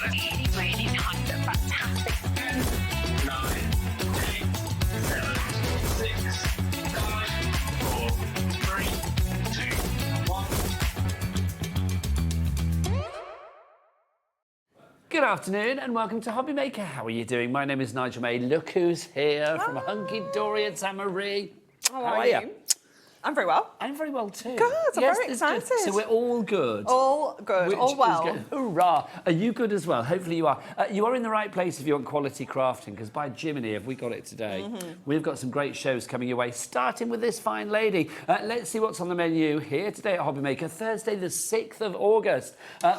really nice and fantastic. 10, 9, 8, 7, 6, 5, 4, 3, 2, 1. Good afternoon and welcome to HobbyMaker. How are you doing? My name is Nigel May. Look who's here from Hunkydory. It's Anne-Marie. How are you? I'm very well. I'm very well too. Good, I'm very this is good. excited. So we're all good. All good, Which all is well. good. Hurrah. Are you good as well? Hopefully you are. You are in the right place if you want quality crafting, because by Jiminy, have we got it today. We've got some great shows coming your way, starting with this fine lady. Let's see what's on the menu here today at HobbyMaker, Thursday the 6th of August.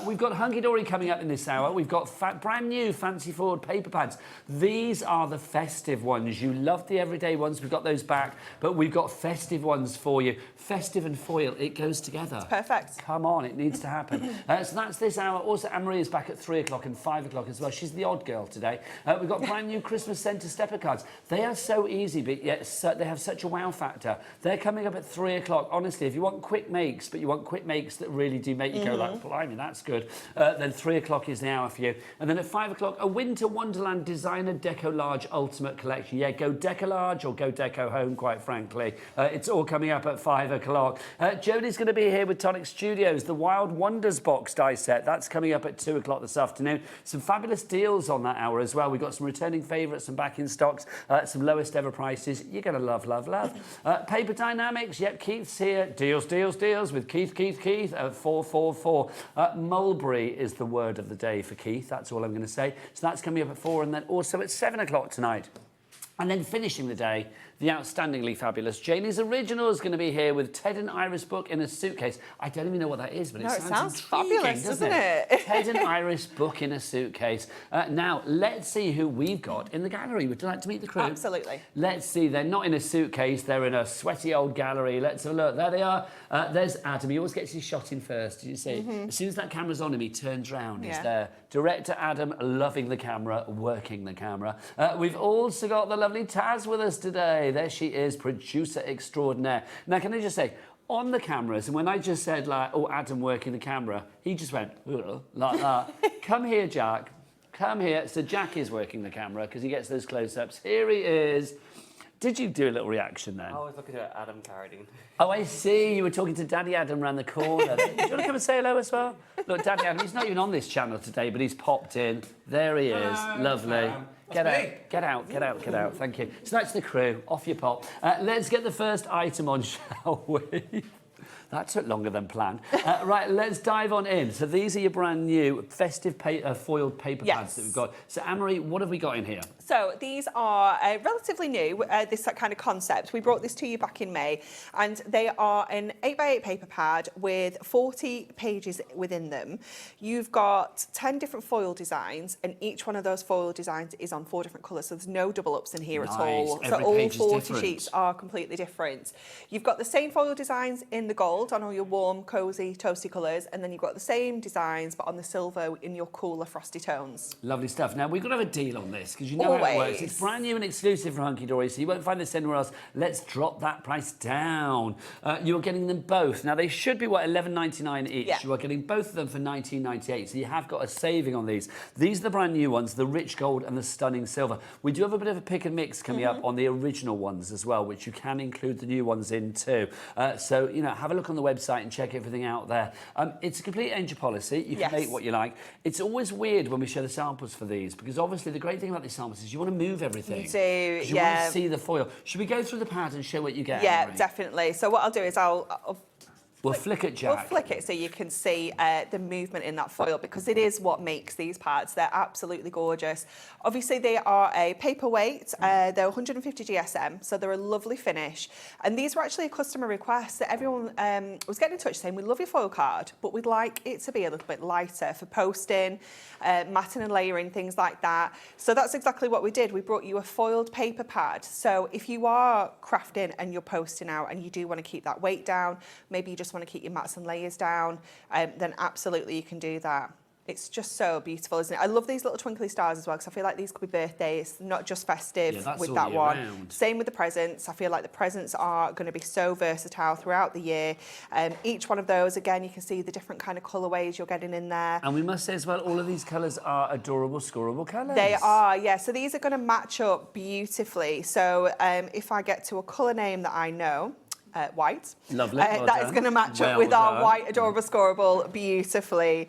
We've got Hunkydory coming up in this hour. We've got brand new fancy forward paper pads. These are the festive ones. You love the everyday ones. We've got those back, but we've got festive ones for you. Festive and foil, it goes together. It's perfect. Come on, it needs to happen. So that's this hour. Also, Anne-Marie is back at 3 o'clock and 5 o'clock as well. She's the odd girl today. We've got brand new Christmas Centre stepper cards. They are so easy, but yet they have such a wow factor. They're coming up at 3 o'clock. Honestly, if you want quick makes, but you want quick makes that really do make you go like, blimey, that's good, then 3 o'clock is the hour for you. And then at 5 o'clock, a Winter Wonderland Designer Deco Large Ultimate Collection. Yeah, go Deco Large or go Deco Home, quite frankly. It's all coming up at 5 o'clock. Jodie's going to be here with Tonic Studios, the Wild Wonders box die set. That's coming up at 2 o'clock this afternoon. Some fabulous deals on that hour as well. We've got some returning favourites, some back in stocks, some lowest ever prices. You're going to love, love, love. Paper Dienamics, yep, Keith's here. Deals, deals, deals with Keith at 444. Mulberry is the word of the day for Keith. That's all I'm going to say. So that's coming up at 4 and then also at 7 o'clock tonight. And then finishing the day, the outstandingly fabulous Janie's Original is going to be here with Ted and Iris book in a suitcase. I don't even know what that is, but it sounds intriguing, fabulous, doesn't it? Ted and Iris book in a suitcase. Now, let's see who we've got in the gallery. Would you like to meet the crew? Absolutely. Let's see. They're not in a suitcase. They're in a sweaty old gallery. Let's have a look. There they are. There's Adam. He always gets his shot in first. Did you see? As soon as that camera's on him, he turns round. He's there. Director Adam, loving the camera, working the camera. We've also got the lovely Taz with us today. There she is, producer extraordinaire. Now, can I just say, on the cameras, and when I just said, like, oh, Adam working the camera, he just went, like that. Come here, Jack. Come here. So Jack is working the camera because he gets those close-ups. Here he is. Did you do a little reaction then? I was looking at Adam Carradine. Oh, I see. You were talking to Daddy Adam around the corner. Do you want to come and say hello as well? Look, Daddy Adam, he's not even on this channel today, but he's popped in. There he is. Lovely. Get out. Thank you. So that's the crew. Off you pop. Let's get the first item on, shall we? That took longer than planned. Right, let's dive on in. So these are your brand new festive foiled paper pads that we've got. So Anne-Marie, what have we got in here? So these are relatively new, this kind of concept. We brought this to you back in May, and they are an 8x8 paper pad with 40 pages within them. You've got 10 different foil designs, and each one of those foil designs is on 4 different colours, so there's no double ups in here at all. Every so all page is 40 different. sheets are completely different. You've got the same foil designs in the gold on all your warm, cosy, toasty colours, and then you've got the same designs but on the silver in your cooler, frosty tones. Lovely stuff. Now, we've got to have a deal on this because you know how it works. It's brand new and exclusive from Hunkydory, so you won't find this anywhere else. Let's drop that price down. You are getting them both. Now, they should be, what, $11.99 each? Yeah. You are getting both of them for $19.98, so you have got a saving on these. These are the brand new ones, the rich gold and the stunning silver. We do have a bit of a pick and mix coming up on the original ones as well, which you can include the new ones in too. So, you know, have a look on the website and check everything out there. It's a complete entry policy. You can make what you like. It's always weird when we show the samples for these because obviously the great thing about these samples is you want to move everything. You do, you want to see the foil. Should we go through the pad and show what you get? Yeah, Anne-Marie? definitely. So what I'll do is We'll flick it, Jack. We'll flick it so you can see the movement in that foil because it is what makes these pads. They're absolutely gorgeous. Obviously, they are a paperweight. They're 150 GSM, so they're a lovely finish. And these were actually a customer request that everyone was getting in touch saying, we love your foil card, but we'd like it to be a little bit lighter for posting, matting and layering, things like that. So that's exactly what we did. We brought you a foiled paper pad. So if you are crafting and you're posting out and you do want to keep that weight down, maybe you just want to keep your mats and layers down, then absolutely you can do that. It's just so beautiful, isn't it? I love these little twinkly stars as well because I feel like these could be birthdays, not just festive Yeah, that's with all that year one. round. Same with the presents. I feel like the presents are going to be so versatile throughout the year. Each one of those, again, you can see the different kind of colourways you're getting in there. And we must say as well, all of these colours are adorable, scoreable colours. They are, yeah. So these are going to match up beautifully. So if I get to a colour name that I know, white. Lovely. Well that is done. going to match Well up with our done. white adorable scoreable beautifully.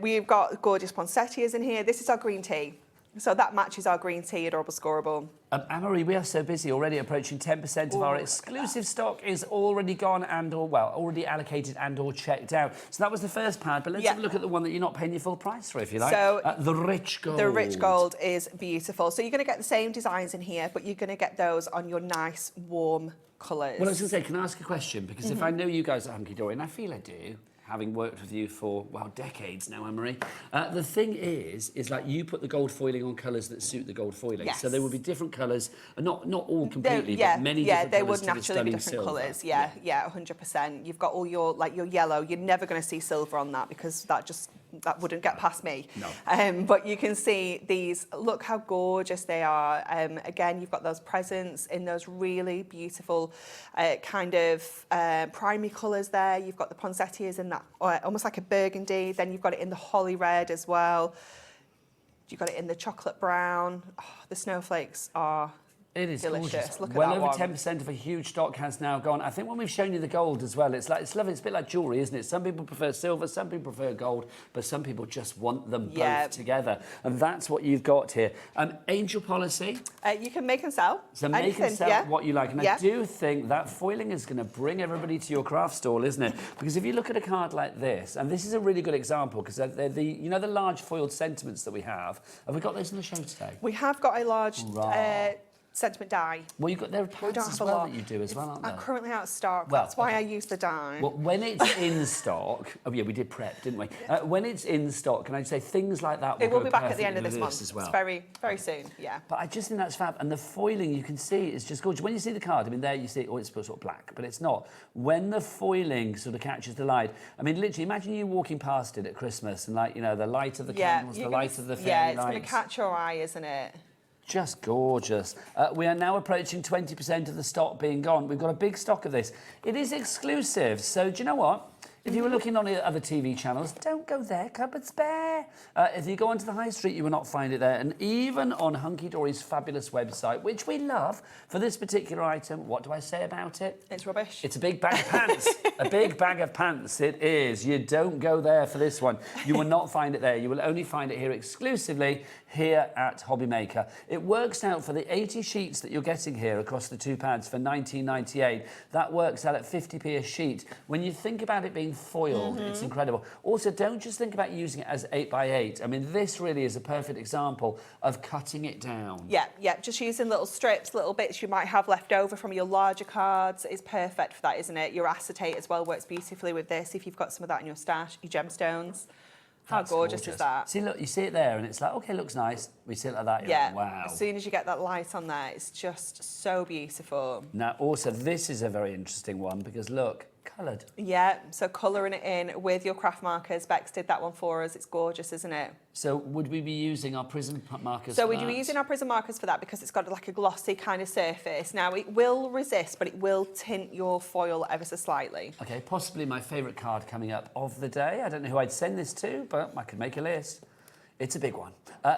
We've got gorgeous poinsettias in here. This is our green tea. So that matches our green tea adorable scoreable. Anne-Marie, we are so busy already, approaching 10% of our exclusive stock is already gone and or, well, already allocated and or checked out. So that was the first pad, but let's have a look at the one that you're not paying your full price for, if you like. So the rich gold. The rich gold is beautiful. So you're going to get the same designs in here, but you're going to get those on your nice, warm colours. Well, I was going to say, can I ask a question? Because if I know you guys at Hunkydory, and I feel I do, having worked with you for, well, decades now, Anne-Marie, the thing is like you put the gold foiling on colours that suit the gold foiling. Yes. So there will be different colours, not all completely, yeah, but many yeah, different they colours would to the naturally be stunning different silver. colours. Yeah, 100%. You've got all your, like your yellow. You're never going to see silver on that because that wouldn't get past me. No. But you can see these. Look how gorgeous they are. Again, you've got those presents in those really beautiful kind of primary colours there. You've got the poinsettias in that almost like a burgundy. Then you've got it in the holly red as well. You've got it in the chocolate brown. Oh, the snowflakes are It is delicious. gorgeous. Look at well that over one. 10% of a huge stock has now gone. I think when we've shown you the gold as well, it's lovely. It's a bit like jewellery, isn't it? Some people prefer silver, some people prefer gold, but some people just want them both together. And that's what you've got here. Angel policy. You can make and sell. So make anything, and sell what you like. And Yeah. I do think that foiling is going to bring everybody to your craft stall, isn't it? Because if you look at a card like this, and this is a really good example, because they're the large foiled sentiments that we have we got those in the show today? We have got a large sentiment die. Well, there are pads don't as have a well lot. that you do as well, aren't I'm there? currently out of stock. Well, That's why I use the die. Well, when it's in stock, oh yeah, we did prep, didn't we? When it's in stock, can I say things like that will It will go be back at the perfectly end of with this month. as well. It's very, very soon, yeah. But I just think that's fab. And the foiling, you can see, is just gorgeous. When you see the card, I mean, there you see, it's sort of black, but it's not. When the foiling sort of catches the light, I mean, literally, imagine you walking past it at Christmas and, like, the light of the candles, the light of the fairy lights. Yeah, it's going to catch your eye, isn't it? Just gorgeous. We are now approaching 20% of the stock being gone. We've got a big stock of this. It is exclusive, so do you know what? If you were looking on the other TV channels, don't go there, cupboard's bare. If you go onto the high street, you will not find it there. And even on Hunkydory's fabulous website, which we love, for this particular item, what do I say about it? It's rubbish. It's a big bag of pants. A big bag of pants, it is. You don't go there for this one. You will not find it there. You will only find it here exclusively here at HobbyMaker. It works out for the 80 sheets that you're getting here across the two pads for $19.98. That works out at 50p a sheet. When you think about it being foiled, it's incredible. Also, don't just think about using it as 8x8. I mean, this really is a perfect example of cutting it down. Yeah, just using little strips, little bits you might have left over from your larger cards is perfect for that, isn't it? Your acetate as well works beautifully with this if you've got some of that in your stash, your gemstones. How gorgeous is that? See, look, you see it there, and it's like, okay, looks nice. We see it like that. Yeah, Like, wow. as soon as you get that light on there, it's just so beautiful. Now, also, this is a very interesting one because, look, coloured. Yeah, so colouring it in with your craft markers. Bex did that one for us. It's gorgeous, isn't it? So would we be using our prism markers So for we'd be that? using our prism markers for that because it's got like a glossy kind of surface. Now, it will resist, but it will tint your foil ever so slightly. Okay, possibly my favourite card coming up of the day. I don't know who I'd send this to, but I could make a list. It's a big one.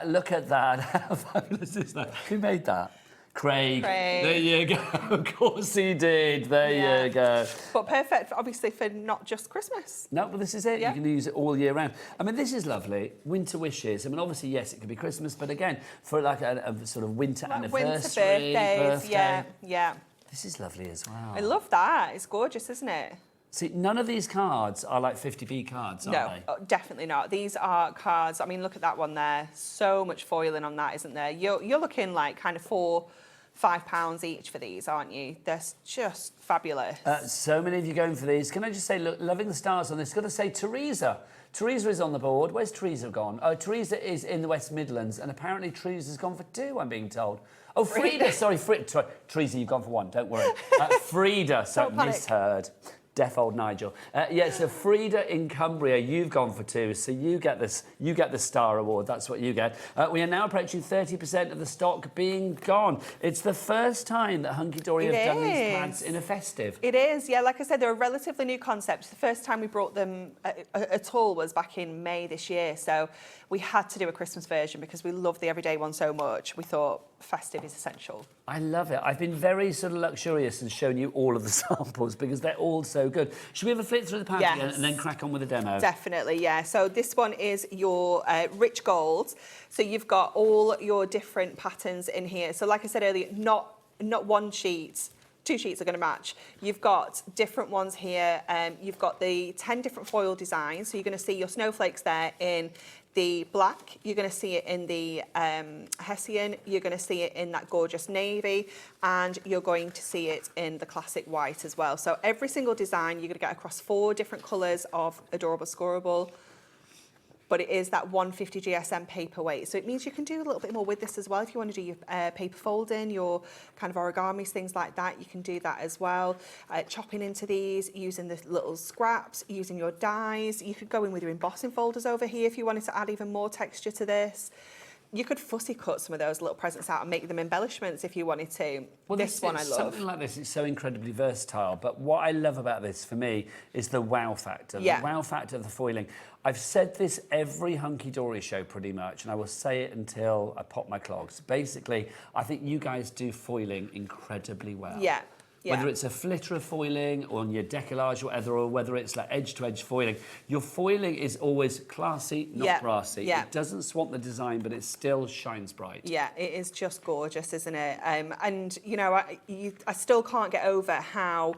Look at that. How fabulous is that? Who made that? Craig. There you go. Of course he did. There you go. But perfect, obviously, for not just Christmas. No, but this is it. Yeah. You can use it all year round. I mean, this is lovely. Winter wishes. I mean, obviously, yes, it could be Christmas, but again, for like a sort of winter anniversary. Winter birthdays, birthday. yeah. This is lovely as well. I love that. It's gorgeous, isn't it? See, none of these cards are like 50p cards, are they? No, definitely not. These are cards. I mean, look at that one there. So much foiling on that, isn't there? You're looking like kind of £4-5 each for these, aren't you? They're just fabulous. So many of you going for these. Can I just say, look, loving the stars on this. Got to say, Teresa. Teresa is on the board. Where's Teresa gone? Oh, Teresa is in the West Midlands, and apparently Teresa's gone for 2, I'm being told. Oh, Frida, sorry, Teresa, you've gone for 1, don't worry. Frida, so Don't panic. misheard. Deaf old Nigel. Yeah, so Frida in Cumbria, you've gone for 2, so you get this. You get the Star Award. That's what you get. We are now approaching 30% of the stock being gone. It's the first time that Hunkydory have done these pads in a festive. It is, yeah. Like I said, they're a relatively new concept. The first time we brought them at all was back in May this year. So we had to do a Christmas version because we love the everyday one so much. We thought festive is essential. I love it. I've been very sort of luxurious and shown you all of the samples because they're all so good. Should we have a flick through the pads again and then crack on with the demo? Definitely, yeah. So this one is your rich gold. So you've got all your different patterns in here. So like I said earlier, not one sheet. 2 sheets are going to match. You've got different ones here. You've got the 10 different foil designs. So you're going to see your snowflakes there in the black. You're going to see it in the Hessian. You're going to see it in that gorgeous navy. And you're going to see it in the classic white as well. So every single design you're going to get across 4 different colours of Adorable Scoreable. But it is that 150 GSM paperweight. So it means you can do a little bit more with this as well. If you want to do your paper folding, your kind of origamis, things like that, you can do that as well. Chopping into these, using the little scraps, using your dies. You could go in with your embossing folders over here if you wanted to add even more texture to this. You could fussy cut some of those little presents out and make them embellishments if you wanted to. Well, this one I love. Something like this is so incredibly versatile. But what I love about this, for me, is the wow factor. Yeah. The wow factor of the foiling. I've said this every Hunkydory show pretty much, and I will say it until I pop my clogs. Basically, I think you guys do foiling incredibly well. Yeah. Yeah. Whether it's a flitter of foiling or on your decollage or whatever, or whether it's like edge-to-edge foiling, your foiling is always classy, not brassy. Yeah. It doesn't swamp the design, but it still shines bright. Yeah, it is just gorgeous, isn't it? And, you know, I still can't get over how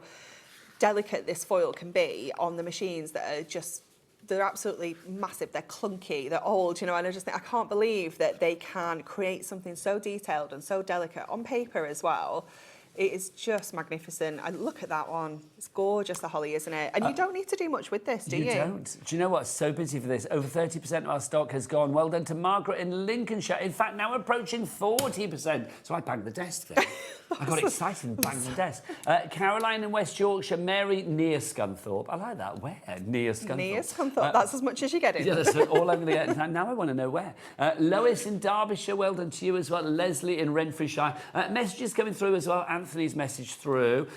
delicate this foil can be on the machines that are just... They're absolutely massive, they're clunky, they're old, you know, and I just think, I can't believe that they can create something so detailed and so delicate on paper as well. It is just magnificent. And look at that one. It's gorgeous, the holly, isn't it? And you don't need to do much with this, do you? You don't. Do you know what's so busy for this? Over 30% of our stock has gone. Well done to Margaret in Lincolnshire. In fact, now approaching 40%. So I banged the desk there. I got excited and banged the desk. Caroline in West Yorkshire. Mary near Scunthorpe. I like that. Where? Near Scunthorpe. Near Scunthorpe. That's as much as you get in. Yeah, that's all I'm going to get. Now I want to know where. Lois in Derbyshire. Well done to you as well. Leslie in Renfrewshire. Messages coming through as well. Anthony's message through.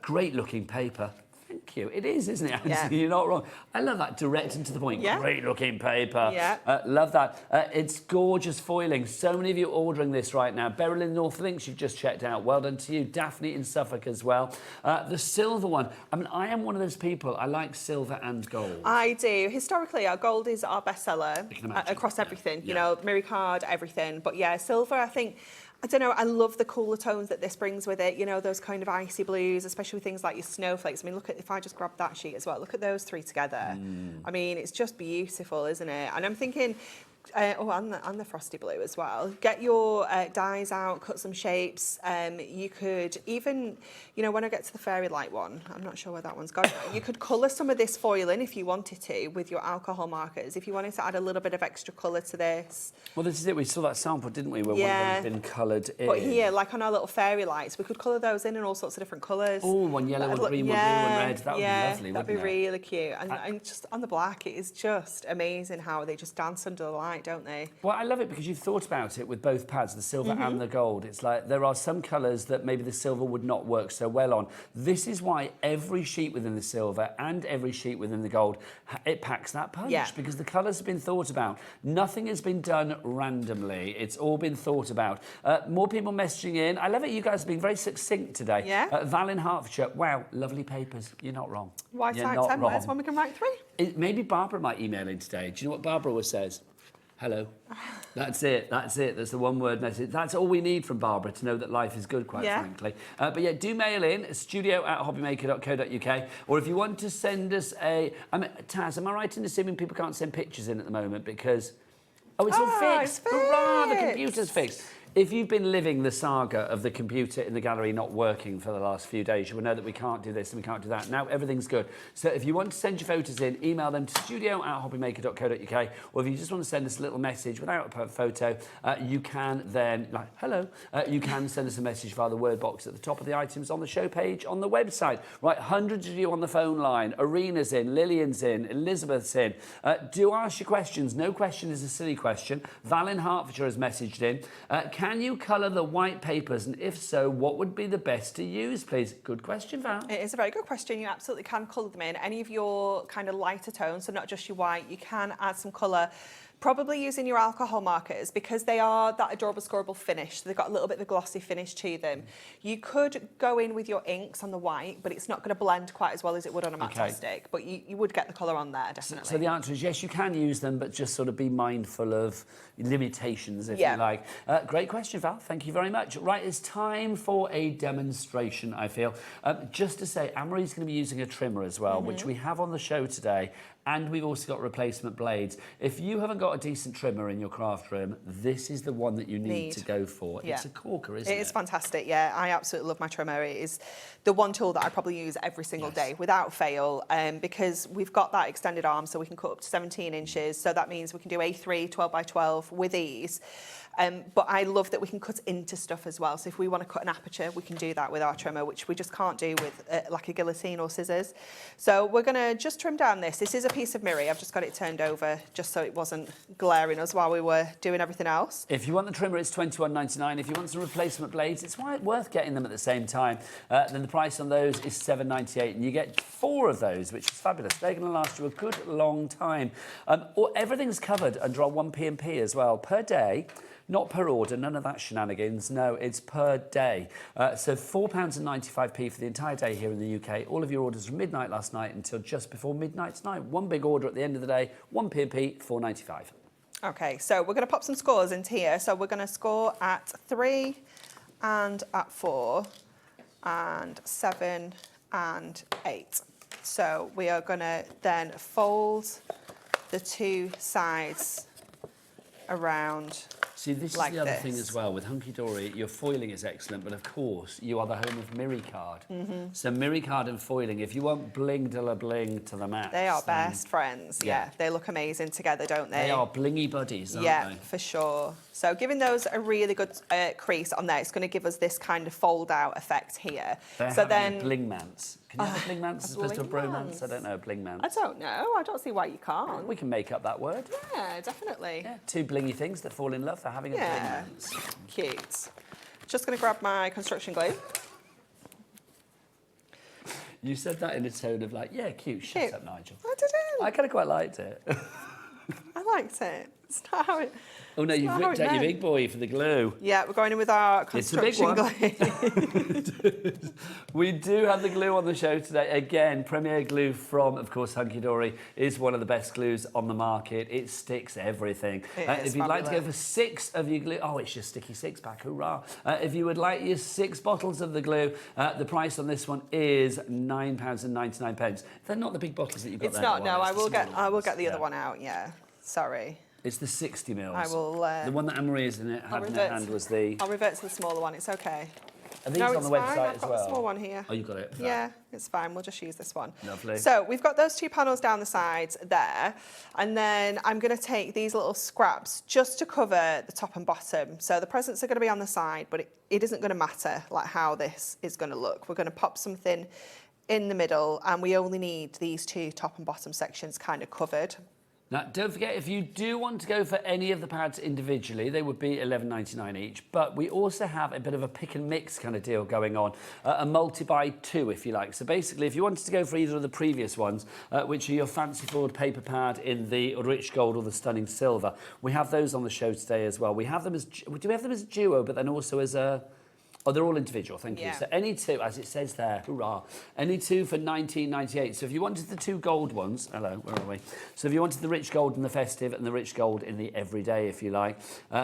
Great looking paper. Thank you. It is, isn't it? Yeah. You're not wrong. I love that, direct and to the point. Yeah. Great looking paper. Yeah. Love that. It's gorgeous foiling. So many of you ordering this right now. Beryl in North Links, you've just checked out. Well done to you. Daphne in Suffolk as well. The silver one. I mean, I am one of those people. I like silver and gold. I do. Historically, our gold is our bestseller across everything. You know, mirror card, everything. But yeah, silver, I think... I don't know, I love the cooler tones that this brings with it, you know, those kind of icy blues, especially with things like your snowflakes. I mean, look at, if I just grab that sheet as well, look at those 3 together. I mean, it's just beautiful, isn't it? And I'm thinking, and the frosty blue as well. Get your dies out, cut some shapes. You could even, you know, when I get to the fairy light one, I'm not sure where that one's gone. You could colour some of this foil in if you wanted to with your alcohol markers. If you wanted to add a little bit of extra colour to this. Well, this is it. We saw that sample, didn't we? Where one of them had been coloured in. But here, like on our little fairy lights, we could colour those in all sorts of different colours. Oh, one yellow, one green, one blue, one red. That would be lovely, wouldn't it? That'd be really cute. And just on the black, it is just amazing how they just dance under the light, don't they? Well, I love it because you've thought about it with both pads, the silver and the gold. It's like there are some colours that maybe the silver would not work so well on. This is why every sheet within the silver and every sheet within the gold, it packs that punch because the colours have been thought about. Nothing has been done randomly. It's all been thought about. More people messaging in. I love it. You guys have been very succinct today. Yeah. Val in Hertfordshire. Wow, lovely papers. You're not wrong. Why You're type not 10 wrong. words when we can write 3? Maybe Barbara might email in today. Do you know what Barbara always says? Hello. That's it. That's it. That's the one-word message. That's all we need from Barbara to know that life is good, quite frankly. But yeah, do mail in, studio@hobbymaker.co.uk. Or if you want to send us Taz, am I right in assuming people can't send pictures in at the moment because... Oh, it's all fixed. It's Hurrah, the fixed. computer's fixed. If you've been living the saga of the computer in the gallery not working for the last few days, you will know that we can't do this and we can't do that. Now everything's good. So if you want to send your photos in, email them to studio@hobbymaker.co.uk, or if you just want to send us a little message without a photo, you can then, like, hello, you can send us a message via the word box at the top of the items on the show page on the website. Right, hundreds of you on the phone line. Arena's in, Lillian's in, Elizabeth's in. Do ask your questions. No question is a silly question. Val in Hertfordshire has messaged in. Can you colour the white papers? And if so, what would be the best to use, please? Good question, Val. It is a very good question. You absolutely can colour them in. Any of your kind of lighter tones, so not just your white, you can add some colour. Probably using your alcohol markers because they are that adorable scorable finish. So they've got a little bit of a glossy finish to them. You could go in with your inks on the white, but it's not going to blend quite as well as it would on a matte plastic. But you would get the colour on there, definitely. So the answer is yes, you can use them, but just sort of be mindful of limitations, if you like. Great question, Val. Thank you very much. Right, it's time for a demonstration, I feel. Just to say, Anne-Marie's going to be using a trimmer as well, which we have on the show today. And we've also got replacement blades. If you haven't got a decent trimmer in your craft room, this is the one that you need to go for. It's a corker, isn't it? It is fantastic, yeah. I absolutely love my trimmer. It is the one tool that I probably use every single day without fail, because we've got that extended arm, so we can cut up to 17 inches. So that means we can do A3, 12 by 12 with ease. But I love that we can cut into stuff as well. So if we want to cut an aperture, we can do that with our trimmer, which we just can't do with like a guillotine or scissors. So we're going to just trim down this. This is a piece of mirror. I've just got it turned over just so it wasn't glaring us while we were doing everything else. If you want the trimmer, it's £21.99. If you want some replacement blades, it's worth getting them at the same time. Then the price on those is £7.98, and you get 4 of those, which is fabulous. They're going to last you a good long time. Everything's covered under our 1p&p as well, per day. Not per order, none of that shenanigans. No, it's per day. So £4.95 for the entire day here in the UK. All of your orders from midnight last night until just before midnight tonight. One big order at the end of the day, 1p&p, £4.95. Okay, so we're going to pop some scores into here. So we're going to score at 3 and at 4 and 7 and 8. So we are going to then fold the 2 sides around. See, this like is the other this. thing as well. With Hunkydory, your foiling is excellent, but of course, you are the home of Miricard. So Miricard and foiling, if you want bling de la bling to the max. They are best friends, yeah. They look amazing together, don't they? They are blingy buddies, aren't they? Yeah, for sure. So giving those a really good crease on there, it's going to give us this kind of fold-out effect here. They're so having then, a blingmance. Can you have a blingmance as opposed to a bromance? I don't know, a blingmance. I don't know. I don't see why you can't. We can make up that word. Yeah, definitely. Yeah, 2 blingy things that fall in love for having a blingmance. Cute. Just going to grab my construction glue. You said that in a tone of like, yeah, cute. Shut up, Nigel. I didn't. I kind of quite liked it. I liked it. It's not how it... Oh no, you've whipped out your big boy for the glue. Yeah, we're going in with our construction glue. We do have the glue on the show today. Again, Premier Glue from, of course, Hunkydory is one of the best glues on the market. It sticks everything. If you'd like to go for 6 of your glue, oh, it's your sticky 6-pack, hurrah. If you would like your 6 bottles of the glue, the price on this one is £9.99. They're not the big bottles that you've got it's there. Not, no, I will get the yeah. other one out, yeah. Sorry. It's the 60 mils. I will... the one that Anne-Marie had in her hand was the... I'll revert to the smaller one, it's okay. Are these on the website fine. I've as got well? the small one here. Oh, you got it? Yeah, it's fine. We'll just use this one. Lovely. So we've got those 2 panels down the sides there. And then I'm going to take these little scraps just to cover the top and bottom. So the presents are going to be on the side, but it isn't going to matter like how this is going to look. We're going to pop something in the middle, and we only need these 2 top and bottom sections kind of covered. Now, don't forget, if you do want to go for any of the pads individually, they would be £11.99 each. But we also have a bit of a pick and mix kind of deal going on, a multi-buy 2, if you like. So basically, if you wanted to go for either of the previous ones, which are your fancy forward paper pad in the rich gold or the stunning silver, we have those on the show today as well. We have them as, do we have them as a duo, but then also as a... Oh, they're all individual, thank you. So any 2, as it says there, hurrah, any 2 for £19.98. So if you wanted the 2 gold ones, hello, where are we? So if you wanted the rich gold in the festive and the rich gold in the everyday, if you like,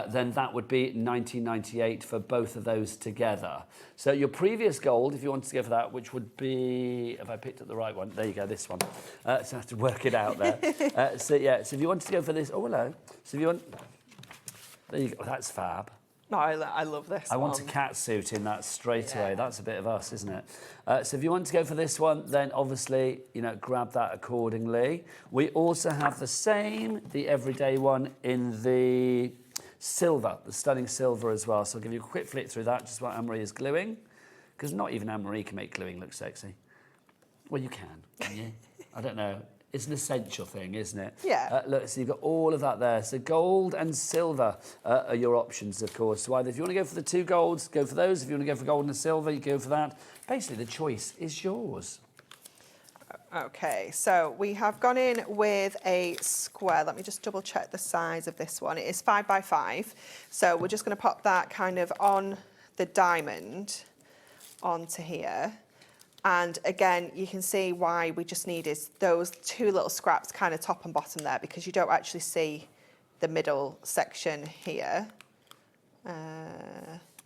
then that would be £19.98 for both of those together. So your previous gold, if you wanted to go for that, which would be, if I picked up the right one, there you go, this one. So I have to work it out there. So if you wanted to go for this, oh, hello. So if you want, there you go, that's fab. No, I love this I want a one. cat suit in that straight away. Yeah. That's a bit of us, isn't it? So if you want to go for this one, then obviously, you know, grab that accordingly. We also have the same, the everyday one in the silver, the stunning silver as well. So I'll give you a quick flick through that, just while Anne-Marie is gluing. Because not even Anne-Marie can make gluing look sexy. Well, you can you? I don't know. It's an essential thing, isn't it? Yeah. Look, so you've got all of that there. So gold and silver are your options, of course. So either if you want to go for the 2 golds, go for those. If you want to go for gold and silver, you go for that. Basically, the choice is yours. Okay, so we have gone in with a square. Let me just double check the size of this one. It is 5 by 5. So we're just going to pop that kind of on the diamond onto here. And again, you can see why we just needed those 2 little scraps kind of top and bottom there, because you don't actually see the middle section here.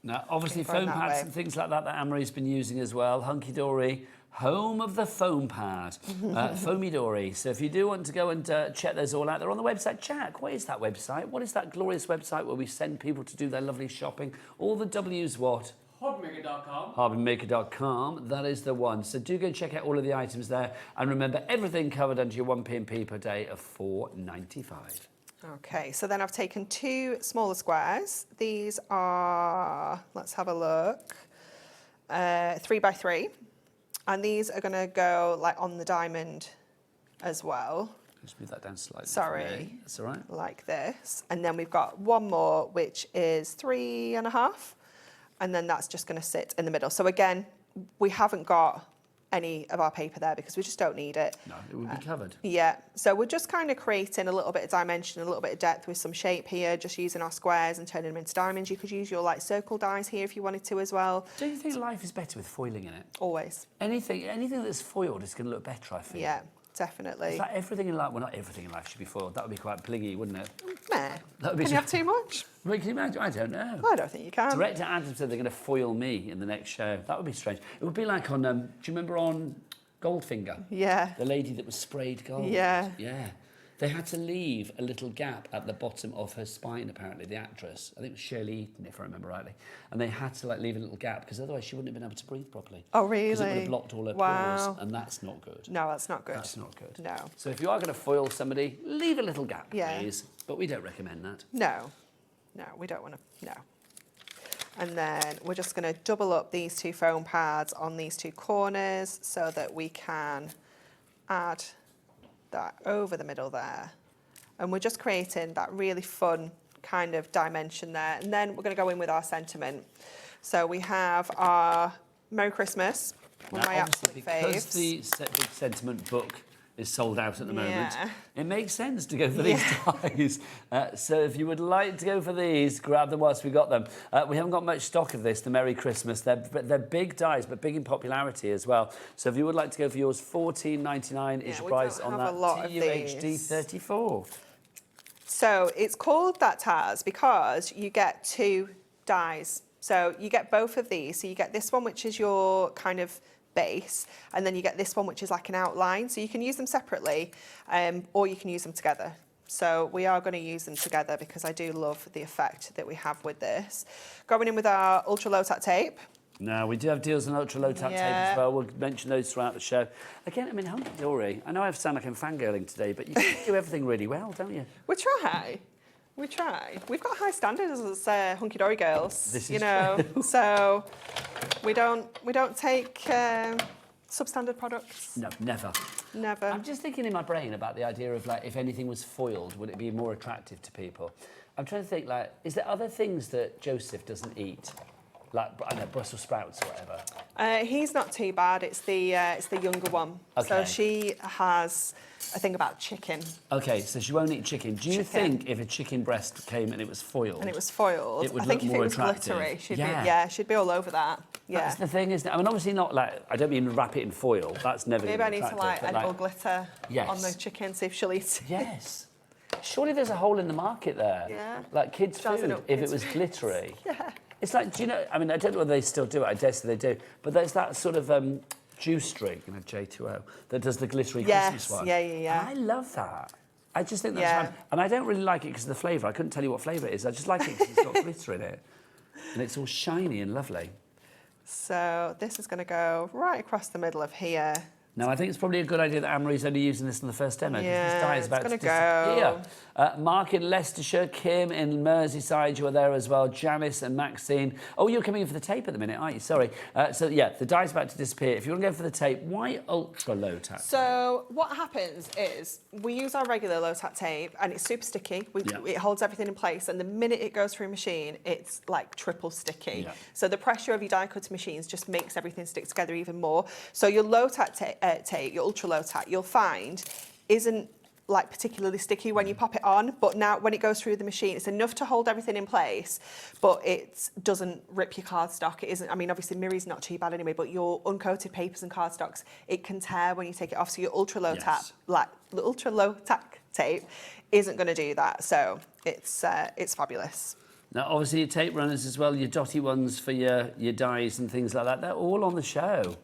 Now, obviously, Going foam that pads way. and things like that Anne-Marie's been using as well. Hunkydory, home of the foam pad, Foamydory. So if you do want to go and check those all out, they're on the website. Jack, what is that website? What is that glorious website where we send people to do their lovely shopping? All the W's what? HobbyMaker.com. HobbyMaker.com, that is the one. So do go and check out all of the items there. And remember, everything covered under your 1p&p per day of $4.95. Okay, so then I've taken 2 smaller squares. These are, let's have a look, 3 by 3. And these are going to go like on the diamond as well. Just move that down slightly. for Sorry. me. That's all right. Like this. And then we've got one more, which is 3.5. And then that's just going to sit in the middle. So again, we haven't got any of our paper there because we just don't need it. No, it would be covered. Yeah, so we're just kind of creating a little bit of dimension, a little bit of depth with some shape here, just using our squares and turning them into diamonds. You could use your like circle dies here if you wanted to as well. Do you think life is better with foiling in it? Always. Anything that's foiled is going to look better, I feel. Yeah, definitely. It's like everything in life, well, not everything in life should be foiled. That would be quite blingy, wouldn't it? Meh. That would be Can you have too much? Can you imagine? I don't know. I don't think you can. Director Adam said they're going to foil me in the next show. That would be strange. It would be like on, do you remember on Goldfinger? Yeah. The lady that was sprayed gold. Yeah. Yeah. They had to leave a little gap at the bottom of her spine, apparently, the actress. I think it was Shirley Eaton, if I remember rightly. And they had to like leave a little gap because otherwise she wouldn't have been able to breathe properly. Oh, really? Because it would have blocked all her Wow. pores, and that's not good. No, that's not good. That's not good. No. So if you are going to foil somebody, leave a little gap, Yeah. please. But we don't recommend that. No. No, we don't want to. No. And then we're just going to double up these 2 foam pads on these 2 corners so that we can add that over the middle there. And we're just creating that really fun kind of dimension there. And then we're going to go in with our sentiment. So we have our Merry Christmas, one of my obviously, absolute because faves. the Big Sentiment book is sold out at the moment, Yeah. it makes sense to go for these dies. So if you would like to go for these, grab them whilst we got them. We haven't got much stock of this, the Merry Christmas. They're big dies, but big in popularity as well. So if you would like to go for yours, $14.99 is Yeah, your we price don't on have that a lot of TUHD these. 34. So it's called that Taz because you get 2 dies. So you get both of these. So you get this one, which is your kind of base, and then you get this one, which is like an outline. So you can use them separately, or you can use them together. So we are going to use them together because I do love the effect that we have with this. Going in with our ultra low tack tape. Now, we do have deals on ultra low tap tape Yeah. as well. We'll mention those throughout the show. Again, I mean, Hunkydory, I know I sound like I'm fangirling today, but you do everything really well, don't you? We try. We try. We've got high standards as Hunkydory girls. This you is know, true. so we don't take substandard products. No, never. Never. I'm just thinking in my brain about the idea of, like, if anything was foiled, would it be more attractive to people? I'm trying to think, like, is there other things that Joseph doesn't eat? Like, I don't know, Brussels sprouts or whatever. He's not too bad. It's the younger one. So Okay. she has a thing about chicken, Okay, so she won't eat chicken. Do you Chicken. think if a chicken breast came and it was foiled? and it was foiled. It would I think look if more it was attractive. glittery, Yeah. she'd be all over that. Yeah. That's the thing, isn't it? I mean, obviously not like, I don't mean wrap it in foil. That's never Maybe going I to be need to attractive. like but, edible glitter Yes. on the chicken, see if she'll eat it. Yes. Surely there's a hole in the market there. Yeah. Like kids' Jazzing food, up if it kids' was glittery. Yeah. It's like, do you know, I mean, I don't know whether they still do it, I dare say they do, but there's that sort of juice drink, you know, J2O, that does the glittery Yes, Christmas one. yeah. And I love that. I just think that's Yeah. fun. And I don't really like it because of the flavour. I couldn't tell you what flavour it is. I just like it because it's got glitter in it. And it's all shiny and lovely. So this is going to go right across the middle of here. Now, I think it's probably a good idea that Anne-Marie's only using this in the first demo, because this die is about to it's disappear. Mark in Leicestershire, Kim in Merseyside, you are there as well, Janice and Maxine. Oh, you're coming in for the tape at the minute, aren't you? Sorry. So, yeah, the die's about to disappear. If you want to go for the tape, why ultra low tack? So what happens is we use our regular low tack tape and it's super sticky. It holds everything in place, and the minute it goes through a machine, it's like triple sticky. Yeah. So the pressure of your die cutting machines just makes everything stick together even more. So your low tack tape, your ultra low tack, you'll find isn't like particularly sticky when you pop it on, but now when it goes through the machine, it's enough to hold everything in place, but it doesn't rip your cardstock. It isn't, I mean, obviously Miri's not too bad anyway, but your uncoated papers and cardstocks, it can tear when you take it off. So your ultra low tack, like the ultra low tack tape, isn't going to do that. So it's fabulous. Now, obviously, your tape runners as well, your dotty ones for your dies and things like that, they're all on the show.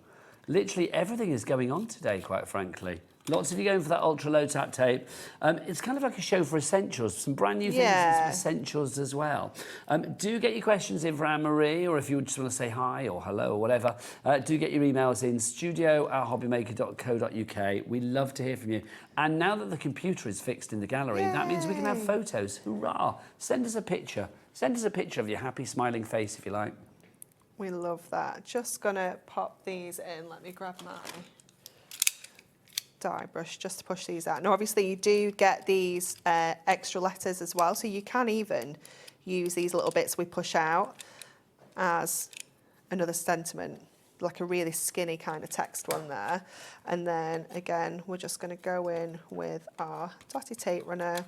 Literally everything is going on today, quite frankly. Lots of you going for that ultra low tap tape. It's kind of like a show for essentials, some brand new things and some essentials as well. Do get your questions in for Anne-Marie, or if you just want to say hi or hello or whatever, do get your emails in studio@hobbymaker.co.uk. We love to hear from you. And now that the computer is fixed in the gallery, that means we can have photos. Hurrah! Send us a picture. Send us a picture of your happy smiling face if you like. We love that. Just gonna pop these in. Let me grab my die brush just to push these out. Now, obviously, you do get these extra letters as well, so you can even use these little bits we push out as another sentiment, like a really skinny kind of text one there. And then again, we're just going to go in with our dotty tape runner.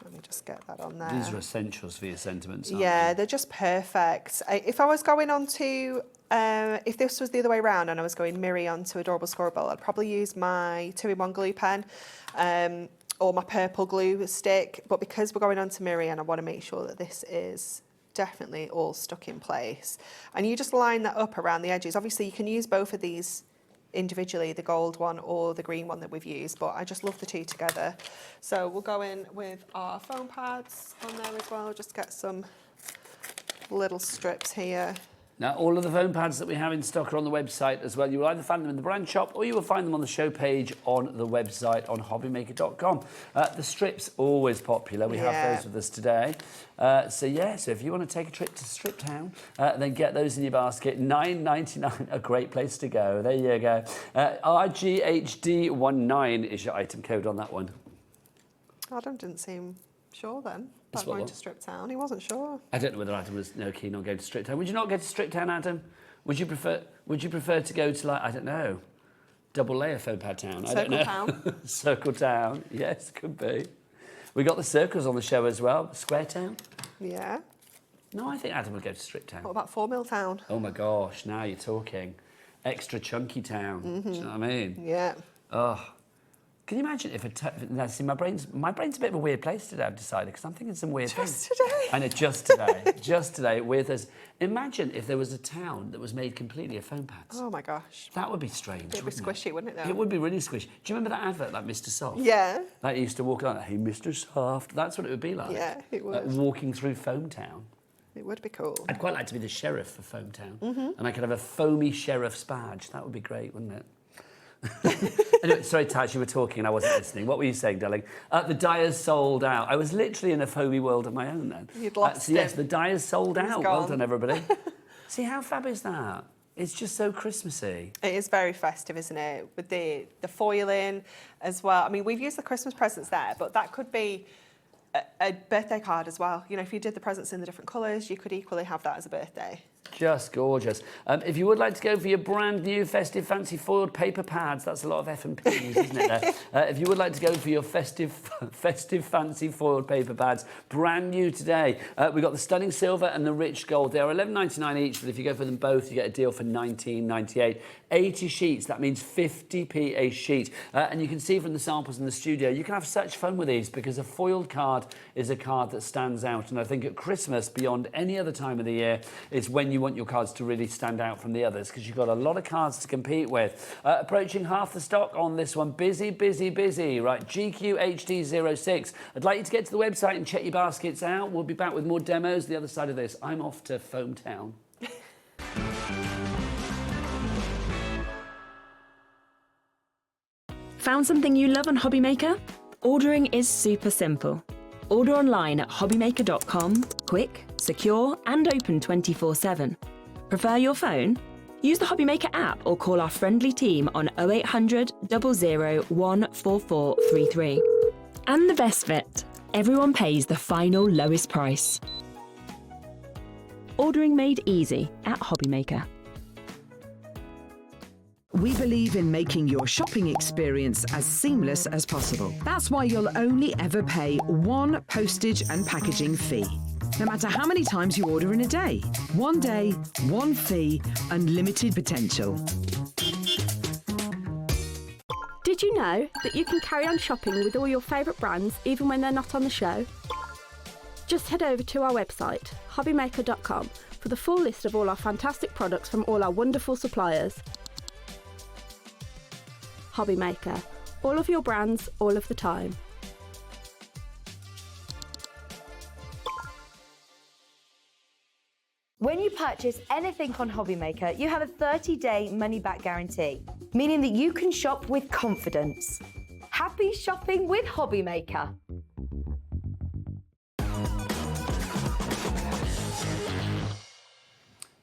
Let me just get that on there. These are essentials for your sentiments, aren't Yeah, they're just perfect. If I was going on to, if this was the other way around and I was going Miri onto Adorable Scorable, I'd probably use my 2-in-1 glue pen or my purple glue stick. But because we're going on to Miri and I want to make sure that this is definitely all stuck in place. And you just line that up around the edges. Obviously, you can use both of these individually, the gold one or the green one that we've used, but I just love the two together. So we'll go in with our foam pads on there as well, just get some little strips here. Now, all of the foam pads that we have in stock are on the website as well. You will either find them in the brand shop or you will find them on the show page on the website on hobbymaker.com. The strips, always popular. We have those with us today. So if you want to take a trip to Strip Town, then get those in your basket. $9.99, a great place to go. There you go. RGHD19 is your item code on that one. Adam didn't seem sure then about going to Strip Town. He wasn't sure. I don't know whether Adam was keen on going to Strip Town. Would you not go to Strip Town, Adam? Would you prefer to go to, like, I don't know, double layer foam pad town? I don't know. Town. Circle Town. Yes, could be. We got the circles on the show as well. Square Town. Yeah. No, I think Adam would go to Strip Town. What about 4 Mill Town? Oh my gosh, now you're talking. Extra chunky town. Do you know what I mean? Yeah. Oh. Can you imagine if now, see, my brain's a bit of a weird place today, I've decided, because I'm thinking some weird things. Just today? I know, just today, weird things. Imagine if there was a town that was made completely of foam pads. Oh my gosh. That would be strange. It'd be squishy, wouldn't it, though? It would be really squishy. Do you remember that advert, like Mr. Soft? Yeah. Like, he used to walk around, hey, Mr. Soft. That's what it would be like. Yeah, it would. Like walking through Foam Town. It would be cool. I'd quite like to be the sheriff for Foam Town. And I could have a foamy sheriff's badge. That would be great, wouldn't it? Anyway, sorry, Taj, you were talking and I wasn't listening. What were you saying, darling? The dyer's sold out. I was literally in a foamy world of my own then. You'd lost so yes, the dyer's sold out. gone. Well done, everybody. See, how fab is that? It's just so Christmassy. It is very festive, isn't it? With the foiling as well. I mean, we've used the Christmas presents there, but that could be a birthday card as well. You know, if you did the presents in the different colours, you could equally have that as a birthday. Just gorgeous. If you would like to go for your brand new festive fancy foiled paper pads, that's a lot of F&Ps, isn't it there? If you would like to go for your festive fancy foiled paper pads, brand new today, we've got the stunning silver and the rich gold. They are $11.99 each, but if you go for them both, you get a deal for $19.98. 80 sheets, that means 50p a sheet. And you can see from the samples in the studio, you can have such fun with these because a foiled card is a card that stands out. And I think at Christmas, beyond any other time of the year, it's when you want your cards to really stand out from the others because you've got a lot of cards to compete with. Approaching half the stock on this one. Busy, busy, busy. Right, GQHD06. I'd like you to get to the website and check your baskets out. We'll be back with more demos the other side of this. I'm off to Foam Town. Found something you love on HobbyMaker? Ordering is super simple. Order online at hobbymaker.com, quick, secure and open 24/7. Prefer your phone? Use the HobbyMaker app or call our friendly team on 0800 00 14433. And the best bit, everyone pays the final lowest price. Ordering made easy at HobbyMaker. We believe in making your shopping experience as seamless as possible. That's why you'll only ever pay one postage and packaging fee. No matter how many times you order in a day. One day, one fee, unlimited potential. Did you know that you can carry on shopping with all your favourite brands even when they're not on the show? Just head over to our website, hobbymaker.com, for the full list of all our fantastic products from all our wonderful suppliers. HobbyMaker. All of your brands, all of the time. When you purchase anything on HobbyMaker, you have a 30-day money-back guarantee, meaning that you can shop with confidence. Happy shopping with HobbyMaker.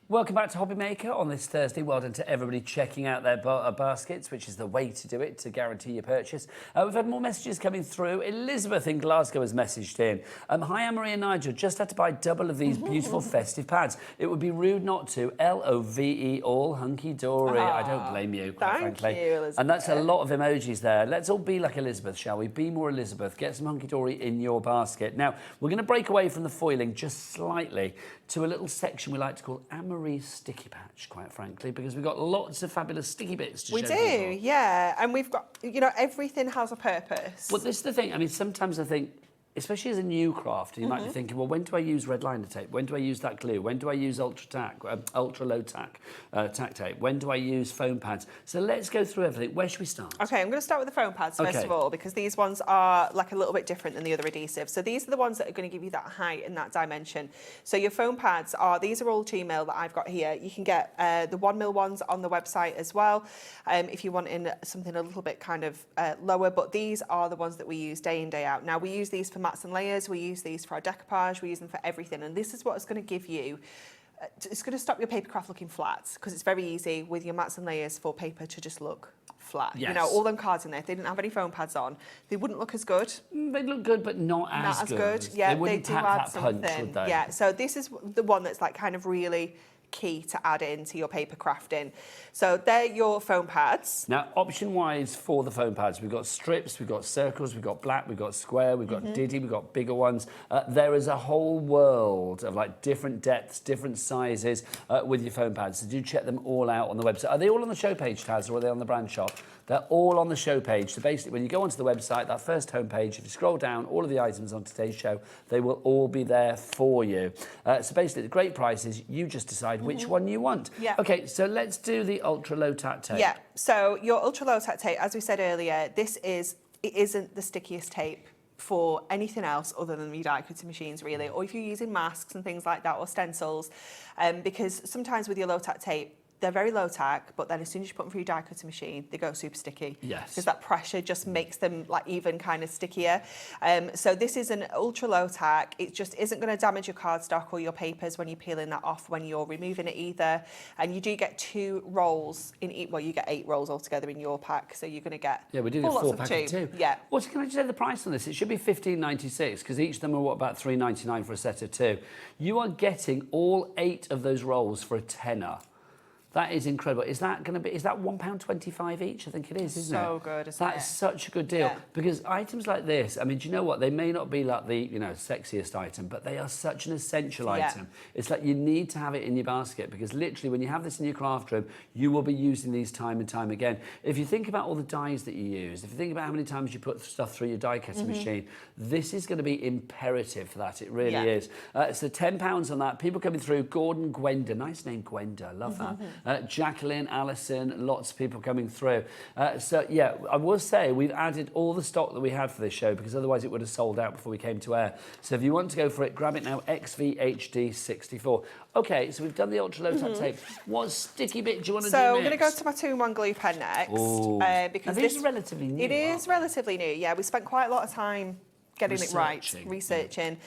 Welcome back to HobbyMaker on this Thursday. Well done to everybody checking out their baskets, which is the way to do it to guarantee your purchase. We've had more messages coming through. Elizabeth in Glasgow has messaged in. Hi, Anne-Marie and Nigel. Just had to buy double of these beautiful festive pads. It would be rude not to. LOVE, all hunky-dory. I don't blame you, quite frankly. Thank you, Elizabeth. And that's a lot of emojis there. Let's all be like Elizabeth, shall we? Be more Elizabeth. Get some hunky-dory in your basket. Now, we're going to break away from the foiling just slightly to a little section we like to call Anne-Marie's Sticky Patch, quite frankly, because we've got lots of fabulous sticky bits to show people. We do, yeah. And we've got, you know, everything has a purpose. Well, this is the thing. I mean, sometimes I think, especially as a new crafter, you might be thinking, well, when do I use red liner tape? When do I use that glue? When do I use ultra low tack tape? When do I use foam pads? So let's go through everything. Where should we start? Okay, I'm going to start with the foam pads first of all, because these ones are like a little bit different than the other adhesives. So these are the ones that are going to give you that height and that dimension. So your foam pads these are all 2mm that I've got here. You can get the 1mm ones on the website as well, if you want in something a little bit kind of lower, but these are the ones that we use day in, day out. Now, we use these for mats and layers, we use these for our decoupage, we use them for everything, and this is what it's going to give you. It's going to stop your paper craft looking flat, because it's very easy with your mats and layers for paper to just look flat. Yes. You know, all them cards in there, if they didn't have any foam pads on, they wouldn't look as good. They look good, but not as good. Yeah, they wouldn't do pack add that something. punch, would they? Yeah, so this is the one that's like kind of really key to add into your paper crafting. So they're your foam pads. Now, option-wise for the foam pads, we've got strips, we've got circles, we've got black, we've got square, we've got diddy, we've got bigger ones. There is a whole world of like different depths, different sizes with your foam pads. So do check them all out on the website. Are they all on the show page, Taz, or are they on the brand shop? They're all on the show page. So basically, when you go onto the website, that first homepage, if you scroll down, all of the items on today's show, they will all be there for you. So basically, the great price is you just decide which one you want. Yeah. Okay, so let's do the ultra low tack tape. Yeah, so your ultra low tack tape, as we said earlier, it isn't the stickiest tape for anything else other than your die cutting machines, really, or if you're using masks and things like that, or stencils, because sometimes with your low tack tape, they're very low tack, but then as soon as you put them through your die cutting machine, they go super sticky. Yes. Because that pressure just makes them like even kind of stickier. So this is an ultra low tack. It just isn't going to damage your cardstock or your papers when you're peeling that off when you're removing it either. And you do get 2 rolls in each. Well, you get 8 rolls altogether in your pack, so you're going to get. Yeah, we're doing a 4-pack of 2. Yeah. Well, can I just say the price on this? It should be $15.96 because each of them are about $3.99 for a set of 2. You are getting all 8 of those rolls for a tenner. That is incredible. Is that going to be? Is that £1.25 each? I think it is, isn't it? So good, isn't it? That's such a good deal Yeah. because items like this. I mean, do you know what? They may not be like the sexiest item, but they are such an essential item. It's like you need to have it in your basket because literally, when you have this in your craft room, you will be using these time and time again. If you think about all the dyes that you use, if you think about how many times you put stuff through your die cutting machine, this is going to be imperative for that. It really is. So £10 on that. People coming through. Gordon, Gwenda, nice name, Gwenda. I love that. Jacqueline, Alison, lots of people coming through. So, yeah, I will say we've added all the stock that we had for this show because otherwise it would have sold out before we came to air. So if you want to go for it, grab it now, XVHD64. OK, so we've done the ultra low tack tape. What sticky bit do you want to do next? So we're going to go to my 2-in-1 glue pen next. Because this is relatively new. It is relatively new, yeah. We spent quite a lot of time getting it right, researching,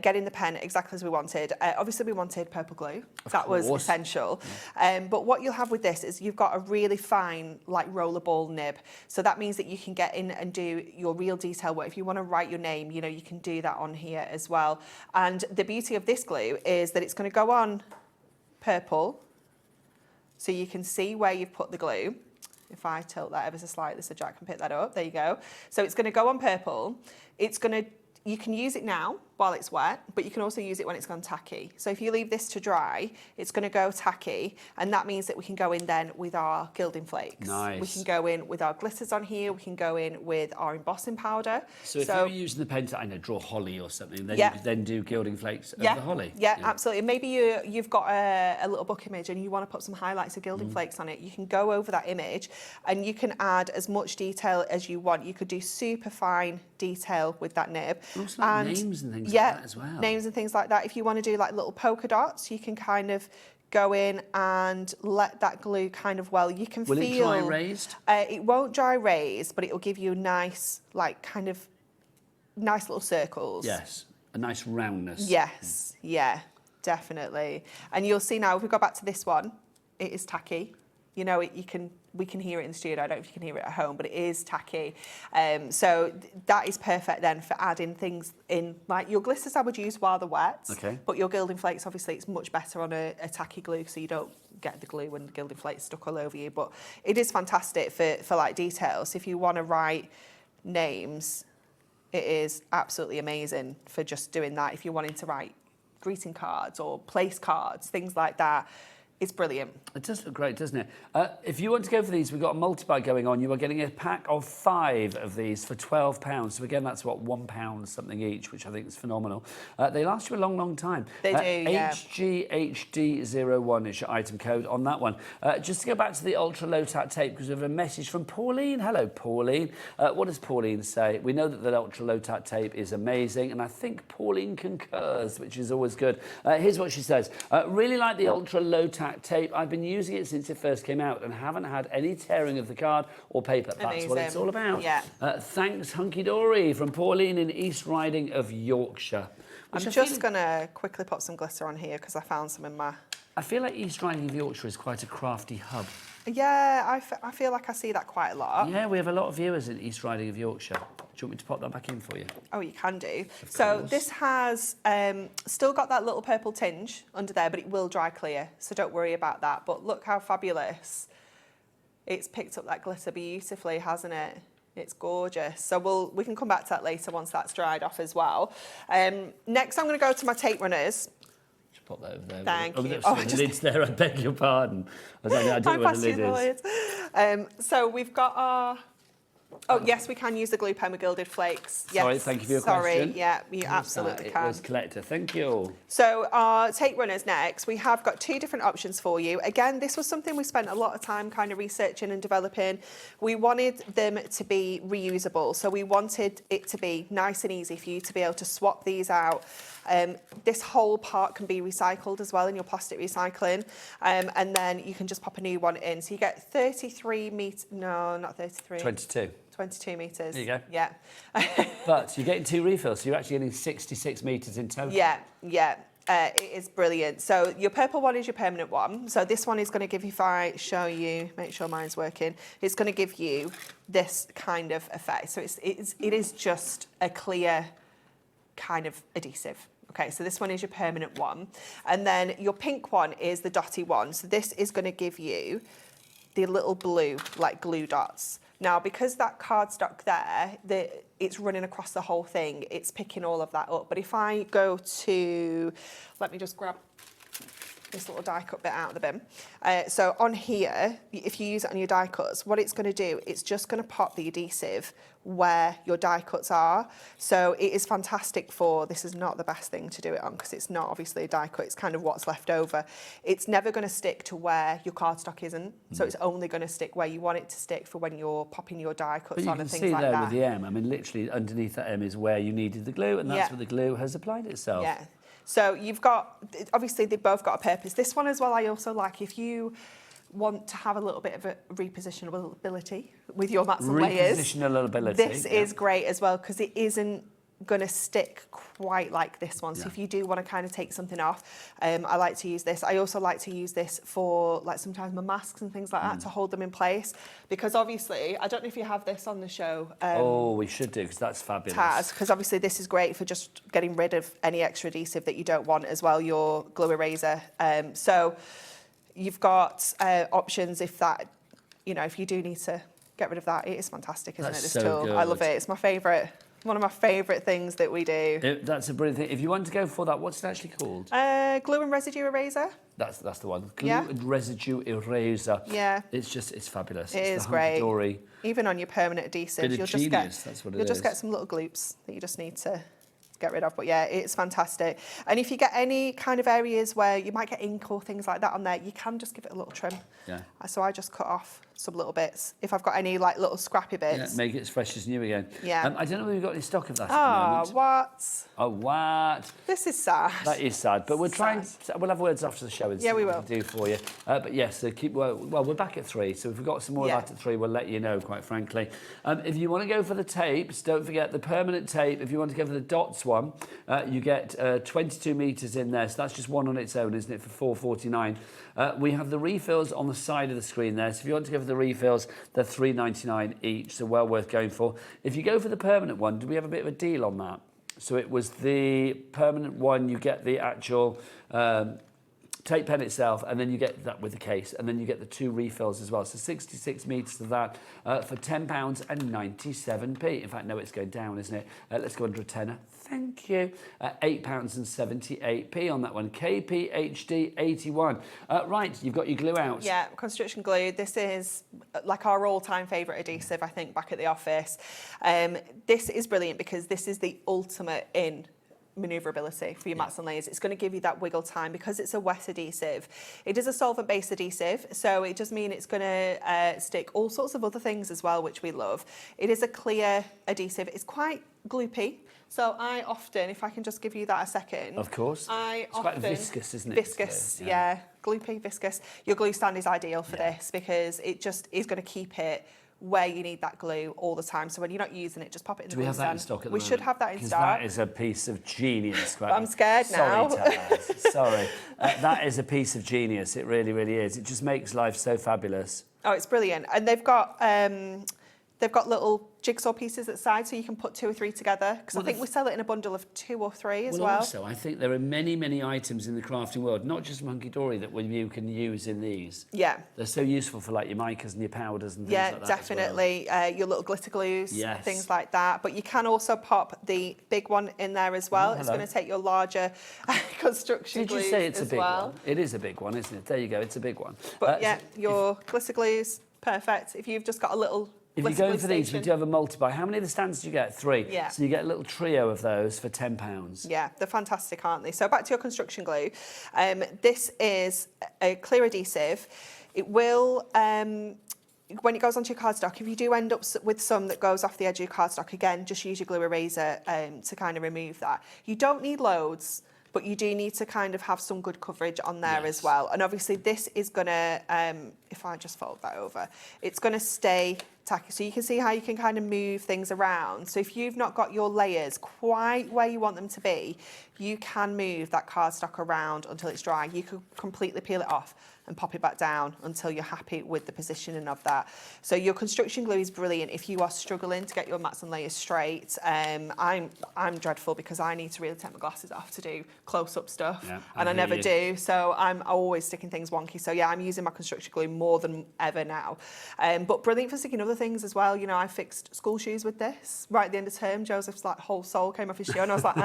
getting the pen exactly as we wanted. Obviously, we wanted purple glue. That was essential. But what you'll have with this is you've got a really fine, like, rollerball nib. So that means that you can get in and do your real detail work. If you want to write your name, you know, you can do that on here as well. And the beauty of this glue is that it's going to go on purple, so you can see where you've put the glue. If I tilt that ever so slightly so Jack can pick that up, there you go. So it's going to go on purple. You can use it now while it's wet, but you can also use it when it's gone tacky. So if you leave this to dry, it's going to go tacky, and that means that we can go in then with our gilding flakes. Nice. We can go in with our glitters on here. We can go in with our embossing powder. So if you're using the pen to, I know, draw holly or something, then you could then do gilding flakes of the holly. Yeah, absolutely. Maybe you've got a little book image and you want to put some highlights of gilding flakes on it. You can go over that image and you can add as much detail as you want. You could do super fine detail with that nib. Also like names and things like that as well. Names and things like that. If you want to do like little polka dots, you can kind of go in and let that glue kind of you can feel... Will it dry raised? It won't dry raised, but it will give you nice, like, kind of nice little circles. Yes, a nice roundness. Yes, yeah, definitely. And you'll see now, if we go back to this one, it is tacky. You know, we can hear it in the studio. I don't know if you can hear it at home, but it is tacky. So that is perfect then for adding things in. Like your glitters I would use while they're wet. Okay. But your gilding flakes, obviously, it's much better on a tacky glue, so you don't get the glue and gilding flakes stuck all over you. But it is fantastic for like details. If you want to write names, it is absolutely amazing for just doing that. If you're wanting to write greeting cards or place cards, things like that. It's brilliant. It does look great, doesn't it? If you want to go for these, we've got a multi-buy going on. You are getting a pack of 5 of these for £12. So again, that's what, £1 something each, which I think is phenomenal. They last you a long, long time. They do, yeah. HGHD01 is your item code on that one. Just to go back to the ultra low tack tape, because we have a message from Pauline. Hello, Pauline. What does Pauline say? We know that the ultra low tack tape is amazing, and I think Pauline concurs, which is always good. Here's what she says. Really like the ultra low tack tape. I've been using it since it first came out and haven't had any tearing of the card or paper. That's what it's all about. Yeah. Thanks, Hunkydory, from Pauline in East Riding of Yorkshire. I'm just going to quickly pop some glitter on here because I found some in my... I feel like East Riding of Yorkshire is quite a crafty hub. Yeah, I feel like I see that quite a lot. Yeah, we have a lot of viewers in East Riding of Yorkshire. Do you want me to pop that back in for you? Oh, you can do. Of so course. this has still got that little purple tinge under there, but it will dry clear, so don't worry about that. But look how fabulous. It's picked up that glitter beautifully, hasn't it? It's gorgeous. So we can come back to that later once that's dried off as well. Next, I'm going to go to my tape runners. Pop that over there. Thank you. The lid's there, I beg your pardon. I don't know where the lid is. So we've got our... Oh, yes, we can use the glue pen with gilded flakes. Yes. Sorry, thank you for your question. Sorry, yeah, you absolutely can. It was collector, thank you. So our tape runners next, we have got 2 different options for you. Again, this was something we spent a lot of time kind of researching and developing. We wanted them to be reusable, so we wanted it to be nice and easy for you to be able to swap these out. This whole part can be recycled as well in your plastic recycling, and then you can just pop a new one in. So you get 33 metres, no, not 33. 22 metres. There you go. Yeah. But you're getting 2 refills, so you're actually getting 66 metres in total. Yeah. It is brilliant. So your purple one is your permanent one. So this one is going to give you, if I show you, make sure mine's working, it's going to give you this kind of effect. So it is just a clear kind of adhesive. Okay, so this one is your permanent one. And then your pink one is the dotty one. So this is going to give you the little blue, like glue dots. Now, because that cardstock there, it's running across the whole thing, it's picking all of that up. But if I go to, let me just grab this little die cut bit out of the bin. So on here, if you use it on your die cuts, what it's going to do, it's just going to pop the adhesive where your die cuts are. So it is fantastic for, this is not the best thing to do it on because it's not obviously a die cut, it's kind of what's left over. It's never going to stick to where your cardstock isn't. So it's only going to stick where you want it to stick for when you're popping your die cuts on and things like that. But you can see there with the M, I mean literally underneath that M is where you needed the glue, and that's where the glue has applied itself. Yeah. So you've got, obviously they've both got a purpose. This one as well, I also like if you want to have a little bit of a repositionability with your mats and layers. Repositionability. This is great as well because it isn't going to stick quite like this one. So if you do want to kind of take something off, I like to use this. I also like to use this for like sometimes my masks and things like that to hold them in place because obviously, I don't know if you have this on the show. Oh, we should do because that's fabulous. Because obviously this is great for just getting rid of any extra adhesive that you don't want as well, your glue eraser. So you've got options if that, you know, if you do need to get rid of that. It is fantastic, isn't it, this tool? Good. I love it. It's my favourite. One of my favourite things that we do. That's a brilliant thing. If you want to go for that, what's it actually called? Glue and residue eraser. That's the one. Glue and residue eraser. Yeah. It's fabulous. It is great. Even on your permanent adhesives, you'll just get some little gloops that you just need to get rid of. But yeah, it's fantastic. And if you get any kind of areas where you might get ink or things like that on there, you can just give it a little trim. Yeah. So I just cut off some little bits. If I've got any like little scrappy bits. Yeah, make it as fresh as new again. Yeah. I don't know if we've got any stock of that at the Oh, moment. what? Oh, what? This is sad. That is sad, but we'll try and we'll have words after the show and see we what will. we can do for you. But yes, so we're back at 3, so if we've got some more of that at 3, we'll let you know, quite frankly. If you want to go for the tapes, don't forget the permanent tape. If you want to go for the dots one, you get 22 metres in there, so that's just one on its own, isn't it, for $4.49. We have the refills on the side of the screen there, so if you want to go for the refills, they're $3.99 each, so well worth going for. If you go for the permanent one, do we have a bit of a deal on that? So it was the permanent one, you get the actual tape pen itself, and then you get that with the case, and then you get the 2 refills as well. So 66 metres of that for £10.97p. In fact, no, it's going down, isn't it? Let's go under a tenner. Thank you. £8.78p on that one. KPHD 81. Right, you've got your glue out. Yeah, construction glue. This is like our all-time favourite adhesive, I think, back at the office. This is brilliant because this is the ultimate in manoeuvrability for your mats and layers. It's going to give you that wiggle time because it's a wet adhesive. It is a solvent-based adhesive, so it does mean it's going to stick all sorts of other things as well, which we love. It is a clear adhesive. It's quite gloopy. So I often, if I can just give you that a second. Of course. It's quite viscous, isn't it? Viscous, yeah. Gloopy, viscous. Your glue stand is ideal for this because it just is going to keep it where you need that glue all the time. So when you're not using it, just pop it in the glue stand. Do we have that in stock at the moment? We should have that in stock. That is a piece of genius. I'm scared now. Sorry, Taz. Sorry. That is a piece of genius. It really, really is. It just makes life so fabulous. Oh, it's brilliant. And they've got little jigsaw pieces at the side so you can put 2 or 3 together because I think we sell it in a bundle of 2 or 3 as well. Also, I think there are many, many items in the crafting world, not just from Hunkydory, that you can use in these. Yeah. They're so useful for like your micas and your powders and things like that. Yeah, definitely. As well. Your little glitter glues, yes. Things like that. But you can also pop the big one in there as well. It's going to take your larger construction glues. Did you say it's a big one? It is a big one, isn't it? There you go, it's a big one. But your glitter glues, perfect. If you've just got a little if you're going for these, we do have a multi-buy. How many of the stands do you get? 3. Yeah. So you get a little trio of those for £10. Yeah, they're fantastic, aren't they? So back to your construction glue. This is a clear adhesive. It will, when it goes onto your cardstock, if you do end up with some that goes off the edge of your cardstock, again, just use your glue eraser to kind of remove that. You don't need loads, but you do need to kind of have some good coverage on there as well. And obviously this is going to, if I just fold that over, it's going to stay tacky. So you can see how you can kind of move things around. So if you've not got your layers quite where you want them to be, you can move that cardstock around until it's dry. You could completely peel it off and pop it back down until you're happy with the positioning of that. So your construction glue is brilliant if you are struggling to get your mats and layers straight. I'm dreadful because I need to really take my glasses off to do close-up stuff, and I never do. So I'm always sticking things wonky. So yeah, I'm using my construction glue more than ever now. But brilliant for sticking other things as well. You know, I fixed school shoes with this right at the end of term. Joseph's like whole soul came off his shoe, and I was like,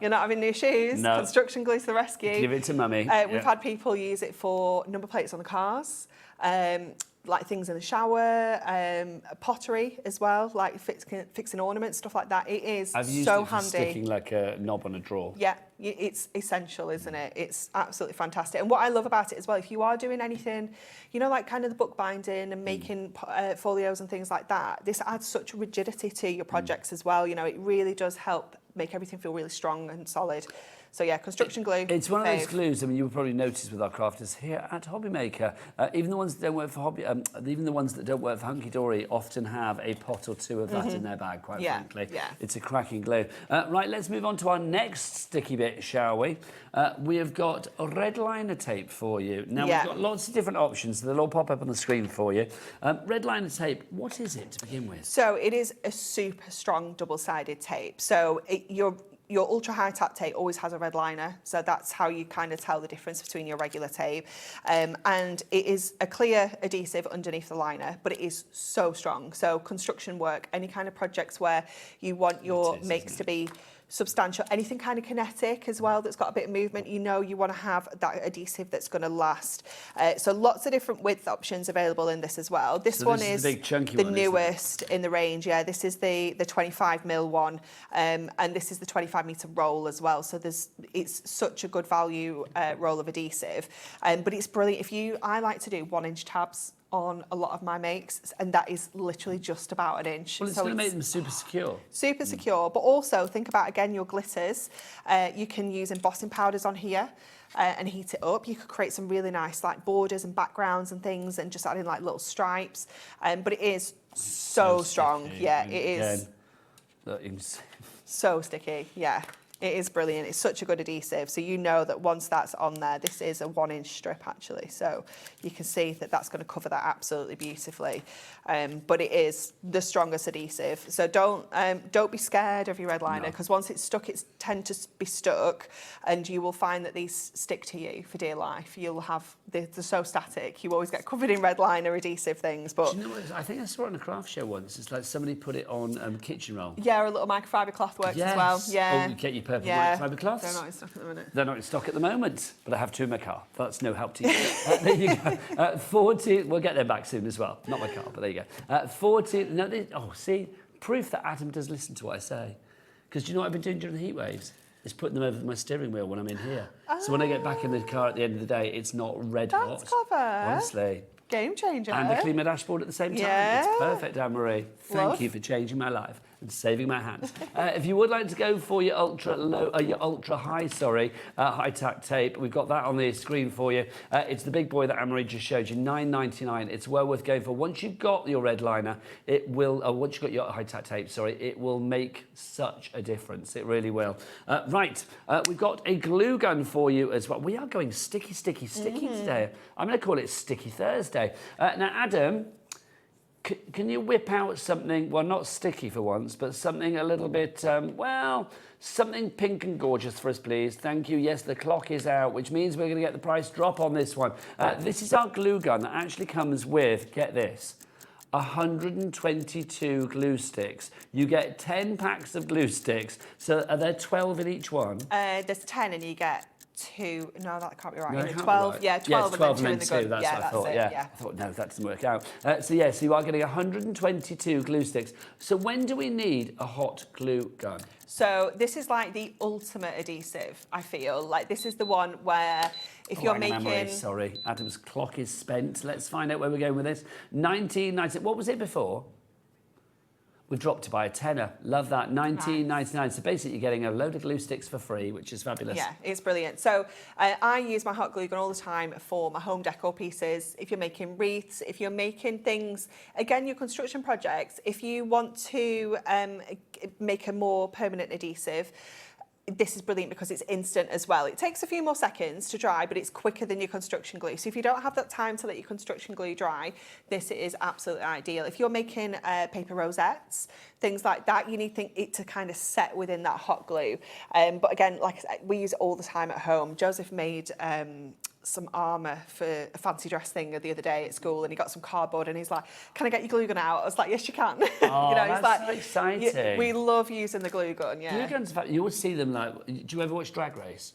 you're not having new shoes. No. Construction glue to the rescue. Give it to mummy. We've had people use it for number plates on the cars, like things in the shower, pottery as well, like fixing ornaments, stuff like that. It is I've used so it for handy. sticking like a knob on a drawer. Yeah, it's essential, isn't it? It's absolutely fantastic. And what I love about it as well, if you are doing anything, you know, like kind of the book binding and making folios and things like that, this adds such rigidity to your projects as well. You know, it really does help make everything feel really strong and solid. So yeah, construction glue. It's one of those glues. I mean, you will probably notice with our crafters here at HobbyMaker, even the ones that don't work for even the ones that don't work for Hunkydory often have a pot or two of that in their bag. Quite frankly, it's a cracking glue. Right, let's move on to our next sticky bit, shall we? We have got a red liner tape for you. Now we've got lots of different options. They'll all pop up on the screen for you. Red liner tape. What is it to begin with? So it is a super strong double-sided tape. So your ultra high tack tape always has a red liner, so that's how you kind of tell the difference between your regular tape. And it is a clear adhesive underneath the liner, but it is so strong. So construction work, any kind of projects where you want your makes to be substantial, anything kind of kinetic as well that's got a bit of movement, you know you want to have that adhesive that's going to last. So lots of different width options available in this as well. This one is the big chunky the one, newest in the range. Yeah, this is the 25mm one, and this is the 25 meter roll as well. So it's such a good value roll of adhesive, but it's brilliant. I like to do 1-inch tabs on a lot of my makes, and that is literally just about 1 inch. Well, it's going to make them super secure. Super secure, but also think about, again, your glitters. You can use embossing powders on here and heat it up. You could create some really nice like borders and backgrounds and things, and just add in like little stripes. But it is so strong. Sticky. Yeah, it is. So sticky, yeah. It is brilliant. It's such a good adhesive. So you know that once that's on there, this is a 1-inch strip actually. So you can see that that's going to cover that absolutely beautifully. But it is the strongest adhesive. So don't be scared of your red liner, because once it's stuck, it tends to be stuck, and you will find that these stick to you for dear life. You'll have, they're so static. You always get covered in red liner adhesive things. But do you know what, I think I saw it on a craft show once. It's like somebody put it on kitchen roll. Yeah, or a little microfiber cloth works as well. Yeah. Oh, you get your purple microfiber cloths. They're not in stock at the minute. They're not in stock at the moment, but I have 2 in my car. That's no help to you. There you go. 40. We'll get them back soon as well. Not my car, but there you go. 40. No, see, proof that Adam does listen to what I say. Because do you know what I've been doing during the heat waves? Is putting them over my steering wheel when I'm in here. So when I get back in the car at the end of the day, it's not red hot. That's clever. Honestly. Game changer. And I clean my dashboard at the same time. Yeah. It's perfect, Anne-Marie. Thank you for changing my life and saving my hands. If you would like to go for your ultra high tack tape, we've got that on the screen for you. It's the big boy that Anne-Marie just showed you, $9.99. It's well worth going for. Once you've got your red liner, once you've got your high tack tape, it will make such a difference. It really will. Right, we've got a glue gun for you as well. We are going sticky today. I'm going to call it Sticky Thursday. Now, Adam, can you whip out something, well, not sticky for once, but something a little bit, something pink and gorgeous for us, please? Thank you. Yes, the clock is out, which means we're going to get the price drop on this one. This is our glue gun that actually comes with, get this, 122 glue sticks. You get 10 packs of glue sticks. So are there 12 in each one? There's 10 and you get 2. No, that can't be right. No, 12, yeah, 12 12 and then 2 in the gun. That's what I thought. Yeah. I thought, no, that doesn't work out. So you are getting 122 glue sticks. So when do we need a hot glue gun? So this is like the ultimate adhesive, I feel. Like this is the one where if you're making... Sorry, Adam's clock is spent. Let's find out where we're going with this. 1990. What was it before? We've dropped it by a tenner. Love that. $19.99. So basically, you're getting a load of glue sticks for free, which is fabulous. Yeah, it's brilliant. So I use my hot glue gun all the time for my home decor pieces. If you're making wreaths, if you're making things, again, your construction projects, if you want to make a more permanent adhesive, this is brilliant because it's instant as well. It takes a few more seconds to dry, but it's quicker than your construction glue. So if you don't have that time to let your construction glue dry, this is absolutely ideal. If you're making paper rosettes, things like that, you need it to kind of set within that hot glue. But again, like I said, we use it all the time at home. Joseph made some armour for a fancy dress thing the other day at school, and he got some cardboard and he's like, can I get your glue gun out? I was like, yes, you can. Oh, he's that's like, so exciting. we love using the glue gun, yeah. Glue guns, in fact, you always see them like, do you ever watch Drag Race?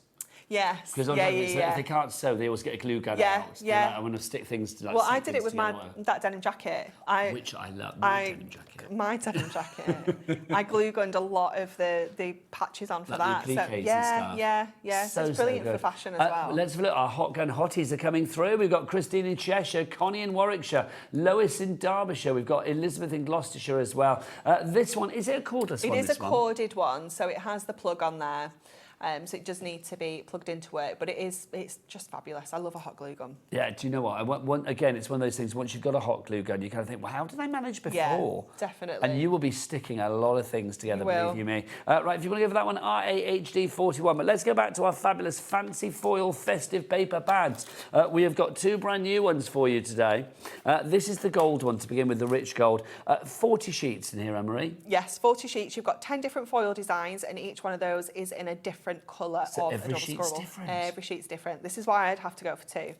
Yes. Because if they can't sew, they always get a glue gun out. So Yeah. like, I want to stick things to like. Well, stick I did it things with together. that denim jacket. Which I love. My denim jacket. My denim jacket. I glue gunned a lot of the patches on for Like the that. appliques and stuff. Yeah. So it's brilliant for good. fashion as well. Let's have a look. Our hot gun hotties are coming through. We've got Christine in Cheshire, Connie in Warwickshire, Lois in Derbyshire. We've got Elizabeth in Gloucestershire as well. This one, is it a cordless one? It is a corded one, so it has the plug on there. So it does need to be plugged into work, but it's just fabulous. I love a hot glue gun. Yeah, do you know what? Again, it's one of those things, once you've got a hot glue gun, you kind of think, well, how did they manage before? Yeah, definitely. And you will be sticking a lot of things together, You will. believe you me. Right, if you want to go for that one, RAHD41. But let's go back to our fabulous fancy foil festive paper pads. We have got two brand new ones for you today. This is the gold one to begin with, the rich gold. 40 sheets in here, Anne-Marie. Yes, 40 sheets. You've got 10 different foil designs, and each one of those is in a different colour So of every a double sheet's scribble. different? Every sheet's different. This is why I'd have to go for two.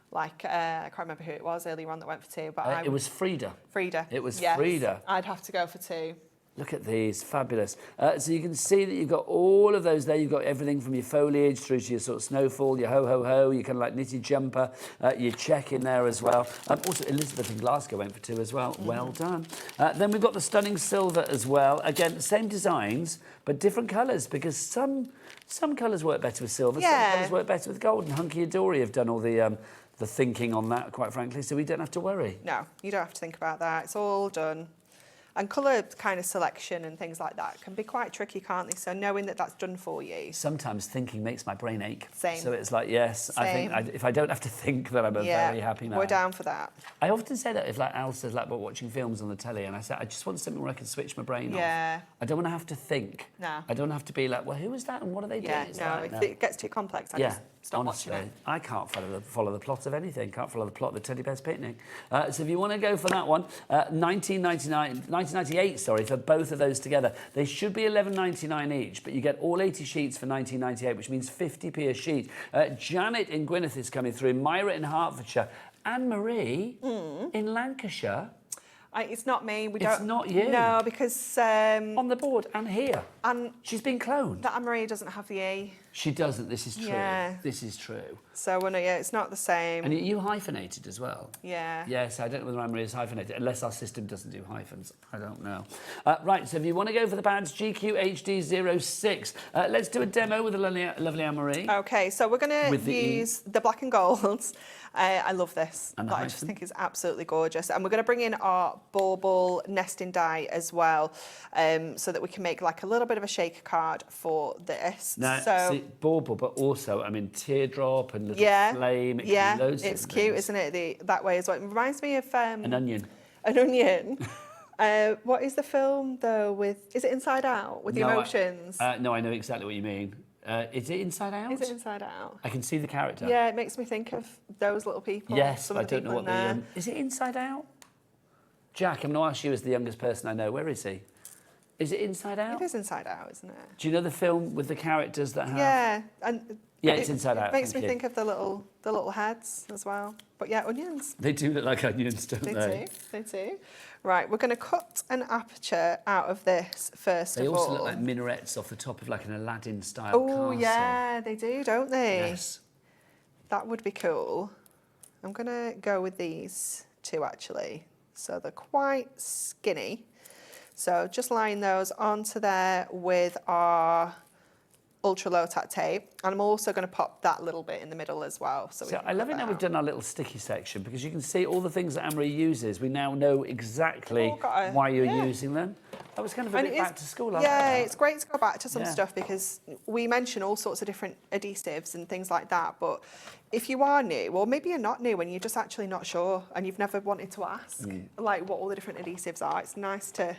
Like, I can't remember who it was earlier on that went for two, but It was Frida. Frida. It was yes, Frida. I'd have to go for two. Look at these, fabulous. So you can see that you've got all of those there. You've got everything from your foliage through to your sort of snowfall, your ho-ho-ho, your kind of like knitted jumper, your check in there as well. Also, Elizabeth in Glasgow went for two as well. Well done. Then we've got the stunning silver as well. Again, same designs, but different colours, because some colours work better with silver, some colours work better with gold. And Hunkydory have done all the thinking on that, quite frankly, so we don't have to worry. No, you don't have to think about that. It's all done. And colour kind of selection and things like that can be quite tricky, can't they? So knowing that that's done for you. Sometimes thinking makes my brain ache. Same. So it's like, yes, I think if I don't have to think, then I'm a very happy man. We're down for that. I often say that if like Al says like, we're watching films on the telly, and I say, I just want something where I can switch my brain off. I don't want to have to think. No. I don't have to be like, well, who was that and what are they doing? Yeah, It's no, like, if it gets too complex, I just stop honestly, watching it. I can't follow the plot of anything. Can't follow the plot of the Teddy Bear's Picnic. So if you want to go for that one, 1998, sorry, for both of those together. They should be $11.99 each, but you get all 80 sheets for $19.98, which means 50p a sheet. Janet in Gwynedd is coming through, Myra in Hertfordshire, Anne-Marie in Lancashire. It's not me. It's not you. No, because on the board and here. And she's been cloned. That Anne-Marie doesn't have the E. She doesn't. This is true. Yeah. This is true. So it's not the same. And you hyphenated as well. Yeah. Yes, I don't know whether Anne-Marie is hyphenated, unless our system doesn't do hyphens. I don't know. Right, so if you want to go for the pads, GQHD06. Let's do a demo with the lovely Anne-Marie. Okay, so we're going to use the black and golds. I love this. And I just think it's absolutely gorgeous. And we're going to bring in our bauble nesting die as well, so that we can make like a little bit of a shaker card for this. Now, see, bauble, but also, I mean, teardrop and little flame. It can be loads of it's different cute, things. isn't it? That way as well. It reminds me of... an onion. An onion. What is the film, though, with... Is it Inside Out, with the emotions? No, I know exactly what you mean. Is it Inside Out? Is it Inside Out? I can see the character. Yeah, it makes me think of those little people. Yes, some I of the don't know people what in the... there. is it Inside Out? Jack, I'm going to ask you as the youngest person I know. Where is he? Is it Inside Out? It is Inside Out, isn't it? Do you know the film with the characters that have... Yeah, and it's Inside Out. It makes me think of the little heads as well. But yeah, onions. They do look like onions, don't they? They do. Right, we're going to cut an aperture out of this first of all. They also look like minarets off the top of like an Aladdin-style Oh, castle. yeah, they do, don't they? Yes. That would be cool. I'm going to go with these two, actually. So they're quite skinny. So just line those onto there with our ultra low tack tape, and I'm also going to pop that little bit in the middle as well. So I love it now we've done our little sticky section, because you can see all the things that Anne-Marie uses. We now know exactly why you're using them. That was kind of a bit back to school. It's great to go back to some Yeah. stuff, because we mention all sorts of different adhesives and things like that. But if you are new, or maybe you're not new and you're just actually not sure and you've never wanted to ask, like what all the different adhesives are, it's nice to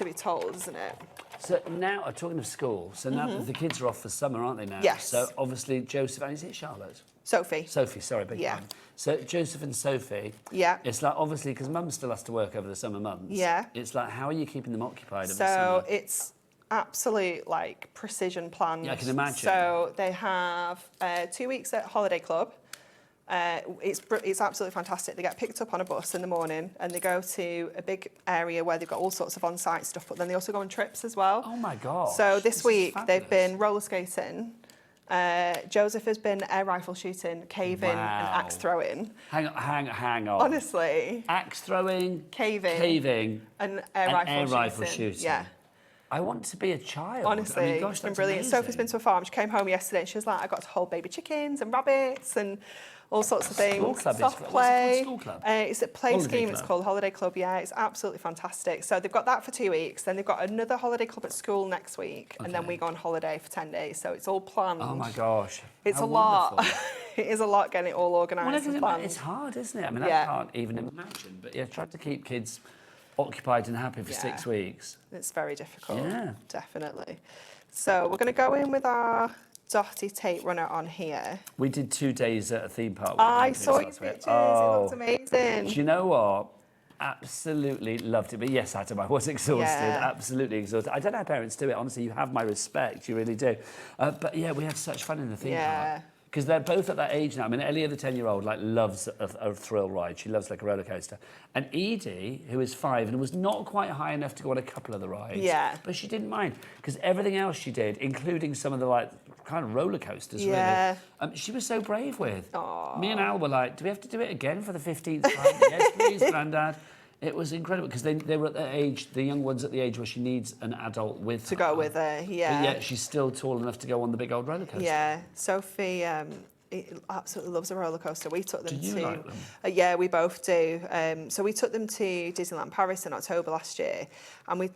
be told, isn't it? So now, talking of school, so now the kids are off for summer, aren't they now? Yes. So obviously Joseph, and is it Charlotte? Sophie. Sophie, sorry, beg your Yeah. pardon. So Joseph and Sophie. Yeah. It's like, obviously, because Mum still has to work over the summer months. Yeah. It's like, how are you keeping them occupied over the So summer? it's absolute like precision planned. Yeah, I can imagine. So they have 2 weeks at Holiday Club. It's absolutely fantastic. They get picked up on a bus in the morning and they go to a big area where they've got all sorts of on-site stuff, but then they also go on trips as well. Oh my gosh. So this is week they've fabulous. been roller skating. Joseph has been air rifle shooting, caving and axe throwing. Hang on. Honestly. Axe throwing, Caving. And air rifle shooting. Yeah. I want to be a child. Honestly, I mean, gosh, it's been that's brilliant. amazing. Sophie's been to a farm. She came home yesterday and she was like, I got to hold baby chickens and rabbits and all sorts of things. School club is- Soft what's it called, play. school club? It's a play Holiday scheme. club. It's called Holiday Club. Yeah, it's absolutely fantastic. So they've got that for 2 weeks. Then they've got another holiday club at school next week. And then we go on holiday for 10 days. So it's all planned. Oh my gosh. It's How a lot. wonderful. It is a lot getting it all organised and planned. It's hard, isn't it? I mean, Yeah. I can't even imagine. But yeah, trying to keep kids occupied and happy for 6 weeks. It's very difficult. Yeah. Definitely. So we're going to go in with our dotty tape runner on here. We did 2 days at a theme park. I saw your pictures. It looked amazing. Do you know what? Absolutely loved it. But yes, Adam, I was exhausted. Yeah. Absolutely exhausted. I don't know how parents do it. Honestly, you have my respect. You really do. But yeah, we had such fun in the theme park. Because they're both at that age now. I mean, Ellie, the 10-year-old, like loves a thrill ride. She loves like a roller coaster. And Edie, who is 5 and was not quite high enough to go on a couple of the rides. Yeah. But she didn't mind because everything else she did, including some of the like kind of roller coasters, really. She was so brave with. Aww. Me and Al were like, do we have to do it again for the 15th time? Yes, please, Grandad. It was incredible because they were at the age, the young ones at the age where she needs an adult with To her. go with her, yeah. But yet she's still tall enough to go on the big old roller coaster. Yeah, Sophie absolutely loves a roller coaster. We took them Do you to. like them? Yeah, we both do. So we took them to Disneyland Paris in October last year, and we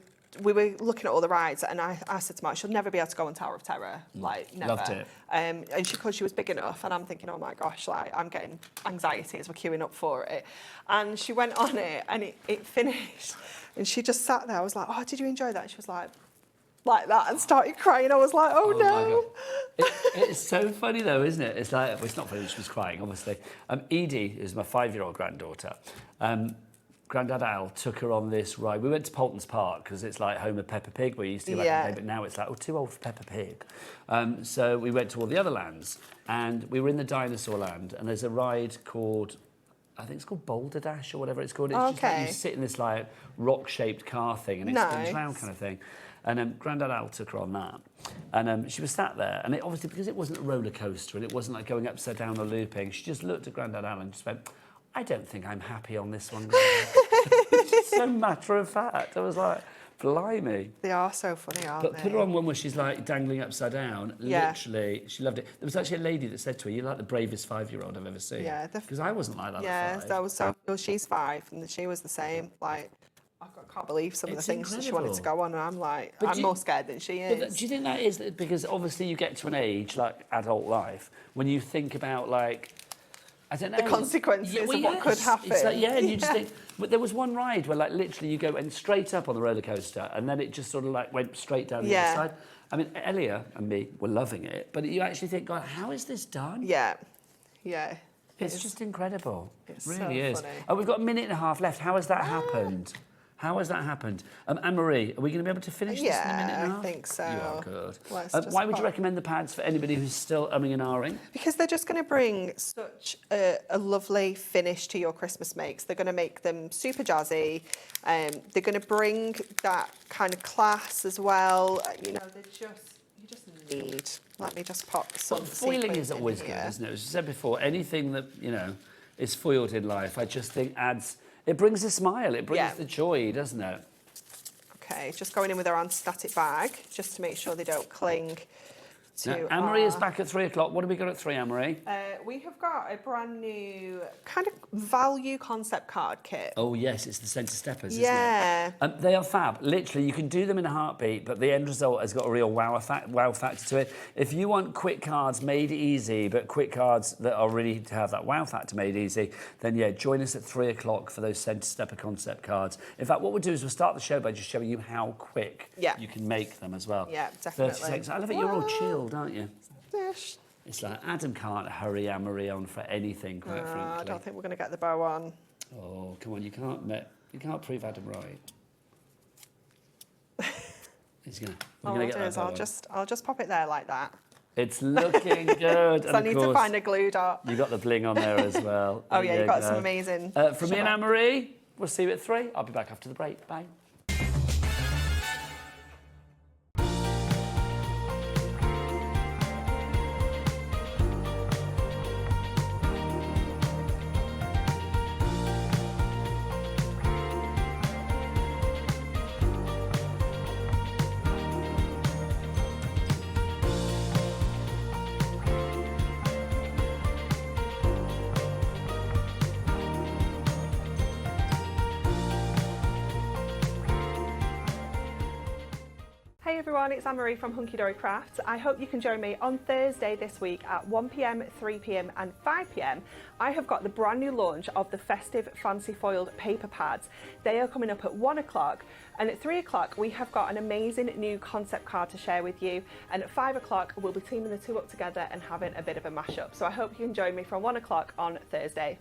were looking at all the rides, and I said to Mark, she'll never be able to go on Tower of Terror, like never. Loved it. And because she was big enough, and I'm thinking, oh my gosh, like I'm getting anxiety as we're queuing up for it. And she went on it, and it finished, and she just sat there. I was like, oh, did you enjoy that? She was like that, and started crying. I was like, oh no. It's so funny though, isn't it? It's like, well, it's not funny, she was crying, obviously. Edie is my 5-year-old granddaughter. Grandad Al took her on this ride. We went to Poulton's Park because it's like home of Peppa Pig, where you used to go back in the day, but now it's like, oh, too old for Peppa Pig. So we went to all the other lands, and we were in the dinosaur land, and there's a ride called, I think it's called Boulder Dash or whatever it's called. It's just like you sit in this like rock-shaped car thing, and it spins round kind of thing. And Grandad Al took her on that. And she was sat there, and it, obviously, because it wasn't a roller coaster, and it wasn't like going upside down or looping, she just looked at Grandad Al and just went, I don't think I'm happy on this one. So matter of fact. I was like, blimey. They are so funny, aren't But they? put her on one where she's like dangling upside down. Yeah. Literally, she loved it. There was actually a lady that said to her, you're like the bravest 5-year-old I've ever seen. Yeah, because I wasn't like that Yeah, at 5. that was so. Well, she's 5, and she was the same. Like, I can't believe some of the It's things that she wanted to incredible. go on, and I'm like, But I'm do you- more scared than she But is. do you think that is because obviously you get to an age like adult life when you think about like, I don't know, The consequences of what could happen. It's like, yeah, and you just think. But there was one ride where like literally you go and straight up on the roller coaster, and then it just sort of like went straight down the other side. I mean, Elia and me were loving it, but you actually think, God, how is this done? Yeah. It's just incredible. It's It so really is. funny. Oh, we've got a minute and a half left. How has that happened? How has that happened? Anne-Marie, are we going to be able to finish this in a minute and a half? I think so. You are good. Let's just Why would you pop- recommend the pads for anybody who's still umming and ahhing? Because they're just going to bring such a lovely finish to your Christmas makes. They're going to make them super jazzy. They're going to bring that kind of class as well. You know, you just need. Let me just pop some. Well, foiling sequins is in always here. good, isn't it? As I said before, anything that, is foiled in life, I just think it brings a smile. It brings the joy, doesn't it? Okay, just going in with our anti-static bag, just to make sure they don't cling to Anne-Marie is back at 3 o'clock. What have we got at 3, Anne-Marie? We have got a brand new kind of value concept card kit. Oh, yes, it's the centre steppers, Yeah. isn't it? They are fab. Literally, you can do them in a heartbeat, but the end result has got a real wow factor to it. If you want quick cards made easy, but quick cards that are really to have that wow factor made easy, then, yeah, join us at 3 o'clock for those centre stepper concept cards. In fact, what we'll do is we'll start the show by just showing you how quick you can make them as well. Yeah, definitely. 30 seconds. I love it. You're all chilled, aren't you? Yes. It's like Adam can't hurry Anne-Marie on for anything, quite frankly. I don't think we're going to get the bow on. Oh, come on, you can't prove Adam right. He's gonna. All I'll do is I'll just pop it there like that. It's looking good. So I need to find a glue dot. You got the bling on there as well. Oh yeah, you've got some amazing. From me and Anne-Marie, we'll see you at 3. I'll be back after the break. Bye. Hey everyone, it's Anne-Marie from Hunkydory Crafts. I hope you can join me on Thursday this week at 1 p.m, 3 p.m, and 5 p.m. I have got the brand new launch of the Festive fancy foiled paper pads. They are coming up at 1 o'clock, and at 3 o'clock we have got an amazing new concept card to share with you, and at 5 o'clock we'll be teaming the two up together and having a bit of a mashup. So I hope you can join me from 1 o'clock on Thursday.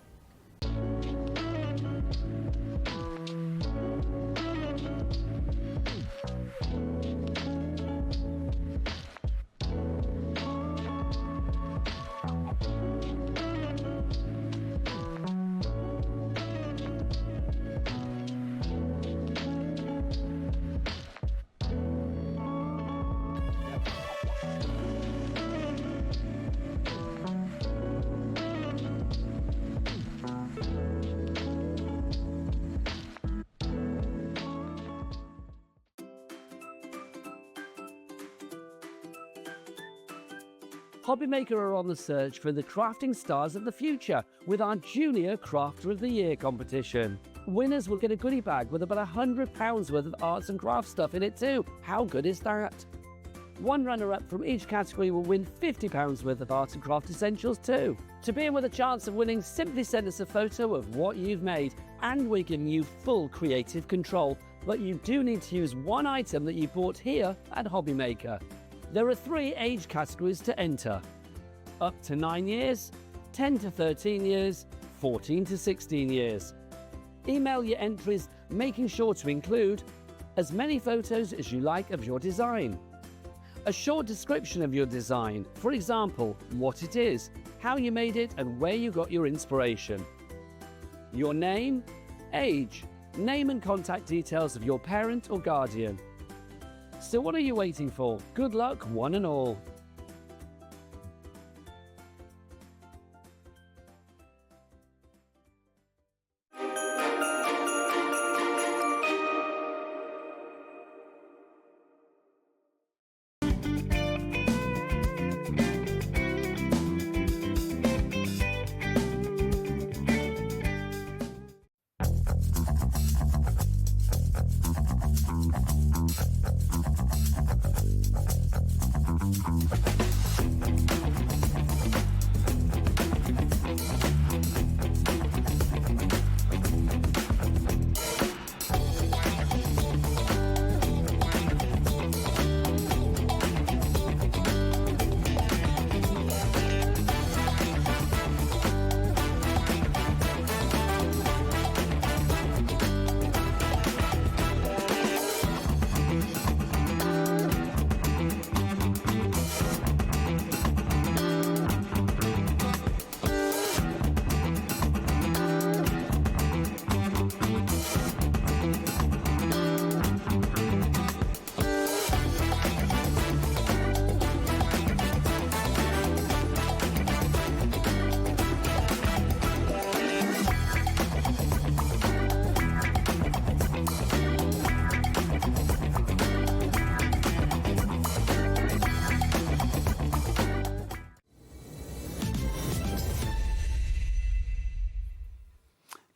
HobbyMaker are on the search for the crafting stars of the future with our Junior Crafter of the Year competition. Winners will get a goodie bag with about £100 worth of arts and crafts stuff in it too. How good is that? One runner-up from each category will win £50 worth of art and craft essentials too. To be in with a chance of winning, simply send us a photo of what you've made, and we're giving you full creative control. But you do need to use one item that you bought here at HobbyMaker. There are 3 age categories to enter: up to 9 years, 10 to 13 years, 14 to 16 years. Email your entries, making sure to include as many photos as you like of your design, a short description of your design, for example, what it is, how you made it and where you got your inspiration, your name, age, name and contact details of your parent or guardian. So what are you waiting for? Good luck, one and all.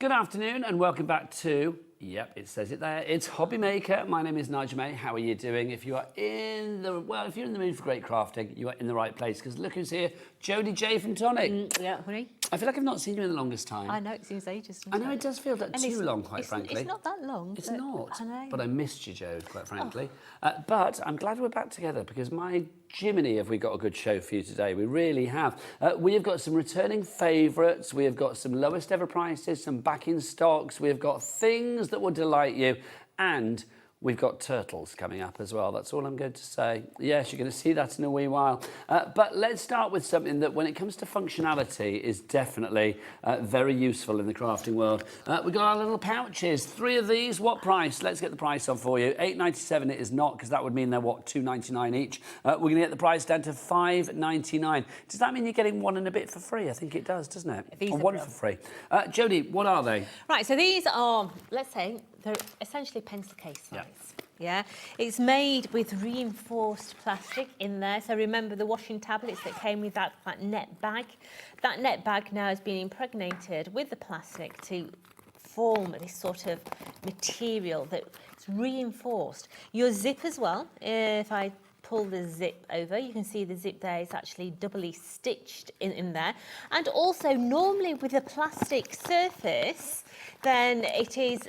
Good afternoon and welcome back to, yep, it says it there, it's HobbyMaker. My name is Nigel May. How are you doing? If you're in the mood for great crafting, you are in the right place because look who's here, Jodie J from Tonic. Yeah, honey. I feel like I've not seen you in the longest time. I know, it seems ages. I know it does feel like too long, quite frankly. It's not that long. It's but not. I know. But I missed you, Jode, quite frankly. But I'm glad we're back together because my Jiminy, have we got a good show for you today? We really have. We have got some returning favourites. We have got some lowest ever prices, some back in stocks. We have got things that will delight you. And we've got turtles coming up as well. That's all I'm going to say. Yes, you're going to see that in a wee while. But let's start with something that, when it comes to functionality, is definitely very useful in the crafting world. We've got our little pouches. 3 of these. What price? Let's get the price on for you. $8.97 it is not, because that would mean they're, what, $2.99 each. We're going to get the price down to $5.99. Does that mean you're getting 1 and a bit for free? I think it does, doesn't it? These or are 1 for free. Jodie, what are they? Right, so these are, let's say, they're essentially pencil case size. Yeah, it's made with reinforced plastic in there. So remember the washing tablets that came with that net bag? That net bag now has been impregnated with the plastic to form this sort of material that's reinforced. Your zip as well, if I pull the zip over, you can see the zip there is actually doubly stitched in there. And also, normally with a plastic surface, then it is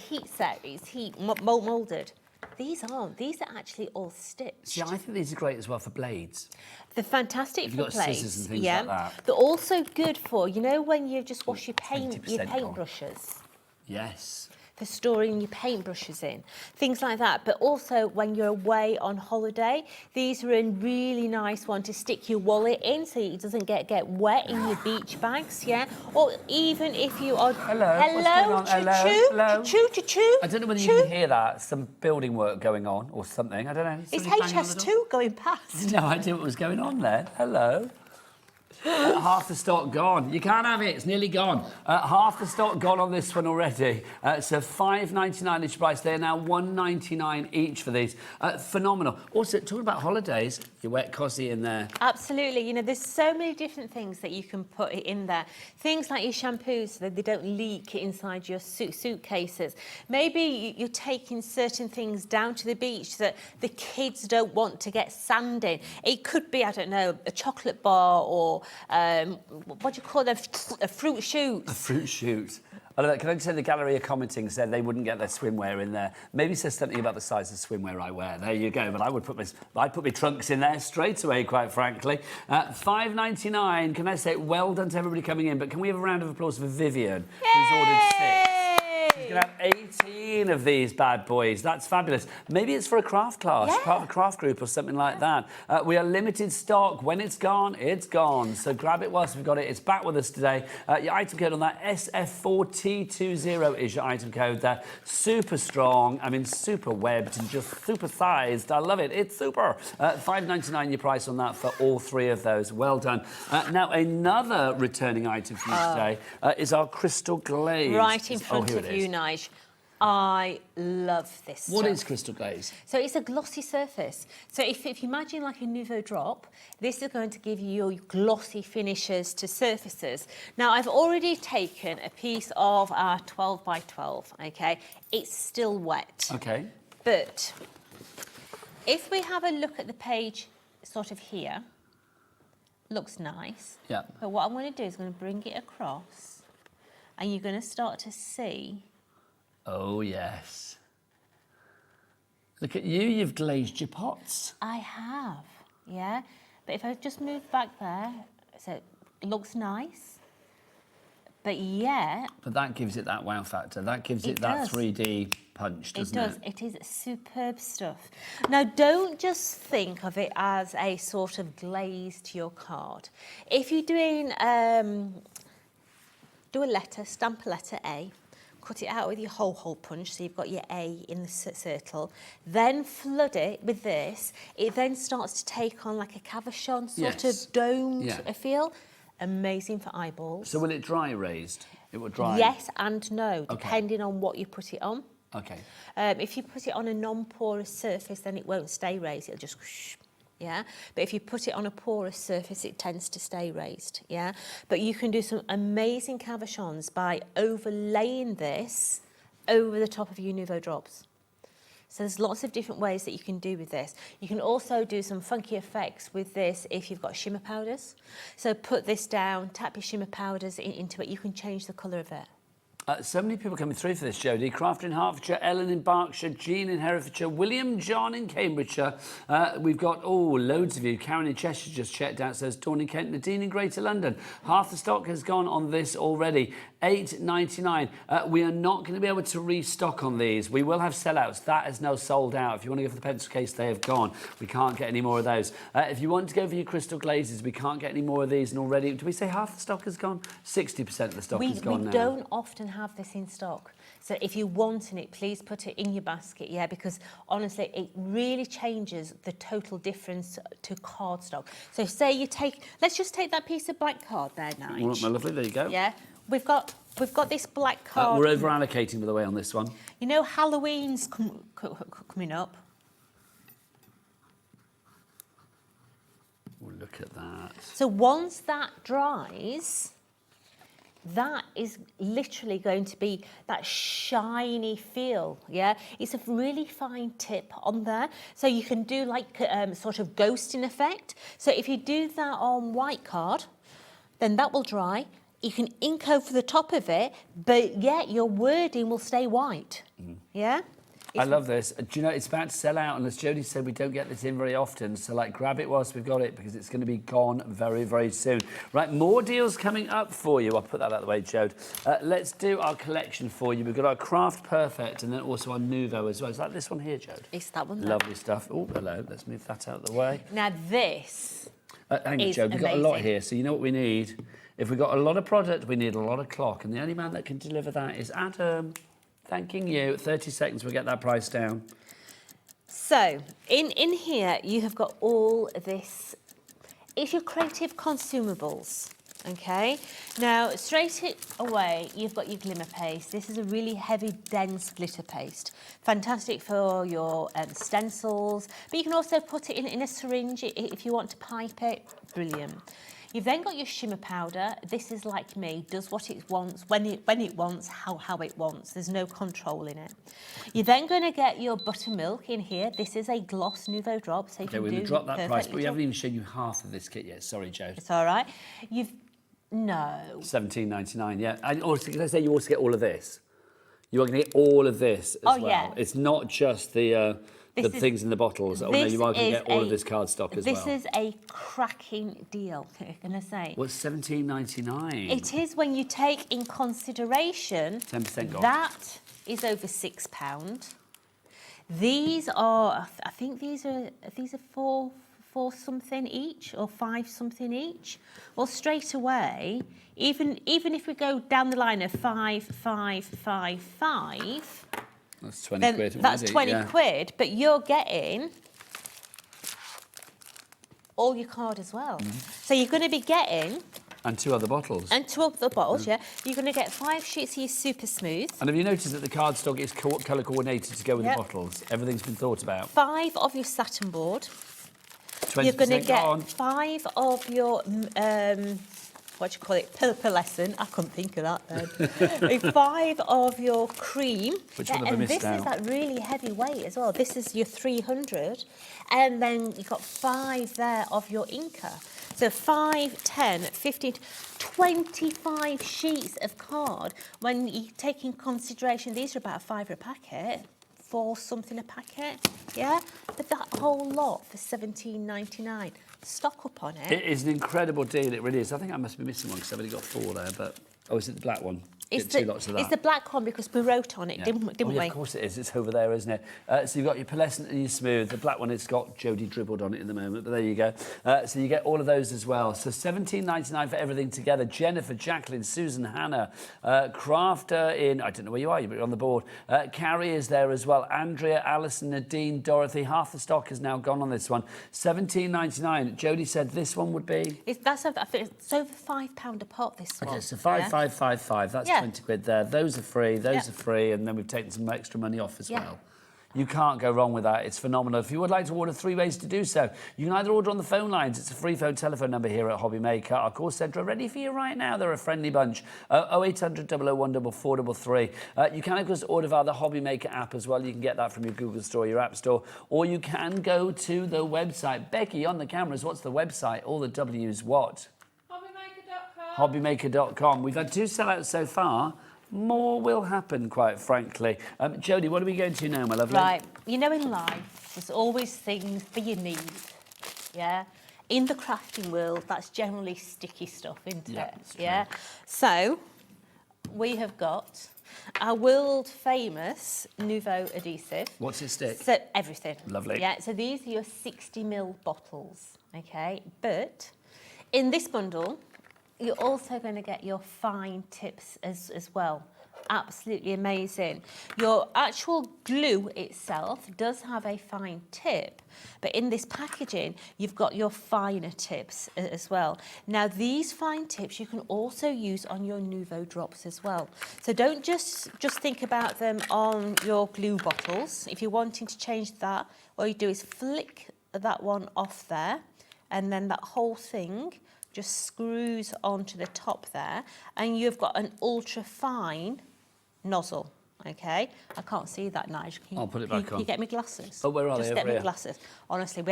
heat set, it's heat moulded. These aren't. These are actually all stitched. See, I think these are great as well for blades. They're fantastic If for you've got blades. scissors and things like that. They're also good for, you know, when you just wash your 20% paintbrushes. Yes. For storing your paintbrushes in, things like that. But also when you're away on holiday, these are a really nice one to stick your wallet in so it doesn't get wet in your beach bags, yeah? Or even if you are... Hello, what's going on? Hello? Choo-choo. I don't know whether you can hear that. Some building work going on or something. I don't know. It's Somebody's banging on the door? HS2 going past. No idea what was going on there. Hello. Half the stock gone. You can't have it. It's nearly gone. Half the stock gone on this one already. So $5.99 each price. They're now $1.99 each for these. Phenomenal. Also, talking about holidays, your wet cosy in there. Absolutely. You know, there's so many different things that you can put in there. Things like your shampoos so that they don't leak inside your suitcases. Maybe you're taking certain things down to the beach that the kids don't want to get sand in. It could be, I don't know, a chocolate bar or what do you call them? A fruit shoot. A fruit shoot. I don't know, can I just say the gallery are commenting, said they wouldn't get their swimwear in there. Maybe says something about the size of swimwear I wear. There you go. But I'd put my trunks in there straight away, quite frankly. $5.99. Can I say well done to everybody coming in? But can we have a round of applause for Vivian, who's ordered 6? She's going to have 18 of these bad boys. That's fabulous. Maybe it's for a craft class, part of a craft group or something like that. We are limited stock. When it's gone, it's gone. So grab it whilst we've got it. It's back with us today. Your item code on that, SF4T20 is your item code there. Super strong. I mean, super webbed and just super sized. I love it. It's super. $5.99 your price on that for all 3 of those. Well done. Now, another returning item for you today is our crystal glaze. Right in front of you, Nige. I love this What stuff. is crystal glaze? So it's a glossy surface. So if you imagine like a Nouveau drop, this is going to give you your glossy finishes to surfaces. Now, I've already taken a piece of our 12 by 12, okay? It's still wet. Okay. But if we have a look at the page sort of here, looks nice. Yeah. But what I'm going to do is I'm going to bring it across and you're going to start to see. Oh, yes. Look at you, you've glazed your pots. I have, yeah. But if I just move back there, so it looks nice. But yeah. But that gives it that wow factor. That gives it that 3D punch, doesn't it? It is superb stuff. Now, don't just think of it as a sort of glaze to your card. If you're doing, do a letter, stamp a letter A, cut it out with your hole punch, so you've got your A in the circle, then flood it with this. It then starts to take on like a cabochon sort of domed feel. Amazing for eyeballs. So will it dry raised? It will dry? Yes and no, depending on what you put it on. Okay. If you put it on a non-porous surface, then it won't stay raised. It'll just whoosh. yeah? But if you put it on a porous surface, it tends to stay raised, yeah? But you can do some amazing cabochons by overlaying this over the top of your Nouveau drops. So there's lots of different ways that you can do with this. You can also do some funky effects with this if you've got shimmer powders. So put this down, tap your shimmer powders into it, you can change the colour of it. So many people coming through for this, Jodie. Craft in Hertfordshire, Ellen in Berkshire, Jean in Herefordshire, William John in Cambridgeshire. We've got, loads of you. Karen in Cheshire just checked out, says Dawn in Kent, Nadine in Greater London. Half the stock has gone on this already. $8.99. We are not going to be able to restock on these. We will have sellouts. That is now sold out. If you want to go for the pencil case, they have gone. We can't get any more of those. If you want to go for your crystal glazes, we can't get any more of these. And already, do we say half the stock has gone? 60% of the stock has gone now. We don't often have this in stock. So if you want it, please put it in your basket, yeah, because honestly, it really changes the total difference to cardstock. So say you take, let's just take that piece of black card there now. Well, my lovely, there you go. Yeah, we've got this black card. We're over allocating, by the way, on this one. You know, Halloween's coming up. Oh, look at that. So once that dries, that is literally going to be that shiny feel, yeah? It's a really fine tip on there. So you can do like sort of ghosting effect. So if you do that on white card, then that will dry. You can ink over the top of it, but yet your wording will stay white, yeah? I love this. Do you know, it's about to sell out, and as Jodie said, we don't get this in very often, so like grab it whilst we've got it, because it's going to be gone very, very soon. Right, more deals coming up for you. I'll put that out of the way, Jode. Let's do our collection for you. We've got our Craft Perfect, and then also our Nouveau as well. Is that this one here, Jode? It's that one there. Lovely stuff. Oh, hello. Let's move that out of the way. Now this hang on, Jode. We've got a lot here, so you know what we need? If we've got a lot of product, we need a lot of clock, and the only man that can deliver that is Adam. Thanking you. 30 seconds, we'll get that price down. So, in here, you have got all this. It's your creative consumables, okay? Now, straight away, you've got your glimmer paste. This is a really heavy, dense glitter paste. Fantastic for your stencils, but you can also put it in a syringe if you want to pipe it. Brilliant. You've then got your shimmer powder. This is like me, does what it wants, when it wants, how it wants. There's no control in it. You're then going to get your buttermilk in here. This is a gloss Nouveau drop, so you can do we're going to drop that price, but we drop. haven't even shown you half of this kit yet. Sorry, Jode. It's all right. No. $17.99, yeah. And also, can I say you also get all of this? You are going to get all of this as well. Yeah. It's not just the things in the bottles. Oh, no, you are going to get all of this cardstock as well. This is a cracking deal, I'm going to say. Well, it's $17.99. It is when you take in consideration 10% off. That is over £6. These are, I think these are four something each or 5 something each. Well, straight away, even if we go down the line of 5, 5, 5, 5. That's 20 quid. That's 20 quid, but you're getting all your card as well. So you're going to be getting... And 2 other bottles. And 2 other bottles, yeah. You're going to get 5 sheets of your Super Smooth. And have you noticed that the cardstock is colour coordinated to go with the bottles? Everything's been thought about. 5 of your satin board. 20% You're going to get on. 5 of your... what do you call it? Pearlescent. I couldn't think of that then. 5 of your cream. Which one have I missed And this is that really heavy weight as well. This is your 300. And then you've got 5 there of your inker. So 5, 10, 15, 25 sheets of card. When you take in consideration, these are about £5 a packet. 4 something a packet. Yeah? But that whole lot for $17.99. Stock up on it. It is an incredible deal, it really is. I think I must be missing one because I've only got 4 there, but... Oh, is it the black one? It's Get 2 lots of that. It's the black one because we wrote on it, didn't we? Of course it is. It's over there, isn't it? So you've got your pearlescent and your smooth. The black one, it's got Jodie dribbled on it in the moment, but there you go. So you get all of those as well. So $17.99 for everything together. Jennifer, Jacqueline, Susan, Hannah, Crafter in... I don't know where you are, but you're on the board. Carrie is there as well. Andrea, Alison, Nadine, Dorothy. Half the stock has now gone on this one. $17.99. Jodie said this one would be... It's over £5 a pot, this one. Okay, so 5. That's 20 quid there. Those are free, those are free, and then we've taken some extra money off as well. You can't go wrong with that. It's phenomenal. If you would like to order, 3 ways to do so. You can either order on the phone lines. It's a free phone telephone number here at HobbyMaker. Our call centre are ready for you right now. They're a friendly bunch. 0800 001 4433. You can, of course, order via the HobbyMaker app as well. You can get that from your Google Store, your App Store, or you can go to the website. Becky, on the cameras, what's the website? All the W's what? HobbyMaker.com. We've had 2 sellouts so far. More will happen, quite frankly. Jodie, what are we going to now, my lovely? Right, you know, in life, there's always things that you need, yeah? In the crafting world, that's generally sticky stuff, isn't it? Yeah. So, we have got our world-famous Nouveau adhesive. What's it stick? So, everything. Lovely. Yeah, so these are your 60ml bottles, okay? But in this bundle, you're also going to get your fine tips as well. Absolutely amazing. Your actual glue itself does have a fine tip, but in this packaging, you've got your finer tips as well. Now, these fine tips you can also use on your Nouveau drops as well. So don't just think about them on your glue bottles. If you're wanting to change that, all you do is flick that one off there, and then that whole thing just screws onto the top there, and you've got an ultra fine nozzle. Okay, I can't see that, Nigel. I'll put it back on. Can you get me glasses? Oh, where are they? Just get Over me here. glasses. Honestly,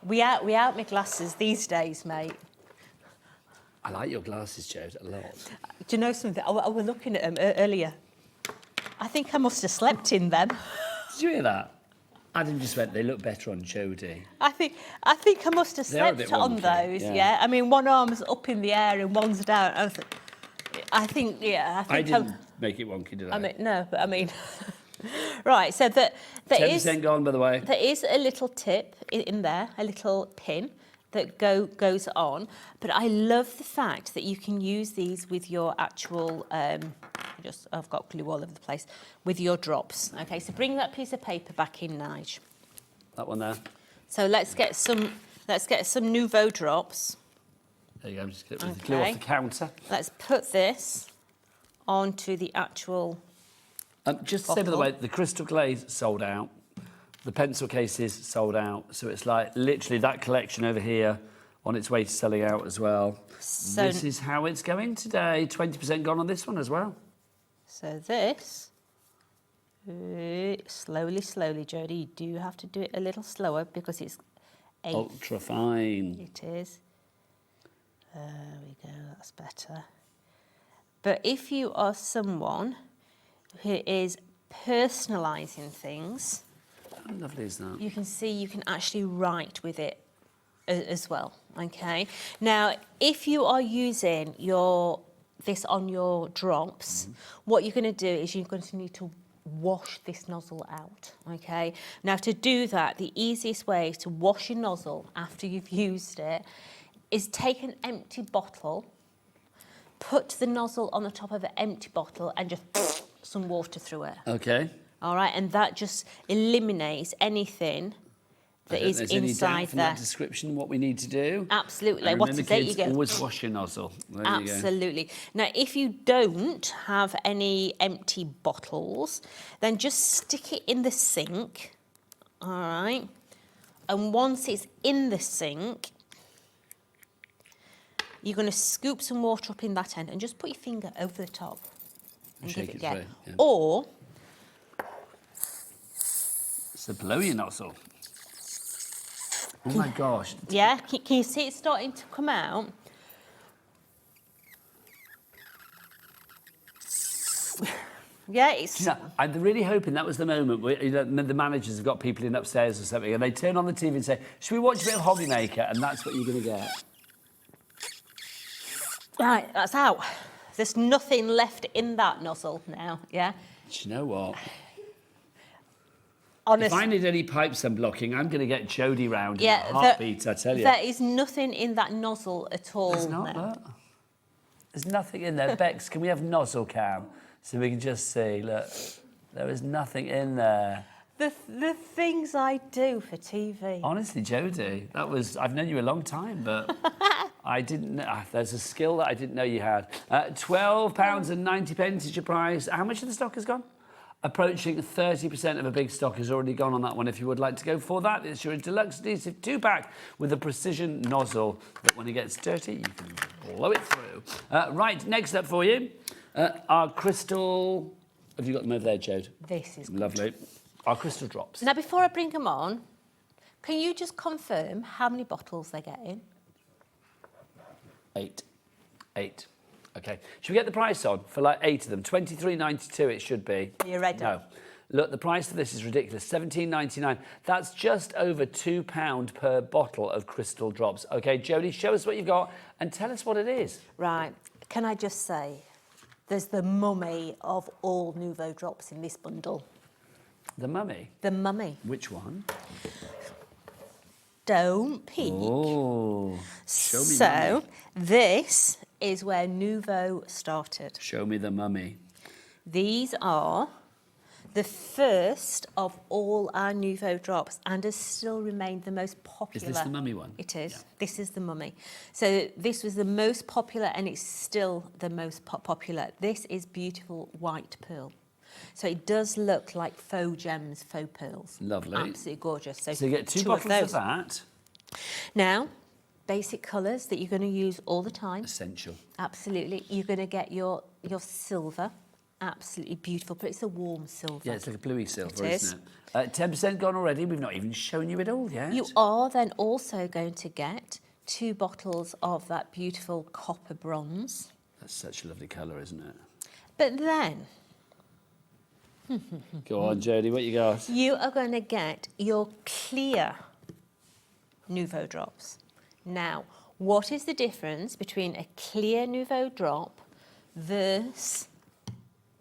we out me glasses these days, mate. I like your glasses, Jode, a lot. Do you know something? I was looking at them earlier. I think I must have slept in them. Did you hear that? Adam just went, they look better on Jodie. I think I must have They are a slept bit on wonky, those. yeah. Yeah. I mean, one arm's up in the air and one's down. I think I didn't make it wonky, did I? I mean, no, but I mean, right. So that there is 10% gone, by the way. there is a little tip in there, a little pin that goes on. But I love the fact that you can use these with your actual. I've got glue all over the place with your drops. Okay, so bring that piece of paper back in, Nige. That one there. So let's get some Nouveau drops. There you go, just get the glue off the counter. Let's put this onto the actual. Just to say, by the way, the crystal glaze sold out. The pencil cases sold out. So it's like literally that collection over here on its way to selling out as well. So this is how it's going today. 20% gone on this one as well. So this, slowly, Jodie, you do have to do it a little slower because it's Ultra fine. It is. There we go, that's better. But if you are someone who is personalising things, How lovely is that? you can see you can actually write with it as well, okay? Now, if you are using this on your drops, what you're going to do is you're going to need to wash this nozzle out, okay? Now, to do that, the easiest way to wash your nozzle after you've used it is take an empty bottle, put the nozzle on the top of an empty bottle and just some water through it. Okay. All right, and that just eliminates anything that is There's any doubt inside from there. that description what we need to do. Absolutely. And What's remember, the date kids, you go? always wash your nozzle. There you go. Absolutely. Now, if you don't have any empty bottles, then just stick it in the sink, all right? And once it's in the sink, you're going to scoop some water up in that end and just put your finger over the top and Shake give it it a go. through, yeah. Or, So blow your nozzle. Oh my gosh. yeah, can you see it starting to come out? Yeah, it's... You know, I'm really hoping that was the moment where the managers have got people in upstairs or something and they turn on the TV and say, should we watch a bit of HobbyMaker? And that's what you're going to get. Right, that's out. There's nothing left in that nozzle now, yeah? Do you know what? Honestly. If I need any pipes unblocking, I'm going to get Jodie round in a Yeah, heartbeat, I tell you. There is nothing in that nozzle at all. There's not, now. look. There's nothing in there. Bex, can we have nozzle cam so we can just see? Look, there is nothing in there. The things I do for TV. Honestly, Jodie, I've known you a long time, but I didn't know. There's a skill that I didn't know you had. £12.90 is your price. How much of the stock has gone? Approaching 30% of a big stock has already gone on that one. If you would like to go for that, it's your deluxe adhesive 2-pack with a precision nozzle that when it gets dirty, you can blow it through. Right, next up for you, our crystal... Have you got them over there, Jode? This is lovely. Our crystal drops. Now, before I bring them on, can you just confirm how many bottles they're getting? 8. Okay. Should we get the price on for like 8 of them? $23.92 it should be. Are you ready? No. Look, the price of this is ridiculous. $17.99. That's just over £2 per bottle of crystal drops. Okay, Jodie, show us what you've got and tell us what it is. Right. Can I just say, there's the mummy of all Nouveau drops in this bundle. The mummy? The mummy. Which one? Don't peek. Oh, show me So, mummy. this is where Nouveau started. Show me the mummy. These are the first of all our Nouveau drops and has still remained the most popular. Is this the mummy one? It is. Yeah. This is the mummy. So this was the most popular and it's still the most popular. This is beautiful white pearl. So it does look like faux gems, faux pearls. Lovely. Absolutely gorgeous. So you get 2 bottles of that. Now, basic colours that you're going to use all the time. Essential. Absolutely. You're going to get your silver. Absolutely beautiful, but it's a warm silver. Yeah, it's like a bluey silver, It is. isn't it? 10% gone already. We've not even shown you it all yet. You are then also going to get 2 bottles of that beautiful copper bronze. That's such a lovely colour, isn't it? But then Go on, Jodie, what you got? you are going to get your clear Nouveau drops. Now, what is the difference between a clear Nouveau drop versus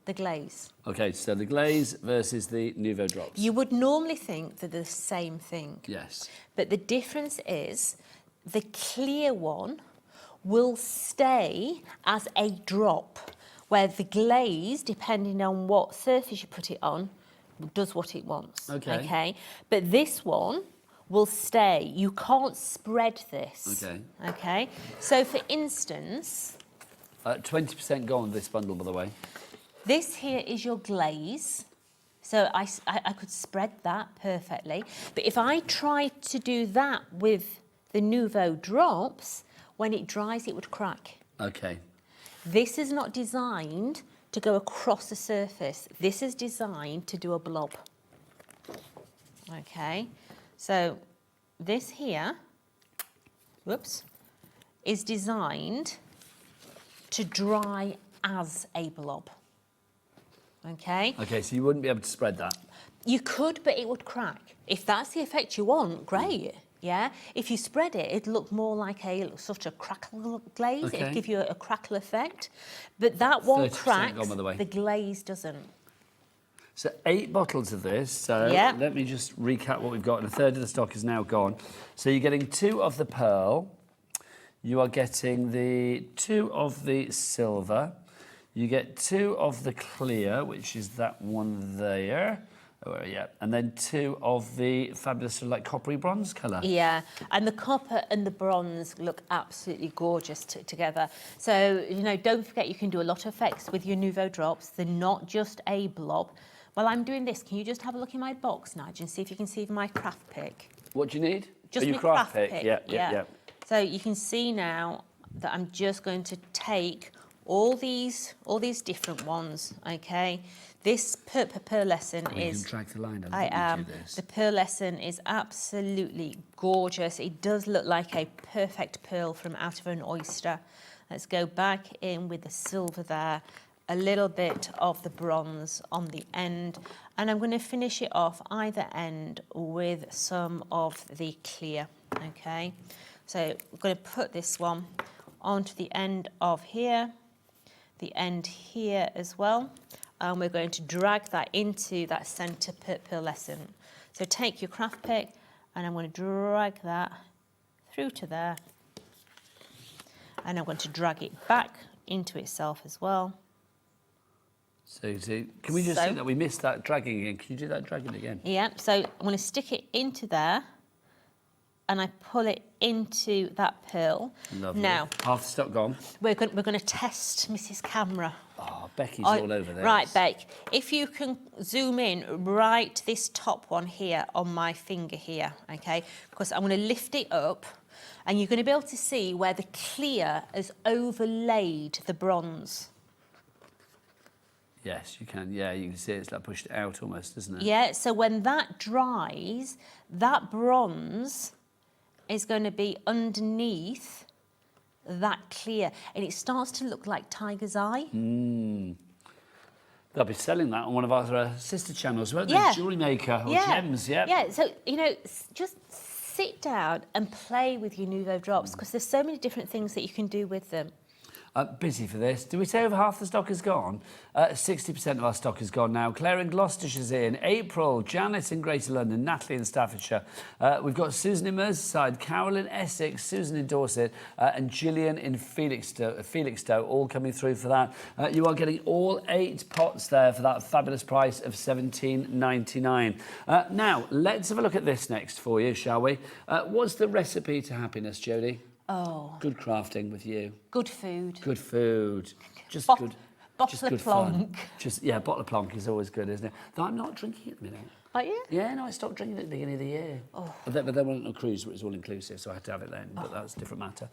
the glaze? Okay, so the glaze versus the Nouveau drops. You would normally think they're the same thing. Yes. But the difference is the clear one will stay as a drop, where the glaze, depending on what surface you put it on, does what it wants. Okay. But this one will stay. You can't spread this. Okay. Okay. So, for instance, 20% gone this bundle, by the way. this here is your glaze. So I could spread that perfectly. But if I tried to do that with the Nouveau drops, when it dries, it would crack. Okay. This is not designed to go across a surface. This is designed to do a blob. Okay. So this here, whoops, is designed to dry as a blob. Okay. Okay, so you wouldn't be able to spread that. You could, but it would crack. If that's the effect you want, great. Yeah. If you spread it, it'd look more like a sort of crackle glaze. Okay. It'd give you a crackle effect. But that one 30% cracks. gone, by the way. The glaze doesn't. So 8 bottles of this. So Yeah. let me just recap what we've got. And a third of the stock is now gone. So you're getting 2 of the pearl. You are getting the 2 of the silver. You get 2 of the clear, which is that one there. Oh, yeah. And then 2 of the fabulous sort of like coppery bronze colour. Yeah, and the copper and the bronze look absolutely gorgeous together. So, you know, don't forget you can do a lot of effects with your Nouveau drops. They're not just a blob. While I'm doing this, can you just have a look in my box, Nige, and see if you can see my craft pick? What do you need? Just your my craft pick. Yeah. So you can see now that I'm just going to take all these different ones, okay? This pearlescent You is... can drag the line. I am. Do this. The pearlescent is absolutely gorgeous. It does look like a perfect pearl from out of an oyster. Let's go back in with the silver there, a little bit of the bronze on the end, and I'm going to finish it off either end with some of the clear, okay? So we're going to put this one onto the end of here, the end here as well. And we're going to drag that into that centre pearlescent. So take your craft pick, and I'm going to drag that through to there. And I'm going to drag it back into itself as well. So can we just So- see that we missed that dragging again? Can you do that dragging again? Yeah, so I'm going to stick it into there, and I pull it into that pearl. Lovely. Now, Half the stock gone. we're going to test Mrs. Camera. Oh, Becky's all over this. Right, Beck, if you can zoom in right this top one here on my finger here, okay? Because I'm going to lift it up and you're going to be able to see where the clear has overlaid the bronze. Yes, you can. Yeah, you can see it's like pushed out almost, isn't it? Yeah, so when that dries, that bronze is going to be underneath that clear and it starts to look like tiger's eye. They'll be selling that on one of our sister channels, won't they? Yeah. Jewelry Maker or Yeah. Gems, yeah. Yeah, so, you know, just sit down and play with your Nouveau drops because there's so many different things that you can do with them. Busy for this. Did we say over half the stock is gone? 60% of our stock is gone now. Claire in Gloucestershire's in. April, Janet in Greater London, Natalie in Staffordshire. We've got Susan in Merseyside, Carol in Essex, Susan in Dorset, and Gillian in Felixstowe, all coming through for that. You are getting all 8 pots there for that fabulous price of $17.99. Now, let's have a look at this next for you, shall we? What's the recipe to happiness, Jodie? Oh. Good crafting with you. Good food. Good food. Just good. Bottle Just of good fun. plonk. Just yeah, bottle of plonk is always good, isn't it? Though I'm not drinking at the minute. Are you? Yeah, no, I stopped drinking at the beginning of the year. Oh. But then we went on a cruise where it was all inclusive, so I had to have it then. But that's a different matter.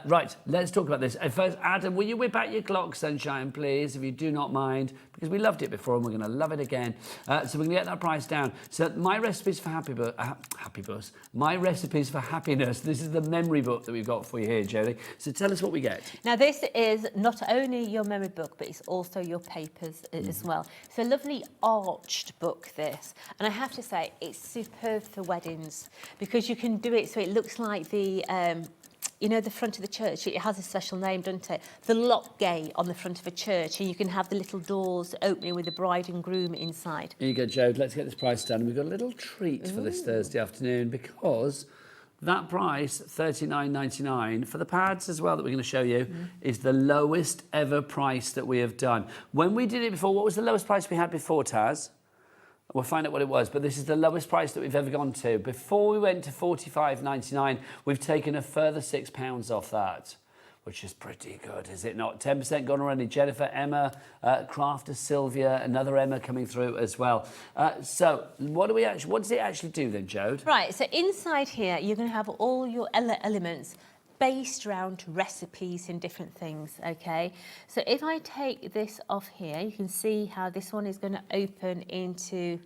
Right, let's talk about this. First, Adam, will you whip out your clock, Sunshine, please, if you do not mind? Because we loved it before and we're going to love it again. So we're going to get that price down. So my recipes for happy bus. My recipes for happiness. This is the memory book that we've got for you here, Jodie. So tell us what we get. Now, this is not only your memory book, but it's also your papers as well. It's a lovely arched book, this. And I have to say, it's superb for weddings because you can do it so it looks like the, you know, the front of the church. It has a special name, doesn't it? The lock gate on the front of a church, and you can have the little doors opening with the bride and groom inside. Here you go, Jode. Let's get this price done. We've got a little treat for this Thursday afternoon because that price, $39.99, for the pads as well that we're going to show you, is the lowest ever price that we have done. When we did it before, what was the lowest price we had before, Taz? We'll find out what it was, but this is the lowest price that we've ever gone to. Before we went to $45.99, we've taken a further £6 off that, which is pretty good, is it not? 10% gone already. Jennifer, Emma, Crafter, Sylvia, another Emma coming through as well. So what does it actually do then, Jode? Right, so inside here, you're going to have all your elements based around recipes and different things, okay? So if I take this off here, you can see how this one is going to open into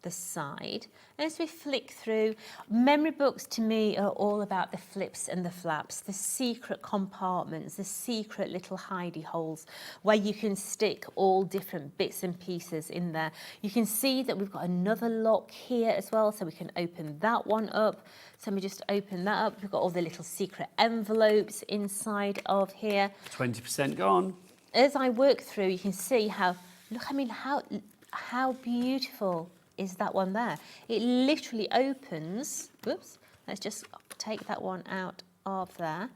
the side. And as we flick through, memory books to me are all about the flips and the flaps, the secret compartments, the secret little hidey holes where you can stick all different bits and pieces in there. You can see that we've got another lock here as well, so we can open that one up. So let me just open that up. We've got all the little secret envelopes inside of here. 20% gone. As I work through, you can see how, look, I mean, how beautiful is that one there. It literally opens, whoops, let's just take that one out of there.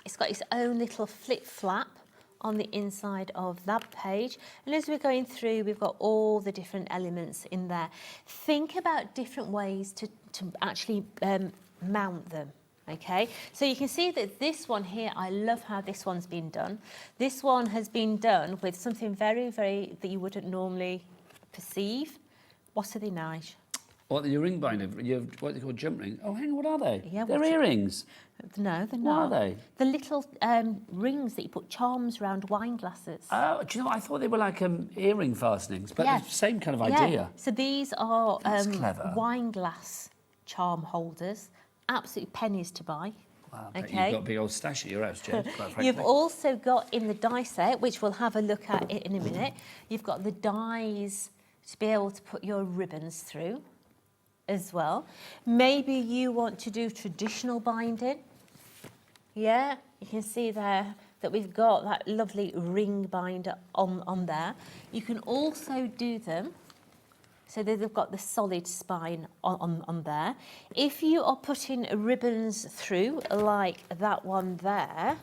It's got its own little flip flap on the inside of that page. And as we're going through, we've got all the different elements in there. Think about different ways to actually mount them. Okay, so you can see that this one here, I love how this one's been done. This one has been done with something very, very, that you wouldn't normally perceive. What are they, Nige? What, your ring binder? What they call jump ring? Oh, hang on, what are they? Yeah, they're earrings. No, they're What not. are they? The little rings that you put charms around wine glasses. Oh, do you know what? I thought they were like earring fastenings, but Yeah. the same kind of Yeah. idea. So these are That's clever. wine glass charm holders. Absolutely pennies to buy. Wow, I bet Okay. you've got a big old stash at your house, Jane. quite frankly. You've also got in the die set, which we'll have a look at in a minute, you've got the dies to be able to put your ribbons through as well. Maybe you want to do traditional binding. Yeah, you can see there that we've got that lovely ring binder on there. You can also do them so that they've got the solid spine on there. If you are putting ribbons through, like that one there,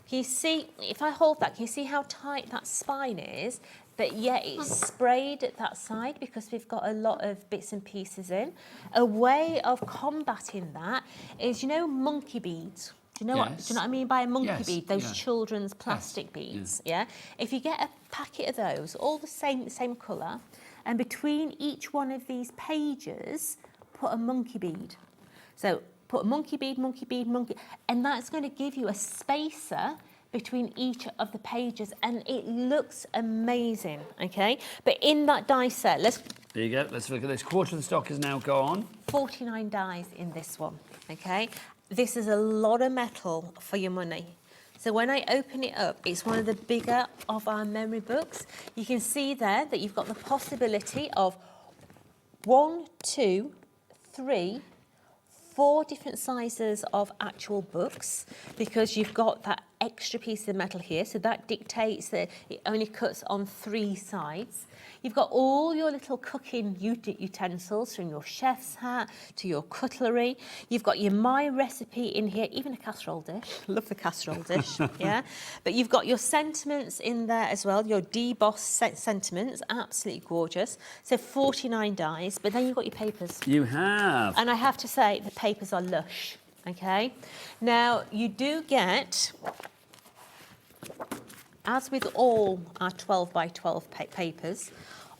can you see, if I hold that, can you see how tight that spine is? But yet it's sprayed at that side because we've got a lot of bits and pieces in. A way of combating that is, you know, monkey beads. Do you know what? Do you know what I mean by a monkey Yes, bead? Those yeah. children's plastic beads. Yeah. If you get a packet of those, all the same colour, and between each one of these pages, put a monkey bead. So put a monkey bead, and that's going to give you a spacer between each of the pages, and it looks amazing. Okay. But in that die set, There you go. Let's look at this. Quarter of the stock is now gone. 49 dies in this one. Okay. This is a lot of metal for your money. So when I open it up, it's one of the bigger of our memory books. You can see there that you've got the possibility of 1, 2, 3, 4 different sizes of actual books, because you've got that extra piece of metal here, so that dictates that it only cuts on 3 sides. You've got all your little cooking utensils, from your chef's hat to your cutlery. You've got your My Recipe in here, even a casserole dish. Love the casserole dish, yeah. But you've got your sentiments in there as well, your debossed sentiments, absolutely gorgeous. So 49 dies, but then you've got your papers. You have. And I have to say, the papers are lush, okay? Now, you do get, as with all our 12 by 12 papers,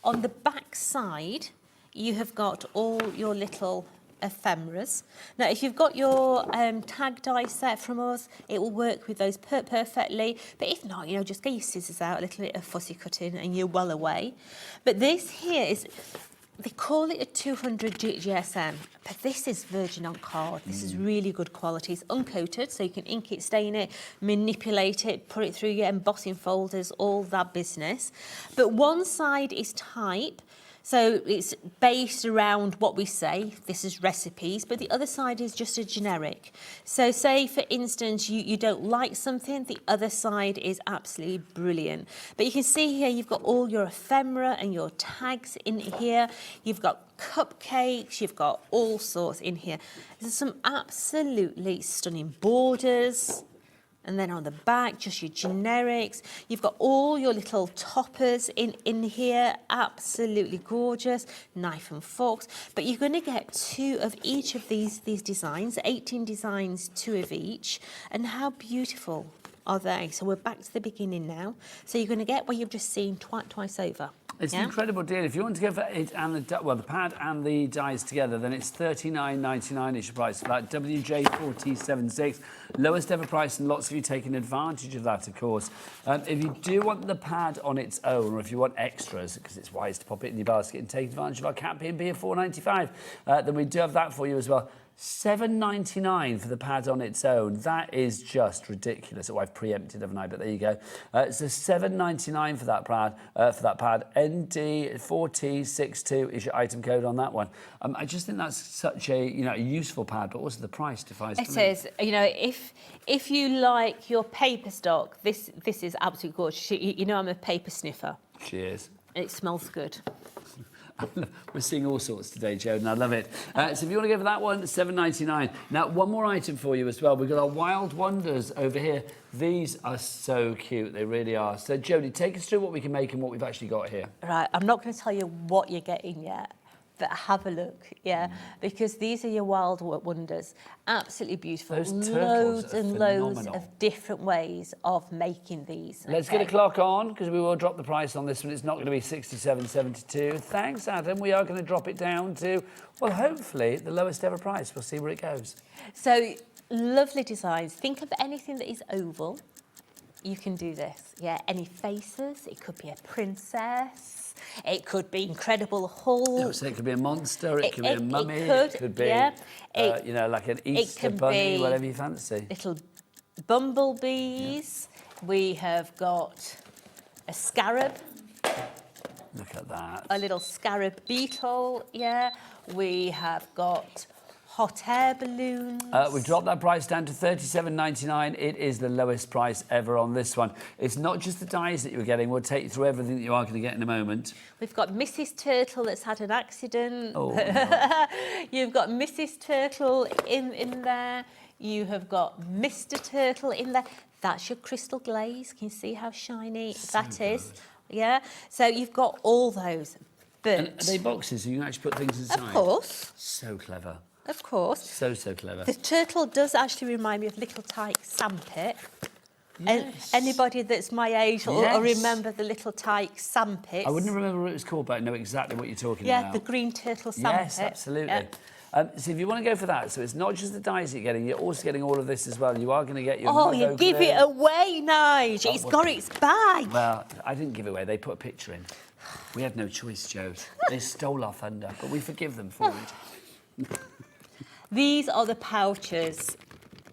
on the back side, you have got all your little ephemeras. Now, if you've got your tag die set from us, it will work with those perfectly. But if not, you know, just get your scissors out, a little bit of fussy cutting, and you're well away. But this here is, they call it a 200 GSM, but this is virgin on card. This is really good quality. It's uncoated, so you can ink it, stain it, manipulate it, put it through your embossing folders, all that business. But one side is type, so it's based around what we say. This is recipes, but the other side is just a generic. So say, for instance, you don't like something, the other side is absolutely brilliant. But you can see here, you've got all your ephemera and your tags in here. You've got cupcakes, you've got all sorts in here. There's some absolutely stunning borders. And then on the back, just your generics. You've got all your little toppers in here, absolutely gorgeous, knife and forks. But you're going to get 2 of each of these designs, 18 designs, 2 of each. And how beautiful are they? So we're back to the beginning now. So you're going to get what you've just seen twice over. It's an incredible deal. If you want to go for it and the pad and the dies together, then it's $39.99 is your price for that. WJ4076, lowest ever price, and lots of you taking advantage of that, of course. If you do want the pad on its own, or if you want extras, because it's wise to pop it in your basket and take advantage of our Cat P&B at $4.95, then we do have that for you as well. $7.99 for the pad on its own. That is just ridiculous. Oh, I've preempted, haven't I? But there you go. So $7.99 for that pad. ND4T62 is your item code on that one. I just think that's such a a useful pad. But what's the price defies? It is. You know, if you like your paper stock, this is absolutely gorgeous. You know, I'm a paper sniffer. She is. It smells good. We're seeing all sorts today, Joe, and I love it. So if you want to go for that one, $7.99. Now, one more item for you as well. We've got our Wild Wonders over here. These are so cute. They really are. So, Jodie, take us through what we can make and what we've actually got here. Right. I'm not going to tell you what you're getting yet, but have a look, because these are your Wild Wonders. Absolutely beautiful. Those turtles loads are and phenomenal. loads of different ways of making these. Let's get a clock on, because we will drop the price on this one. It's not going to be $67.72. Thanks, Adam. We are going to drop it down to, well, hopefully, the lowest ever price. We'll see where it goes. So, lovely designs. Think of anything that is oval. You can do this. Yeah, any faces. It could be a princess. It could be Incredible Hulk. So it could be a monster, it could be a mummy, it could be, like an Easter could bunny, be whatever you fancy. Little bumblebees. We have got a scarab. Look at that. A little scarab beetle, We have got hot air balloons. We've dropped that price down to $37.99. It is the lowest price ever on this one. It's not just the dies that you're getting. We'll take you through everything that you are going to get in a moment. We've got Mrs. Turtle that's had an accident. Oh, no. You've got Mrs. Turtle in there. You have got Mr. Turtle in there. That's your crystal glaze. Can you see how shiny that is? Yeah. So you've got all those. But And are they boxes so you can actually put things inside? Of course. So clever. of course. So clever. The turtle does actually remind me of Little Tyke Sandpit. Yes. Anybody that's my age or Yes. remember the Little Tyke Sandpit? I wouldn't remember what it was called, but I know exactly what you're talking Yeah, about. the green turtle sandpit. Yes, absolutely. Yeah. So if you want to go for that, so it's not just the dies you're getting, you're also getting all of this as well. You are going to get your... Oh, you logo give glue. it away, Nige. It's got its bag. Well, I didn't give it away. They put a picture in. We had no choice, Joe. They stole our thunder, but we forgive them for it. These are the pouches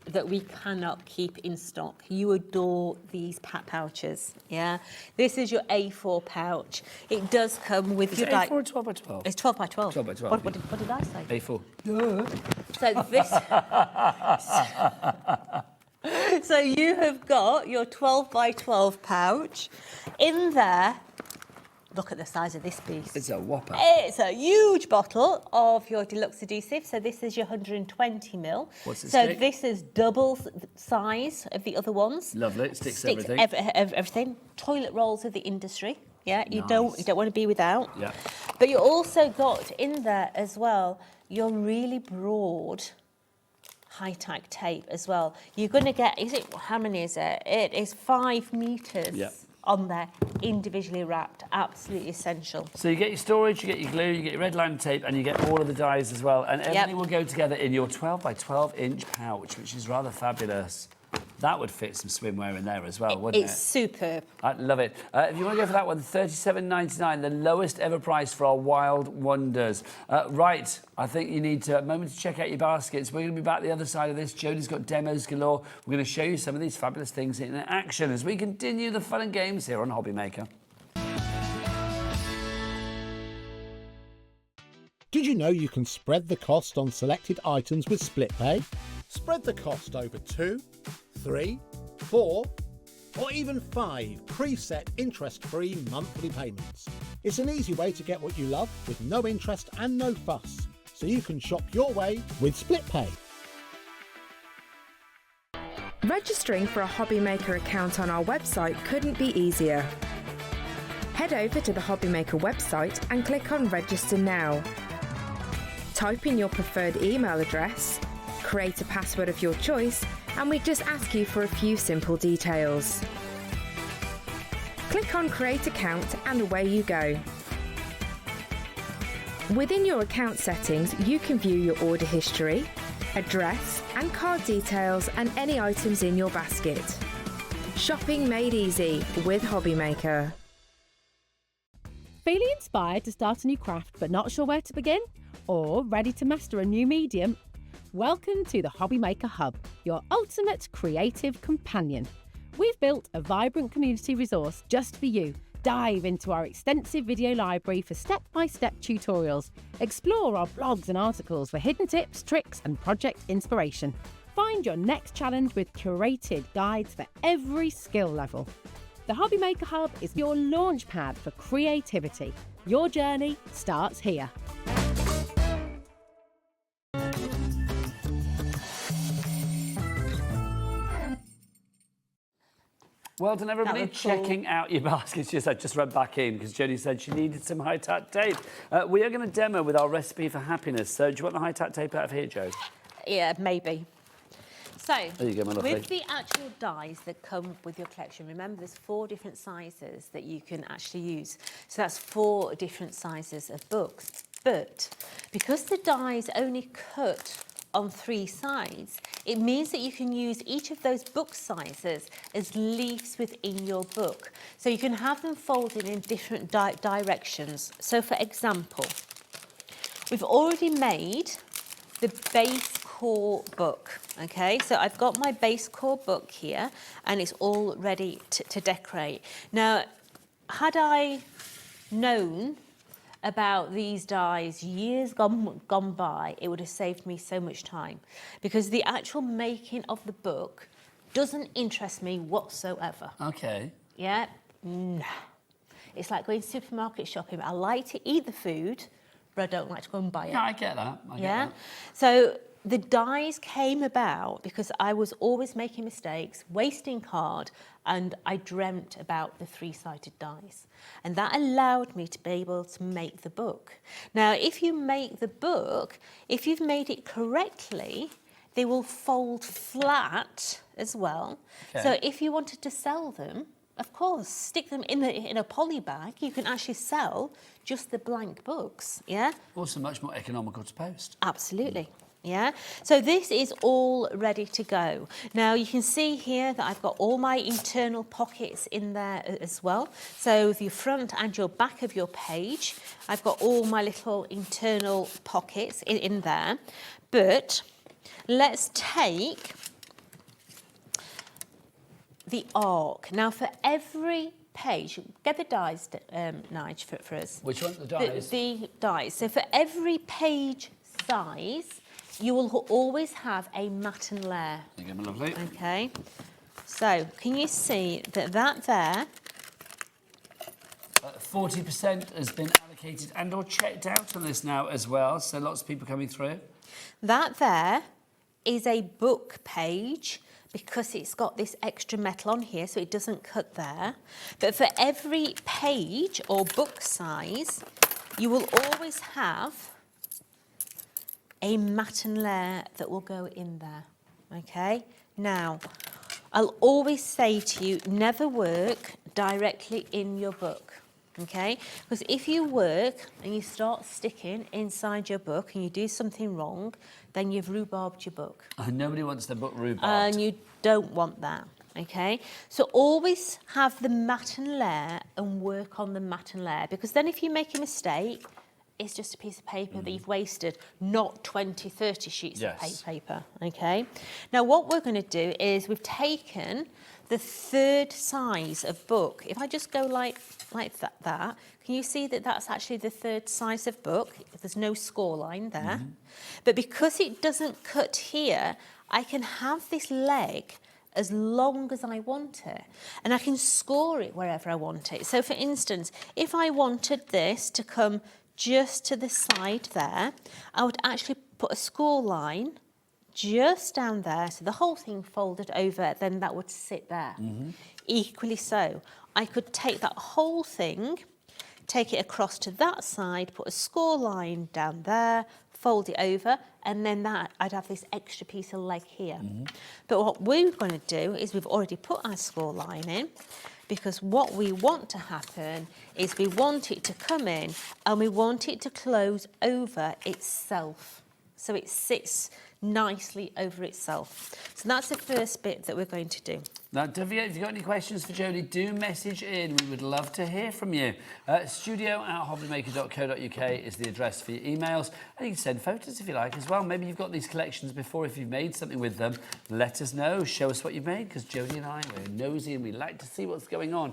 that we cannot keep in stock. You adore these pouches, yeah? This is your A4 pouch. It does come with your... A4 or 12 by 12? It's 12 by 12. 12 by 12. What did I say? A4. So this... So you have got your 12 by 12 pouch. In there, look at the size of this piece. It's a whopper. It's a huge bottle of your deluxe adhesive. So this is your 120 ml. What's it So stick? this is double size of the other ones. Lovely. It sticks everything. Everything. Toilet rolls of the industry. Yeah, you Nice. don't want to be without. Yeah. But you also got in there as well your really broad high-tack tape as well. You're going to get, how many is it? It is 5 meters. Yeah. On there, individually wrapped, absolutely essential. So you get your storage, you get your glue, you get your red line tape, and you get all of the dies as well. And everything will go together in your 12 by 12 inch pouch, which is rather fabulous. That would fit some swimwear in there as well, wouldn't It's superb. I love it. If you want to go for that one, $37.99, the lowest ever price for our Wild Wonders. Right, I think you need a moment to check out your baskets. We're going to be back the other side of this. Jodie's got demos galore. We're going to show you some of these fabulous things in action as we continue the fun and games here on HobbyMaker. Did you know you can spread the cost on selected items with split pay? Spread the cost over 2, 3, 4, or even 5 preset interest-free monthly payments. It's an easy way to get what you love with no interest and no fuss, so you can shop your way with split pay. Registering for a HobbyMaker account on our website couldn't be easier. Head over to the HobbyMaker website and click on Register Now. Type in your preferred email address, create a password of your choice, and we just ask you for a few simple details. Click on Create Account and away you go. Within your account settings, you can view your order history, address and card details and any items in your basket. Shopping made easy with HobbyMaker. Feeling inspired to start a new craft but not sure where to begin? Or ready to master a new medium? Welcome to the HobbyMaker Hub, your ultimate creative companion. We've built a vibrant community resource just for you. Dive into our extensive video library for step-by-step tutorials. Explore our blogs and articles for hidden tips, tricks and project inspiration. Find your next challenge with curated guides for every skill level. The HobbyMaker Hub is your launch pad for creativity. Your journey starts here. Well done, everybody, checking out your baskets. Yes, I just ran back in because Jenny said she needed some high-tack tape. We are going to demo with our recipe for happiness. So do you want the high-tack tape out of here, Jo? Yeah, maybe. So, There you go, my lovely. with the actual dies that come with your collection, remember there's 4 different sizes that you can actually use. So that's 4 different sizes of books. But because the dies only cut on 3 sides, it means that you can use each of those book sizes as leaves within your book. So you can have them folded in different directions. So for example, we've already made the base core book, okay? So I've got my base core book here and it's all ready to decorate. Now, had I known about these dies years gone by, it would have saved me so much time because the actual making of the book doesn't interest me whatsoever. Okay. Yeah? No. It's like going supermarket shopping. I like to eat the food, but I don't like to go and buy it. Yeah, I get that. I get Yeah? that. So the dies came about because I was always making mistakes, wasting card, and I dreamt about the three-sided dies. And that allowed me to be able to make the book. Now, if you make the book, if you've made it correctly, they will fold flat as well. Okay. So if you wanted to sell them, of course, stick them in a poly bag. You can actually sell just the blank books, yeah? Also much more economical to post. Absolutely. Yeah, so this is all ready to go. Now you can see here that I've got all my internal pockets in there as well. So the front and your back of your page, I've got all my little internal pockets in there. But let's take the arc. Now for every page, get the dies, Nige, for us. Which one? The dies? The dies. So for every page size, you will always have a matten layer. Thank you, my lovely. Okay. So can you see that there? 40% has been allocated and or checked out on this now as well. So lots of people coming through. That there is a book page because it's got this extra metal on here so it doesn't cut there. But for every page or book size, you will always have a matten layer that will go in there, okay? Now, I'll always say to you, never work directly in your book, okay? Because if you work and you start sticking inside your book and you do something wrong, then you've rhubarbed your book. Nobody wants their book rhubarb. And you don't want that, okay? So always have the matten layer and work on the matten layer, because then if you make a mistake, it's just a piece of paper that you've wasted, not 20, 30 sheets of paper, okay? Now, what we're going to do is we've taken the third size of book. If I just go like that, can you see that that's actually the third size of book? There's no score line there. But because it doesn't cut here, I can have this leg as long as I want it. And I can score it wherever I want it. So, for instance, if I wanted this to come just to the side there, I would actually put a score line just down there, so the whole thing folded over, then that would sit there. Equally so, I could take that whole thing, take it across to that side, put a score line down there, fold it over, and then that I'd have this extra piece of leg here. But what we're going to do is we've already put our score line in, because what we want to happen is we want it to come in and we want it to close over itself. So it sits nicely over itself. So that's the first bit that we're going to do. Now, if you've got any questions for Jodie, do message in. We would love to hear from you. studio@hobbymaker.co.uk is the address for your emails. And you can send photos if you like as well. Maybe you've got these collections before. If you've made something with them, let us know. Show us what you've made, because Jodie and I, we're nosy and we like to see what's going on.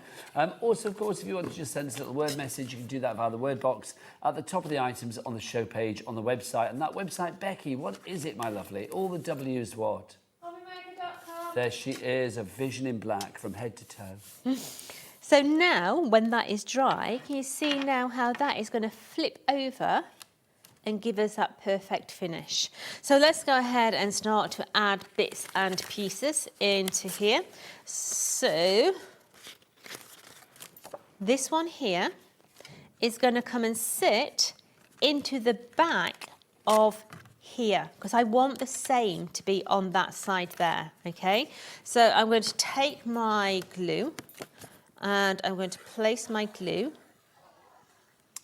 Also, of course, if you want to just send us a little word message, you can do that via the word box at the top of the items on the show page on the website. And that website, Becky, what is it, my lovely? All the W's what? There she is, a vision in black from head to toe. So now, when that is dry, can you see now how that is going to flip over and give us that perfect finish? So let's go ahead and start to add bits and pieces into here. So this one here is going to come and sit into the back of here, because I want the same to be on that side there, okay? So I'm going to take my glue and I'm going to place my glue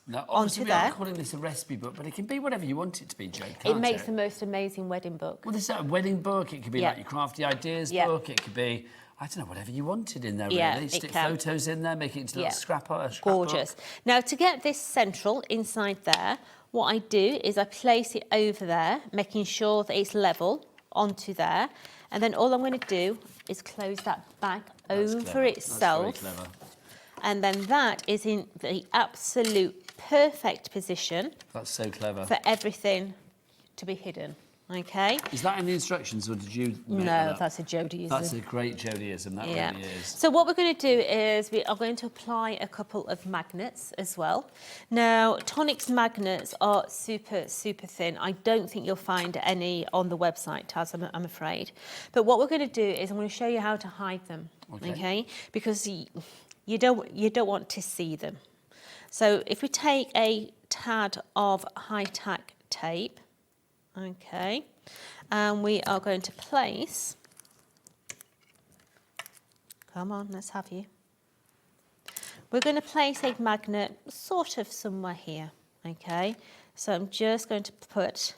now, onto we there. are calling this a recipe book, but it can be whatever you want it to be, Jade, It can't makes the most amazing wedding book. Well, this is a wedding book. It could be like your crafty ideas book. It could be, I don't know, whatever you wanted in there, really. Stick photos in there, make it into a scrapbook. Gorgeous. Now, to get this central inside there, what I do is I place it over there, making sure that it's level onto there. And then all I'm going to do is close that bag over itself. That's very clever. And then that is in the absolute perfect position. That's so clever. For everything to be hidden. Okay. Is that in the instructions, or did you make that No, up? that's a Jodieism. That's a great Jodieism, that really is. So what we're going to do is we are going to apply a couple of magnets as well. Now, Tonic's magnets are super, super thin. I don't think you'll find any on the website, Taz, I'm afraid. But what we're going to do is I'm going to show you how to hide them, okay? Because you don't want to see them. So if we take a tad of high-tack tape, okay, and we are going to place, come on, let's have you. We're going to place a magnet sort of somewhere here, okay? So I'm just going to put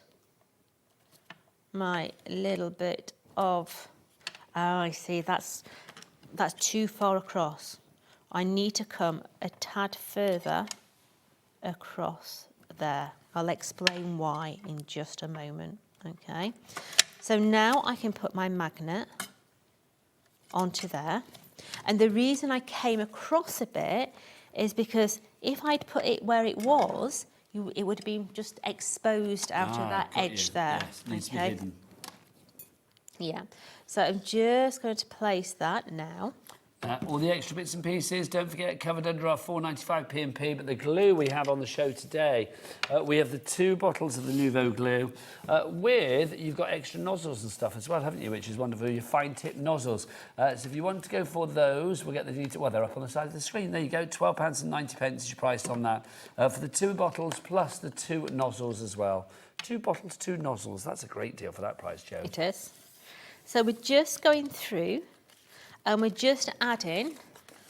my little bit of, oh, I see, that's too far across. I need to come a tad further across there. I'll explain why in just a moment, okay? So now I can put my magnet onto there. And the reason I came across a bit is because if I'd put it where it was, it would have been just exposed out of that edge there, Yes, needs to be okay? hidden. Yeah, so I'm just going to place that now. All the extra bits and pieces, don't forget, covered under our £4.95 P&P, but the glue we have on the show today, we have the 2 bottles of the Nouveau glue you've got extra nozzles and stuff as well, haven't you, which is wonderful, your fine tip nozzles. So if you want to go for those, we'll get the details, well, they're up on the side of the screen. There you go, £12.90 is your price on that. For the 2 bottles plus the 2 nozzles as well. 2 bottles, 2 nozzles, that's a great deal for that price, Jo. It is. So we're just going through and we're just adding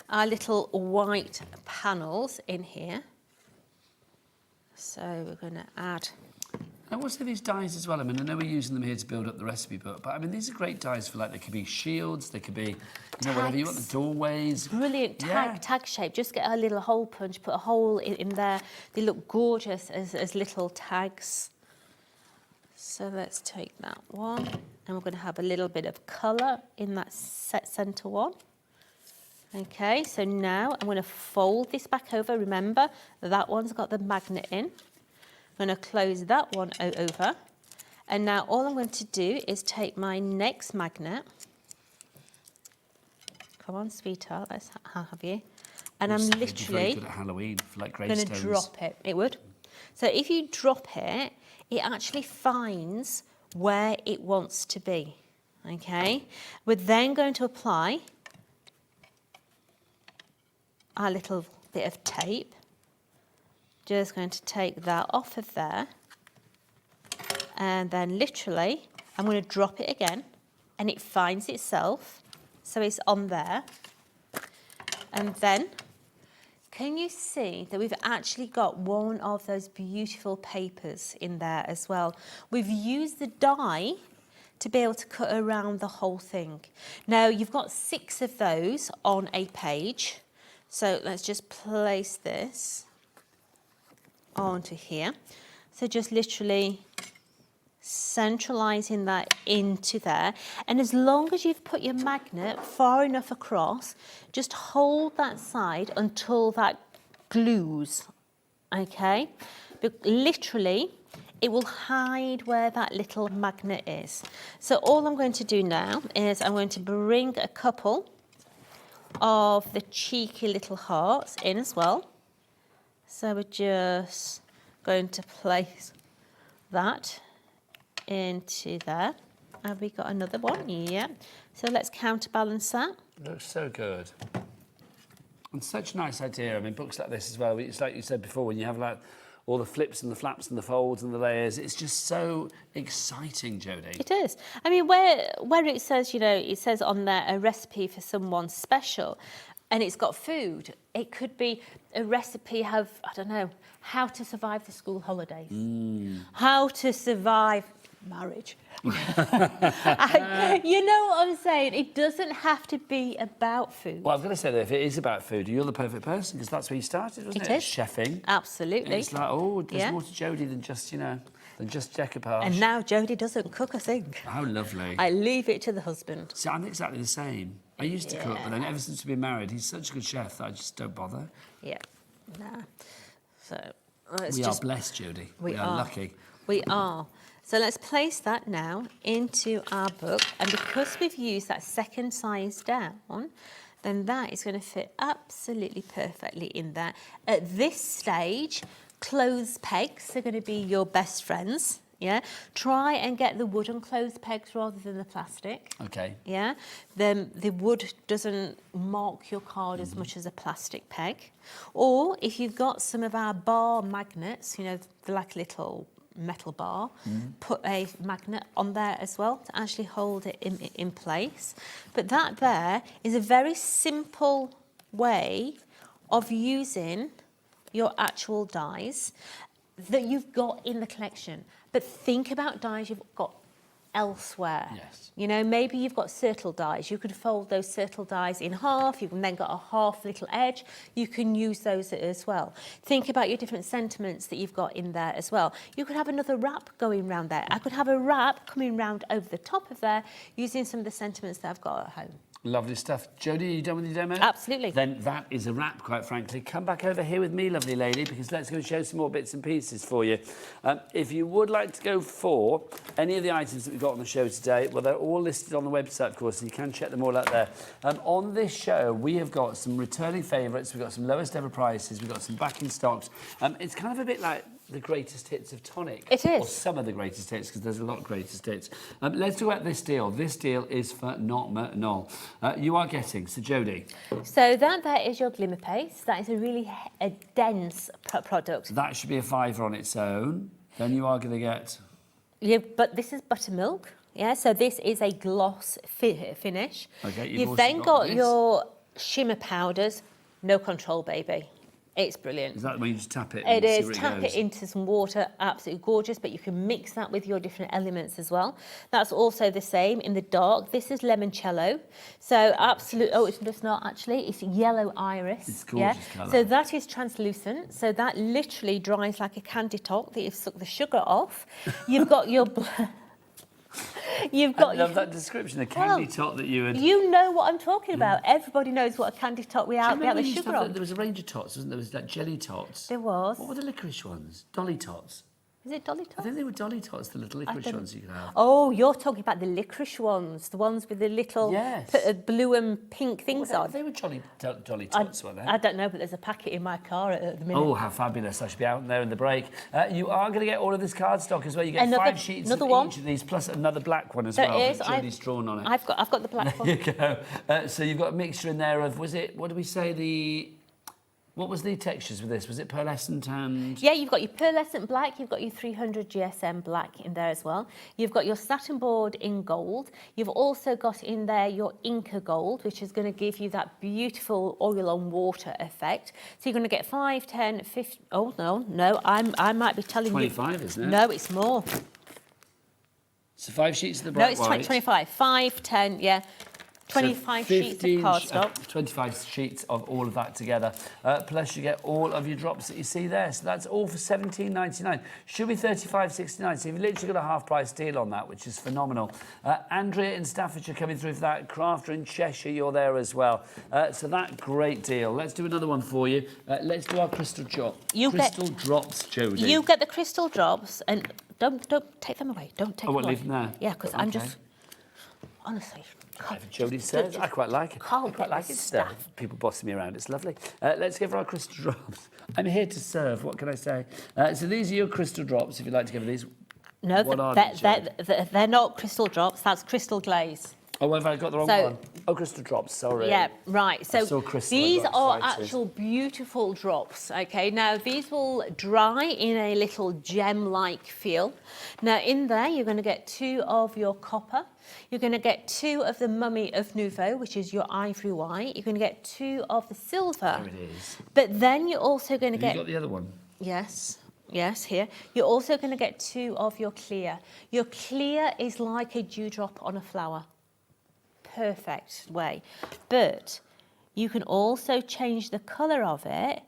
our little white panels in here. So we're going to add. And what's these dies as well? I mean, I know we're using them here to build up the recipe book, but I mean, these are great dies for, like, they could be shields, they could be, whatever you want, the doorways. Brilliant tag shape. Just get a little hole punch, put a hole in there. They look gorgeous as little tags. So let's take that one. And we're going to have a little bit of colour in that centre one. Okay, so now I'm going to fold this back over. Remember, that one's got the magnet in. I'm going to close that one over. And now all I'm going to do is take my next magnet. Come on, sweetheart, let's have you. And I'm literally very good at Halloween for, like, going to drop it. It would. So if you drop it, it actually finds where it wants to be, okay? We're then going to apply our little bit of tape. Just going to take that off of there. And then literally, I'm going to drop it again, and it finds itself, so it's on there. And then, can you see that we've actually got one of those beautiful papers in there as well? We've used the die to be able to cut around the whole thing. Now, you've got 6 of those on a page. So let's just place this onto here. So just literally centralising that into there. And as long as you've put your magnet far enough across, just hold that side until that glues, okay? But literally, it will hide where that little magnet is. So all I'm going to do now is I'm going to bring a couple of the cheeky little hearts in as well. So we're just going to place that into there. Have we got another one? Yeah. So let's counterbalance that. Looks so good. And such a nice idea. I mean, books like this as well, it's like you said before, when you have like all the flips and the flaps and the folds and the layers, it's just so exciting, Jodie. It is. I mean, where it says, you know, it says on there a recipe for someone special, and it's got food. It could be a recipe of, I don't know, how to survive the school holidays, how to survive marriage. You know what I'm saying? It doesn't have to be about food. Well, I've got to say that if it is about food, you're the perfect person, because that's where you started, wasn't it? It is. Chefing. Absolutely. It's like, oh, there's more to Jodie than just, you know, than just decoupage. And now Jodie doesn't cook a thing. How lovely. I leave it to the husband. See, I'm exactly the same. I used to cook, but then ever since we've been married, he's such a good chef that I just don't bother. Yeah. Nah. So We are blessed, Jodie. We are lucky. We are. So let's place that now into our book. And because we've used that second size down, then that is going to fit absolutely perfectly in there. At this stage, clothes pegs are going to be your best friends. Yeah, try and get the wooden clothes pegs rather than the plastic. Okay. Yeah, then the wood doesn't mark your card as much as a plastic peg. Or if you've got some of our bar magnets, you know, they're like a little metal bar, put a magnet on there as well to actually hold it in place. But that there is a very simple way of using your actual dies that you've got in the collection. But think about dies you've got elsewhere. Yes. You know, maybe you've got circle dies. You could fold those circle dies in half. You've then got a half little edge. You can use those as well. Think about your different sentiments that you've got in there as well. You could have another wrap going round there. I could have a wrap coming round over the top of there using some of the sentiments that I've got at home. Lovely stuff. Jodie, are you done with your demo? Absolutely. Then that is a wrap, quite frankly. Come back over here with me, lovely lady, because let's go and show some more bits and pieces for you. If you would like to go for any of the items that we've got on the show today, well, they're all listed on the website, of course, and you can check them all out there. On this show, we have got some returning favourites. We've got some lowest ever prices. We've got some back in stocks. It's kind of a bit like the greatest hits of Tonic. It is. Or some of the greatest hits, because there's a lot of greatest hits. Let's talk about this deal. This deal is phenomenal. You are getting, so Jodie. So that there is your glimmer paste. That is a really dense product. That should be a £5 on its own. Then you are going to get... Yeah, but this is buttermilk. Yeah, so this is a gloss finish. Okay, You've also then got this. your shimmer powders. No control, baby. It's brilliant. Is that when you just tap it? It and see is. where Tap goes? it into some water. Absolutely gorgeous. But you can mix that with your different elements as well. That's also the same in the dark. This is limoncello. So absolute. Oh, it's not actually. It's yellow iris. It's gorgeous colour. So that is translucent. So that literally dries like a candy top that you've sucked the sugar off. You've got your. You've got. I love that description. The candy top that you had. You know what I'm talking about. Everybody knows what a candy top we Do you have remember the you used to sugar have on. There was a range of tots, wasn't there? There was like jelly tots. There was. What were the licorice ones? Dolly tots. Is it Dolly I Tots? think they were Dolly tots, the little licorice ones you could have. Oh, you're talking about the licorice ones, the ones with the little Yes. blue and pink things Well, on. they were Dolly tots, weren't they? I don't know, but there's a packet in my car at the minute. Oh, how fabulous. I should be out there in the break. You are going to get all of this cardstock as well. You get Another- 5 sheets another of one. each of these, plus another black one as There well. is. That Jodie's drawn on it. I've got the black There one. you go. So you've got a mixture in there of, was it, what did we say, what was the textures with this? Was it pearlescent and... Yeah, you've got your pearlescent black, you've got your 300 GSM black in there as well. You've got your satin board in gold. You've also got in there your Inca gold, which is going to give you that beautiful oil on water effect. So you're going to get 5, 10, 50... Oh, no, I might be telling 25, you... isn't it? No, it's more. So 5 sheets of the No, bright it's white. 25. 5, 10, yeah. 25 sheets of cardstock. 25 sheets of all of that together. Plus you get all of your drops that you see there. So that's all for $17.99. Should be $35.69. So you've literally got a half price deal on that, which is phenomenal. Andrea in Staffordshire coming through for that. Crafter in Cheshire, you're there as well. So that great deal. Let's do another one for you. Let's do our crystal drops, Jodie. You get the crystal drops and don't take them away. Don't take Oh, them what, away. leave them there? Yeah, because I'm Okay. just... Honestly... Jodie says, I quite like it. I quite like it. Stuff. People bossing me around. It's lovely. Let's go for our crystal drops. I'm here to serve. What can I say? So these are your crystal drops. If you'd like to go for these. No, What are they're not crystal drops. That's crystal glaze. Oh, have I got the wrong So- one? Oh, crystal drops. Sorry. Yeah, right. I So saw crystal, I these got are excited. actual beautiful drops. Okay, now these will dry in a little gem-like feel. Now in there, you're going to get 2 of your copper. You're going to get 2 of the Mummy of Nouveau, which is your ivory white. You're going to get 2 of the silver. There it is. But then you're also going to Have get... you got the other one? Yes, here. You're also going to get 2 of your clear. Your clear is like a dewdrop on a flower. Perfect way. But you can also change the colour of it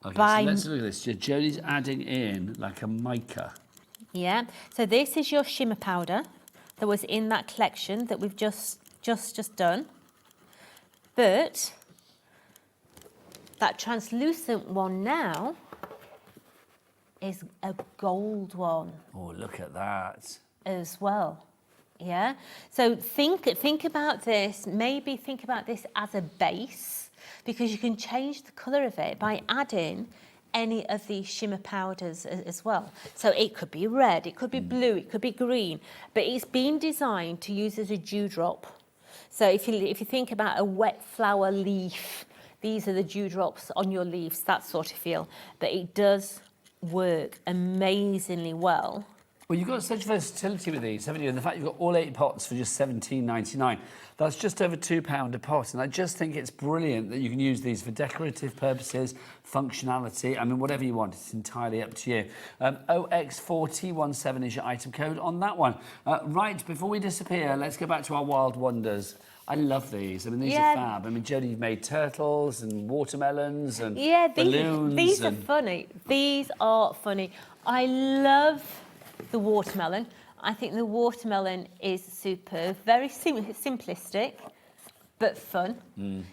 Okay, by... so let's look at this. Jodie's adding in like a mica. Yeah, so this is your shimmer powder that was in that collection that we've just done. But that translucent one now is a gold one Oh, look at that. as well. Yeah. So think about this. Maybe think about this as a base, because you can change the colour of it by adding any of the shimmer powders as well. So it could be red, it could be blue, it could be green, but it's been designed to use as a dewdrop. So if you think about a wet flower leaf, these are the dewdrops on your leaves, that sort of feel. But it does work amazingly well. Well, you've got such versatility with these, haven't you? And the fact you've got all 8 pots for just £17.99, that's just over £2 a pot. And I just think it's brilliant that you can use these for decorative purposes, functionality. I mean, whatever you want, it's entirely up to you. OX4017 is your item code on that one. Right, before we disappear, let's go back to our wild wonders. I love these. I mean, these are fab. I mean, Jodie, you've made turtles and watermelons and balloons. These are funny. These are funny. I love the watermelon. I think the watermelon is superb. Very simplistic, but fun.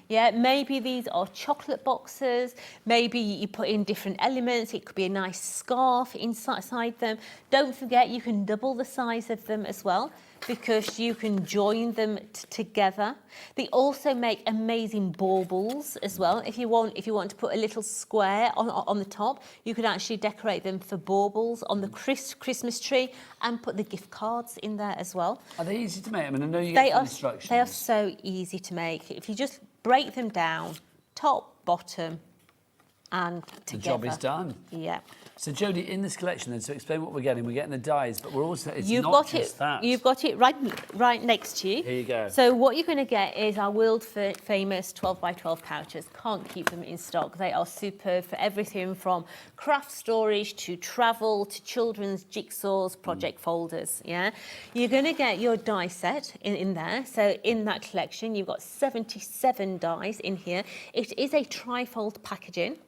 Yeah, maybe these are chocolate boxes. Maybe you put in different elements. It could be a nice scarf inside them. Don't forget, you can double the size of them as well, because you can join them together. They also make amazing baubles as well. If you want to put a little square on the top, you could actually decorate them for baubles on the Christmas tree and put the gift cards in there as well. Are they easy to make? I mean, I know you get some instructions. They are so easy to make. If you just break them down, top, bottom, and together. The job is done. Yeah. So, Jodie, in this collection, then, so explain what we're getting the dyes, but we're also, it's You've not got just it. that. You've got it right next to you. Here you go. So what you're going to get is our world famous 12 by 12 pouches. Can't keep them in stock. They are superb for everything from craft storage to travel to children's jigsaws, project folders. Yeah, you're going to get your die set in there. So in that collection, you've got 77 dies in here. It is a trifold packaging,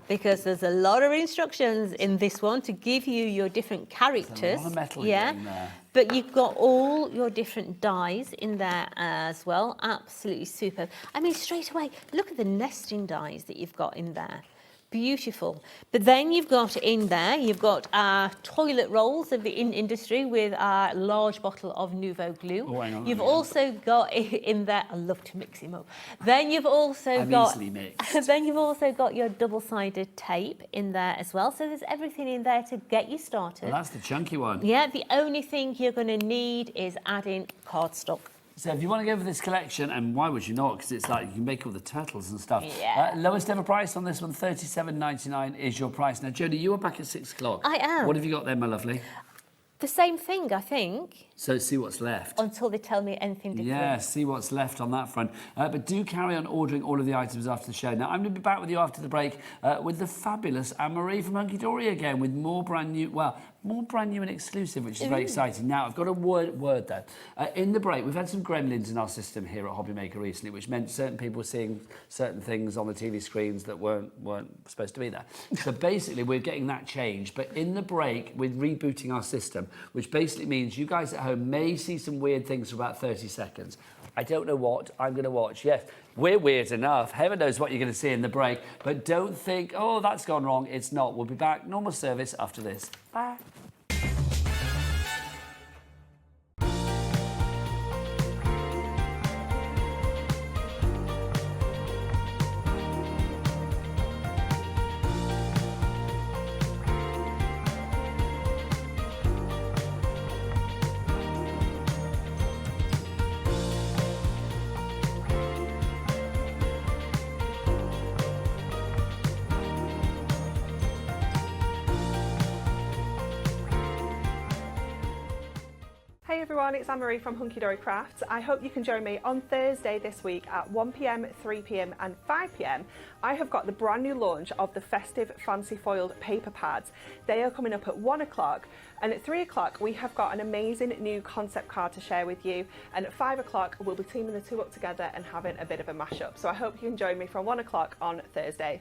because there's a lot of instructions in this one to give you your different characters. There's a lot of metal in there. But you've got all your different dies in there as well. Absolutely superb. I mean, straight away, look at the nesting dies that you've got in there. Beautiful. But then you've got in there, you've got our toilet rolls of the industry with our large bottle of Nouveau glue. Oh, hang on, you've also got in there, I love to mix him up. Then you've also easily mixed. Then you've also got your double-sided tape in there as well. So there's everything in there to get you started. Well, that's the chunky one. Yeah, the only thing you're going to need is adding cardstock. So if you want to go for this collection, and why would you not? Because it's like you can make all the turtles and stuff. Yeah. Lowest ever price on this one, £37.99 is your price. Now, Jodie, you were back at 6 o'clock. I am. What have you got there, my lovely? The same thing, I think. So see what's left. Until they tell me anything different. Yeah, see what's left on that front. But do carry on ordering all of the items after the show. Now, I'm going to be back with you after the break with the fabulous Anne-Marie from Hunkydory again with more brand new and exclusive, which is very exciting. Now, I've got a word though. In the break, we've had some gremlins in our system here at HobbyMaker recently, which meant certain people were seeing certain things on the TV screens that weren't supposed to be there. So basically, we're getting that changed. But in the break, we're rebooting our system, which basically means you guys at home may see some weird things for about 30 seconds. I don't know what I'm going to watch. Yes, we're weird enough. Heaven knows what you're going to see in the break. But don't think, oh, that's gone wrong. It's not. We'll be back. Normal service after this. Bye. Hey everyone, it's Anne-Marie from Hunkydory Crafts. I hope you can join me on Thursday this week at 1 p.m, 3 p.m, and 5 p.m. I have got the brand new launch of the Festive fancy foiled paper pads. They are coming up at 1 o'clock, and at 3 o'clock we have got an amazing new concept card to share with you, and at 5 o'clock we'll be teaming the two up together and having a bit of a mashup. So I hope you can join me from 1 o'clock on Thursday.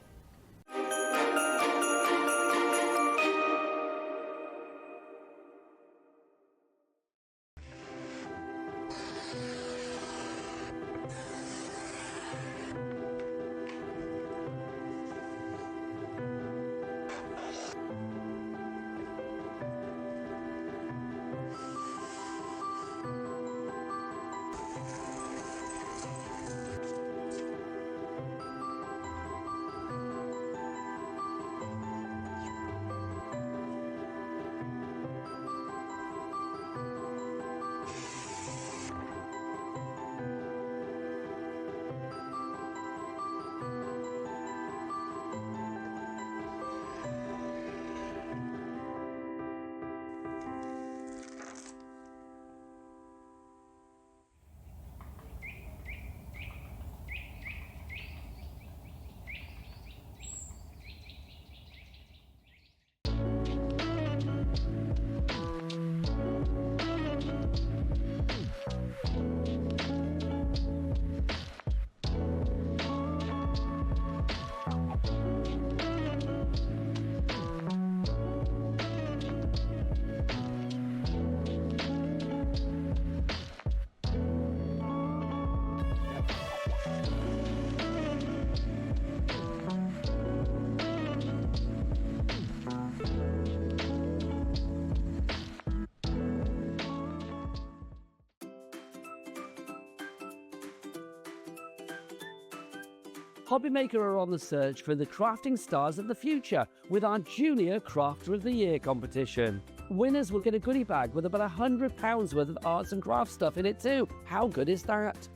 HobbyMaker are on the search for the crafting stars of the future with our Junior Crafter of the Year competition. Winners will get a goodie bag with about £100 worth of arts and crafts stuff in it too. How good is that?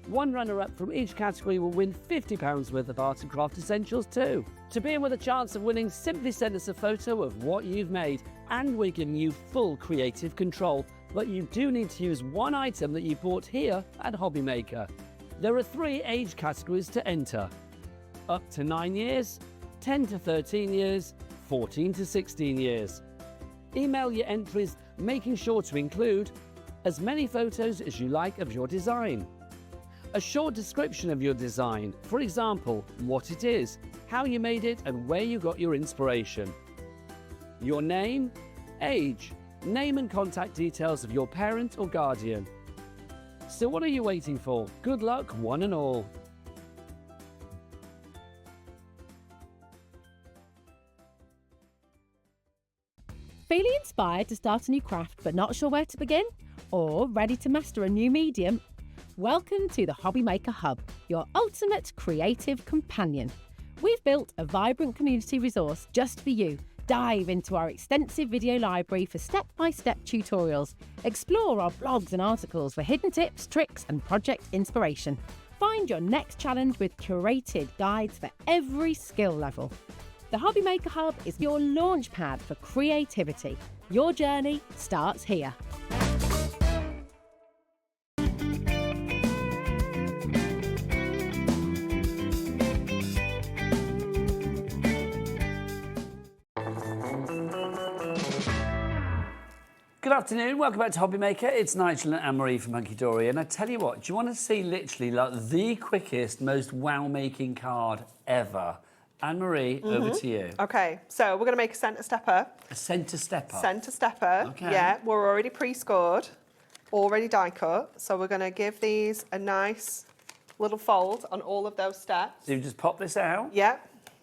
One runner-up from each category will win £50 worth of arts and craft essentials too. To be in with a chance of winning, simply send us a photo of what you've made, and we're giving you full creative control. But you do need to use one item that you bought here at HobbyMaker. There are 3 age categories to enter: up to 9 years, 10 to 13 years, 14 to 16 years. Email your entries, making sure to include as many photos as you like of your design, a short description of your design, for example, what it is, how you made it, and where you got your inspiration, your name, age, name and contact details of your parent or guardian. So what are you waiting for? Good luck, one and all. Feeling inspired to start a new craft but not sure where to begin? Or ready to master a new medium? Welcome to the HobbyMaker Hub, your ultimate creative companion. We've built a vibrant community resource just for you. Dive into our extensive video library for step-by-step tutorials. Explore our blogs and articles for hidden tips, tricks and project inspiration. Find your next challenge with curated guides for every skill level. The HobbyMaker Hub is your launch pad for creativity. Your journey starts here. Good afternoon, welcome back to HobbyMaker. It's Nigel and Anne-Marie from Hunkydory, and I tell you what, do you want to see literally like the quickest, most wow-making card ever? Anne-Marie, over to you. Okay, so we're going to make a centre stepper. A centre stepper? Centre stepper, Okay. yeah. We're already pre-scored, already die cut, so we're going to give these a nice little fold on all of those steps. So you just pop this out? Yeah,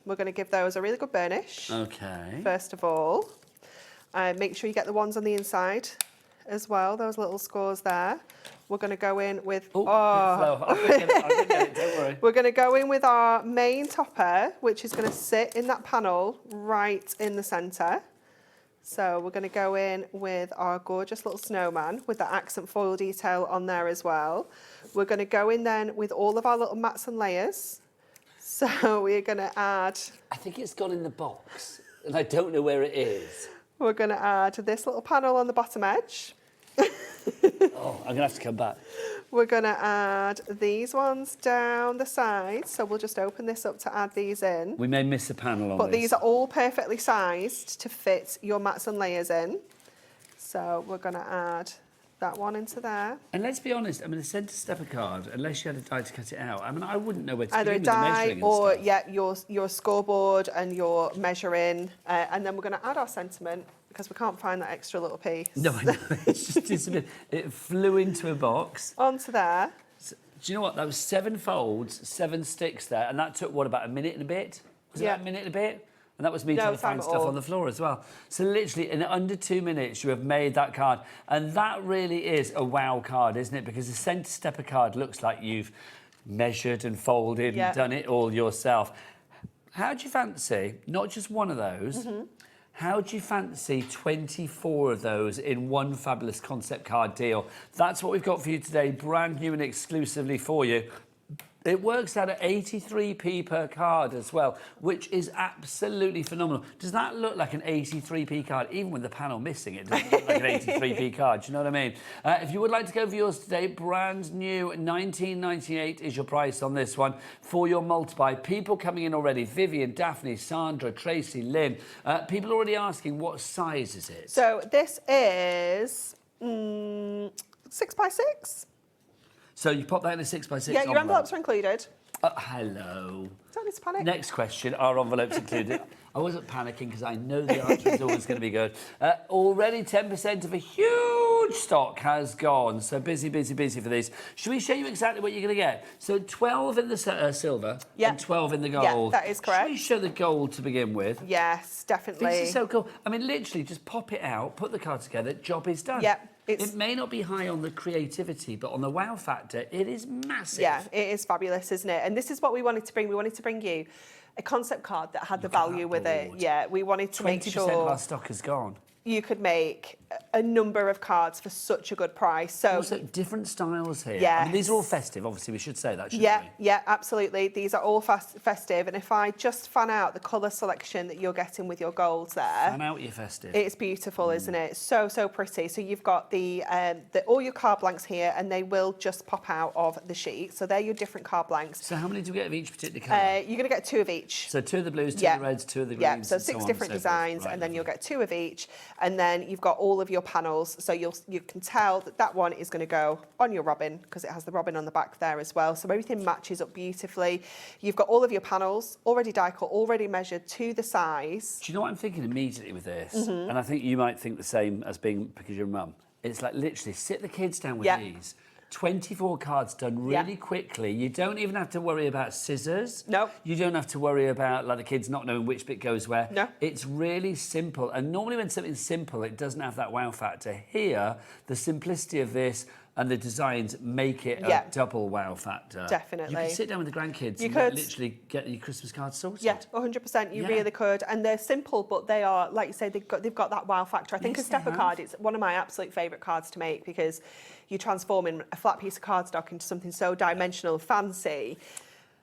we're going to give those a really good burnish. Okay. First of all. Make sure you get the ones on the inside as well, those little scores there. We're going to go in with... I'll get it, don't worry. We're going to go in with our main topper, which is going to sit in that panel right in the centre. So we're going to go in with our gorgeous little snowman with the accent foil detail on there as well. We're going to go in then with all of our little mats and layers. So we're going to add... I think it's gone in the box, and I don't know where it is. We're going to add this little panel on the bottom edge. Oh, I'm going to have to come back. We're going to add these ones down the side. So we'll just open this up to add these in. We may miss a panel on But this. these are all perfectly sized to fit your mats and layers in. So we're going to add that one into there. And let's be honest, I mean, the centre stepper card, unless you had a die to cut it out, I mean, I wouldn't know where to Either a begin with the die measuring and or, stuff. yeah, your scoreboard and your measuring. And then we're going to add our sentiment because we can't find that extra little piece. No, I know. It's just disappeared. It flew into a box. Onto there. So, do you know what? That was 7 folds, 7 sticks there, and that took, what, about a minute and a bit? Was it about a minute and a bit? And that was me trying to find stuff on the floor as well. So literally, in under 2 minutes, you have made that card. And that really is a wow card, isn't it? Because the centre stepper card looks like you've measured and folded and done it all yourself. How do you fancy, not just one of those, how do you fancy 24 of those in one fabulous concept card deal? That's what we've got for you today, brand new and exclusively for you. It works out at 83p per card as well, which is absolutely phenomenal. Does that look like an 83p card? Even with the panel missing, it doesn't look like an 83p card. Do you know what I mean? If you would like to go for yours today, brand new, $19.98 is your price on this one for your multi-buy. People coming in already, Vivian, Daphne, Sandra, Tracy, Lynn. People already asking, what size is it? So this is 6x6. So you pop that in a 6x6 Yeah, your envelopes are included. Hello. Don't need to panic. Next question, are envelopes included? I wasn't panicking because I know the answer is always going to be good. Already 10% of a huge much stock has gone. So busy for these. Should we show you exactly what you're going to get? So 12 in the silver and 12 in the gold. Yeah, that is correct. Should we show the gold to begin with? Yes, definitely. This is so cool. I mean, literally, just pop it out, put the card together, job is done. Yeah. It may not be high on the creativity, but on the wow factor, it is massive. Yeah, it is fabulous, isn't it? And this is what we wanted to bring. We wanted to bring you a concept card that had the value with it. Yeah, we wanted to make sure 20% of our stock is gone. You could make a number of cards for such a good price. So also different styles here. Yes. I mean, these are all festive. Obviously, we should say that, shouldn't we? Yeah, absolutely. These are all festive. And if I just fan out the colour selection that you're getting with your golds there. Fan out your festive. It's beautiful, isn't it? So pretty. So you've got the all your card blanks here, and they will just pop out of the sheet. So they're your different card blanks. So how many do we get of each particular colour? You're going to get 2 of each. So 2 of the blues, 2 of the reds, 2 of the greens. Yeah, so and 6 on different and so forth. designs, Right, and then you'll get 2 of each. And then you've got all of your panels, so you can tell that one is going to go on your robin because it has the robin on the back there as well. So everything matches up beautifully. You've got all of your panels already die cut, already measured to the size. Do you know what I'm thinking immediately with this? And I think you might think the same as being because you're a mum. It's like literally sit the kids down with these. 24 cards done really quickly. You don't even have to worry about scissors. No. You don't have to worry about like the kids not knowing which bit goes where. No. It's really simple. And normally when something's simple, it doesn't have that wow factor. Here, the simplicity of this and the designs make it a double wow factor. Definitely. You can sit down with the grandkids You and could literally get your Christmas cards sorted. Yeah, 100%. You really could, and they're simple, but they are, like you say, they've got that wow factor. I think a stepper card is one of my absolute favourite cards to make because you're transforming a flat piece of cardstock into something so dimensional, fancy.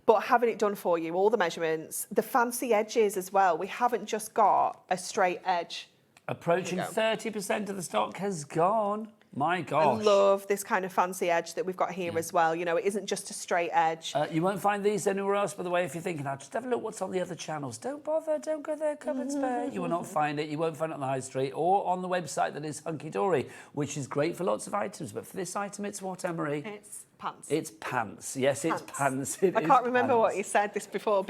But having it done for you, all the measurements, the fancy edges as well. We haven't just got a straight edge. Approaching 30% of the stock has gone. My gosh. I love this kind of fancy edge that we've got here as well. You know, it isn't just a straight edge. You won't find these anywhere else, by the way, if you're thinking, just have a look what's on the other channels. Don't bother, don't go there, come and spare. You will not find it. You won't find it on the high street or on the website that is Hunkydory, which is great for lots of items. But for this item, it's what, Anne-Marie? It's pants. It's pants. Yes, it's pants. I can't remember what you said this before. A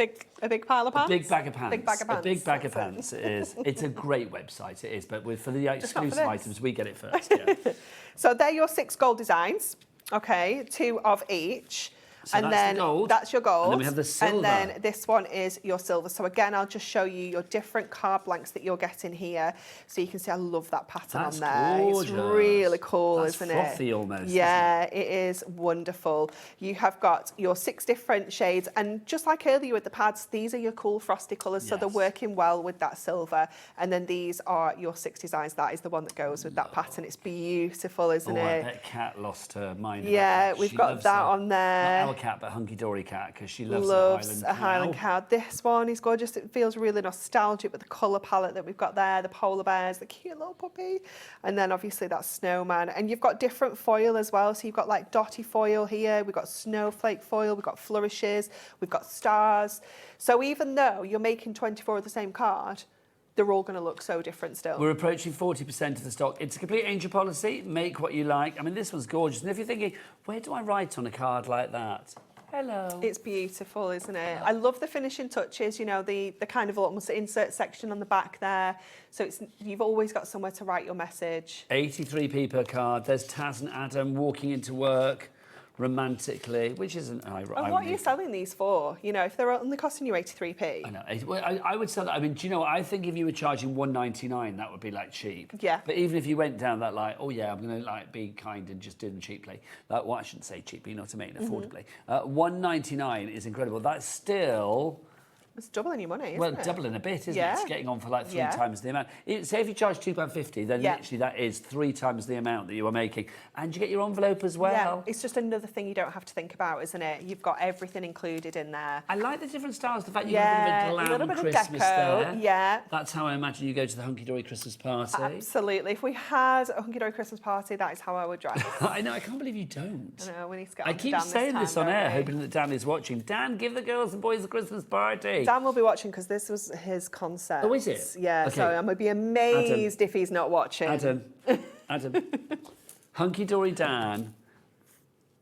big pile of pants? A big bag of pants. Big bag of pants. A big bag of pants, it is. It's a great website, it is. But for the exclusive items, we get it first, yeah. So they're your 6 gold designs, okay, 2 of each. So and that's then the gold. that's your gold. And then we have the silver. And then this one is your silver. So again, I'll just show you your different card blanks that you're getting here. So you can see I love that pattern That's on there. gorgeous. It's really cool, That's isn't frothy it? almost, Yeah, it is wonderful. You have got your 6 different shades. And just like earlier with the pads, these are your cool frosty colours. So they're working well with that silver. And then these are your 6 designs. That is the one that goes with that pattern. It's beautiful, isn't it? I bet Kat lost her mind. Yeah, about that. we've She got loves that on there. Not our cat, but Hunkydory cat, because she loves a Highland cow. This one is gorgeous. It feels really nostalgic with the colour palette that we've got there, the polar bears, the cute little puppy, and then obviously that snowman. And you've got different foil as well. So you've got like dotty foil here, we've got snowflake foil, we've got flourishes, we've got stars. So even though you're making 24 of the same card, they're all going to look so different still. We're approaching 40% of the stock. It's a complete angel policy. Make what you like. I mean, this one's gorgeous. And if you're thinking, where do I write on a card like that? Hello. It's beautiful, isn't it? I love the finishing touches, you know, the kind of almost insert section on the back there. So you've always got somewhere to write your message. 83p per card. There's Taz and Adam walking into work romantically, which isn't ironic. And what are you selling these for? You know, if they're only costing you 83p. I know. Well, I would sell that. I mean, do you know what? I think if you were charging $1.99, that would be like cheap. Yeah. But even if you went down that like, oh yeah, I'm going to like be kind and just do them cheaply. Like, well, I shouldn't say cheaply, you know what I mean? Affordably. $1.99 is incredible. That's still. It's doubling your money, isn't well, it? doubling a bit, isn't it? It's getting on for like 3 times the amount. Say if you charge £2.50, then literally that is 3 times the amount that you are making. And you get your envelope as well. Yeah, it's just another thing you don't have to think about, isn't it? You've got everything included in there. I like the different styles, the fact you've got a bit of a glam Christmas there. Yeah. That's how I imagine you go to the Hunkydory Christmas party. Absolutely. If we had a Hunkydory Christmas party, that is how I would dress. I know, I can't believe you don't. I know, we need to get I on to keep Dan saying this time, on air, don't we? hoping that Dan is watching. Dan, give the girls and boys a Christmas party. Dan will be watching because this was his concept. Oh, is it? Yeah, Okay. so I'm going to be amazed if he's not watching. Adam. Hunkydory Dan,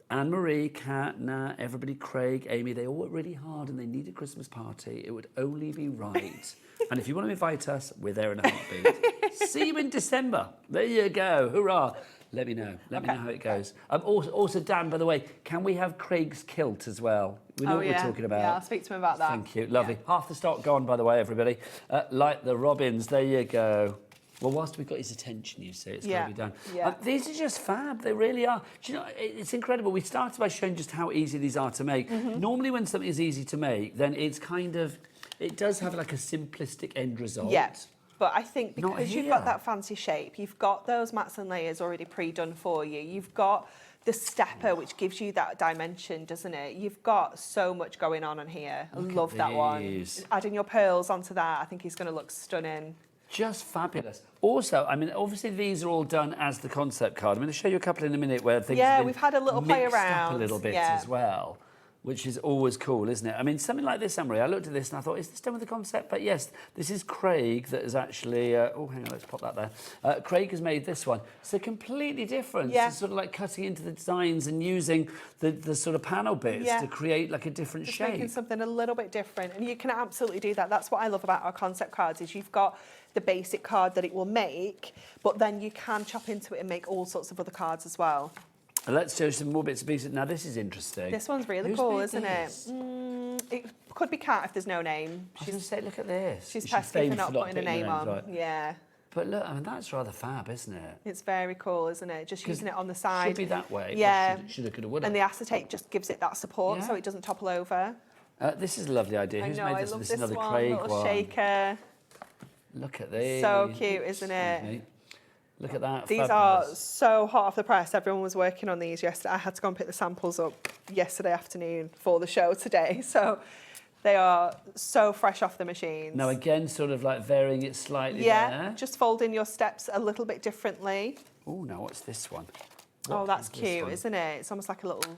Anne-Marie, Kat, Nat, everybody, Craig, Amy, they all work really hard and they need a Christmas party. It would only be right And if you want to invite us, we're there in a heartbeat. See you in December. There you go. Hurrah. Let me know. Let me know how it goes. Also, Dan, by the way, can we have Craig's kilt as well? We know what we're talking about. Yeah, I'll speak to him about that. Thank you. Lovely. Half the stock gone, by the way, everybody. Like the robins. There you go. Well, whilst we've got his attention, you see, it's got to be done. Yeah. These are just fab. They really are. Do you know, it's incredible. We started by showing just how easy these are to make. Normally, when something is easy to make, then it's kind of, it does have like a simplistic end result. Yeah. But I think Not because you've here. got that fancy shape, you've got those mats and layers already pre-done for you. You've got the stepper, which gives you that dimension, doesn't it? You've got so much going on here. I love that one. these. Adding your pearls onto that, I think he's going to look stunning. Just fabulous. Also, I mean, obviously these are all done as the concept card. I'm going to show you a couple in a minute where things have been we've had a little play mixed around. up a little bit as well, which is always cool, isn't it? I mean, something like this, Emery, I looked at this and I thought, is this done with the concept? But yes, this is Craig that is actually... oh, hang on, let's pop that there. Craig has made this one. So completely different. Yeah. It's sort of like cutting into the designs and using the sort of panel bits to create like a different Just shape. making something a little bit different. And you can absolutely do that. That's what I love about our concept cards is you've got the basic card that it will make, but then you can chop into it and make all sorts of other cards as well. Let's show some more bits and pieces. Now, this is interesting. This one's really Who's cool, made isn't this? it? It could be Kat if there's no name. I was going to say, look at this. She's She's pesky for famed not putting a name on. right. Yeah. But look, I mean, that's rather fab, isn't it? It's very cool, isn't it? Just using it on the side. Should be that way. but Yeah. Shoulda, coulda, woulda. And the acetate just gives it that support so it doesn't topple over. This is a lovely idea. I Who's know, made I this? love This this is another one, Craig little one. shaker. Look at these. So cute, isn't it? Excuse me. Look at that. These fabulous. are so hot off the press. Everyone was working on these yesterday. I had to go and pick the samples up yesterday afternoon for the show today. So they are so fresh off the machines. Now, again, sort of like varying it slightly there. Just folding your steps a little bit differently. Oh, now what's this one? Oh, What that's is this cute, one? isn't it? It's almost like a little, This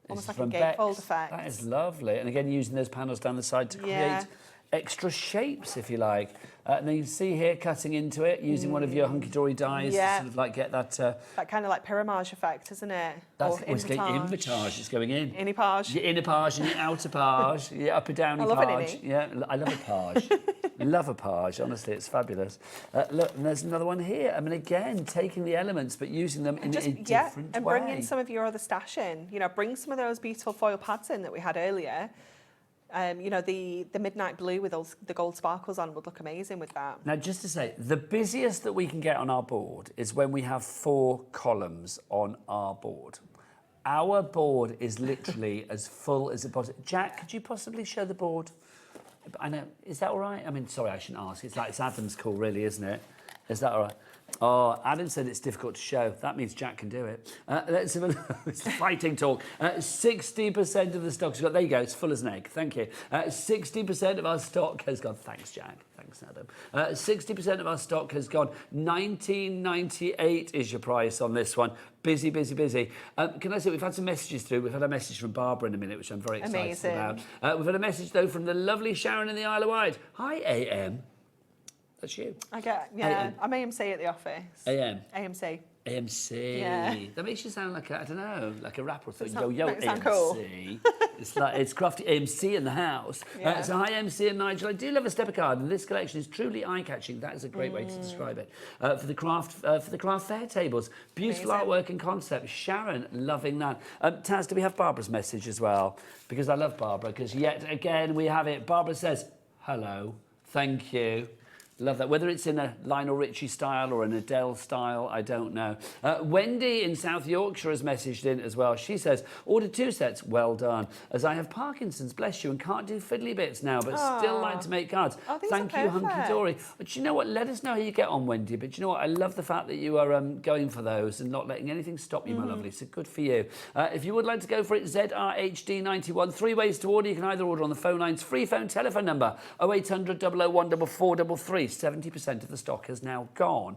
almost is like a from gatefold Bex. effect. That is lovely. And again, using those panels down the side to create extra shapes, if you like. And then you can see here cutting into it using one of your Hunkydory dies to sort of like get that... that kind of like pyramage effect, isn't it? That's Or it's going invitage. It's going in. Inipage. Your inner page and your outer page, your up and down I love an page. innie. Yeah, I love a page. Love a page. Honestly, it's fabulous. Look, and there's another one here. I mean, again, taking the elements but using them in a different and way. bring in some of your other stash in. You know, bring some of those beautiful foil pads in that we had earlier. You know, the midnight blue with all the gold sparkles on would look amazing with that. Now, just to say, the busiest that we can get on our board is when we have 4 columns on our board. Our board is literally as full as it possibly... Jack, could you possibly show the board? I know, is that all right? I mean, sorry, I shouldn't ask. It's like it's Adam's call, really, isn't it? Is that all right? Oh, Adam said it's difficult to show. That means Jack can do it. Let's have a it's fighting talk. 60% of the stock's got... There you go, it's full as an egg. Thank you. 60% of our stock has gone... Thanks, Jack. Thanks, Adam. 60% of our stock has gone. $19.98 is your price on this one. Busy, busy, busy. Can I say, we've had some messages through. We've had a message from Barbara in a minute, which I'm very excited about. We've had a message, though, from the lovely Sharon in the Isle of Wight. Hi, AM. That's you. I'm AMC at the office. AM. AMC. AMC. Yeah. That makes you sound like a, I don't know, like a rapper or something. Does Yo, make it sound AMC. cool. It's like it's crafty AMC in the house. Yeah. So hi MC and Nigel. I do love a stepper card, and this collection is truly eye-catching. That is a great way to describe it. For the craft fair tables, beautiful Amazing. artwork and concept. Sharon, loving that. Taz, do we have Barbara's message as well? Because I love Barbara. Because yet again we have it. Barbara says, "Hello, thank you." Love that. Whether it's in a Lionel Richie style or an Adele style, I don't know. Wendy in South Yorkshire has messaged in as well. She says, order 2 sets. Well done. As I have Parkinson's, bless you, and can't do fiddly bits now, but still like to make cards. Thank you, Hunkydory. But you know what? Let us know how you get on, Wendy. But you know what? I love the fact that you are going for those and not letting anything stop you, my lovely. So good for you. If you would like to go for it, ZRHD91. 3 ways to order. You can either order on the phone lines. Free phone telephone number 0800 001 4433. 70% of the stock has now gone.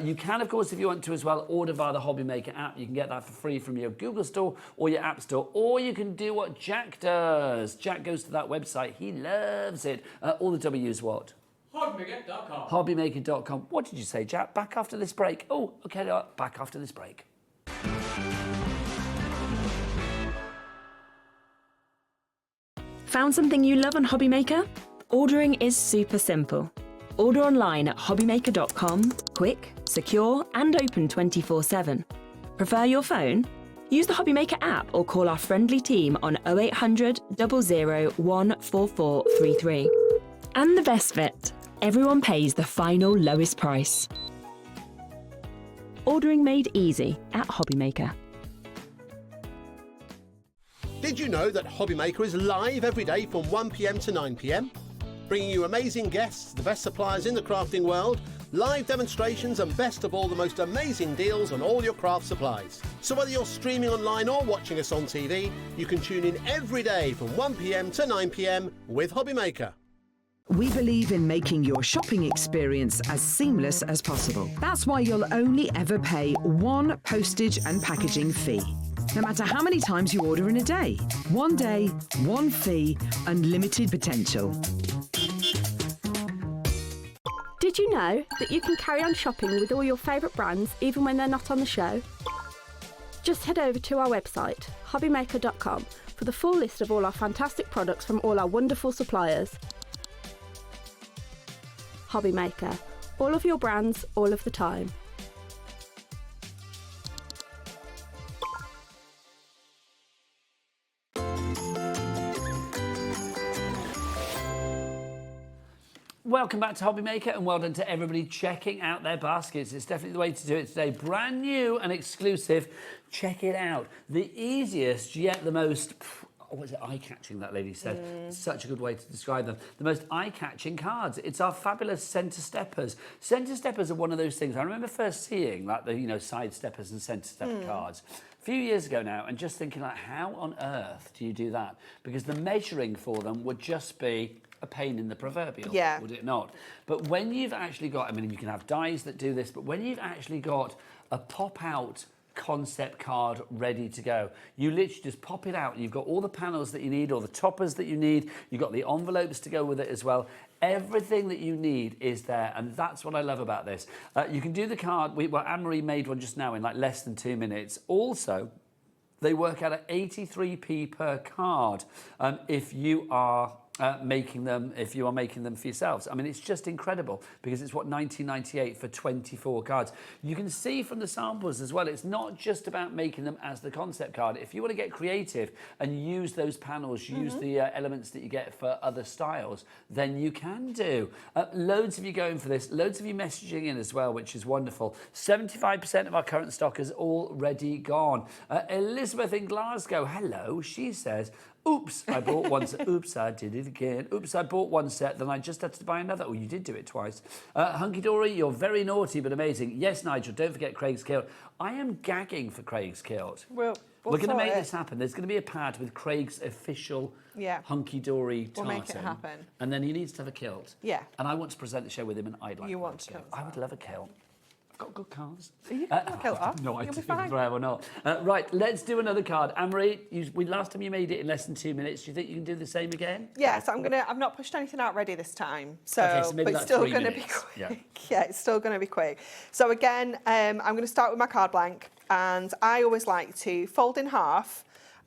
You can, of course, if you want to as well, order via the HobbyMaker app. You can get that for free from your Google store or your App Store, or you can do what Jack does. Jack goes to that website. He loves it. All the W's what? HobbyMaker.com. HobbyMaker.com. What did you say, Jack? Back after this break. Oh, okay, back after this break. Found something you love on HobbyMaker? Ordering is super simple. Order online at hobbymaker.com, quick, secure, and open 24/7. Prefer your phone? Use the HobbyMaker app or call our friendly team on 0800 00 14433. And the best bit, everyone pays the final lowest price. Ordering made easy at HobbyMaker. Did you know that HobbyMaker is live every day from 1 p.m. to 9 p.m? Bringing you amazing guests, the best suppliers in the crafting world, live demonstrations and best of all, the most amazing deals on all your craft supplies. So whether you're streaming online or watching us on TV, you can tune in every day from 1 p.m. to 9 p.m. with HobbyMaker. We believe in making your shopping experience as seamless as possible. That's why you'll only ever pay one postage and packaging fee. No matter how many times you order in a day. One day, one fee, unlimited potential. Did you know that you can carry on shopping with all your favourite brands even when they're not on the show? Just head over to our website, hobbymaker.com, for the full list of all our fantastic products from all our wonderful suppliers. HobbyMaker. All of your brands, all of the time. Welcome back to HobbyMaker and well done to everybody checking out their baskets. It's definitely the way to do it today. Brand new and exclusive. Check it out. The easiest yet the most... What was it? Eye-catching, that lady said. Such a good way to describe them. The most eye-catching cards. It's our fabulous centre steppers. Centre steppers are one of those things. I remember first seeing like the side steppers and centre stepper cards a few years ago now, and just thinking like, how on earth do you do that? Because the measuring for them would just be a pain in the proverbial, would it not? But when you've actually got, I mean, you can have dies that do this, but when you've actually got a pop-out concept card ready to go, you literally just pop it out and you've got all the panels that you need, all the toppers that you need, you've got the envelopes to go with it as well. Everything that you need is there, and that's what I love about this. You can do the card, Anne-Marie made one just now in like less than 2 minutes. Also, they work out at 83p per card if you are making them for yourselves. I mean, it's just incredible because it's what, $19.98 for 24 cards. You can see from the samples as well, it's not just about making them as the concept card. If you want to get creative and use those panels, use the elements that you get for other styles, then you can do. Loads of you going for this, loads of you messaging in as well, which is wonderful. 75% of our current stock is already gone. Elizabeth in Glasgow, hello, she says, oops, I bought one set. Oops, I did it again. Oops, I bought one set, then I just had to buy another. Oh, you did do it twice. Hunkydory, you're very naughty but amazing. Yes, Nigel, don't forget Craig's kilt. I am gagging for Craig's kilt. Well, we're going to make this happen. There's going to be a pad with Craig's official Hunkydory tartan. We'll make it happen. And then he needs to have a kilt. Yeah. And I want to present the show with him, and I'd like You want to kilt? I would love a kilt. I've got good cards. You can have a kilt off. No, I You'll be don't fine. know or not. Right, let's do another card. Anne-Marie, last time you made it in less than 2 minutes. Do you think you can do the same again? Yeah, so I've not pushed anything out ready this time. So, Okay, so maybe but it's like still 3 going to be minutes. quick. Yeah, it's still going to be quick. So again, I'm going to start with my card blank, and I always like to fold in half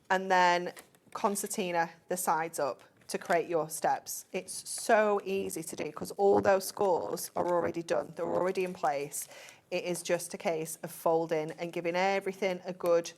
and then concertina the sides up to create your steps. It's so easy to do because all those scores are already done. They're already in place. It is just a case of folding and giving everything a good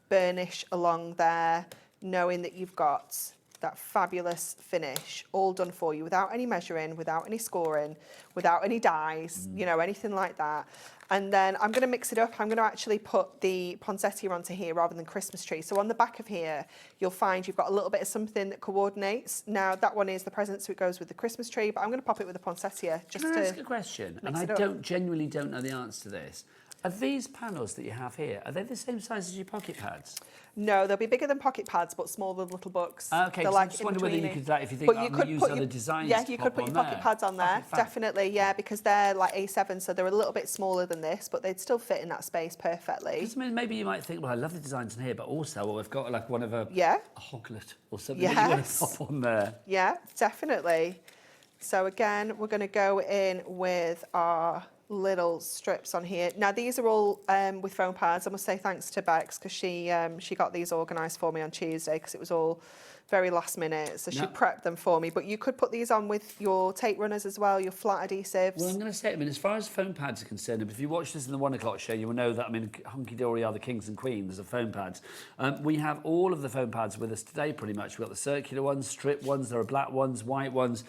burnish along there, knowing that you've got that fabulous finish all done for you without any measuring, without any scoring, without any dies, anything like that. And then I'm going to mix it up. I'm going to actually put the poinsettia onto here rather than Christmas tree. So on the back of here, you'll find you've got a little bit of something that coordinates. Now, that one is the present, so it goes with the Christmas tree, but I'm going to pop it with the poinsettia just Can I to ask a question? And mix I it up. genuinely don't know the answer to this. Are these panels that you have here, are they the same size as your pocket pads? No, they'll be bigger than pocket pads, but smaller than little books. Okay, They're so like I just wonder whether you in-betweeny. could, if you think But you I'm could use put other your- designs Yeah, to you pop could put on your pocket there. pads on there, Okay, fab. definitely, yeah, because they're like A7, so they're a little bit smaller than this, but they'd still fit in that space perfectly. Because maybe you might think, well, I love the designs in here, but also we've got like one of a hoglet or something that you want to Yes. pop on there. Yeah, definitely. So again, we're going to go in with our little strips on here. Now these are all with foam pads. I must say thanks to Bex because she got these organised for me on Tuesday because it was all very last minute, so she No. prepped them for me. But you could put these on with your tape runners as well, your flat adhesives. Well, I'm going to say, I mean, as far as foam pads are concerned, if you watch this in the 1 o'clock show, you will know that, I mean, Hunkydory are the kings and queens of foam pads. We have all of the foam pads with us today, pretty much. We've got the circular ones, strip ones, there are black ones, white ones.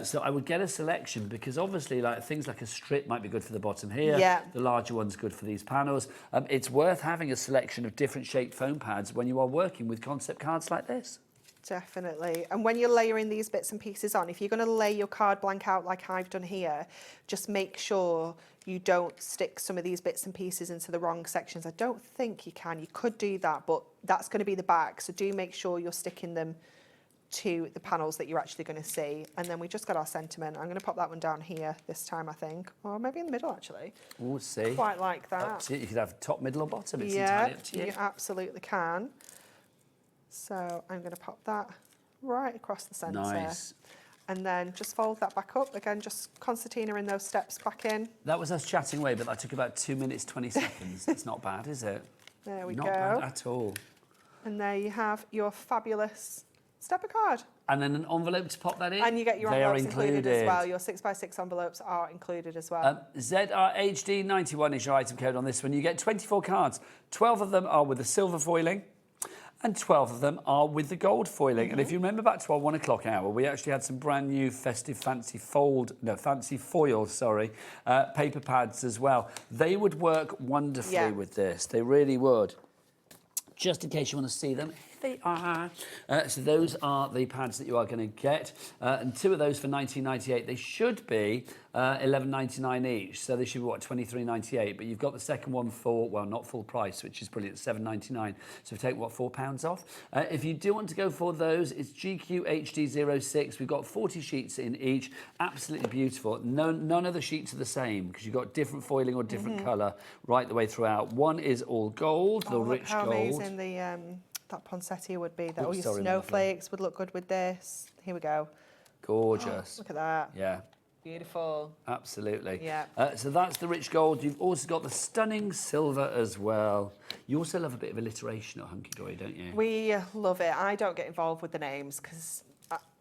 So I would get a selection, because obviously, like things like a strip might be good for the bottom here. Yeah. The larger one's good for these panels. It's worth having a selection of different shaped foam pads when you are working with concept cards like this. Definitely. And when you're layering these bits and pieces on, if you're going to lay your card blank out like I've done here, just make sure you don't stick some of these bits and pieces into the wrong sections. I don't think you can. You could do that, but that's going to be the back. So do make sure you're sticking them to the panels that you're actually going to see. And then we just got our sentiment. I'm going to pop that one down here this time, I think. Or maybe in the middle, actually. We'll see. Quite like that. Up to you. You could have top, middle or bottom. It's Yeah, entirely up to you. you absolutely can. So I'm going to pop that right across the centre. Nice. And then just fold that back up. Again, just concertina in those steps back in. That was us chatting away, but that took about 2 minutes, 20 seconds. It's not bad, is it? There we Not go. bad at all. And there you have your fabulous stepper card. And then an envelope to pop that in? And you get your They are envelopes included as well. Your 6x6 envelopes are included as well. ZRHD91 is your item code on this one. You get 24 cards. 12 of them are with the silver foiling, and 12 of them are with the gold foiling. And if you remember back to our 1 o'clock hour, we actually had some brand new festive fancy foil, paper pads as well. They would work wonderfully with this. They really would. Just in case you want to see them, they are. So those are the pads that you are going to get. And 2 of those for $19.98. They should be $11.99 each. So they should be, what, $23.98. But you've got the second one for, well, not full price, which is brilliant, $7.99. So take, what, £4 off? If you do want to go for those, it's GQHD06. We've got 40 sheets in each. Absolutely beautiful. None of the sheets are the same, because you've got different foiling or different colour right the way throughout. One is all gold, the rich how gold. amazing that poinsettia would be. That all your sorry, snowflakes would look good with this. Here we go. Gorgeous. Look at that. Yeah. Beautiful. Absolutely. Yeah. So that's the rich gold. You've also got the stunning silver as well. You also love a bit of alliteration at Hunkydory, don't you? We love it. I don't get involved with the names because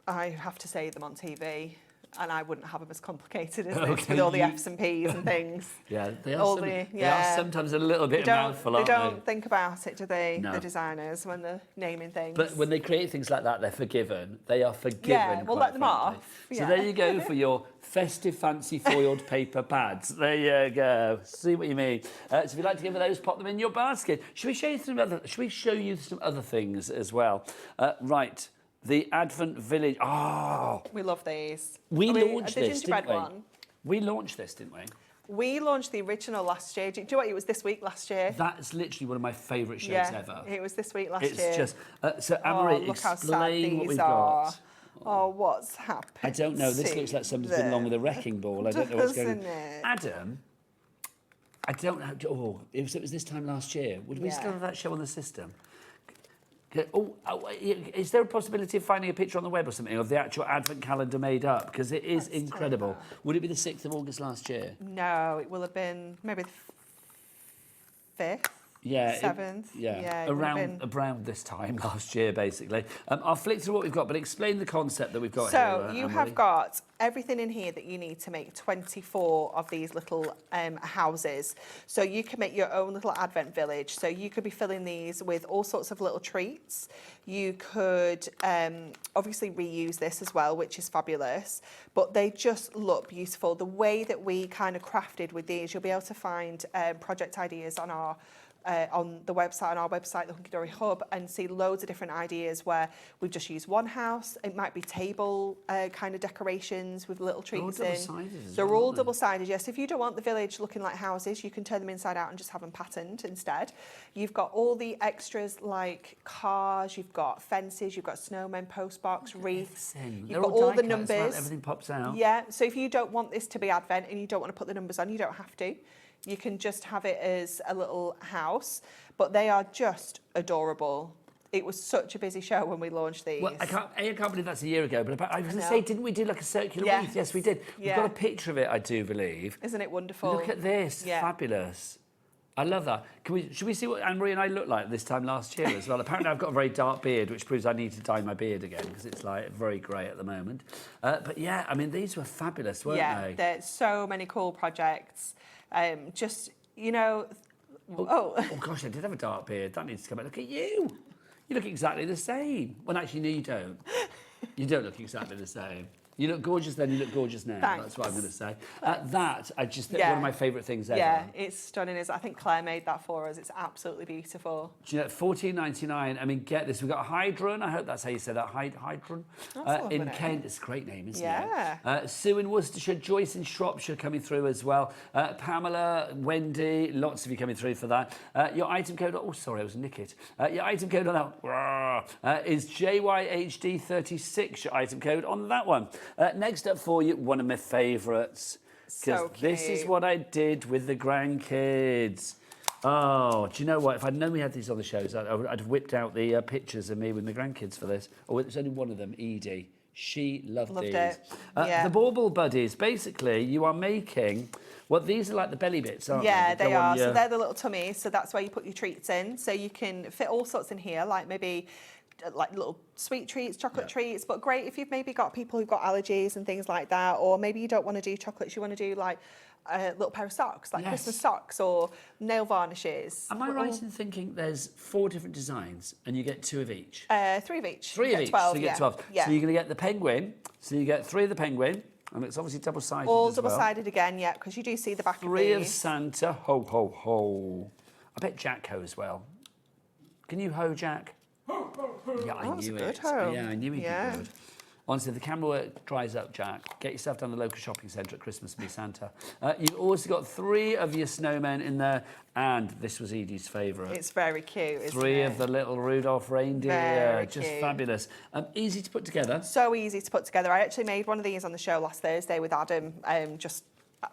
I have to say them on TV. And I wouldn't have them as complicated as this with all the F's and P's and things. Yeah, they are sometimes a little bit mouthful, aren't they? They don't think about it, do they, No. the designers, when they're naming things? But when they create things like that, they're forgiven. They are forgiven. Yeah, we'll quite let them frankly. off. So Yeah. there you go for your festive fancy foiled paper pads. There you go. See what you mean. So if you'd like to give those, pop them in your basket. Should we show you some other things as well? Right. The Advent Village. Oh, we love these. We launched the this, gingerbread didn't we? one. We launched this, didn't we? We launched the original last year. Do you know what? It was this week last year. That's literally one of my favourite shows ever. It was this week last It's year. just so Anne-Marie, look how sad explain what these we've are. got. Oh, what's happened? I don't know. This looks like somebody's been along with a wrecking ball. I don't know what's going on. Doesn't it? Adam, I don't know. Oh, it was this time last year. Would we still have that show on the system? Is there a possibility of finding a picture on the web or something of the actual Advent calendar made up? Because it is incredible. Would it be the 6th of August last year? No, it will have been maybe the 5th. Yeah, 7th. Yeah, it would have been. around this time last year, basically. I'll flick through what we've got, but explain the concept that we've got So here. you Anne-Marie. have got everything in here that you need to make 24 of these little houses. So you can make your own little Advent village. So you could be filling these with all sorts of little treats. You could obviously reuse this as well, which is fabulous. But they just look beautiful. The way that we kind of crafted with these, you'll be able to find project ideas on our the website, on our website, the Hunkydory Hub, and see loads of different ideas where we've just used one house. It might be table kind of decorations with little treats in. They're all double-sided, yes. If you don't want the village looking like houses, you can turn them inside out and just have them patterned instead. You've got all the extras like cars, you've got fences, you've got snowmen, postbox, wreaths. You've got all the numbers. Well, everything pops out. Yeah, so if you don't want this to be Advent and you don't want to put the numbers on, you don't have to. You can just have it as a little house, but they are just adorable. It was such a busy show when we launched these. Well, I can't believe that's a year ago, but I was going to say, didn't we do like a circular wreath? Yes, we did. We've got a picture of it, I do believe. Isn't it wonderful? Look at this, fabulous. I love that. Should we see what Anne-Marie and I look like this time last year as well? Apparently I've got a very dark beard, which proves I need to dye my beard again because it's like very grey at the moment. But yeah, I mean, these were fabulous, weren't they? Yeah, there's so many cool projects. Just, you know... Oh gosh, I did have a dark beard. That needs to come out. Look at you. You look exactly the same. Well, actually, no, you don't. You don't look exactly the same. You look gorgeous then, you look gorgeous now. Thanks. That's what I'm going to say. That, I just think one of my favourite things ever. Yeah, it's stunning. I think Claire made that for us. It's absolutely beautiful. Do you know, $14.99. I mean, get this. We've got Hydron. I hope that's how you say that. Hydron. In Kent. It's a great name, isn't it? Sue in Worcestershire. Joyce in Shropshire coming through as well. Pamela, Wendy, lots of you coming through for that. Your item code... Oh, sorry, I was nick it. Your item code on that is JYHD36, your item code on that one. Next up for you, one of my favourites. Because this is what I did with the grandkids. Oh, do you know what? If I'd known we had these on the shows, I'd have whipped out the pictures of me with my grandkids for this. Oh, there's only one of them, Edie. She loved these. It. Yeah. The Bauble Buddies, basically, you are making... Well, these are like the belly bits, aren't they? Yeah, they are. So they're the little tummies, so that's where you put your treats in. So you can fit all sorts in here, like maybe... like little sweet treats, chocolate treats, but great if you've maybe got people who've got allergies and things like that, or maybe you don't want to do chocolates, you want to do like a little pair of socks, like Christmas socks or nail varnishes. Am I right in thinking there's 4 different designs and you get 2 of each? 3 of each. 3 of each, 12, so you get 12. Yeah. So you're going to get the penguin, so you get 3 of the penguin, and it's obviously double-sided all as well. double-sided again, yeah, because you do see the back of these. 3 of Santa, ho, ho, ho. I bet Jack ho as well. Can you ho, Jack? Yeah, I knew it. Yeah, I knew he could. Honestly, the camera work dries up, Jack. Get yourself down the local shopping centre at Christmas and be Santa. You've also got 3 of your snowmen in there, and this was Edie's favourite. It's very cute, isn't 3 it? of the little Rudolph reindeer. Very just cute. Fabulous. Easy to put together. So easy to put together. I actually made one of these on the show last Thursday with Adam, just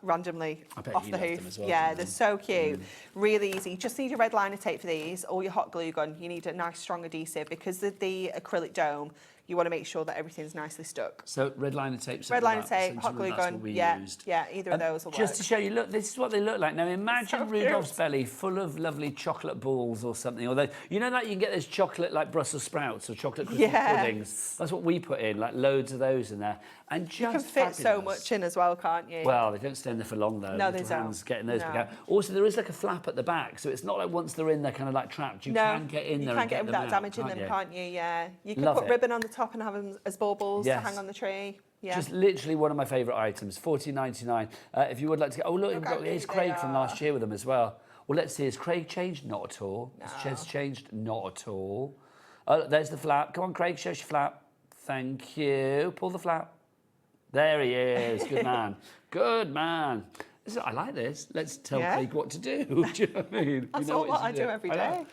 randomly off the hoof. Well, yeah, they're so cute. Really easy. Just need your red liner tape for these, or your hot glue gun. You need a nice strong adhesive because of the acrylic dome. You want to make sure that everything's nicely stuck. So red liner tape. Red liner tape, hot glue gun. Used. Yeah, either of those will Just work. to show you, look, this is what they look like. Now imagine Rudolph's belly full of lovely chocolate balls or something. Or you know that you can get those chocolate like Brussels sprouts or chocolate Christmas puddings. That's what we put in, like loads of those in there. And just you can fit so much in as well, can't you? Well, they don't stay in there for long though. No, they don't. Getting those no. back out. Also, there is like a flap at the back, so it's not like once they're in, they're kind of like trapped. You can get in there. You can and get in them without out, damaging them, can't you? Yeah. You can put ribbon on the top and have them as baubles to hang on the tree. Yeah. Just literally one of my favourite items. $14.99. If you would like to get, oh look, here's Craig from last year with them as well. Well, let's see. Has Craig changed? Not at all. No. Has Ches changed? Not at all. Oh, there's the flap. Come on, Craig, show us your flap. Thank you. Pull the flap. There he is. Good man. Good man. I like this. Let's tell Craig what to do. Do you know what I mean? That's all what I do every day.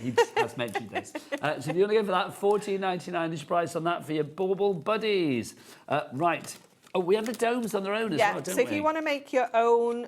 He has mentioned this. So if you want to go for that, $14.99 is your price on that for your Bauble Buddies. Right. Oh, we have the domes on their own as well, don't we? So if you want to make your own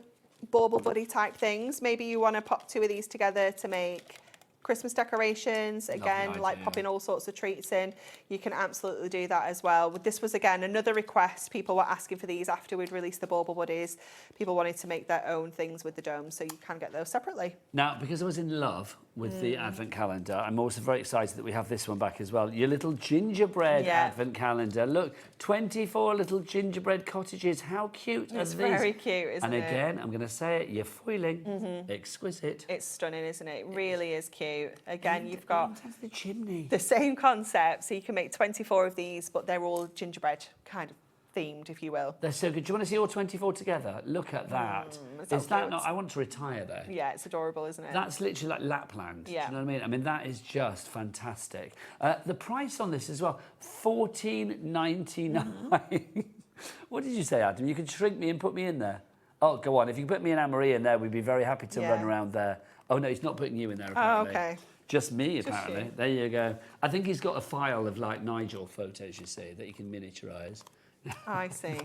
Bauble Buddy type things, maybe you want to pop 2 of these together to make Christmas decorations, again, like popping all sorts of treats in. You can absolutely do that as well. This was, again, another request. People were asking for these after we'd released the Bauble Buddies. People wanted to make their own things with the domes, so you can get those separately. Now, because I was in love with the Advent calendar, I'm also very excited that we have this one back as well. Your little gingerbread Advent calendar. Look, 24 little gingerbread cottages. How cute are these? It's very cute, isn't it? And again, I'm going to say it, you're foiling. Exquisite. It's stunning, isn't it? It really is cute. Again, you've got the chimney. The same concept, so you can make 24 of these, but they're all gingerbread kind of themed, if you will. They're so good. Do you want to see all 24 together? Look at that. Is that not... I want to retire there. Yeah, it's adorable, isn't it? That's literally like Lapland. Yeah. Do you know what I mean? I mean, that is just fantastic. The price on this as well, $14.99. What did you say, Adam? You could shrink me and put me in there. Oh, go on. If you put me and Anne-Marie in there, we'd be very happy to run around there. Oh, no, he's not putting you in there, apparently. Oh, OK. Just me, apparently. There you go. I think he's got a file of, like, Nigel photos, you see, that you can miniaturise. I see.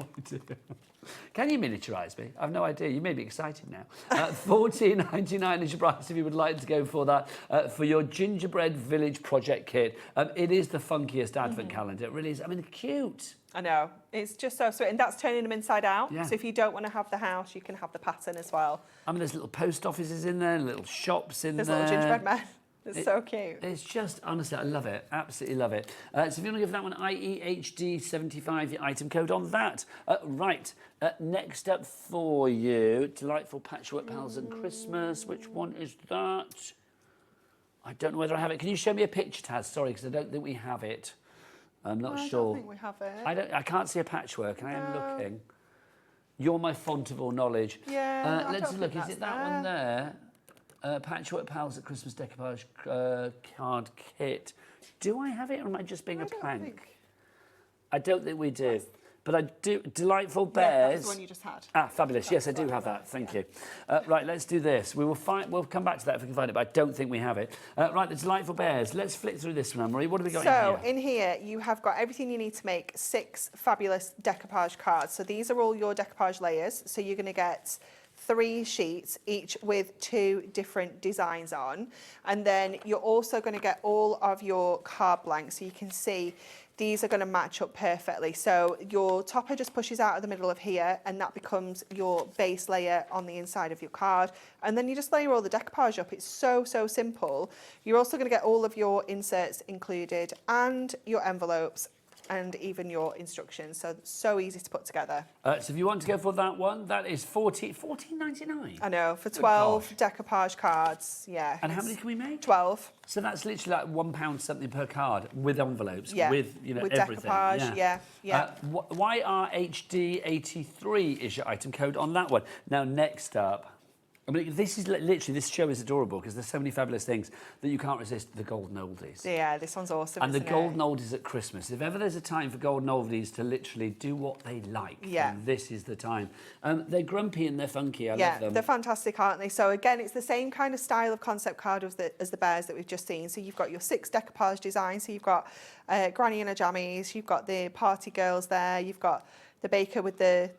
Can you miniaturise me? I've no idea. You made me excited now. $14.99 is your price if you would like to go for that for your gingerbread village project kit. It is the funkiest advent calendar. It really is. I mean, cute. I know. It's just so sweet. And that's turning them inside out. Yeah. So if you don't want to have the house, you can have the pattern as well. I mean, there's little post offices in there, little shops in There's there. little gingerbread men. It's so cute. It's just, honestly, I love it. Absolutely love it. So if you want to give that one IEHD75, your item code on that. Right, next up for you, Delightful Patchwork Pals and Christmas. Which one is that? I don't know whether I have it. Can you show me a picture, Taz? Sorry, because I don't think we have it. I'm not sure. I don't think we have it. I can't see a patchwork, and I am looking. You're my font of all knowledge. Yeah, let's look. Is it that one there? Patchwork Pals at Christmas Decoupage card kit. Do I have it, or am I just being a plank? I don't think we do. But I do. Delightful Bears. Yeah, that's the one you just had. Ah, fabulous. Yes, I do have that. Thank you. Right, let's do this. We'll come back to that if we can find it, but I don't think we have it. Right, the Delightful Bears. Let's flick through this one, Anne-Marie. What have we got So in here? in here, you have got everything you need to make 6 fabulous decoupage cards. So these are all your decoupage layers. So you're going to get 3 sheets, each with 2 different designs on. And then you're also going to get all of your card blanks. So you can see these are going to match up perfectly. So your topper just pushes out of the middle of here, and that becomes your base layer on the inside of your card. And then you just layer all the decoupage up. It's so, so simple. You're also going to get all of your inserts included and your envelopes and even your instructions. So easy to put together. So if you want to go for that one, that is $14.99. I know, for 12 decoupage cards, yeah. And how many can we make? 12. So that's literally like £1 something per card with envelopes, Yeah. with with everything. decoupage, yeah. YRHD83 is your item code on that one. Now next up, I mean, this is literally, this show is adorable because there's so many fabulous things that you can't resist. The golden oldies. Yeah, this one's awesome. And the isn't golden it? oldies at Christmas. If ever there's a time for golden oldies to literally do what they like, then this is the time. They're grumpy and they're funky. I love them. They're fantastic, aren't they? So again, it's the same kind of style of concept card as the bears that we've just seen. So you've got your 6 decoupage designs. So you've got Granny and her jammies. You've got the party girls there. You've got the baker with the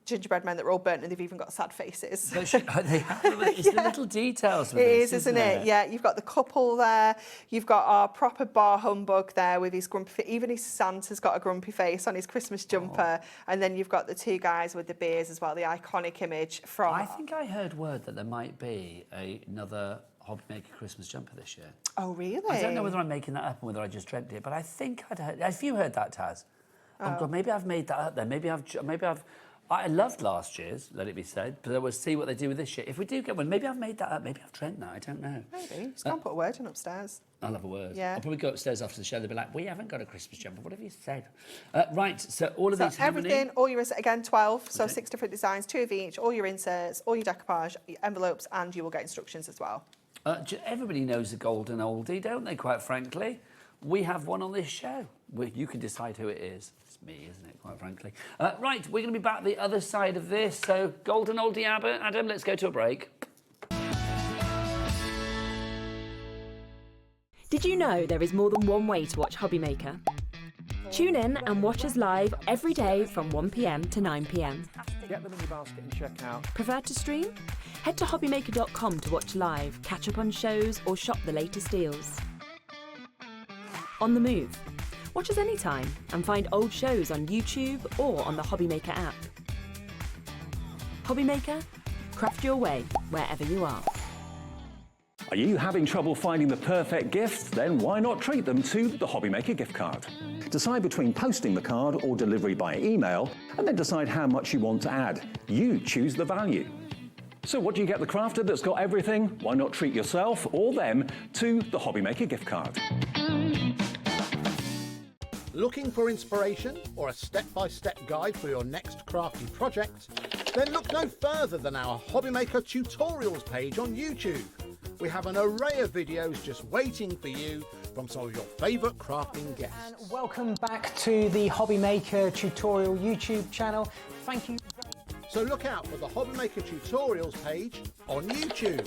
gingerbread men that are all burnt, and they've even got sad faces. They have, it's the little details with It this, is, isn't it? Yeah, you've got the couple there. You've got our proper bar humbug there with his grumpy face. Even his Santa's got a grumpy face on his Christmas jumper. And then you've got the 2 guys with the beers as well, the iconic image from... I think I heard word that there might be another HobbyMaker Christmas jumper this year. Oh, really? I don't know whether I'm making that up or whether I just dreamt it, but I think I'd heard... Have you heard that, Taz? Oh, God, maybe I've made that up then. Maybe I've... I loved last year's, let it be said, but we'll see what they do with this year. If we do get one, maybe I've made that up. Maybe I've dreamt that. I don't know. Maybe. Just can't put a word in upstairs. I'll have a word. Yeah. I'll probably go upstairs after the show. They'll be like, we haven't got a Christmas jumper. What have you said? Right, so all of these... everything, all your... Again, 12. So 6 different designs, 2 of each, all your inserts, all your decoupage, your envelopes, and you will get instructions as well. Everybody knows the golden oldie, don't they, quite frankly? We have one on this show. You can decide who it is. It's me, isn't it, quite frankly? Right, we're going to be back the other side of this. So, golden oldie Adam, let's go to a break. Did you know there is more than one way to watch HobbyMaker? Tune in and watch us live every day from 1 p.m. to 9 p.m. Get them in your basket and check out. Prefer to stream? Head to hobbymaker.com to watch live, catch up on shows, or shop the latest deals. On the move. Watch us anytime and find old shows on YouTube or on the HobbyMaker app. HobbyMaker, craft your way wherever you are. Are you having trouble finding the perfect gift? Then why not treat them to the HobbyMaker gift card? Decide between posting the card or delivery by email, and then decide how much you want to add. You choose the value. So what do you get the crafter that's got everything? Why not treat yourself or them to the HobbyMaker gift card? Looking for inspiration or a step-by-step guide for your next crafty project? Then look no further than our HobbyMaker tutorials page on YouTube. We have an array of videos just waiting for you from some of your favourite crafting guests. And welcome back to the HobbyMaker tutorial YouTube channel. Thank you. So look out for the HobbyMaker tutorials page on YouTube.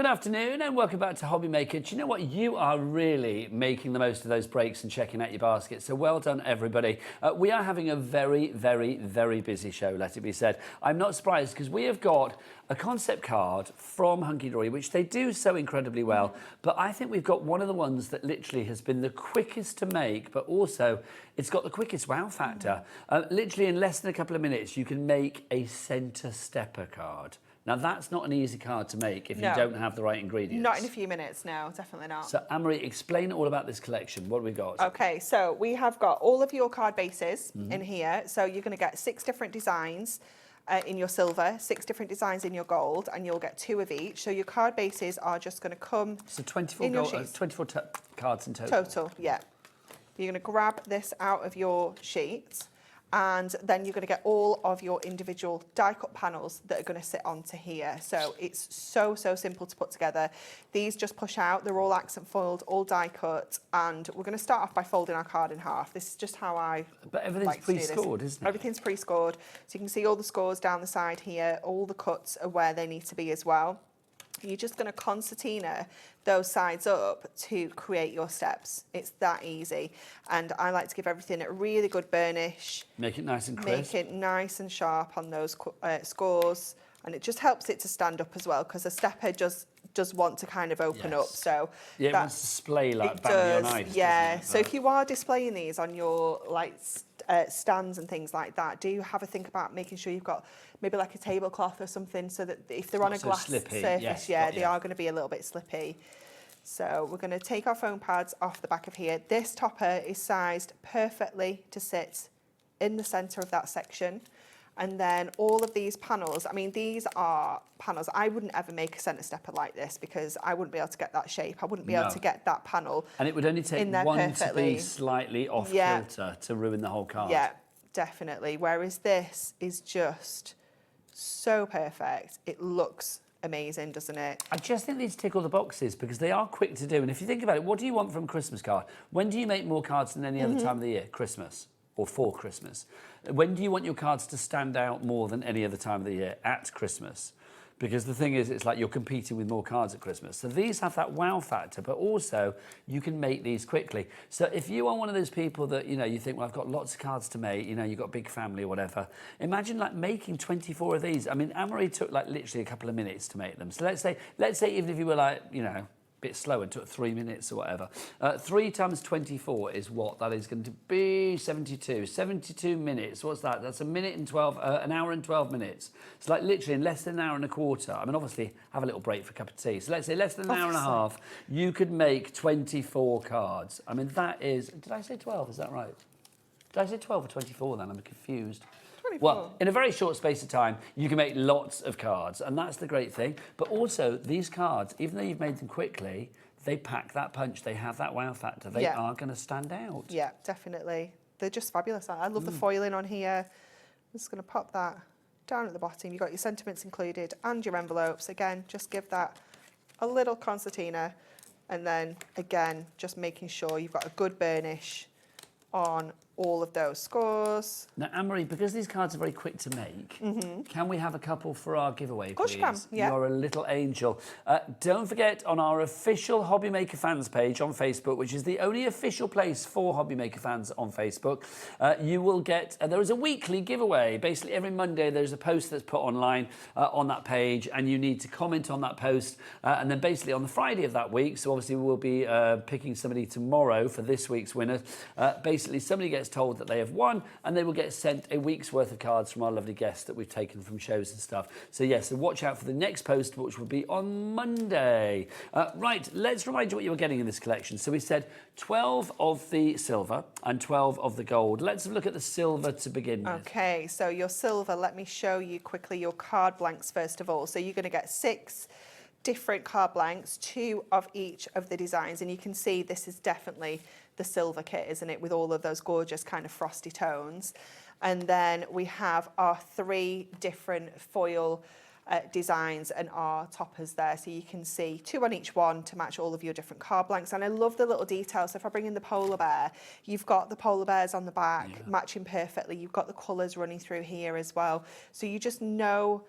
Good afternoon and welcome back to HobbyMaker. Do you know what? You are really making the most of those breaks and checking out your basket. So well done, everybody. We are having a very, very, very busy show, let it be said. I'm not surprised because we have got a concept card from Hunkydory, which they do so incredibly well. But I think we've got one of the ones that literally has been the quickest to make, but also it's got the quickest wow factor. Literally in less than a couple of minutes, you can make a centre stepper card. Now, that's not an easy card to make if you don't have the right ingredients. Not in a few minutes, no, definitely not. So, Anne-Marie, explain all about this collection. What have we got? Okay, so we have got all of your card bases in here. So you're going to get 6 different designs in your silver, 6 different designs in your gold, and you'll get 2 of each. So your card bases are just going to come So 24, in your gold, sheets. 24 cards in total. Total, yeah. You're going to grab this out of your sheets, and then you're going to get all of your individual die cut panels that are going to sit onto here. So it's so simple to put together. These just push out, they're all accent foiled, all die cut, and we're going to start off by folding our card in half. This is just how I But everything's pre-scored, isn't it? Everything's pre-scored. So you can see all the scores down the side here, all the cuts are where they need to be as well. You're just going to concertina those sides up to create your steps. It's that easy. And I like to give everything a really good burnish. Make it nice and crisp. Make it nice and sharp on those scores. And it just helps it to stand up as well, because a stepper does want to kind of open up. So yeah, it wants to display like bambi on ice. Yeah. So if you are displaying these on your stands and things like that, do have a think about making sure you've got maybe like a tablecloth or something, so that if they're on a glass surface, they are going to be a little bit slippy. So we're going to take our foam pads off the back of here. This topper is sized perfectly to sit in the centre of that section. And then all of these panels, I mean, these are panels. I wouldn't ever make a centre stepper like this because I wouldn't be able to get that shape. I wouldn't be able to get that panel. And it would only take one perfectly. to be slightly off kilter to ruin the whole card. Yeah, definitely. Whereas this is just so perfect. It looks amazing, doesn't it? I just think these tick all the boxes because they are quick to do. And if you think about it, what do you want from a Christmas card? When do you make more cards than any other time of the year? Christmas. Or for Christmas. When do you want your cards to stand out more than any other time of the year? At Christmas. Because the thing is, it's like you're competing with more cards at Christmas. So these have that wow factor, but also you can make these quickly. So if you are one of those people that, you know, you think, well, I've got lots of cards to make, you know, you've got a big family or whatever, imagine like making 24 of these. I mean, Anne-Marie took like literally a couple of minutes to make them. So let's say even if you were like, you know, bit slower, took 3 minutes or whatever. 3 times 24 is what? That is going to be 72. 72 minutes. What's that? That's an hour and 12 minutes. It's like literally in less than an hour and a quarter. I mean, obviously, have a little break for a cup of tea. So let's say less than an hour and a half, you could make 24 cards. I mean, that is... Did I say 12? Is that right? Did I say 12 or 24 then? I'm confused. 24. Well, in a very short space of time, you can make lots of cards, and that's the great thing. But also, these cards, even though you've made them quickly, they pack that punch. They have that wow factor. They are going to stand out. Yeah, definitely. They're just fabulous. I love the foiling on here. I'm just going to pop that down at the bottom. You've got your sentiments included and your envelopes. Again, just give that a little concertina, and then, again, just making sure you've got a good burnish on all of those scores. Now, Anne-Marie, because these cards are very quick to make, can we have a couple for our giveaway, please? Of course you can, yeah. You're a little angel. Don't forget, on our official HobbyMaker fans page on Facebook, which is the only official place for HobbyMaker fans on Facebook, you will get, there is a weekly giveaway. Basically, every Monday, there's a post that's put online on that page, and you need to comment on that post. And then basically on the Friday of that week, so obviously we'll be picking somebody tomorrow for this week's winner. Basically, somebody gets told that they have won, and they will get sent a week's worth of cards from our lovely guests that we've taken from shows and stuff. So yes, so watch out for the next post, which will be on Monday. Right, let's remind you what you were getting in this collection. So we said 12 of the silver and 12 of the gold. Let's look at the silver to begin with. Okay, so your silver, let me show you quickly your card blanks first of all. So you're going to get 6 different card blanks, 2 of each of the designs, and you can see this is definitely the silver kit, isn't it, with all of those gorgeous kind of frosty tones. And then we have our 3 different foil designs and our toppers there, so you can see 2 on each one to match all of your different card blanks. And I love the little details. So if I bring in the polar bear, you've got the polar bears on the back matching perfectly. You've got the colours running through here as well, so you just know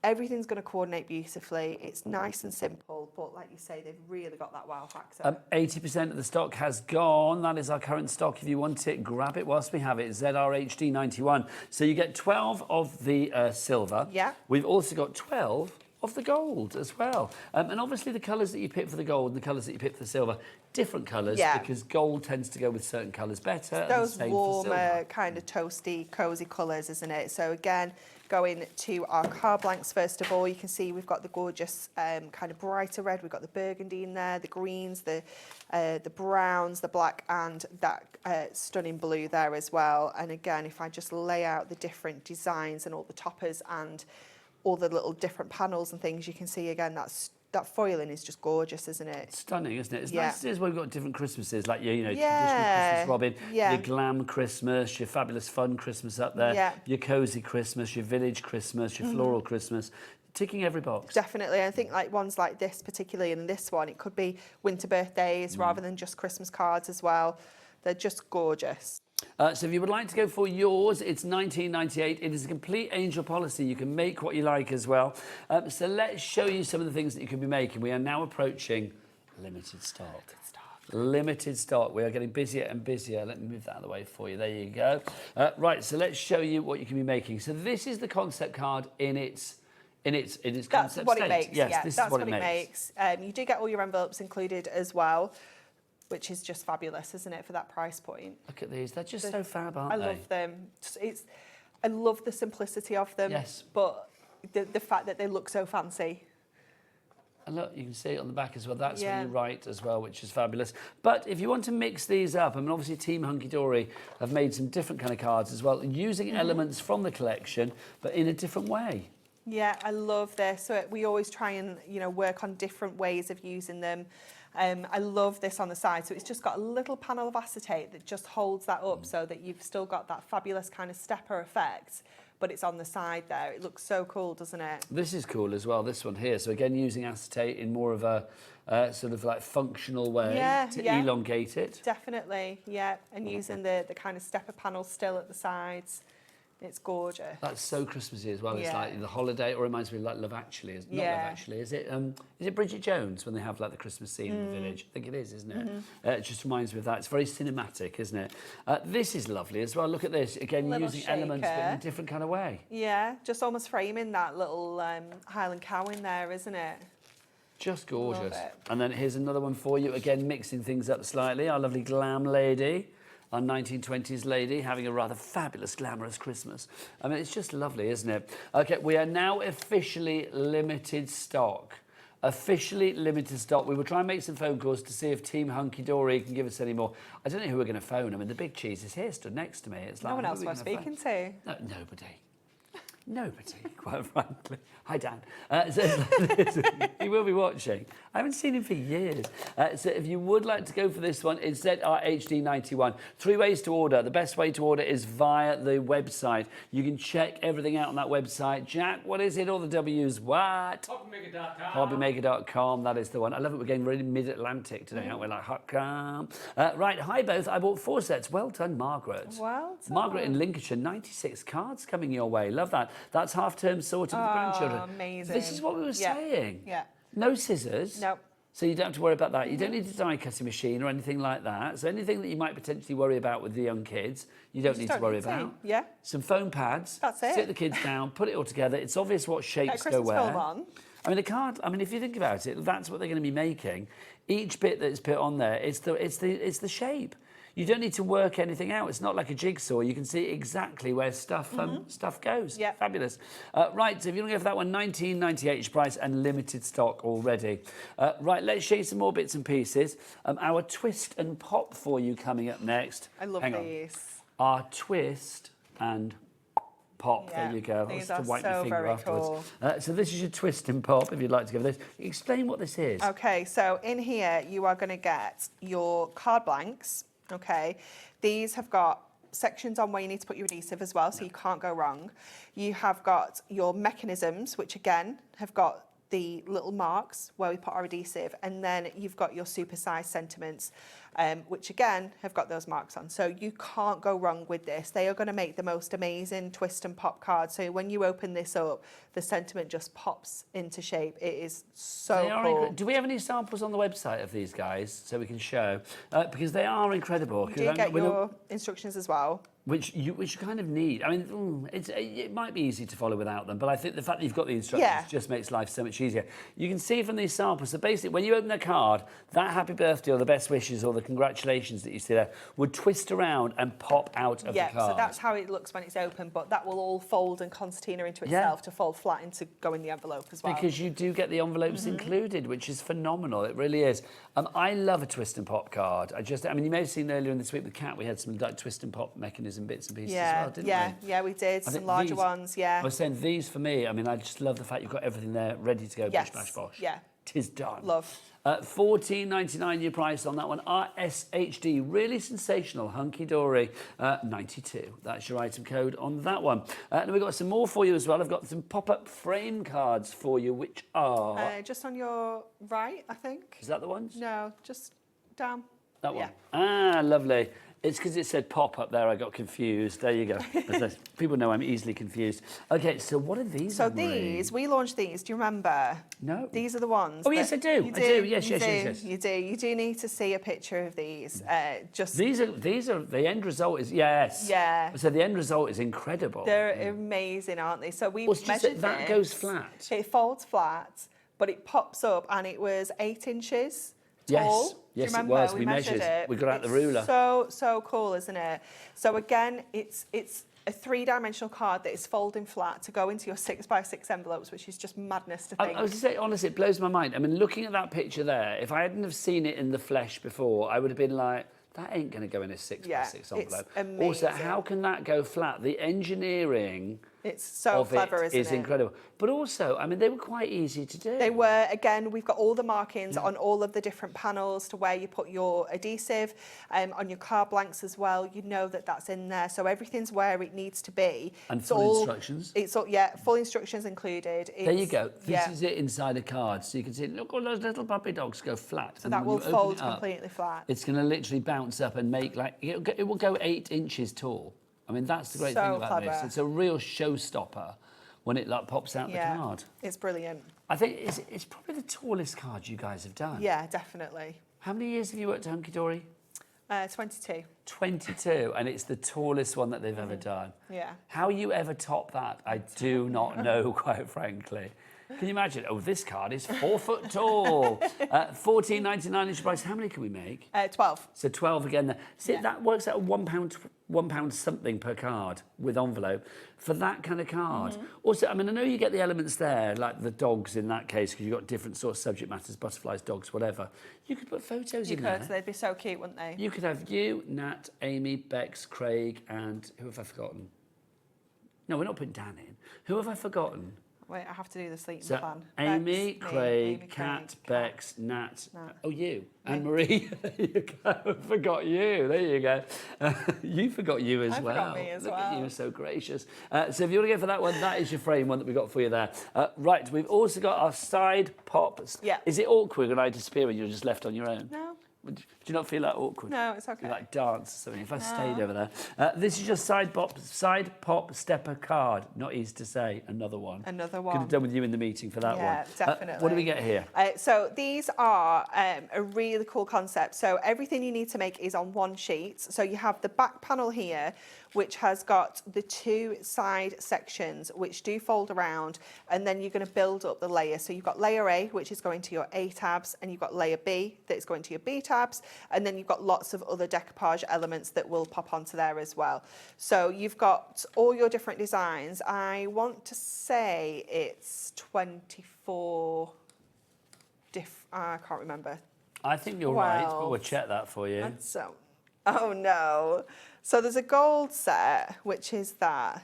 Everything's going to coordinate beautifully. It's nice and simple, but like you say, they've really got that wow factor. 80% of the stock has gone. That is our current stock. If you want it, grab it whilst we have it. ZRHD91. So you get 12 of the silver. Yeah. We've also got 12 of the gold as well. And obviously the colours that you pick for the gold and the colours that you pick for the silver, different colours, because gold tends to go with certain colours better. Those and the same warmer, for silver. kind of toasty, cosy colours, isn't it? So again, going to our card blanks, first of all, you can see we've got the gorgeous kind of brighter red. We've got the burgundy in there, the greens, the browns, the black, and that stunning blue there as well. And again, if I just lay out the different designs and all the toppers and all the little different panels and things, you can see again that foiling is just gorgeous, isn't it? Stunning, isn't it? It's nice as we've got different Christmases, like your, traditional Yeah. Christmas robin, Yeah. your glam Christmas, your fabulous fun Christmas up there, Yeah. your cosy Christmas, your village Christmas, your floral Christmas, ticking every box. Definitely. I think like ones like this, particularly in this one, it could be winter birthdays rather than just Christmas cards as well. They're just gorgeous. So if you would like to go for yours, it's $19.98. It is a complete angel policy. You can make what you like as well. So let's show you some of the things that you can be making. We are now approaching limited stock. Limited stock. We are getting busier and busier. Let me move that out of the way for you. There you go. Right, so let's show you what you can be making. So this is the concept card in its That's concept what state. it makes. Yes, yeah, this that's is what it makes. You do get all your envelopes included as well, which is just fabulous, isn't it, for that price point? Look at these. They're just so fab, aren't I they? love them. I love the simplicity of them. Yes. But the fact that they look so fancy. And look, you can see it on the back as well. That's Yeah. really right as well, which is fabulous. But if you want to mix these up, I mean, obviously Team Hunkydory have made some different kind of cards as well, using elements from the collection, but in a different way. Yeah, I love this. So we always try and, work on different ways of using them. I love this on the side. So it's just got a little panel of acetate that just holds that up so that you've still got that fabulous kind of stepper effect, but it's on the side there. It looks so cool, doesn't it? This is cool as well, this one here. So again, using acetate in more of a sort of like functional way to elongate it. Definitely, yeah. And using the kind of stepper panel still at the sides. It's gorgeous. That's so Christmassy as well. It's Yeah. like the holiday, or it reminds me of like Love Actually. Not Love Actually, is it? Is it Bridget Jones when they have like the Christmas scene in the village? I think it is, isn't it? It just reminds me of that. It's very cinematic, isn't it? This is lovely as well. Look at this. Again, Little using elements but in a shaker. different kind of way. Yeah, just almost framing that little Highland cow in there, isn't it? Just gorgeous. Love it. And then here's another one for you. Again, mixing things up slightly. Our lovely glam lady. Our 1920s lady having a rather fabulous, glamorous Christmas. I mean, it's just lovely, isn't it? Okay, we are now officially limited stock. Officially limited stock. We will try and make some phone calls to see if Team Hunkydory can give us any more. I don't know who we're going to phone. I mean, the big cheese is here, stood next to me. It's like, No one who else are we we're gonna speaking phone? to. No, nobody. Nobody, quite frankly. Hi, Dan. He will be watching. I haven't seen him for years. So if you would like to go for this one, it's ZRHD91. 3 ways to order. The best way to order is via the website. You can check everything out on that website. Jack, what is it? All the W's. What? HobbyMaker.com. HobbyMaker.com. That is the one. I love it. We're getting really mid-Atlantic today, aren't we? Like, right, hi both. I bought 4 sets. Well done, Margaret. Well done. Margaret in Lincolnshire, 96 cards coming your way. Love that. That's half term sorted with grandchildren. Amazing. This is what we were saying. Yeah. No scissors. Nope. So you don't have to worry about that. You don't need a die cutting machine or anything like that. So anything that you might potentially worry about with the young kids, you don't need to worry about. Yeah. Some foam pads. That's it. Sit the kids down, put it all together. It's obvious what shapes go Christmas where. film on. I mean, the card. I mean, if you think about it, that's what they're going to be making. Each bit that's put on there, it's the shape. You don't need to work anything out. It's not like a jigsaw. You can see exactly where stuff goes. Yeah. Fabulous. Right, so if you want to go for that one, $19.98 each price and limited stock already. Right, let's show you some more bits and pieces. Our twist and pop for you coming up next. I love Hang on. these. Our twist and pop. Yeah, There you go. these Just to are wipe your so finger very afterwards. So this is your twist and pop, if you'd like to go for this. Explain what this is. Okay, so in here you are going to get your card blanks. Okay, these have got sections on where you need to put your adhesive as well, so you can't go wrong. You have got your mechanisms, which again have got the little marks where we put our adhesive, and then you've got your supersized sentiments, which again have got those marks on. So you can't go wrong with this. They are going to make the most amazing twist and pop cards. So when you open this up, the sentiment just pops into shape. It is so cool. Do we have any samples on the website of these guys so we can show? Because they are incredible. You do get your instructions as well. Which you kind of need. I mean, it might be easy to follow without them, but I think the fact that you've got the instructions just makes life so much easier. You can see from these samples, so basically when you open the card, that happy birthday or the best wishes or the congratulations that you see there would twist around and pop out of the card. So that's how it looks when it's open, but that will all fold and concertina into itself to fold flat into go in the envelope as well. Because you do get the envelopes included, which is phenomenal. It really is. I love a twist and pop card. I mean, you may have seen earlier in this week with Kat, we had some like twist and pop mechanism bits and pieces as well, didn't we? Yeah, we did. Some larger ones, I was saying these for me, I mean, I just love the fact you've got everything there ready to go, bish, bash, bosh. Yeah. Tis done. Love. $14.99 your price on that one. RSHD, really sensational, Hunkydory 92. That's your item code on that one. And we've got some more for you as well. I've got some pop-up frame cards for you, which are... just on your right, I think. Is that the ones? No, just down. That one? Ah, lovely. It's because it said pop up there, I got confused. There you go. People know I'm easily confused. Okay, so what are these? So these, we launched these, do you remember? No. These are the ones. Oh, yes, I do. You I do. Yes. You do. You do need to see a picture of these. These are, the end result is, yes. Yeah. So the end result is incredible. They're amazing, aren't they? So we've measured that goes flat. It folds flat, but it pops up, and it was 8 inches. Tall. Yes, it was. We measured it. We got out the ruler. So cool, isn't it? So again, it's a 3-dimensional card that is folding flat to go into your 6x6 envelopes, which is just madness to think. I was going to say, honestly, it blows my mind. I mean, looking at that picture there, if I hadn't have seen it in the flesh before, I would have been like, that ain't going to go in a 6x6 envelope. It's amazing. Also, how can that go flat? The engineering... It's so clever, isn't it? It's incredible. But also, I mean, they were quite easy to do. They were. Again, we've got all the markings on all of the different panels to where you put your adhesive, on your card blanks as well. You know that that's in there. So everything's where it needs to be. And full instructions. Full instructions included. There you go. This is it inside a card. So you can see, look, all those little puppy dogs go flat. So that will fold completely flat. It's going to literally bounce up and make it will go 8 inches tall. I mean, that's the great thing about this. It's a real showstopper when it pops out the card. It's brilliant. I think it's probably the tallest card you guys have done. Yeah, definitely. How many years have you worked at Hunkydory? 22. 22, and it's the tallest one that they've ever done. Yeah. How you ever top that, I do not know, quite frankly. Can you imagine? Oh, this card is 4 foot tall. $14.99 each price. How many can we make? 12. So 12 again. See, that works out £1 something per card with envelope for that kind of card. Also, I mean, I know you get the elements there, like the dogs in that case, because you've got different sort of subject matters, butterflies, dogs, whatever. You could put photos in there. They'd be so cute, wouldn't they? You could have you, Nat, Amy, Bex, Craig, and who have I forgotten? No, we're not putting Dan in. Who have I forgotten? Wait, I have to do the sleep plan. Amy, Craig, Kat, Bex, Nat. Oh, you. Anne-Marie. There you go. I forgot you. There you go. You forgot you as well. I forgot me as well. Look at you, so gracious. So if you want to go for that one, that is your frame one that we got for you there. Right, we've also got our side pops. Yeah. Is it awkward when I disappear and you're just left on your own? No. Do you not feel that awkward? No, it's okay. You like dance or something. If I stayed over there. This is your side pop stepper card. Not easy to say. Another one. Another one. Could have done with you in the meeting for that one. Yeah, definitely. What do we get here? So these are a really cool concept. So everything you need to make is on one sheet. So you have the back panel here, which has got the 2 side sections, which do fold around, and then you're going to build up the layer. So you've got layer A, which is going to your A tabs, and you've got layer B that's going to your B tabs, and then you've got lots of other decoupage elements that will pop onto there as well. So you've got all your different designs. I want to say it's 24 I can't remember. I think you're right, but we'll check that for you. So, oh no. So there's a gold set, which is that.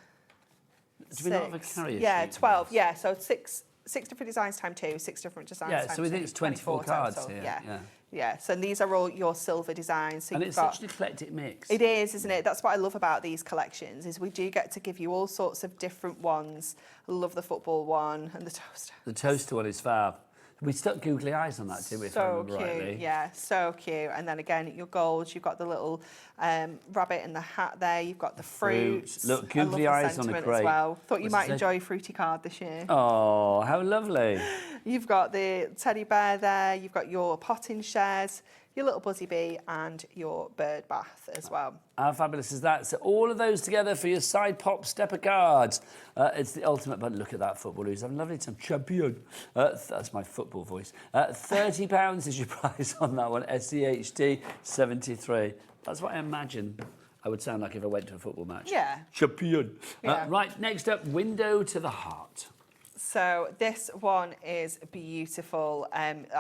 Do we not have a carrier Yeah, sheet 12. Yeah, so six different designs times 2, 6 different designs. Yeah, times so we think 2, it's 24 cards total. here. Yeah. Yeah, so these are all your silver designs. So And you've it's got, such an eclectic mix. It is, isn't it? That's what I love about these collections, is we do get to give you all sorts of different ones. I love the football one and the toaster. The toaster one is fab. We stuck googly eyes on that, didn't we, if I So remember cute, rightly? yeah, so cute. And then again, your golds, you've got the little rabbit in the hat there. You've got the fruits. Look, I love googly the eyes on a sentiment crate. as well. Thought you What's might it say? enjoy a fruity card this year. Oh, how lovely. You've got the teddy bear there. You've got your potting shares, your little buzzy bee, and your bird bath as well. How fabulous is that? So all of those together for your side pop stepper cards. It's the ultimate button. Look at that footballer who's having a lovely time. Champion. That's my football voice. £30 is your price on that one. SCHD 73. That's what I imagine I would sound like if I went to a football match. Yeah. Champion. Yeah. Right, next up, Window to the Heart. So this one is beautiful.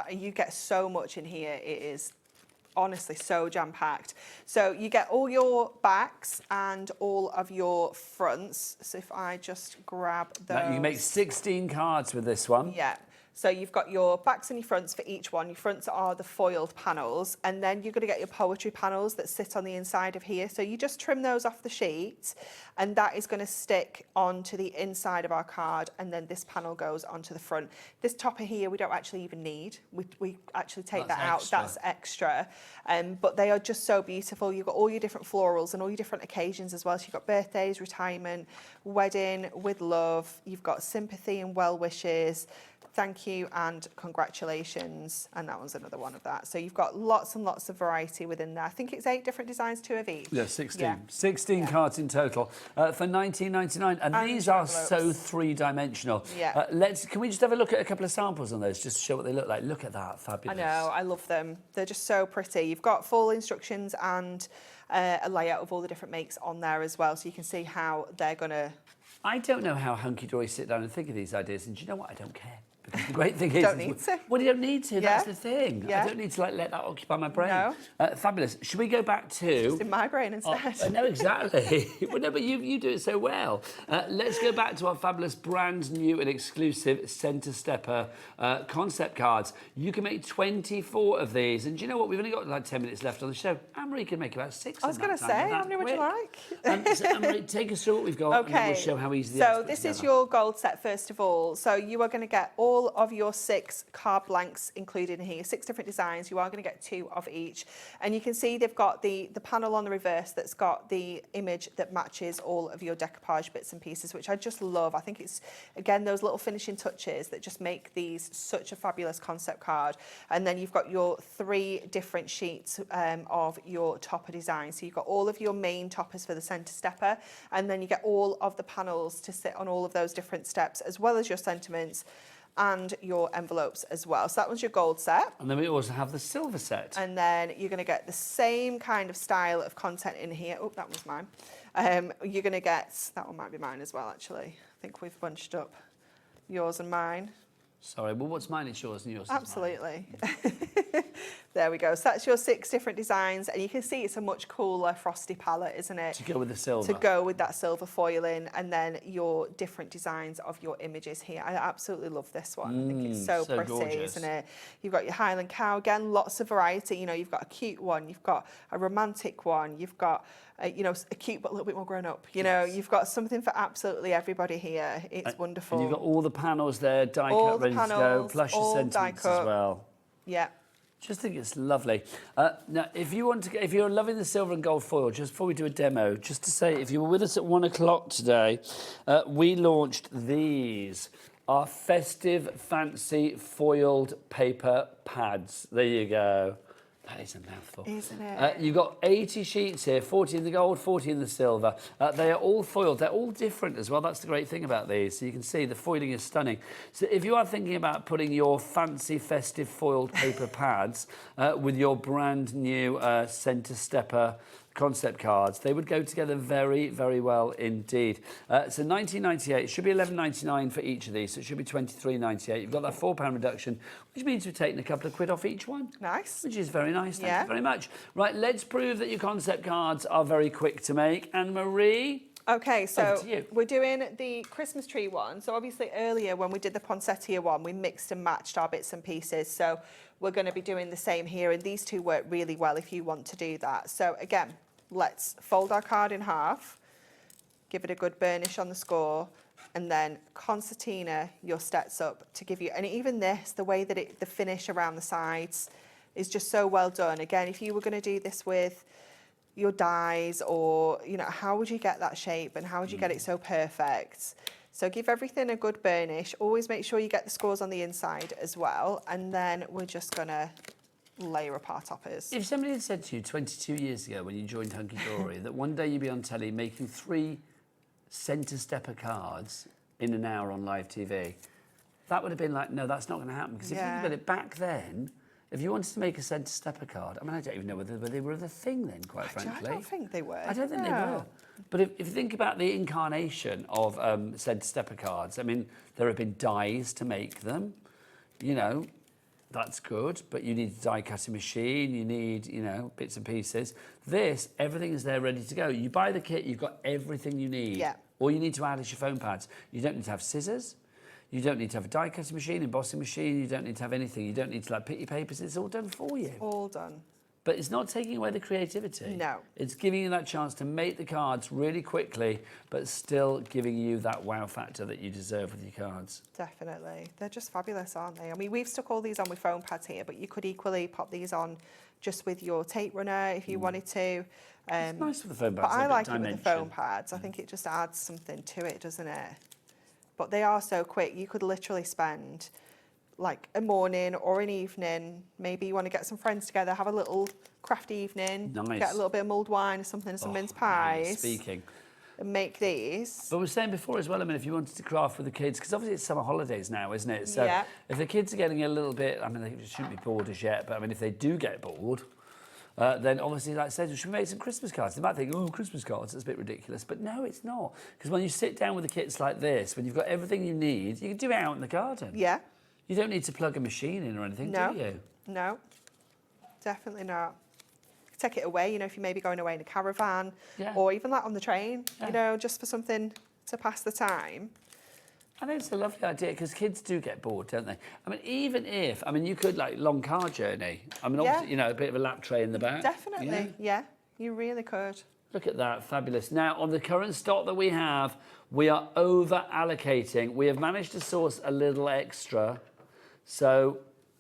You get so much in here. It is honestly so jam-packed. So you get all your backs and all of your fronts. So if I just grab those. Now, you can make 16 cards with this one. Yeah. So you've got your backs and your fronts for each one. Your fronts are the foiled panels, and then you're going to get your poetry panels that sit on the inside of here. So you just trim those off the sheet, and that is going to stick onto the inside of our card, and then this panel goes onto the front. This topper here we don't actually even need. We actually take that out. That's extra. But they are just so beautiful. You've got all your different florals and all your different occasions as well. So you've got birthdays, retirement, wedding, with love. You've got sympathy and well wishes. Thank you and congratulations, and that one's another one of that. So you've got lots and lots of variety within there. I think it's 8 different designs, 2 of each. Yeah, 16. Yeah. 16 cards in total for £19.99, and these are so three-dimensional. Yeah. Can we just have a look at a couple of samples on those, just to show what they look like? Look at that, fabulous. I know, I love them. They're just so pretty. You've got full instructions and a layout of all the different makes on there as well, so you can see how they're going to... I don't know how Hunkydory sit down and think of these ideas, and do you know what? I don't care. Because the great thing is... Don't need to. Well, you don't need to, that's the thing. Yeah. I don't need to let that occupy my brain. No. Fabulous. Should we go back to... Just in my brain instead. No, exactly. Well, no, but you do it so well. Let's go back to our fabulous brand new and exclusive Centre Stepper concept cards. You can make 24 of these, and do you know what? We've only got like 10 minutes left on the show. Anne-Marie can make about 6. I was going to say, how many would you like? So Anne-Marie, take us through what we've got, and then we'll show how easy the So this is your gold set, first of all. So you are going to get all of your 6 card blanks included in here, 6 different designs. You are going to get 2 of each. And you can see they've got the panel on the reverse that's got the image that matches all of your decoupage bits and pieces, which I just love. I think it's, again, those little finishing touches that just make these such a fabulous concept card. And then you've got your 3 different sheets of your topper design. So you've got all of your main toppers for the Centre Stepper, and then you get all of the panels to sit on all of those different steps, as well as your sentiments and your envelopes as well. So that one's your gold set. And then we also have the silver set. And then you're going to get the same kind of style of content in here. Oh, that one's mine. You're going to get, that one might be mine as well, actually. I think we've bunched up yours and mine. Sorry, well, what's mine is yours and yours Absolutely. There we go. So that's your 6 different designs, and you can see it's a much cooler frosty palette, isn't it? To go with the silver. To go with that silver foiling, and then your different designs of your images here. I absolutely love this one. I think it's so pretty, gorgeous. isn't it? You've got your Highland cow, again, lots of variety. You know, you've got a cute one, you've got a romantic one, you've got you know, a cute but a little bit more grown up. You know, you've got something for absolutely everybody here. It's wonderful. And you've got all the panels there, die cut, ready to go, plus your sentiments as well. Yeah. Just think it's lovely. Now, if you're loving the silver and gold foil, just before we do a demo, just to say, if you were with us at 1 o'clock today, we launched these, our Festive Fancy Foiled Paper Pads. There you go. That is a mouthful. Isn't it? You've got 80 sheets here, 40 in the gold, 40 in the silver. They are all foiled. They're all different as well. That's the great thing about these. So you can see the foiling is stunning. So if you are thinking about putting your fancy festive foiled paper pads with your brand new Centre Stepper concept cards, they would go together very, very well indeed. So $19.98, should be $11.99 for each of these, so it should be $23.98. You've got that £4 reduction, which means we've taken a couple of quid off each one. Nice. Which is very nice, thank you very much. Right, let's prove that your concept cards are very quick to make. Anne-Marie, Okay, Over so to you. we're doing the Christmas tree one. So obviously earlier when we did the poinsettia one, we mixed and matched our bits and pieces. So we're going to be doing the same here, and these two work really well if you want to do that. So again, let's fold our card in half, give it a good burnish on the score, and then concertina your steps up to give you, and even this, the way that the finish around the sides is just so well done. Again, if you were going to do this with your dies, or how would you get that shape and how would you get it so perfect? So give everything a good burnish. Always make sure you get the scores on the inside as well, and then we're just gonna layer up our toppers. If somebody had said to you 22 years ago when you joined Hunkydory that one day you'd be on telly making 3 centre stepper cards in an hour on live TV, that would have been like, no, that's not going to happen. Because if you think about it, back then, if you wanted to make a centre stepper card, I mean, I don't even know whether they were the thing then, quite frankly. I don't think they were. I don't think they were. But if you think about the incarnation of centre stepper cards, I mean, there have been dies to make them. That's good, but you need a die cutting machine, you need, bits and pieces. This, everything is there ready to go. You buy the kit, you've got everything you need. Yeah. All you need to add is your foam pads. You don't need to have scissors. You don't need to have a die cutting machine, embossing machine. You don't need to have anything. You don't need to pick your papers. It's all done for you. All done. But it's not taking away the creativity. No. It's giving you that chance to make the cards really quickly, but still giving you that wow factor that you deserve with your cards. Definitely. They're just fabulous, aren't they? I mean, we've stuck all these on with foam pads here, but you could equally pop these on just with your tape runner if you wanted to. It's nice with the foam pads. But I like it with the foam pads. I think it just adds something to it, doesn't it? But they are so quick. You could literally spend like a morning or an evening. Maybe you want to get some friends together, have a little craft evening, Nice. get a little bit of mulled wine or something, some mince pies, Speaking. and make these. But we were saying before as well, I mean, if you wanted to craft with the kids, because obviously it's summer holidays now, isn't it? So Yeah. if the kids are getting a little bit, I mean, they shouldn't be bored as yet, but I mean, if they do get bored, then obviously, like I said, should we make some Christmas cards? They might think, oh, Christmas cards, that's a bit ridiculous. But no, it's not. Because when you sit down with the kits like this, when you've got everything you need, you can do it out in the garden. Yeah. You don't need to plug a machine in or anything, do you? No, definitely not. Take it away, if you're maybe going away in a caravan, or even like on the train, just for something to pass the time. I think it's a lovely idea because kids do get bored, don't they? I mean, even if, you could long car journey. I mean, obviously, a bit of a lap tray in the back. Definitely, yeah, you really could. Look at that, fabulous. Now, on the current stock that we have, we are over allocating. We have managed to source a little extra, so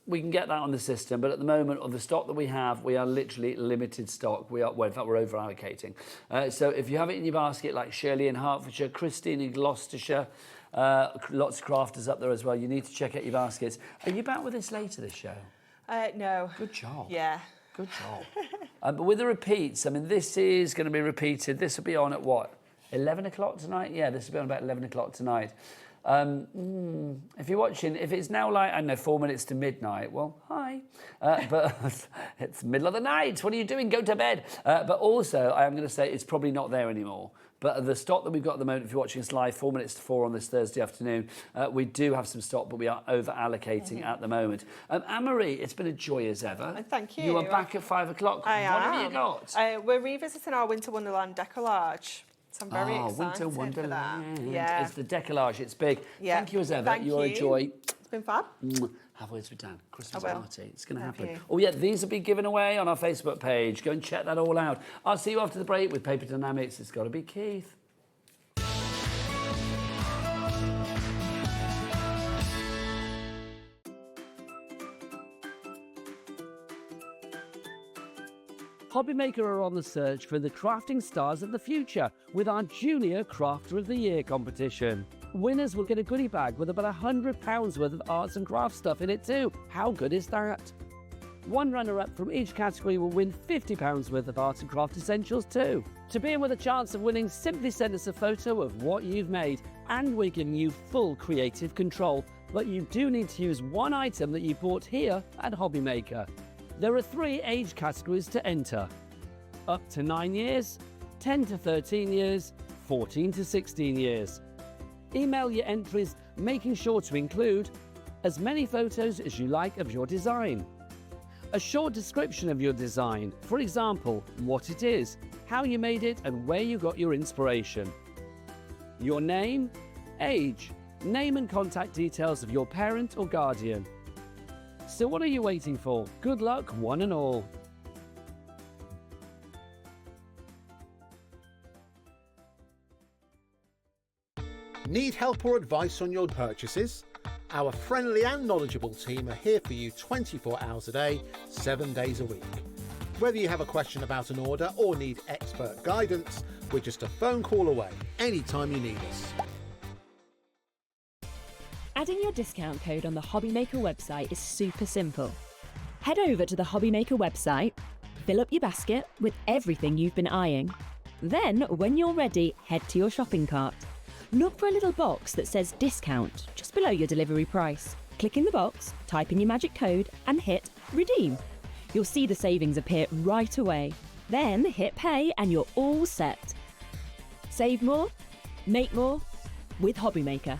we can get that on the system. But at the moment, of the stock that we have, we are literally limited stock. In fact, we're over allocating. So if you have it in your basket, like Shirley in Hertfordshire, Christine in Gloucestershire, lots of crafters up there as well, you need to check out your baskets. Are you back with this later, this show? No. Good job. Yeah. Good job. But with the repeats, I mean, this is going to be repeated. This will be on at what? 11 o'clock tonight? Yeah, this will be on about 11 o'clock tonight. If you're watching, if it's now 4 minutes to midnight, well, hi. But it's middle of the night. What are you doing? Go to bed. But also, I am going to say it's probably not there anymore. But the stock that we've got at the moment, if you're watching us live, 4 minutes to 4 on this Thursday afternoon, we do have some stock, but we are over-allocating at the moment. Anne-Marie, it's been a joy as ever. Thank you. You are back at 5 o'clock. I am. What have you got? We're revisiting our Winter Wonderland decollage. So I'm very excited Winter for Wonderland. that. Yeah. It's the decollage. It's big. Yeah. Thank you as ever. Thank You're you. a joy. It's been fab. Have words with Dan. Christmas I will. party. It's going to Love happen. you. Oh, yeah, these will be given away on our Facebook page. Go and check that all out. I'll see you after the break with Paper Dynamics. It's got to be Keith. HobbyMaker are on the search for the crafting stars of the future with our Junior Crafter of the Year competition. Winners will get a goodie bag with about £100 worth of arts and crafts stuff in it too. How good is that? One runner-up from each category will win £50 worth of arts and craft essentials too. To be in with a chance of winning, simply send us a photo of what you've made and we're giving you full creative control. But you do need to use one item that you bought here at HobbyMaker. There are 3 age categories to enter. Up to 9 years, 10 to 13 years, 14 to 16 years. Email your entries, making sure to include as many photos as you like of your design. A short description of your design, for example, what it is, how you made it and where you got your inspiration. your name, age, name and contact details of your parent or guardian. So what are you waiting for? Good luck, one and all. Need help or advice on your purchases? Our friendly and knowledgeable team are here for you 24 hours a day, 7 days a week. Whether you have a question about an order or need expert guidance, we're just a phone call away anytime you need us. Adding your discount code on the HobbyMaker website is super simple. Head over to the HobbyMaker website, fill up your basket with everything you've been eyeing. Then, when you're ready, head to your shopping cart. Look for a little box that says discount just below your delivery price. Click in the box, type in your magic code and hit redeem. You'll see the savings appear right away. Then hit pay and you're all set. Save more, make more with HobbyMaker.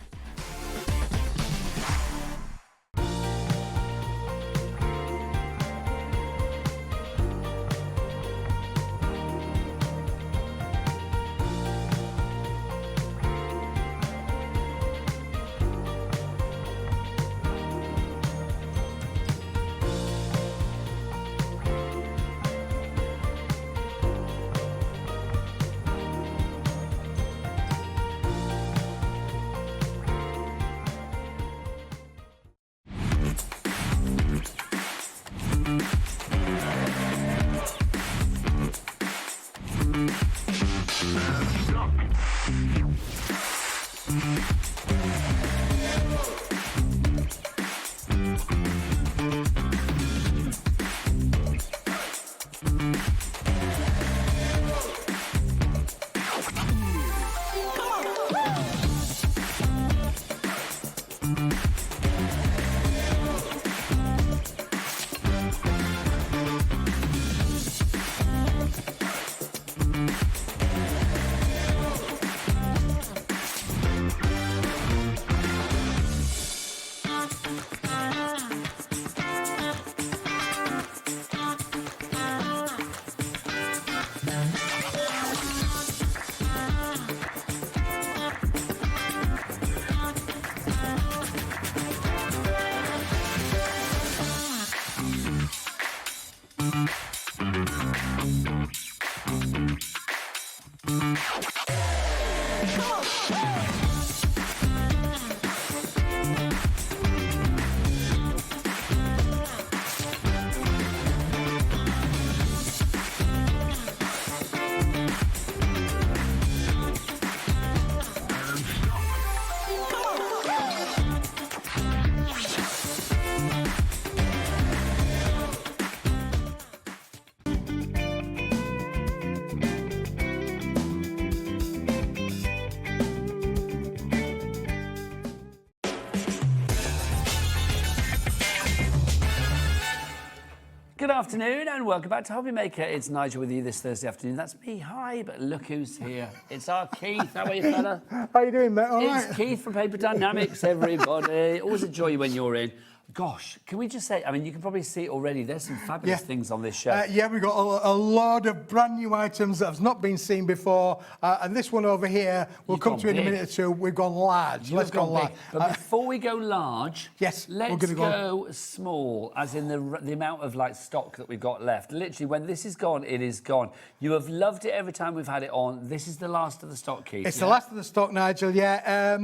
Good afternoon and welcome back to HobbyMaker. It's Nigel with you this Thursday afternoon. That's me, hi, but look who's here. It's our Keith. How are you, fella? How you doing, mate? All right. It's Keith from Paper Dynamics, everybody. Always a joy when you're in. Gosh, can we just say, I mean, you can probably see it already. There's some fabulous things on this show. Yeah, we've got a load of brand new items that have not been seen before. And this one over here, we'll come to in a minute or two. We've gone large. Let's go large. But before we go large, yes, let's go small, as in the amount of like stock that we've got left. Literally, when this is gone, it is gone. You have loved it every time we've had it on. This is the last of the stock, Keith. It's the last of the stock, Nigel, yeah.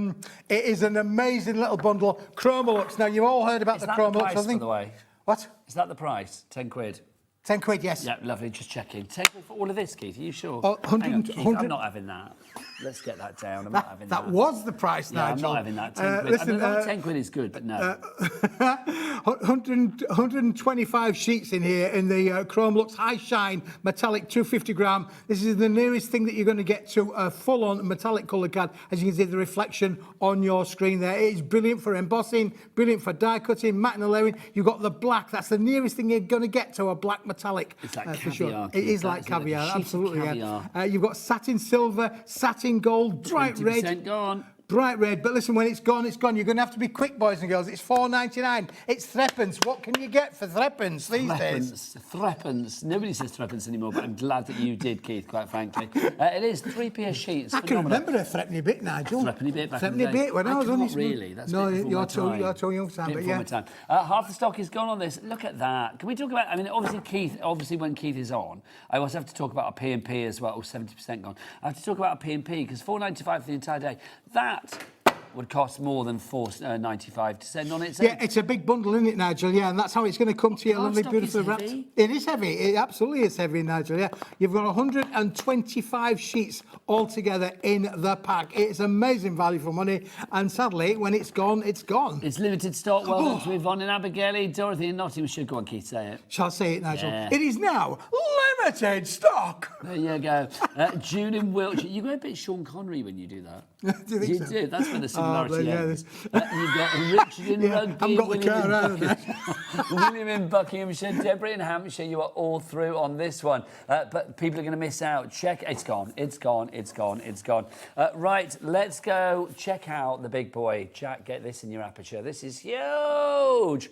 It is an amazing little bundle. Chromolux. Now, you've all heard about the Chromolux, I think. By the way? What? Is that the price? 10 quid? 10 quid, yes. Yeah, lovely, just checking. 10 quid for all of this, Keith, are you sure? Oh, 100, Hang on, Keith, 100... I'm not having that. Let's get that down, I'm not having that. That was the price, Nigel. I'm not having that, 10 quid. Listen, I mean, 10 quid is good, but no. 125 sheets in here in the Chromolux High Shine Metallic 250 gram. This is the nearest thing that you're going to get to a full-on metallic colour card. As you can see, the reflection on your screen there. It is brilliant for embossing, brilliant for die cutting, matte and layering. You've got the black. That's the nearest thing you're going to get to a black metallic. It's like for caviar. Sure. It is like caviar, like absolutely. caviar. Yeah. You've got satin silver, satin gold, bright red. 20% gone. Bright red, but listen, when it's gone, it's gone. You're going to have to be quick, boys and girls. It's £4.99. It's threepence. What can you get for threepence these days? Threepence. Nobody says threepence anymore, but I'm glad that you did, Keith, quite frankly. It is 3p a sheet. It's I can phenomenal. remember a threepenny bit, Nigel. Threepenny bit back in the Threepenny day. bit when I was only... Really? That's no, a bit before my time. you're too young for time, but yeah. Time. Half the stock is gone on this. Look at that. Can we talk about... I mean, obviously when Keith is on, I also have to talk about a P&P as well. 70% gone. I have to talk about a P&P because £4.95 for the entire day. That would cost more than £4.95 to send on its own. Yeah, it's a big bundle, isn't it, Nigel? Yeah, and that's how it's going to come to you, lovely, beautiful wrapped. It is heavy. It absolutely is heavy, Nigel, yeah. You've got 125 sheets altogether in the pack. It's amazing value for money, and sadly, when it's gone, it's gone. It's limited stock. Welcome to Yvonne and Abigail, Dorothy and Nottinghamshire. Go on, Keith, say it. Shall I say it, Nigel? Yeah. It is now limited stock. There you go. June in Wiltshire. You go a bit Sean Connery when you do that. Do you think so? Do. That's where the similarity ends. You've got Richard in Rugby, William in Buckinghamshire, Deborah in Hampshire. You are all through on this one. But people are going to miss out. Check. It's gone. It's gone. It's gone. It's gone. Right, let's go check out the big boy. Jack, get this in your aperture. This is huge.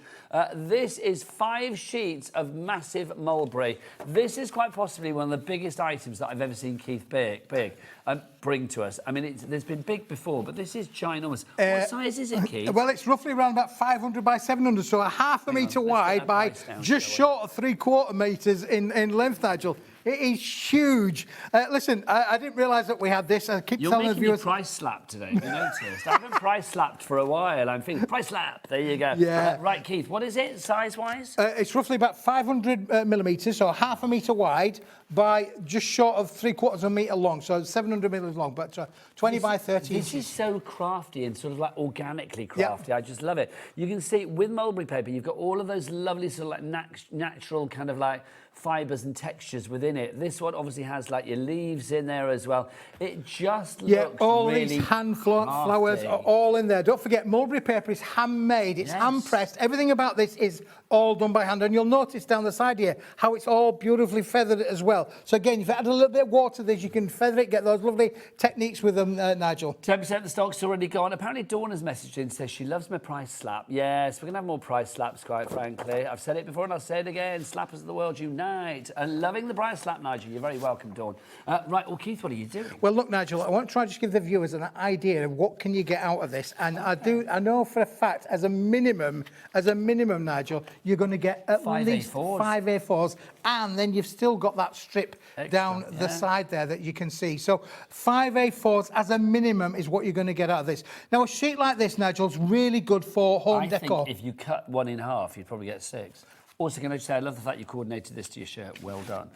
This is 5 sheets of massive mulberry. This is quite possibly one of the biggest items that I've ever seen Keith bring to us. I mean, there's been big before, but this is ginormous. What size is it, Keith? Well, it's roughly around about 500 by 700, so a half a metre wide by just short of 3/4 metres in length, Nigel. It is huge. Listen, I didn't realise that we had this. I keep You're telling the making me viewers... price slapped today, have you noticed? I haven't price slapped for a while. I'm thinking, price slap. There you go. Yeah. Right, Keith, what is it, size-wise? It's roughly about 500 millimetres, so half a metre wide by just short of 3/4 of a metre long, so 700 millimetres long, but 20 by 30 This inches. is so crafty and sort of like organically crafty. I just love it. You can see with mulberry paper, you've got all of those lovely sort of like natural kind of like fibres and textures within it. This one obviously has like your leaves in there as well. It just looks all really these hand flowers are all in there. Don't forget, mulberry paper is handmade. It's hand pressed. Everything about this is all done by hand, and you'll notice down the side here how it's all beautifully feathered as well. So again, if you add a little bit of water to this, you can feather it, get those lovely techniques with them, Nigel. 10% of the stock's already gone. Apparently Dawn has messaged in and says she loves my price slap. Yes, we're going to have more price slaps, quite frankly. I've said it before and I'll say it again. Slappers of the world unite. And loving the price slap, Nigel. You're very welcome, Dawn. Right, well, Keith, what are you doing? Well, look, Nigel, I want to try and just give the viewers an idea of what can you get out of this. And I know for a fact, as a minimum, Nigel, you're going to get at least 5 A4s, and then you've still got that strip down the side there that you can see. So 5 A4s as a minimum is what you're going to get out of this. Now, a sheet like this, Nigel, is really good for home decor. I think if you cut one in half, you'd probably get 6. Also, can I just say, I love the fact you coordinated this to your shirt. Well done.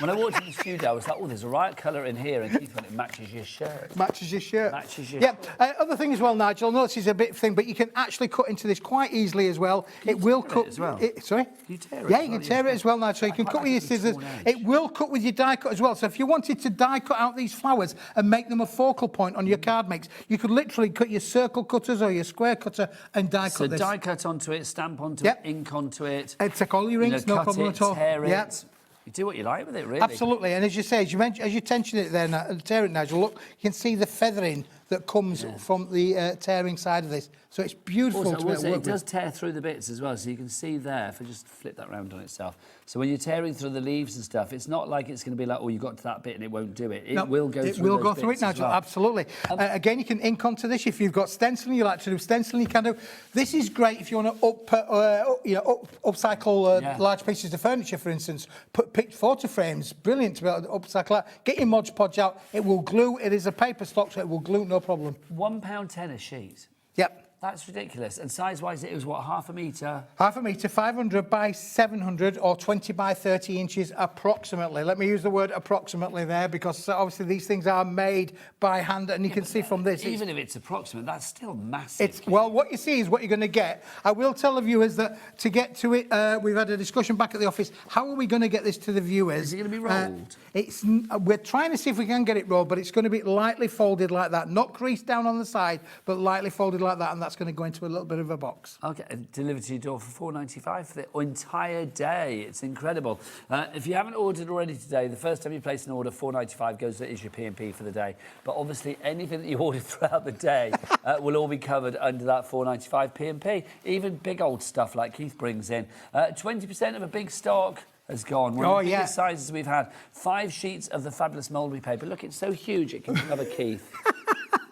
When I walked into the studio, I was like, oh, there's a right colour in here. And Keith went, it matches your shirt. Matches your shirt. Matches your shirt. Other thing as well, Nigel, notice it's a bit thing, but you can actually cut into this quite easily as well. It will cut as well. Sorry? You tear it. Yeah, you can tear it as well, Nigel. So you can cut with your scissors. It will cut with your die cut as well. So if you wanted to die cut out these flowers and make them a focal point on your card mix, you could literally cut your circle cutters or your square cutter and die cut this. So die cut onto it, stamp onto it, ink onto it. And take all your inks, no problem at all. Tear it. You do what you like with it, really. Absolutely, and as you say, as you tension it there, tear it, Nigel, look, you can see the feathering that comes from the tearing side of this. So it's beautiful to work with. It does tear through the bits as well, so you can see there, if I just flip that round on itself. So when you're tearing through the leaves and stuff, it's not like it's going to be like, oh, you got to that bit and it won't do it. It will go through it will go through it, Nigel, absolutely. Again, you can ink onto this. If you've got stenciling, you like to do stenciling, you can do. This is great if you want to upcycle large pieces of furniture, for instance. Put photo frames, brilliant to be able to upcycle that. Get your Mod Podge out. It will glue. It is a paper stock, so it will glue, no problem. £1.10 a sheet. Yep. That's ridiculous. And size-wise, it was what, half a metre? Half a metre, 500 by 700 or 20 by 30 inches approximately. Let me use the word approximately there, because obviously these things are made by hand, and you can see from this. Even if it's approximate, that's still massive. Well, what you see is what you're going to get. I will tell the viewers that to get to it, we've had a discussion back at the office. How are we going to get this to the viewers? Is it going to be rolled? We're trying to see if we can get it rolled, but it's going to be lightly folded like that. Not creased down on the side, but lightly folded like that. And that's going to go into a little bit of a box. Okay, and delivered to your door for £4.95 for the entire day. It's incredible. If you haven't ordered already today, the first time you place an order, £4.95 goes as your P&P for the day. But obviously, anything that you order throughout the day will all be covered under that £4.95 P&P. Even big old stuff like Keith brings in. 20% of a big stock has gone. One of the biggest sizes we've had. 5 sheets of the fabulous mulberry paper. Look, it's so huge it can cover Keith.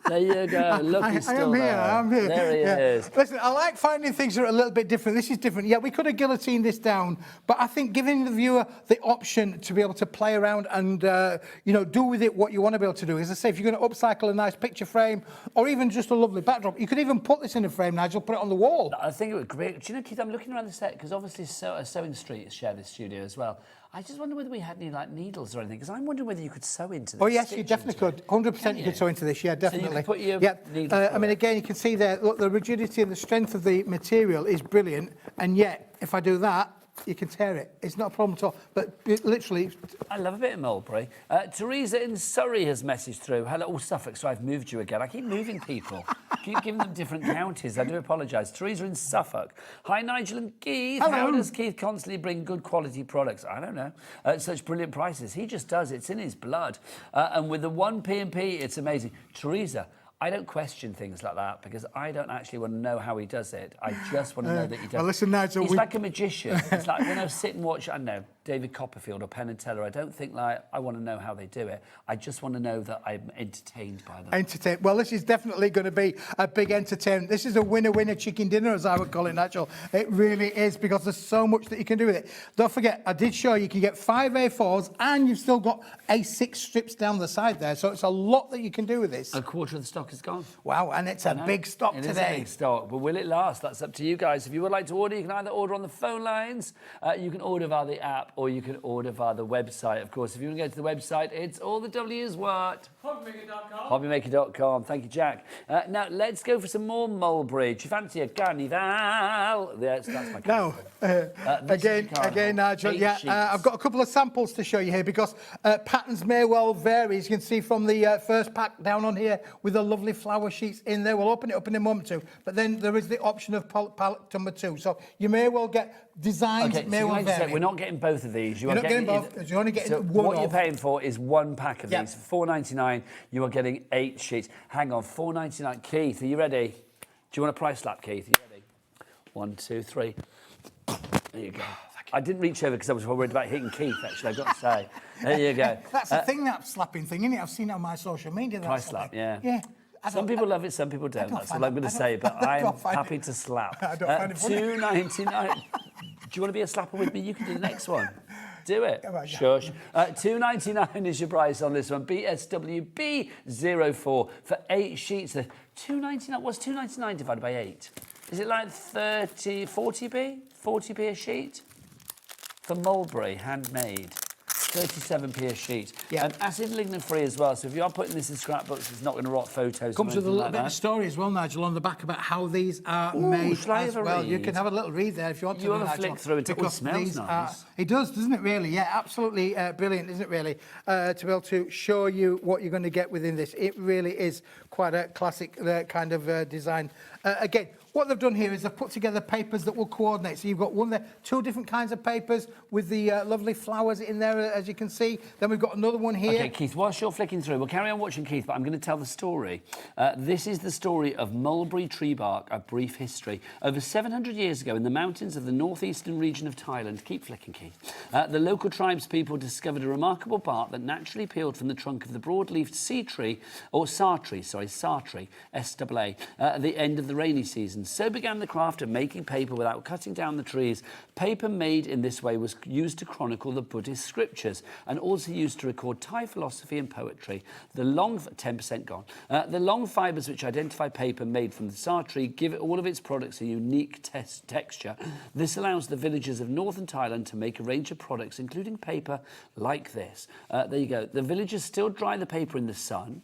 There you go. Look, he's still there. I'm here. There he is. Listen, I like finding things that are a little bit different. This is different. Yeah, we could have guillotined this down, but I think giving the viewer the option to be able to play around and, do with it what you want to be able to do. As I say, if you're going to upcycle a nice picture frame or even just a lovely backdrop, you could even put this in a frame, Nigel, put it on the wall. I think it would be great. Do you know, Keith, I'm looking around the set because obviously Sewing Street share this studio as well. I just wonder whether we had any needles or anything, because I'm wondering whether you could sew into this. Oh yes, you definitely could. 100% you could sew into this. Yeah, definitely. So you could put your needles. I mean, again, you can see there. Look, the rigidity and the strength of the material is brilliant, and yet, if I do that, you can tear it. It's not a problem at all. But literally, I love a bit of mulberry. Teresa in Surrey has messaged through. Hello, Suffolk. So I've moved you again. I keep moving people. Keep giving them different counties. I do apologise. Teresa in Suffolk. Hi, Nigel and Keith. Hello. How does Keith constantly bring good quality products? I don't know. At such brilliant prices. He just does. It's in his blood. And with the one P&P, it's amazing. Teresa, I don't question things like that because I don't actually want to know how he does it. I just want to know that he does. Well, listen, Nigel, he's like a magician. It's like when I sit and watch, I don't know, David Copperfield or Penn and Teller, I don't think like I want to know how they do it. I just want to know that I'm entertained by them. Entertained. Well, this is definitely going to be a big entertainment. This is a winner-winner chicken dinner, as I would call it, Nigel. It really is, because there's so much that you can do with it. Don't forget, I did show you can get 5 A4s and you've still got A6 strips down the side there. So it's a lot that you can do with this. A quarter of the stock is gone. Wow, and it's a big stock today. It is a big stock, but will it last? That's up to you guys. If you would like to order, you can either order on the phone lines, you can order via the app, or you can order via the website. Of course, if you want to go to the website, it's all the W's what? HobbyMaker.com. HobbyMaker.com. Thank you, Jack. Now, let's go for some more mulberry. Do you fancy a carnival? Yes, that's my No. Again, Nigel, I've got a couple of samples to show you here because patterns may well vary. As you can see from the first pack down on here with the lovely flower sheets in there. We'll open it up in a moment too. But then there is the option of palette number 2. So you may well get designs, okay, may so well vary. We're not getting both of these. You're not getting both. You're only getting one. What you're paying for is one pack of these. For £4.99, you are getting 8 sheets. Hang on, £4.99. Keith, are you ready? Do you want a price slap, Keith? Are you ready? 1, 2, 3. There you go. I didn't reach over because I was worried about hitting Keith, actually, I've got to say. There you go. That's the thing, that slapping thing, isn't it? I've seen it on my social media. Price slap, yeah. Yeah. Some people love it, some people don't. That's all I'm going to say, but I'm happy to slap. I don't find it funny. £2.99. Do you want to be a slapper with me? You can do the next one. Do it. Come on, Shush. £2.99 is your price on this one. BSWB04 for 8 sheets. £2.99. What's £2.99 divided by 8? Is it like 40p? 40p a sheet? For mulberry, handmade. 37p a sheet. Yeah. And acid lignin free as well. So if you are putting this in scrapbooks, it's not going to rot photos. Comes with a little bit that. of story as well, Nigel, on the back about how these are made as well. You can have a little read there if you want to. You have a flick through it. It smells nice. It does, doesn't it, really? Yeah, absolutely brilliant, isn't it, really? To be able to show you what you're going to get within this. It really is quite a classic kind of design. Again, what they've done here is they've put together papers that will coordinate. So you've got one there, 2 different kinds of papers with the lovely flowers in there, as you can see. Then we've got another one here. Okay, Keith, whilst you're flicking through, we'll carry on watching Keith, but I'm going to tell the story. This is the story of mulberry tree bark, a brief history. Over 700 years ago, in the mountains of the northeastern region of Thailand, keep flicking, Keith, the local tribes people discovered a remarkable bark that naturally peeled from the trunk of the broad-leafed sea tree, or sa tree, S-A-A, at the end of the rainy season. So began the craft of making paper without cutting down the trees. Paper made in this way was used to chronicle the Buddhist scriptures and also used to record Thai philosophy and poetry. The long 10% gone. The long fibres which identify paper made from the sa tree give all of its products a unique texture. This allows the villagers of northern Thailand to make a range of products, including paper like this. There you go. The villagers still dry the paper in the sun.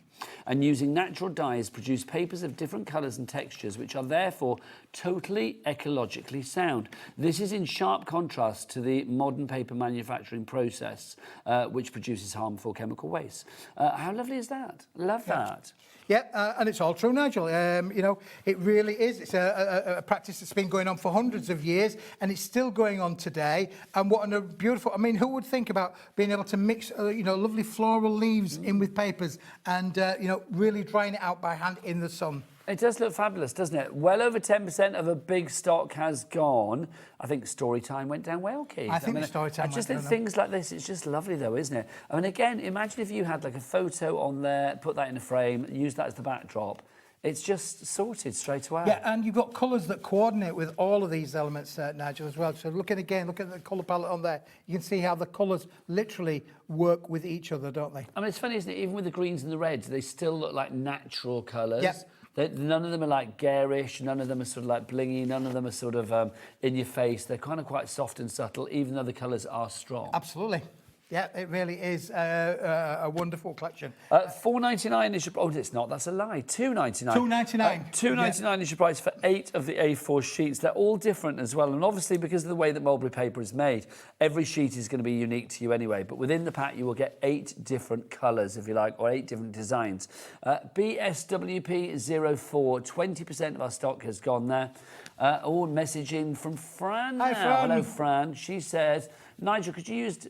and using natural dyes produce papers of different colours and textures which are therefore totally ecologically sound. This is in sharp contrast to the modern paper manufacturing process which produces harmful chemical waste. How lovely is that? Love that. Yeah, and it's all true, Nigel. You know, it really is. It's a practice that's been going on for hundreds of years, and it's still going on today. And what a beautiful... I mean, who would think about being able to mix, you know, lovely floral leaves in with papers and, you know, really drying it out by hand in the sun? It does look fabulous, doesn't it? Well over 10% of a big stock has gone. I think story time went down well, Keith. I think the story time I just went think down. things like this, it's just lovely though, isn't it? I mean, again, imagine if you had like a photo on there, put that in a frame, use that as the backdrop. It's just sorted straight away. Yeah, and you've got colours that coordinate with all of these elements, Nigel, as well. So look at the colour palette on there. You can see how the colours literally work with each other, don't they? I mean, it's funny, isn't it? Even with the greens and the reds, they still look like natural colours. Yeah. None of them are like garish, none of them are sort of like blingy, none of them are sort of in your face. They're kind of quite soft and subtle, even though the colours are strong. Absolutely. Yeah, it really is a wonderful collection. $4.99 is your... Oh, it's not. That's a lie. $2.99. $2.99. $2.99 is your price for 8 of the A4 sheets. They're all different as well. And obviously, because of the way that mulberry paper is made, every sheet is going to be unique to you anyway. But within the pack, you will get 8 different colours, if you like, or 8 different designs. BSWP04, 20% of our stock has gone there. All messaging from Fran now. Hi, Fran. Hello, Fran. She says, Nigel, could you use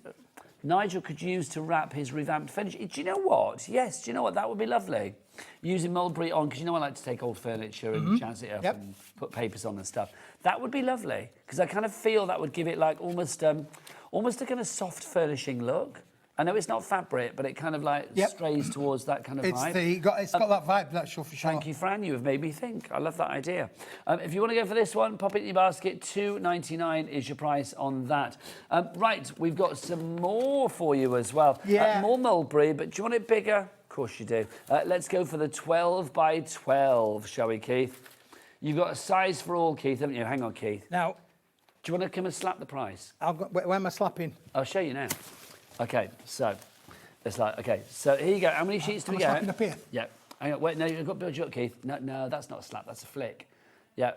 to wrap his revamped furniture. Do you know what? Yes, do you know what? That would be lovely. Using mulberry on, because you know I like to take old furniture and jazz it up and put papers on and stuff. That would be lovely, because I kind of feel that would give it like almost a kind of soft furnishing look. I know it's not fabric, but it kind of like strays towards that kind of vibe. It's got that vibe, that's for sure. Thank you, Fran. You have made me think. I love that idea. If you want to go for this one, pop it in your basket. $2.99 is your price on that. Right, we've got some more for you as well. Yeah. More mulberry, but do you want it bigger? Of course you do. Let's go for the 12 by 12, shall we, Keith? You've got a size for all, Keith, haven't you? Hang on, Keith. Now, do you want to come and slap the price? Where am I slapping? I'll show you now. Okay, so it's like, okay, so here you go. How many sheets do we get? Slapping up here? Yeah. Hang on, wait, no, you've got to build you up, Keith. No, that's not a slap, that's a flick. Yeah.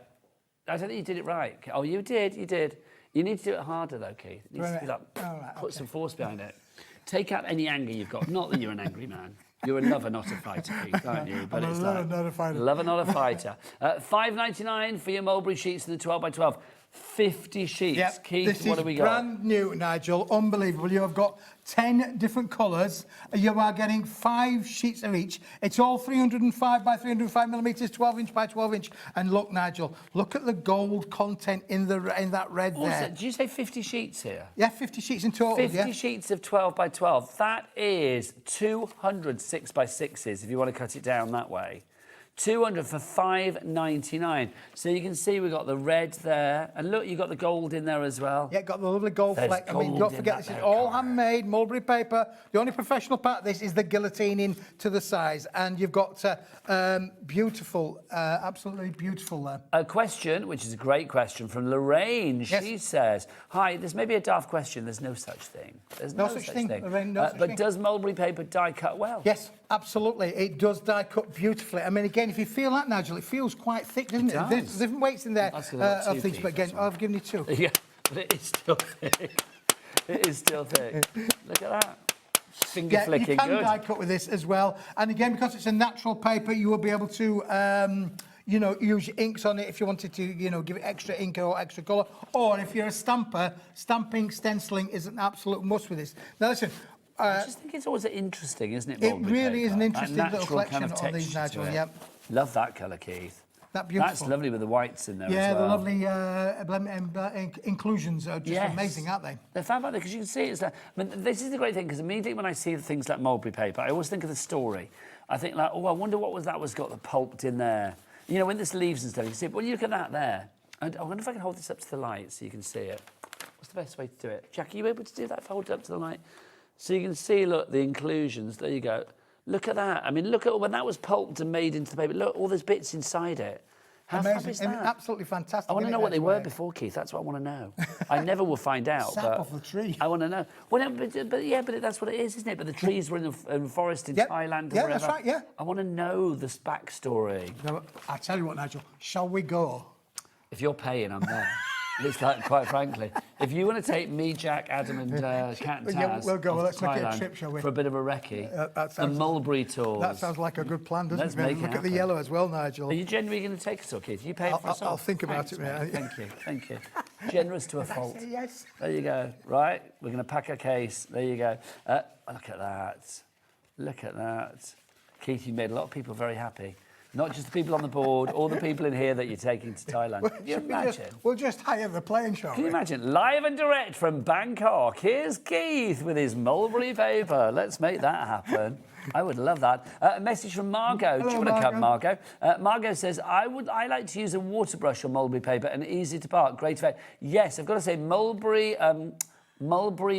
I don't think you did it right. Oh, you did. You need to do it harder, though, Keith. It needs to be like, put some force behind it. Take out any anger you've got. Not that you're an angry man. You're a lover, not a fighter, Keith, aren't you? But it's like, not a fighter. Lover, not a fighter. $5.99 for your mulberry sheets in the 12 by 12. 50 sheets. Yep. Keith, what do we got? Brand new, Nigel. Unbelievable. You have got 10 different colours. You are getting 5 sheets of each. It's all 305 by 305 millimetres, 12 inch by 12 inch. And look, Nigel, look at the gold content in that red there. Did you say 50 sheets here? Yeah, 50 sheets in total. 50 sheets of 12 by 12. That is 200 6 by 6s if you want to cut it down that way. 200 for $5.99. So you can see we've got the red there. And look, you've got the gold in there as well. Yeah, got the lovely gold fleck. I mean, don't forget, this is all handmade, mulberry paper. The only professional part of this is the guillotining to the size. And you've got beautiful, absolutely beautiful there. A question, which is a great question, from Lorraine. Yes. She says, hi, this may be a daft question. There's no such thing. There's no such thing. Lorraine, no such but thing. does mulberry paper die cut well? Yes, absolutely. It does die cut beautifully. I mean, again, if you feel that, Nigel, it feels quite thick, doesn't it? There's different weights in there of things, but again, I've given you 2. Yeah, but it is still thick. It is still thick. Look at that. Finger flicking, you can good. die cut with this as well. And again, because it's a natural paper, you will be able to, you know, use your inks on it if you wanted to, you know, give it extra ink or extra colour. Or if you're a stamper, stamping, stenciling is an absolute must with this. Now, listen. I just think it's always interesting, isn't it? It really is an That interesting little natural collection kind of on these, texture to Nigel. it. Yep. Love that colour, Keith. That beautiful. That's lovely with the whites in there yeah, as well. the lovely inclusions are just amazing, aren't they? They're fab, aren't they? Because you can see it's like... I mean, this is the great thing, because immediately when I see things like mulberry paper, I always think of the story. I think like, oh, I wonder what was got the pulped in there. You know, when there's leaves and stuff, you can see it. When you look at that there, and I wonder if I can hold this up to the light so you can see it. What's the best way to do it? Jack, are you able to do that if I hold it up to the light? So you can see, look, the inclusions. There you go. Look at that. I mean, look at when that was pulped and made into the paper. Look, all those bits inside it. How fab Amazing. is And that? absolutely fantastic. I want to isn't know it, what they Edge were Way? before, Keith. That's what I want to know. I never will find out. Sap but off the tree. I want to know. Well, no, but that's what it is, isn't it? But the trees were in the forest in Yep. Thailand or Yeah, wherever. that's right, yeah. I want to know this backstory. No, I tell you what, Nigel, shall we go? If you're paying, I'm there. It's like, quite frankly, if you want to take me, Jack, Adam, and Kat and Taz, Yeah, we'll go. off Let's to make it a Thailand trip, shall we? For a bit of a recce. That The sounds- Mulberry tours. That sounds like a good plan, doesn't Let's it? make it Look at the happen. yellow as well, Nigel. Are you genuinely going to take us, or Keith? You pay for us all? I'll think about Thanks, it, mate. Thank you, thank you. Generous to a fault. say yes? There you go. Right, we're going to pack a case. There you go. Look at that. Look at that. Keith, you made a lot of people very happy. Not just the people on the board, all the people in here that you're taking to Thailand. Can you imagine? We'll just hire the plane, shall Can we? you imagine? Live and direct from Bangkok. Here's Keith with his mulberry paper. Let's make that happen. I would love that. A message from Margot. Do you Hello, want to come, Margot? Margot says, I like to use a water brush on mulberry paper and easy to part. Great effect. Yes, I've got to say, mulberry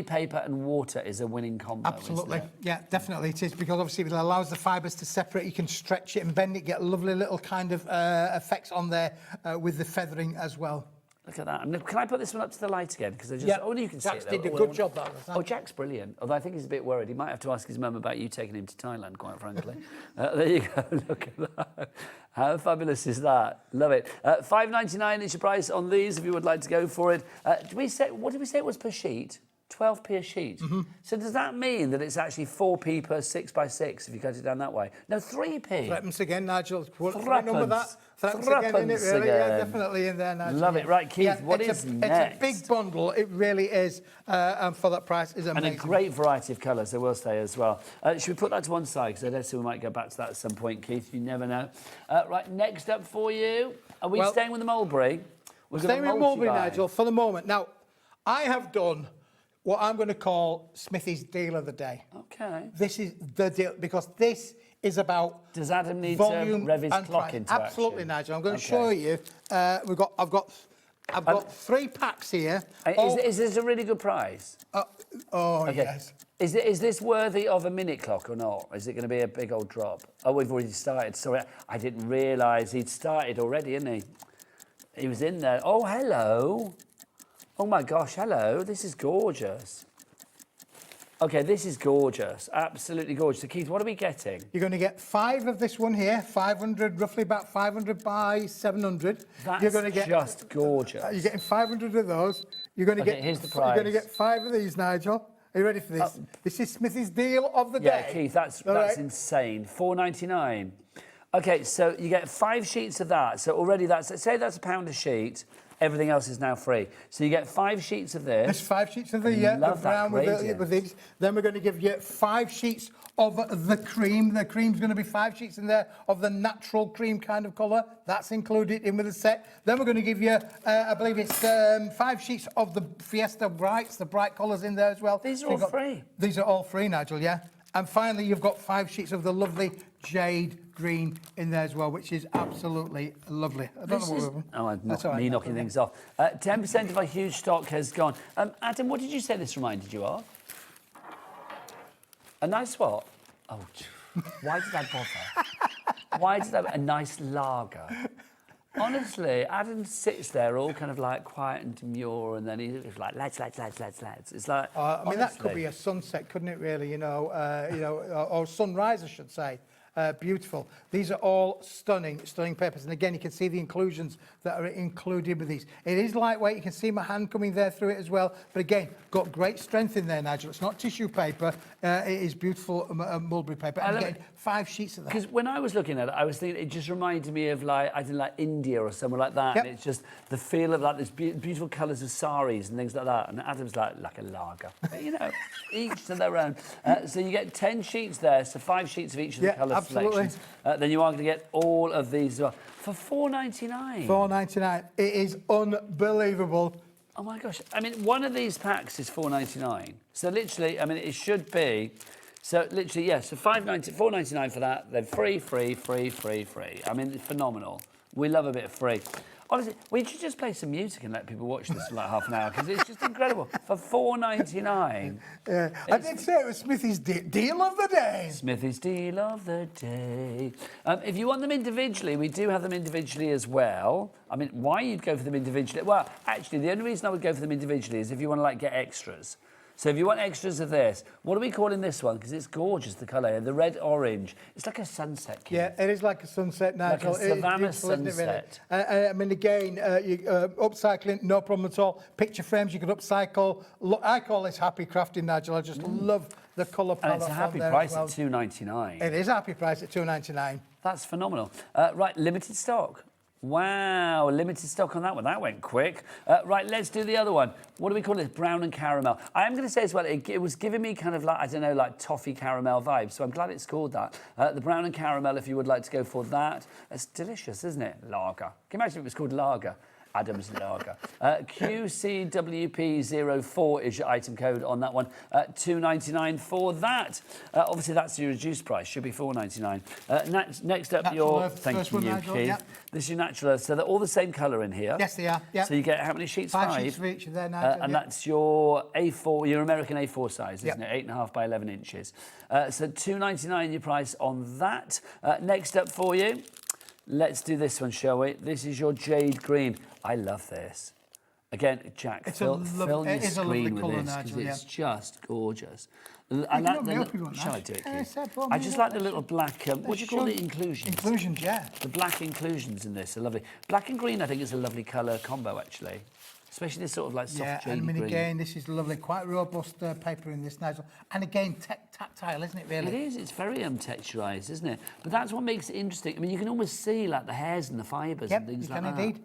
paper and water is a winning combo. Absolutely. Isn't it? Yeah, definitely it is, because obviously it allows the fibres to separate. You can stretch it and bend it, get lovely little kind of effects on there with the feathering as well. Look at that. Can I put this one up to the light again? Because Yeah, only you can Jack's see it. did though. a good job, that was. Oh, Jack's brilliant. Although I think he's a bit worried. He might have to ask his mum about you taking him to Thailand, quite frankly. There you go. Look at that. How fabulous is that? Love it. $5.99 is your price on these if you would like to go for it. What did we say it was per sheet? 12p a sheet. So does that mean that it's actually 4p per 6x6 if you cut it down that way? No, 3p. Threepence again, Nigel. What Threepence. number that? Threepence again, in it, Threepence really? Yeah, again. definitely in there, Nigel. Love it. Right, Keith, what it's is a, next? It's a big bundle. It really is. And for that price, is amazing. And a great variety of colours, I will say, as well. Should we put that to one side? Because I dare say we might go back to that at some point, Keith. You never know. Right, next up for you. Are we staying with the mulberry? Staying with mulberry, Nigel, for the moment. Now, I have done what I'm going to call Smithy's deal of the day. Okay. This is the deal, because this is about Does Adam need volume to rev his and clock price. into Absolutely, action? Nigel. I'm going to Okay. show you. I've got 3 packs here. Is this a really good price? Yes. Is this worthy of a minute clock or not? Is it going to be a big old drop? Oh, we've already started. Sorry, I didn't realise he'd started already, hadn't he? He was in there. Oh, hello. Oh my gosh, hello. This is gorgeous. Okay, this is gorgeous. Absolutely gorgeous. So, Keith, what are we getting? You're going to get 5 of this one here, 500, roughly about 500 by 700. That's you're going to get, just gorgeous. You're getting 500 of those. You're going to Okay, get. here's the You're going to price. get 5 of these, Nigel. Are you ready for this? This is Smithy's deal of the Yeah, day. Keith, that's All right? insane. $4.99. Okay, so you get 5 sheets of that. So already say that's £1 a sheet. Everything else is now free. So you get 5 sheets of this. There's 5 sheets of the Love that brown gradient. with these. Then we're going to give you 5 sheets of the cream. The cream's going to be 5 sheets in there of the natural cream kind of colour. That's included in with the set. Then we're going to give you, I believe it's 5 sheets of the Fiesta Brights, the bright colours in there as well. These are So you've all got- free. These are all free, Nigel, yeah. And finally, you've got 5 sheets of the lovely jade green in there as well, which is absolutely lovely. I don't know what I'm That's all right, me no knocking things off. 10% of our huge stock has gone. Adam, what did you say this reminded you of? A nice what? Oh, why did I bother? Why did I... A nice lager. Honestly, Adam sits there all kind of like quiet and demure, and then he's like, lads. It's like, I mean, that could honestly. be a sunset, couldn't it? Really, or sunrise, I should say. Beautiful. These are all stunning papers. And again, you can see the inclusions that are included with these. It is lightweight. You can see my hand coming there through it as well. But again, got great strength in there, Nigel. It's not tissue paper. It is beautiful mulberry paper. And again, 5 sheets of that. Because when I was looking at it, I was thinking it just reminded me of like India or somewhere like that. Yep. And it's just the feel of like this beautiful colours of saris and things like that. And Adam's like a lager. But, each to their own. So you get 10 sheets there, so 5 sheets of each of the colour absolutely. selections. Then you are going to get all of these as well. For $4.99. $4.99. It is unbelievable. Oh my gosh. I mean, one of these packs is $4.99. So literally, I mean, it should be. So literally, yeah, so $4.99 for that. Then free. I mean, it's phenomenal. We love a bit of free. Honestly, we should just play some music and let people watch this for like half an hour because it's just incredible. For $4.99. I did say it was Smithy's deal of the day. Smithy's deal of the day. If you want them individually, we do have them individually as well. I mean, why you'd go for them individually? Well, actually, the only reason I would go for them individually is if you want to like get extras. So if you want extras of this, what are we calling this one? Because it's gorgeous, the colour, the red-orange. It's like a sunset. King. Yeah, it is like a sunset, Nigel. Like a Savannah sunset. I mean, again, upcycling, no problem at all. Picture frames, you could upcycle. Look, I call this happy crafting, Nigel. I just love the colour palette. And it's a happy price at $2.99. It is a happy price at $2.99. That's phenomenal. Right, limited stock. Wow, limited stock on that one. That went quick. Right, let's do the other one. What do we call it? Brown and caramel. I am going to say as well, it was giving me kind of like, I don't know, like toffee caramel vibes. So I'm glad it's called that. The brown and caramel, if you would like to go for that. It's delicious, isn't it? Lager. Can you imagine if it was called lager? Adam's Lager. QCWP04 is your item code on that one. $2.99 for that. Obviously, that's your reduced price. Should be $4.99. Next up, Natural your... Earth, Thank you, Nigel, Keith. yep. This is your Natural Earth. So they're all the same colour in here. Yes, they are. Yep. So you get how many sheets? Five sheets for each of there, Nigel. And that's your A4, your American A4 size, isn't it? 8.5 by 11 inches. So $2.99 your price on that. Next up for you, let's do this one, shall we? This is your jade green. I love this. Again, Jack, fill your screen with this because it's just gorgeous. I like the shall I do it, Keith? I just like the little black, what do you call the inclusions? Inclusions, yeah. The black inclusions in this are lovely. Black and green, I think, is a lovely colour combo, actually. Especially this sort of like soft jade green. Again, this is lovely, quite robust paper in this, Nigel. And again, tactile, isn't it, really? It is, it's very texturised, isn't it? But that's what makes it interesting. I mean, you can almost see like the hairs and the fibres and things like that. Yep, you can indeed.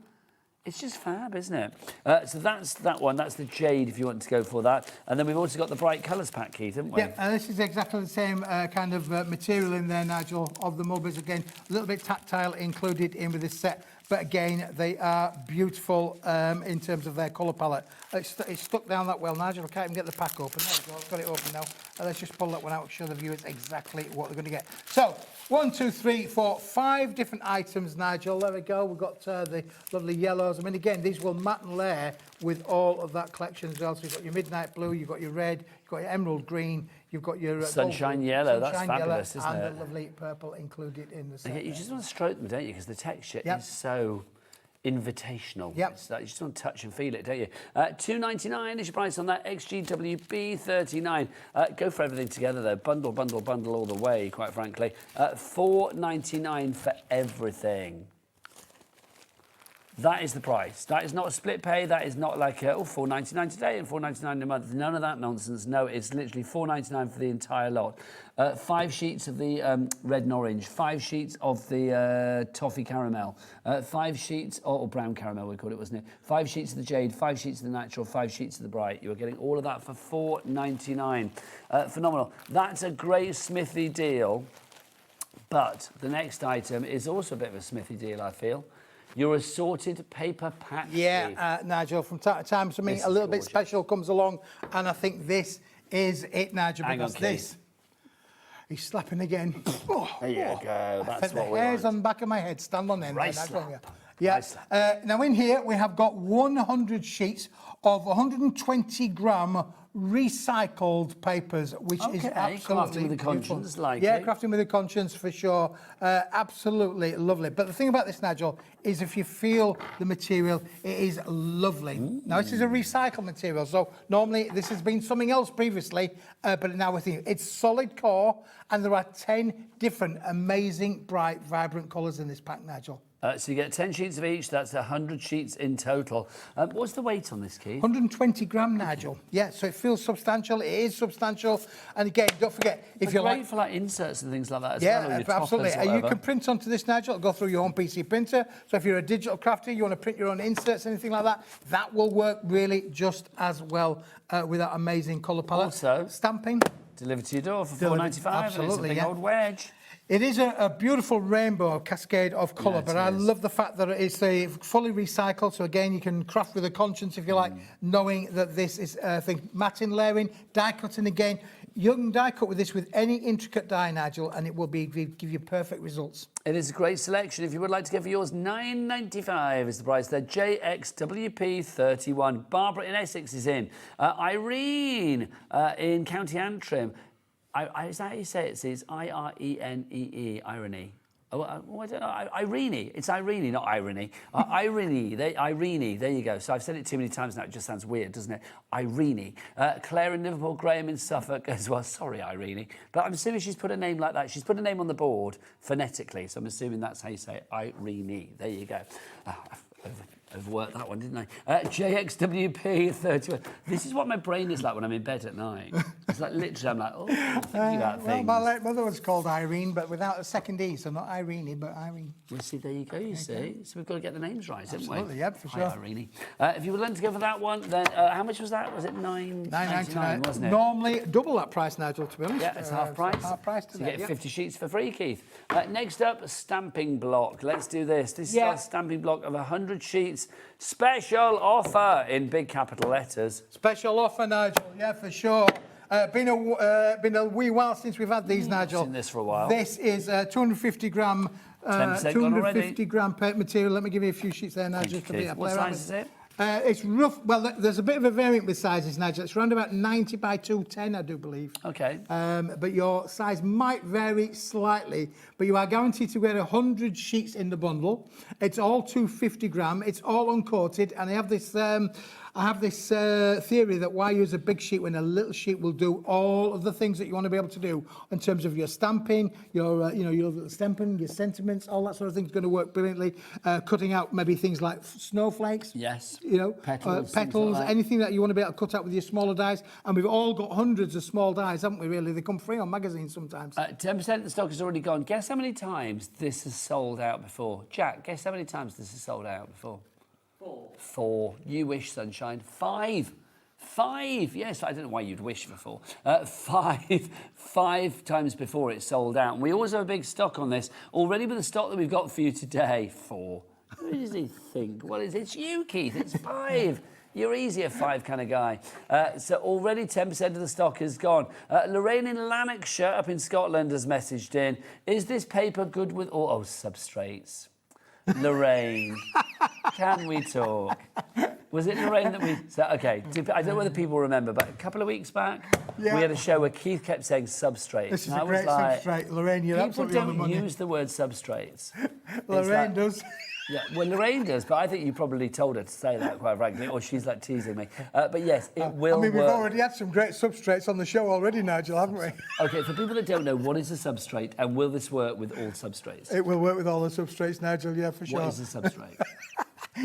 It's just fab, isn't it? So that's that one. That's the jade, if you want to go for that. And then we've also got the bright colours pack, Keith, haven't we? Yeah, and this is exactly the same kind of material in there, Nigel, of the mubbers. Again, a little bit tactile included in with this set. But again, they are beautiful in terms of their colour palette. It's stuck down that well, Nigel. I can't even get the pack open. There we go, I've got it open now. Let's just pull that one out and show the viewers exactly what they're going to get. So, 1, 2, 3, 4, 5 different items, Nigel. There we go. We've got the lovely yellows. I mean, again, these will matte and layer with all of that collection as well. So you've got your midnight blue, you've got your red, you've got your emerald green, you've got your sunshine yellow. That's fabulous, isn't it? And the lovely purple included in the set. You just want to stroke them, don't you? Because the texture is so invitational. Yep. You just want to touch and feel it, don't you? $2.99 is your price on that. XGWB39. Go for everything together, though. Bundle, bundle, bundle all the way, quite frankly. $4.99 for everything. That is the price. That is not a split pay. That is not like $4.99 today and $4.99 a month. None of that nonsense. No, it's literally $4.99 for the entire lot. 5 sheets of the red and orange, 5 sheets of the toffee caramel, 5 sheets, or brown caramel we called it, wasn't it? 5 sheets of the jade, 5 sheets of the natural, 5 sheets of the bright. You are getting all of that for $4.99. Phenomenal. That's a great Smithy deal. But the next item is also a bit of a Smithy deal, I feel. Your assorted paper pack. Yeah, Nigel, from time to time, something a little bit special comes along, and I think this is it, Nigel, because this... He's slapping again. There you go. That's what the we hairs want. on the back of my head stand on end. Right slap. Yeah. Now in here we have got 100 sheets of 120-gram recycled papers, which is absolutely crafting with a conscience, like yeah, it. crafting with a conscience for sure. Absolutely lovely. But the thing about this, Nigel, is if you feel the material, it is lovely. Now this is a recycled material, so normally this has been something else previously, but now with you, it's solid core, and there are 10 different amazing, bright, vibrant colours in this pack, Nigel. So you get 10 sheets of each. That's 100 sheets in total. What's the weight on this, Keith? 120 gram, Nigel. Yeah, so it feels substantial. It is substantial. And again, don't forget, if you're great for like inserts and things like that as well. Yeah, absolutely. You can print onto this, Nigel. It'll go through your own PC printer. So if you're a digital crafter, you want to print your own inserts, anything like that, that will work really just as well with that amazing colour palette. Also, stamping. Delivered to your door for $4.95. Absolutely, and it's a big old wedge. It is a beautiful rainbow cascade of colour, but I love the fact that it's fully recycled. So again, you can craft with a conscience, if you like, knowing that this is matte in layering, die cutting again. You can die cut with this with any intricate die, Nigel, and it will give you perfect results. It is a great selection. If you would like to go for yours, $9.95 is the price there. JXWP31. Barbara in Essex is in. Irene in County Antrim. Is that how you say it? It's I-R-E-N-E-E, irony. Oh, I don't know. Irene. It's Irene, not irony. Irene. Irene. There you go. So I've said it too many times now. It just sounds weird, doesn't it? Irene. Claire in Liverpool. Graham in Suffolk as well. Sorry, Irene. But I'm assuming she's put a name like that. She's put a name on the board phonetically. So I'm assuming that's how you say it. Irene. There you go. Overworked that one, didn't I? JXWP31. This is what my brain is like when I'm in bed at night. It's like literally, I'm like, thinking about things. Well, my late mother was called Irene, but without a second E, so not Irene, but Irene. Well, see, there you go, you see. So we've got to get the names right, haven't we? Absolutely, yeah, for sure. Hi, Irene. If you would like to go for that one, then how much was that? Was it $9.99, wasn't it? Normally double that price, Nigel, to be honest. Yeah, it's half price. Half price So you get 50 sheets for free, Keith. Next up, a stamping block. Let's do this. This is our stamping block of 100 sheets. Special offer in big capital letters. Special offer, Nigel. Yeah, for sure. Been a wee while since we've had these, Nigel. Seen this for a while. This is 250 gram. 250 gram paper material. Let me give you a few sheets there, Nigel. Just to be what size is it? It's rough. Well, there's a bit of a variant with sizes, Nigel. It's around about 90 by 210, I do believe. Okay. But your size might vary slightly, but you are guaranteed to get 100 sheets in the bundle. It's all 250 gram. It's all uncoated, and I have this theory that why use a big sheet when a little sheet will do all of the things that you want to be able to do in terms of your stamping, your stamping, your sentiments, all that sort of thing is going to work brilliantly. Cutting out maybe things like snowflakes. Yes. Petals, like that. anything that you want to be able to cut out with your smaller dies. And we've all got hundreds of small dies, haven't we, really? They come free on magazines sometimes. 10% of the stock has already gone. Guess how many times this has sold out before? Jack, guess how many times this has sold out before? 4. You wish, sunshine. 5. 5. Yes, I don't know why you'd wish for 4. 5 times before it sold out. And we always have a big stock on this. Already with the stock that we've got for you today, 4. Who does he think? Well, it's you, Keith. It's 5. You're easy a 5 kind of guy. So already 10% of the stock is gone. Lorraine in Lanarkshire up in Scotland has messaged in, is this paper good with all substrates? Lorraine, can we talk? Was it Lorraine that we... So, okay, I don't know whether people remember, but a couple of weeks back, we had a show where Keith kept saying substrates. This is a great substrate. Lorraine, you're absolutely on the money. People don't use the word substrates. Lorraine does. Yeah, well, Lorraine does, but I think you probably told her to say that, quite frankly, or she's like teasing me. But yes, it will work. We've already had some great substrates on the show already, Nigel, haven't we? Okay, for people that don't know, what is a substrate, and will this work with all substrates? It will work with all the substrates, Nigel, yeah, for sure. What is a substrate?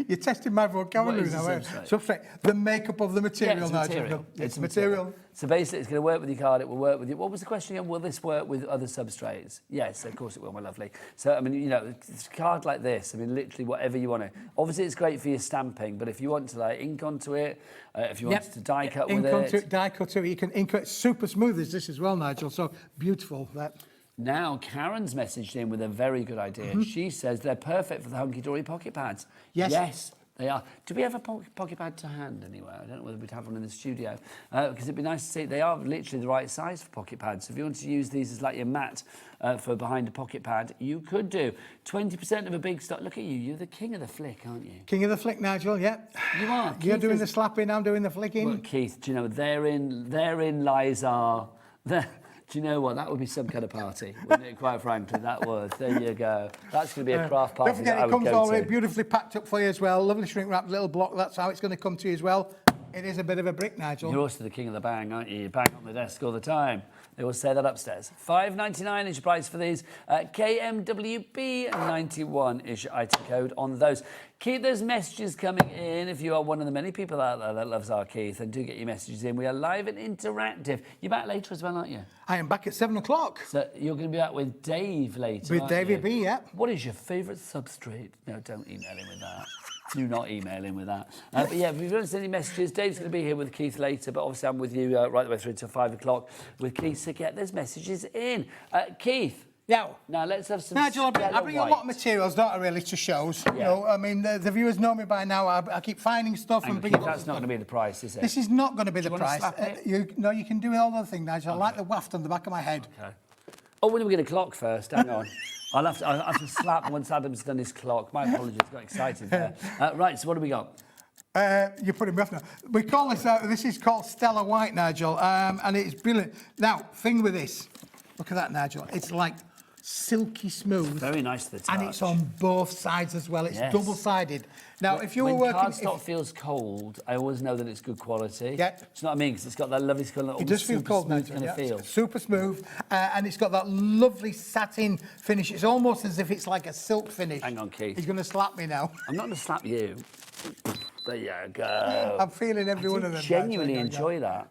You're testing my vocabulary now, eh? Substrate. The makeup of the material, Nigel. It's material. So basically, it's going to work with your card. It will work with you. What was the question again? Will this work with other substrates? Yes, of course it will, my lovely. So, I mean, it's a card like this. I mean, literally whatever you want to. Obviously, it's great for your stamping, but if you want to like ink onto it, if you want to die cut with it. Onto it, die cut it. You can ink it. Super smooth is this as well, Nigel. So beautiful that. Now, Karen's messaged in with a very good idea. She says they're perfect for the Hunkydory pocket pads. Yes, they are. Do we have a pocket pad to hand anywhere? I don't know whether we'd have one in the studio. Because it'd be nice to see. They are literally the right size for pocket pads. So if you want to use these as like your mat for behind a pocket pad, you could do. 20% of a big stock. Look at you. You're the king of the flick, aren't you? King of the flick, Nigel, yeah. You are. You're doing the slapping, I'm doing the flicking. Well, Keith, do you know, therein lies our... Do you know what? That would be some kind of party, wouldn't it? Quite frankly, that would. There you go. That's going to be a craft party. Don't forget, it comes already beautifully packed up for you as well. Lovely shrink wrap little block. That's how it's going to come to you as well. It is a bit of a brick, Nigel. You're also the king of the bang, aren't you? You bang on the desk all the time. They will say that upstairs. $5.99 is your price for these. KMWB91 is your item code on those. Keep those messages coming in if you are one of the many people out there that loves our Keith, and do get your messages in. We are live and interactive. You're back later as well, aren't you? I am back at 7 o'clock. So you're going to be back with Dave later, with Davey B, yeah. What is your favourite substrate? No, don't email him with that. Do not email him with that. But yeah, if you want to send any messages, Dave's going to be here with Keith later, but obviously I'm with you right the way through until 5 o'clock with Keith, so get those messages in. Keith, Now let's have some. Nigel, I bring a lot of materials, don't I, really, to shows. You know, I mean, the viewers know me by now. I keep finding stuff and bringing. That's not going to be the price, is it? This is not going to be the Do you want to price. slap it? No, you can do all other things, Nigel. I like the waft on the back of my head. Okay. Oh, when are we going to clock first? Hang on. I'll have to slap once Adam's done his clock. My apologies, got excited there. Right, so what do we got? You're putting me off now. We call this, this is called Stella White, Nigel, and it's brilliant. Now, thing with this, look at that, Nigel. It's like silky smooth. Very nice to the touch. And it's on both sides as well. It's double-sided. Now, if you were when working... cardstock feels cold, I always know that it's good quality. Yeah. Do you know what I mean? Because it's got that lovely kind of... It does feel cold, Nigel, kind of feel. Super smooth, and it's got that lovely satin finish. It's almost as if it's like a silk finish. Hang on, Keith. He's going to slap me now. I'm not going to slap you. There you go. I'm feeling every one of them. I genuinely enjoy that.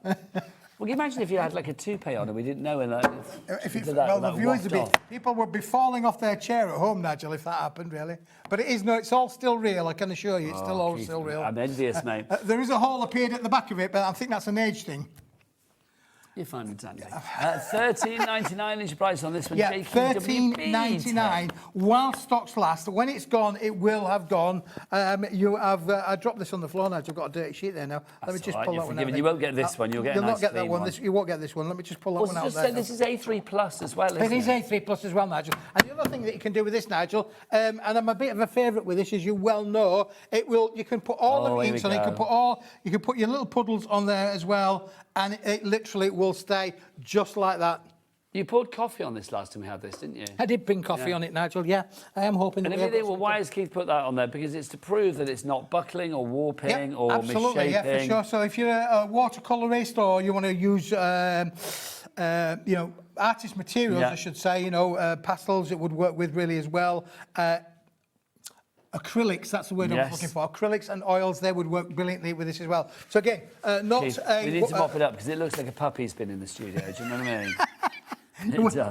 Well, can you imagine if you had like a toupee on and we didn't know? And like, the viewers would be, people would be falling off their chair at home, Nigel, if that happened, really. But it is no, it's all still real. I can assure you, it's still real. I'm envious, mate. There is a hole appeared at the back of it, but I think that's an age thing. You're fine with that. $13.99 is your price on this one. Yeah, $13.99 while stocks last. When it's gone, it will have gone. You have. I dropped this on the floor now. I've got a dirty sheet there now. Let me just pull that one out. You won't get this one. You'll get a nice not get that clean one. You won't get this one. Let me just pull that one out there. This is A3 Plus as well, isn't it? It is A3 Plus as well, Nigel. And the other thing that you can do with this, Nigel, and I'm a bit of a favourite with this, as you well know, it will. You can put all the inks on it. You can put your little puddles on there as well, and it literally will stay just like that. You poured coffee on this last time we had this, didn't you? I did bring coffee on it, Nigel, yeah. I am hoping... And if you think, well, why has Keith put that on there? Because it's to prove that it's not buckling or warping or absolutely, misshapen. Yeah, for sure. So if you're a watercolourist or you want to use, you know, artist materials, I should say, you know, pastels, it would work with really as well. Acrylics, that's the word I was looking for. Acrylics and oils, they would work brilliantly with this as well. So again, Keith, we need to mop it up because it looks like a puppy's been in the studio. Do you know what I mean?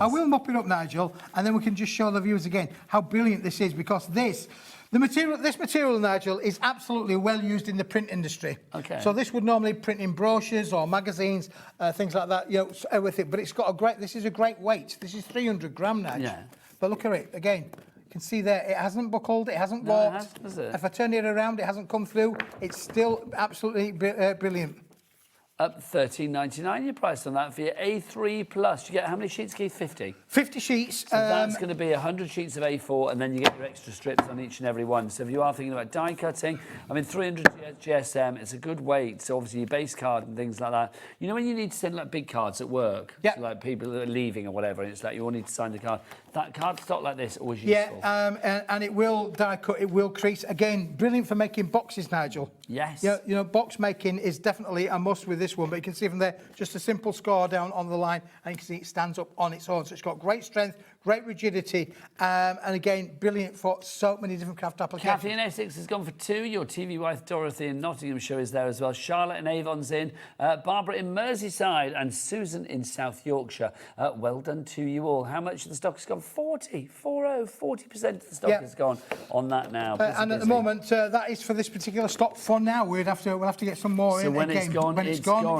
I will mop it up, Nigel, and then we can just show the viewers again how brilliant this is, because this material, Nigel, is absolutely well used in the print industry. Okay. So this would normally print in brochures or magazines, things like that, you know, everything. But it's got a great, this is a great weight. This is 300 gram, Nigel. Yeah. But look at it, again. You can see there, it hasn't buckled, it hasn't warped. If I turn it around, it hasn't come through. It's still absolutely brilliant. Up $13.99 your price on that for your A3 Plus. You get how many sheets, Keith? 50? 50 sheets. So that's going to be 100 sheets of A4, and then you get your extra strips on each and every one. So if you are thinking about die cutting, I mean, 300 GSM, it's a good weight. So obviously your base card and things like that. You know when you need to send like big cards at work? Yeah. So, like people that are leaving or whatever, and it's like you all need to sign the card. That card stock like this always useful. Yeah, and it will die cut, it will crease. Again, brilliant for making boxes, Nigel. Yes. Yeah, you know, box making is definitely a must with this one, but you can see from there, just a simple score down on the line, and you can see it stands up on its own. So it's got great strength, great rigidity, and again, brilliant for so many different craft applications. Kathy in Essex has gone for 2. Your TV wife Dorothy in Nottinghamshire is there as well. Charlotte in Avon's in. Barbara in Merseyside and Susan in South Yorkshire. Well done to you all. How much of the stock has gone? 40% of the stock has gone on that now. And at the moment, that is for this particular stock for now. We'll have to get some more. So when it's gone,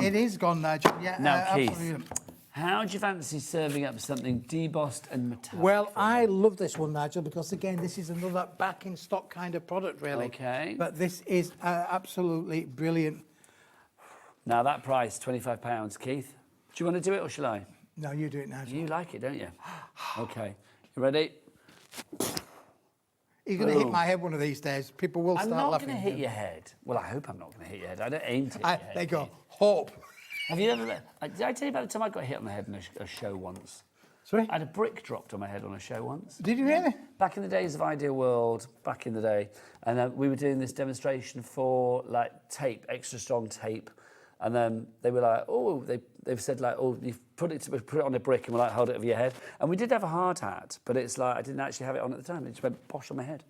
it is gone, Nigel. Yeah. Now, Keith, absolutely. how do you fancy serving up something debossed and metallic? Well, I love this one, Nigel, because again, this is another back in stock kind of product, really. Okay. But this is absolutely brilliant. Now that price, £25, Keith. Do you want to do it or shall I? No, you do it, Nigel. You like it, don't you? Okay. You ready? You're going to hit my head one of these days. People will start laughing. I'm not going to hit your head. Well, I hope I'm not going to hit your head. I don't aim to hit your head. There you go. Hope. Have you ever... Did I tell you about the time I got hit on the head on a show once? Sorry? I had a brick dropped on my head on a show once. Did you really? Back in the days of Ideal World, back in the day. And we were doing this demonstration for, like, tape, extra strong tape. And then they were like, oh, they've said, like, oh, you've put it on a brick and we're like, hold it over your head. And we did have a hard hat, but it's like, I didn't actually have it on at the time. It just went bosh on my head.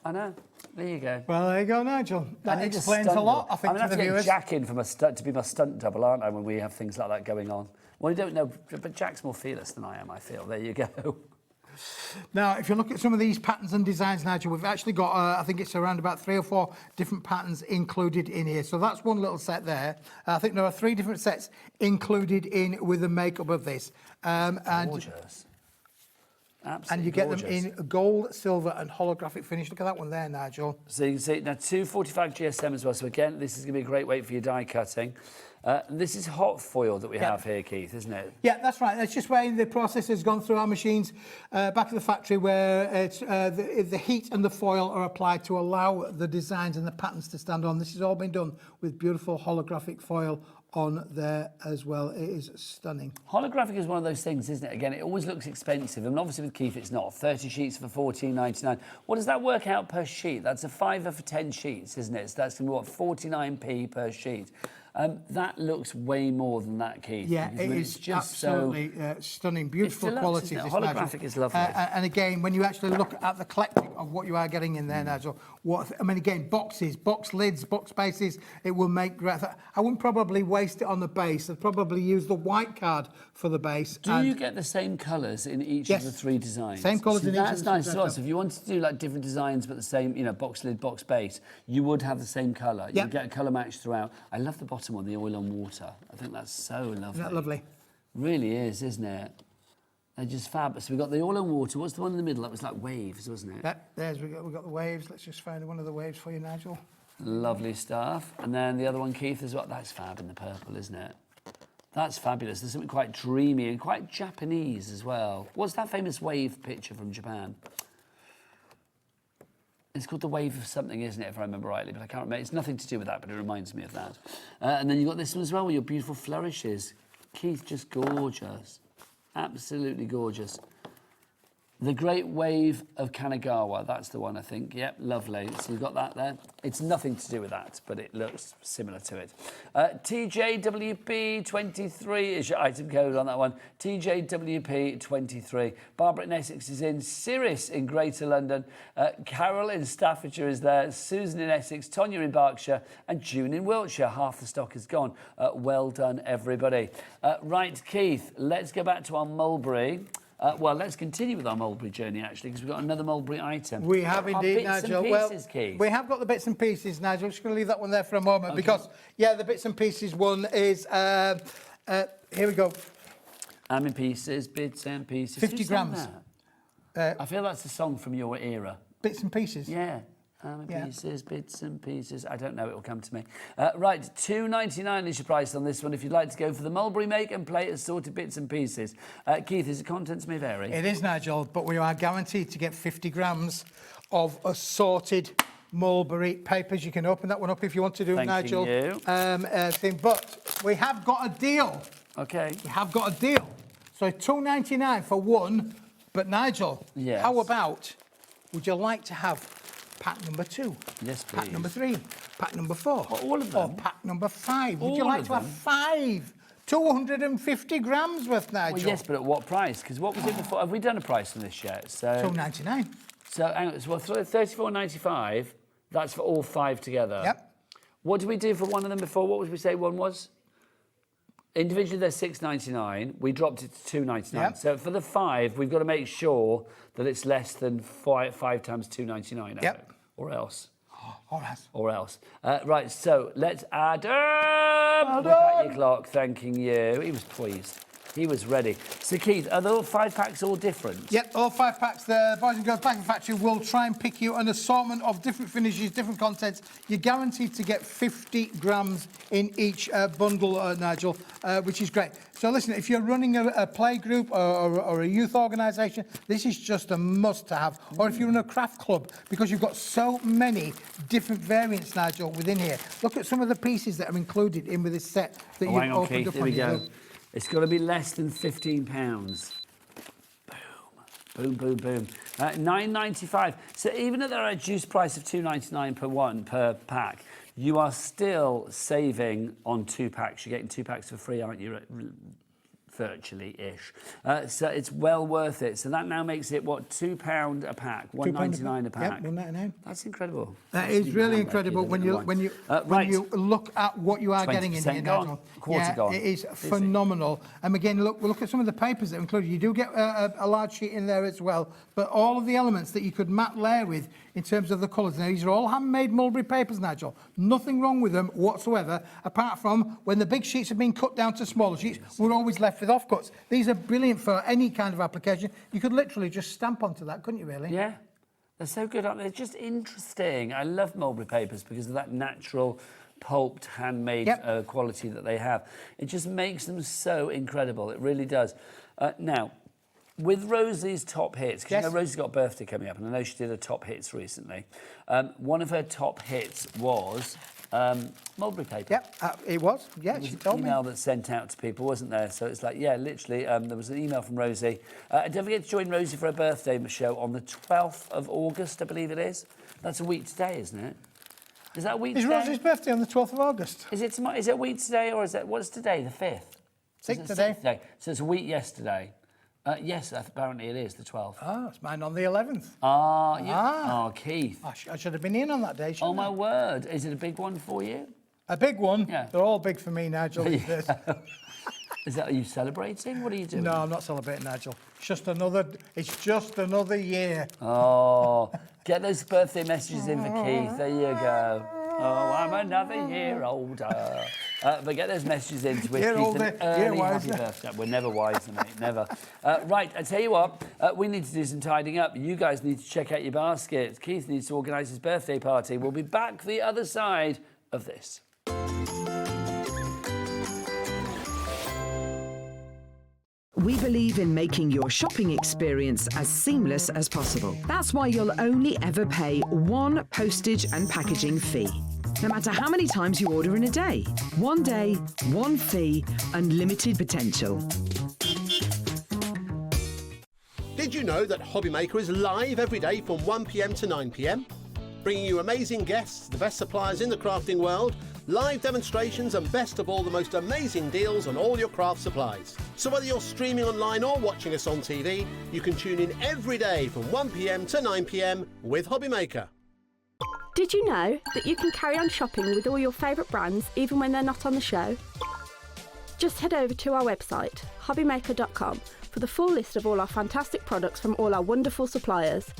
I know. There you go. Well, there you go, Nigel. That explains a lot, I think, to the viewers. I'm going to have to get Jack in to be my stunt double, aren't I, when we have things like that going on? Well, you don't know, but Jack's more fearless than I am, I feel. There you go. Now, if you look at some of these patterns and designs, Nigel, we've actually got, I think it's around about 3 or 4 different patterns included in here. So that's one little set there. I think there are 3 different sets included in with the makeup of this. Gorgeous. Absolutely and you get gorgeous. them in gold, silver, and holographic finish. Look at that one there, Nigel. So you can see now 245 GSM as well. So again, this is going to be a great weight for your die cutting. This is hot foil that we have here, Keith, isn't it? Yeah, that's right. That's just where the process has gone through our machines back at the factory, where it's, the heat and the foil are applied to allow the designs and the patterns to stand on. This has all been done with beautiful holographic foil on there as well. It is stunning. Holographic is one of those things, isn't it? Again, it always looks expensive, and obviously with Keith it's not. 30 sheets for $14.99. What does that work out per sheet? That's a £5 for 10 sheets, isn't it? So that's going to be, what, 49p per sheet. That looks way more than that, Keith. Yeah, it is just absolutely stunning, beautiful quality. Holographic is lovely. And again, when you actually look at the collecting of what you are getting in there, Nigel, again, boxes, box lids, box bases, it will make great. I wouldn't probably waste it on the base. I'd probably use the white card for the base. Do you get the same colours in each of the 3 designs? Same colours in each of the That's nice as well. designs. So if you wanted to do like different designs but the same, box lid, box base, you would have the same colour. You get a colour match throughout. I love the bottom one, the oil on water. I think that's so lovely. Isn't that lovely? Really is, isn't it? They're just fab. So we've got the oil on water. What's the one in the middle? That was like waves, wasn't it? We've got the waves. Let's just find one of the waves for you, Nigel. Lovely stuff. And then the other one, Keith, is what? That's fab in the purple, isn't it? That's fabulous. There's something quite dreamy and quite Japanese as well. What's that famous wave picture from Japan? It's called the wave of something, isn't it, if I remember rightly, but I can't remember. It's nothing to do with that, but it reminds me of that. And then you've got this one as well with your beautiful flourishes. Keith, just gorgeous. Absolutely gorgeous. The Great Wave of Kanagawa, that's the one, I think. Yep, lovely. So you've got that there. It's nothing to do with that, but it looks similar to it. TJWP23 is your item code on that one. TJWP23. Barbara in Essex is in. Cirrus in Greater London. Carol in Staffordshire is there. Susan in Essex. Tonya in Berkshire. And June in Wiltshire. Half the stock is gone. Well done, everybody. Right, Keith, let's go back to our mulberry. Well, let's continue with our mulberry journey, actually, because we've got another mulberry item. We have indeed, Nigel. Keith. We have got the bits and pieces, Nigel. I'm just going to leave that one there for a moment because, the bits and pieces one is, here we go. I'm in pieces, bits and pieces. 50 grams. I feel that's a song from your era. Bits and pieces? Yeah. Pieces, bits and pieces. I don't know, it will come to me. Right, $2.99 is your price on this one if you'd like to go for the mulberry make and play assorted bits and pieces. Keith, is the contents may vary? It is, Nigel, but we are guaranteed to get 50 grams of assorted mulberry papers. You can open that one up if you want to do it, Nigel. Thank you. But we have got a deal. Okay. We have got a deal. So $2.99 for one, but Nigel, how about, would you like to have pack number 2? Yes, please. Pack number 3. Pack number 4. All of them? Or pack number 5. Would you like to have 5? 250 grams worth, Nigel. Well, yes, but at what price? Because what was it before? Have we done a price on this yet? So $2.99. So, hang on, so $34.95. That's for all 5 together. Yep. What did we do for one of them before? What would we say one was? Individually, they're $6.99. We dropped it to $2.99. Yep. So for the 5, we've got to make sure that it's less than 5 times $2.99. Yep. Or else. Or else. Right, so let's add up. Look at your clock, thanking you. He was pleased. He was ready. So, Keith, are the 5 packs all different? Yep, all 5 packs. The Boys and Girls Packing Factory will try and pick you an assortment of different finishes, different contents. You're guaranteed to get 50 grams in each bundle, Nigel, which is great. So, listen, if you're running a play group or a youth organisation, this is just a must-have. Or if you're in a craft club, because you've got so many different variants, Nigel, within here. Look at some of the pieces that are included in with this set that you've hang on, opened Keith, up here on we your go. group. It's got to be less than £15. Boom, boom, boom. $9.95. So even at the reduced price of $2.99 per pack, you are still saving on 2 packs. You're getting 2 packs for free, aren't you? Virtually-ish. So it's well worth it. So that now makes it, what, £2 a pack, $1.99 a pack. Yep, $1.99. That's incredible. That is really incredible when you look at what you are getting in here, Nigel. Quarter gone. It is phenomenal. And again, look at some of the papers that are included. You do get a large sheet in there as well, but all of the elements that you could matte layer with in terms of the colours. Now, these are all handmade mulberry papers, Nigel. Nothing wrong with them whatsoever, apart from when the big sheets have been cut down to smaller sheets, we're always left with with offcuts. These are brilliant for any kind of application. You could literally just stamp onto that, couldn't you, really? Yeah. They're so good, aren't they? They're just interesting. I love mulberry papers because of that natural, pulped, handmade quality that they have. It just makes them so incredible. It really does. Now, with Rosie's top hits, because you know Rosie's got a birthday coming up, and I know she did her top hits recently. One of her top hits was mulberry paper. Yep, it was. Yeah, she told me. Email that's sent out to people, wasn't there? So it's like, yeah, literally, there was an email from Rosie. Don't forget to join Rosie for her birthday show on the 12th of August, I believe it is. That's a week today, isn't it? Is that a week today? Is Rosie's birthday on the 12th of August? Is it tomorrow? Is it a week today, or is it, what's today, the 5th? Sixth today. So it's a week yesterday. Yes, apparently it is, the 12th. Ah, it's mine on the 11th. Oh, Keith. I should have been in on that day, shouldn't I? Oh, my word. Is it a big one for you? A big one? Yeah. They're all big for me, Nigel. Are you celebrating? What are you doing? No, I'm not celebrating, Nigel. It's just another year. Oh, get those birthday messages in for Keith. There you go. Oh, I'm another year older. But get those messages in to wish Keith an early happy birthday. We're never wiser, mate, never. Right, I tell you what, we need to do some tidying up. You guys need to check out your baskets. Keith needs to organise his birthday party. We'll be back the other side of this. We believe in making your shopping experience as seamless as possible. That's why you'll only ever pay one postage and packaging fee. No matter how many times you order in a day. One day, one fee, unlimited potential. Did you know that HobbyMaker is live every day from 1 p.m. to 9 p.m? Bringing you amazing guests, the best suppliers in the crafting world, live demonstrations and best of all, the most amazing deals on all your craft supplies. So whether you're streaming online or watching us on TV, you can tune in every day from 1 p.m. to 9 p.m. with HobbyMaker. Did you know that you can carry on shopping with all your favourite brands even when they're not on the show? Just head over to our website, HobbyMaker.com, for the full list of all our fantastic products from all our wonderful suppliers.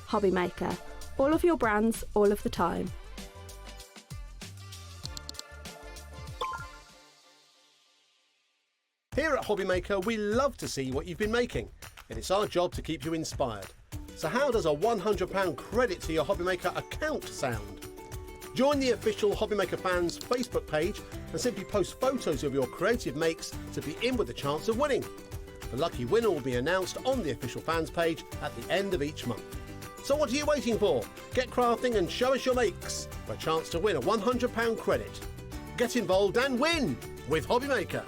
HobbyMaker. All of your brands, all of the time. Here at HobbyMaker, we love to see what you've been making, and it's our job to keep you inspired. So how does a £100 credit to your HobbyMaker account sound? Join the official HobbyMaker fans Facebook page and simply post photos of your creative makes to be in with a chance of winning. The lucky winner will be announced on the official fans page at the end of each month. So what are you waiting for? Get crafting and show us your makes for a chance to win a £100 credit. Get involved and win with HobbyMaker.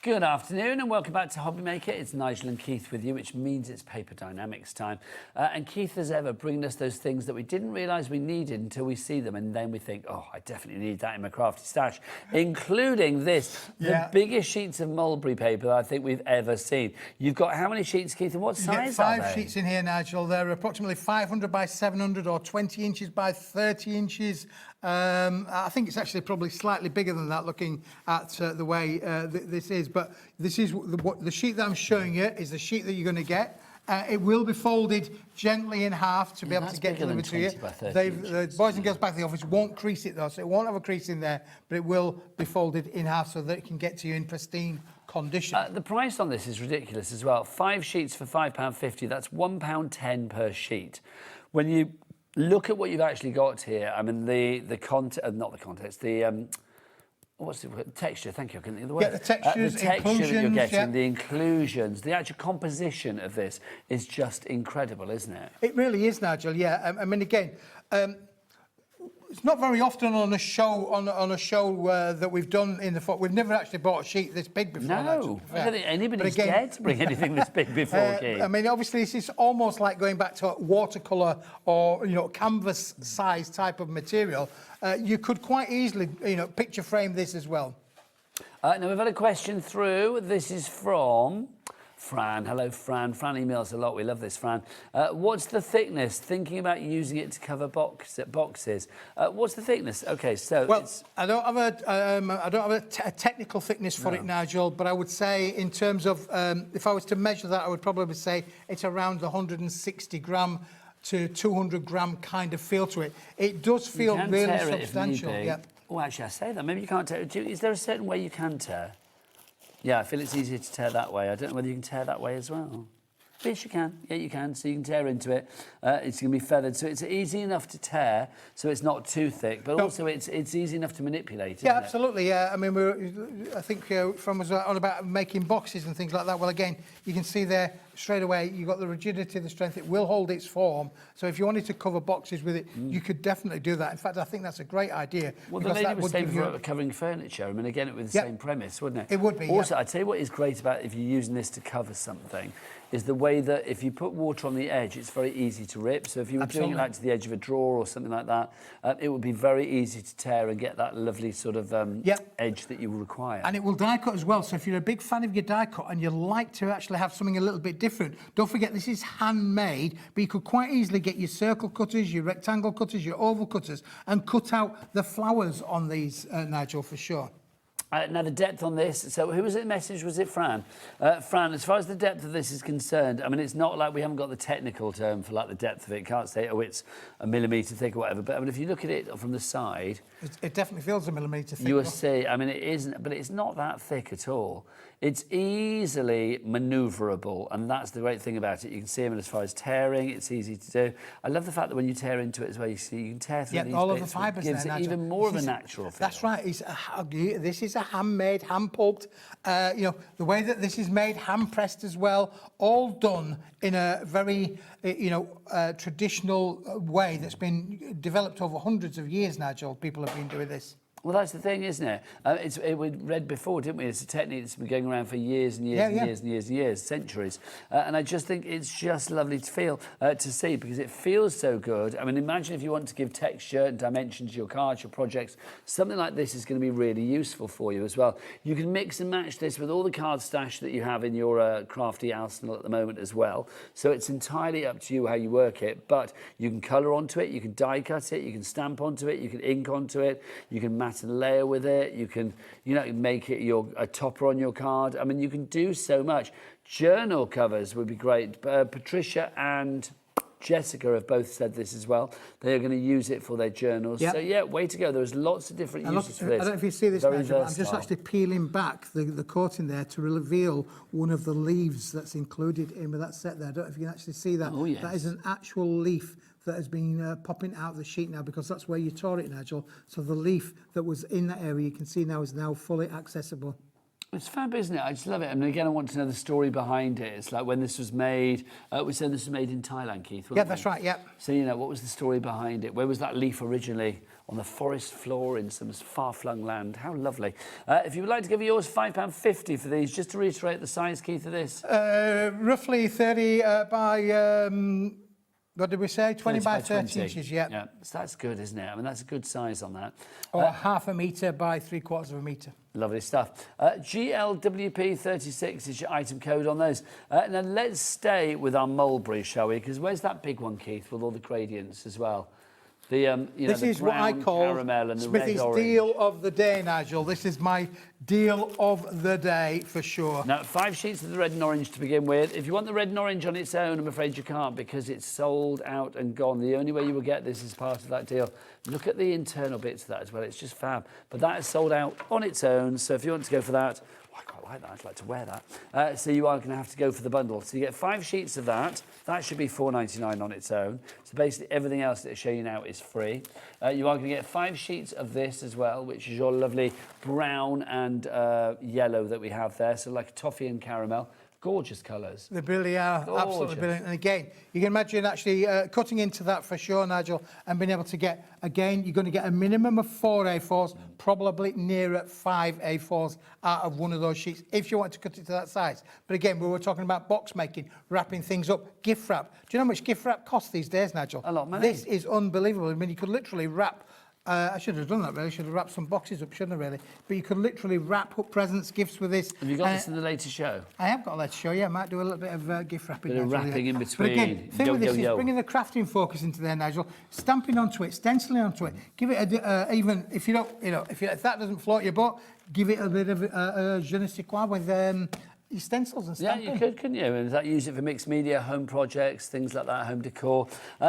Good afternoon and welcome back to HobbyMaker. It's Nigel and Keith with you, which means it's Paper Dynamics time. And Keith, as ever, bringing us those things that we didn't realise we needed until we see them, and then we think, oh, I definitely need that in my crafty stash, including this, the biggest sheets of mulberry paper that I think we've ever seen. You've got how many sheets, Keith, and what size are they? 5 sheets in here, Nigel. They're approximately 500 by 700 or 20 inches by 30 inches. I think it's actually probably slightly bigger than that, looking at the way this is. But this is the sheet that I'm showing you is the sheet that you're going to get. It will be folded gently in half to be able to get delivered to you. The boys and girls back at the office won't crease it though, so it won't have a crease in there, but it will be folded in half so that it can get to you in pristine condition. The price on this is ridiculous as well. 5 sheets for £5.50. That's £1.10 per sheet. When you look at what you've actually got here, I mean, the content, not the context, the what's the word? Texture, thank you, I couldn't think of the word. Yeah, the textures, the texture that you're getting, yeah. the inclusions, the actual composition of this is just incredible, isn't it? It really is, Nigel, yeah. I mean, again, it's not very often on a show that we've done in the we've never actually bought a sheet this big before. No, Nigel, I don't think anybody's dared to bring anything this big before, Keith. I mean, obviously, this is almost like going back to a watercolour or, canvas size type of material. You could quite easily, picture frame this as well. Now, we've had a question through. This is from Fran. Hello, Fran. Fran emails a lot. We love this, Fran. What's the thickness? Thinking about using it to cover boxes. What's the thickness? Okay, so I don't have a technical thickness for it, Nigel. But I would say, in terms of if I was to measure that, I would probably say it's around 160 gram to 200 gram kind of feel to it. It does feel really tear it if need substantial. be. Yeah. Oh, actually, I say that. Maybe you can't tear it. Is there a certain way you can tear? Yeah, I feel it's easier to tear that way. I don't know whether you can tear that way as well. Yes, you can. Yeah, you can. So you can tear into it. It's going to be feathered. So it's easy enough to tear, so it's not too thick, but also it's easy enough to manipulate, isn't Yeah, it? absolutely. Yeah, I mean, I think from us on about making boxes and things like that. Well, again, you can see there straight away you've got the rigidity, the strength. It will hold its form. So if you wanted to cover boxes with it, you could definitely do that. In fact, I think that's a great idea. Well, the lady was saying for covering furniture. I mean, again, it was the same premise, wouldn't it? It would be. Also, I'd tell you what is great about if you're using this to cover something is the way that if you put water on the edge, it's very easy to rip. So if you were doing it like to the edge of a drawer or something like that, it would be very easy to tear and get that lovely sort of edge that you require. And it will die cut as well. So if you're a big fan of your die cut and you like to actually have something a little bit different, don't forget this is handmade, but you could quite easily get your circle cutters, your rectangle cutters, your oval cutters, and cut out the flowers on these, Nigel, for sure. Now, the depth on this, so who was it message? Was it Fran? Fran, as far as the depth of this is concerned, I mean, it's not like we haven't got the technical term for like the depth of it. Can't say, oh, it's a millimetre thick or whatever. But I mean, if you look at it from the side... It definitely feels a millimetre thick. You will see, I mean, it isn't, but it's not that thick at all. It's easily manoeuvrable, and that's the great thing about it. You can see them as far as tearing, it's easy to do. I love the fact that when you tear into it as well, you see you can tear through these all bits, of the fibres gives there, it even more of a natural feel. That's right. This is a handmade, hand-pulped, you know, the way that this is made, hand-pressed as well, all done in a very, traditional way that's been developed over hundreds of years, Nigel. People have been doing this. Well, that's the thing, isn't it? We read before, didn't we? It's a technique that's been going around for years and years and years and years and years, centuries. And I just think it's just lovely to feel, to see, because it feels so good. I mean, imagine if you want to give texture and dimension to your cards, your projects. Something like this is going to be really useful for you as well. You can mix and match this with all the card stash that you have in your crafty arsenal at the moment as well. So it's entirely up to you how you work it. But you can colour onto it, you can die cut it, you can stamp onto it, you can ink onto it, you can matte and layer with it, you can make it a topper on your card. I mean, you can do so much. Journal covers would be great. Patricia and Jessica have both said this as well. They are going to use it for their journals. So yeah, way to go. There's lots of different uses for this. I don't know if you see this, Very Nigel, I'm just versatile. actually peeling back the coating there to reveal one of the leaves that's included in with that set there. I don't know if you can actually see that. Oh, yes. That is an actual leaf that has been popping out of the sheet now, because that's where you tore it, Nigel. So the leaf that was in that area, you can see now, is now fully accessible. It's fab, isn't it? I just love it. I mean, again, I want to know the story behind it. It's like when this was made, we said this was made in Thailand, Keith, wasn't Yeah, it? that's right, yeah. So, what was the story behind it? Where was that leaf originally? On the forest floor in some far-flung land. How lovely. If you would like to give yours, £5.50 for these, just to reiterate the size, Keith, of this. Roughly 30 by... what did we say? 20 by 30 inches, yeah. Yeah, so that's good, isn't it? I mean, that's a good size on that. Or half a metre by 3/4 of a metre. Lovely stuff. GLWP36 is your item code on those. Now, let's stay with our mulberry, shall we? Because where's that big one, Keith, with all the gradients as well? This the is what I brown call caramel and the Smithy's red orange. deal of the day, Nigel. This is my deal of the day for sure. Now, 5 sheets of the red and orange to begin with. If you want the red and orange on its own, I'm afraid you can't, because it's sold out and gone. The only way you will get this is part of that deal. Look at the internal bits of that as well. It's just fab. But that is sold out on its own. So if you want to go for that, I quite like that. I'd like to wear that. So you are going to have to go for the bundle. So you get 5 sheets of that. That should be $4.99 on its own. So basically everything else that I show you now is free. You are going to get 5 sheets of this as well, which is your lovely brown and yellow that we have there. So like toffee and caramel. Gorgeous colours. They really are. Absolutely brilliant. And again, you can imagine actually cutting into that for sure, Nigel, and being able to get, again, you're going to get a minimum of 4 A4s, probably nearer 5 A4s out of one of those sheets, if you want to cut it to that size. But again, we were talking about box making, wrapping things up, gift wrap. Do you know how much gift wrap costs these days, Nigel? A lot of money. This is unbelievable. I mean, you could literally wrap... I should have done that, really. I should have wrapped some boxes up, shouldn't I, really? But you could literally wrap up presents, gifts with this. Have you got this in the latest show? I have got a latest show, yeah. I might do a little bit of gift wrapping. Bit of Nigel, wrapping in But between. again, the thing with this is bringing the crafting focus into there, Nigel. Stamping onto it, stenciling onto it. Give it even if you don't, if that doesn't float your boat, give it a bit of je ne sais quoi with your stencils and Yeah, stamping. you could, couldn't you? And that use it for mixed media, home projects, things like that, home decor.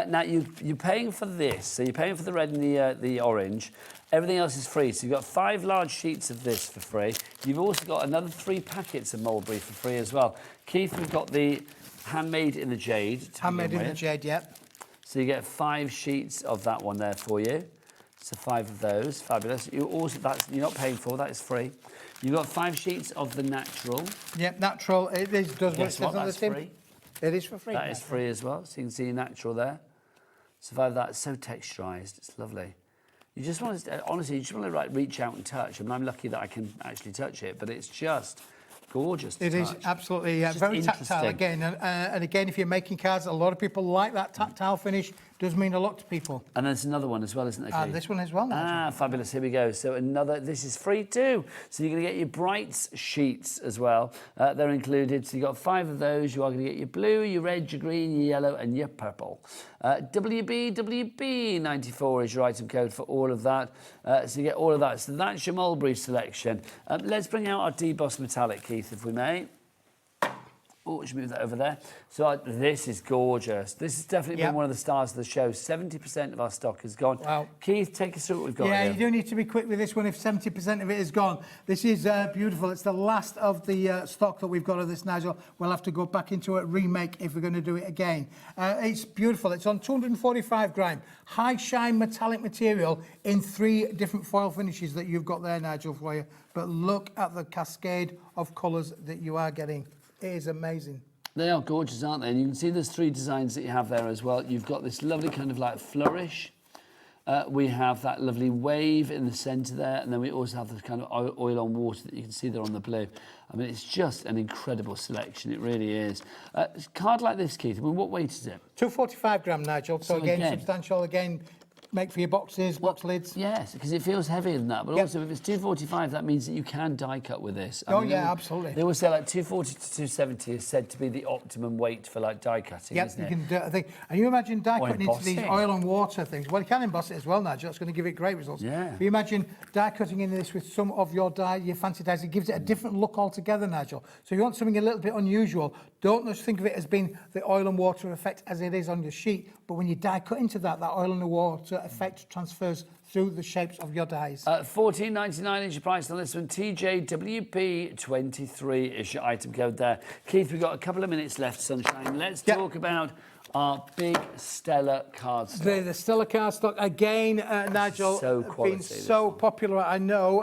Now you're paying for this, so you're paying for the red and the orange. Everything else is free. So you've got 5 large sheets of this for free. You've also got another 3 packets of mulberry for free as well. Keith, we've got the handmade in the jade. Handmade in the jade, yep. So you get 5 sheets of that one there for you. So 5 of those, fabulous. You also you're not paying for, that is free. You've got 5 sheets of the natural. Yep, natural. It does what it says on the That's tin. free. It is for free. That is free as well. So you can see natural there. So 5 of that. It's so texturized. It's lovely. You just want to, honestly, you just want to like reach out and touch. I mean, I'm lucky that I can actually touch it, but it's just gorgeous. It is absolutely very tactile again. And again, if you're making cards, a lot of people like that tactile finish. Does mean a lot to people. And there's another one as well, isn't there? And this one as well. Fabulous. Here we go. So this is free too. So you're going to get your brights sheets as well. They're included. So you've got 5 of those. You are going to get your blue, your red, your green, your yellow, and your purple. WB94 is your item code for all of that. So you get all of that. So that's your mulberry selection. Let's bring out our debossed metallic, Keith, if we may. Oh, we should move that over there. So this is gorgeous. This has definitely been one of the stars of the show. 70% of our stock has gone. Wow. Keith, take us through what we've got here. You do need to be quick with this one if 70% of it is gone. This is beautiful. It's the last of the stock that we've got of this, Nigel. We'll have to go back into a remake if we're going to do it again. It's beautiful. It's on 245 gram. High shine metallic material in 3 different foil finishes that you've got there, Nigel, for you. But look at the cascade of colours that you are getting. It is amazing. They are gorgeous, aren't they? And you can see there's 3 designs that you have there as well. You've got this lovely kind of like flourish. We have that lovely wave in the centre there. And then we also have this kind of oil on water that you can see there on the blue. I mean, it's just an incredible selection. It really is. A card like this, Keith, I mean, what weight is it? 245 gram, Nigel. So again, substantial again. Make for your boxes, box lids. Yes, because it feels heavier than that. But also, if it's 245, that means that you can die cut with this. I mean, absolutely. They always say like 240 to 270 is said to be the optimum weight for like die cutting, isn't it? You can do it, I think. And you imagine die cutting into these oil and water things. Well, you can emboss it as well, Nigel. It's going to give it great results. Yeah. But you imagine die cutting into this with some of your fancy dyes. It gives it a different look altogether, Nigel. So if you want something a little bit unusual, don't just think of it as being the oil and water effect as it is on your sheet. But when you die cut into that oil and the water effect transfers through the shapes of your dies. $14.99 is your price on this one. TJWP23 is your item code there. Keith, we've got a couple of minutes left, Sunshine. Let's talk about our big Stella card stock. The Stella card stock, again, Nigel, so quality, been so popular, I know.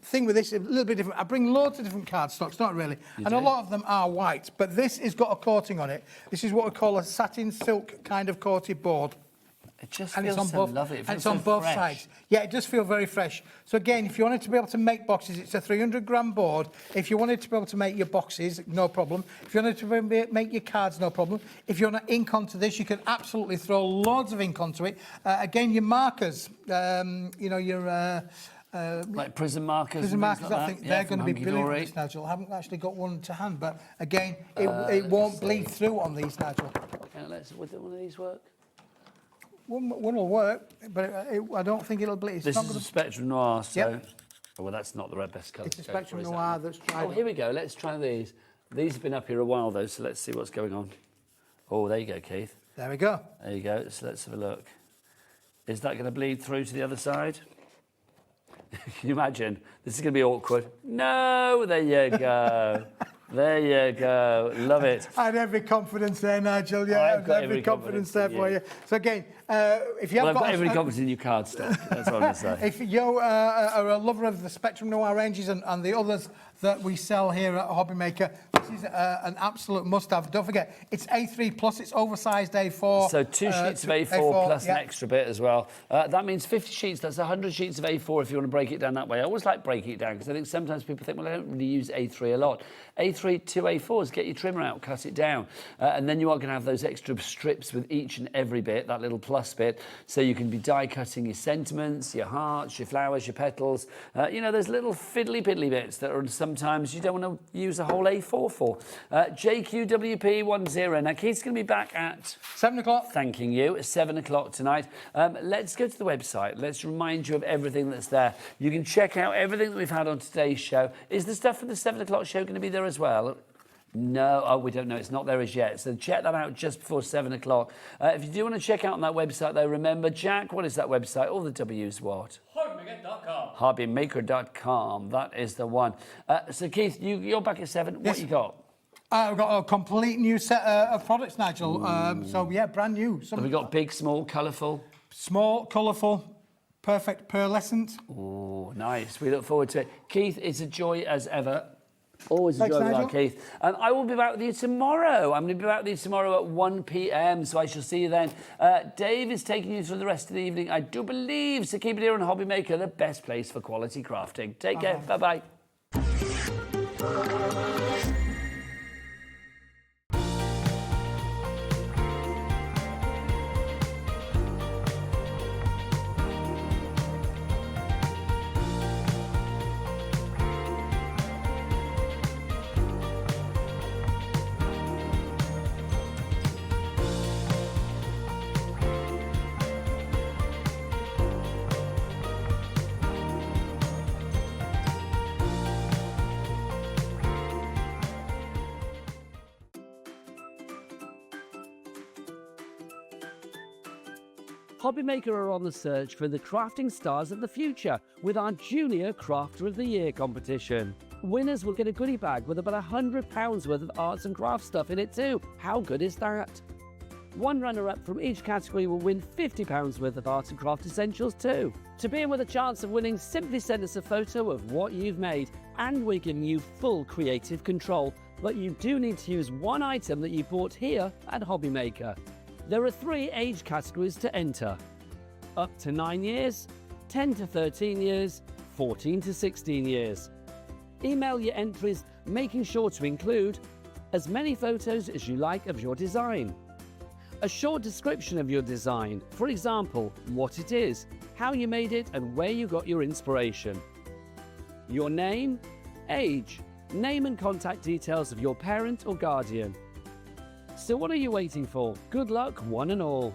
Thing with this, a little bit different. I bring loads of different card stocks, not really. A lot of them are white, but this has got a coating on it. This is what we call a satin silk kind of coated board. It just feels so lovely. It feels it's on both sides. Yeah, it does feel very fresh. So again, if you wanted to be able to make boxes, it's a 300 gram board. If you wanted to be able to make your boxes, no problem. If you wanted to make your cards, no problem. If you want to ink onto this, you can absolutely throw loads of ink onto it. Again, your markers, your... like prism markers. Prism markers, like I think they're going to be brilliant on this, Nigel. I haven't actually got one to hand, but again, it won't bleed through on these, Nigel. Would one of these work? One will work, but I don't think it'll bleed. This is a Spectrum Noir, so... Oh, well, that's not the best colour. It's a Spectrum Noir that's tried. Oh, here we go. Let's try these. These have been up here a while, though, so let's see what's going on. Oh, there you go, Keith. There we go. There you go. So let's have a look. Is that going to bleed through to the other side? Can you imagine? This is going to be awkward. No, there you go. There you go. Love it. I had every confidence there, Nigel. Yeah, I've got every confidence there for you. So again, if you have I've got every confidence in your card stock. That's what I'm going to say. If you are a lover of the Spectrum Noir ranges and the others that we sell here at HobbyMaker, this is an absolute must-have. Don't forget, it's A3 plus, it's oversized A4. So 2 sheets of A4 plus an extra bit as well. That means 50 sheets. That's 100 sheets of A4 if you want to break it down that way. I always like breaking it down because I think sometimes people think, well, I don't really use A3 a lot. A3 to A4s, get your trimmer out, cut it down. And then you are going to have those extra strips with each and every bit, that little plus plus bit, so you can be die cutting your sentiments, your hearts, your flowers, your petals. You know, there's little fiddly piddly bits that are sometimes you don't want to use a whole A4 for. JQWP10. Now, Keith's going to be back at 7 o'clock. Thanking you. At 7 o'clock tonight. Let's go to the website. Let's remind you of everything that's there. You can check out everything that we've had on today's show. Is the stuff for the 7 o'clock show going to be there as well? No, oh, we don't know. It's not there as yet. So check that out just before 7 o'clock. If you do want to check out on that website, though, remember, Jack, what is that website? All the W's what? HobbyMaker.com. HobbyMaker.com. That is the one. So, Keith, you're back at 7. Yes. What you got? I've got a complete new set of products, Nigel. So, yeah, brand new. Have we got big, small, colourful? Small, colourful, perfect pearlescent. Oh, nice. We look forward to it. Keith, it's a joy as ever. Always a Thanks, joy with Nigel. our Keith. And I will be back with you tomorrow. I'm going to be back with you tomorrow at 1 p.m, so I shall see you then. Dave is taking you through the rest of the evening, I do believe, so keep it here on HobbyMaker, the best place for quality crafting. Take care. Bye-bye. HobbyMaker are on the search for the crafting stars of the future with our Junior Crafter of the Year competition. Winners will get a goodie bag with about £100 worth of arts and crafts stuff in it too. How good is that? One runner-up from each category will win £50 worth of arts and craft essentials too. To be in with a chance of winning, simply send us a photo of what you've made, and we're giving you full creative control. But you do need to use one item that you bought here at HobbyMaker. There are 3 age categories to enter: up to 9 years, 10 to 13 years, 14 to 16 years. Email your entries, making sure to include as many photos as you like of your design, a short description of your design, for example, what it is, how you made it, and where you got your inspiration, your name, age, name and contact details of your parent or guardian. So what are you waiting for? Good luck, one and all.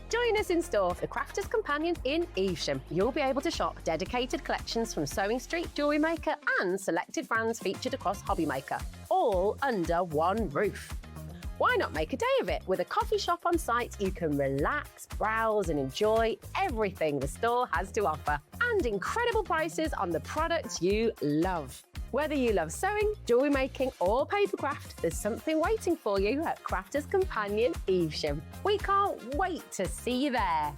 Join us in store for the Crafter's Companion in Evesham. You'll be able to shop dedicated collections from Sewing Street, Jewellery Maker and selected brands featured across HobbyMaker, all under one roof. Why not make a day of it? With a coffee shop on site, you can relax, browse and enjoy everything the store has to offer, and incredible prices on the products you love. Whether you love sewing, jewellery making or papercraft, there's something waiting for you at Crafter's Companion Evesham. We can't wait to see you there.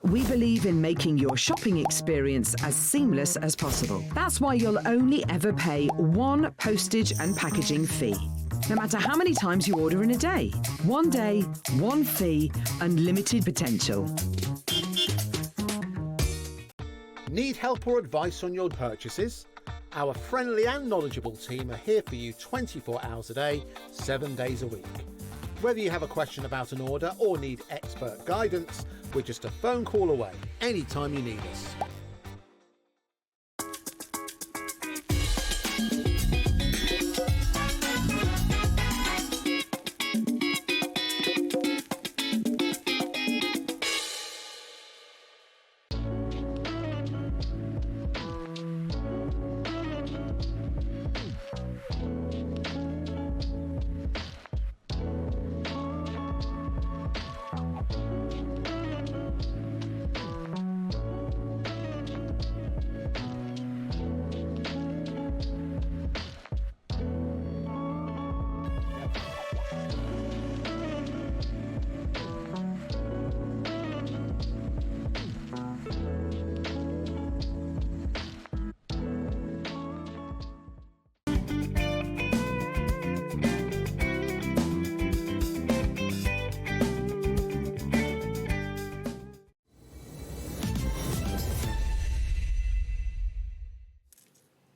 We believe in making your shopping experience as seamless as possible. That's why you'll only ever pay one postage and packaging fee, no matter how many times you order in a day. One day, one fee, unlimited potential. Need help or advice on your purchases? Our friendly and knowledgeable team are here for you 24 hours a day, 7 days a week. Whether you have a question about an order or need expert guidance, we're just a phone call away anytime you need us.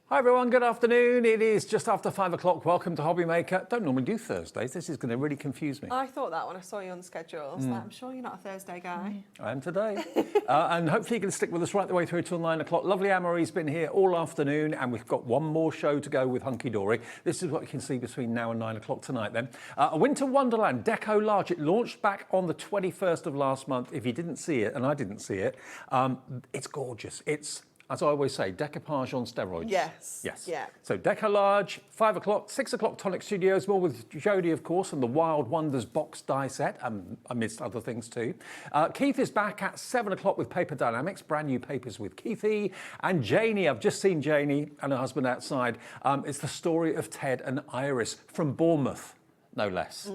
Hi everyone, good afternoon. It is just after 5 o'clock. Welcome to HobbyMaker. Don't normally do Thursdays. This is going to really confuse me. I thought that when I saw you on the schedule. I was like, I'm sure you're not a Thursday guy. I am today. And hopefully you can stick with us right the way through till 9 o'clock. Lovely Anne-Marie's been here all afternoon and we've got one more show to go with Hunkydory. This is what you can see between now and 9 o'clock tonight then. A Winter Wonderland Deco Large. It launched back on the 21st of last month. If you didn't see it, and I didn't see it, it's gorgeous. It's, as I always say, decoupage on steroids. Yes. Yes. Yeah. So Deco Large, 5 o'clock, 6 o'clock Tonic Studios, more with Jodie, of course, and the Wild Wonders box die set, amidst other things too. Keith is back at 7 o'clock with Paper Dynamics, brand new papers with Keithy. And Janie, I've just seen Janie and her husband outside. It's the story of Ted and Iris from Bournemouth, no less.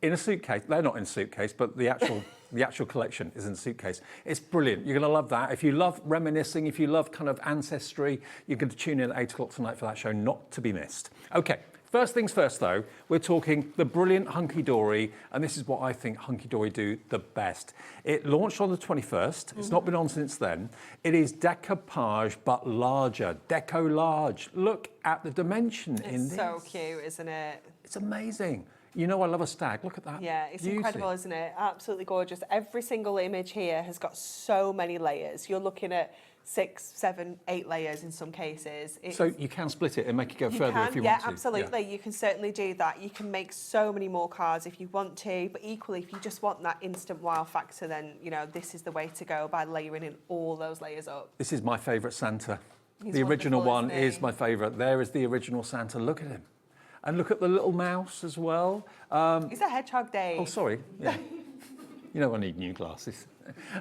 In a suitcase. They're not in a suitcase, but the actual... The actual collection is in a suitcase. It's brilliant. You're going to love that. If you love reminiscing, if you love kind of ancestry, you're going to tune in at 8 o'clock tonight for that show, not to be missed. Okay, first things first though, we're talking the brilliant Hunkydory, and this is what I think Hunkydory do the best. It launched on the 21st. It's not been on since then. It is decoupage, but larger, deco large. Look at the dimension in this. It's so cute, isn't it? It's amazing. You know I love a stag. Look at that. Yeah, it's beauty. incredible, isn't it? Absolutely gorgeous. Every single image here has got so many layers. You're looking at 6, 7, 8 layers in some cases. So you can split it and make it go further if you want to. Yeah, absolutely. You can certainly do that. You can make so many more cards if you want to, but equally, if you just want that instant wow factor, then, you know, this is the way to go by layering in all those layers up. This is my favourite Santa. He's the original wonderful, one isn't he? is my favourite. There is the original Santa. Look at him. And look at the little mouse as well. He's a hedgehog, Dave. Oh, sorry. Yeah. You know I need new glasses.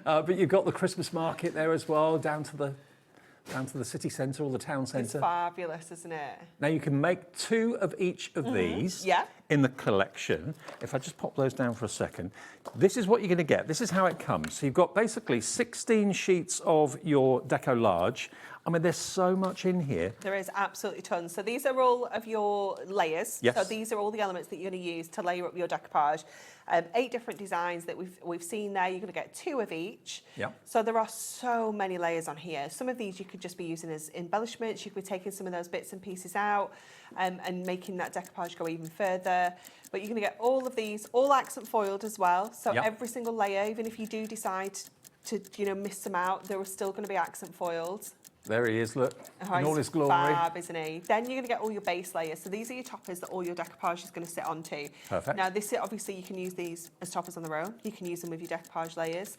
But you've got the Christmas market there as well, down to the city centre or the town centre. It's fabulous, isn't it? Now you can make 2 of each of these in the collection. If I just pop those down for a second, this is what you're going to get. This is how it comes. So you've got basically 16 sheets of your Deco Large. I mean, there's so much in here. There is absolutely tons. So these are all of your layers. Yes. So these are all the elements that you're going to use to layer up your decoupage. 8 different designs that we've seen there. You're going to get 2 of each. Yeah. So there are so many layers on here. Some of these you could just be using as embellishments. You could be taking some of those bits and pieces out and making that decoupage go even further. But you're going to get all of these, all accent foiled as well. So every single layer, even if you do decide to, you know, miss them out, there are still going to be accent foiled. There he is, look, Oh, in all he's his glory. fab, isn't he? Then you're going to get all your base layers. So these are your toppers that all your decoupage is going to sit onto. Perfect. Now, this obviously you can use these as toppers on their own. You can use them with your decoupage layers.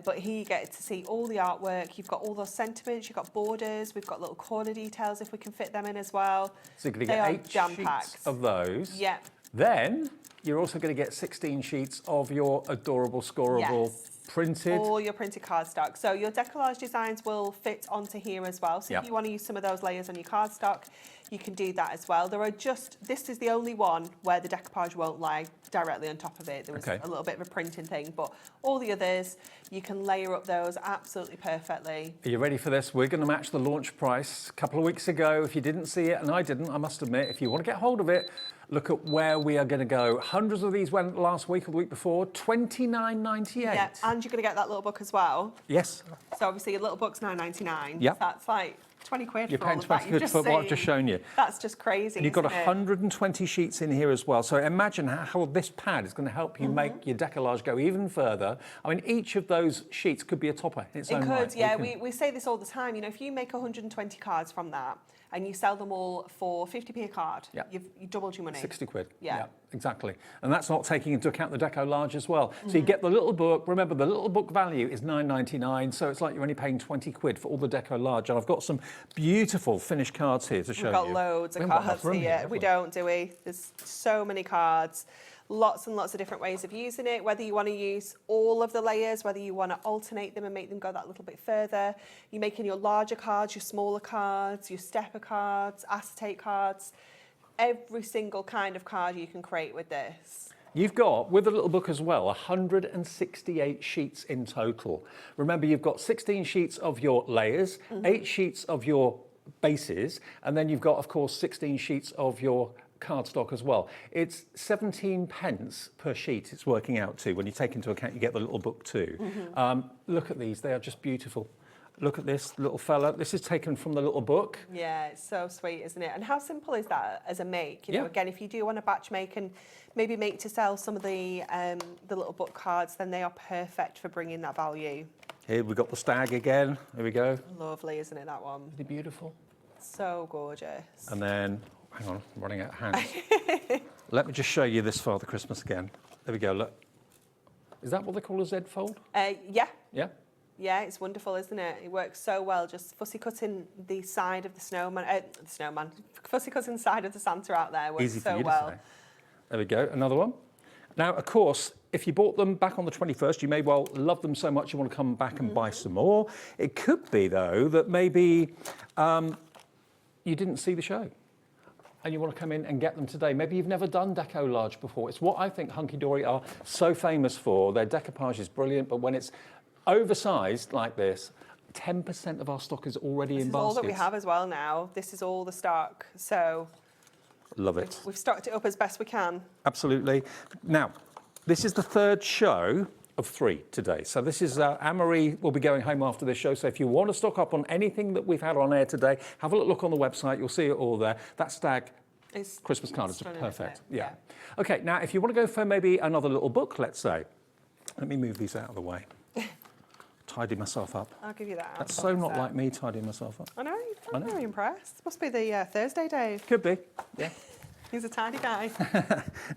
But here you get to see all the artwork. You've got all those sentiments. You've got borders. We've got little corner details if we can fit them in as well. So you're going to get 8 jam-packed. sheets of those. Yeah. Then you're also going to get 16 sheets of your adorable, scoreable, printed. All your printed cardstock. So your decoupage designs will fit onto here as well. So if you want to use some of those layers on your cardstock, you can do that as well. There are this is the only one where the decoupage won't lie directly on top of it. There was a little bit of a printing thing, but all the others, you can layer up those absolutely perfectly. Are you ready for this? We're going to match the launch price. A couple of weeks ago, if you didn't see it, and I didn't, I must admit, if you want to get hold of it, look at where we are going to go. Hundreds of these went last week or the week before, $29.98. Yeah, and you're going to get that little book as well. Yes. So obviously your little book's £9.99. Yep. So that's like 20 quid You're for paying all of that 20 you've quid for what I've seen. just shown you. That's just crazy, And you've got isn't it? 120 sheets in here as well. So imagine how this pad is going to help you make your decollage go even further. I mean, each of those sheets could be a topper in its own right. It could, yeah. We say this all the time. You know, if you make 120 cards from that and you sell them all for 50p a card, you doubled your money. 60 quid. Yeah. Exactly. And that's not taking into account the Deco Large as well. So you get the little book. Remember, the little book value is $9.99, so it's like you're only paying 20 quid for all the Deco Large. And I've got some beautiful finished cards here to show you. We've got loads of cards here. We don't, do we? There's so many cards. Lots and lots of different ways of using it, whether you want to use all of the layers, whether you want to alternate them and make them go that little bit further. You're making your larger cards, your smaller cards, your stepper cards, acetate cards. Every single kind of card you can create with this. You've got, with the little book as well, 168 sheets in total. Remember, you've got 16 sheets of your layers, 8 sheets of your bases, and then you've got, of course, 16 sheets of your cardstock as well. It's 17 pence per sheet it's working out to when you take into account you get the little book too. Look at these, they are just beautiful. Look at this little fella. This is taken from the little book. Yeah, it's so sweet, isn't it? And how simple is that as a make? You know, Yeah. again, if you do want to batch make and maybe make to sell some of the little book cards, then they are perfect for bringing that value. Here we've got the stag again. There we go. Lovely, isn't it, that one? Isn't it beautiful? So gorgeous. And then, hang on, I'm running out of hands. Let me just show you this Father Christmas again. There we go, look. Is that what they call a Z fold? Yeah. Yeah. Yeah, it's wonderful, isn't it? It works so well, just fussy cutting the side of the snowman, fussy cutting the side of the Santa out there works Easy for so you well. to say. There we go, another one. Now, of course, if you bought them back on the 21st, you may well love them so much you want to come back and buy some more. It could be, though, that maybe you didn't see the show and you want to come in and get them today. Maybe you've never done decollage before. It's what I think Hunkydory are so famous for. Their decoupage is brilliant, but when it's oversized like this, 10% of our stock is already in baskets. This is all that we have as well now. This is all the stock, so love it. we've stocked it up as best we can. Absolutely. Now, this is the third show of 3 today. So this is, Anne-Marie will be going home after this show. So if you want to stock up on anything that we've had on air today, have a look on the website. You'll see it all there. That stag Christmas card is perfect. Yeah. Okay, now if you want to go for maybe another little book, let's say. Let me move these out of the way. Tidy myself up. I'll give you that. That's so not like me tidying myself up. I know, I'm very impressed. Must be the Thursday Dave. Could be, yeah. He's a tidy guy.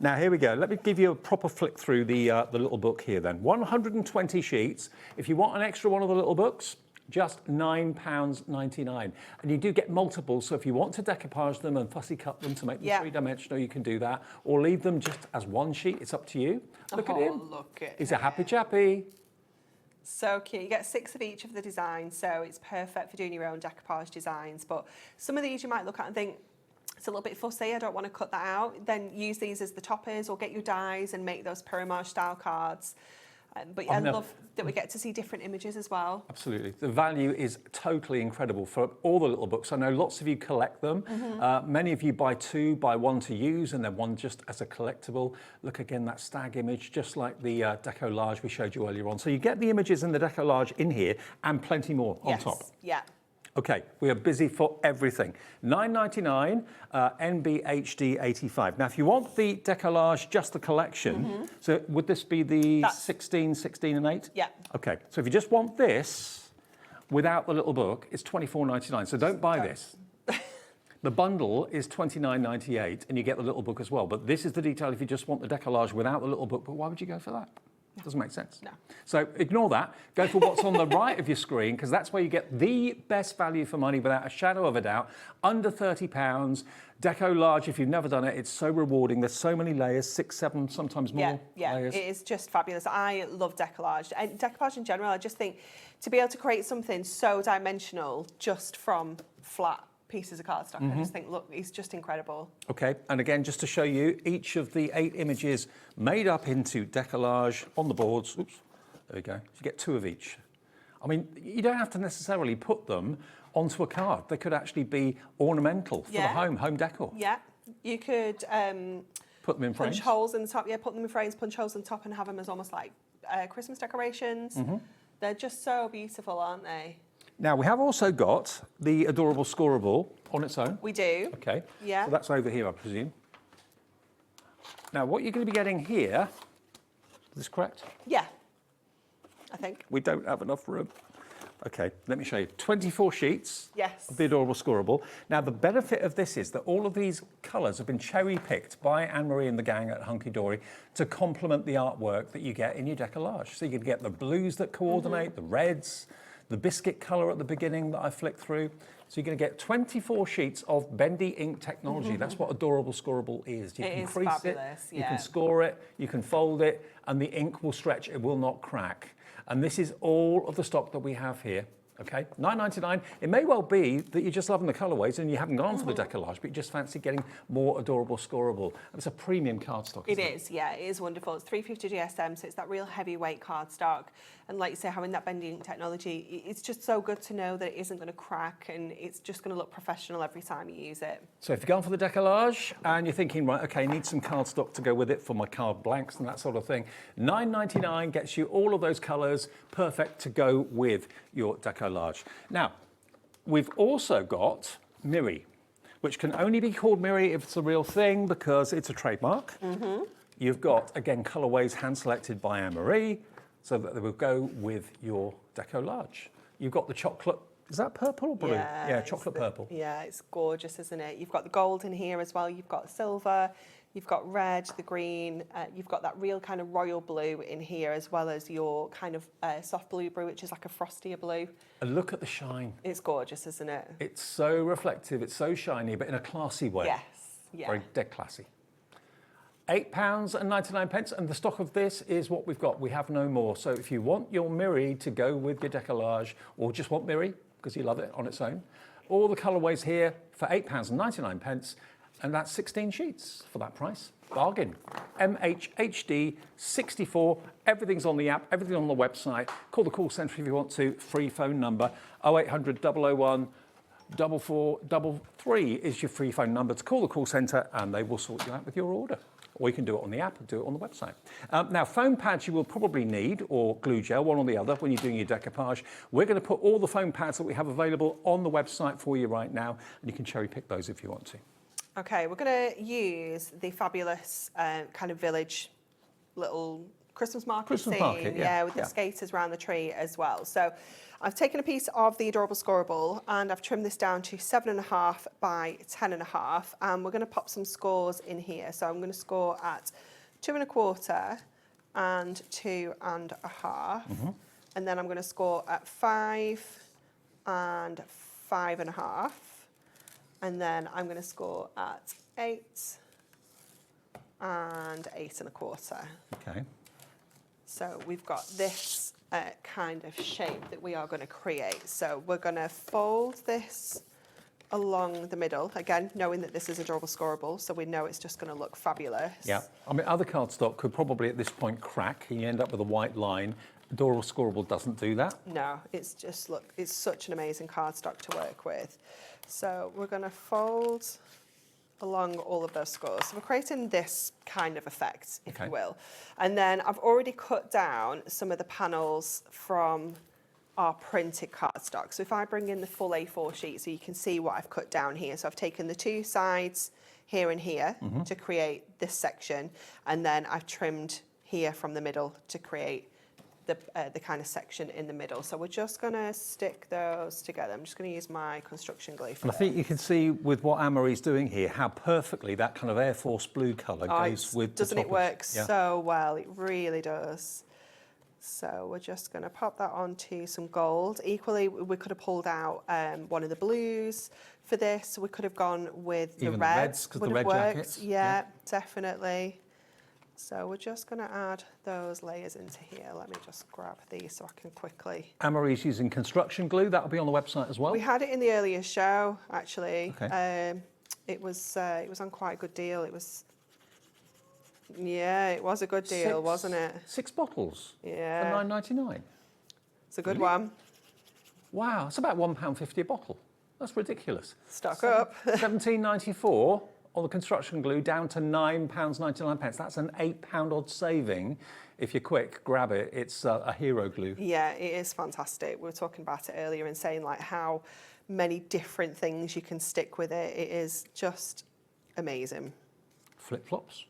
Now, here we go. Let me give you a proper flick through the little book here then. 120 sheets. If you want an extra one of the little books, just £9.99. And you do get multiples, so if you want to decoupage them and fussy cut them to make them three-dimensional, you can do that. Or leave them just as one sheet. It's up to you. Look at him. Look at He's a happy chappy. So cute. You get 6 of each of the designs, so it's perfect for doing your own decoupage designs. But some of these you might look at and think, it's a little bit fussy, I don't want to cut that out. Then use these as the toppers or get your dies and make those Perimage style cards. But yeah, I love that we get to see different images as well. Absolutely. The value is totally incredible for all the little books. I know lots of you collect them. Many of you buy 2, buy 1 to use and then 1 just as a collectible. Look again, that stag image, just like the decollage we showed you earlier on. So you get the images in the decollage in here and plenty more on top. Yeah. Okay, we are busy for everything. $9.99, NBHD 85. Now, if you want the decollage, just the collection, so would this be the 16, 16 and 8? Yeah. Okay, so if you just want this without the little book, it's $24.99, so don't buy this. The bundle is $29.98 and you get the little book as well, but this is the detail if you just want the decollage without the little book, but why would you go for that? Doesn't make sense. No. So ignore that. Go for what's on the right of your screen because that's where you get the best value for money without a shadow of a doubt. Under £30. Decollage, if you've never done it, it's so rewarding. There's so many layers, 6, 7, sometimes more layers. It is just fabulous. I love decollage. And decollage in general, I just think to be able to create something so dimensional just from flat pieces of cardstock, I just think, look, it's just incredible. Okay, and again, just to show you, each of the 8 images made up into decollage on the boards. Oops, there we go. You get 2 of each. I mean, you don't have to necessarily put them onto a card. They could actually be ornamental for the home decor. Yeah, you could put them in frames. Punch holes in the top. Yeah, put them in frames, punch holes in the top, and have them as almost like Christmas decorations. They're just so beautiful, aren't they? Now, we have also got the adorable scoreable on its own. We do. Okay. Yeah. So that's over here, I presume. Now, what you're going to be getting here, is this correct? Yeah, I think. We don't have enough room. Okay, let me show you. 24 sheets of the adorable scoreable. Now, the benefit of this is that all of these colours have been cherry-picked by Anne-Marie and the gang at Hunkydory to complement the artwork that you get in your decollage. So you can get the blues that coordinate, the reds, the biscuit colour at the beginning that I flicked through. So you're going to get 24 sheets of bendy ink technology. That's what adorable scoreable is. You can crease it, you can score it, you can fold it, and the ink will stretch, it will not crack. And this is all of the stock that we have here. Okay, $9.99. It may well be that you're just loving the colourways and you haven't gone for the decollage, but you just fancy getting more adorable scoreable. It's a premium cardstock. It is, yeah, it is wonderful. It's 350 GSM, so it's that real heavyweight cardstock. And like you say, having that bending technology, it's just so good to know that it isn't going to crack and it's just going to look professional every time you use it. So if you're going for the decollage and you're thinking, right, okay, I need some cardstock to go with it for my card blanks and that sort of thing, $9.99 gets you all of those colours, perfect to go with your decollage. Now, we've also got Miri, which can only be called Miri if it's a real thing because it's a trademark. Mm-hmm. You've got, again, colourways hand-selected by Anne-Marie, so that they will go with your decollage. You've got the chocolate, is that purple or blue? Yeah, chocolate purple. Yeah, it's gorgeous, isn't it? You've got the gold in here as well. You've got silver, you've got red, the green, you've got that real kind of royal blue in here, as well as your kind of soft blue, which is like a frostier blue. And look at the shine. It's gorgeous, isn't it? It's so reflective, it's so shiny, but in a classy way. Yes, yeah. Very dead classy. £8.99, and the stock of this is what we've got. We have no more. So if you want your Miri to go with your decollage, or just want Miri because you love it on its own, all the colourways here for £8.99, and that's 16 sheets for that price. Bargain. MHHD 64. Everything's on the app, everything on the website. Call the call centre if you want to. Free phone number 0800 001 4433 is your free phone number to call the call centre, and they will sort you out with your order. Or you can do it on the app and do it on the website. Now, foam pads you will probably need, or glue gel, one or the other, when you're doing your decoupage. We're going to put all the foam pads that we have available on the website for you right now, and you can cherry pick those if you want to. Okay, we're going to use the fabulous kind of village little Christmas market scene, with the skaters around the tree as well. So I've taken a piece of the Adorable Scoreable and I've trimmed this down to 7.5 by 10.5, and we're going to pop some scores in here. So I'm going to score at 2.25 and 2.5, and then I'm going to score at 5 and 5.5, and then I'm going to score at 8 and 8.25. Okay. So we've got this kind of shape that we are going to create. So we're going to fold this along the middle, again, knowing that this is Adorable Scoreable, so we know it's just going to look fabulous. Yeah, I mean, other cardstock could probably at this point crack and you end up with a white line. Adorable Scoreable doesn't do that. No, it's just, look, it's such an amazing cardstock to work with. So we're going to fold along all of those scores. So we're creating this kind of effect, if you will. And then I've already cut down some of the panels from our printed cardstock. So if I bring in the full A4 sheet, so you can see what I've cut down here. So I've taken the two sides here and here to create this section, and then I've trimmed here from the middle to create the kind of section in the middle. So we're just going to stick those together. I'm just going to use my construction glue for And I think you can see with what Anne-Marie's doing here how perfectly that kind of Air Force blue colour goes with the top. Doesn't it work so well? It really does. So we're just going to pop that onto some gold. Equally, we could have pulled out one of the blues for this. We could have gone with even the reds, reds. because the red jackets. Yeah, definitely. So we're just going to add those layers into here. Let me just grab these so I can quickly. Anne-Marie's using construction glue. That'll be on the website as well. We had it in the earlier show, actually. Okay. It was on quite a good deal. It was. Yeah, it was a good deal, wasn't it? 6 bottles. Yeah. For $9.99. It's a good one. Wow, it's about £1.50 a bottle. That's ridiculous. Stock up. $17.94 on the construction glue, down to £9.99. That's an £8 odd saving. If you're quick, grab it. It's a hero glue. Yeah, it is fantastic. We were talking about it earlier and saying like how many different things you can stick with it. It is just amazing. Flip-flops.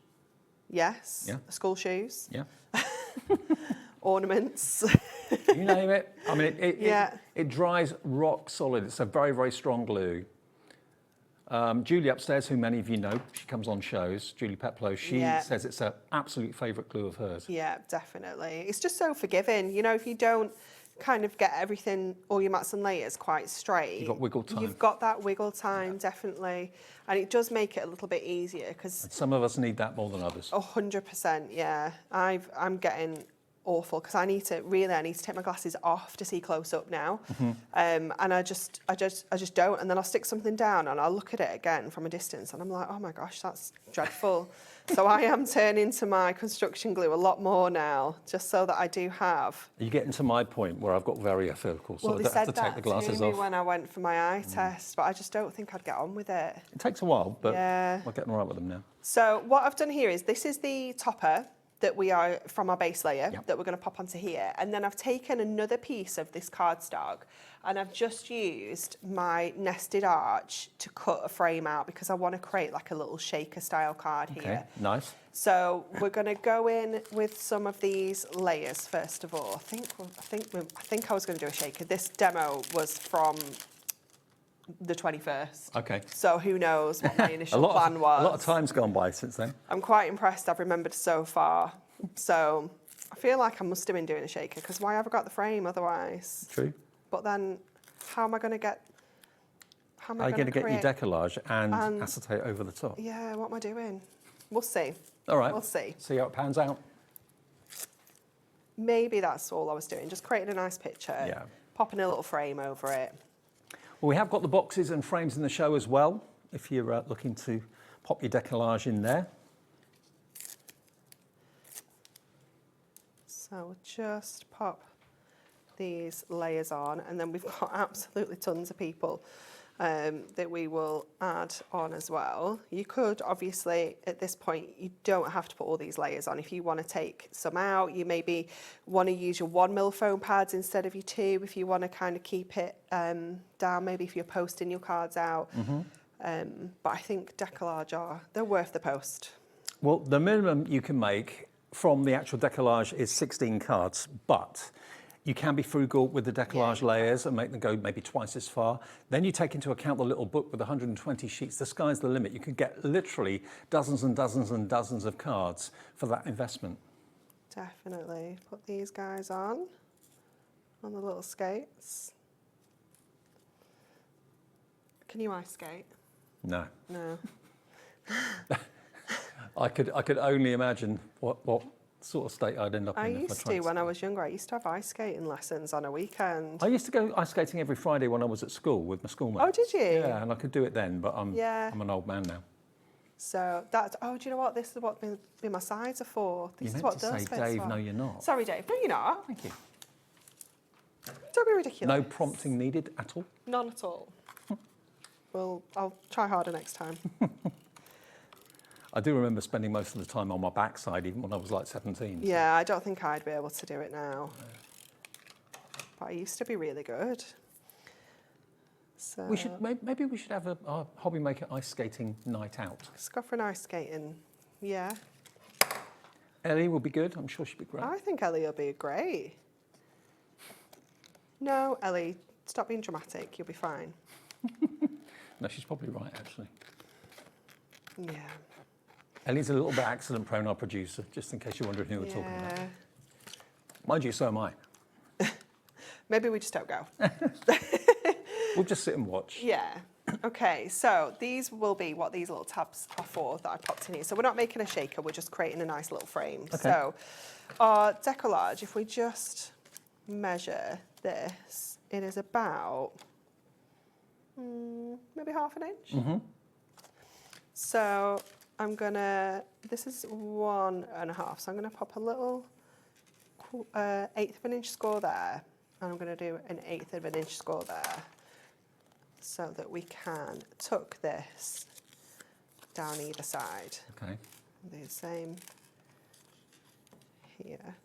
Yes. Yeah. School shoes. Yeah. Ornaments. You name it. I mean, it dries rock solid. It's a very, very strong glue. Julie upstairs, who many of you know, she comes on shows, Julie Peplow, she says it's her absolute favourite glue of hers. Yeah, definitely. It's just so forgiving. You know, if you don't kind of get everything, all your mats and layers quite straight. You've got wiggle time. You've got that wiggle time, definitely. And it does make it a little bit easier because... Some of us need that more than others. 100%, yeah. I'm getting awful because I need to take my glasses off to see close up now, and I just don't. And then I'll stick something down and I'll look at it again from a distance, and I'm like, oh my gosh, that's dreadful. So I am turning to my construction glue a lot more now, just so that I do have. Are you getting to my point where I've got varifocal, so Well, I they don't have said to take that the glasses to me off? when I went for my eye test, but I just don't think I'd get on with it. It takes a while, but Yeah. we're getting all right with them now. So what I've done here is this is the topper that we are from our base layer that we're going to pop onto here, and then I've taken another piece of this cardstock and I've just used my nested arch to cut a frame out because I want to create like a little shaker style card here. Okay, nice. So we're going to go in with some of these layers first of all. I think I was going to do a shaker. This demo was from the 21st. Okay. So who knows what my initial plan was. A lot of time's gone by since then. I'm quite impressed I've remembered so far. So I feel like I must have been doing a shaker because why have I got the frame otherwise? True. But then how am I going to get... How am I going to get your create- decollage and acetate over the top? Yeah, what am I doing? We'll see. All right. We'll see. See how it pans out. Maybe that's all I was doing, just creating a nice picture, popping a little frame over it. Well, we have got the boxes and frames in the show as well, if you're looking to pop your decollage in there. So just pop these layers on, and then we've got absolutely tons of people that we will add on as well. You could obviously, at this point, you don't have to put all these layers on. If you want to take some out, you maybe want to use your 1mm foam pads instead of your 2, if you want to kind of keep it down, maybe if you're posting your cards out. But I think decollage they're worth the post. Well, the minimum you can make from the actual decollage is 16 cards, but you can be frugal with the decollage layers and make them go maybe twice as far. Then you take into account the little book with 120 sheets. The sky's the limit. You could get literally dozens and dozens and dozens of cards for that investment. Definitely. Put these guys on the little skates. Can you ice skate? No. No. I could only imagine what sort of state I'd end up I in. used to, when I was younger, I used to have ice skating lessons on a weekend. I used to go ice skating every Friday when I was at school with my schoolmates. Oh, did you? Yeah, and I could do it then, but I'm an old man now. So that's, do you know what? This is what be my sides are for. This You is meant what to those say, bits Dave, are. no, you're not. Sorry, Dave. No, you're not. Thank you. Don't be ridiculous. No prompting needed at all? None at all. Well, I'll try harder next time. I do remember spending most of the time on my backside, even when I was like 17. Yeah, I don't think I'd be able to do it now. But I used to be really good. So We should maybe we should have a HobbyMaker ice skating night out. let's go for an ice skating. Yeah. Ellie will be good. I'm sure she'll be great. I think Ellie will be great. No, Ellie, stop being dramatic. You'll be fine. No, she's probably right, actually. Yeah. Ellie's a little bit accident prone, our producer, just in case you're wondering who we're talking about. Mind you, so am I. Maybe we just don't go. We'll just sit and watch. Yeah. Okay, so these will be what these little tabs are for that I popped in here. So we're not making a shaker, we're just creating a nice little frame. Okay. So our decollage, if we just measure this, it is about maybe ½ inch. So I'm gonna, this is 1.5, so I'm gonna pop a little 1/8 of an inch score there, and I'm gonna do an 1/8 of an inch score there, so that we can tuck this down either side. Okay. Do the same here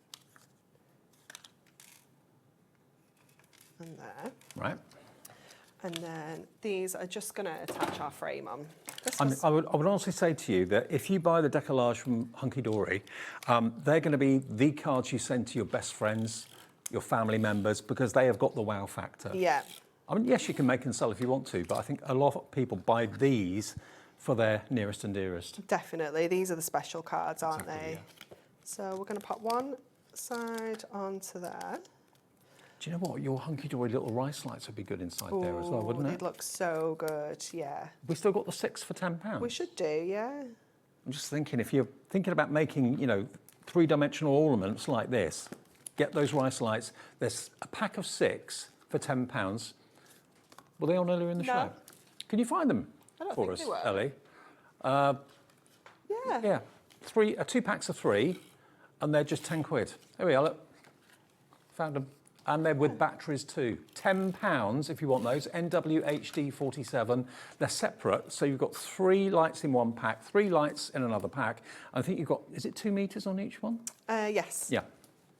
and there. Right. And then these are just going to attach our frame on. I would honestly say to you that if you buy the decollage from Hunkydory, they're going to be the cards you send to your best friends, your family members, because they have got the wow factor. Yeah. I mean, yes, you can make and sell if you want to, but I think a lot of people buy these for their nearest and dearest. Definitely. These are the special cards, aren't Exactly, they? So we're going to pop one side onto there. Do you know what? Your Hunkydory little rice lights would be good inside there as well, wouldn't They'd it? look so good, yeah. We still got the 6 for £10. We should do, yeah. I'm just thinking, if you're thinking about making, you know, 3-dimensional ornaments like this, Get those rice lights. There's a pack of 6 for £10. Were they on earlier in the show? Can you find them for us, Ellie? Yeah. 2 packs of 3, and they're just 10 quid. Here we are, look. Found them. And they're with batteries too. £10 if you want those. NWHD47. They're separate, so you've got 3 lights in one pack, 3 lights in another pack. I think you've got, is it 2 metres on each one? Yes. Yeah.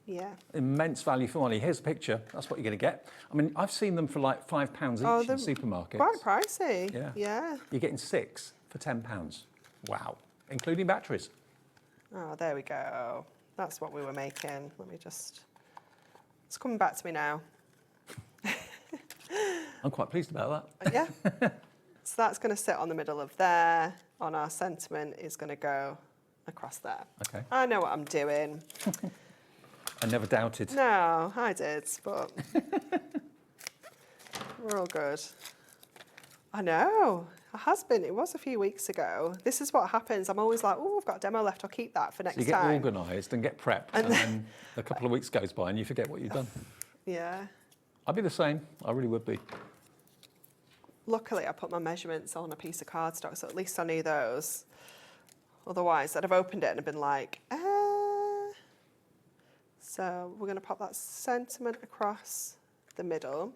Yeah. Immense value for money. Here's a picture. That's what you're going to get. I mean, I've seen them for like £5 each in supermarkets. Quite pricey. Yeah. You're getting 6 for £10. Wow. Including batteries. Oh, there we go. That's what we were making. Let me just... It's coming back to me now. I'm quite pleased about that. Yeah. So that's going to sit on the middle of there. On our sentiment is going to go across there. Okay. I know what I'm doing. I never doubted. No, I did, but we're all good. I know. It has been. It was a few weeks ago. This is what happens. I'm always like, oh, I've got a demo left. I'll keep that for next time. So you get organised and get prepped, and then a couple of weeks goes by and you forget what you've done. Yeah. I'd be the same. I really would be. Luckily, I put my measurements on a piece of cardstock, so at least I knew those. Otherwise, I'd have opened it and have been like, So we're going to pop that sentiment across the middle.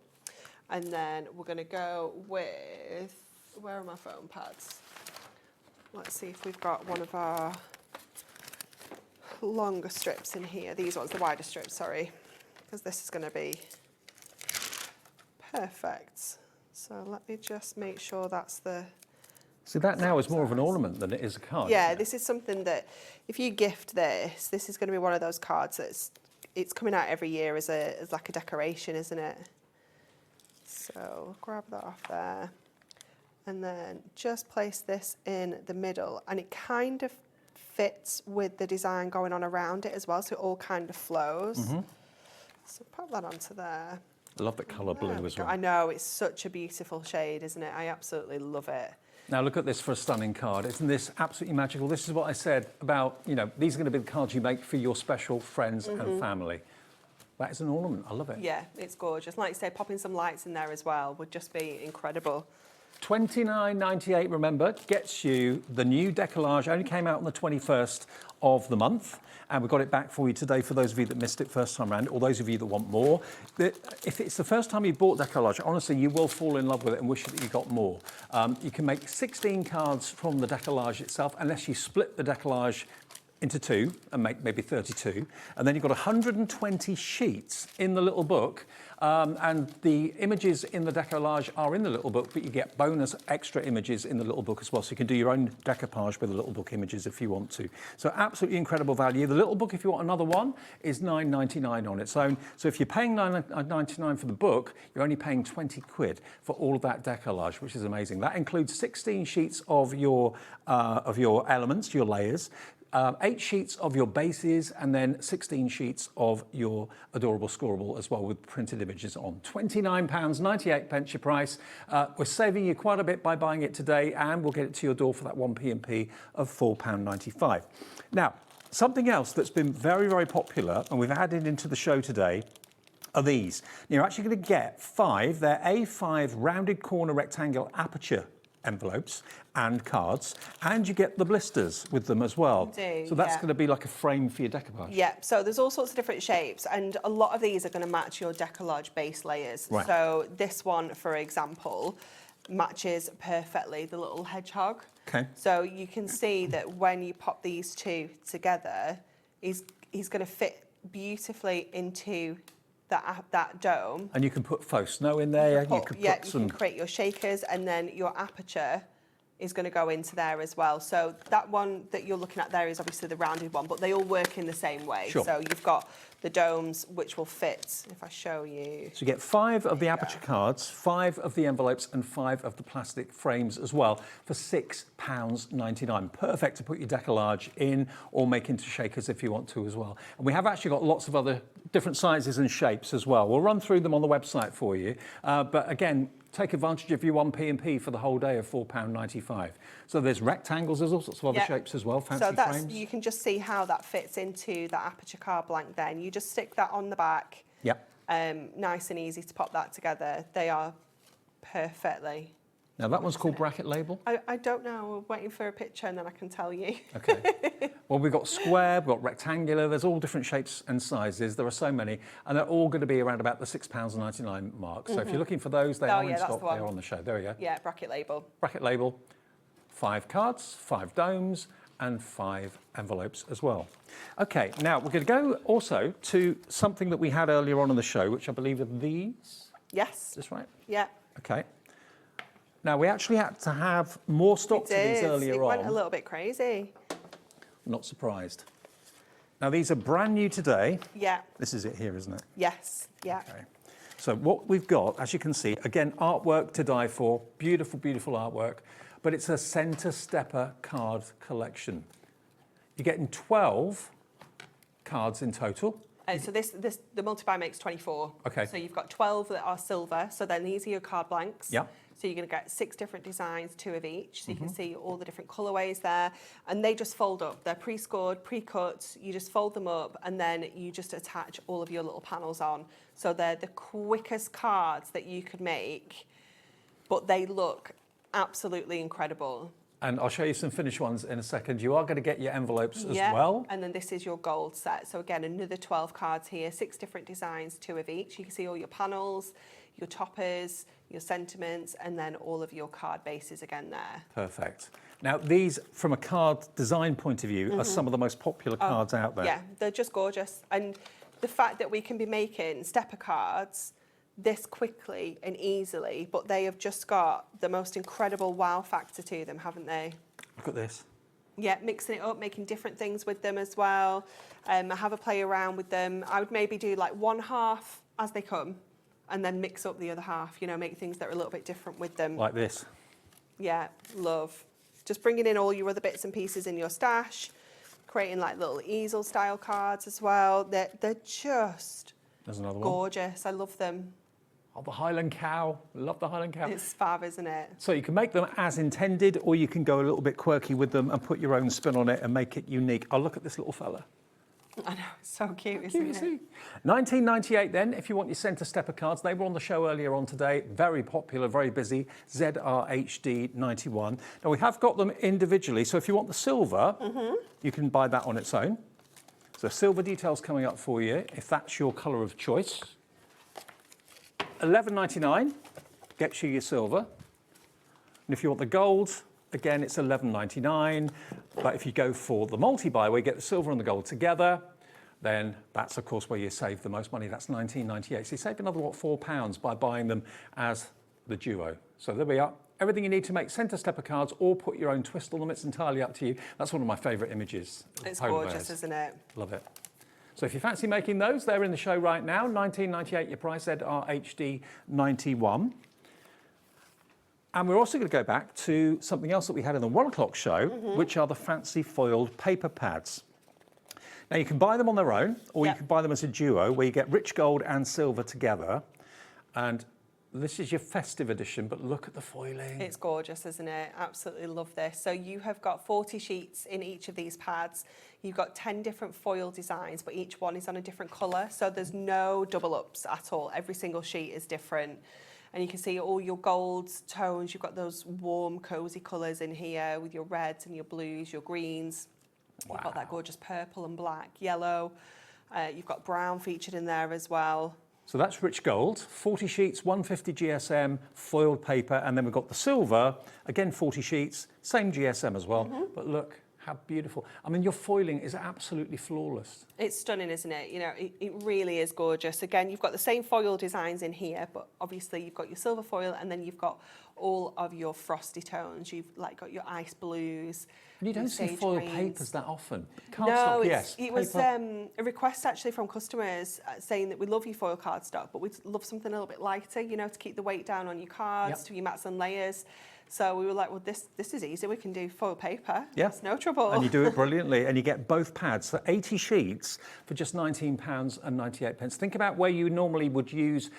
And then we're going to go with, where are my foam pads? Let's see if we've got one of our longer strips in here. These ones, the wider strips, sorry. Because this is going to be perfect. So let me just make sure that's the... See, that now is more of an ornament than it is a card. Yeah, this is something that if you gift this is going to be one of those cards that's it's coming out every year as like a decoration, isn't it? So grab that off there, and then just place this in the middle, and it kind of fits with the design going on around it as well, so it all kind of flows. So pop that onto there. I love the colour blue as well. I know, it's such a beautiful shade, isn't it? I absolutely love it. Now look at this for a stunning card. Isn't this absolutely magical? This is what I said about, you know, these are going to be the cards you make for your special friends and family. That is an ornament. I love it. Yeah, it's gorgeous. Like you say, popping some lights in there as well would just be incredible. $29.98, remember, gets you the new decollage. Only came out on the 21st of the month, and we've got it back for you today for those of you that missed it first time around, or those of you that want more. If it's the first time you bought decollage, honestly, you will fall in love with it and wish that you got more. You can make 16 cards from the decollage itself, unless you split the decollage into 2 and make maybe 32. And then you've got 120 sheets in the little book. And the images in the decollage are in the little book, but you get bonus extra images in the little book as well. So you can do your own decoupage with the little book images if you want to. So absolutely incredible value. The little book, if you want another one, is $9.99 on its own. So if you're paying $9.99 for the book, you're only paying 20 quid for all of that decollage, which is amazing. That includes 16 sheets of your elements, your layers, 8 sheets of your bases, and then 16 sheets of your adorable scoreable as well, with printed images on. £29.98 your price. We're saving you quite a bit by buying it today, and we'll get it to your door for that 1 P&P of £4.95. Now, something else that's been very, very popular, and we've added into the show today, are these. You're actually going to get 5. They're A5 rounded corner rectangular aperture envelopes and cards, and you get the blisters with them as well. You do, so that's going to be like a frame for your decoupage. Yeah, so there's all sorts of different shapes, and a lot of these are going to match your decollage base layers. Right. So this one, for example, matches perfectly the little hedgehog. Okay. So you can see that when you pop these two together, he's going to fit beautifully into that dome. And you can put faux snow in there. You can create your shakers, and then your aperture is going to go into there as well. So that one that you're looking at there is obviously the rounded one, but they all work in the same way. Sure. So you've got the domes, which will fit, if I show you. So you get 5 of the aperture cards, 5 of the envelopes, and 5 of the plastic frames as well for £6.99. Perfect to put your decollage in or make into shakers if you want to as well. And we have actually got lots of other different sizes and shapes as well. We'll run through them on the website for you. But again, take advantage of your 1p&p for the whole day of £4.95. So there's rectangles, there's all sorts of other shapes as well, fancy so that's, frames. you can just see how that fits into that aperture card blank then. You just stick that on the back. Yep. Nice and easy to pop that together. They are perfectly. Now that one's called bracket label. I don't know, we're waiting for a picture and then I can tell you. Okay. Well, we've got square, we've got rectangular, there's all different shapes and sizes. There are so many, and they're all going to be around about the £6.99 mark. So if you're looking for those, they are in stock, they're on the show. There we go. Yeah, bracket label. Bracket label, 5 cards, 5 domes, and 5 envelopes as well. Okay, now we're going to go also to something that we had earlier on in the show, which I believe are these. Yes. Is this right? Yeah. Okay. Now, we actually had to have more stock to these earlier on. It went a little bit crazy. Not surprised. Now, these are brand new today. Yeah. This is it here, isn't it? Yes. Yeah. Okay. So what we've got, as you can see, again, artwork to die for. Beautiful, beautiful artwork. But it's a centre stepper card collection. You're getting 12 cards in total. So the multi-buy makes 24. Okay. So you've got 12 that are silver. So then these are your card blanks. Yeah. So you're going to get 6 different designs, 2 of each. So you can see all the different colourways there. And they just fold up. They're pre-scored, pre-cut. You just fold them up and then you just attach all of your little panels on. So they're the quickest cards that you could make, but they look absolutely incredible. And I'll show you some finished ones in a second. You are going to get your envelopes as well. And then this is your gold set. So again, another 12 cards here, 6 different designs, 2 of each. You can see all your panels, your toppers, your sentiments, and then all of your card bases again there. Perfect. Now, these, from a card design point of view, are some of the most popular cards out there. Yeah, they're just gorgeous. And the fact that we can be making stepper cards this quickly and easily, but they have just got the most incredible wow factor to them, haven't they? Look at this. Yeah, mixing it up, making different things with them as well. Have a play around with them. I would maybe do like one half as they come and then mix up the other half, you know, make things that are a little bit different with them. Like this. Yeah, love. Just bringing in all your other bits and pieces in your stash, creating like little easel style cards as well. They're just There's another one. gorgeous. I love them. Oh, the Highland Cow. Love the Highland Cow. It's fab, isn't it? So you can make them as intended, or you can go a little bit quirky with them and put your own spin on it and make it unique. Oh, look at this little fella. I know, it's so cute, isn't it? 1998 then, if you want your centre stepper cards. They were on the show earlier on today. Very popular, very busy. ZRHD 91. Now, we have got them individually, so if you want the silver, you can buy that on its own. So silver details coming up for you, if that's your colour of choice. $11.99 gets you your silver. And if you want the gold, again, it's $11.99. But if you go for the multi-buy, where you get the silver and the gold together, then that's, of course, where you save the most money. That's $19.98. So you save another, what, £4 by buying them as the duo. So there we are. Everything you need to make centre stepper cards or put your own twist on them. It's entirely up to you. That's one of my favourite images. It's gorgeous, isn't it? Love it. So if you fancy making those, they're in the show right now. $19.98 your price, ZRHD 91. And we're also going to go back to something else that we had in the 1 o'clock show, which are the fancy foiled paper pads. Now, you can buy them on their own, or you can buy them as a duo, where you get rich gold and silver together. And this is your festive edition, but look at the foiling. It's gorgeous, isn't it? Absolutely love this. So you have got 40 sheets in each of these pads. You've got 10 different foil designs, but each one is on a different colour. So there's no double ups at all. Every single sheet is different. And you can see all your golds, tones. You've got those warm, cosy colours in here with your reds and your blues, your greens. Wow. You've got that gorgeous purple and black, yellow. You've got brown featured in there as well. So that's rich gold, 40 sheets, 150 GSM, foiled paper, and then we've got the silver, again 40 sheets, same GSM as well, but look how beautiful. I mean, your foiling is absolutely flawless. It's stunning, isn't it? You know, it really is gorgeous. Again, you've got the same foil designs in here, but obviously you've got your silver foil and then you've got all of your frosty tones. You've like got your ice blues. And you don't see sage foil greens. papers that often. Cardstock, yes. It was a request actually from customers saying that we love your foil cardstock, but we'd love something a little bit lighter, you know, to keep the weight down on your cards, to your mats and layers. So we were like, well, this is easy. We can do foil paper. Yeah. It's no trouble. And you do it brilliantly, and you get both pads. So 80 sheets for just £19.98. Think about where you normally would use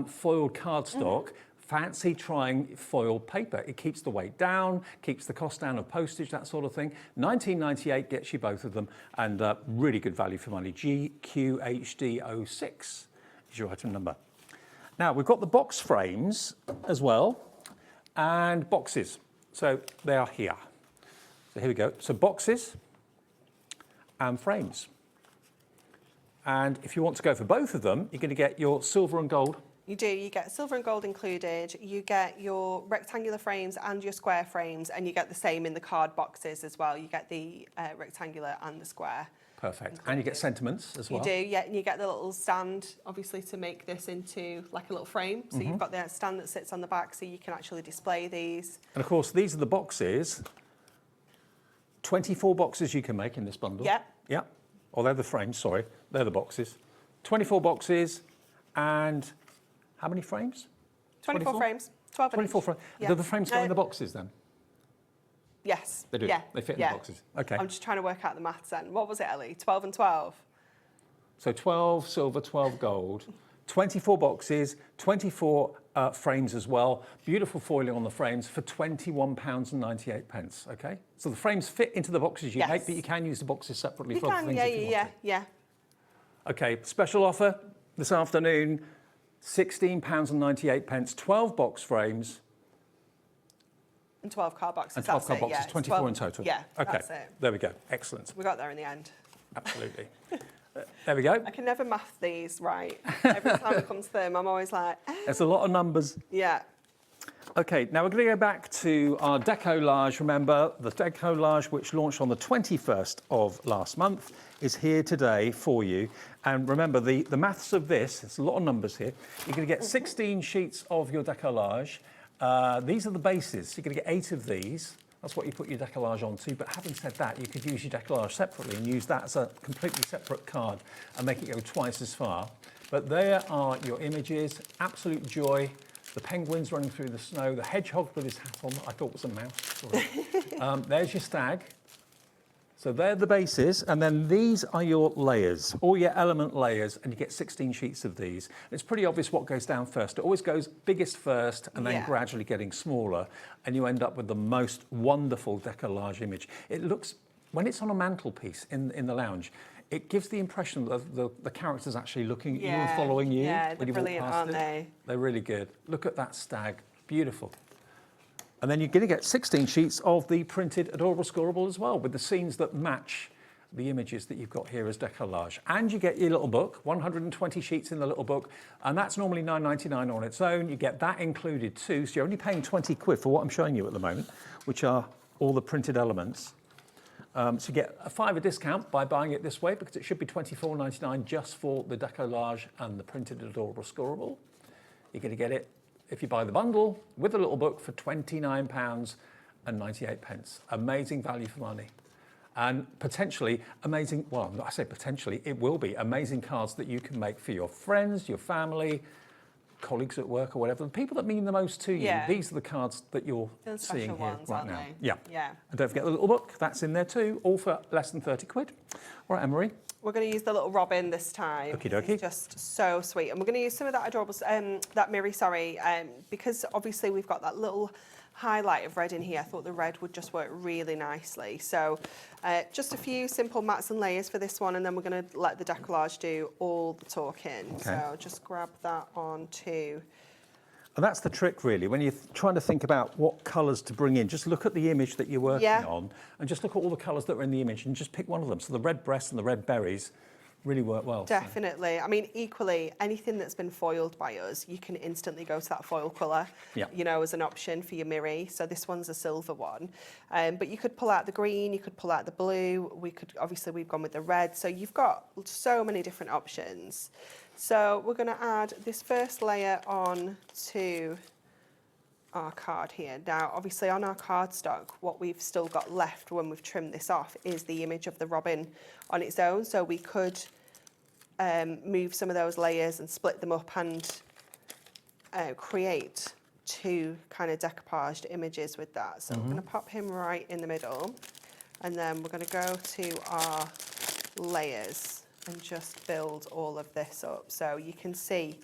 foiled cardstock. fancy trying foil paper. It keeps the weight down, keeps the cost down of postage, that sort of thing. $19.98 gets you both of them, and really good value for money. GQHD06 is your item number. Now, we've got the box frames as well, and boxes. So they are here. So here we go. So boxes and frames. And if you want to go for both of them, you're going to get your silver and gold. You do. You get silver and gold included. You get your rectangular frames and your square frames, and you get the same in the card boxes as well. You get the rectangular and the square. Perfect. And you get sentiments as well. You do, yeah. And you get the little stand, obviously, to make this into like a little frame. So you've got the stand that sits on the back, so you can actually display these. And of course, these are the boxes. 24 boxes you can make in this bundle. Yeah. Yeah. Oh, they're the frames, sorry. They're the boxes. 24 boxes and how many frames? 24 frames. 12 24 frames. Yeah. Do the frames go in the boxes then? Yes. They do? Yeah. They fit in yeah. the boxes? Okay. I'm just trying to work out the maths then. What was it, Ellie? 12 and 12? So 12 silver, 12 gold, 24 boxes, 24 frames as well. Beautiful foiling on the frames for £21.98, okay? So the frames fit into the boxes you make, but you can use the boxes separately for other things if you want to. Yeah. Okay, special offer this afternoon, £16.98, 12 box frames. And 12 card boxes. And 12 card that's it, boxes, yeah. 24 12, in total. Yeah, okay, that's it. There we go. Excellent. We got there in the end. Absolutely. There we go. I can never math these right. Every time it comes to them, I'm always like, There's a lot of numbers. yeah. Okay, now we're going to go back to our decollage. Remember, the decollage, which launched on the 21st of last month, is here today for you. And remember, the maths of this, there's a lot of numbers here. You're going to get 16 sheets of your decollage. These are the bases. You're going to get 8 of these. That's what you put your decollage onto. But having said that, you could use your decollage separately and use that as a completely separate card and make it go twice as far. But there are your images. Absolute joy. The penguins running through the snow. The hedgehog with his hat on, I thought was a mouse. Sorry. There's your stag. So they're the bases, and then these are your layers, all your element layers, and you get 16 sheets of these. It's pretty obvious what goes down first. It always goes biggest first, and then gradually getting smaller, and you end up with the most wonderful decollage image. It looks, when it's on a mantelpiece in the lounge, it gives the impression that the character's actually looking at you and following you. Yeah, when they're you walk brilliant, past aren't it. they? They're really good. Look at that stag, beautiful. And then you're going to get 16 sheets of the printed Adorable Scorable as well, with the scenes that match the images that you've got here as decollage. And you get your little book, 120 sheets in the little book, and that's normally £9.99 on its own. You get that included too, so you're only paying 20 quid for what I'm showing you at the moment, which are all the printed elements. So you get a £5 discount by buying it this way, because it should be £24.99 just for the decollage and the printed Adorable Scorable. You're going to get it, if you buy the bundle with a little book, for £29.98. Amazing value for money. And potentially amazing, well, I say potentially, it will be amazing cards that you can make for your friends, your family, colleagues at work or whatever, the people that mean the most to you. Yeah. These are the cards that you're Those seeing special here ones, right aren't now. they? Yeah. Yeah. And don't forget the little book, that's in there too, all for less than 30 quid. All right, Anne-Marie. We're going to use the little robin this time. Okie dokie. It's just so sweet. And we're going to use some of that adorable, that Miri, because obviously we've got that little highlight of red in here. I thought the red would just work really nicely. So just a few simple mats and layers for this one, and then we're going to let the decollage do all the talking. Okay. So just grab that on too. And that's the trick, really. When you're trying to think about what colours to bring in, just look at the image that you're working on and just look at all the colours that are in the image and just pick one of them. So the red breast and the red berries really work well. Definitely. I mean, equally, anything that's been foiled by us, you can instantly go to that foil colour, you know, as an option for your Miri. So this one's a silver one. But you could pull out the green, you could pull out the blue. Obviously, we've gone with the red. So you've got so many different options. So we're going to add this first layer on to our card here. Now, obviously on our cardstock, what we've still got left when we've trimmed this off is the image of the robin on its own. So we could move some of those layers and split them up and create two kind of decoupaged images with that. So we're going to pop him right in the middle, and then we're going to go to our layers and just build all of this up. So you can see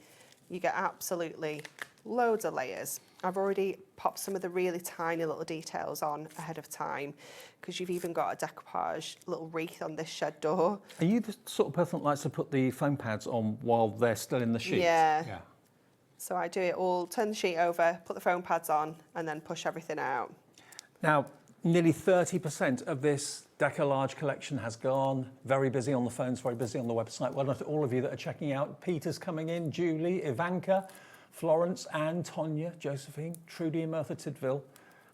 you get absolutely loads of layers. I've already popped some of the really tiny little details on ahead of time, because you've even got a decoupage little wreath on this shed door. Are you the sort of person that likes to put the foam pads on while they're still in the sheet? Yeah. So I do it all, turn the sheet over, put the foam pads on, and then push everything out. Now, nearly 30% of this decollage collection has gone. Very busy on the phones, very busy on the website. Well done to all of you that are checking out. Peter's coming in, Julie, Ivanka, Florence, Anne, Tonya, Josephine, Trudy and Merthyr Tydfil,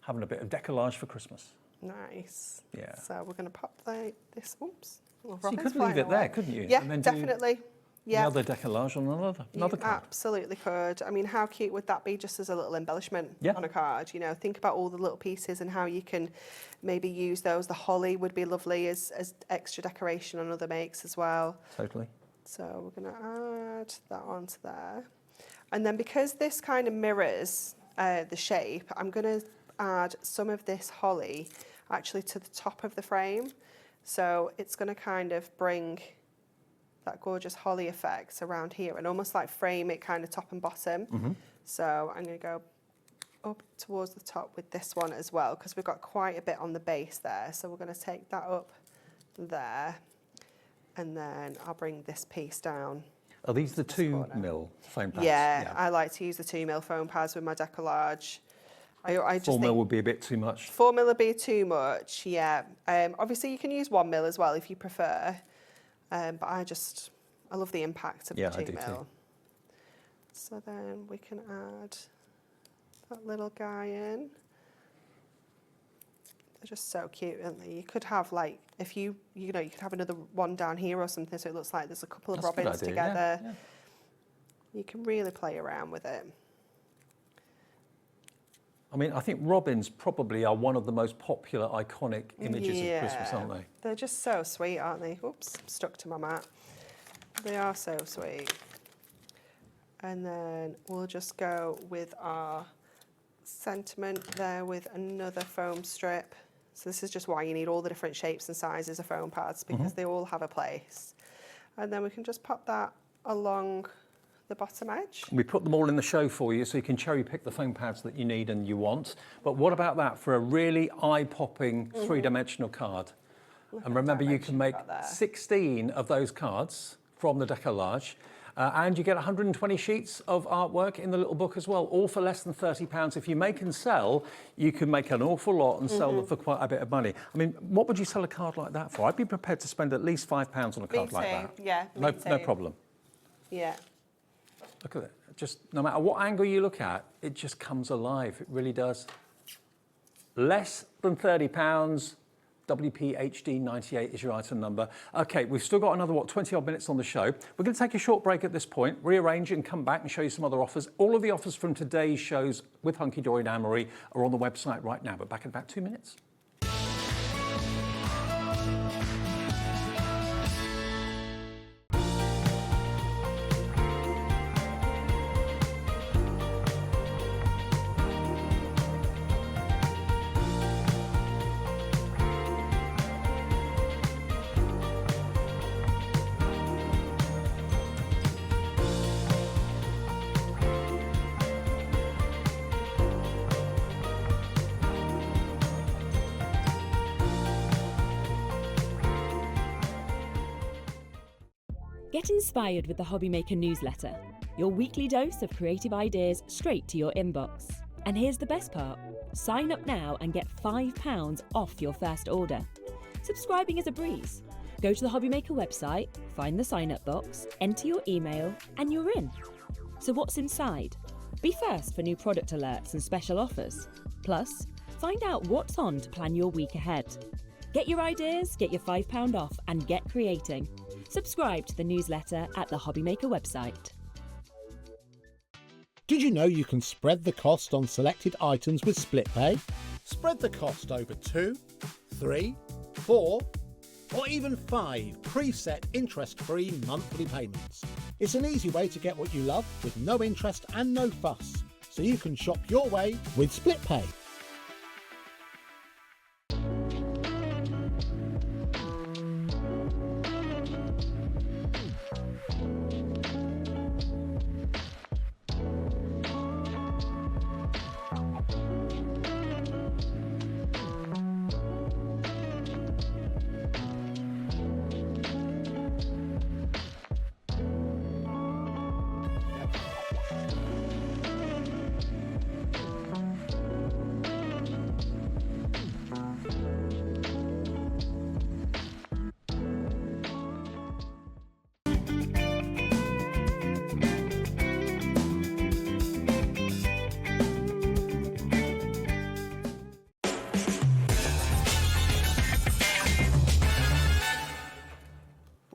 having a bit of decollage for Christmas. Nice. Yeah. So we're going to pop this. Oops. Well, So you Robin's could leave flying it there, away. couldn't you? Yeah, And then do definitely. Yeah. Another decollage on another You card. absolutely could. I mean, how cute would that be just as a little embellishment on a card? You know, think about all the little pieces and how you can maybe use those. The holly would be lovely as extra decoration on other makes as well. Totally. So we're going to add that onto there. And then because this kind of mirrors the shape, I'm going to add some of this holly actually to the top of the frame. So it's going to kind of bring that gorgeous holly effect around here and almost like frame it kind of top and bottom. So I'm going to go up towards the top with this one as well, because we've got quite a bit on the base there. So we're going to take that up there, and then I'll bring this piece down. Are these the 2mm foam pads? Yeah, I like to use the 2mm foam pads with my decollage. I just 4mm think would be a bit too much. 4mm would be too much, yeah. Obviously, you can use 1mm as well if you prefer. But I love the impact of the 2mm. I do too. So then we can add that little guy in. They're just so cute, aren't they? You could have like, if you could have another one down here or something, so it looks like there's a couple of robins together. Yeah. You can really play around with it. I mean, I think robins probably are one of the most popular, iconic images of Christmas, aren't they? They're just so sweet, aren't they? Oops, stuck to my mat. They are so sweet. And then we'll just go with our sentiment there with another foam strip. So this is just why you need all the different shapes and sizes of foam pads, because they all have a place. And then we can just pop that along the bottom edge. We put them all in the show for you, so you can cherry pick the foam pads that you need and you want. But what about that for a really eye-popping three-dimensional card? And remember, you can make 16 of those cards from the decollage, and you get 120 sheets of artwork in the little book as well, all for less than £30. If you make and sell, you can make an awful lot and sell them for quite a bit of money. I mean, what would you sell a card like that for? I'd be prepared to spend at least £5 on a card like that. Yeah, no problem. Yeah. Look at it. Just no matter what angle you look at, it just comes alive. It really does. Less than £30. WPHD98 is your item number. Okay, we've still got another, 20 odd minutes on the show. We're going to take a short break at this point, rearrange and come back and show you some other offers. All of the offers from today's shows with Hunkydory and Amory are on the website right now, but back in about 2 minutes. Get inspired with the HobbyMaker newsletter, your weekly dose of creative ideas straight to your inbox. And here's the best part. Sign up now and get £5 off your first order. Subscribing is a breeze. Go to the HobbyMaker website, find the sign-up box, enter your email, and you're in. So what's inside? Be first for new product alerts and special offers. Plus, find out what's on to plan your week ahead. Get your ideas, get your £5 off, and get creating. Subscribe to the newsletter at the HobbyMaker website. Did you know you can spread the cost on selected items with split pay? Spread the cost over 2, 3, 4, or even 5 preset interest-free monthly payments. It's an easy way to get what you love with no interest and no fuss, so you can shop your way with split pay.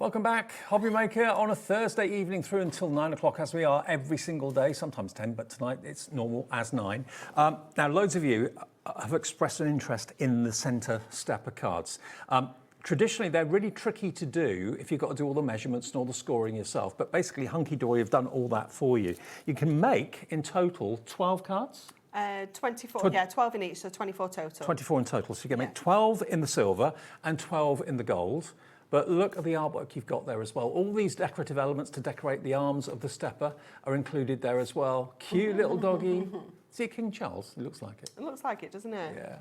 Welcome back, HobbyMaker, on a Thursday evening through until 9 o'clock, as we are every single day, sometimes 10, but tonight it's normal as 9. Now, loads of you have expressed an interest in the centre stepper cards. Traditionally, they're really tricky to do if you've got to do all the measurements and all the scoring yourself, but basically Hunkydory have done all that for you. You can make, in total, 12 cards? 24, yeah, 12 in each, so 24 total. 24 in total, so you can make 12 in the silver and 12 in the gold. But look at the artwork you've got there as well. All these decorative elements to decorate the arms of the stepper are included there as well. Cute little doggy. See King Charles? It looks like it. It looks like it, doesn't it? Yeah.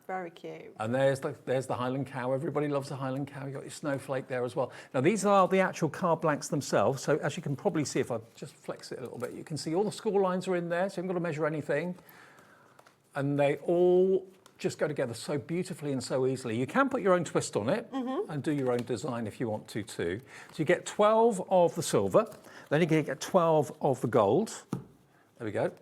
Very cute. And there's the Highland cow. Everybody loves a Highland cow. You've got your snowflake there as well. Now, these are the actual card blanks themselves. So as you can probably see, if I just flex it a little bit, you can see all the score lines are in there, so you haven't got to measure anything. And they all just go together so beautifully and so easily. You can put your own twist on it and do your own design if you want to too. So you get 12 of the silver, then you get 12 of the gold. There we go.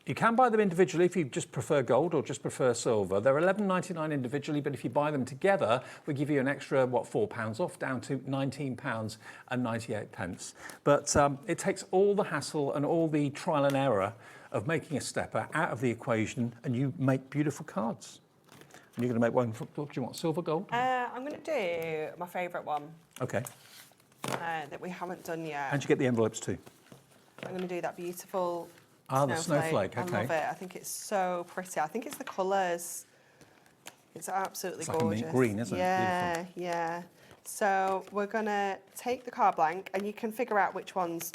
You can buy them individually if you just prefer gold or just prefer silver. They're £11.99 individually, but if you buy them together, we give you an extra, £4 off, down to £19.98. But it takes all the hassle and all the trial and error of making a stepper out of the equation, and you make beautiful cards. And you're going to make one, what do you want, silver, gold? I'm going to do my favourite one. Okay. That we haven't done yet. And you get the envelopes too? I'm going to do that beautiful the snowflake, okay. I love it. I think it's so pretty. I think it's the colours. It's absolutely It's like a gorgeous. mint green, isn't it? Yeah, Beautiful. yeah. So we're going to take the card blank, and you can figure out which ones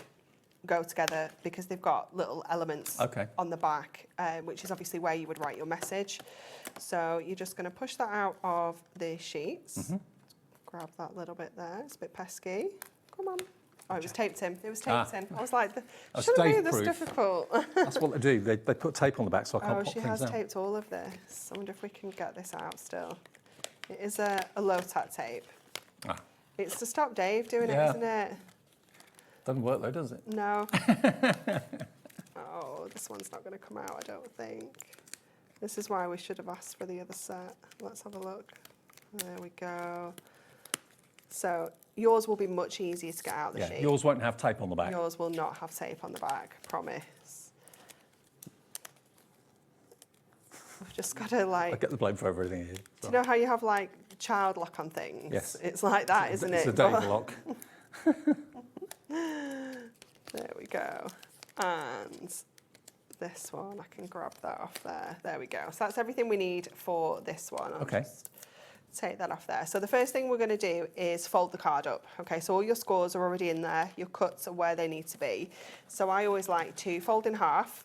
go together because they've got little elements on the back, which is obviously where you would write your message. So you're just going to push that out of the sheets. Grab that little bit there. It's a bit pesky. Come on. Oh, it was taped in. It was taped in. I was like, shouldn't be this difficult. That's what they do. They put tape on the back so I can't pop she things has out. taped all of this. I wonder if we can get this out still. It is a low-tack tape. It's to stop Dave doing it, isn't it? Doesn't work though, does it? No. Oh, this one's not going to come out, I don't think. This is why we should have asked for the other set. Let's have a look. There we go. So yours will be much easier to get out the sheet. Yours won't have tape on the back. Yours will not have tape on the back, promise. I've just got to I get the blame for everything here. Do you know how you have like child lock on things? Yes. It's like that, isn't it? It's a Dave lock. There we go. And this one, I can grab that off there. There we go. So that's everything we need for this one. I'll just take that off there. So the first thing we're going to do is fold the card up. Okay, so all your scores are already in there. Your cuts are where they need to be. So I always like to fold in half.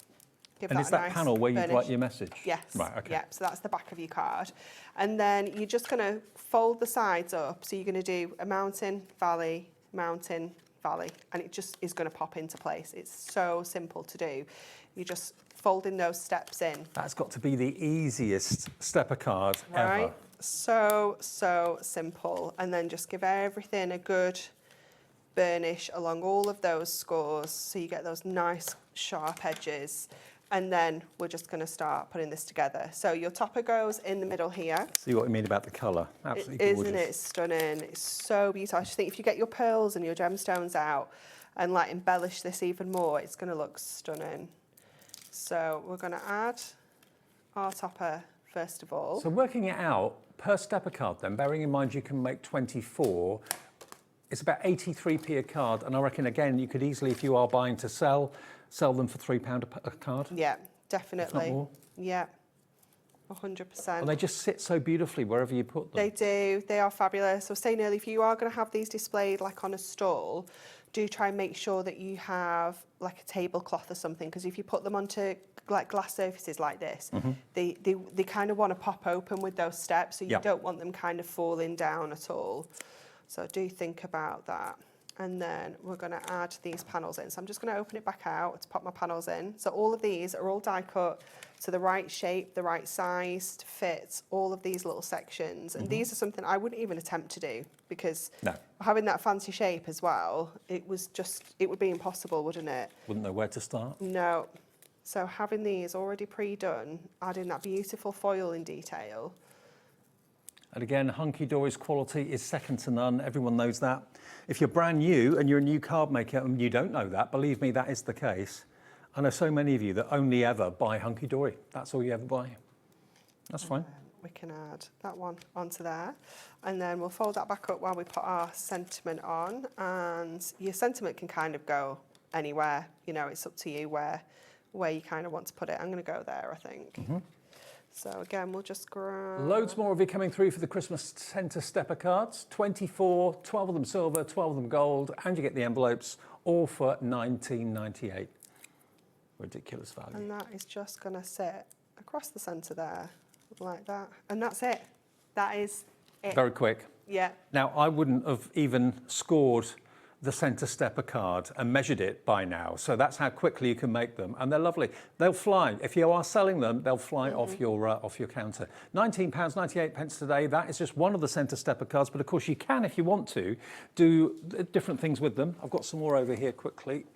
And is that nice panel where you write your message? Yes. Right, okay. Yep, so that's the back of your card. And then you're just going to fold the sides up. So you're going to do a mountain, valley, mountain, valley, and it just is going to pop into place. It's so simple to do. You just folding those steps in. That's got to be the easiest stepper card ever. So simple. And then just give everything a good burnish along all of those scores so you get those nice sharp edges. And then we're just going to start putting this together. So your topper goes in the middle here. See what I mean about the colour. Absolutely gorgeous. Isn't it stunning? It's so beautiful. I just think if you get your pearls and your gemstones out and like embellish this even more, it's going to look stunning. So we're going to add our topper first of all. So working it out per stepper card then, bearing in mind you can make 24, it's about 83p a card. And I reckon, again, you could easily, if you are buying to sell them for £3 a card. Yeah, definitely. If not more. Yeah, 100%. And they just sit so beautifully wherever you put them. They do. They are fabulous. I was saying earlier, if you are going to have these displayed like on a stall, do try and make sure that you have like a tablecloth or something, because if you put them onto like glass surfaces like this, they kind of want to pop open with those steps, so you don't want them kind of falling down at all. So do think about that. And then we're going to add these panels in. So I'm just going to open it back out to pop my panels in. So all of these are all die cut to the right shape, the right size to fit all of these little sections. And these are something I wouldn't even attempt to do, because having that fancy shape as well, it would be impossible, wouldn't it? Wouldn't know where to start. No. So having these already pre-done, adding that beautiful foil in detail. And again, Hunkydory's quality is second to none. Everyone knows that. If you're brand new and you're a new card maker and you don't know that, believe me, that is the case. I know so many of you that only ever buy Hunkydory. That's all you ever buy. That's fine. We can add that one onto there, and then we'll fold that back up while we put our sentiment on. And your sentiment can kind of go anywhere, you know, it's up to you where you kind of want to put it. I'm going to go there, I think. So again, we'll just grab... Loads more of you coming through for the Christmas Centre Stepper cards. 24, 12 of them silver, 12 of them gold, and you get the envelopes, all for $19.98. Ridiculous value. And that is just going to sit across the centre there, like that. And that's it. That is it. Very quick. Yeah. Now, I wouldn't have even scored the Centre Stepper card and measured it by now. So that's how quickly you can make them. And they're lovely. They'll fly. If you are selling them, they'll fly off your counter. £19.98 today. That is just one of the Centre Stepper cards. But of course, you can, if you want to, do different things with them. I've got some more over here quickly.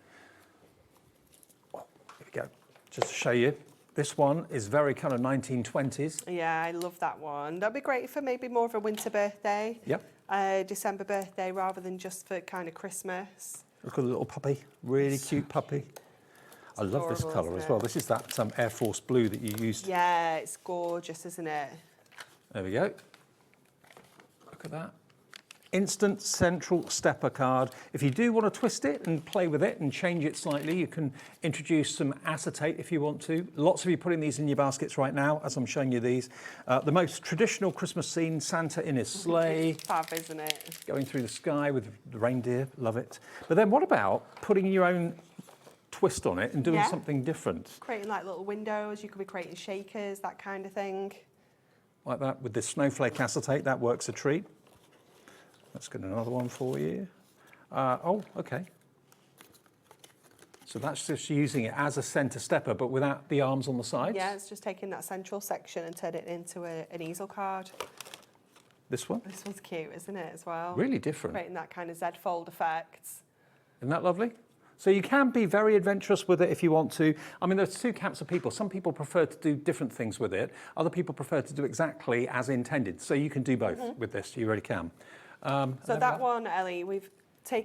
Oh, here we go. Just to show you. This one is very kind of 1920s. Yeah, I love that one. That'd be great for maybe more of a winter birthday. Yep. December birthday rather than just for kind of Christmas. Look at the little puppy, really cute puppy. I love this colour as well. This is that Air Force blue that you used. Yeah, it's gorgeous, isn't it? There we go. Look at that. Instant Central Stepper card. If you do want to twist it and play with it and change it slightly, you can introduce some acetate if you want to. Lots of you putting these in your baskets right now, as I'm showing you these. The most traditional Christmas scene, Santa in his sleigh. Fab, isn't it? Going through the sky with the reindeer, love it. But then what about putting your own twist on it and doing something different? Creating like little windows, you could be creating shakers, that kind of thing. Like that with the snowflake acetate, that works a treat. Let's get another one for you. Oh, okay. So that's just using it as a centre stepper, but without the arms on the sides? Yeah, it's just taking that central section and turning it into an easel card. This one? This one's cute, isn't it, as well? Really different. Creating that kind of Z-fold effect. Isn't that lovely? So you can be very adventurous with it if you want to. I mean, there's two camps of people. Some people prefer to do different things with it. Other people prefer to do exactly as intended. So you can do both with this. You really can. So that one, Ellie, we've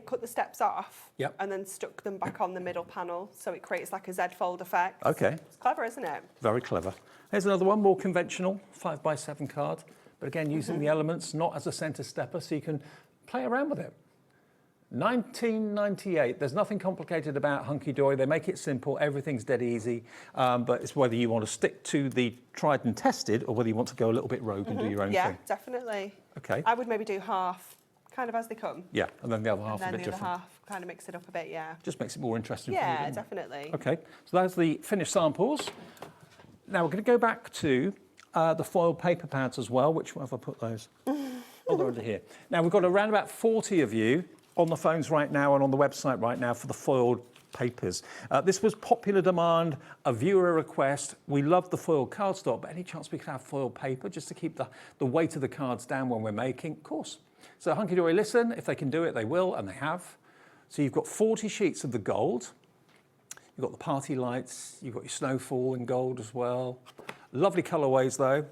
cut the steps off and then stuck them back on the middle panel, so it creates like a Z-fold effect. Okay. It's clever, isn't it? Very clever. Here's another one, more conventional, 5x7 card. But again, using the elements, not as a centre stepper, so you can play around with it. 1998. There's nothing complicated about Hunkydory. They make it simple. Everything's dead easy. But it's whether you want to stick to the tried and tested or whether you want to go a little bit rogue and do your own thing. Yeah, definitely. Okay. I would maybe do half, kind of as they come. Yeah, and then the other half and a then bit the different. other half, kind of mix it up a bit, yeah. Just makes it more interesting for you, Yeah, doesn't it? definitely. Okay, so that's the finished samples. Now we're going to go back to the foil paper pads as well. Which one have I put those? Oh, they're under here. Now we've got around about 40 of you on the phones right now and on the website right now for the foiled papers. This was popular demand, a viewer request. We love the foil cardstock, but any chance we could have foil paper just to keep the weight of the cards down when we're making? Of course. So Hunkydory, listen, if they can do it, they will, and they have. So you've got 40 sheets of the gold. You've got the party lights. You've got your snowfall in gold as well. Lovely colourways though.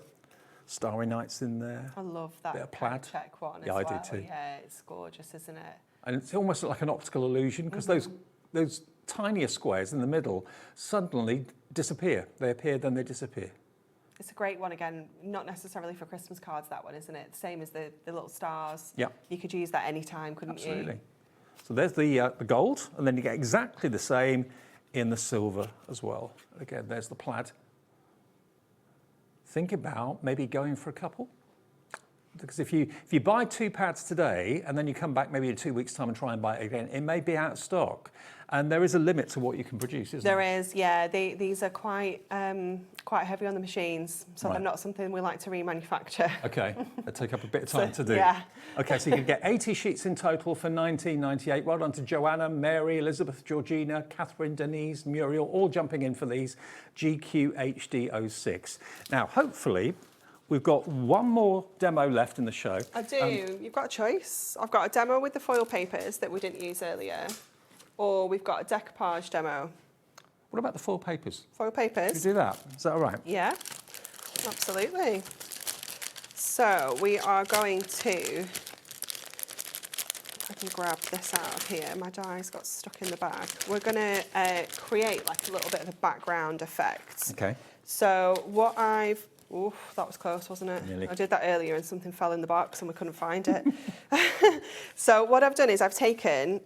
Starry Nights in there. I love that bit of plaid. check one as Yeah, well. I do too. Yeah, it's gorgeous, isn't it? And it's almost like an optical illusion because those tinier squares in the middle suddenly disappear. They appear, then they disappear. It's a great one, again, not necessarily for Christmas cards, that one, isn't it? Same as the little stars. Yeah. You could use that anytime, couldn't you? Absolutely. So there's the gold, and then you get exactly the same in the silver as well. Again, there's the plaid. Think about maybe going for a couple. Because if you buy 2 pads today and then you come back maybe in 2 weeks' time and try and buy it again, it may be out of stock. And there is a limit to what you can produce, isn't there? There is, yeah. These are quite heavy on the machines, so they're not something we like to remanufacture. Okay, they take up a bit of time to do. Yeah. Okay, so you can get 80 sheets in total for $19.98. Well done to Joanna, Mary, Elizabeth, Georgina, Catherine, Denise, Muriel, all jumping in for these GQHD06. Now, hopefully, we've got one more demo left in the show. I do. You've got a choice. I've got a demo with the foil papers that we didn't use earlier, or we've got a decoupage demo. What about the foil papers? Foil papers? Should we do that? Is that all right? Yeah, absolutely. So we are going to, if I can grab this out of here, my die's got stuck in the bag. We're going to create like a little bit of a background effect. Okay. So what I've, oof, that was close, wasn't it? Nearly. I did that earlier and something fell in the box and we couldn't find it. So what I've done is I've taken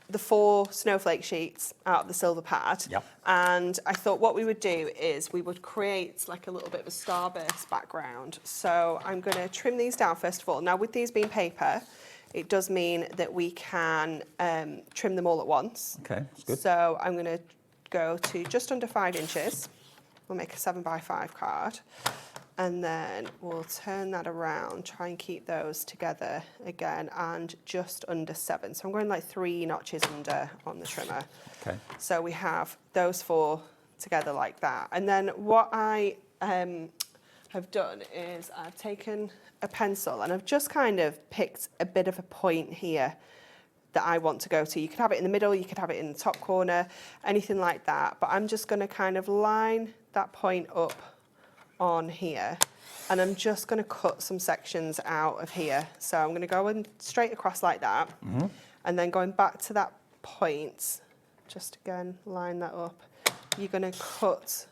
the 4 snowflake sheets out of the silver pad. Yep. And I thought what we would do is we would create like a little bit of a starburst background. So I'm going to trim these down first of all. Now with these being paper, it does mean that we can trim them all at once. Okay, that's good. So I'm going to go to just under 5 inches. We'll make a 7x5 card. And then we'll turn that around, try and keep those together again, and just under 7. So I'm going like 3 notches under on the trimmer. Okay. So we have those 4 together like that. And then what I have done is I've taken a pencil and I've just kind of picked a bit of a point here that I want to go to. You could have it in the middle, you could have it in the top corner, anything like that. But I'm just going to kind of line that point up on here, and I'm just going to cut some sections out of here. So I'm going to go in straight across like that, and then going back to that point, just again line that up. You're going to cut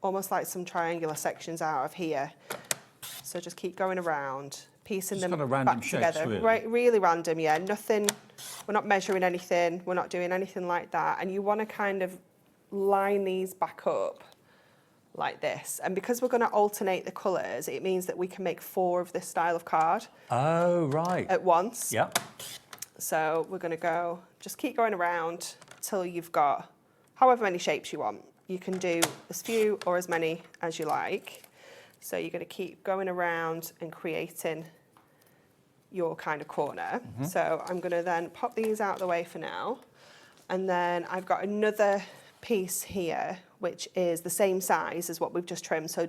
almost like some triangular sections out of here. So just keep going around, piecing them kind of random back shapes, together. really. Right, really random, yeah. Nothing. We're not measuring anything. We're not doing anything like that. And you want to kind of line these back up like this. And because we're going to alternate the colours, it means that we can make 4 of this style of card. Oh, right. At once. Yeah. So we're going to go, just keep going around till you've got however many shapes you want. You can do as few or as many as you like. So you're going to keep going around and creating your kind of corner. So I'm going to then pop these out of the way for now. And then I've got another piece here, which is the same size as what we've just trimmed. So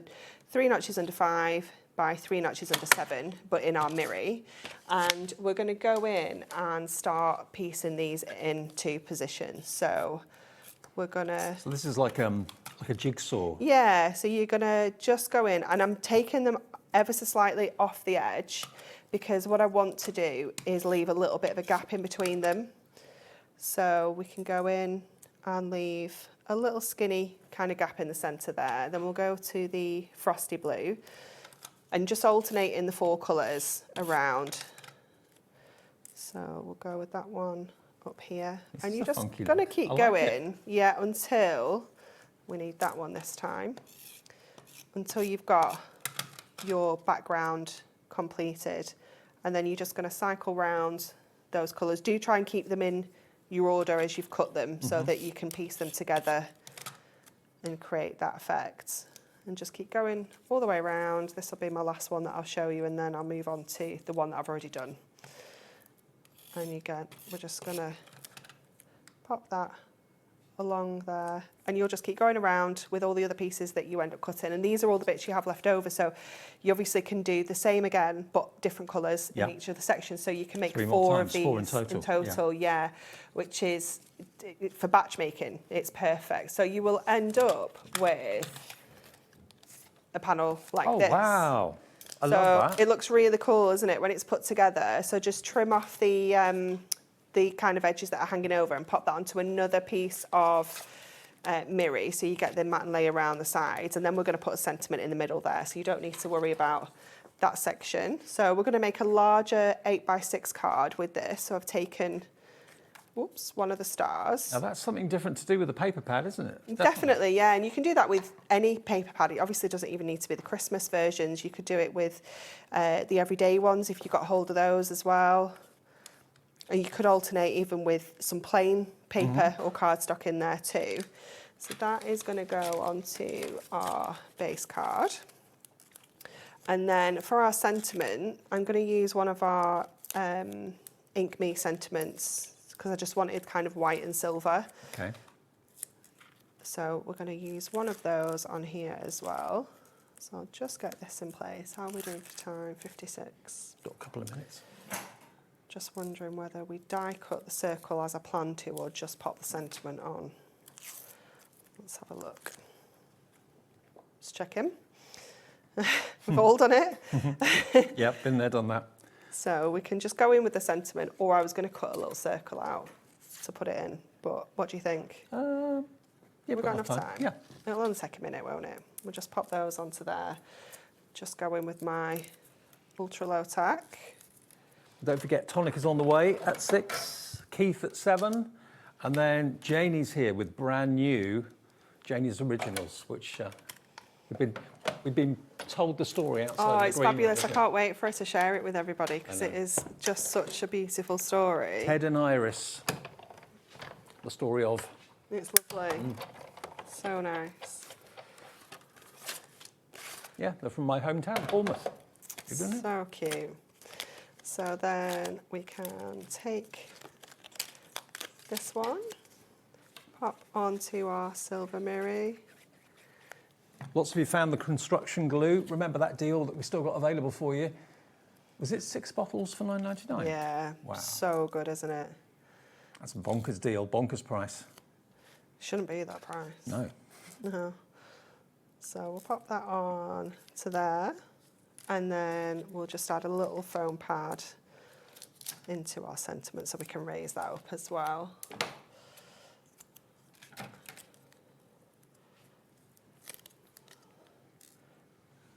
3 notches under 5 by 3 notches under 7, but in our mirror. And we're going to go in and start piecing these into position. So we're going to... So this is like a jigsaw. Yeah, so you're going to just go in, and I'm taking them ever so slightly off the edge, because what I want to do is leave a little bit of a gap in between them. So we can go in and leave a little skinny kind of gap in the centre there. Then we'll go to the frosty blue and just alternate in the 4 colours around. So we'll go with that one up here. And you're just going to keep going, yeah, until we need that one this time, until you've got your background completed. And then you're just going to cycle round those colours. Do try and keep them in your order as you've cut them, so that you can piece them together and create that effect. And just keep going all the way around. This will be my last one that I'll show you, and then I'll move on to the one that I've already done. And again, we're just going to pop that along there, and you'll just keep going around with all the other pieces that you end up cutting. And these are all the bits you have left over, so you obviously can do the same again but different colours in each of the sections, so you can make 4 of these 4 in total, yeah, which is, for batch making, it's perfect. So you will end up with a panel like this. Oh, wow. I love that. It looks really cool, isn't it, when it's put together? So just trim off the kind of edges that are hanging over and pop that onto another piece of mirror, so you get the matte lay around the sides, and then we're going to put a sentiment in the middle there, so you don't need to worry about that section. So we're going to make a larger 8x6 card with this. So I've taken, one of the stars. Now that's something different to do with the paper pad, isn't it? Definitely, yeah, and you can do that with any paper pad. It obviously doesn't even need to be the Christmas versions. You could do it with the everyday ones if you got hold of those as well. And you could alternate even with some plain paper or cardstock in there too. So that is going to go onto our base card. And then for our sentiment, I'm going to use one of our Ink Me sentiments, because I just wanted kind of white and silver. Okay. So we're going to use one of those on here as well. So I'll just get this in place. How are we doing for time? 56. Got a couple of minutes. Just wondering whether we die cut the circle as I planned to, or just pop the sentiment on. Let's have a look. Just checking. We've all done it. Yep, been there, done that. So we can just go in with the sentiment, or I was going to cut a little circle out to put it in. But what do you think? Yeah, we've got enough time. Yeah. It'll only take a minute, won't it? We'll just pop those onto there. Just go in with my ultra low tack. Don't forget, Tonic is on the way at 6, Keith at 7, and then Janie's here with brand new Janie's Originals, which we've been told the story outside. Oh, the it's green fabulous. room, I can't wait for her to share it with everybody because it is just such a beautiful story. Ted and Iris, the story of. It's lovely. So nice. Yeah, they're from my hometown, Bournemouth. So cute. So then we can take this one, pop onto our silver mirror. Lots of you found the construction glue. Remember that deal that we still got available for you? Was it 6 bottles for $9.99? Yeah, wow. So good, isn't it? That's a bonkers deal, bonkers price. Shouldn't be that price. No. No. So we'll pop that on to there, and then we'll just add a little foam pad into our sentiment so we can raise that up as well.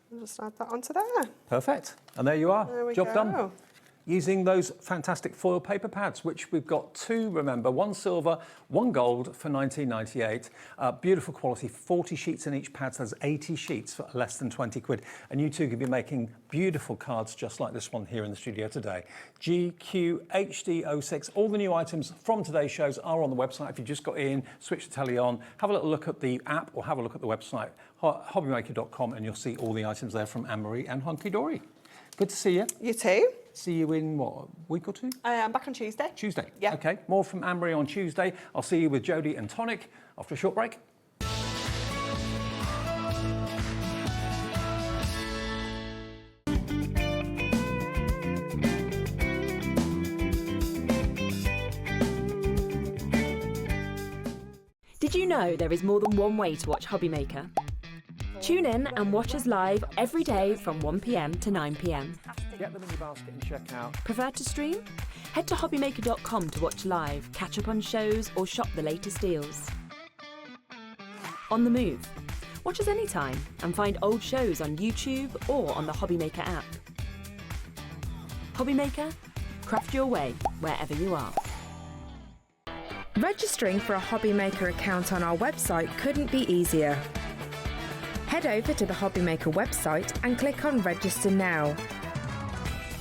We'll just add that onto there. Perfect. And there you are. There we Job go. done. Using those fantastic foil paper pads, which we've got 2, remember, 1 silver, 1 gold for $19.98. Beautiful quality, 40 sheets in each pad, so there's 80 sheets for less than 20 quid. And you too can be making beautiful cards just like this one here in the studio today. GQHD06, all the new items from today's shows are on the website. If you just got in, switch the telly on, have a little look at the app or have a look at the website, hobbymaker.com, and you'll see all the items there from Anne-Marie and Hunkydory. Good to see you. You too. See you in, what, a week or 2? I'm back on Tuesday. Tuesday? Yeah. OK, more from Anne-Marie on Tuesday. I'll see you with Jodie and Tonic after a short break. Did you know there is more than one way to watch HobbyMaker? Tune in and watch us live every day from 1 p.m. to 9 p.m. Get them in your basket and check out. Prefer to stream? Head to hobbymaker.com to watch live, catch up on shows, or shop the latest deals. On the move? Watch us anytime and find old shows on YouTube or on the HobbyMaker app. HobbyMaker? Craft your way wherever you are. Registering for a HobbyMaker account on our website couldn't be easier. Head over to the HobbyMaker website and click on Register Now.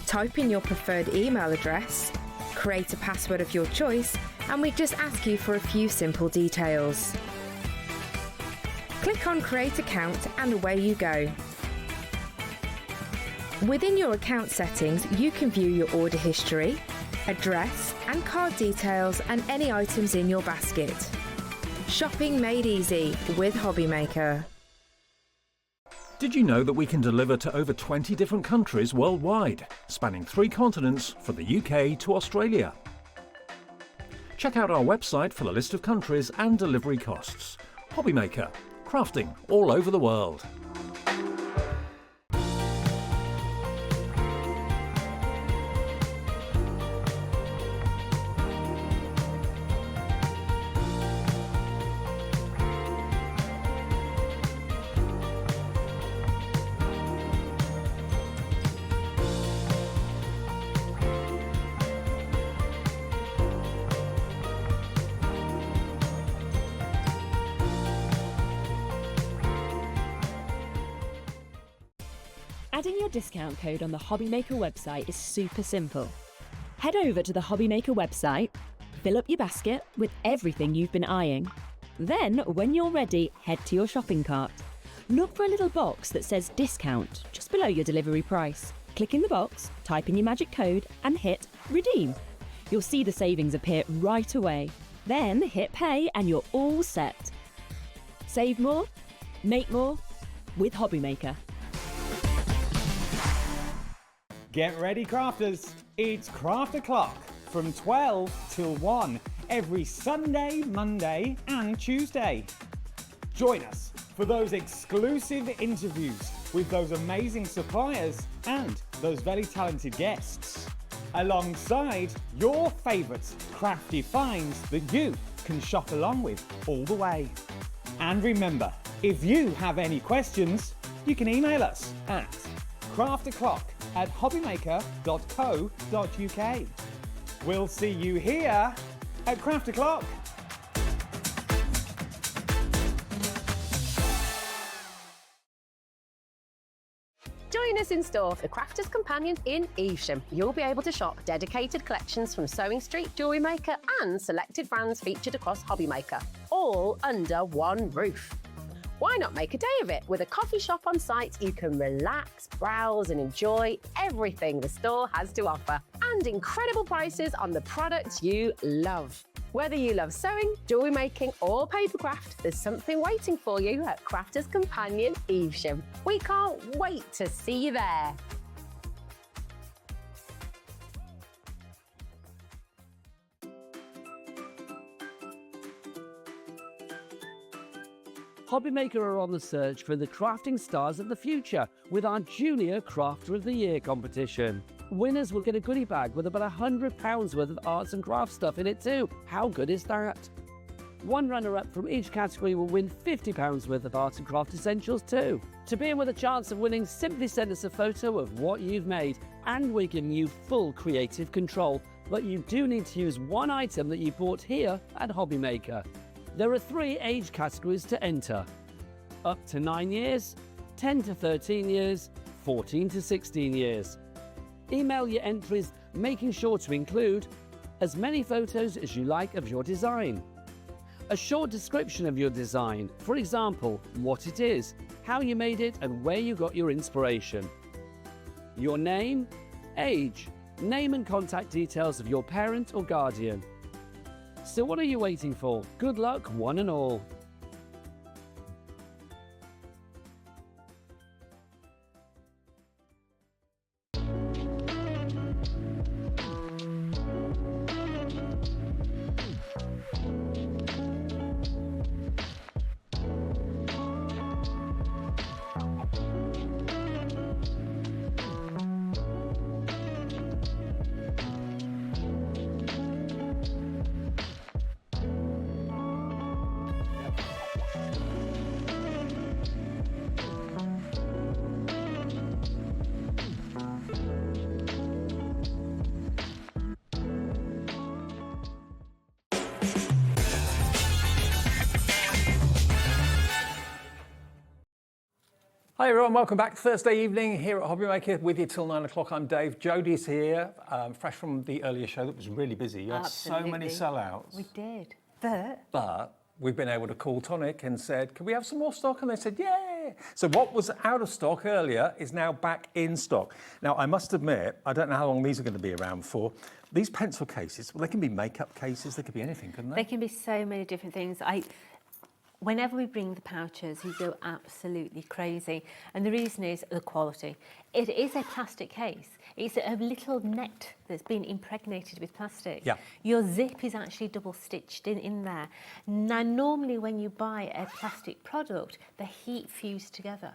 Type in your preferred email address, create a password of your choice, and we just ask you for a few simple details. Click on Create Account and away you go. Within your account settings, you can view your order history, address and card details and any items in your basket. Shopping made easy with HobbyMaker. Did you know that we can deliver to over 20 different countries worldwide, spanning 3 continents from the UK to Australia? Check out our website for the list of countries and delivery costs. HobbyMaker, crafting all over the world. Adding your discount code on the HobbyMaker website is super simple. Head over to the HobbyMaker website, fill up your basket with everything you've been eyeing. Then, when you're ready, head to your shopping cart. Look for a little box that says discount just below your delivery price. Click in the box, type in your magic code and hit redeem. You'll see the savings appear right away. Then hit pay and you're all set. Save more, make more with HobbyMaker. Get ready, crafters. It's Craft O'Clock from 12 till 1 every Sunday, Monday and Tuesday. Join us for those exclusive interviews with those amazing suppliers and those very talented guests, alongside your favourite crafty finds that you can shop along with all the way. And remember, if you have any questions, you can email us at crafto'clock@hobbymaker.co.uk. We'll see you here at Craft O'Clock. Join us in store for the Crafter's Companion in Evesham. You'll be able to shop dedicated collections from Sewing Street, Jewellery Maker and selected brands featured across HobbyMaker, all under one roof. Why not make a day of it? With a coffee shop on site, you can relax, browse and enjoy everything the store has to offer, and incredible prices on the products you love. Whether you love sewing, jewellery making or papercraft, there's something waiting for you at Crafter's Companion Evesham. We can't wait to see you there. HobbyMaker are on the search for the crafting stars of the future with our Junior Crafter of the Year competition. Winners will get a goodie bag with about £100 worth of arts and crafts stuff in it too. How good is that? One runner-up from each category will win £50 worth of art and craft essentials too. To be in with a chance of winning, simply send us a photo of what you've made and we're giving you full creative control. But you do need to use one item that you bought here at HobbyMaker. There are 3 age categories to enter: up to 9 years, 10 to 13 years, 14 to 16 years. Email your entries, making sure to include as many photos as you like of your design, a short description of your design, for example, what it is, how you made it and where you got your inspiration, your name, age, name and contact details of your parent or guardian. So what are you waiting for? Good luck, one and all. Hi everyone, welcome back. Thursday evening here at HobbyMaker with you till 9 o'clock. I'm Dave. Jodie's here, fresh from the earlier show that was really busy. You had so many sellouts. We did. But we've been able to call Tonic and said, can we have some more stock? And they said, yeah. So what was out of stock earlier is now back in stock. Now, I must admit, I don't know how long these are going to be around for. These pencil cases, well, they can be makeup cases, they could be anything, couldn't they? They can be so many different things. Whenever we bring the pouches, you go absolutely crazy. And the reason is the quality. It is a plastic case. It's a little net that's been impregnated with plastic. Yeah. Your zip is actually double stitched in there. Now, normally when you buy a plastic product, the heat fuse together.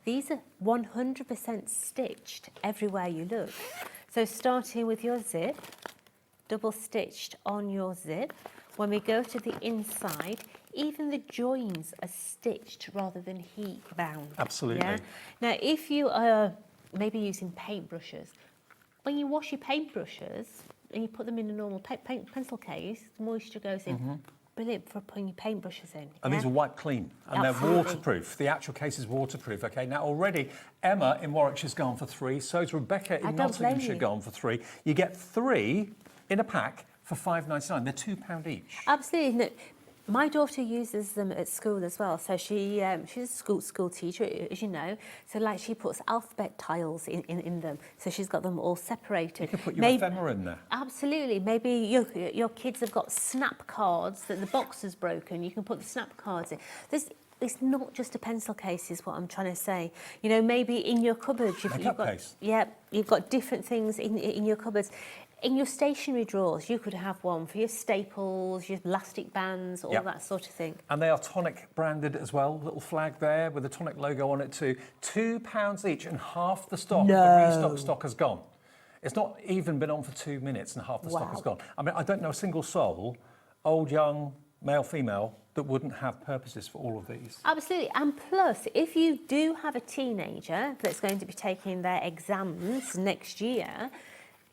These are 100% stitched everywhere you look. So starting with your zip, double stitched on your zip. When we go to the inside, even the joins are stitched rather than heat bound. Absolutely. Yeah? Now, if you are maybe using paintbrushes, when you wash your paintbrushes and you put them in a normal pencil case, the moisture goes in. Brilliant for putting your paintbrushes in. And these are wiped clean, and they're waterproof. The actual case is waterproof. Okay, now already Emma in Warwickshire's gone for 3, so is Rebecca in Nottinghamshire gone for 3. You get 3 in a pack for £5.99. They're £2 each. Absolutely. No, my daughter uses them at school as well. So she's a school teacher, as you know. So like she puts alphabet tiles in them. So she's got them all separated. You can put your ephemera in there. Absolutely. Maybe your kids have got snap cards that the box is broken. You can put the snap cards in. It's not just a pencil case, is what I'm trying to say. You know, maybe in your cupboard, you've got case. Yeah, you've got different things in your cupboards. In your stationery drawers, you could have one for your staples, your elastic bands, all Yep. that sort of thing. And they are Tonic branded as well. Little flag there with the Tonic logo on it too. £2 each, and half the stock, the restock stock has gone. It's not even been on for 2 minutes and half the stock has gone. I mean, I don't know a single soul, old, young, male, female, that wouldn't have purposes for all of these. Absolutely. And plus, if you do have a teenager that's going to be taking their exams next year,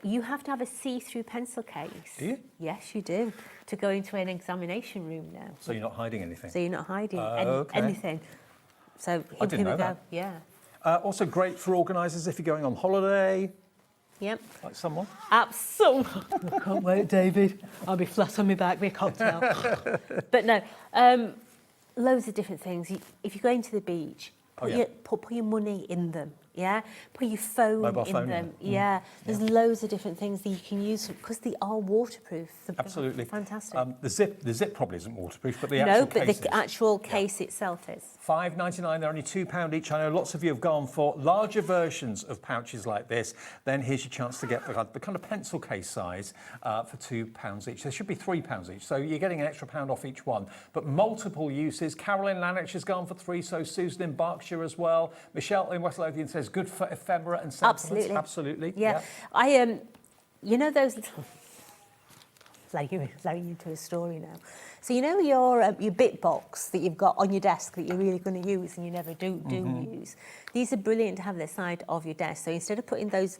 you have to have a see-through pencil case. Do you? Yes, you do, to go into an examination room now. So you're not hiding anything? So you're not hiding Okay. anything. So I didn't know we go. that. Yeah. Also great for organisers if you're going on holiday. Yep. Like someone. Absolutely. I can't wait, David. I'll be flat on my back with a cocktail. But no, loads of different things. If you're going to the beach, put your money in them. Yeah, put your phone Mobile in phone, them. yeah. There's loads of different things that you can use because they are waterproof. They're Absolutely. fantastic. The zip probably isn't waterproof, but the actual case but is. the actual case itself is. $5.99, they're only £2 each. I know lots of you have gone for larger versions of pouches like this. Then here's your chance to get the kind of pencil case size for £2 each. There should be £3 each, so you're getting an extra £1 off each one. But multiple uses. Carolyn Lanich has gone for 3, so Susan in Berkshire as well. Michelle in West Lothian says good for ephemera and sentiments. Absolutely. Yeah. I you know those little flowing into a story now. So you know your bit box that you've got on your desk that you're really going to use and you never do use. These are brilliant to have at the side of your desk. So instead of putting those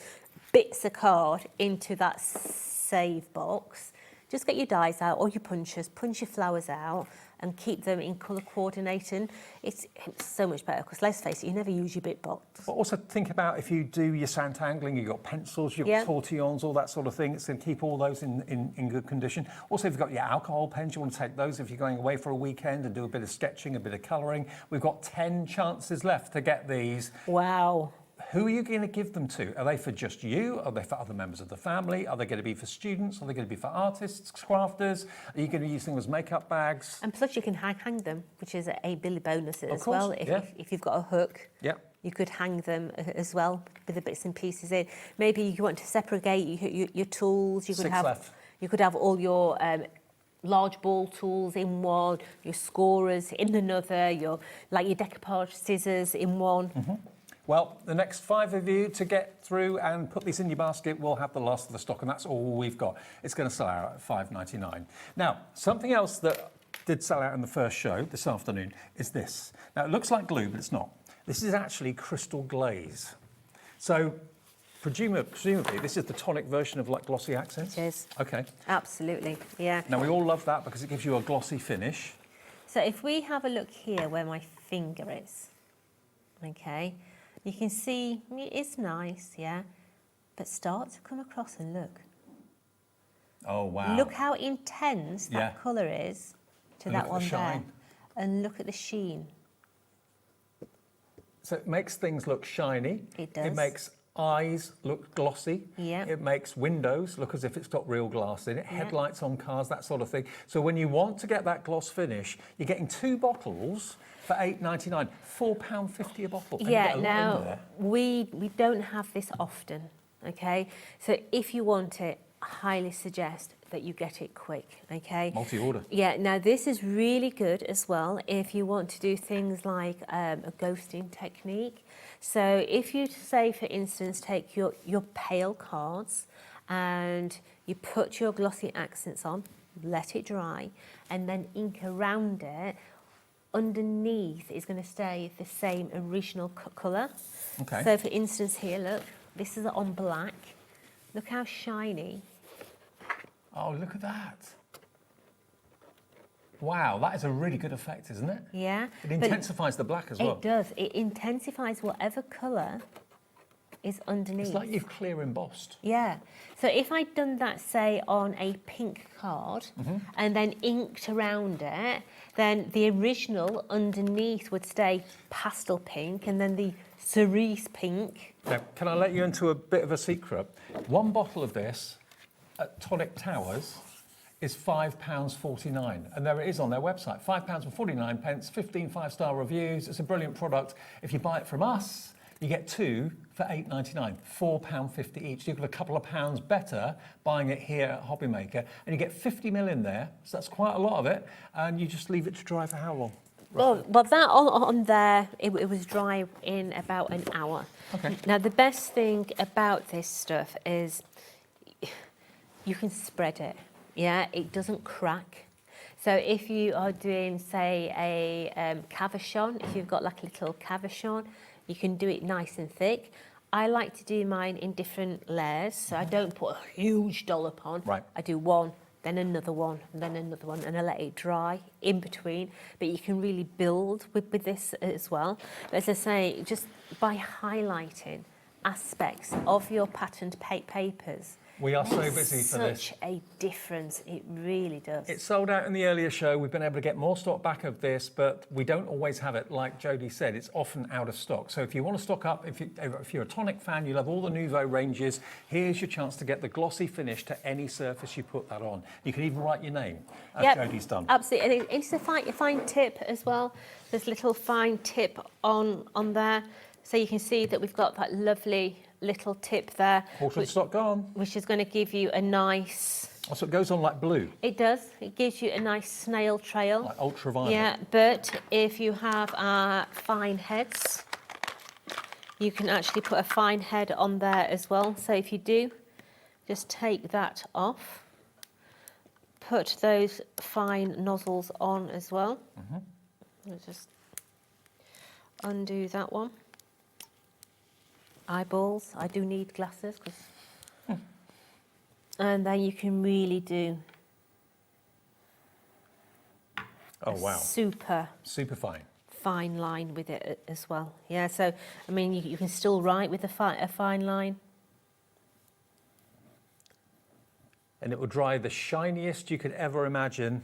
bits of card into that save box, just get your dies out or your punchers, punch your flowers out and keep them in colour coordinating. It's so much better because let's face it, you never use your bit box. But also think about if you do your Santangling, you've got pencils, you've got tortillons, all that sort of thing. It's going to keep all those in good condition. Also, if you've got your alcohol pens, you want to take those if you're going away for a weekend and do a bit of sketching, a bit of colouring. We've got 10 chances left to get these. Wow. Who are you going to give them to? Are they for just you? Are they for other members of the family? Are they going to be for students? Are they going to be for artists, crafters? Are you going to use them as makeup bags? And plus you can hang them, which is a Billy bonus as course, well. If you've got a hook, you could hang them as well with the bits and pieces in. Maybe you want to segregate your tools. You could 6 have left. You could have all your large ball tools in one, your scorers in another, your decoupage scissors in one. Well, the next 5 of you to get through and put these in your basket will have the last of the stock, and that's all we've got. It's going to sell out at $5.99. Now, something else that did sell out in the first show this afternoon is this. Now, it looks like glue, but it's not. This is actually crystal glaze. So, presumably, this is the Tonic version of like glossy accents? It is. Okay. Absolutely, yeah. Now, we all love that because it gives you a glossy finish. So if we have a look here where my finger is, okay, you can see it is nice, yeah, but start to come across and look. Oh, wow. Look how intense that colour is to And that look at one the there. shine. And look at the sheen. So it makes things look shiny. It does. It makes eyes look glossy. Yeah. It makes windows look as if it's got real glass in it. Yeah. Headlights on cars, that sort of thing. So when you want to get that gloss finish, you're getting 2 bottles for $8.99, £4.50 a bottle. And you get a lot in now there. we don't have this often, okay? So if you want it, I highly suggest that you get it quick, okay? Multi-order. Yeah, now this is really good as well if you want to do things like a ghosting technique. So if you say, for instance, take your pale cards and you put your glossy accents on, let it dry, and then ink around it, underneath is going to stay the same original colour. Okay. So for instance here, look, this is on black. Look how shiny. Oh, look at that. Wow, that is a really good effect, isn't it? Yeah. It intensifies the black as well. It does. It intensifies whatever colour is underneath. It's like you've clear embossed. Yeah. So if I'd done that, say, on a pink card and then inked around it, then the original underneath would stay pastel pink and then the cerise pink. Now, can I let you into a bit of a secret? 1 bottle of this at Tonic Towers is £5.49, and there it is on their website, £5.49, 15 5-star reviews. It's a brilliant product. If you buy it from us, You get 2 for £8.99, £4.50 each. You've got a couple of pounds better buying it here at HobbyMaker, and you get 50 mil in there, so that's quite a lot of it, and you just leave it to dry for how long? Well, that on there, it was dry in about an hour. Okay. Now, the best thing about this stuff is you can spread it, yeah? It doesn't crack. So if you are doing, say, a cabochon, if you've got like a little cabochon, you can do it nice and thick. I like to do mine in different layers, so I don't put a huge dollop on. Right. I do one, then another one, and then another one, and I let it dry in between. But you can really build with this as well. But as I say, just by highlighting aspects of your patterned papers, We are so busy for this. such a difference, it really does. It sold out in the earlier show. We've been able to get more stock back of this, but we don't always have it. Like Jodie said, it's often out of stock. So if you want to stock up, if you're a Tonic fan, you love all the Nouveau ranges, here's your chance to get the glossy finish to any surface you put that on. You can even write your name, as Jodie's done. Absolutely. And it's a fine tip as well. There's a little fine tip on there. So you can see that we've got that lovely little tip there. Quarter of stock gone. Which is going to give you a nice... Oh, so it goes on like blue. It does. It gives you a nice snail trail. Like ultraviolet. Yeah, but if you have fine heads, you can actually put a fine head on there as well. So if you do, just take that off. Put those fine nozzles on as well. I'll just undo that one. Eyeballs. I do need glasses, and then you can really do super fine line with it as well. Yeah, so I mean you can still write with a fine line, And it will dry the shiniest you could ever imagine.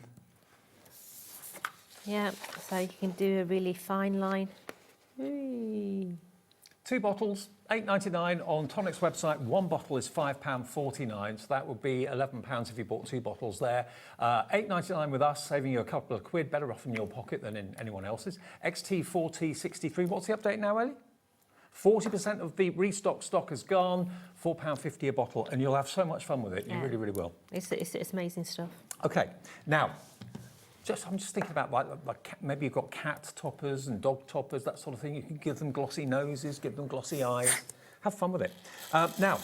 yeah, so you can do a really fine line. Whee. 2 bottles, £8.99 on Tonic's website. 1 bottle is £5.49, so that would be £11 if you bought 2 bottles there. £8.99 with us, saving you a couple of quid, better off in your pocket than in anyone else's. XT4T63, what's the update now, Ellie? 40% of the restock stock is gone, £4.50 a bottle, and you'll have so much fun with it. You really, really will. It's amazing stuff. Okay, now, I'm just thinking about like maybe you've got cat toppers and dog toppers, that sort of thing. You can give them glossy noses, give them glossy eyes. Have fun with it. Now,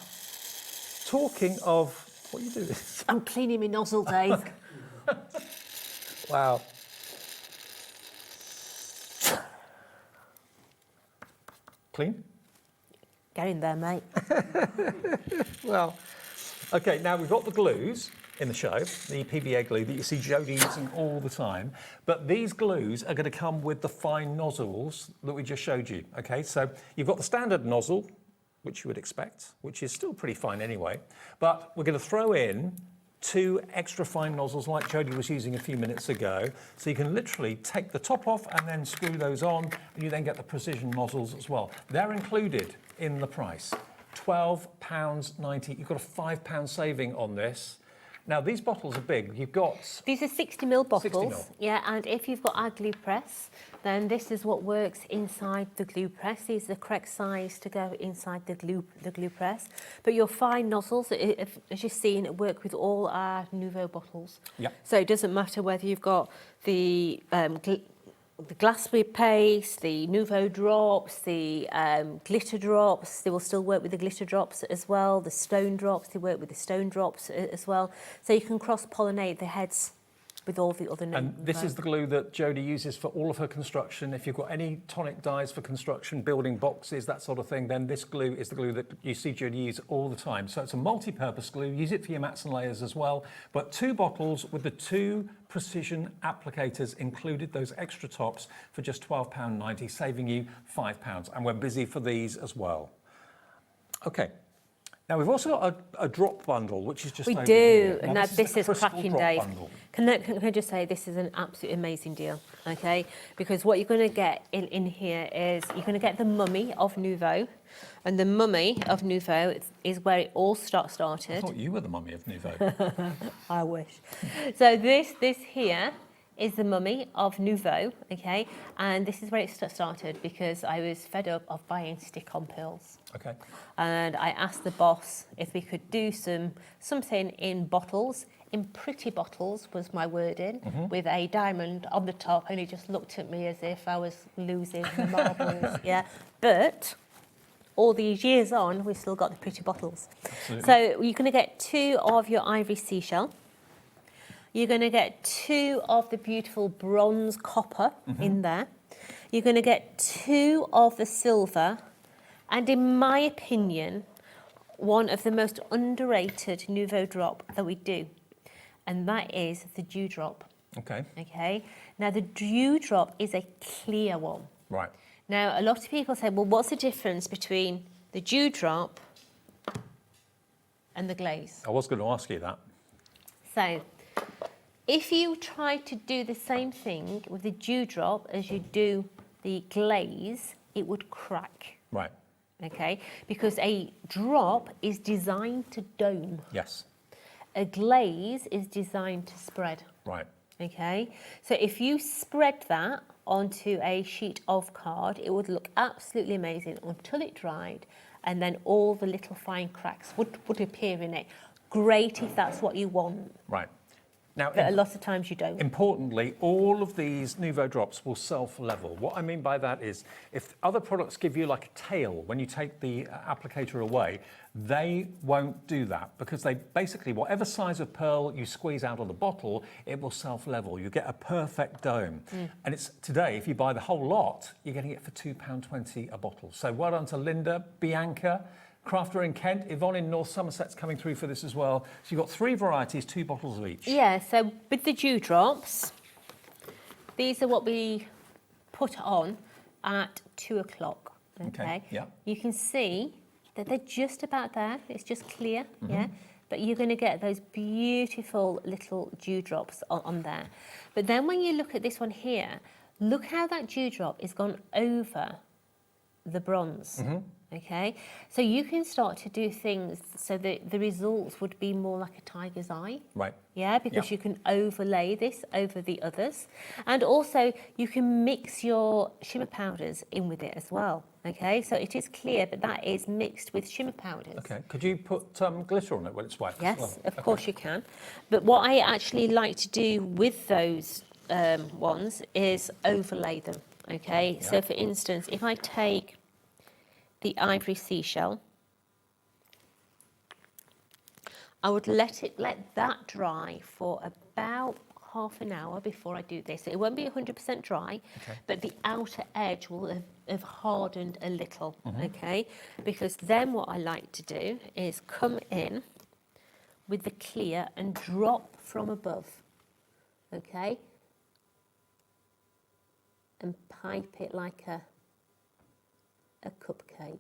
talking of, what are you doing? I'm cleaning my nozzle, Dave. Wow. Clean? Get in there, mate. Well, okay, now we've got the glues in the show, the PVA glue that you see Jodie using all the time. But these glues are going to come with the fine nozzles that we just showed you. Okay, so you've got the standard nozzle, which you would expect, which is still pretty fine anyway. But we're going to throw in 2 extra fine nozzles like Jodie was using a few minutes ago. So you can literally take the top off and then screw those on, and you then get the precision nozzles as well. They're included in the price. £12.90. You've got a £5 saving on this. Now, these bottles are big. You've got... These are 60ml bottles. 60 ml. Yeah, and if you've got our glue press, then this is what works inside the glue press. These are the correct size to go inside the glue press. But your fine nozzles, as you've seen, work with all our Nouveau bottles. Yep. So it doesn't matter whether you've got the glassware paste, the Nouveau drops, the glitter drops. They will still work with the glitter drops as well. The stone drops, they work with the stone drops as well. So you can cross-pollinate the heads with all the other... And this is the glue that Jodie uses for all of her construction. If you've got any Tonic dyes for construction, building boxes, that sort of thing, then this glue is the glue that you see Jodie use all the time. So it's a multi-purpose glue. Use it for your mats and layers as well. But 2 bottles with the 2 precision applicators included, those extra tops, for just £12.90, saving you £5. And we're busy for these as well. Okay. Now, we've also got a drop bundle, which is just We over do. here. Now, this is crystal cracking, drop Dave. bundle. Can I just say this is an absolutely amazing deal, okay? Because what you're going to get in here is you're going to get the Mummy of Nouveau. And the Mummy of Nouveau is where it all started. I thought you were the Mummy of Nouveau. I wish. So this here is the mummy of Nouveau, okay? And this is where it started because I was fed up of buying stick-on pearls. Okay. And I asked the boss if we could do something in bottles, in pretty bottles was my wording, with a diamond on the top, and he just looked at me as if I was losing the marbles, yeah. But all these years on, we've still got the pretty bottles. Absolutely. So you're going to get 2 of your ivory seashell. You're going to get 2 of the beautiful bronze copper in there. You're going to get 2 of the silver. And in my opinion, one of the most underrated Nouveau drop that we do. And that is the dewdrop. Okay. Okay. Now, the dewdrop is a clear one. Right. Now, a lot of people say, well, what's the difference between the dewdrop and the glaze? I was going to ask you that. So, if you try to do the same thing with the dewdrop as you do the glaze, it would crack. Right. Okay? Because a drop is designed to dome. Yes. A glaze is designed to spread. Right. Okay? So if you spread that onto a sheet of card, it would look absolutely amazing until it dried, and then all the little fine cracks would appear in it. Great if that's what you want. Right. Now, But a lot of times you don't. Importantly, all of these Nouveau drops will self-level. What I mean by that is, if other products give you like a tail when you take the applicator away, they won't do that because they basically, whatever size of pearl you squeeze out of the bottle, it will self-level. You get a perfect dome. And it's today, if you buy the whole lot, you're getting it for £2.20 a bottle. So well done to Linda, Bianca, Crafter in Kent, Yvonne in North Somerset's coming through for this as well. So you've got 3 varieties, 2 bottles of each. Yeah, so with the dewdrops, these are what we put on at 2 o'clock. Okay. Yeah. You can see that they're just about there. It's just clear, yeah. But you're going to get those beautiful little dewdrops on there. But then when you look at this one here, look how that dewdrop has gone over the bronze. Okay, so you can start to do things so that the results would be more like a tiger's eye. Right. Yeah, because you can overlay this over the others. And also you can mix your shimmer powders in with it as well. Okay, so it is clear, but that is mixed with shimmer powders. Okay. Could you put glitter on it when it's wet? as Yes, well? of course you can. But what I actually like to do with those ones is overlay them. Okay, so for instance, if I take the ivory seashell, I would let that dry for about half an hour before I do this. It won't be 100% dry, but the outer edge will have hardened a little, okay? Because then what I like to do is come in with the clear and drop from above, okay? And pipe it like a cupcake.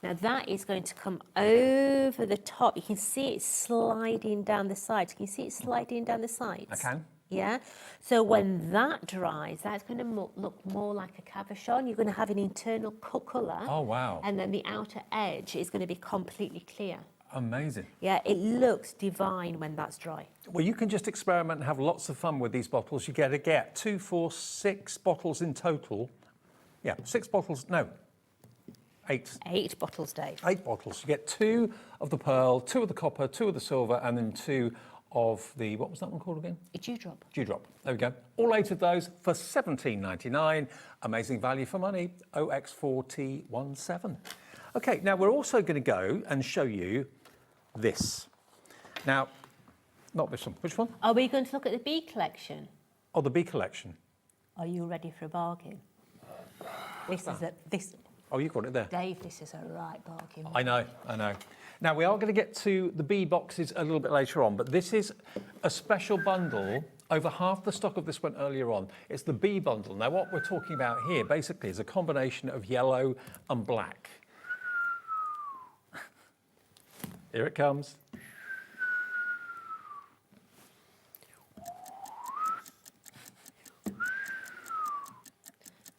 Now that is going to come over the top. You can see it sliding down the sides. Can you see it sliding down the sides? I can. Yeah. So when that dries, that's going to look more like a cabochon. You're going to have an internal colour. Oh, wow. And then the outer edge is going to be completely clear. Amazing. Yeah, it looks divine when that's dry. Well, you can just experiment and have lots of fun with these bottles. You get 2, 4, 6 bottles in total. Yeah, 6 bottles, no, 8. 8 bottles, Dave. 8 bottles. You get 2 of the pearl, 2 of the copper, 2 of the silver, and then 2 of the, what was that one called again? A dewdrop. Dewdrop. There we go. All 8 of those for £17.99. Amazing value for money. OX4T17. Okay, now we're also going to go and show you this. Now, not this one. Which one? Are we going to look at the bee collection? Oh, the bee collection. Are you ready for a bargain? This. Oh, you've got it there. Dave, this is a right bargain. I know. Now, we are going to get to the bee boxes a little bit later on, but this is a special bundle. Over half the stock of this went earlier on. It's the bee bundle. Now, what we're talking about here, basically, is a combination of yellow and black. Here it comes.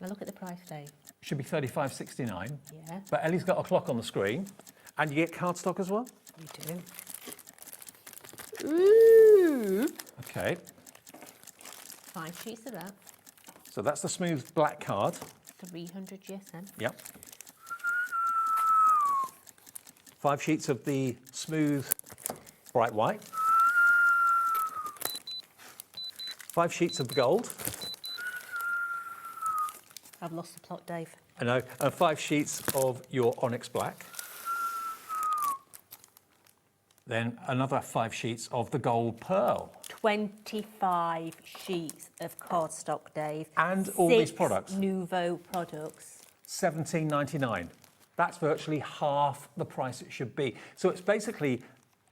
Now look at the price, Dave. Should be $35.69. Yeah. But Ellie's got a clock on the screen. And you get cardstock as well? We do. Ooh. Okay, 5 sheets of that, so that's the smooth black card. 300 GSM. Yep. 5 sheets of the smooth bright white. 5 sheets of the gold. I've lost the plot, Dave. I know, and 5 sheets of your onyx black. Then another 5 sheets of the gold pearl. 25 sheets of cardstock, Dave. And all these 6 products. Nouveau products. $17.99. That's virtually half the price it should be. So it's basically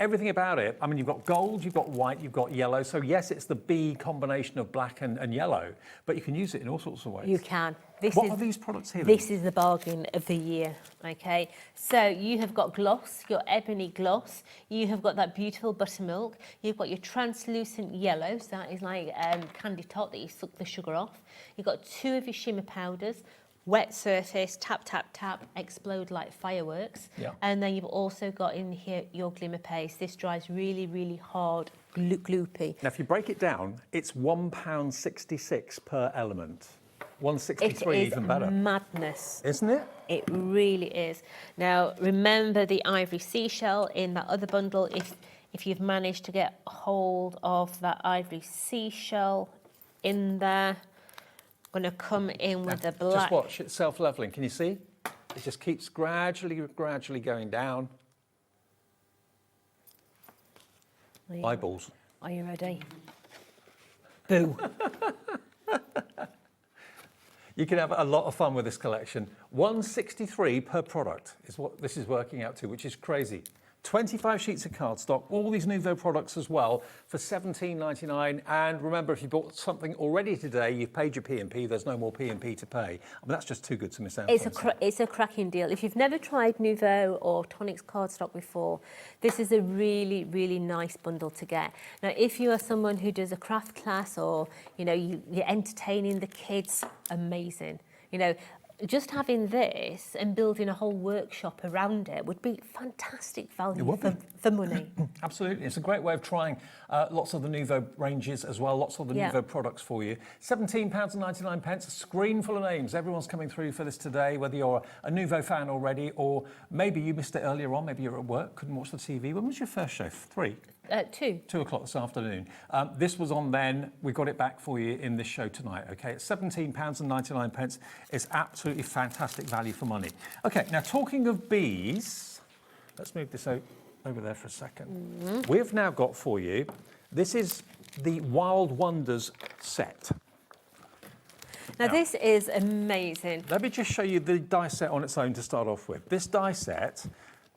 everything about it. I mean, you've got gold, you've got white, you've got yellow. So yes, it's the B combination of black and yellow, but you can use it in all sorts of ways. You can. What are these products here? This is the bargain of the year, okay? So you have got gloss, your ebony gloss. You have got that beautiful buttermilk. You've got your translucent yellow, so that is like candy top that you suck the sugar off. You've got 2 of your shimmer powders. Wet surface, tap, tap, tap, explode like fireworks. Yeah. And then you've also got in here your glimmer paste. This dries really, really hard, gloopy. Now, if you break it down, it's £1.66 per element. 163 even better. It is madness. Isn't it? It really is. Now, remember the ivory seashell in that other bundle. If you've managed to get hold of that ivory seashell in there, going to come in with the black. Just watch, it's self-leveling. Can you see? It just keeps gradually going down. Eyeballs. Are you ready? Boo. You can have a lot of fun with this collection. $163 per product is what this is working out to, which is crazy. 25 sheets of cardstock, all these Nouveau products as well for $17.99. And remember, if you bought something already today, you've paid your P&P, there's no more P&P to pay. I mean, that's just too good to miss out on. It's a cracking deal. If you've never tried Nouveau or Tonic's cardstock before, this is a really, really nice bundle to get. Now, if you are someone who does a craft class or, you know, you're entertaining the kids, amazing. You know, just having this and building a whole workshop around it would be fantastic value for money. Absolutely. It's a great way of trying lots of the Nouveau ranges as well, lots of the Nouveau products for you. £17.99, a screen full of names. Everyone's coming through for this today, whether you're a Nouveau fan already or maybe you missed it earlier on, maybe you're at work, couldn't watch the TV. When was your first show? 3? 2. 2 o'clock this afternoon. This was on then. We got it back for you in this show tonight. Okay, it's £17.99. It's absolutely fantastic value for money. Okay, now talking of bees, let's move this over there for a second. We've now got for you, this is the Wild Wonders set. Now this is amazing. Let me just show you the die set on its own to start off with. This die set,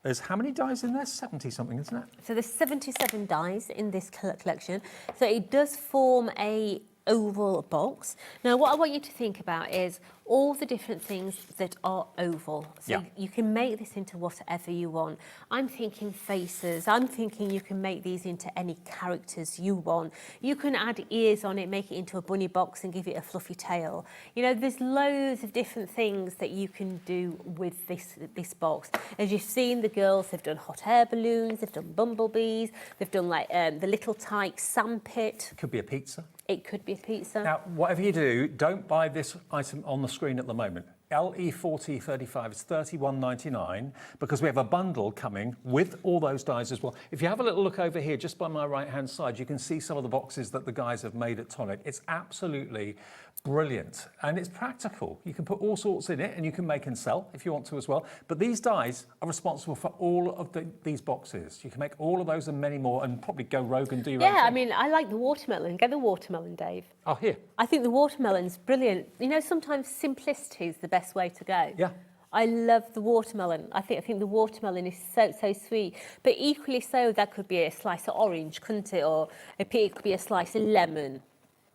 there's how many dies in there? 70 something, isn't it? So there's 77 dies in this collection. So it does form a oval box. Now what I want you to think about is all the different things that are oval. So you can make this into whatever you want. I'm thinking faces. I'm thinking you can make these into any characters you want. You can add ears on it, make it into a bunny box and give it a fluffy tail. You know, there's loads of different things that you can do with this box. As you've seen, the girls, they've done hot air balloons, they've done bumblebees, they've done like the little tyke sandpit. Could be a pizza. It could be a pizza. Now, whatever you do, don't buy this item on the screen at the moment. LE4035 is $31.99 because we have a bundle coming with all those dies as well. If you have a little look over here, just by my right-hand side, you can see some of the boxes that the guys have made at Tonic. It's absolutely brilliant and it's practical. You can put all sorts in it and you can make and sell if you want to as well. But these dies are responsible for all of these boxes. You can make all of those and many more and probably go rogue and do your own thing. I mean, I like the watermelon. Get the watermelon, Dave. Oh, here. I think the watermelon's brilliant. You know, sometimes simplicity is the best way to go. Yeah. I love the watermelon. I think the watermelon is so sweet. But equally so, that could be a slice of orange, couldn't it? Or it could be a slice of lemon.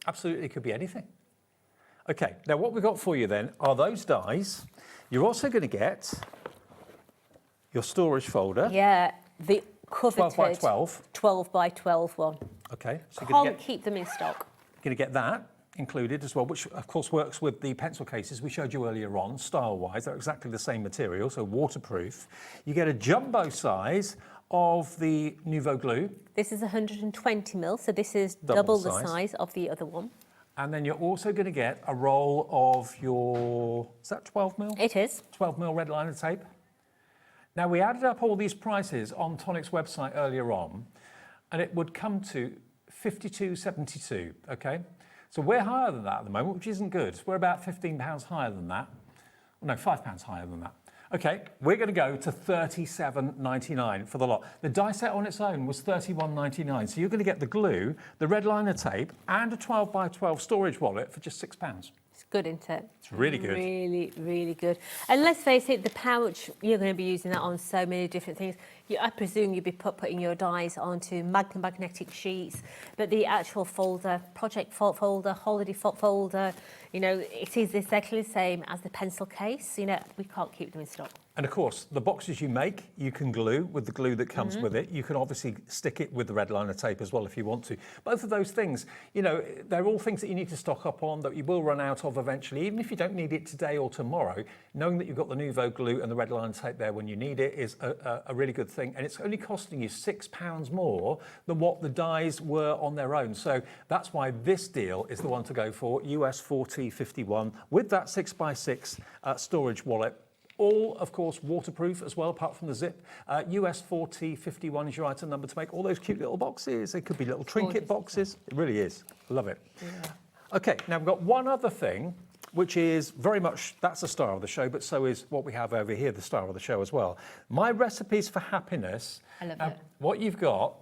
Absolutely, it could be anything. Okay, now what we've got for you then are those dies. You're also going to get your storage folder. Yeah, the coveted 12 by 12. 12 by 12 one. Okay, so Can't keep them in stock. You're going to get that included as well, which of course works with the pencil cases we showed you earlier on, style-wise. They're exactly the same material, so waterproof. You get a jumbo size of the Nouveau glue. This is 120 mil, so this is Double double the the size. size of the other one. And then you're also going to get a roll of your, is that 12 mil? It is. 12 mil red liner tape. Now, we added up all these prices on Tonic's website earlier on, and it would come to £52.72, okay? So we're higher than that at the moment, which isn't good. We're about £15 higher than that. No, £5 higher than that. Okay, we're going to go to £37.99 for the lot. The die set on its own was £31.99, so you're going to get the glue, the red liner tape, and a 12 by 12 storage wallet for just £6. It's good, isn't it? It's really good. Really, really good. And let's face it, the pouch, you're going to be using that on so many different things. I presume you'll be putting your dies onto magnetic sheets, but the actual folder, project folder, holiday folder, you know, it is exactly the same as the pencil case. You know, we can't keep them in stock. And of course, the boxes you make, you can glue with the glue that comes with it. You can obviously stick it with the red liner tape as well if you want to. Both of those things, you know, they're all things that you need to stock up on that you will run out of eventually. Even if you don't need it today or tomorrow, knowing that you've got the Nouveau glue and the red liner tape there when you need it is a really good thing. And it's only costing you £6 more than what the dies were on their own. So that's why this deal is the one to go for, US 4T51 with that 6x6 storage wallet. All, of course, waterproof as well, apart from the zip. US 4T51 is your item number to make all those cute little boxes. It could be little trinket boxes. It really is. Love it. Yeah. Okay, now we've got one other thing, which is very much, that's the star of the show, but so is what we have over here, the star of the show as well. My recipes for happiness. I love it. What you've got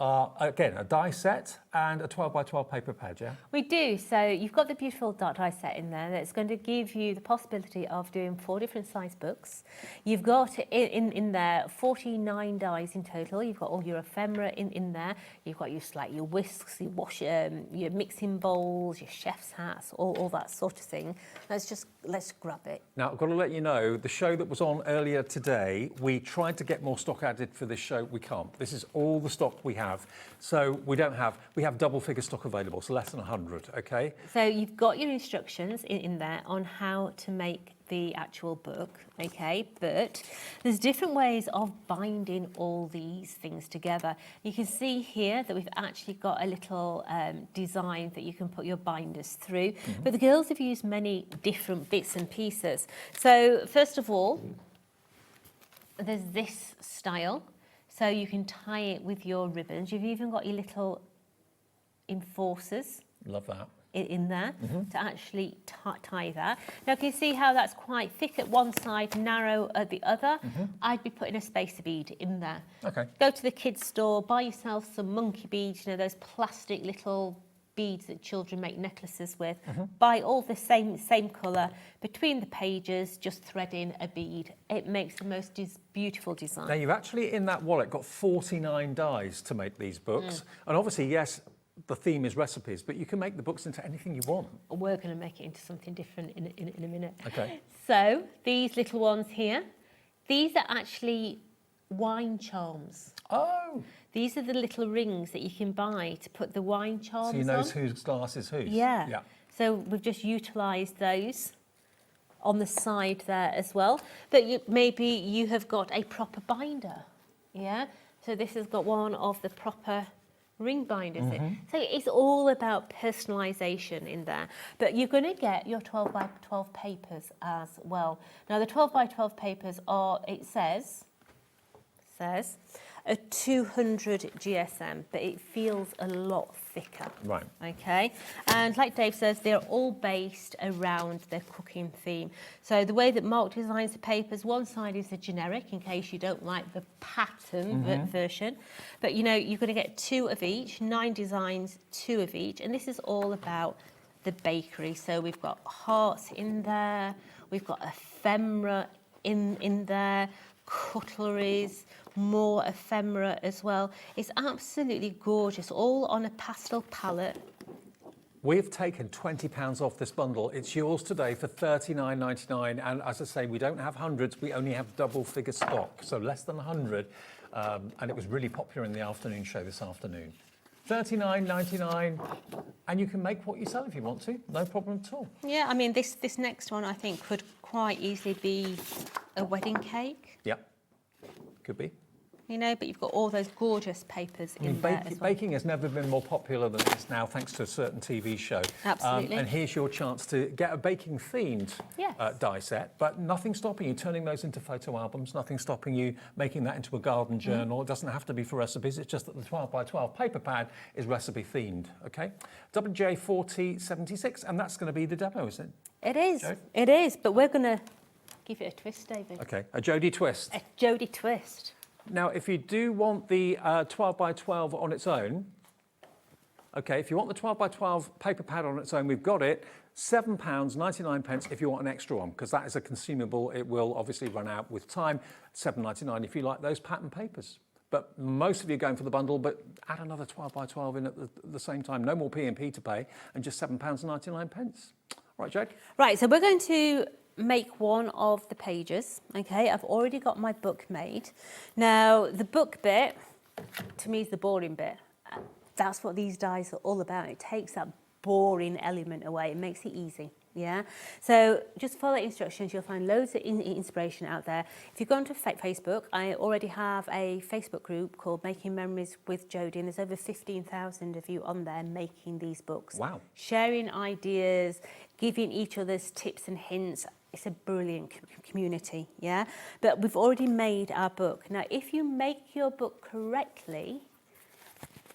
are, again, a die set and a 12 by 12 paper pad, yeah? We do. So you've got the beautiful die set in there that's going to give you the possibility of doing 4 different size books. You've got in there 49 dies in total. You've got all your ephemera in there. You've got your whisks, your mixing bowls, your chef's hats, all that sort of thing. Let's grab it. Now, I've got to let you know, the show that was on earlier today, we tried to get more stock added for this show. We can't. This is all the stock we have. So we have double figure stock available, so less than 100, okay? So you've got your instructions in there on how to make the actual book, okay? But there's different ways of binding all these things together. You can see here that we've actually got a little design that you can put your binders through. But the girls have used many different bits and pieces. So first of all, there's this style. So you can tie it with your ribbons. You've even got your little enforcers. Love that. In there to actually tie that. Now, can you see how that's quite thick at one side, narrow at the other? I'd be putting a spacer bead in there. Okay. Go to the kids' store, buy yourself some monkey beads, you know, those plastic little beads that children make necklaces with. Buy all the same colour between the pages, just thread in a bead. It makes the most beautiful design. Now, you've actually, in that wallet, got 49 dies to make these books. And obviously, yes, the theme is recipes, but you can make the books into anything you want. We're going to make it into something different in a minute. Okay. So these little ones here, these are actually wine charms. Oh. These are the little rings that you can buy to put the wine charms on. So you know whose glass is whose? Yeah. So we've just utilised those on the side there as well. But maybe you have got a proper binder. Yeah. So this has got one of the proper ring binders in. So it's all about personalisation in there. But you're going to get your 12 by 12 papers as well. Now the 12 by 12 papers are, it says a 200 GSM, but it feels a lot thicker. Right. Okay. And like Dave says, they're all based around their cooking theme. So the way that Mark designs the papers, one side is the generic, in case you don't like the pattern version. But you know, you're going to get 2 of each, 9 designs, 2 of each. And this is all about the bakery. So we've got hearts in there, we've got ephemera in there, cutleries, more ephemera as well. It's absolutely gorgeous, all on a pastel palette. We've taken £20 off this bundle. It's yours today for $39.99. And as I say, we don't have hundreds, we only have double figure stock, so less than 100. And it was really popular in the afternoon show this afternoon. $39.99, and you can make what you sell if you want to, no problem at all. Yeah, I mean, this next one I think could quite easily be a wedding cake. Yep, could be. you know, but you've got all those gorgeous papers in there as well. Baking has never been more popular than it is now, thanks to a certain TV show. Absolutely. And here's your chance to get a baking-themed Yes. die set, but nothing stopping you turning those into photo albums, nothing stopping you making that into a garden journal. It doesn't have to be for recipes, it's just that the 12 by 12 paper pad is recipe-themed, okay? WJ4076, and that's going to be the demo, isn't it? It is. Jo? It is, but we're going to give it a twist, David. Okay, a Jodie twist. A Jodie twist. Now, if you do want the 12 by 12 on its own, okay, if you want the 12 by 12 paper pad on its own, we've got it. £7.99 if you want an extra one, because that is a consumable. It will obviously run out with time. £7.99 if you like those pattern papers. But most of you are going for the bundle, but add another 12 by 12 in at the same time. No more P&P to pay, and just £7.99. Right, Jade? Right, so we're going to make one of the pages, okay? I've already got my book made. Now, the book bit, to me, is the boring bit. That's what these dies are all about. It takes that boring element away. It makes it easy, yeah? So just follow the instructions. You'll find loads of inspiration out there. If you go onto Facebook, I already have a Facebook group called Making Memories with Jodie, and there's over 15,000 of you on there making these books. Wow. Sharing ideas, giving each other's tips and hints. It's a brilliant community, yeah? But we've already made our book. Now, if you make your book correctly,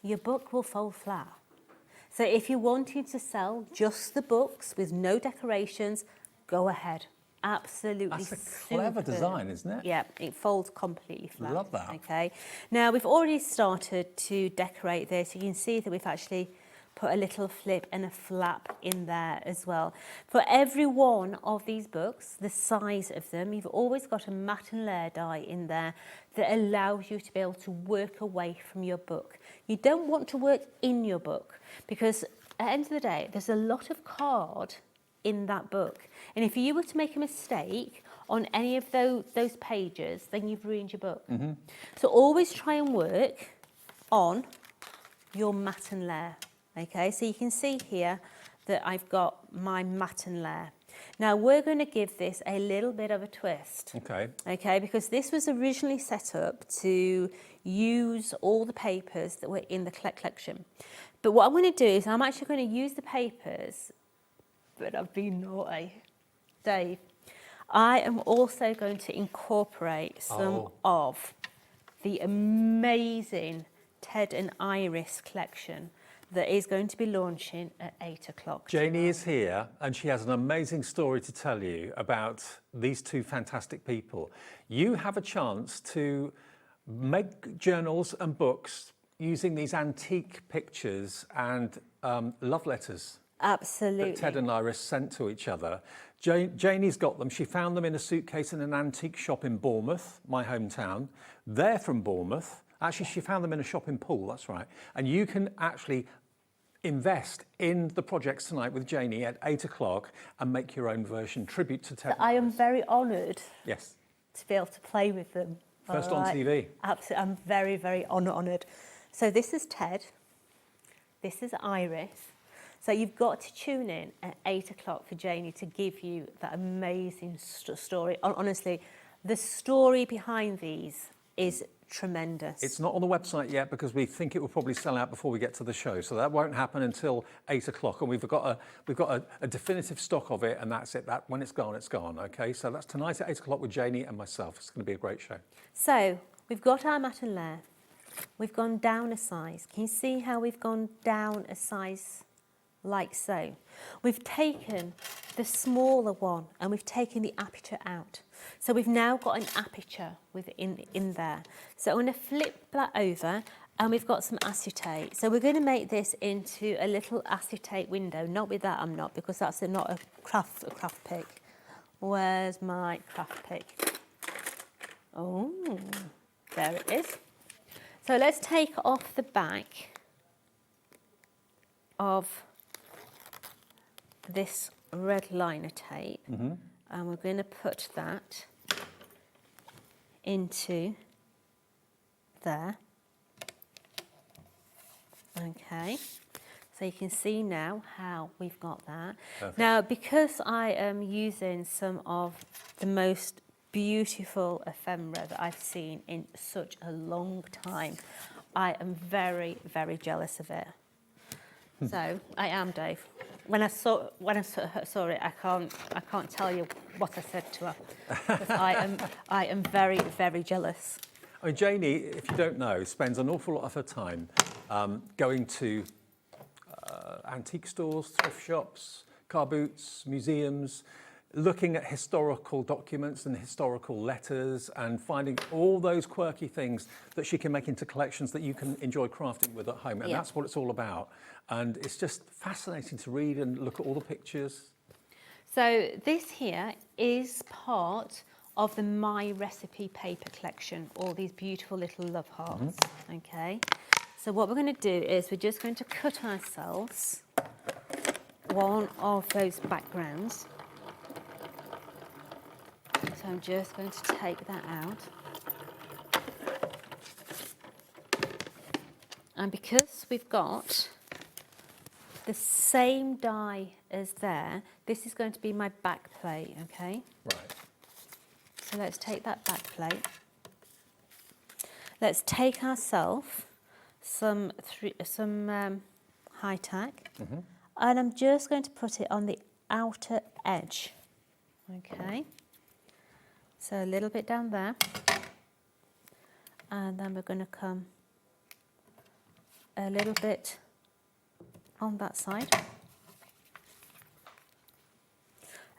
your book will fall flat. So if you're wanting to sell just the books with no decorations, go ahead. Absolutely. That's a clever design, isn't it? Yeah, it folds completely flat. Love that. Okay. Now, we've already started to decorate this. You can see that we've actually put a little flip and a flap in there as well. For every one of these books, the size of them, you've always got a matte and layer die in there that allows you to be able to work away from your book. You don't want to work in your book because at the end of the day, there's a lot of card in that book. And if you were to make a mistake on any of those pages, then you've ruined your book. So always try and work on your matte and layer. Okay, so you can see here that I've got my matte and layer. Now we're going to give this a little bit of a twist. Okay. Okay, because this was originally set up to use all the papers that were in the collection. But what I'm going to do is I'm actually going to use the papers, but I've been naughty. Dave, I am also going to incorporate some of the amazing Ted and Iris collection that is going to be launching at 8 o'clock. Janie is here and she has an amazing story to tell you about these two fantastic people. You have a chance to make journals and books using these antique pictures and love letters. Absolutely. That Ted and Iris sent to each other. Janie's got them. She found them in a suitcase in an antique shop in Bournemouth, my hometown. They're from Bournemouth. Actually, she found them in a shop in Poole, that's right. And you can actually invest in the projects tonight with Janie at 8 o'clock and make your own version, tribute to Ted. I am very honoured Yes. to be able to play with them. First All on right. TV. Absolutely, I'm very, very honoured. So this is Ted, this is Iris. So you've got to tune in at 8 o'clock for Janie to give you that amazing story. Honestly, the story behind these is tremendous. It's not on the website yet because we think it will probably sell out before we get to the show. So that won't happen until 8 o'clock. And we've got a definitive stock of it, and that's it. That when it's gone, okay? So that's tonight at 8 o'clock with Janie and myself. It's going to be a great show. So we've got our matte and layer. We've gone down a size. Can you see how we've gone down a size like so? We've taken the smaller one and we've taken the aperture out. So we've now got an aperture in there. So I'm going to flip that over and we've got some acetate. So we're going to make this into a little acetate window. Not with that, I'm not, because that's not a craft pick. Where's my craft pick? Oh, there it is. So let's take off the back of this red liner tape, and we're going to put that into there. Okay, so you can see now how we've got that. Perfect. Now, because I am using some of the most beautiful ephemera that I've seen in such a long time. I am very, very jealous of it. So I am, Dave. When I saw it, I can't tell you what I said to her. 'Cause I am very, very jealous. I mean, Janie, if you don't know, spends an awful lot of her time going to antique stores, thrift shops, car boots, museums, looking at historical documents and historical letters and finding all those quirky things that she can make into collections that you can enjoy crafting with at home. And Yeah. that's what it's all about. And it's just fascinating to read and look at all the pictures. So this here is part of the My Recipe paper collection, all these beautiful little love hearts, okay? So what we're going to do is we're just going to cut ourselves one of those backgrounds. So I'm just going to take that out. And because we've got the same die as there, this is going to be my back plate, okay? Right. So let's take that back plate. Let's take ourselves some high tack, and I'm just going to put it on the outer edge, okay? So a little bit down there, and then we're going to come a little bit on that side,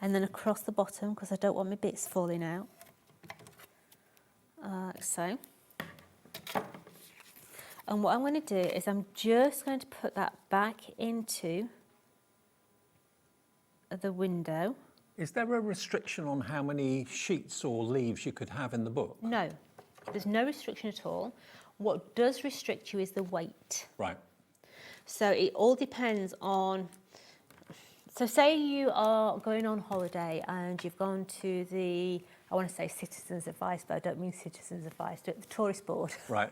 and then across the bottom because I don't want my bits falling out, like so. And what I'm going to do is I'm just going to put that back into the window. Is there a restriction on how many sheets or leaves you could have in the book? No, there's no restriction at all. What does restrict you is the weight. Right. So it all depends on, so say you are going on holiday and you've gone to the, I want to say Citizens Advice, but I don't mean Citizens Advice, the tourist board. Right.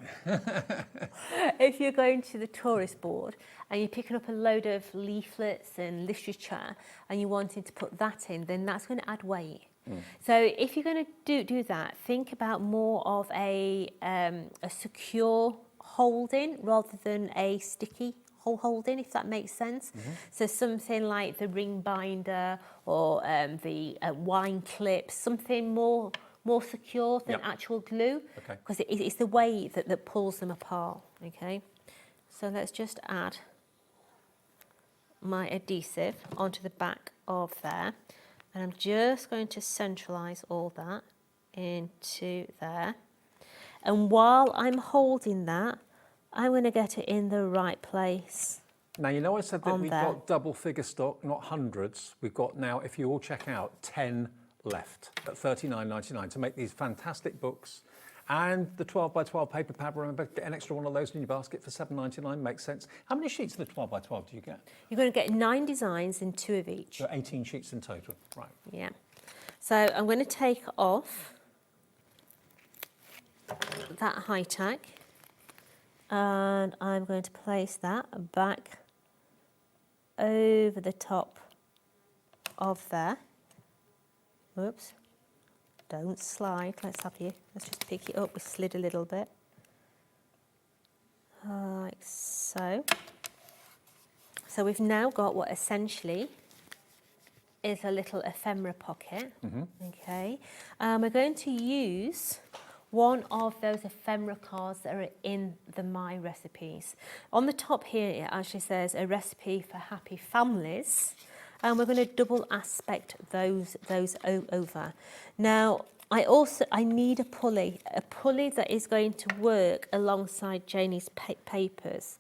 If you're going to the tourist board and you're picking up a load of leaflets and literature and you're wanting to put that in, then that's going to add weight. So if you're going to do that, think about more of a secure holding rather than a sticky holding, if that makes sense. So something like the ring binder or the wine clips, something more secure than actual glue, because it's the way that pulls them apart. Okay, so let's just add my adhesive onto the back of there. And I'm just going to centralise all that into there. And while I'm holding that, I'm going to get it in the right place. Now, you know I said that we've got double figure stock, not hundreds. We've got now, if you all check out, 10 left at $39.99 to make these fantastic books. And the 12 by 12 paper pad, remember, get an extra one of those in your basket for $7.99, makes sense. How many sheets of the 12 by 12 do you get? You're going to get 9 designs and 2 of each. So 18 sheets in total, right. Yeah. So I'm going to take off that high tack and I'm going to place that back over the top of there. Whoops. Don't slide, let's just pick it up, we slid a little bit. Like so. So we've now got what essentially is a little ephemera pocket, okay? We're going to use one of those ephemera cards that are in the My Recipes. On the top here, it actually says a recipe for happy families. And we're going to double aspect those over. Now, I need a pulley that is going to work alongside Janie's papers.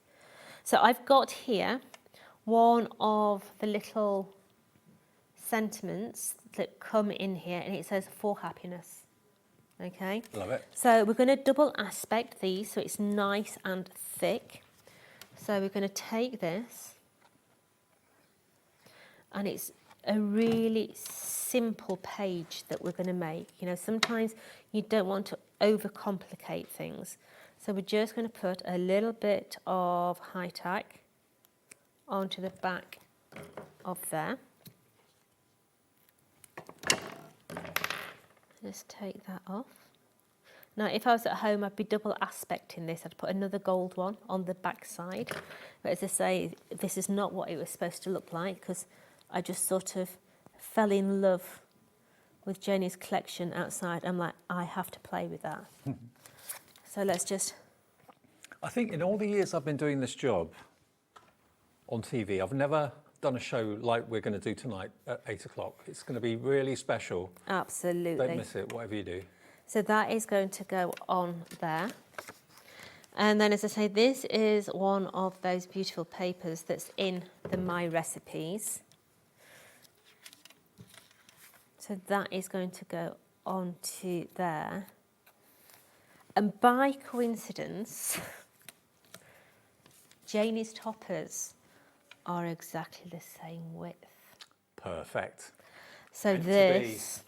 So I've got here one of the little sentiments that come in here, and it says for happiness. Okay. Love it. So we're going to double aspect these so it's nice and thick. So we're going to take this. And it's a really simple page that we're going to make. You know, sometimes you don't want to overcomplicate things. So we're just going to put a little bit of high tack onto the back of there. Just take that off. Now, if I was at home, I'd be double aspecting this. I'd put another gold one on the back side. But as I say, this is not what it was supposed to look like because I just sort of fell in love with Janie's collection outside. I'm like, I have to play with that. So let's just... I think in all the years I've been doing this job on TV, I've never done a show like we're going to do tonight at 8 o'clock. It's going to be really special. Absolutely. Don't miss it, whatever you do. So that is going to go on there. And then, as I say, this is one of those beautiful papers that's in the My Recipes. So that is going to go onto there. And by coincidence, Janie's toppers are exactly the same width. Perfect. So this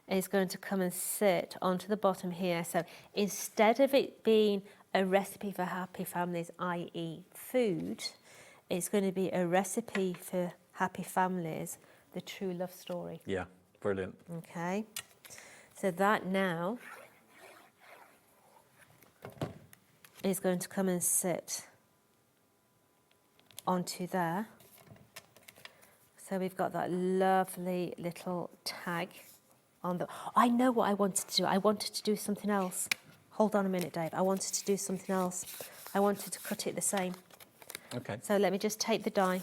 is going to come and sit onto the bottom here. So instead of it being a recipe for happy families, i.e. food, it's going to be a recipe for happy families, the true love story. Yeah, brilliant. Okay. So that now is going to come and sit onto there. So we've got that lovely little tag on the... I know what I wanted to do. I wanted to do something else. Hold on a minute, Dave. I wanted to do something else. I wanted to cut it the same. Okay. So let me just take the die.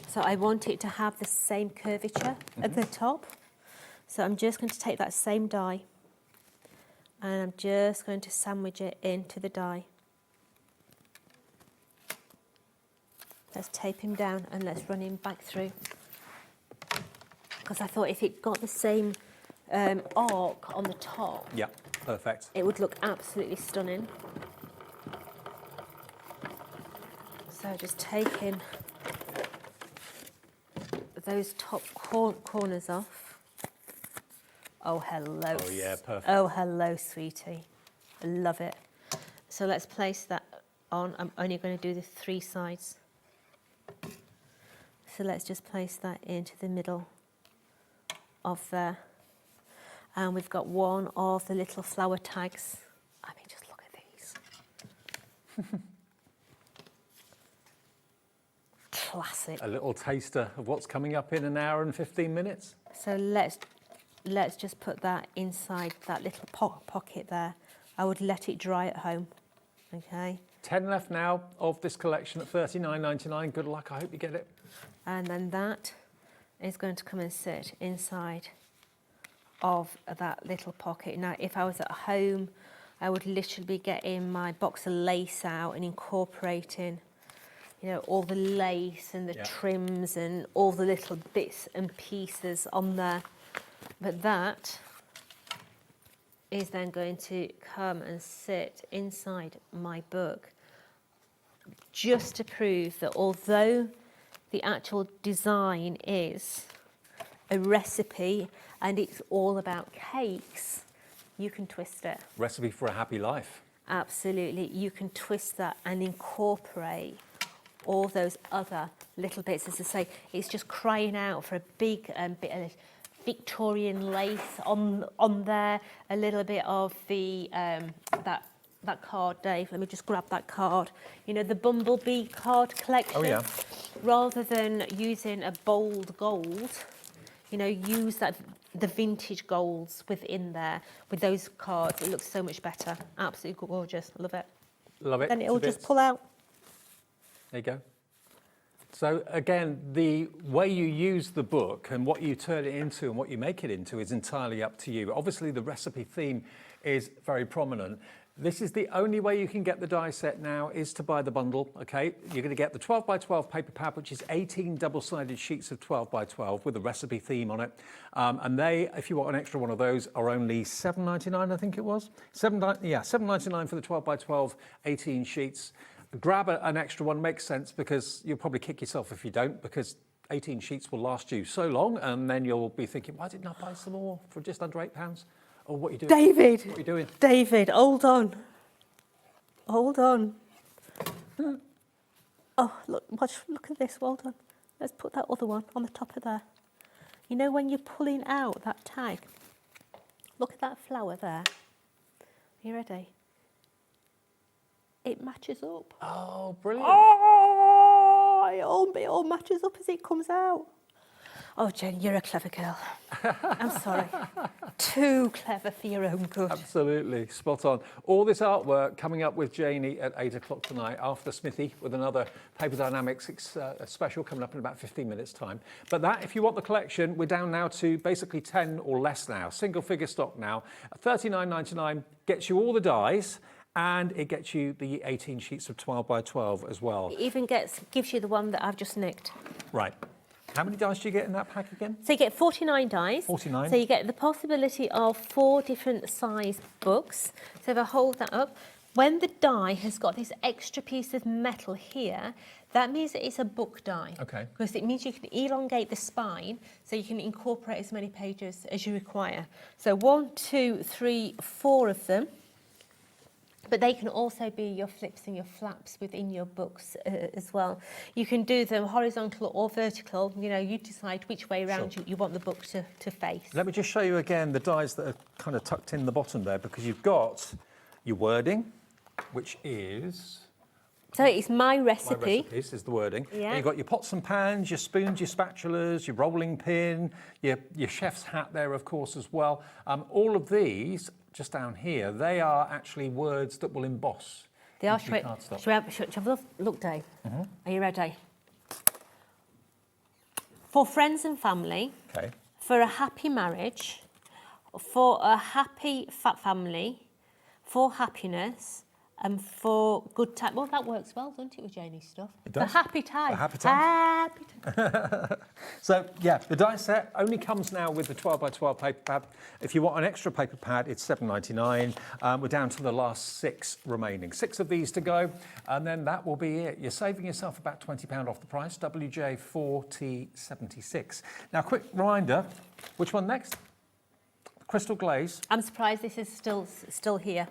So I want it to have the same curvature at the top. So I'm just going to take that same die and I'm just going to sandwich it into the die. Let's tape him down and let's run him back through. Because I thought if it got the same arc on the top, yeah, perfect. it would look absolutely stunning. So just taking those top corners off. Oh, hello. Oh, yeah, perfect. Oh, hello, sweetie. I love it. So let's place that on. I'm only going to do the 3 sides. So let's just place that into the middle of there. And we've got one of the little flower tags. I mean, just look at these. Classic. A little taster of what's coming up in an hour and 15 minutes. So let's just put that inside that little pocket there. I would let it dry at home. Okay. 10 left now of this collection at $39.99. Good luck, I hope you get it. And then that is going to come and sit inside of that little pocket. Now, if I was at home, I would literally be getting my box of lace out and incorporating, you know, all the lace and the trims and all the little bits and pieces on there. But that is then going to come and sit inside my book, just to prove that although the actual design is a recipe and it's all about cakes, you can twist it. Recipe for a happy life. Absolutely. You can twist that and incorporate all those other little bits. As I say, it's just crying out for a big bit of Victorian lace on there, a little bit of the that card, Dave. Let me just grab that card. You know, the Bumblebee card collection. Oh, yeah. Rather than using a bold gold, you know, use the vintage golds within there with those cards. It looks so much better. Absolutely gorgeous. I love it. Love it. Then it'll To just bits. pull out. There you go. So again, the way you use the book and what you turn it into and what you make it into is entirely up to you. Obviously, the recipe theme is very prominent. This is the only way you can get the die set now is to buy the bundle, okay? You're going to get the 12 by 12 paper pad, which is 18 double-sided sheets of 12 by 12 with a recipe theme on it. And they, if you want an extra one of those, are only $7.99, I think it was. $7.99 for the 12 by 12, 18 sheets. Grab an extra one, makes sense, because you'll probably kick yourself if you don't, because 18 sheets will last you so long, and then you'll be thinking, why didn't I buy some more for just under £8? Or what are you doing? David! What are you doing? David, hold on. Hold on. Oh, look at this, well done. Let's put that other one on the top of there. You know when you're pulling out that tag? Look at that flower there. Are you ready? It matches up. Oh, brilliant. Oh, it all matches up as it comes out. Oh, Jen, you're a clever girl. I'm sorry. Too clever for your own good. Absolutely, spot on. All this artwork coming up with Janie at 8 o'clock tonight after Smithy with another Paper Dynamics special coming up in about 15 minutes time. But that, if you want the collection, we're down now to basically 10 or less now. Single figure stock now. $39.99 gets you all the dies and it gets you the 18 sheets of 12 by 12 as well. It even gives you the one that I've just nicked. Right. How many dies do you get in that pack again? So you get 49 dies. 49. So you get the possibility of 4 different size books. So if I hold that up, when the die has got this extra piece of metal here, that means that it's a book die. Okay. Because it means you can elongate the spine so you can incorporate as many pages as you require. So 1, 2, 3, 4 of them. But they can also be your flips and your flaps within your books as well. You can do them horizontal or vertical. You know, you decide which way around Sure. you want the book to face. Let me just show you again the dies that are kind of tucked in the bottom there, because you've got your wording, which is... So it's my recipe. My recipes is the wording. Yeah. And you've got your pots and pans, your spoons, your spatulas, your rolling pin, your chef's hat there, of course, as well. All of these, just down here, they are actually words that will emboss. They are. into your cardstock. Should we have a look, Dave? Are you ready? For friends and family, Okay. for a happy marriage, for a happy fat family, for happiness, and for good time. Well, that works well, doesn't it, with Janie's stuff? It does. For happy time. For happy time. Happy time. So, yeah, the die set only comes now with the 12 by 12 paper pad. If you want an extra paper pad, it's $7.99. We're down to the last 6 remaining. 6 of these to go, and then that will be it. You're saving yourself about £20 off the price, WJ4T76. Now, quick reminder, which one next? Crystal glaze. I'm surprised this is still here.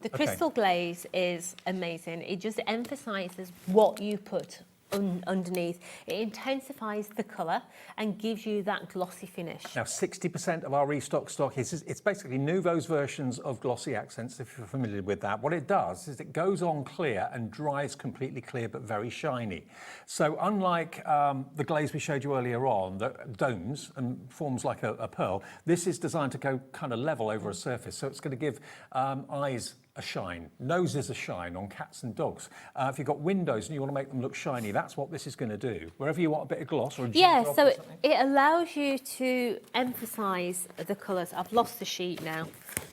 The crystal glaze is amazing. It just emphasises what you put underneath. It intensifies the colour and gives you that glossy finish. Now, 60% of our restock stock it's basically Nuvo's versions of glossy accents, if you're familiar with that. What it does is it goes on clear and dries completely clear, but very shiny. So unlike the glaze we showed you earlier on, that domes and forms like a pearl, this is designed to go kind of level over a surface. So it's going to give eyes a shine, noses a shine on cats and dogs. If you've got windows and you want to make them look shiny, that's what this is going to do. Wherever you want a bit of gloss or a yeah, drop so or something. it allows you to emphasise the colours. I've lost the sheet now.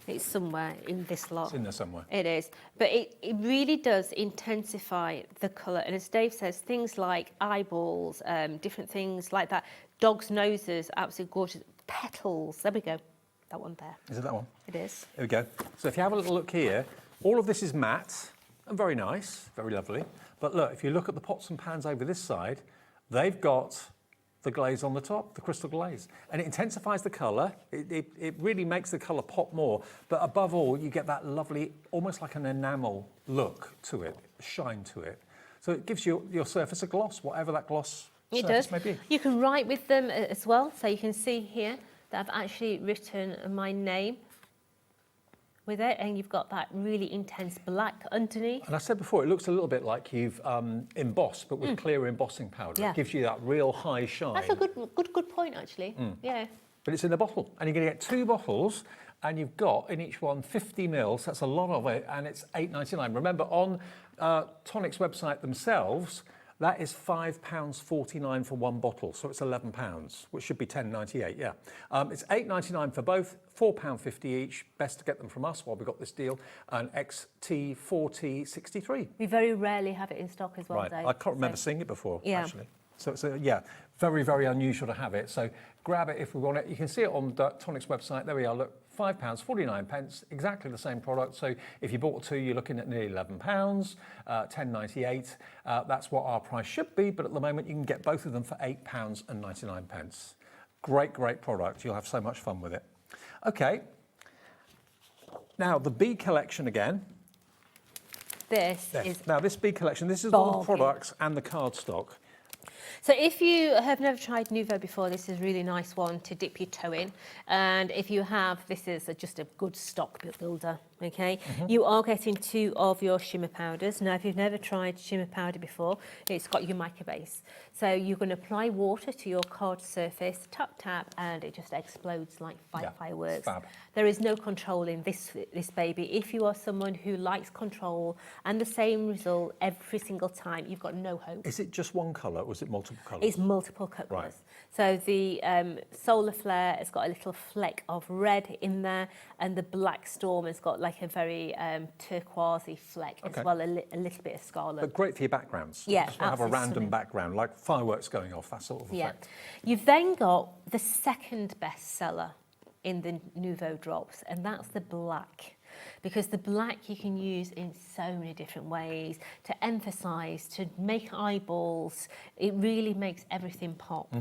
It's somewhere in this lot. It's in there somewhere. It is. But it really does intensify the colour. And as Dave says, things like eyeballs, different things like that. Dogs' noses, absolutely gorgeous. Petals, there we go. That one there. Is it that one? It is. There we go. So if you have a little look here, all of this is matte and very nice, very lovely. But look, if you look at the pots and pans over this side, they've got the glaze on the top, the crystal glaze. And it intensifies the colour. It really makes the colour pop more. But above all, you get that lovely, almost like an enamel look to it, shine to it. So it gives your surface a gloss, whatever that gloss surface may be. You can write with them as well. So you can see here that I've actually written my name with it, and you've got that really intense black underneath. And I said before, it looks a little bit like you've embossed, but with clear embossing powder. Yeah. It gives you that real high shine. That's a good point, actually. Yeah. But it's in a bottle, and you're going to get 2 bottles, and you've got in each one 50 mils. That's a lot of it, and it's $8.99. Remember, on Tonic's website themselves, that is £5.49 for 1 bottle, so it's £11, which should be $10.98, yeah. It's $8.99 for both, £4.50 each. Best to get them from us while we've got this deal, and XT4T63. We very rarely have it in stock as well, Right, Dave. I can't remember seeing it before, Yeah. actually. So it's, yeah, very, very unusual to have it. So grab it if we want it. You can see it on Tonic's website. There we are, look, £5.49, exactly the same product. So if you bought 2, you're looking at nearly £11, $10.98. That's what our price should be, but at the moment you can get both of them for £8.99. Great, great product. You'll have so much fun with it. Okay. Now, the B collection again. This is Now, this B collection, this is all the bulky. products and the cardstock. So if you have never tried Nouveau before, this is a really nice one to dip your toe in. And if you have, this is just a good stock builder, okay? You are getting 2 of your shimmer powders. Now, if you've never tried shimmer powder before, it's got your mica base. So you're going to apply water to your card surface, tap, tap, and it just explodes like fireworks. Fab. There is no control in this baby. If you are someone who likes control and the same result every single time, you've got no hope. Is it just one colour or is it multiple colours? It's multiple colours. Right. So the Solar Flare has got a little fleck of red in there, and the Black Storm has got like a very turquoisey fleck as well, a little bit of scarlet. But great for your backgrounds. Yeah, Just want to have a absolutely random stunning. background, like fireworks going off, that sort of Yeah. effect. You've then got the second bestseller in the Nouveau drops, and that's the black. Because the black you can use in so many different ways to emphasize, to make eyeballs. It really makes everything pop.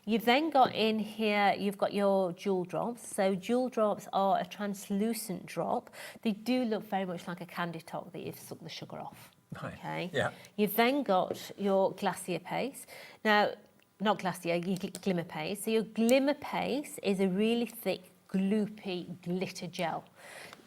You've then got in here, you've got your jewel drops. So jewel drops are a translucent drop. They do look very much like a candy top that you've sucked the sugar off. Right. Okay. Yeah. You've then got your glacier paste. Now, not glacier, your glimmer paste. So your glimmer paste is a really thick, gloopy glitter gel.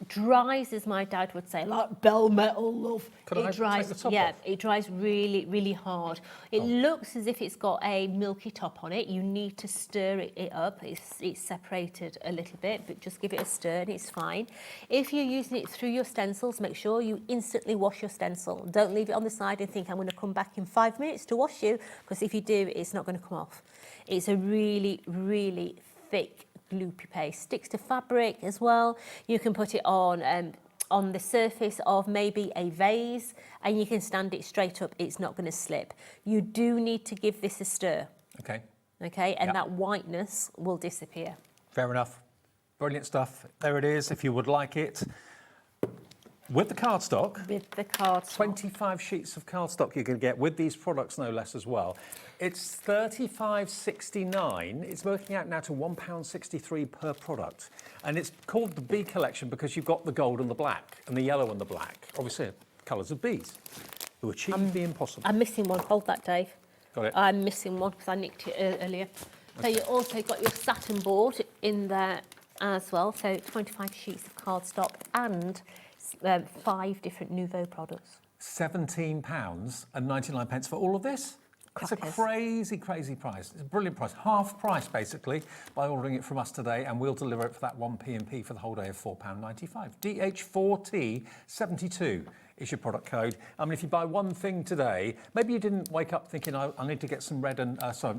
Dries, as my dad would say, like bell metal, love. Could I dries, take the top yeah, off? it dries really, really hard. It looks as if it's got a milky top on it. You need to stir it up. It's separated a little bit, but just give it a stir and it's fine. If you're using it through your stencils, make sure you instantly wash your stencil. Don't leave it on the side and think I'm going to come back in 5 minutes to wash you, because if you do, it's not going to come off. It's a really, really thick gloopy paste. Sticks to fabric as well. You can put it on the surface of maybe a vase and you can stand it straight up. It's not going to slip. You do need to give this a stir. Okay. Okay, and that whiteness will disappear. Fair enough. Brilliant stuff. There it is, if you would like it. With the cardstock. With the cardstock. 25 sheets of cardstock you can get with these products, no less, as well. It's $35.69. It's working out now to £1.63 per product. And it's called the Bee Collection because you've got the gold and the black, and the yellow and the black. Obviously, colours of bees, who achieve the impossible. I'm missing one. Hold that, Dave. Got it. I'm missing one because I nicked it earlier. So you also got your satin board in there as well. So 25 sheets of cardstock and 5 different Nouveau products. £17.99 for all of this? It's a Crackers. crazy, crazy price. It's a brilliant price. Half price, basically, by ordering it from us today, and we'll deliver it for that 1p&p for the whole day of £4.95. DH4T72 is your product code. I mean, if you buy one thing today, maybe you didn't wake up thinking, I need to get some red and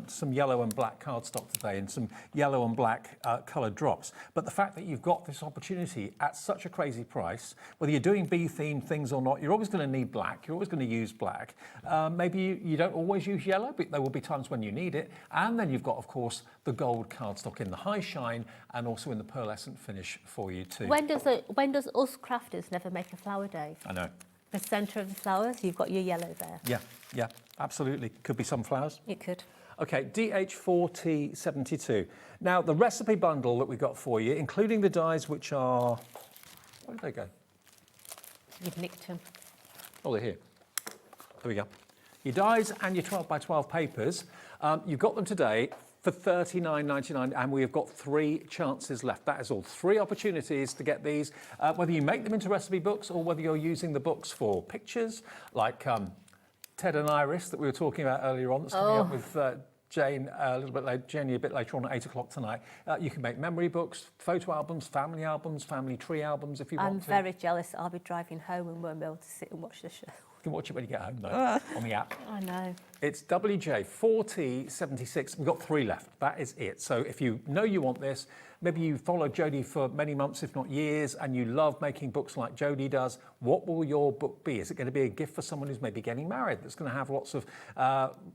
some yellow and black cardstock today and some yellow and black coloured drops. But the fact that you've got this opportunity at such a crazy price, whether you're doing bee-themed things or not, you're always going to need black. You're always going to use black. Maybe you don't always use yellow, but there will be times when you need it. And then you've got, of course, the gold cardstock in the high shine and also in the pearlescent finish for you too. When does us crafters never make a flower, Dave? I know. The centre of the flowers, you've got your yellow there. Yeah, absolutely. Could be sunflowers. It could. Okay, DH4T72. Now, the recipe bundle that we've got for you, including the dies which are... Where did they go? You've nicked them. Oh, they're here. There we go. Your dies and your 12 by 12 papers. You've got them today for $39.99, and we have got 3 chances left. That is all. 3 opportunities to get these, whether you make them into recipe books or whether you're using the books for pictures, like Ted and Iris that we were talking about earlier on, that's coming up with Jane Janie a bit later on at 8 o'clock tonight. You can make memory books, photo albums, family tree albums if you want to. I'm very jealous. I'll be driving home and won't be able to sit and watch the show. You can watch it when you get home, though, on the app. I know. It's WJ4T76. We've got 3 left. That is it. So if you know you want this, maybe you followed Jodie for many months, if not years, and you love making books like Jodie does, what will your book be? Is it going to be a gift for someone who's maybe getting married, that's going to have lots of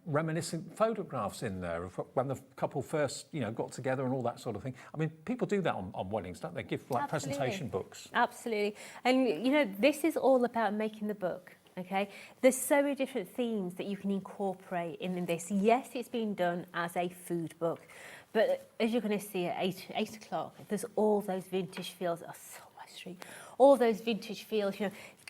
reminiscent photographs in there of when the couple first, got together and all that sort of thing? I mean, people do that on weddings, don't they? Give presentation books. Absolutely. And, this is all about making the book. Okay, there's so many different themes that you can incorporate in this. Yes, it's been done as a food book, but as you're going to see at 8 o'clock, there's all those vintage feels. Oh, so my street. All those vintage feels,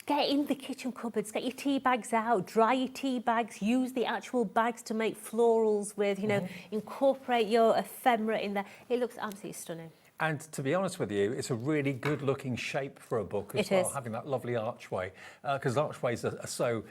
Get in the kitchen cupboards, get your tea bags out, dry your tea bags, use the actual bags to make florals with, you know, incorporate your ephemera in there. It looks absolutely stunning. And to be honest with you, it's a really good looking shape for a book as It well, is. having that lovely archway, because archways are so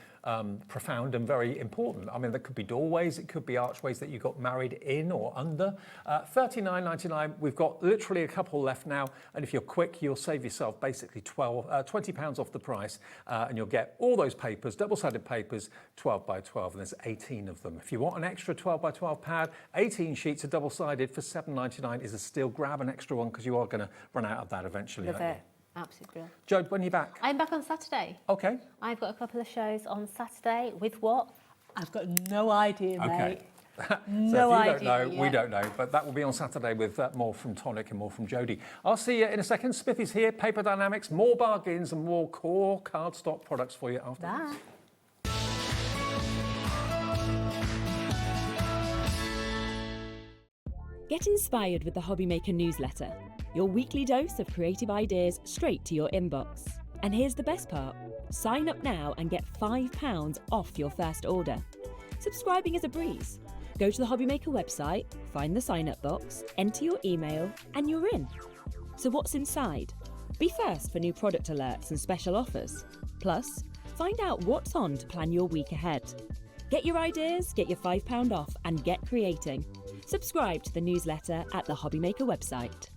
profound and very important. I mean, there could be doorways, it could be archways that you got married in or under. $39.99, we've got literally a couple left now, and if you're quick, you'll save yourself basically £20 off the price, and you'll get all those papers, double-sided papers, 12 by 12, and there's 18 of them. If you want an extra 12 by 12 pad, 18 sheets of double-sided for $7.99 is a steal. Grab an extra one, because you are going to run out of that eventually. Love aren't it. Absolutely brilliant. you? Jode, when are you back? I'm back on Saturday. Okay. I've got a couple of shows on Saturday with what? I've got no idea, mate. Okay. No so if you idea don't know, we yet. don't know, but that will be on Saturday with more from Tonic and more from Jodie. I'll see you in a second. Smithy's here, Paper Dynamics, more bargains and more core cardstock products for you after this. Get inspired with the HobbyMaker newsletter, your weekly dose of creative ideas straight to your inbox. And here's the best part. Sign up now and get £5 off your first order. Subscribing is a breeze. Go to the HobbyMaker website, find the sign-up box, enter your email, and you're in. So what's inside? Be first for new product alerts and special offers. Plus, find out what's on to plan your week ahead. Get your ideas, get your £5 off, and get creating. Subscribe to the newsletter at the HobbyMaker website.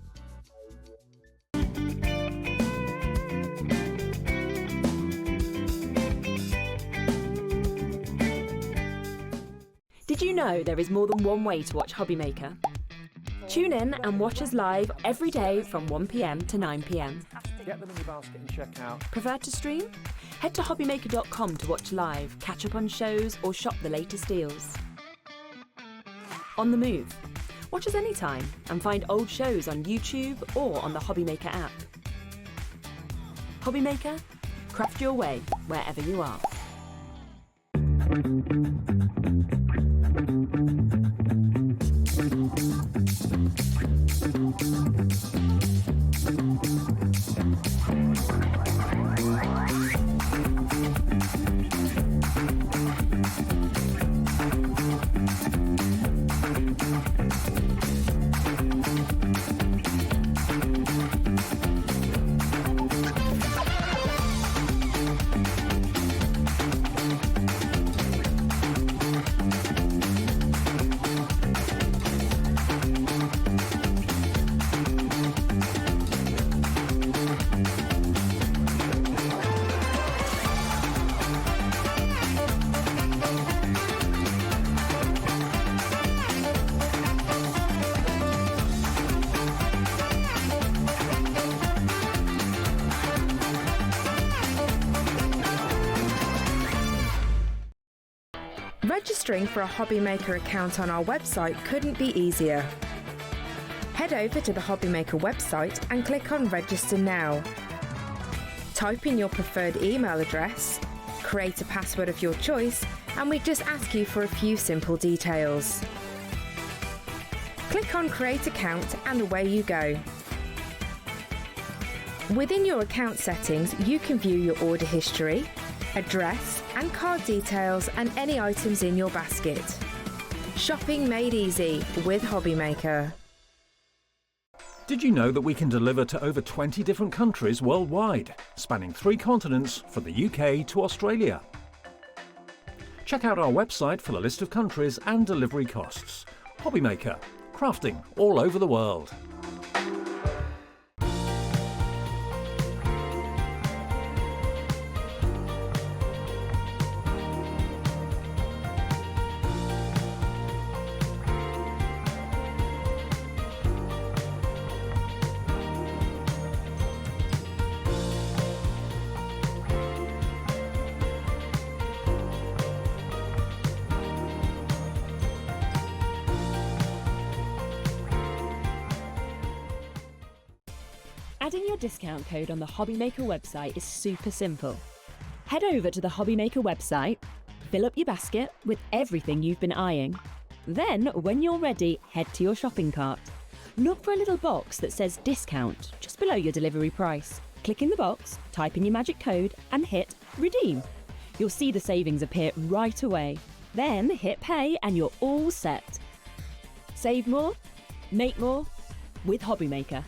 Did you know there is more than one way to watch HobbyMaker? Tune in and watch us live every day from 1 p.m. to 9 p.m. Get them in your basket and check out. Prefer to stream? Head to hobbymaker.com to watch live, catch up on shows, or shop the latest deals. On the move? Watch us anytime and find old shows on YouTube or on the HobbyMaker app. HobbyMaker, craft your way wherever you are. Registering for a HobbyMaker account on our website couldn't be easier. Head over to the HobbyMaker website and click on Register Now. Type in your preferred email address, create a password of your choice, and we just ask you for a few simple details. Click on Create Account and away you go. Within your account settings, you can view your order history, address and card details and any items in your basket. Shopping made easy with HobbyMaker. Did you know that we can deliver to over 20 different countries worldwide, spanning 3 continents from the UK to Australia? Check out our website for the list of countries and delivery costs. HobbyMaker, crafting all over the world. Adding your discount code on the HobbyMaker website is super simple. Head over to the HobbyMaker website, fill up your basket with everything you've been eyeing. Then, when you're ready, head to your shopping cart. Look for a little box that says discount just below your delivery price. Click in the box, type in your magic code and hit redeem. You'll see the savings appear right away. Then hit pay and you're all set. Save more, make more with HobbyMaker.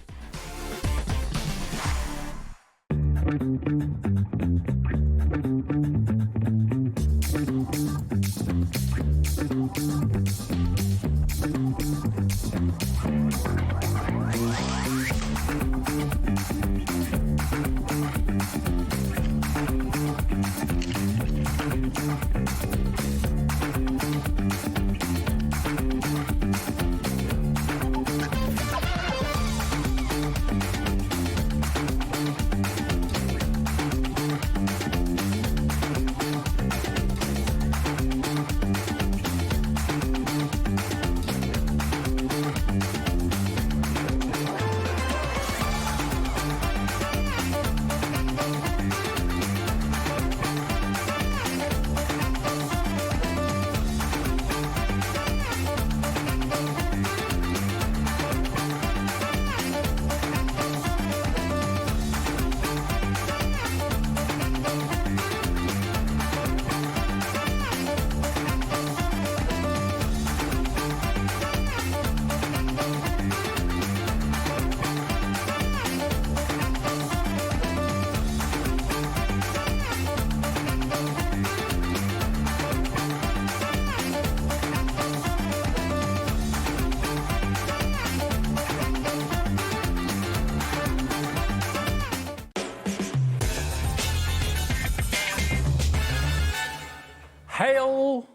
Hail!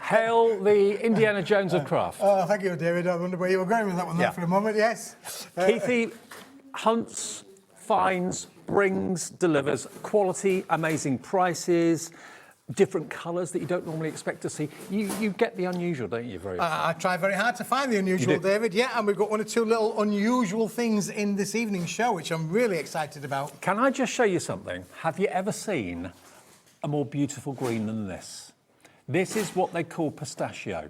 Hail the Indiana Jones of craft. Oh, thank you, David. I wonder where you were going with that one there for a moment. Yes. Keithy hunts, finds, brings, delivers quality, amazing prices, different colours that you don't normally expect to see. You get the unusual, don't you? I try very hard to find the unusual, David. Yeah, and we've got one or two little unusual things in this evening's show, which I'm really excited about. Can I just show you something? Have you ever seen a more beautiful green than this? This is what they call pistachio.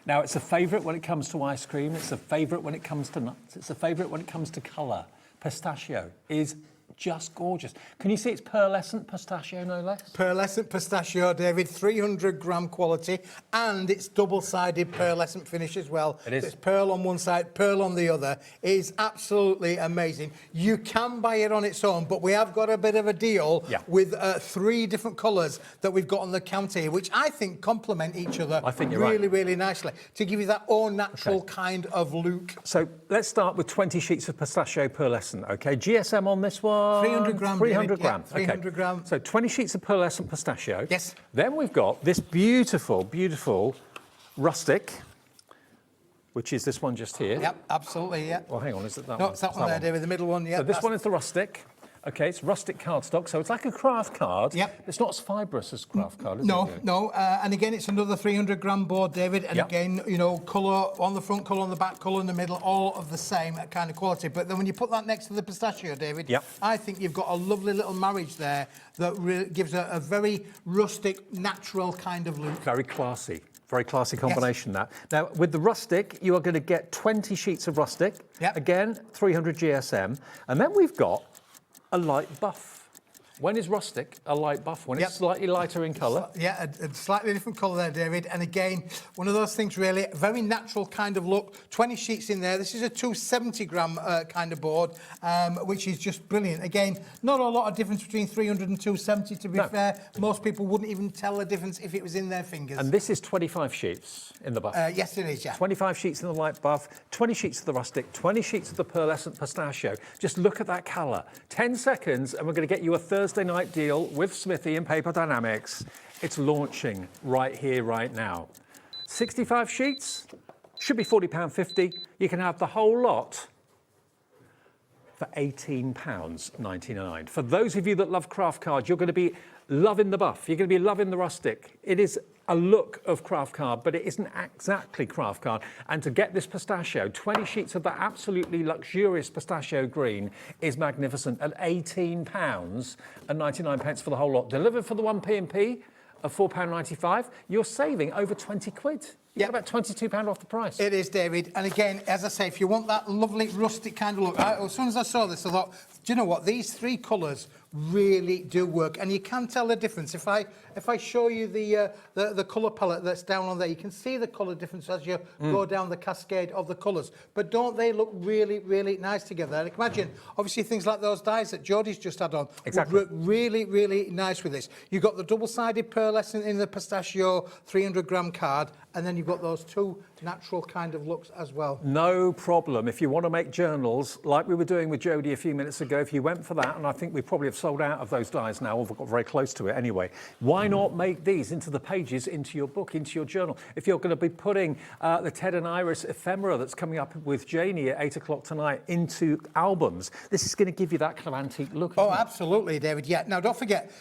Now, it's a favourite when it comes to ice cream. It's a favourite when it comes to nuts. It's a favourite when it comes to colour. Pistachio is just gorgeous. Can you see it's pearlescent pistachio, no less? Pearlescent pistachio, David, 300-gram quality, and it's double-sided pearlescent finish as well. It is. It's pearl on one side, pearl on the other. It is absolutely amazing. You can buy it on its own, but we have got a bit of a deal with 3 different colours that we've got on the counter here, which I think complement each other really, really nicely to give you that all natural kind of look. So let's start with 20 sheets of pistachio pearlescent, OK? GSM on this one? 300 gram. 300 gram. Yeah, 300 gram. So 20 sheets of pearlescent pistachio. Yes. Then we've got this beautiful, beautiful rustic, which is this one just here. Yep, absolutely, yeah. Well, hang on, is it that one? No, it's that one there, David, the middle one, yeah. So this one is the rustic. OK, it's rustic cardstock, so it's like a craft card. Yep. It's not as fibrous as craft card, is it? No, and again, it's another 300-gram board, David, and again, you know, colour on the front, colour on the back, colour in the middle, all of the same kind of quality. But then when you put that next to the pistachio, David, I think you've got a lovely little marriage there that really gives a very rustic, natural kind of look. Very classy. Very classy combination, that. Now, with the rustic, you are going to get 20 sheets of rustic. Again, 300 GSM. And then we've got a light buff. When is rustic a light buff? When it's slightly lighter in colour? Yeah, a slightly different colour there, David. And again, one of those things really, very natural kind of look. 20 sheets in there. This is a 270-gram kind of board, which is just brilliant. Again, not a lot of difference between 300 and 270, to be fair. Most people wouldn't even tell the difference if it was in their fingers. And this is 25 sheets in the buff? Yes, it is, yeah. 25 sheets in the light buff, 20 sheets of the rustic, 20 sheets of the pearlescent pistachio. Just look at that colour. 10 seconds, and we're going to get you a Thursday night deal with Smithy and Paper Dynamics. It's launching right here, right now. 65 sheets, should be £40.50. You can have the whole lot for £18.99. For those of you that love craft cards, you're going to be loving the buff. You're going to be loving the rustic. It is a look of craft card, but it isn't exactly craft card. And to get this pistachio, 20 sheets of that absolutely luxurious pistachio green is magnificent at £18.99 for the whole lot. Delivered for the 1p&P of £4.95, you're saving over 20 quid. Yeah, about £22 off the price. It is, David. And again, as I say, if you want that lovely rustic kind of look, as soon as I saw this, I thought, do you know what? These three colours really do work, and you can tell the difference. If I show you the colour palette that's down on there, you can see the colour difference as you go down the cascade of the colours. But don't they look really, really nice together? And I can imagine, obviously, things like those dies that Jodie's just had on would work really, really nice with this. You've got the double-sided pearlescent in the pistachio 300-gram card, and then you've got those two natural kind of looks as well. No problem. If you want to make journals, like we were doing with Jodie a few minutes ago, if you went for that, and I think we probably have sold out of those dies now, or we've got very close to it anyway, why not make these into the pages, into your book, into your journal? If you're going to be putting the Ted and Iris ephemera that's coming up with Janie at 8 o'clock tonight into albums, this is going to give you that kind of antique look. Oh, absolutely, David. Yeah. Now, don't forget,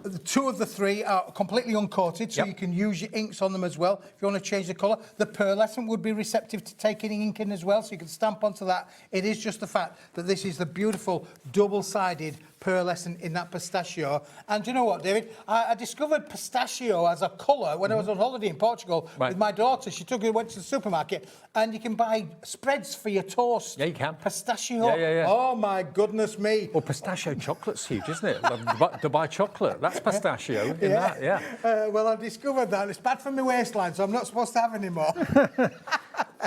the two of the three are completely uncoated, so you can use your inks on them as well if you want to change the colour. The pearlescent would be receptive to taking ink in as well, so you can stamp onto that. It is just the fact that this is the beautiful double-sided pearlescent in that pistachio. And do you know what, David? I discovered pistachio as a colour when I was on holiday in Portugal with my daughter. She went to the supermarket, and you can buy spreads for your toast. Yeah, you can. Pistachio. Yeah. Oh, my goodness me. Well, pistachio chocolate's huge, isn't it? Dubai chocolate, that's pistachio in that, yeah. Well, I discovered that. It's bad for my waistline, so I'm not supposed to have any more.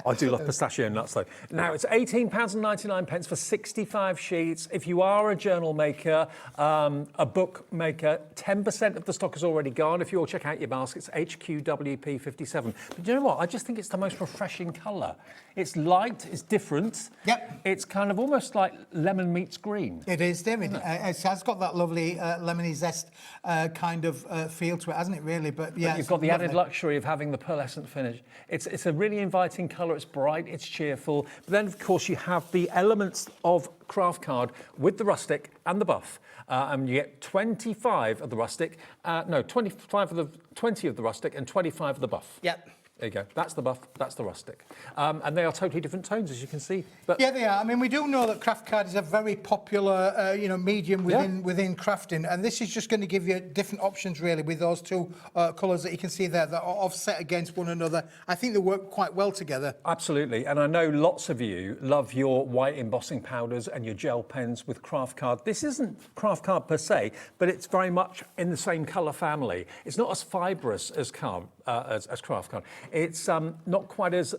I do love pistachio nuts, though. Now, it's £18.99 for 65 sheets. If you are a journal maker, a book maker, 10% of the stock is already gone. If you all check out your baskets, HQWP57. But you know what? I just think it's the most refreshing colour. It's light, it's different. Yep. It's kind of almost like lemon meets green. It is, David. It has got that lovely lemony zest kind of feel to it, hasn't it, really? But yeah, you've got the added luxury of having the pearlescent finish. It's a really inviting colour. It's bright, it's cheerful. But then, of course, you have the elements of craft card with the rustic and the buff. And you get 25 of the rustic, 20 of the rustic and 25 of the buff. Yep. There you go. That's the buff, that's the rustic. And they are totally different tones, as you can see. But yeah, they are. I mean, we do know that craft card is a very popular, medium within crafting, and this is just going to give you different options, really, with those two colours that you can see there that are offset against one another. I think they work quite well together. Absolutely, and I know lots of you love your white embossing powders and your gel pens with craft card. This isn't craft card per se, but it's very much in the same colour family. It's not as fibrous as craft card. It's not quite as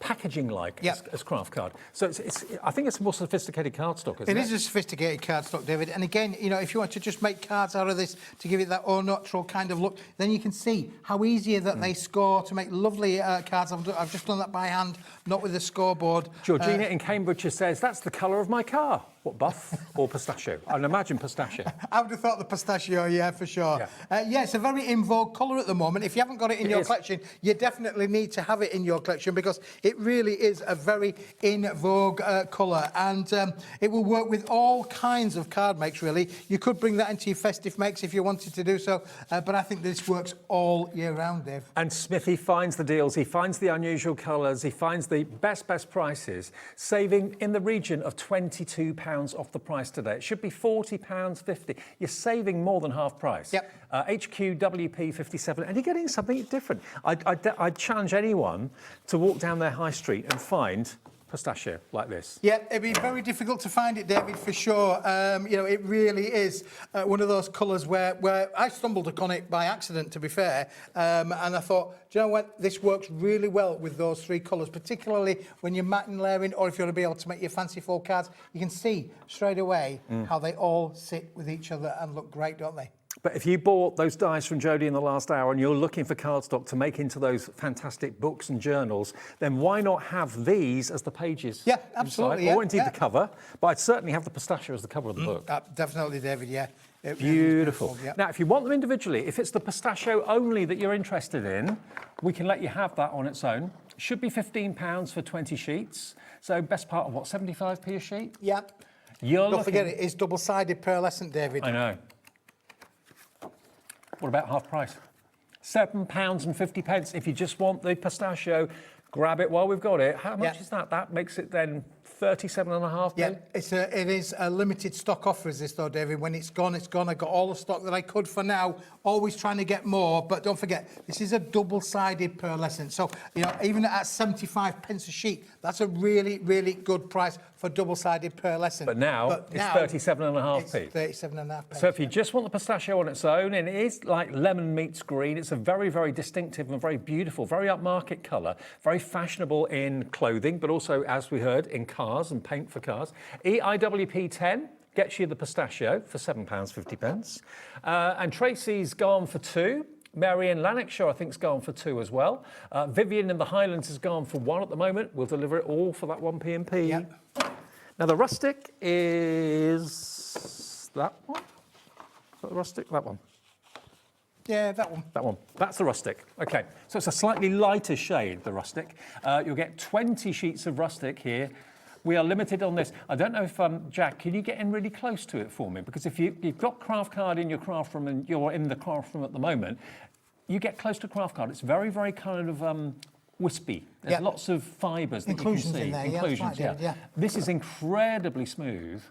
packaging-like as craft card. So I think it's a more sophisticated cardstock, isn't it? It is a sophisticated cardstock, David. And again, if you want to just make cards out of this to give it that all-natural kind of look, then you can see how easier that they score to make lovely cards. I've just done that by hand, not with a scoreboard. Georgina in Cambridgeshire says, that's the colour of my car. What, buff or pistachio? I'd imagine pistachio. I would have thought the pistachio, yeah, for sure. Yeah, it's a very in vogue colour at the moment. If you haven't got it in your collection, you definitely need to have it in your collection because it really is a very in vogue colour, and it will work with all kinds of card makes, really. You could bring that into your festive makes if you wanted to do so, but I think this works all year round, Dave. And Smithy finds the deals, he finds the unusual colours, he finds the best prices, saving in the region of £22 off the price today. It should be £40.50. You're saving more than half price. Yep. HQWP57, and you're getting something different. I'd challenge anyone to walk down their high street and find pistachio like this. Yeah, it'd be very difficult to find it, David, for sure. It really is one of those colours where I stumbled upon it by accident, to be fair, and I thought, do you know what, this works really well with those three colours, particularly when you're matte and layering, or if you want to be able to make your fancy fold cards. You can see straight away how they all sit with each other and look great, don't they? But if you bought those dies from Jodie in the last hour and you're looking for cardstock to make into those fantastic books and journals, then why not have these as the pages? Yeah, absolutely. Inside, or indeed the cover. But I'd certainly have the pistachio as the cover of the book. Definitely, David, yeah. Beautiful. Now, if you want them individually, if it's the pistachio only that you're interested in, we can let you have that on its own. It should be £15 for 20 sheets. So best part of what, 75p a sheet? Yeah. Don't forget, it is double-sided pearlescent, David. I know. What about half price? £7.50. If you just want the pistachio, grab it while we've got it. How much is that? That makes it then 37.5p. Yeah, it is a limited stock offer, is this though, David? When it's gone, it's gone. I got all the stock that I could for now. Always trying to get more, but don't forget, this is a double-sided pearlescent. So, you know, even at 75 pence a sheet, that's a really, really good price for double-sided pearlescent. But now it's 37.5p. It's 37.5p. So if you just want the pistachio on its own, and it is like lemon meets green, it's a very, very distinctive and very beautiful, very upmarket colour, very fashionable in clothing, but also, as we heard, in cars and paint for cars. EIWP 10 gets you the pistachio for £7.50. And Tracy's gone for 2. Mary in Lanarkshire, I think, has gone for 2 as well. Vivian in the Highlands has gone for 1 at the moment. We'll deliver it all for that 1p&p. Yep. Now, the rustic is that one. Is that the rustic? That one. Yeah, that one. That one. That's the rustic. OK, so it's a slightly lighter shade, the rustic. You'll get 20 sheets of rustic here. We are limited on this. I don't know if, Jack, can you get in really close to it for me? Because if you've got craft card in your craft room and you're in the craft room at the moment, you get close to craft card. It's very, very kind of wispy. There's lots of fibres that Inclusions you can see. in there. Inclusions, Yeah, that's right, David, yeah. This is incredibly smooth.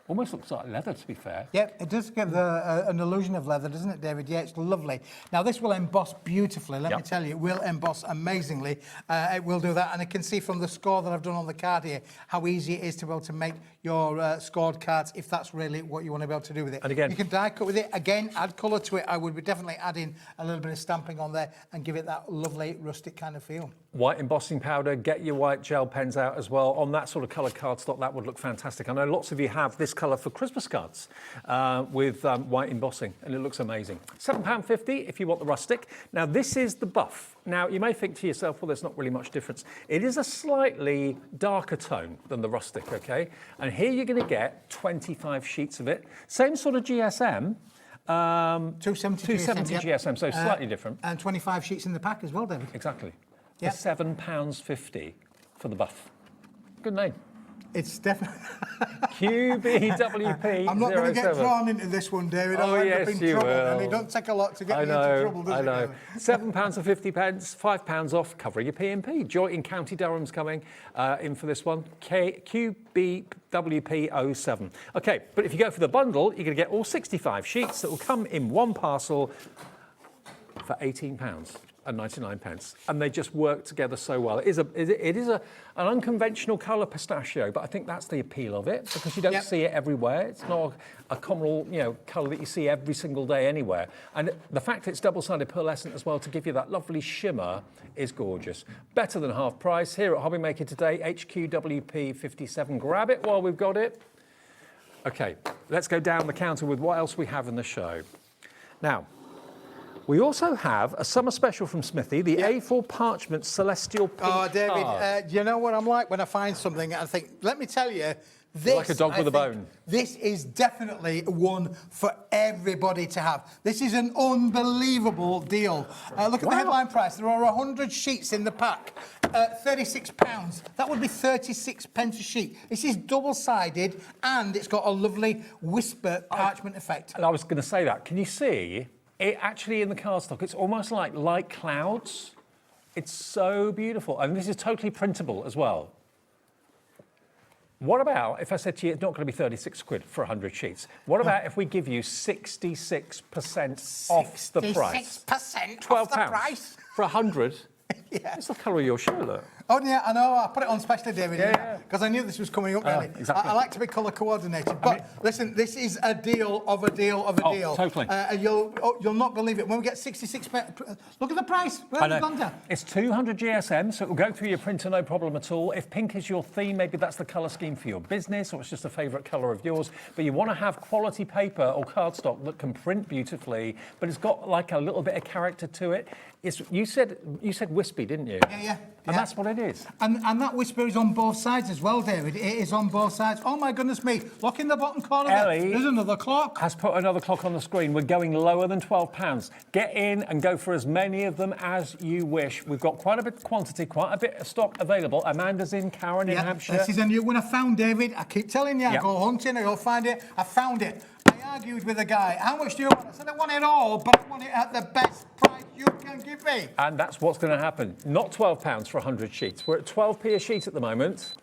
Almost looks like leather, to be fair. Yeah, it does give an illusion of leather, doesn't it, David? Yeah, it's lovely. Now, this will emboss beautifully. Let me tell you, it will emboss amazingly. It will do that. And I can see from the score that I've done on the card here how easy it is to be able to make your scored cards if that's really what you want to be able to do with it. And again, you can die cut with it. Again, add colour to it. I would be definitely adding a little bit of stamping on there and give it that lovely rustic kind of feel. White embossing powder, get your white gel pens out as well. On that sort of colour cardstock, that would look fantastic. I know lots of you have this colour for Christmas cards with white embossing, and it looks amazing. £7.50 if you want the rustic. Now, this is the buff. Now, you may think to yourself, well, there's not really much difference. It is a slightly darker tone than the rustic, OK? And here you're going to get 25 sheets of it. Same sort of GSM. 270 GSM, so slightly different. And 25 sheets in the pack as well, David. Exactly. Yeah. For £7.50 for the buff. Good name. It's definitely... QBWP. I'm not going to get drawn into this one, David. Oh, I'll end yes, up in you trouble. will. And it don't take a lot to get me into trouble, does it? I know. David? £7.50, £5 off, covering your P&P. Joy in County Durham's coming in for this one. QBWP 07. OK, but if you go for the bundle, you're going to get all 65 sheets that will come in one parcel for £18.99, and they just work together so well. It is an unconventional colour pistachio, but I think that's the appeal of it, because you don't see it everywhere. It's not a common, colour that you see every single day anywhere. And the fact it's double-sided pearlescent as well to give you that lovely shimmer is gorgeous. Better than half price here at HobbyMaker today. HQWP 57. Grab it while we've got it. Okay, let's go down the counter with what else we have in the show. Now, we also have a summer special from Smithy, the A4 Parchment Celestial Pink Oh, David, card. you know what I'm like when I find something? I think, let me tell you, this... Like a dog with a bone. This is definitely one for everybody to have. This is an unbelievable deal. Look at the headline price. There are 100 sheets in the pack. £36. That would be 36 pence a sheet. This is double-sided, and it's got a lovely whisper parchment effect. And I was going to say that. Can you see... It actually, in the cardstock, it's almost like light clouds. It's so beautiful. And this is totally printable as well. What about if I said to you, it's not going to be 36 quid for 100 sheets? What about if we give you 66% off the price? 66% £12 off the price? For 100? Yeah. It's the colour of your shirt, look. Oh, yeah, I know. I put it on specially, David, because I knew this was coming up, really. Exactly. I like to be colour coordinated. But listen, this is a deal of a deal of a deal. Totally. And you'll not believe it. When we get 66... Look at the price. Where have we gone down? It's 200 GSM, so it will go through your printer, no problem at all. If pink is your theme, maybe that's the colour scheme for your business, or it's just a favourite colour of yours. But you want to have quality paper or cardstock that can print beautifully, but it's got like a little bit of character to it. You said wispy, didn't you? Yeah. And that's what it is. And that whisper is on both sides as well, David. It is on both sides. Oh, my goodness me. Look in the bottom corner there. There's another clock. Has put another clock on the screen. We're going lower than £12. Get in and go for as many of them as you wish. We've got quite a bit of quantity, quite a bit of stock available. Amanda's in, Karen in Hampshire. This is a new one I found, David. I keep telling you, I go hunting, I go find it. I found it. I argued with the guy. How much do you want? I said, I want it all, but I want it at the best price you can give me. And that's what's going to happen. Not £12 for 100 sheets. We're at 12p a sheet at the moment.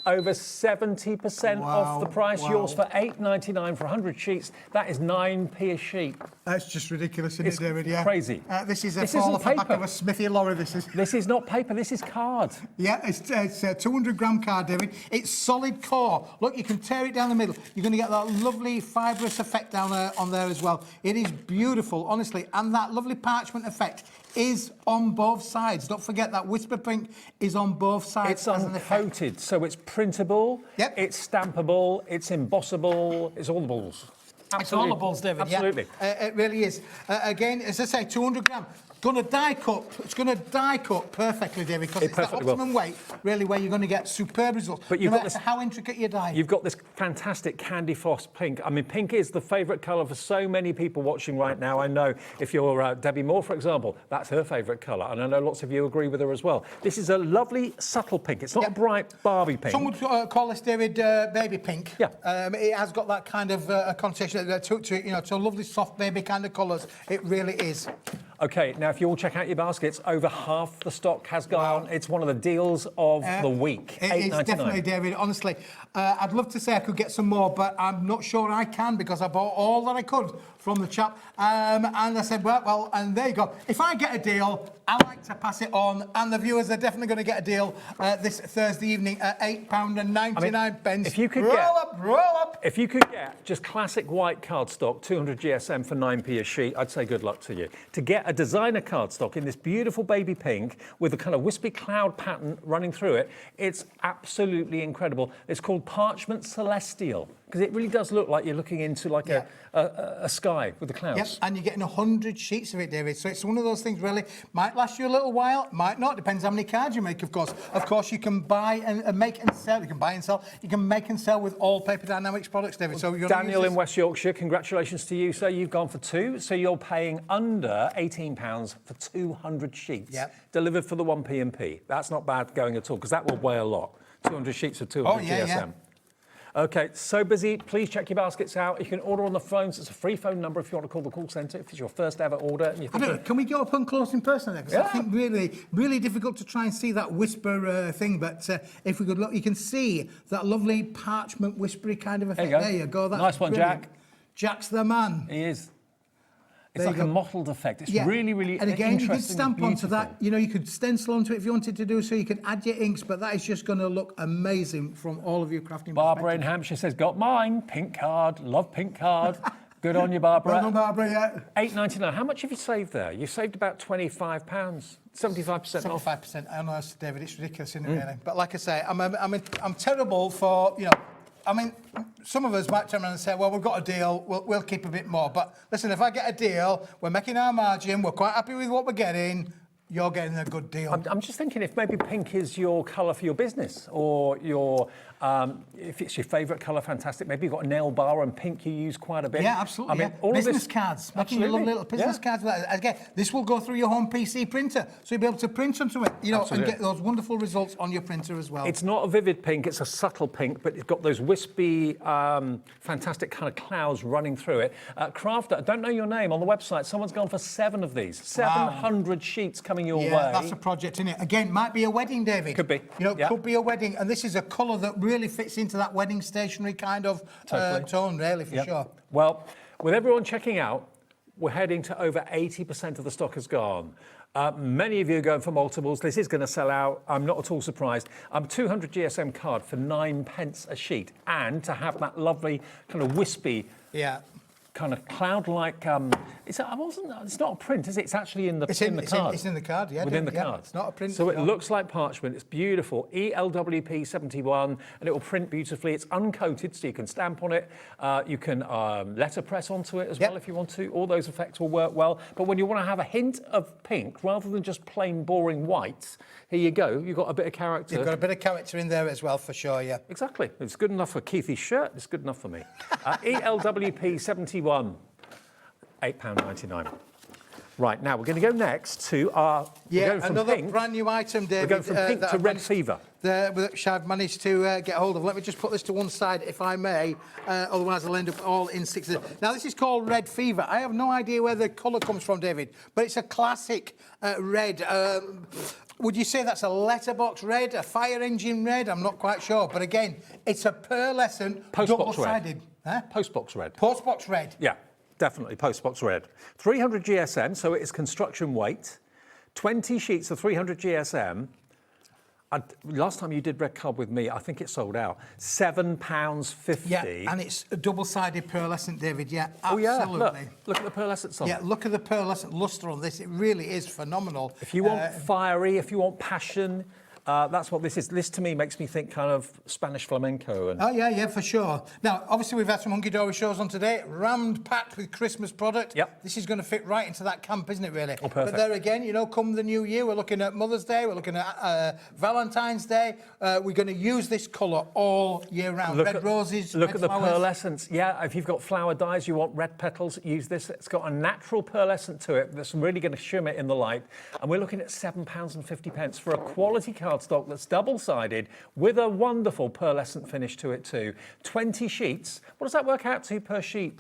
over 70% off the price. wow. Yours for £8.99 for 100 sheets. That is 9p a sheet. That's just ridiculous, isn't It's it, David? Yeah. crazy. This is a This fall isn't off the back paper. of a Smithy lorry, this is. This is not paper, this is card. Yeah, it's a 200-gram card, David. It's solid core. Look, you can tear it down the middle. You're going to get that lovely fibrous effect down on there as well. It is beautiful, honestly. And that lovely parchment effect is on both sides. Don't forget that whisper print is on both sides. It's uncoated, so it's printable, it's stampable, it's embossable, it's all the balls. It's all the balls, David. Absolutely. Yeah. It really is. Again, as I say, 200 gram. Going to die cut. It's going to die cut perfectly, David, because it's the optimum weight, really, where you're going to get superb results. But no matter how intricate your die. You've got this fantastic candy floss pink. I mean, pink is the favourite colour for so many people watching right now. I know if you're Debbie Moore, for example, that's her favourite colour, and I know lots of you agree with her as well. This is a lovely, subtle pink. It's not a bright Barbie pink. Some would call this, David, baby pink. Yeah. It has got that kind of connotation to you know, to lovely, soft baby kind of colours. It really is. OK, now if you all check out your baskets, over half the stock has gone. It's one of the deals of the week. It's definitely, David, honestly. I'd love to say I could get some more, but I'm not sure I can because I bought all that I could from the chap. And I said, well, and there you go. If I get a deal, I like to pass it on, and the viewers are definitely going to get a deal this Thursday evening at £8.99. If you could roll up. If you could get just classic white cardstock, 200 GSM for 9p a sheet, I'd say good luck to you. To get a designer cardstock in this beautiful baby pink with a kind of wispy cloud pattern running through it, it's absolutely incredible. It's called Parchment Celestial, because it really does look like you're looking into like a sky with the clouds. Yep, and you're getting 100 sheets of it, David. So it's one of those things, really, might last you a little while, might not, depends how many cards you make, of course. Of course, you can buy and make and sell. You can buy and sell. You can make and sell with all Paper Dynamics products, David. So you're Daniel in West Yorkshire, congratulations to you, sir. You've gone for 2, so you're paying under £18 for 200 sheets. Yep. Delivered for the 1p&p. That's not bad going at all, because that will weigh a lot. 200 sheets of 200 GSM. Yeah. OK, so busy. Please check your baskets out. You can order on the phones. It's a free phone number if you want to call the call centre. If it's your first ever order. And I don't know, can we go up and close in person there? Because I think really difficult to try and see that whisper thing. But if we could look, you can see that lovely parchment whispery kind of effect. There you go. That's nice one, brilliant. Jack. Jack's the man. He is. It's like a mottled effect. It's really And again, you could interesting stamp and onto that. You know, you could stencil onto it if you wanted to do so. You could add your inks, but that is just going to look amazing from all of your crafting. Barbara in Hampshire says, got mine. Pink card. Love pink card. Good on you, Barbara. Well done, Barbara, yeah. £8.99. How much have you saved there? You've saved about £25. 75% off. 75%. I know, David. It's ridiculous, isn't it, really? But like I say, I'm terrible for, you know, I mean, some of us might turn around and say, well, we've got a deal, we'll keep a bit more. But listen, if I get a deal, we're making our margin, we're quite happy with what we're getting, you're getting a good deal. I'm just thinking if maybe pink is your colour for your business, or your if it's your favourite colour, fantastic. Maybe you've got a nail bar and pink you use quite a bit. Yeah, absolutely. I mean, all business of this, cards, making your lovely little business cards. Again, this will go through your home PC printer, so you'll be able to print onto it, you know, and get those wonderful results on your printer as well. It's not a vivid pink; it's a subtle pink, but it's got those wispy, fantastic kind of clouds running through it. Crafter, I don't know your name on the website. Someone's gone for 7 of these. 700 sheets coming your way. Yeah, that's a project, isn't it? Again, might be a wedding, David. Could be. You know, could be a wedding, and this is a colour that really fits into that wedding stationery kind of tone, really, for sure. Well, with everyone checking out, we're heading to over 80% of the stock has gone. Many of you are going for multiples. This is going to sell out. I'm not at all surprised. 200 GSM card for 9p a sheet, and to have that lovely kind of wispy, kind of cloud-like. It's not a print, is it? It's actually in the card. It's in the card, yeah. Within the card. It's not a print. So it looks like parchment. It's beautiful. ELWP 71, and it will print beautifully. It's uncoated, so you can stamp on it. You can letterpress onto it as well if you want to. All those effects will work well. But when you want to have a hint of pink rather than just plain boring white, here you go. You've got a bit of character. You've got a bit of character in there as well, for sure, yeah. Exactly. It's good enough for Keithy's shirt. It's good enough for me. ELWP 71, £8.99. Right, now we're going to go next to our... Yeah, we're going from another pink, brand new item, David. We're going from pink that to I've red managed- fever. Which I've managed to get hold of. Let me just put this to one side, if I may. Otherwise, I'll end up all in six. Now, this is called Red Fever. I have no idea where the colour comes from, David, but it's a classic red. Would you say that's a letterbox red, a fire engine red? I'm not quite sure. But again, it's a pearlescent, Postbox double-sided. red. Postbox red. Postbox red. Yeah, definitely postbox red. 300 GSM, so it is construction weight. 20 sheets of 300 GSM. Last time you did red card with me, I think it sold out. £7.50. Yeah, and it's a double-sided pearlescent, David. Yeah, absolutely. Oh yeah, look at the pearlescent on it. Yeah, look at the pearlescent lustre on this. It really is phenomenal. If you want fiery, if you want passion, that's what this is. This to me makes me think kind of Spanish flamenco. And Oh yeah, for sure. Now, obviously, we've had some Hunkydory shows on today, rammed packed with Christmas product. Yep. This is going to fit right into that camp, isn't it? Really. Oh, perfect. But there again, you know, come the new year, we're looking at Mother's Day, we're looking at Valentine's Day. We're going to use this colour all year round. Red roses. Look red at the flowers. pearlescence. Yeah, if you've got flower dyes, you want red petals, use this. It's got a natural pearlescent to it that's really going to shimmer in the light. And we're looking at £7.50 for a quality cardstock that's double-sided with a wonderful pearlescent finish to it too. 20 sheets. What does that work out to per sheet,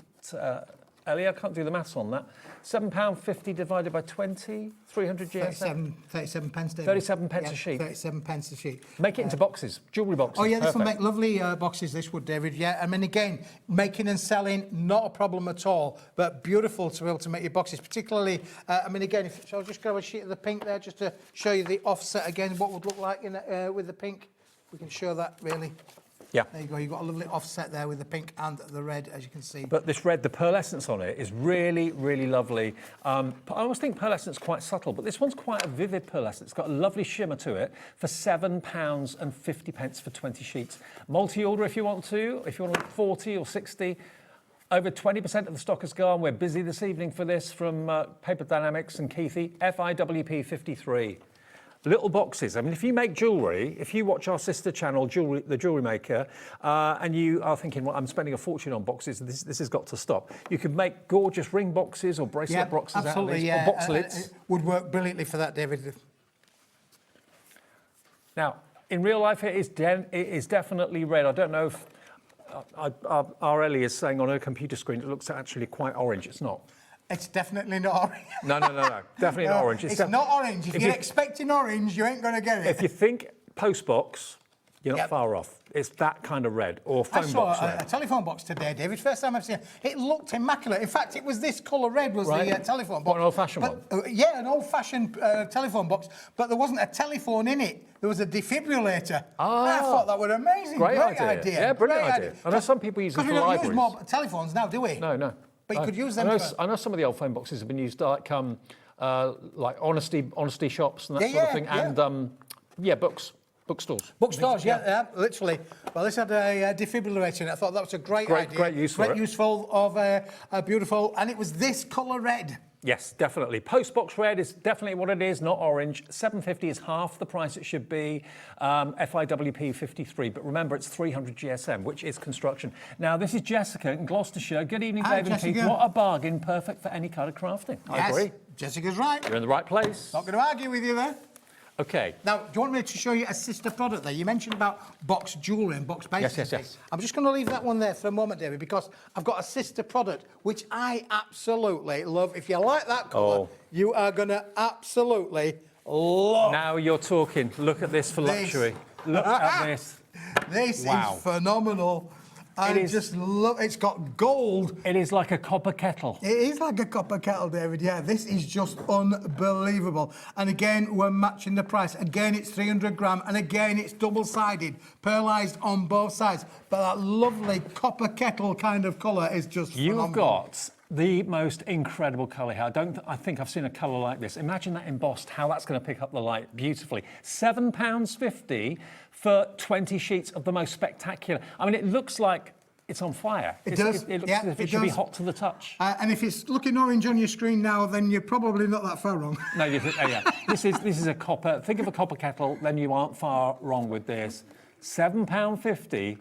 Ellie? I can't do the maths on that. £7.50 divided by 20, 300 GSM. 37 pence, David. 37 pence a sheet. 37 pence a sheet. Make it into boxes, jewellery boxes. Oh yeah, this will Perfect. make lovely boxes, this would, David. Yeah, I mean, again, making and selling, not a problem at all, but beautiful to be able to make your boxes, particularly, I mean, again, so I'll just grab a sheet of the pink there just to show you the offset again, what would look like in with the pink. We can show that, really. Yeah. There you go, you've got a lovely offset there with the pink and the red, as you can see. But this red, the pearlescence on it is really, really lovely. I always think pearlescent's quite subtle, but this one's quite a vivid pearlescent. It's got a lovely shimmer to it for £7.50 for 20 sheets. Multi-order if you want to, if you want 40 or 60. Over 20% of the stock has gone. We're busy this evening for this from Paper Dynamics and Keithy. FIWP 53. Little boxes. I mean, if you make jewellery, if you watch our sister channel, The Jewellery Maker, and you are thinking, well, I'm spending a fortune on boxes, this has got to stop. You can make gorgeous ring boxes or bracelet boxes out of these, or box lids. It would work brilliantly for that, David. Now, in real life, it is definitely red. I don't know if our Ellie is saying on her computer screen it looks actually quite orange. It's not. It's definitely not orange. No. Definitely not orange. It's not orange. If you're expecting orange, you ain't going to get it. If you think postbox, you're not far off. It's that kind of red, or phone box red. I saw a telephone box today, David. First time I've seen it. It looked immaculate. In fact, it was this colour red was the telephone box. What, an old-fashioned one? Yeah, an old-fashioned telephone box, but there wasn't a telephone in it. There was a defibrillator. I thought that was amazing. Great idea. Yeah, brilliant idea. I know some people use them for libraries. Because we don't use more telephones now, do we? No. But you could use them I know some of the old phone boxes have been used like honesty shops and that sort of thing, and bookstores. Bookstores, literally. Well, this had a defibrillator in it. I thought that was a great idea. Great use for it. Great useful of a beautiful, and it was this colour red. Yes, definitely. Postbox red is definitely what it is, not orange. £7.50 is half the price it should be. FIWP 53, but remember it's 300 GSM, which is construction. Now this is Jessica in Gloucestershire. Good evening, David and Keith. What a bargain, perfect for any kind of crafting. I agree. Jessica's right. You're in the right place. Not going to argue with you there. Okay. Now, do you want me to show you a sister product there? You mentioned about box jewellery and box bases. Yes. I'm just going to leave that one there for a moment, David, because I've got a sister product which I absolutely love. If you like that colour, you are going to absolutely love. Now you're talking. Look at this for luxury. Look at this. This is phenomenal. I just love it's got gold. It is like a copper kettle. It is like a copper kettle, David. Yeah, this is just unbelievable. And again, we're matching the price. Again, it's 300 gram. And again, it's double-sided, pearlised on both sides. But that lovely copper kettle kind of colour is just phenomenal. You've got the most incredible colour here. I think I've seen a colour like this. Imagine that embossed, how that's going to pick up the light beautifully. £7.50 for 20 sheets of the most spectacular. I mean, it looks like it's on fire. It does. It looks as if it should be hot to the touch. And if it's looking orange on your screen now, then you're probably not that far wrong. No, this is a copper. Think of a copper kettle, then you aren't far wrong with this. £7.50.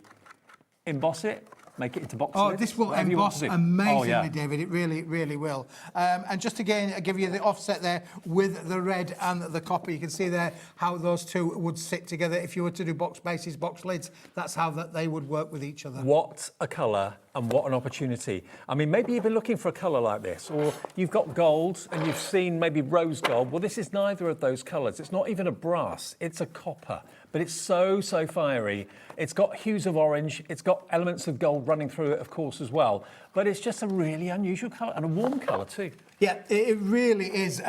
Emboss it. make it into box Oh, lids, this will whatever you want emboss to do. amazingly, Oh, yeah. David. It really, really will. And just again, I give you the offset there with the red and the copper. You can see there how those two would sit together. If you were to do box bases, box lids, that's how that they would work with each other. What a colour and what an opportunity. I mean, maybe you've been looking for a colour like this, or you've got gold and you've seen maybe rose gold. Well, this is neither of those colours. It's not even a brass, it's a copper. But it's so fiery. It's got hues of orange. It's got elements of gold running through it, of course, as well. But it's just a really unusual colour and a warm colour too. Yeah, it really is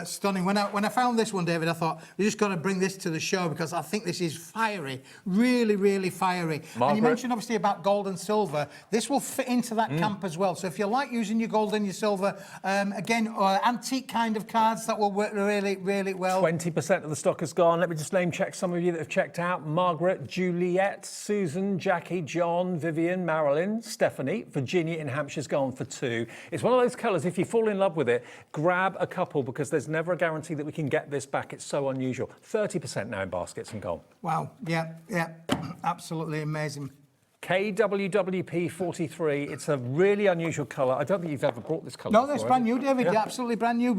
stunning. When I found this one, David, I thought, we just got to bring this to the show because I think this is fiery, really, really fiery. Margaret? And you mentioned obviously about gold and silver. This will fit into that camp as well. So if you like using your gold and your silver, again, antique kind of cards, that will work really, really well. 20% of the stock has gone. Let me just name check some of you that have checked out. Margaret, Juliet, Susan, Jackie, John, Vivian, Marilyn, Stephanie. Virginia in Hampshire's gone for 2. It's one of those colours, if you fall in love with it, grab a couple because there's never a guarantee that we can get this back. It's so unusual. 30% now in baskets and gone. Wow, yeah, absolutely amazing. KWWP 43. It's a really unusual colour. I don't think you've ever brought this colour No, before, that's have brand you? new, David. Yeah. Yeah, absolutely brand new,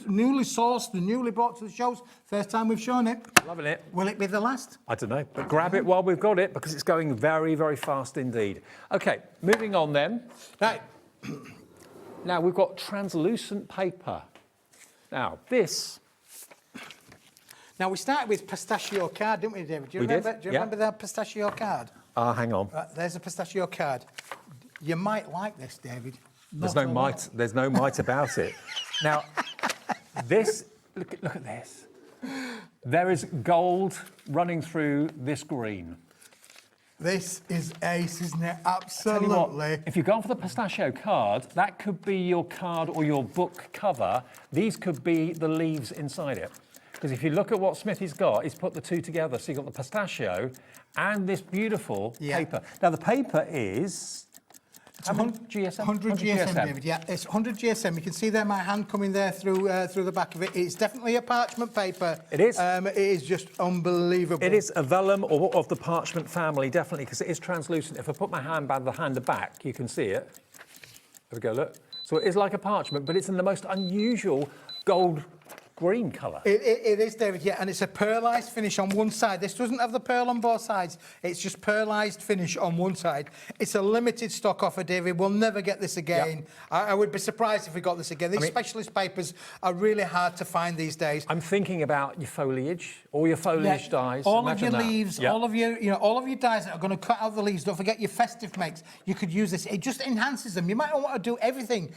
newly sourced and newly brought to the shows. First time we've shown it. Loving it. Will it be the last? I don't know, but grab it while we've got it because it's going very, very fast indeed. OK, moving on then. Right. Now, we've got translucent paper. Now, this... Now, we started with pistachio card, didn't we, David? Do you We remember? did, Do you yeah. remember that pistachio card? hang on. There's a pistachio card. You might like this, David. There's Not no a might. lot. There's no might about it. Now, this. Look at this. There is gold running through this green. This is ace, isn't it? Tell you what, Absolutely. if you're going for the pistachio card, that could be your card or your book cover. These could be the leaves inside it. Because if you look at what Smithy's got, he's put the two together. So you've got the pistachio and this beautiful paper. Now, the paper is... It's 100 GSM. 100 GSM, David. Yeah, it's 100 GSM. You can see there my hand coming there through the back of it. It's definitely a parchment paper. It is. It is just unbelievable. It is a vellum or of the parchment family, definitely, because it is translucent. If I put my hand behind the back, you can see it. There we go, look. So it is like a parchment, but it's in the most unusual gold green colour. It is, David, yeah, and it's a pearlised finish on one side. This doesn't have the pearl on both sides. It's just pearlised finish on one side. It's a limited stock offer, David. We'll never get this again. Yep. I would be surprised if we got this again. These specialist papers are really hard to find these days. I'm thinking about your foliage, all your foliage dies. All of your Imagine that. leaves, Yep. all of your, all of your dies that are going to cut out the leaves. Don't forget your festive makes. You could use this. It just enhances them. You might not want to do everything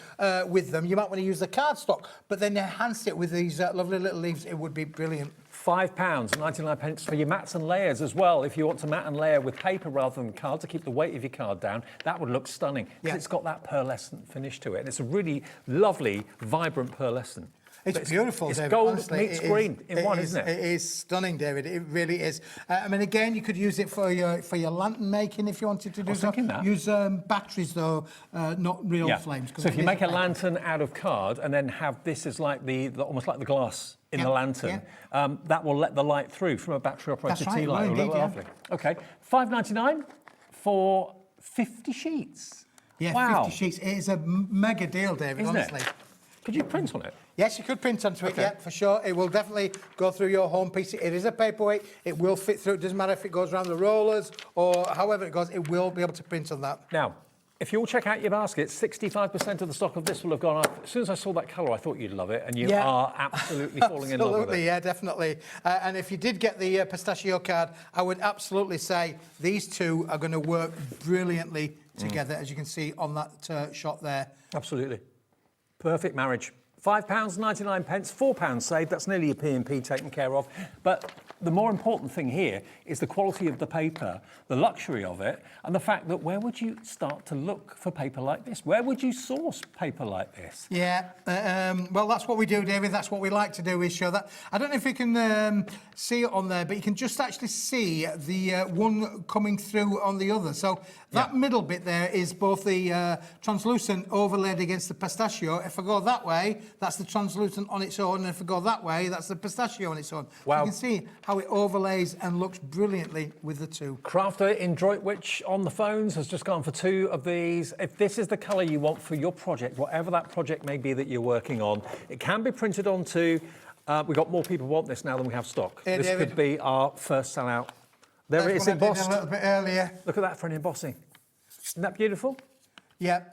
with them. You might want to use the cardstock, but then enhance it with these lovely little leaves. It would be brilliant. £5.99 for your mats and layers as well. If you want to mat and layer with paper rather than card to keep the weight of your card down, that would look stunning because it's got that pearlescent finish to it. And it's a really lovely, vibrant pearlescent. It's beautiful, it's David. gold Honestly, meets green in one, isn't it? It is stunning, David. It really is. I mean, again, you could use it for your lantern making if you wanted to do so. Use batteries though, not real flames. So if you make a lantern out of card and then have this as like the almost like the glass in the lantern, that will let the light through from a battery-operated tea light. It'll look lovely. Okay, $5.99 for 50 sheets. Yeah, wow. 50 sheets. It is a mega deal, David. Isn't honestly. it? Could you print on it? Yes, you could print onto it, yeah, for sure. It will definitely go through your home piece. It is a paperweight. It will fit through. It doesn't matter if it goes around the rollers or however it goes. It will be able to print on that. Now, if you all check out your basket, 65% of the stock of this will have gone up. As soon as I saw that colour, I thought you'd love it, and you are absolutely falling in love with it. Absolutely, yeah, definitely. And if you did get the pistachio card, I would absolutely say these two are going to work brilliantly together, as you can see on that shot there. Absolutely. Perfect marriage. £5.99, £4 saved. That's nearly your P&P taken care of. But the more important thing here is the quality of the paper, the luxury of it, and the fact that where would you start to look for paper like this? Where would you source paper like this? Yeah, well, that's what we do, David. That's what we like to do, is show that. I don't know if you can see it on there, but you can just actually see the one coming through on the other. So that middle bit there is both the translucent overlaid against the pistachio. If I go that way, that's the translucent on its own, and if we go that way, that's the pistachio on its own. Wow. So you can see how it overlays and looks brilliantly with the two. Crafter in Droitwich on the phones has just gone for 2 of these. If this is the colour you want for your project, whatever that project may be that you're working on, it can be printed onto. We've got more people want this now than we have stock. Hey, this David. could be our first sellout. There it is, One I did embossed. a little bit earlier. Look at that for an embossing. Isn't that beautiful? Yeah.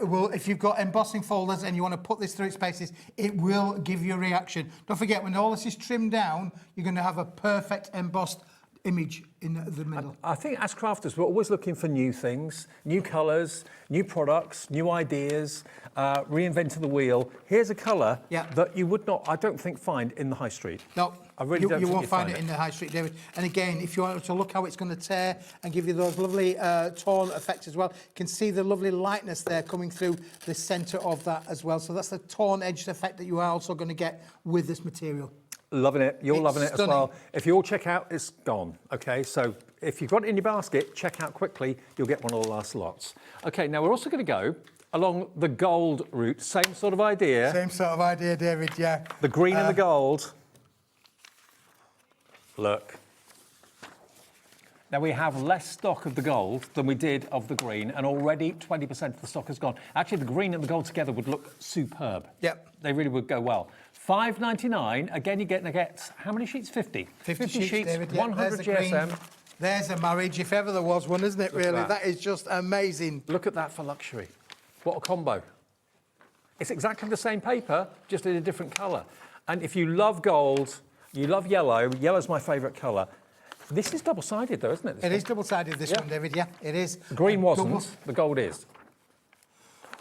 Well, if you've got embossing folders and you want to put this through its paces, it will give you a reaction. Don't forget, when all this is trimmed down, you're going to have a perfect embossed image in the middle. I think as crafters, we're always looking for new things, new colours, new products, new ideas, reinventing the wheel. Here's a colour that you would not, I don't think, find in the high street. No, I really don't you think won't you'd find it in the high street, David. And again, if you want to look how it's going to tear and give you those lovely tone effects as well, you can see the lovely lightness there coming through the centre of that as well. So that's the tone edged effect that you are also going to get with this material. Loving it. You're loving it stunning. as well. If you all check out, it's gone. Okay, so if you've got it in your basket, check out quickly. You'll get one of the last lots. Okay, now we're also going to go along the gold route. Same sort of idea. Same sort of idea, David, yeah. The green and the gold. Look. Now we have less stock of the gold than we did of the green, and already 20% of the stock has gone. Actually, the green and the gold together would look superb. Yep. They really would go well. $5.99. Again, you're going to get how many sheets? 50. 50 sheets, David. Yeah, 100 there's the green. GSM. There's a marriage, if ever there was one, isn't it, Look at really? that. That is just amazing. Look at that for luxury. What a combo. It's exactly the same paper, just in a different colour. And if you love gold, you love yellow, yellow's my favourite colour. This is double-sided though, isn't it? It is double-sided, this one, David, yeah, it is. The green wasn't, Double- the gold is.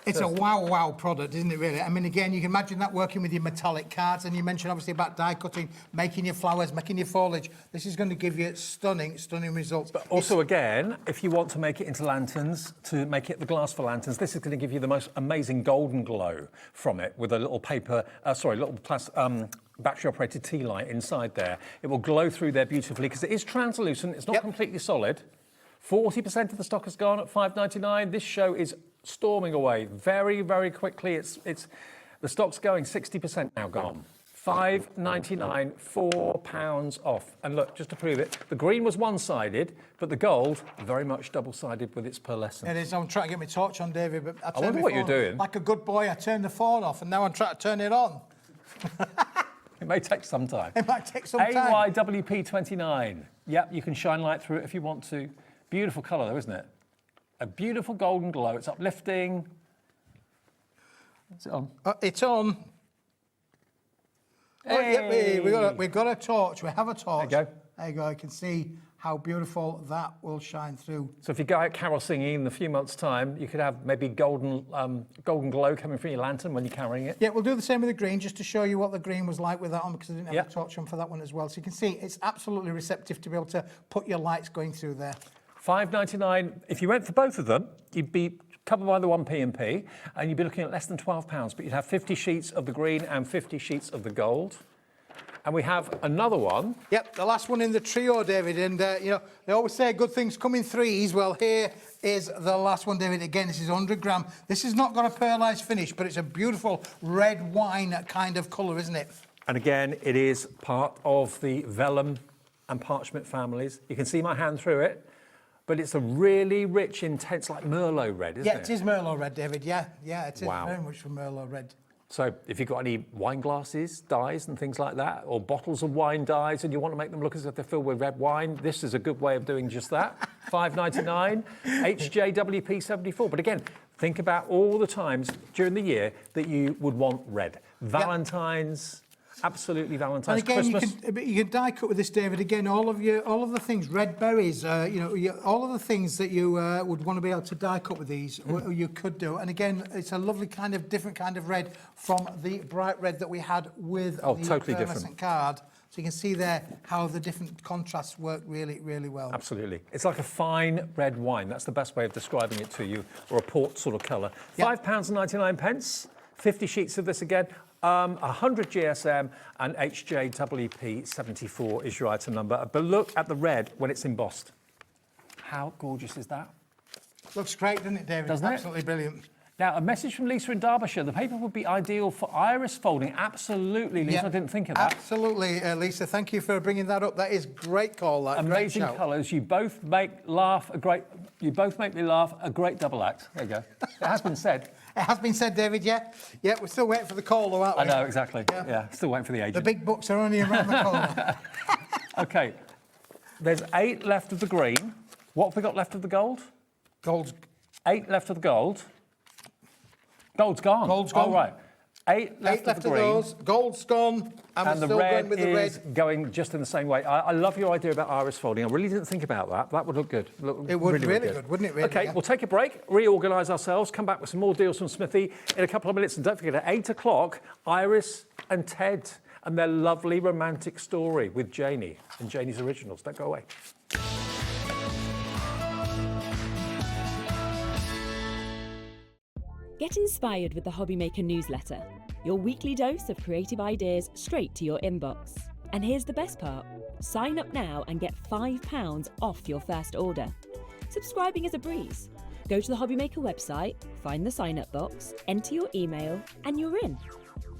It's a wow product, isn't it, really? I mean, again, you can imagine that working with your metallic cards, and you mentioned obviously about die cutting, making your flowers, making your foliage. This is going to give you stunning results. But Also, again, if you want to make it into lanterns, to make it the glass for lanterns, this is going to give you the most amazing golden glow from it with a little paper, battery-operated tea light inside there. It will glow through there beautifully because it is translucent. It's not completely solid. 40% of the stock has gone at $5.99. This show is storming away very quickly. The stock's going 60% now gone. $5.99, £4 off. And look, just to prove it, the green was one-sided, but the gold very much double-sided with its pearlescence. It is. I'm trying to get my torch on, David, but I wonder what you're doing. Like a good boy, I turned the phone off, and now I'm trying to turn it on. It may take some time. It might take some time. AYWP29. Yep, you can shine light through it if you want to. Beautiful colour though, isn't it? A beautiful golden glow. It's uplifting. Is it on? It's on. Hey! Oh, yeah, we've got a torch. We have a torch. There you go. There you go. You can see how beautiful that will shine through. So if you go out carol singing in a few months' time, you could have maybe golden glow coming from your lantern when you're carrying it. Yeah, we'll do the same with the green, just to show you what the green was like with that on, because I didn't have a torch on for that one as well. So you can see it's absolutely receptive to be able to put your lights going through there. $5.99. If you went for both of them, you'd be covered by the 1p&p, and you'd be looking at less than £12, but you'd have 50 sheets of the green and 50 sheets of the gold. And we have another one. Yep, the last one in the trio, David. And, you know, they always say good things come in threes. Well, here is the last one, David. Again, this is 100 gram. This has not got a pearlised finish, but it's a beautiful red wine kind of colour, isn't it? And again, it is part of the vellum and parchment families. You can see my hand through it, but it's a really rich, intense, like Merlot red, isn't it? Yeah, it is Merlot red, David. Yeah, it is Wow. very much from Merlot red. So if you've got any wine glasses, dyes and things like that, or bottles of wine dyes, and you want to make them look as if they're filled with red wine, this is a good way of doing just that. $5.99, HJWP74. But again, think about all the times during the year that you would want red. Valentine's, absolutely Valentine's, And again, Christmas. you can die cut with this, David. Again, all of the things, red berries, all of the things that you would want to be able to die cut with these, you could do. And again, it's a lovely kind of different kind of red from the bright red that we had with the totally pearlescent different card. So you can see there how the different contrasts work really, really well. Absolutely. It's like a fine red wine. That's the best way of describing it to you, or a port sort of colour. £5.99, 50 sheets of this again. 100 GSM and HJWP74 is your item number. But look at the red when it's embossed. How gorgeous is that? Looks great, doesn't it, David? Doesn't it? Absolutely brilliant. Now, a message from Lisa in Derbyshire. The paper would be ideal for iris folding. Absolutely, Lisa. Yeah, I didn't think of that. Absolutely, Lisa. Thank you for bringing that up. That is great call. That Amazing colours. You both make laugh a great. You both make me laugh. A great double act. There you go. It has been said. It has been said, David. Yeah. Yeah. We're still waiting for the call, though, aren't we? I know exactly. Yeah. Still waiting for the agent. The big bucks are only around the corner. Okay. There's 8 left of the green. What have we got left of the gold? Gold's 8 left of the gold. Gold's gone. Gold's gone. Oh, right. 8 left of the green. Those. Gold's gone. And the we're still red going with the is red. going just in the same way. I love your idea about iris folding. I really didn't think about that. That would look good. It would really good, wouldn't it? Really? Okay, we'll take a break, reorganise ourselves, come back with some more deals from Smithy in a couple of minutes. And don't forget, at 8 o'clock, Iris and Ted and their lovely romantic story with Janie and Janie's Originals. Don't go away. Get inspired with the HobbyMaker newsletter, your weekly dose of creative ideas straight to your inbox. And here's the best part. Sign up now and get £5 off your first order. Subscribing is a breeze. Go to the HobbyMaker website, find the sign-up box, enter your email, and you're in.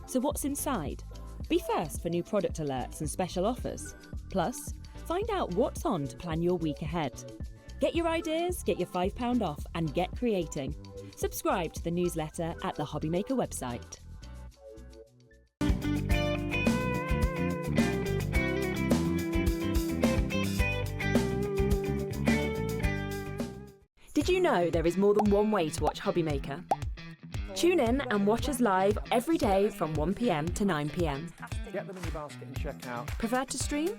So what's inside? Be first for new product alerts and special offers. Plus, find out what's on to plan your week ahead. Get your ideas, get your £5 off, and get creating. Subscribe to the newsletter at the HobbyMaker website. Did you know there is more than one way to watch HobbyMaker? Tune in and watch us live every day from 1 p.m. to 9 p.m. Get them in your basket and check out. Prefer to stream?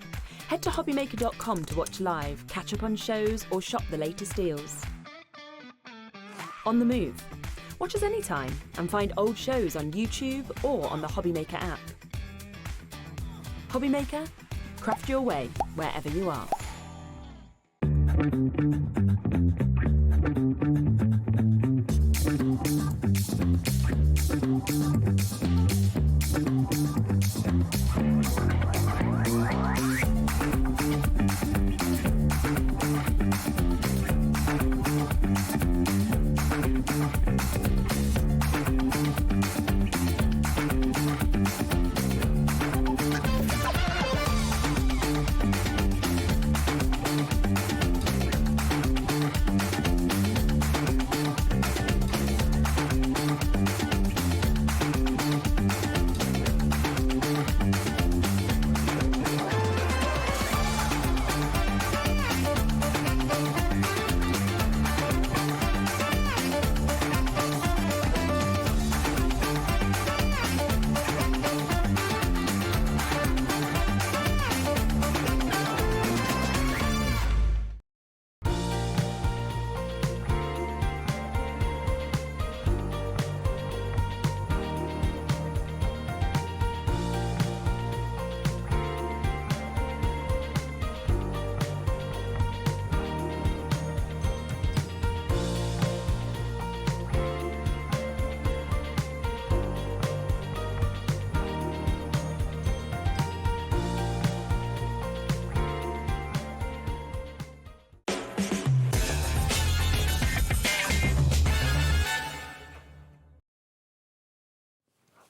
Head to hobbymaker.com to watch live, catch up on shows, or shop the latest deals. On the move? Watch us anytime and find old shows on YouTube or on the HobbyMaker app. HobbyMaker, craft your way wherever you are.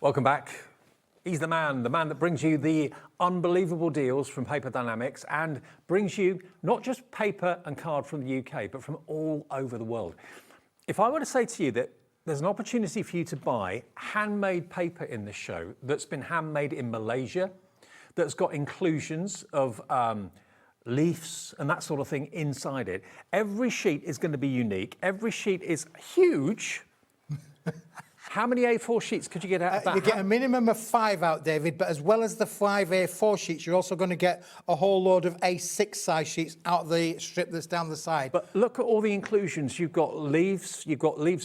Welcome back. He's the man that brings you the unbelievable deals from Paper Dynamics and brings you not just paper and card from the UK, but from all over the world. If I were to say to you that there's an opportunity for you to buy handmade paper in this show that's been handmade in Malaysia, that's got inclusions of leaves and that sort of thing inside it, every sheet is going to be unique. Every sheet is huge. How many A4 sheets could you get out of that? You get a minimum of 5 out, David, but as well as the 5 A4 sheets, you're also going to get a whole load of A6 size sheets out of the strip that's down the side. But look at all the inclusions. You've got leaves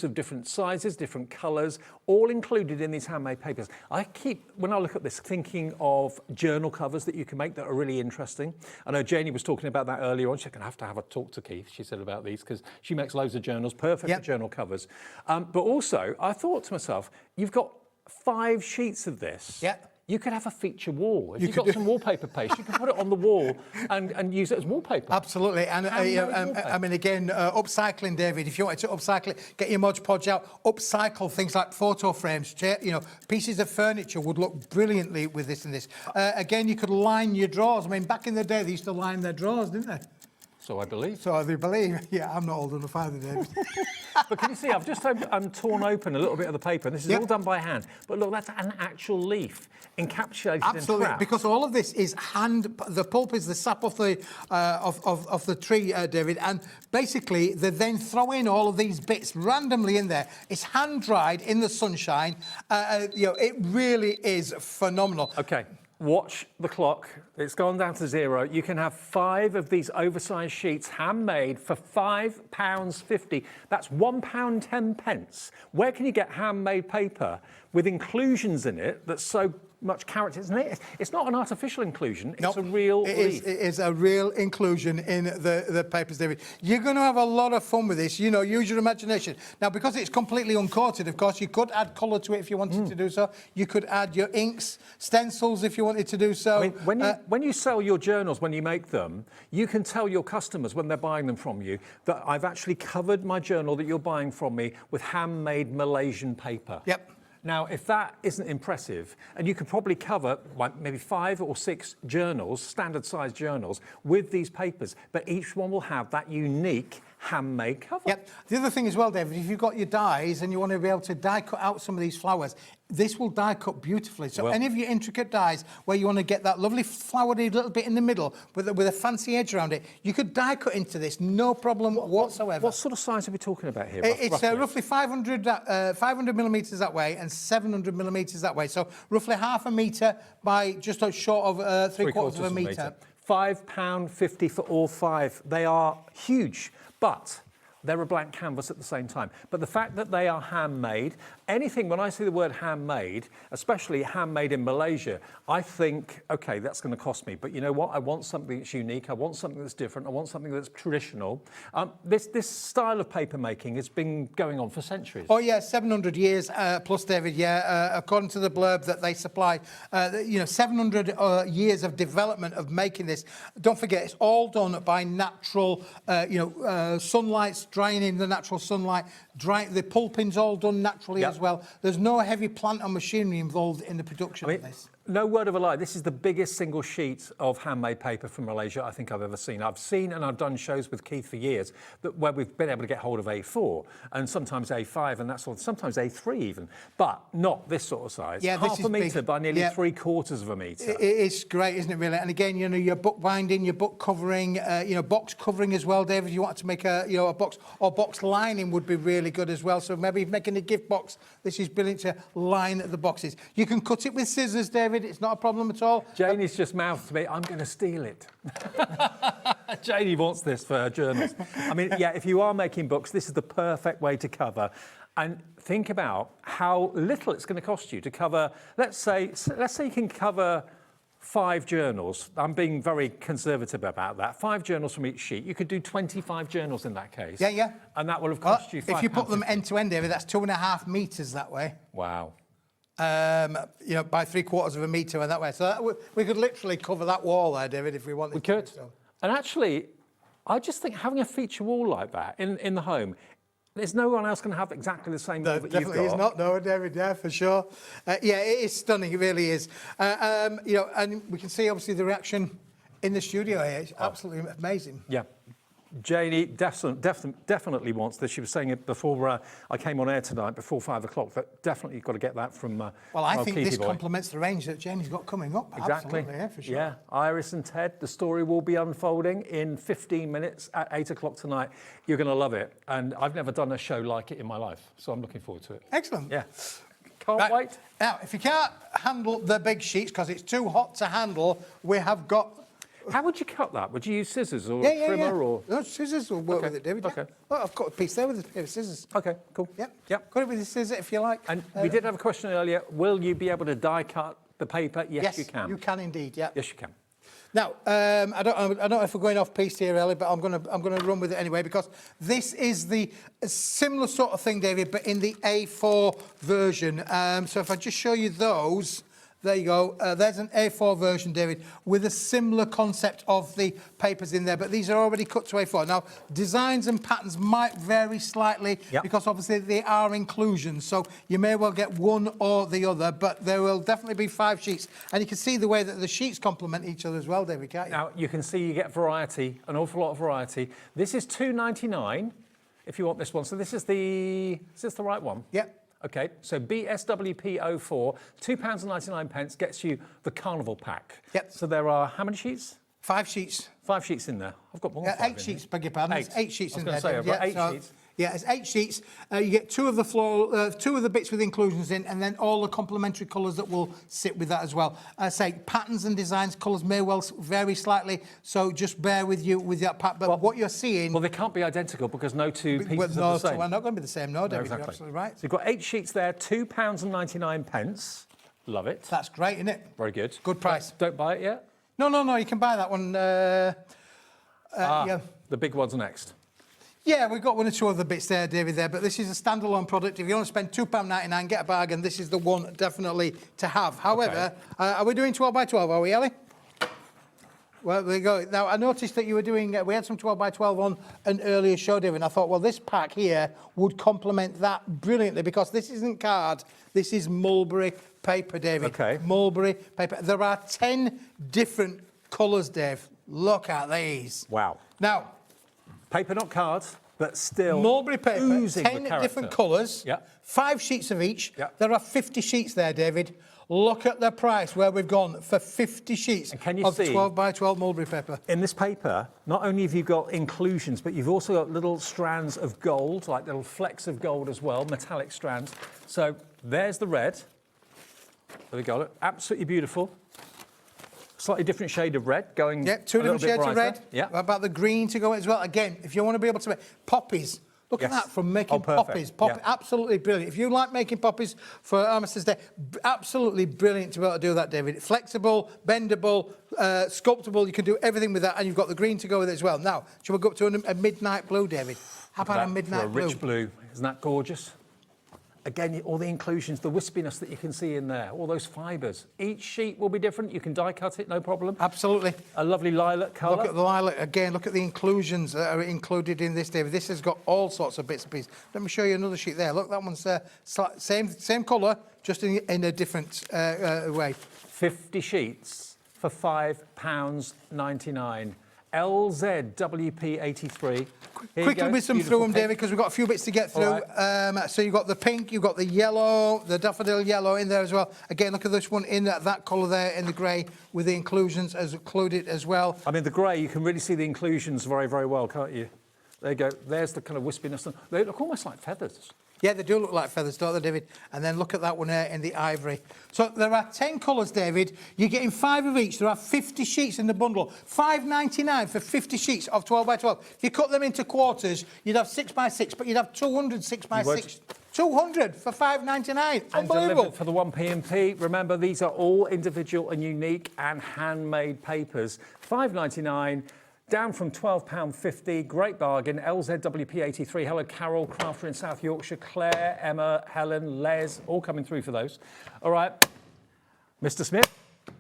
of different sizes, different colours, all included in these handmade papers. I keep, when I look at this, thinking of journal covers that you can make that are really interesting. I know Janie was talking about that earlier on. She's going to have a talk to Keith, she said, about these, because she makes loads of journals, perfect for journal covers. But also, I thought to myself, you've got 5 sheets of this. You could have a feature wall. If you've got some wallpaper paste, you can put it on the wall and use it as wallpaper. Absolutely. And I mean, again, upcycling, David, if you wanted to upcycle it, get your Mod Podge out, upcycle things like photo frames, pieces of furniture would look brilliantly with this and this. Again, you could line your drawers. I mean, back in the day, they used to line their drawers, didn't they? So I believe. So I do believe. Yeah, I'm not old enough either, David. But can you see, I've just torn open a little bit of the paper, and this is all done by hand. But look, that's an actual leaf encapsulated Absolutely, in kraft. because all of this is the pulp is the sap of the tree, David, and basically they then throw in all of these bits randomly in there. It's hand dried in the sunshine. It really is phenomenal. Okay. Watch the clock. It's gone down to 0. You can have 5 of these oversized sheets handmade for £5.50. That's £1.10. Where can you get handmade paper with inclusions in it that's so much character? It's not an artificial inclusion. It's a real leaf. It is a real inclusion in the papers, David. You're going to have a lot of fun with this. Use your imagination. Now, because it's completely uncoated, of course, you could add colour to it if you wanted to do so. You could add your inks, stencils if you wanted to do so. I mean, when you sell your journals, when you make them, you can tell your customers when they're buying them from you that I've actually covered my journal that you're buying from me with handmade Malaysian paper. Yep. Now, if that isn't impressive, and you could probably cover maybe 5 or 6 journals, standard-sized journals, with these papers, but each one will have that unique handmade cover. Yep. The other thing as well, David, if you've got your dies and you want to be able to die cut out some of these flowers, this will die cut beautifully. So any of your intricate dies where you want to get that lovely flowery little bit in the middle with a fancy edge around it, you could die cut into this, no problem whatsoever. What sort of size are we talking about here? It's roughly 500 millimetres that way and 700 millimetres that way. So roughly half a metre by just short of 3/4 of a metre. £5.50 for all 5. They are huge, but they're a blank canvas at the same time. But the fact that they are handmade, anything, when I see the word handmade, especially handmade in Malaysia, I think, okay, that's going to cost me. But you know what? I want something that's unique. I want something that's different. I want something that's traditional. This style of paper making has been going on for centuries. Oh, yeah, 700 years plus, David, according to the blurb that they supply, 700 years of development of making this. Don't forget, it's all done by natural, sunlight, drying in the natural sunlight. The pulping's all done naturally as well. There's no heavy plant or machinery involved in the production of this. No word of a lie, this is the biggest single sheet of handmade paper from Malaysia I think I've ever seen. I've seen and I've done shows with Keith for years where we've been able to get hold of A4 and sometimes A5 and that sort of, sometimes A3 even, but not this sort of size. Yeah, half a metre by nearly 3/4 of a metre. It's great, isn't it, really? And again, your book binding, your book covering, box covering as well, David. If you want to make a box or box lining would be really good as well. So maybe making a gift box, this is brilliant to line the boxes. You can cut it with scissors, David. It's not a problem at all. Janie's just mouthed to me, I'm going to steal it. Janie wants this for her journals. I mean, yeah, if you are making books, this is the perfect way to cover. And think about how little it's going to cost you to cover, let's say you can cover 5 journals. I'm being very conservative about that. 5 journals from each sheet. You could do 25 journals in that case. Yeah. And that will have cost you £5. If you put them end to end, David, that's 2.5 metres that way. Wow. By 3/4 of a metre and that way. So we could literally cover that wall there, David, if we wanted to. We could. So. And actually, I just think having a feature wall like that in the home, there's no one else going to have exactly the same wall that you've got. Definitely is not, no, David, yeah, for sure. It is stunning, it really is. And we can see, obviously, the reaction in the studio here. It's absolutely amazing. Yeah. Janie definitely wants this. She was saying it before I came on air tonight, before 5 o'clock, that definitely you've got to get that from Well, I think this complements the range that Janie's got coming up. Exactly. Absolutely, yeah, for sure. Yeah, Iris and Ted, the story will be unfolding in 15 minutes at 8 o'clock tonight. You're going to love it. And I've never done a show like it in my life, so I'm looking forward to it. Excellent. Yeah. Can't wait. Now, if you can't handle the big sheets because it's too hot to handle, we have got... How would you cut that? Would you use scissors or a trimmer? Or No, scissors will work with it, David. Okay. Well, I've got a piece there with a pair of scissors. Okay, cool. Yep. Got it with the scissors if you like. And we did have a question earlier. Will you be able to die cut the paper? Yes, you can. You can indeed. Yeah. Yes, you can. Now, I don't know if we're going off piece here, Ellie, but I'm going to run with it anyway because this is the similar sort of thing, David, but in the A4 version. So if I just show you those, There you go. There's an A4 version, David, with a similar concept of the papers in there, but these are already cut to A4. Now, designs and patterns might vary slightly because obviously they are inclusions, so you may well get one or the other, but there will definitely be 5 sheets. And you can see the way that the sheets complement each other as well, David, can't you? Now, you can see you get variety, an awful lot of variety. This is £2.99 if you want this one. So is this the right one? Yep. Okay, so BSWP04, £2.99 gets you the Carnival pack. Yep. So there are how many sheets? 5 sheets. 5 sheets in there. I've got more than 5 8 sheets, beg your pardon. 8 sheets in there. I was going to say, I've got 8 sheets. Yeah, it's 8 sheets. You get 2 of the floor, 2 of the bits with inclusions in, and then all the complementary colours that will sit with that as well. I say patterns and designs, colours may well vary slightly, so just bear with you with that pack. But what you're seeing, well, they can't be identical because no 2 pieces are the same. We're not going to be the same. No, David, exactly. You're absolutely right. So you've got 8 sheets there, £2.99. Love it. That's great, isn't it? Very good. Good price. Don't buy it yet. No. You can buy that one. Yeah. The big one's next. Yeah, we've got 1 or 2 other bits there, David, but this is a standalone product. If you want to spend £2.99, get a bargain, this is the one definitely to have. However, are we doing 12 by 12, are we, Ellie? Well, there we go. Now, I noticed that you were doing, we had some 12 by 12 on an earlier show, David, and I thought, well, this pack here would complement that brilliantly because this isn't card, this is mulberry paper, David. Okay. Mulberry paper. There are 10 different colours, Dave. Look at these. Wow. Now, paper, not cards, but still mulberry paper, oozing 10 with different colours, 5 sheets of each. There are 50 sheets there, David. Look at the price where we've gone for 50 sheets of 12 by 12 mulberry paper. In this paper, not only have you got inclusions, but you've also got little strands of gold, like little flecks of gold as well, metallic strands. So there's the red. There we go. Absolutely beautiful. Slightly different shade of red going. Yeah, 2 different shades of red. Yeah. What about the green to go as well? Again, if you want to be able to make poppies, look at that from making poppies. Absolutely brilliant. If you like making poppies for Armistice Day, absolutely brilliant to be able to do that, David. Flexible, bendable, sculptable. You can do everything with that, and you've got the green to go with it as well. Now, shall we go up to a midnight blue, David? How about a midnight blue? A rich blue. Isn't that gorgeous? Again, all the inclusions, the wispiness that you can see in there, all those fibres. Each sheet will be different. You can die cut it, no problem. Absolutely. A lovely lilac colour. Look at the lilac again. Look at the inclusions that are included in this, David. This has got all sorts of bits and pieces. Let me show you another sheet there. Look, that one's same colour, just in a different way. 50 sheets for £5.99. LZWP83. Quickly whiz them through them, David, because we've got a few bits to get through. So you've got the pink, you've got the yellow, the daffodil yellow in there as well. Again, look at this one in that colour there in the grey with the inclusions as included as well. I mean, the grey, you can really see the inclusions very, very well, can't you? There you go. There's the kind of wispiness. They look almost like feathers. Yeah, they do look like feathers, don't they, David? And then look at that one there in the ivory. So there are 10 colours, David. You're getting 5 of each. There are 50 sheets in the bundle. $5.99 for 50 sheets of 12 by 12. If you cut them into quarters, you'd have 6 by 6, but you'd have 200 6 by 6. 200 for $5.99. And delivered for the 1p&p. Remember, these are all individual and unique and handmade papers. $5.99. Down from £12.50, great bargain. LZWP83, hello Carol, Crafter in South Yorkshire, Claire, Emma, Helen, Les, all coming through for those. All right, Mr. Smith,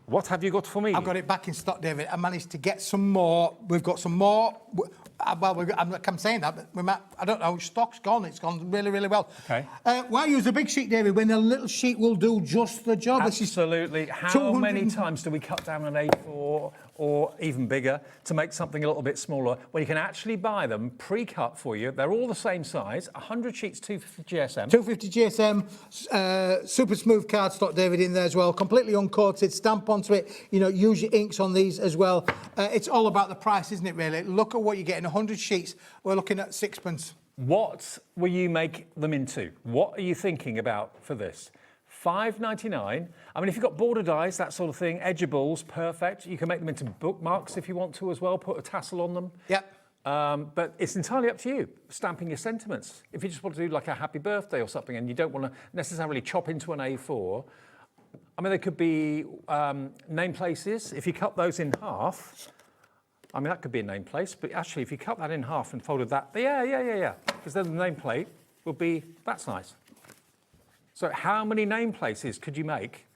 what have you got for me? I've got it back in stock, David. I managed to get some more. We've got some more. Well, I'm saying that, but I don't know, stock's gone. It's gone really, really well. Okay. Why use a big sheet, David, when a little sheet will do just the job? Absolutely. How many times do we cut down an A4 or even bigger to make something a little bit smaller? Well, you can actually buy them pre-cut for you. They're all the same size. 100 sheets, 250 GSM. 250 GSM, super smooth cardstock, David, in there as well. Completely uncoated, stamp onto it. You know, use your inks on these as well. It's all about the price, isn't it, really? Look at what you're getting. 100 sheets, we're looking at £6. What will you make them into? What are you thinking about for this? $5.99. I mean, if you've got border dies, that sort of thing, edgeables, perfect. You can make them into bookmarks if you want to as well, put a tassel on them. Yep. But it's entirely up to you, stamping your sentiments. If you just want to do like a happy birthday or something and you don't want to necessarily chop into an A4, I mean, they could be name places. If you cut those in half, I mean, that could be a nameplate, but actually, if you cut that in half and folded that, yeah, because then the nameplate will be, that's nice. So how many nameplaces could you make?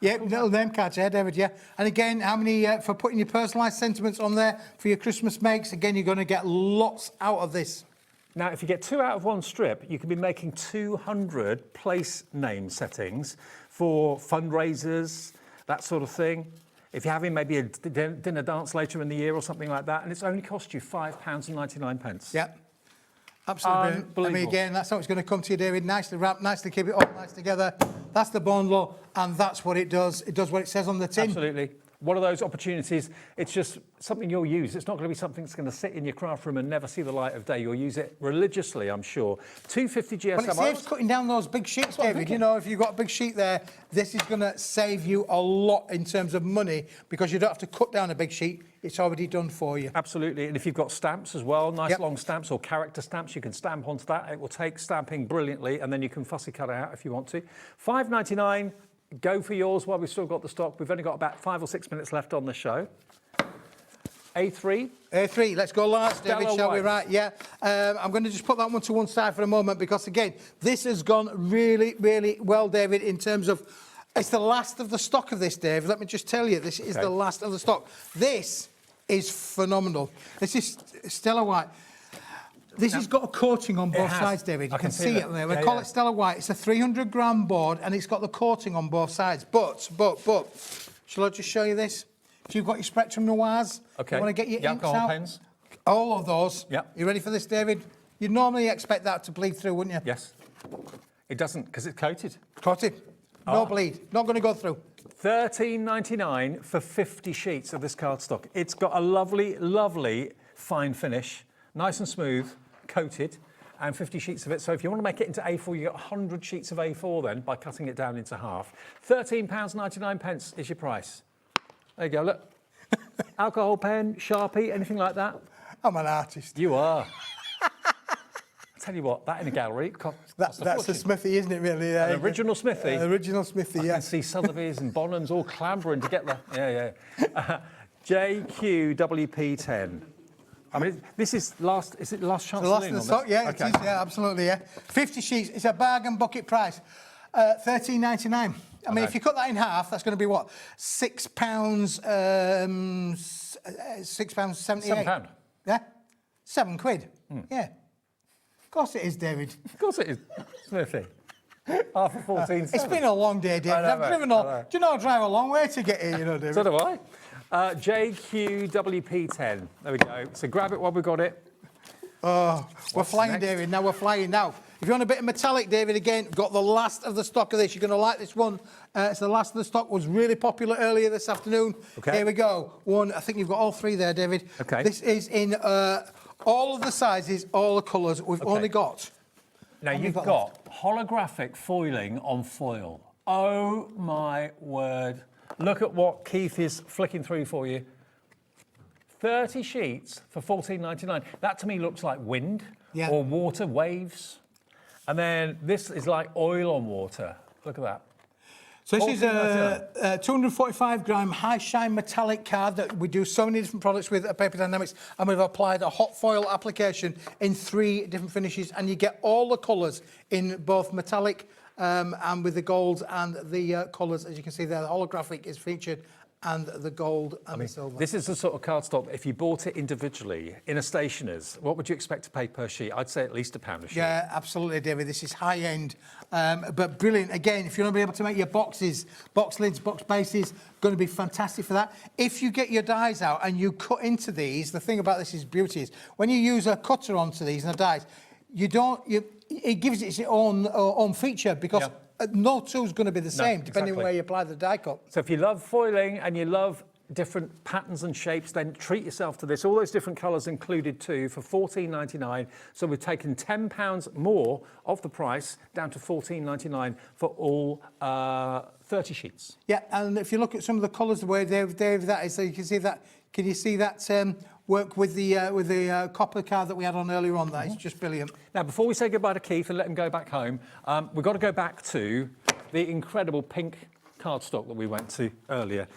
Yeah, little name cards, yeah, David, yeah. And again, how many, for putting your personalised sentiments on there for your Christmas makes, again, you're going to get lots out of this. Now, if you get 2 out of 1 strip, you can be making 200 place name settings for fundraisers, that sort of thing. If you're having maybe a dinner dance later in the year or something like that, and it's only cost you £5.99. Yeah. Absolutely. I mean, again, that's how it's going to come to you, David. Nicely wrapped, nicely keep it all nice together. That's the bundle, and that's what it does. It does what it says on the tin. Absolutely. One of those opportunities, it's just something you'll use. It's not going to be something that's going to sit in your craft room and never see the light of day. You'll use it religiously, I'm sure. 250 GSM. Well, it saves cutting down those big sheets, David. You know, if you've got a big sheet there, this is going to save you a lot in terms of money because you don't have to cut down a big sheet. It's already done for you. Absolutely. And if you've got stamps as well, nice long stamps or character stamps, you can stamp onto that. It will take stamping brilliantly, and then you can fussy cut it out if you want to. $5.99. Go for yours while we've still got the stock. We've only got about 5 or 6 minutes left on the show. A3. A3, let's go last, David, shall we? Right, yeah. I'm going to just put that one to one side for a moment because, again, this has gone really, really well, David, in terms of... It's the last of the stock of this, Dave. Let me just tell you, this is the last of the stock. This is phenomenal. This is Stella White. This has got a coating on both sides, David. You can see it there. We call it Stella White. It's a 300-gram board, and it's got the coating on both sides. But, shall I just show you this? If you've got your Spectrum Noirs, you want to get your inks out. Pens. All of those. Yeah. You ready for this, David? You'd normally expect that to bleed through, wouldn't you? Yes. It doesn't, because it's coated. Coated. No bleed. Not going to go through. $13.99 for 50 sheets of this cardstock. It's got a lovely, lovely fine finish, nice and smooth, coated, and 50 sheets of it. So if you want to make it into A4, you get 100 sheets of A4 then by cutting it down into half. £13.99 is your price. There you go, look. Alcohol pen, Sharpie, anything like that? I'm an artist. You are. I'll tell you what, that in a gallery costs That's a smithy, isn't it, really? An original smithy? Original smithy, I can see Sotheby's and Bonhams all clambering to get there. Yeah. JQWP10. I mean, this is last chance the last of the stock, yeah, it is, yeah, absolutely, yeah. 50 sheets, it's a bargain bucket price. £13.99. I mean, if you cut that in half, that's going to be what? £6, £6.78. £7. Yeah? £7. Yeah. Of course it is, David. Of course it is. Smithy. Half of 14. It's been a long day, David. I've driven all. Do you know I drive a long way to get here, you know, David? So do I. JQWP10. There we go. So grab it while we've got it. Oh, we're flying, next? David. Now we're flying. Now, if you want a bit of metallic, David, again, got the last of the stock of this. You're going to like this one. It's the last of the stock. Was really popular earlier this afternoon. Okay. Here we go. One. I think you've got all three there, David. Okay. This is in all of the sizes, all the colours. We've only got. Now you've got holographic foiling on foil. Oh my word! Look at what Keith is flicking through for you. 30 sheets for $14.99. That to me looks like wind or water, waves. And then this is like oil on water. Look at that. So this is a 245-gram high-shine metallic card that we do so many different products with at Paper Dynamics, and we've applied a hot foil application in 3 different finishes, and you get all the colours in both metallic and with the gold and the colours. As you can see there, the holographic is featured, and the gold and the silver. This is the sort of cardstock, if you bought it individually in a stationer's, what would you expect to pay per sheet? I'd say at least £1 a sheet. Yeah, absolutely, David. This is high-end, but brilliant. Again, if you want to be able to make your boxes, box lids, box bases, going to be fantastic for that. If you get your dies out and you cut into these, the thing about this is beauty is, when you use a cutter onto these and the dies, it gives it its own feature because no tool's going to be the same depending on where you apply the die cut. So if you love foiling and you love different patterns and shapes, then treat yourself to this. All those different colours included too for $14.99. So we've taken £10 more of the price down to $14.99 for all 30 sheets. Yeah, and if you look at some of the colours, the way that is, so you can see that. Can you see that? Work with the copper card that we had on earlier on. That is just brilliant. Now, before we say goodbye to Keith and let him go back home, we've got to go back to the incredible pink cardstock that we went to earlier.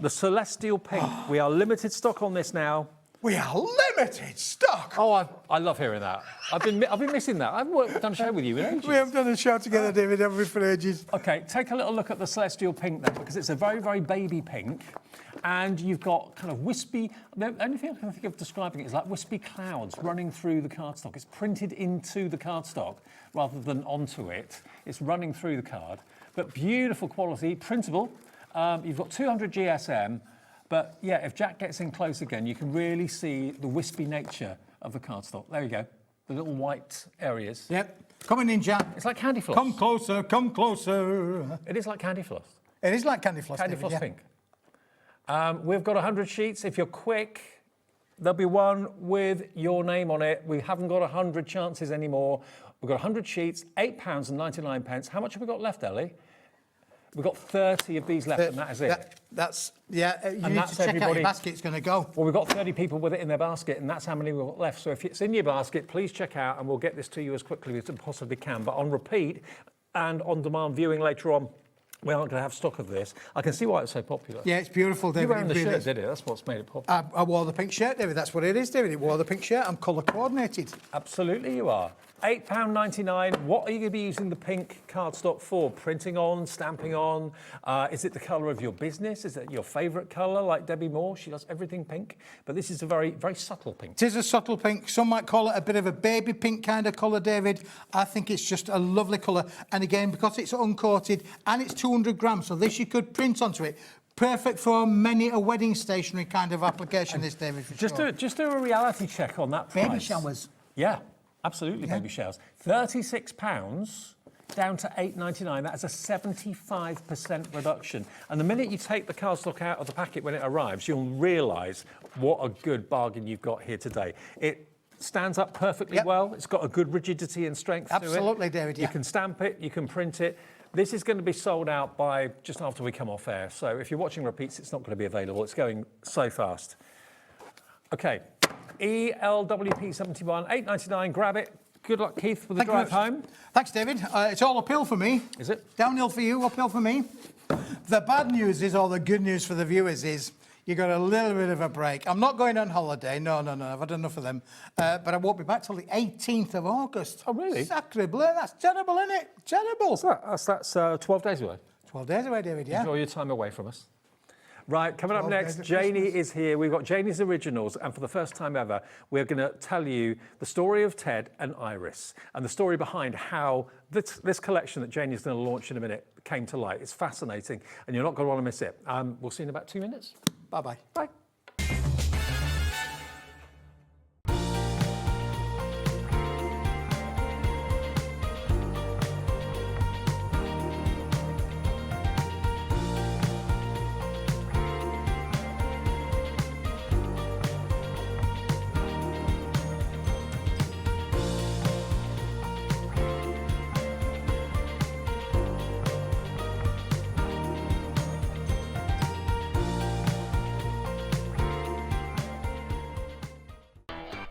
The Celestial Pink. We are limited stock on this now. We are limited stock. Oh, I love hearing that. I've been missing that. I haven't done a show with you in ages. We haven't done a show together, David, haven't we, for ages? Okay, take a little look at the Celestial Pink then, because it's a very, very baby pink. And you've got kind of wispy, the only thing I can think of describing it is like wispy clouds running through the cardstock. It's printed into the cardstock rather than onto it. It's running through the card, but beautiful quality, printable. You've got 200 GSM, but yeah, if Jack gets in close again, you can really see the wispy nature of the cardstock. There you go, the little white areas. Yep, coming in, Jack. It's like candy floss. Come closer, come closer. It is like candy floss. It is like candy floss, Candy David, floss yeah. pink. We've got 100 sheets. If you're quick, there'll be one with your name on it. We haven't got 100 chances anymore. We've got 100 sheets, £8.99. How much have we got left, Ellie? We've got 30 of these left, and that is it. That's, yeah, you And need that's to check out everybody. your basket, it's going to go. Well, we've got 30 people with it in their basket, and that's how many we've got left. So if it's in your basket, please check out, and we'll get this to you as quickly as we possibly can. But on repeat and on-demand viewing later on, we aren't going to have stock of this. I can see why it's so popular. Yeah, it's beautiful, David. You're wearing the It really shirt, is. did it? That's what's made it popular. I wore the pink shirt, David. That's what it is, David. It wore the pink shirt. I'm colour coordinated. Absolutely you are. £8.99. What are you going to be using the pink cardstock for? Printing on, stamping on? Is it the colour of your business? Is it your favourite colour, like Debbie Moore? She does everything pink. But this is a very, very subtle pink. It is a subtle pink. Some might call it a bit of a baby pink kind of colour, David. I think it's just a lovely colour. And again, because it's uncoated and it's 200 grams, so this you could print onto it. Perfect for many a wedding stationery kind of application, this, David, for sure. Just do a reality check on that price. Baby showers. Yeah, absolutely, baby showers. £36 down to £8.99. That is a 75% reduction. And the minute you take the cardstock out of the packet when it arrives, you'll realise what a good bargain you've got here today. It stands up perfectly well. It's got a good rigidity and strength to it. Absolutely, David, yeah. You can stamp it, you can print it. This is going to be sold out by just after we come off air. So if you're watching repeats, it's not going to be available. It's going so fast. Okay, ELWP71, £8.99. Grab it. Good luck, Keith, with the drive home. Thanks, David. It's all uphill for me. Is it? Downhill for you, uphill for me. The bad news is, or the good news for the viewers is, you got a little bit of a break. I'm not going on holiday. No. I've had enough of them. But I won't be back till the 18th of August. Oh, really? Sacre bleu. That's terrible, isn't it? Terrible. That's 12 days away. 12 days away, David, yeah. Enjoy your time away from us. Right, coming up 12 next, days of Janie Christmas. is here. We've got Janie's Originals, and for the first time ever, we're going to tell you the story of Ted and Iris, and the story behind how this collection that Janie's going to launch in a minute came to light. It's fascinating, and you're not going to want to miss it. We'll see you in about 2 minutes. Bye-bye. Bye.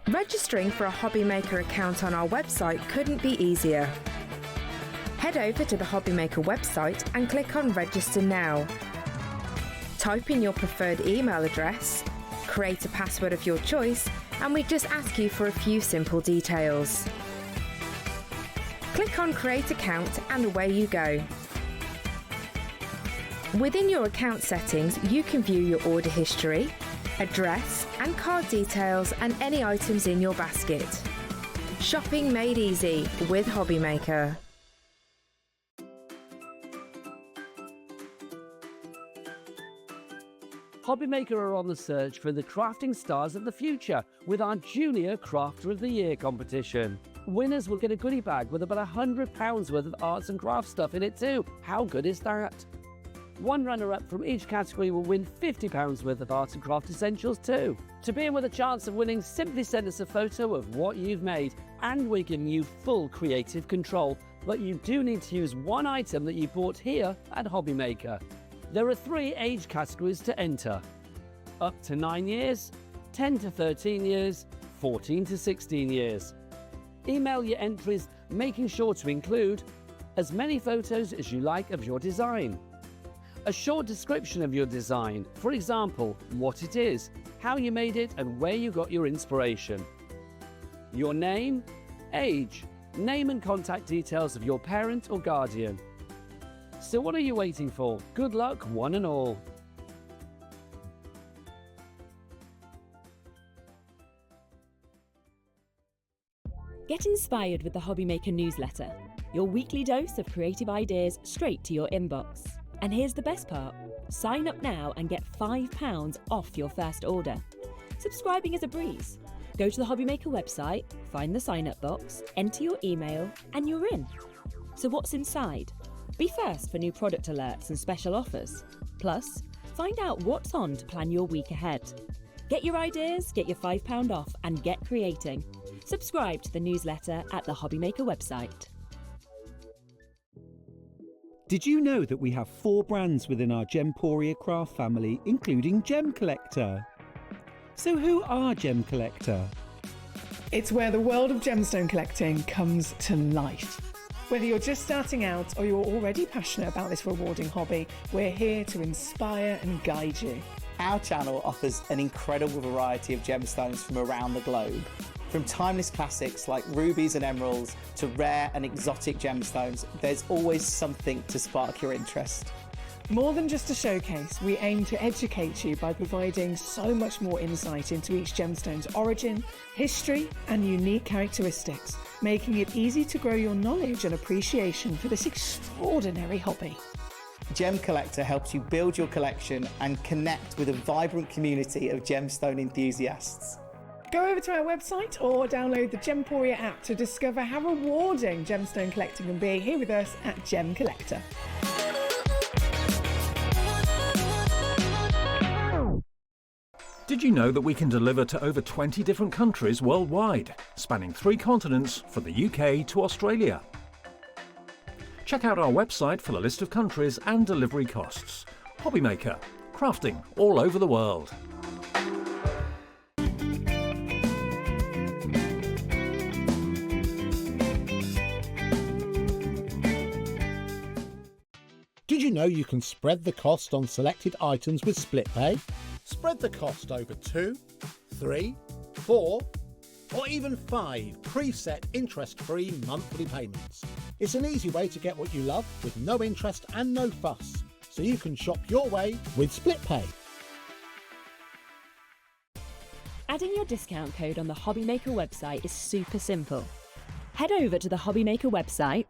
Registering for a HobbyMaker account on our website couldn't be easier. Head over to the HobbyMaker website and click on Register Now. Type in your preferred email address, create a password of your choice, and we just ask you for a few simple details. Click on Create Account and away you go. Within your account settings, you can view your order history, address and card details and any items in your basket. Shopping made easy with HobbyMaker. HobbyMaker are on the search for the crafting stars of the future with our Junior Crafter of the Year competition. Winners will get a goodie bag with about £100 worth of arts and crafts stuff in it too. How good is that? One runner-up from each category will win £50 worth of art and craft essentials too. To be in with a chance of winning, simply send us a photo of what you've made and we're giving you full creative control. But you do need to use one item that you bought here at HobbyMaker. There are 3 age categories to enter. Up to 9 years, 10 to 13 years, 14 to 16 years. Email your entries, making sure to include as many photos as you like of your design. A short description of your design, for example, what it is, how you made it and where you got your inspiration. Your name, age, name and contact details of your parent or guardian. So what are you waiting for? Good luck, one and all. Get inspired with the HobbyMaker newsletter, your weekly dose of creative ideas straight to your inbox. And here's the best part. Sign up now and get £5 off your first order. Subscribing is a breeze. Go to the HobbyMaker website, find the sign-up box, enter your email, and you're in. So what's inside? Be first for new product alerts and special offers. Plus, find out what's on to plan your week ahead. Get your ideas, get your £5 off, and get creating. Subscribe to the newsletter at the HobbyMaker website. Did you know that we have 4 brands within our Gemporia craft family, including Gem Collector? So who are Gem Collector? It's where the world of gemstone collecting comes to life. Whether you're just starting out or you're already passionate about this rewarding hobby, we're here to inspire and guide you. Our channel offers an incredible variety of gemstones from around the globe. From timeless classics like rubies and emeralds to rare and exotic gemstones, there's always something to spark your interest. More than just a showcase, we aim to educate you by providing so much more insight into each gemstone's origin, history, and unique characteristics, making it easy to grow your knowledge and appreciation for this extraordinary hobby. Gem Collector helps you build your collection and connect with a vibrant community of gemstone enthusiasts. Go over to our website or download the Gemporia app to discover how rewarding gemstone collecting can be here with us at Gem Collector. Did you know that we can deliver to over 20 different countries worldwide, spanning 3 continents from the UK to Australia? Check out our website for the list of countries and delivery costs. HobbyMaker, crafting all over the world. Did you know you can spread the cost on selected items with split pay? Spread the cost over 2, 3, 4, or even 5 preset interest-free monthly payments. It's an easy way to get what you love with no interest and no fuss, so you can shop your way with split pay. Adding your discount code on the HobbyMaker website is super simple. Head over to the HobbyMaker website,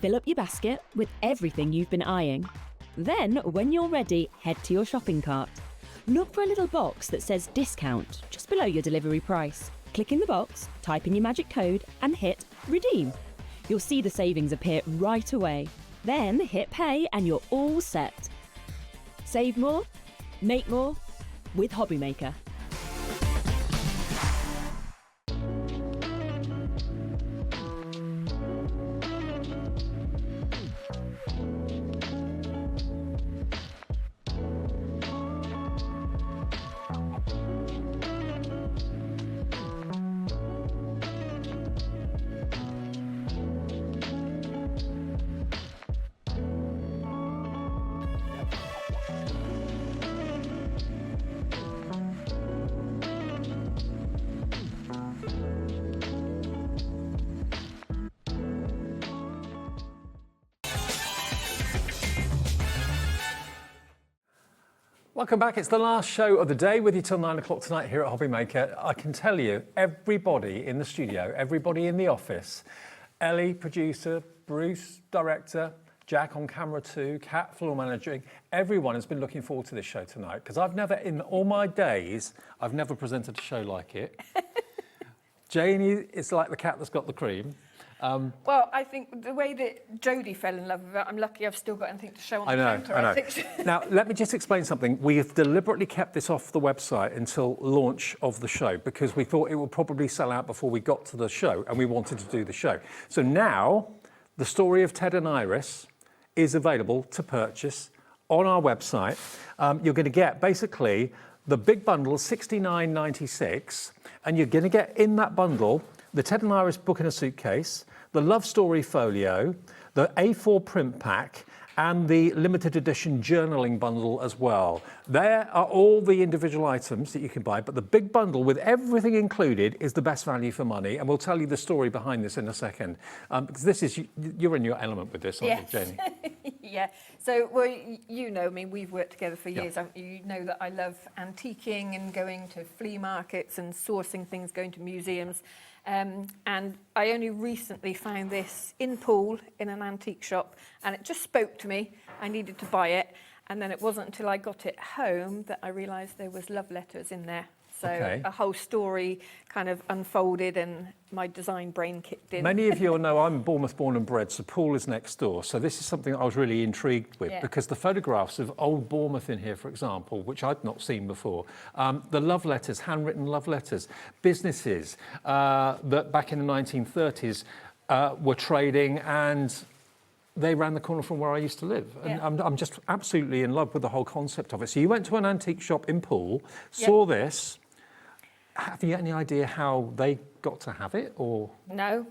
fill up your basket with everything you've been eyeing. Then, when you're ready, head to your shopping cart. Look for a little box that says discount just below your delivery price. Click in the box, type in your magic code and hit redeem. You'll see the savings appear right away. Then hit pay and you're all set. Save more, make more with HobbyMaker. Welcome back. It's the last show of the day with you till 9 o'clock tonight here at HobbyMaker. I can tell you, everybody in the studio, everybody in the office, Ellie, producer, Bruce, director, Jack on camera too, Kat, floor managing, everyone has been looking forward to this show tonight because I've never, in all my days, I've never presented a show like it. Janie is like the cat that's got the cream. Well, I think the way that Jodie fell in love with it, I'm lucky I've still got anything to show on the counter. I know. Now, let me just explain something. We have deliberately kept this off the website until launch of the show because we thought it would probably sell out before we got to the show and we wanted to do the show. So now, the story of Ted and Iris is available to purchase on our website. You're going to get basically the big bundle, $69.96, and you're going to get in that bundle the Ted and Iris book in a suitcase, the Love Story folio, the A4 print pack, and the limited edition journaling bundle as well. There are all the individual items that you can buy, but the big bundle with everything included is the best value for money, and we'll tell you the story behind this in a second. Because this is, you're in your element with this, aren't you, Janie? Yeah. So, well, you know me, we've worked together for years. You know that I love antiquing and going to flea markets and sourcing things, going to museums. And I only recently found this in Poole in an antique shop, and it just spoke to me. I needed to buy it, and then it wasn't until I got it home that I realised there was love letters in there. So a whole story kind of unfolded and my design brain kicked in. Many of you will know I'm Bournemouth born and bred, so Poole is next door. So this is something I was really intrigued with because the photographs of old Bournemouth in here, for example, which I'd not seen before, the love letters, handwritten love letters, businesses that back in the 1930s were trading, and they ran the corner from where I used to live. And I'm just absolutely in love with the whole concept of it. So you went to an antique shop in Poole, saw this. Have you any idea how they got to have it, or? No.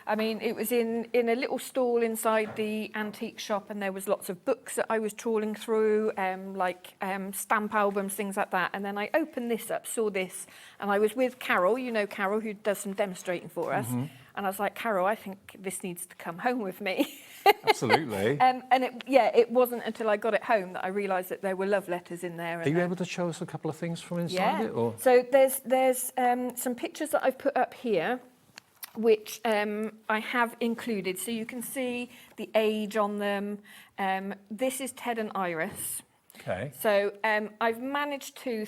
I mean, it was in a little stall inside the antique shop, and there was lots of books that I was trawling through, like stamp albums, things like that. And then I opened this up, saw this, and I was with Carol, you know Carol, who does some demonstrating for us. And I was like, Carol, I think this needs to come home with me. Absolutely. And it wasn't until I got it home that I realised that there were love letters in there. Are you able to show us a couple of things from inside it? Or? So there's some pictures that I've put up here, which I have included. So you can see the age on them. This is Ted and Iris. Okay. So I've managed to,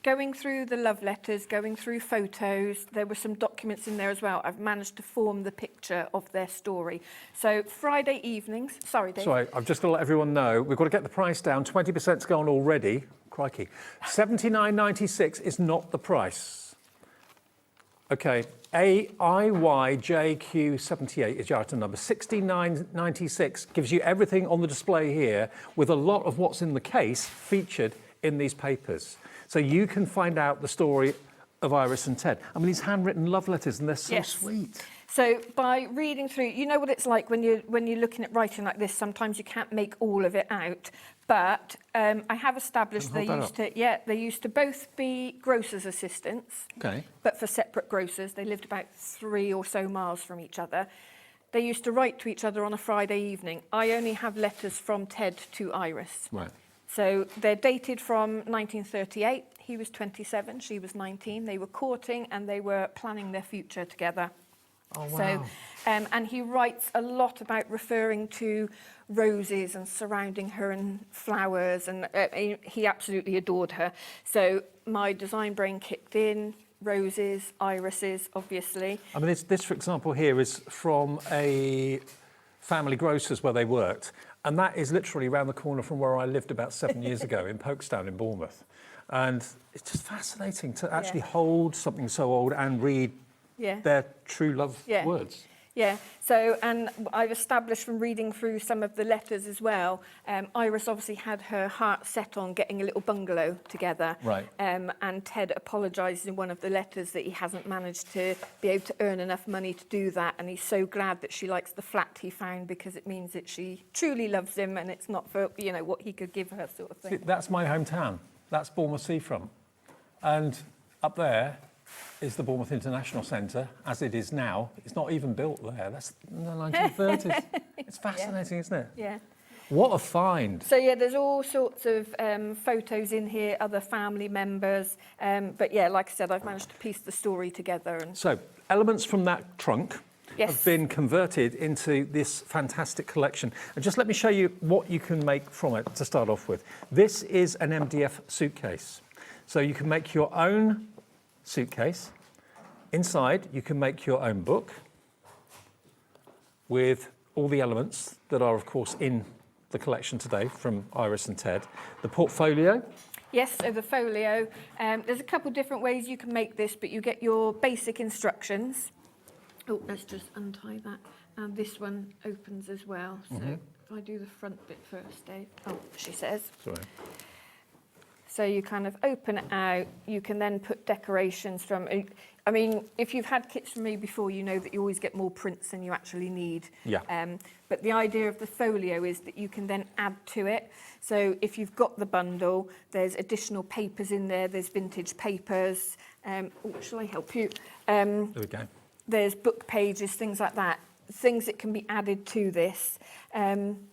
going through the love letters, going through photos, there were some documents in there as well. I've managed to form the picture of their story. So Friday evenings, sorry, Dave. Sorry, I've just got to let everyone know, we've got to get the price down. 20%'s gone already. Crikey. $79.96 is not the price. Okay, AIYJQ78 is your item number. $69.96 gives you everything on the display here, with a lot of what's in the case featured in these papers. So you can find out the story of Iris and Ted. I mean, these handwritten love letters, and they're so sweet. So by reading through, you know what it's like when you're looking at writing like this. Sometimes you can't make all of it out, but I have established they used to both be grocers' assistants. Okay. But for separate grocers, they lived about 3 or so miles from each other. They used to write to each other on a Friday evening. I only have letters from Ted to Iris. Right. So they're dated from 1938. He was 27, she was 19. They were courting and they were planning their future together. Oh, wow. So, and he writes a lot about referring to roses and surrounding her in flowers, and he absolutely adored her. So my design brain kicked in, roses, irises, obviously. I mean, this, for example, here is from a family grocer's where they worked, and that is literally around the corner from where I lived about 7 years ago in Folkestone in Bournemouth. And it's just fascinating to actually hold something so old and read their true love words. Yeah, so, and I've established from reading through some of the letters as well, Iris obviously had her heart set on getting a little bungalow together. Right. And Ted apologised in one of the letters that he hasn't managed to be able to earn enough money to do that, and he's so glad that she likes the flat he found because it means that she truly loves him and it's not for, you know, what he could give her sort of thing. See, that's my hometown. That's Bournemouth Seafront. And up there is the Bournemouth International Centre, as it is now. It's not even built there. That's in the 1930s. It's fascinating, isn't it? Yeah. What a find. So, yeah, there's all sorts of photos in here, other family members. But, yeah, like I said, I've managed to piece the story together. And So, elements from that trunk have been converted into this fantastic collection. And just let me show you what you can make from it to start off with. This is an MDF suitcase. So you can make your own suitcase. Inside, you can make your own book with all the elements that are, of course, in the collection today from Iris and Ted. The portfolio. Yes, so the folio. There's a couple different ways you can make this, but you get your basic instructions. Oh, let's just untie that. And this one opens as well. So if I do the front bit first, Dave. Oh, she says. Sorry. So you kind of open it out. You can then put decorations from... I mean, if you've had kits from me before, you know that you always get more prints than you actually need. Yeah. But the idea of the folio is that you can then add to it. So if you've got the bundle, there's additional papers in there. There's vintage papers. Shall I help you? There we go. There's book pages, things like that. Things that can be added to this. And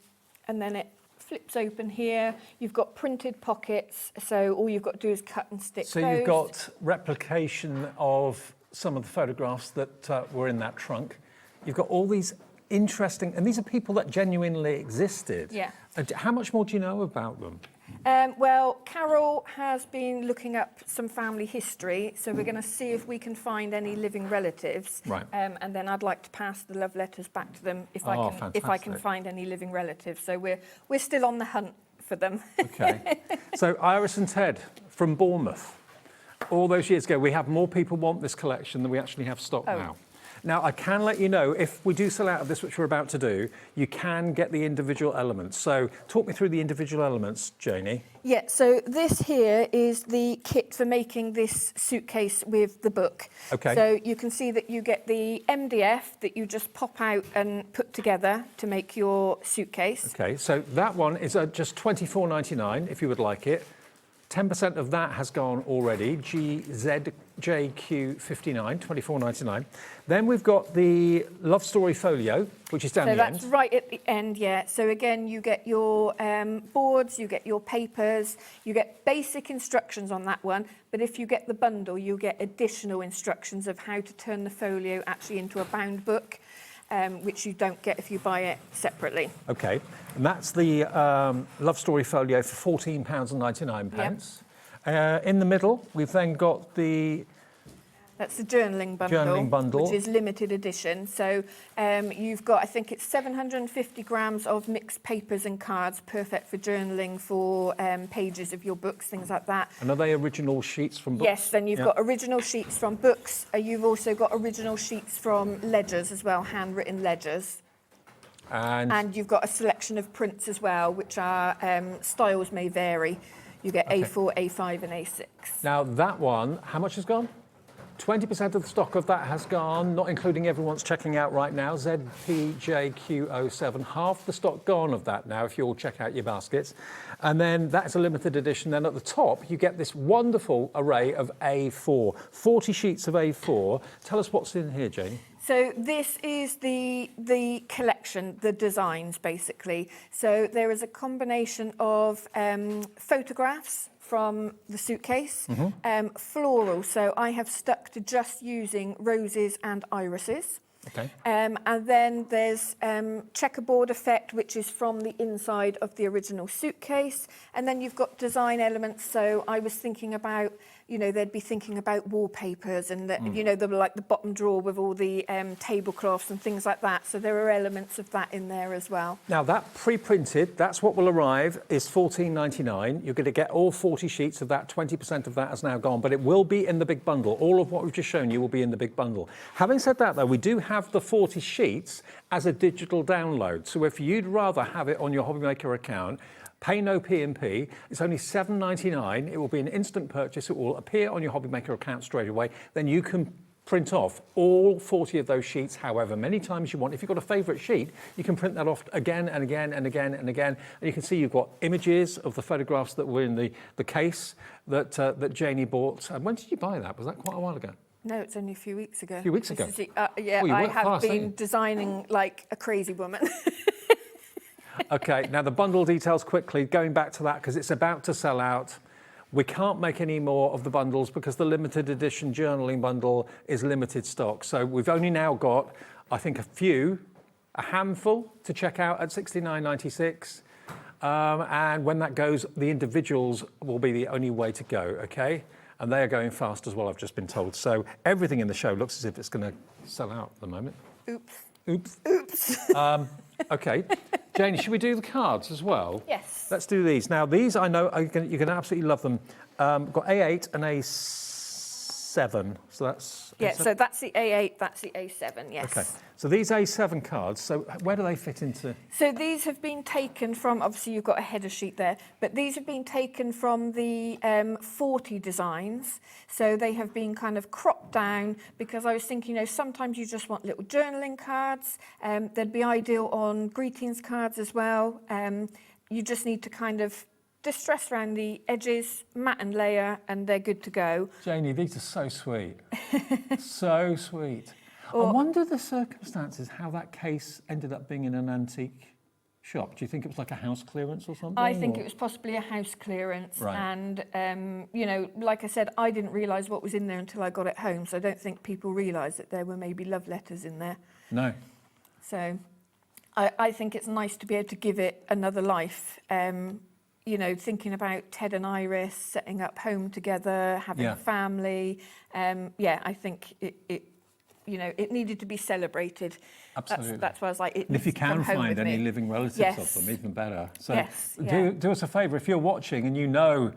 then it flips open here. You've got printed pockets, so all you've got to do is cut and stick So those. you've got replication of some of the photographs that were in that trunk. You've got all these interesting, and these are people that genuinely existed. Yeah. How much more do you know about them? Well, Carol has been looking up some family history, so we're going to see if we can find any living relatives. Right. And then I'd like to pass the love letters back to them if I can find any living relatives. So we're still on the hunt for them. Okay. So Iris and Ted from Bournemouth. All those years ago, we have more people want this collection than we actually have stock now. Now, I can let you know, if we do sell out of this, which we're about to do, you can get the individual elements. So talk me through the individual elements, Janie. Yeah, so this here is the kit for making this suitcase with the book. Okay. So you can see that you get the MDF that you just pop out and put together to make your suitcase. Okay, so that one is just $24.99 if you would like it. 10% of that has gone already, GZJQ59, $24.99. Then we've got the Love Story folio, which is down the end. So that's right at the end, yeah. So again, you get your boards, you get your papers, you get basic instructions on that one, but if you get the bundle, you get additional instructions of how to turn the folio actually into a bound book. Which you don't get if you buy it separately. Okay, and that's the Love Story folio for £14.99. Yep. In the middle, we've then got the... That's the journaling bundle, which is limited edition. So you've got, I think it's 750 grams of mixed papers and cards, perfect for journaling for pages of your books, things like that. And are they original sheets from books? Yes, then you've got original sheets from books. You've also got original sheets from ledgers as well, handwritten ledgers. And you've got a selection of prints as well, which are styles may vary. You get A4, A5 and A6. Now that one, how much has gone? 20% of the stock of that has gone, not including everyone's checking out right now, ZPJQ07. Half the stock gone of that now, if you all check out your baskets. And then that's a limited edition. Then at the top, you get this wonderful array of A4, 40 sheets of A4. Tell us what's in here, Jane. So this is the collection, the designs, basically. So there is a combination of photographs from the suitcase, floral. So I have stuck to just using roses and irises. Okay. And then there's checkerboard effect, which is from the inside of the original suitcase. And then you've got design elements. So I was thinking about, you know, they'd be thinking about wallpapers and, you know, like the bottom drawer with all the tablecloths and things like that. So there are elements of that in there as well. Now that pre-printed, that's what will arrive, is $14.99. You're going to get all 40 sheets of that. 20% of that has now gone, but it will be in the big bundle. All of what we've just shown you will be in the big bundle. Having said that, though, we do have the 40 sheets as a digital download. So if you'd rather have it on your HobbyMaker account, pay no P&P. It's only $7.99. It will be an instant purchase. It will appear on your HobbyMaker account straight away. Then you can print off all 40 of those sheets however many times you want. If you've got a favourite sheet, you can print that off again and again and again and again. And you can see you've got images of the photographs that were in the case that Janie bought. When did you buy that? Was that quite a while ago? No, it's only a few weeks ago. A few weeks ago? Yeah, Well, I have been designing like a crazy woman. Okay, now the bundle details quickly, going back to that because it's about to sell out. We can't make any more of the bundles because the limited edition journaling bundle is limited stock. So we've only now got, I think, a handful to check out at $69.96. And when that goes, the individuals will be the only way to go, okay? And they are going fast as well, I've just been told. So everything in the show looks as if it's going to sell out at the moment. Oops. Okay. Janie, should we do the cards as well? Yes. Let's do these. Now, these I know you're going to absolutely love them. We've got A8 and A6. A7. So that's Yeah, A7? so that's the A8, that's the A7, yes. Okay. So these A7 cards, so where do they fit into? So these have been taken from, obviously you've got a header sheet there, but these have been taken from the 40 designs. So they have been kind of cropped down because I was thinking, you know, sometimes you just want little journaling cards. They'd be ideal on greetings cards as well. You just need to kind of distress around the edges, mat and layer, and they're good to go. Janie, these are so sweet. So sweet. I wonder the circumstances, how that case ended up being in an antique shop. Do you think it was like a house clearance or something? I think it was possibly a house clearance. Right. And, you know, like I said, I didn't realise what was in there until I got it home. So I don't think people realised that there were maybe love letters in there. No. So I think it's nice to be able to give it another life. You know, thinking about Ted and Iris setting up home together, having a family. Yeah, I think it you know, it needed to be celebrated. Absolutely. That's why I was like, it And if you needs to come can home find with any me. living relatives Yes. of them, even better. So Yes, yeah. do us a favour, if you're watching and you know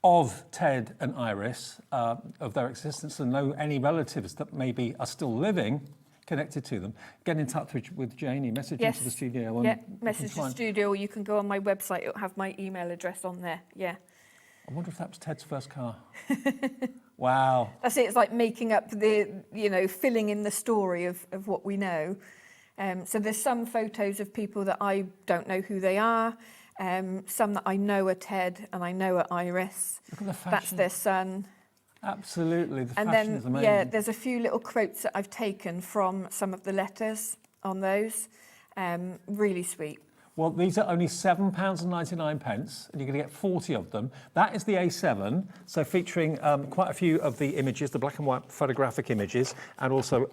of Ted and Iris, of their existence, and know any relatives that maybe are still living, connected to them, get in touch with Janie, message into the studio. And Yeah, we message can the studio, or you can go on my website, it'll have my email address on there, yeah. I wonder if that was Ted's first car. Wow. That's it, it's like making up the, you know, filling in the story of what we know. So there's some photos of people that I don't know who they are, some that I know are Ted and I know are Iris. Look at the fashion. That's their son. Absolutely, the And fashion then, is amazing. yeah, there's a few little quotes that I've taken from some of the letters on those. Really sweet. Well, these are only £7.99, and you're going to get 40 of them. That is the A7, so featuring quite a few of the images, the black and white photographic images, and also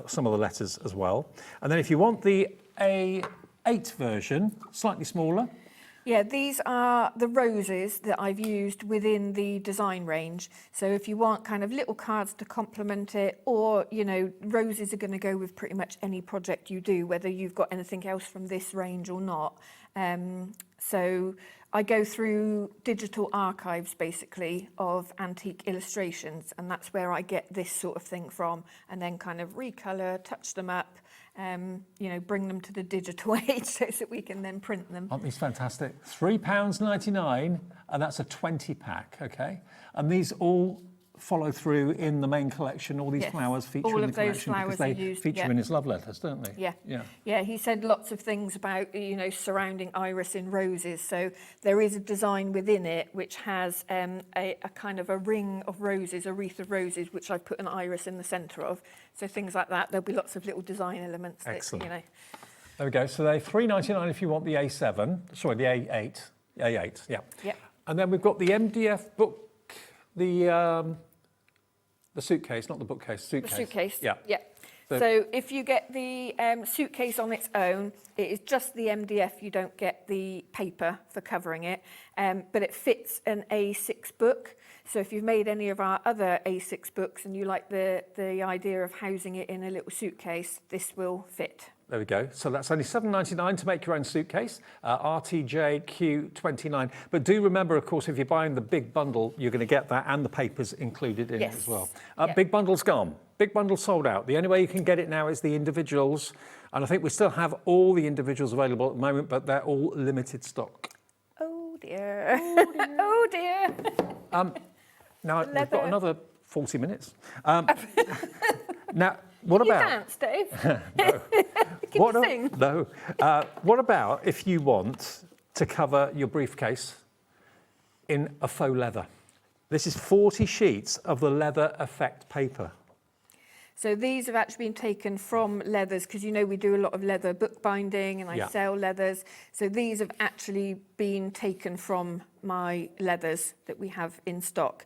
some of the letters as well. And then if you want the A8 version, slightly smaller. Yeah, these are the roses that I've used within the design range. So if you want kind of little cards to complement it, or, you know, roses are going to go with pretty much any project you do, whether you've got anything else from this range or not. So I go through digital archives, basically, of antique illustrations, and that's where I get this sort of thing from, and then kind of recolour, touch them up, you know, bring them to the digital age so that we can then print them. Aren't these fantastic? £3.99, and that's a 20 pack, okay? And these all follow through in the main collection. All these Yes, flowers feature all in of the those collection because flowers they are used, feature yeah. in his love letters, don't they? Yeah. Yeah. Yeah, he said lots of things about, you know, surrounding Iris in roses. So there is a design within it which has a kind of a ring of roses, a wreath of roses, which I put an iris in the centre of. So things like that. There'll be lots of little design elements that, Excellent. you know. There we go. So they're £3.99 if you want the A7. Sorry, the A8. A8, yeah. Yep. And then we've got the MDF book, the suitcase, not the bookcase, suitcase. The suitcase. Yeah. Yeah. So if you get the suitcase on its own, it is just the MDF. You don't get the paper for covering it, but it fits an A6 book. So if you've made any of our other A6 books and you like the idea of housing it in a little suitcase, this will fit. There we go. So that's only £7.99 to make your own suitcase, RTJQ29. But do remember, of course, if you're buying the big bundle, you're going to get that and the papers included in it as well. Yeah. Big bundle's gone. Big bundle sold out. The only way you can get it now is the individuals. And I think we still have all the individuals available at the moment, but they're all limited stock. Oh dear. Oh dear. Now, we've Leather. got another 40 minutes. Now, what You about... dance, Dave. No. Can you sing? No. What about if you want to cover your briefcase in a faux leather? This is 40 sheets of the leather effect paper. So these have actually been taken from leathers, because you know we do a lot of leather bookbinding and I Yeah. sell leathers. So these have actually been taken from my leathers that we have in stock.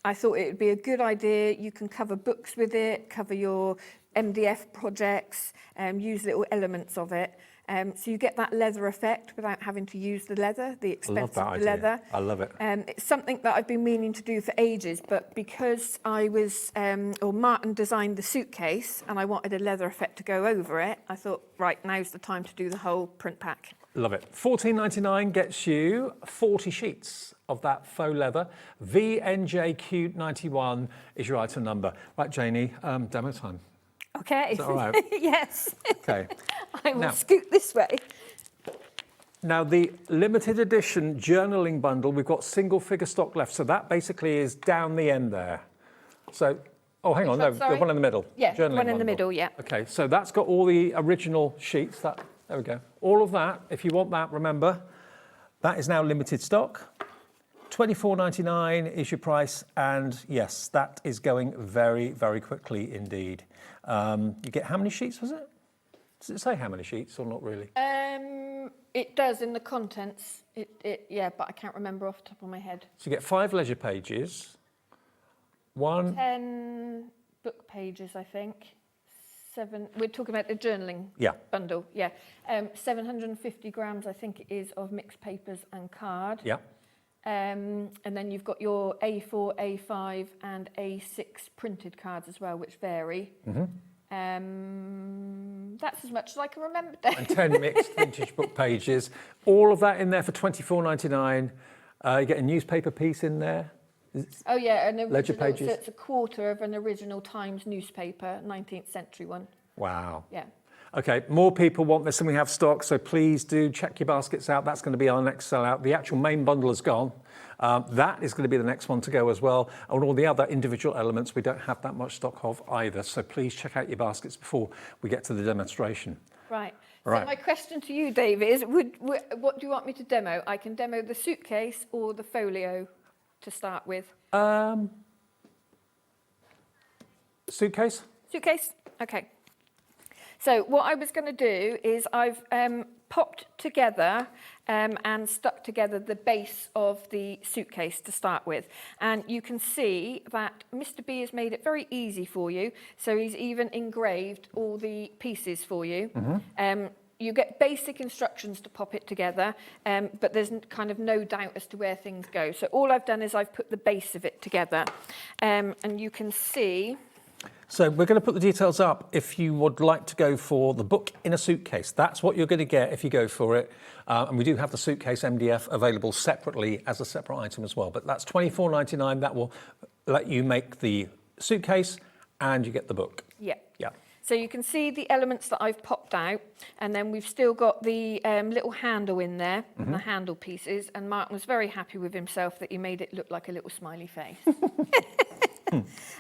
I thought it would be a good idea. You can cover books with it, cover your MDF projects, use little elements of it. So you get that leather effect without having to use the leather, the expense of the leather. I love it. It's something that I've been meaning to do for ages, but because I was, or Martin designed the suitcase and I wanted a leather effect to go over it, I thought, right, now's the time to do the whole print pack. Love it. $14.99 gets you 40 sheets of that faux leather. VNJQ91 is your item number. Right, Janie, demo time. Okay. Is that all right? Yes. Okay. I will Now- scoot this way. Now, the limited edition journaling bundle, we've got single figure stock left. So that basically is down the end there. So, oh, hang on, no, the sorry? one in the middle. Yeah, Journaling one in the bundle. middle, yeah. Okay, so that's got all the original sheets. There we go. All of that, if you want that, remember, that is now limited stock. $24.99 is your price, and yes, that is going very, very quickly indeed. You get how many sheets, was it? Does it say how many sheets or not really? It does in the contents. Yeah, but I can't remember off the top of my head. So you get 5 leisure pages, 10 book pages, I think. 7. We're talking about the journaling bundle. Yeah. 750 grams, I think it is, of mixed papers and card. Yeah. And then you've got your A4, A5 and A6 printed cards as well, which vary. That's as much as I can remember. And 10 mixed vintage book pages. All of that in there for $24.99. You get a newspaper piece in there. Oh yeah, an Ledger original, pages. so it's a quarter of an original Times newspaper, 19th century one. Wow. Yeah. Okay, more people want this than we have stock, so please do check your baskets out. That's going to be our next sellout. The actual main bundle is gone. That is going to be the next one to go as well. And all the other individual elements we don't have that much stock of either. So please check out your baskets before we get to the demonstration. Right. Right. So my question to you, Dave, is what do you want me to demo? I can demo the suitcase or the folio to start with. Suitcase? Suitcase? Okay. So what I was going to do is I've popped together and stuck together the base of the suitcase to start with. And you can see that Mr. B has made it very easy for you. So he's even engraved all the pieces for you. You get basic instructions to pop it together, but there's kind of no doubt as to where things go. So all I've done is I've put the base of it together. And you can see... So we're going to put the details up if you would like to go for the book in a suitcase. That's what you're going to get if you go for it. And we do have the suitcase MDF available separately as a separate item as well. But that's $24.99. That will let you make the suitcase and you get the book. Yeah. Yeah. So you can see the elements that I've popped out, and then we've still got the little handle in there, and the handle pieces, and Martin was very happy with himself that he made it look like a little smiley face.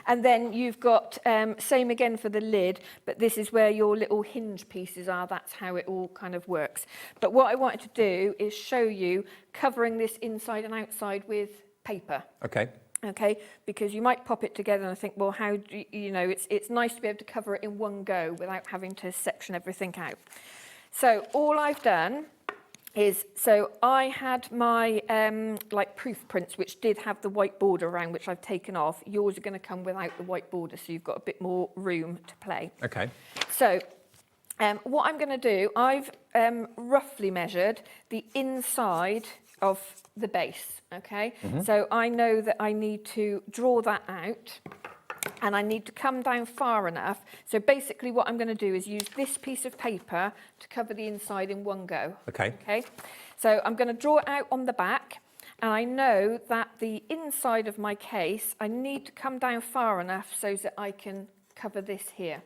And then you've got, same again for the lid, but this is where your little hinge pieces are. That's how it all kind of works. But what I wanted to do is show you covering this inside and outside with paper. Okay. Okay, because you might pop it together and think, well, how do you know, it's nice to be able to cover it in one go without having to section everything out. So all I've done is, so I had my like proof prints, which did have the white border around, which I've taken off. Yours are going to come without the white border, so you've got a bit more room to play. Okay. So what I'm going to do, I've roughly measured the inside of the base, okay? So I know that I need to draw that out and I need to come down far enough. So basically what I'm going to do is use this piece of paper to cover the inside in one go. Okay. Okay. So I'm going to draw it out on the back, and I know that the inside of my case, I need to come down far enough so that I can cover this here.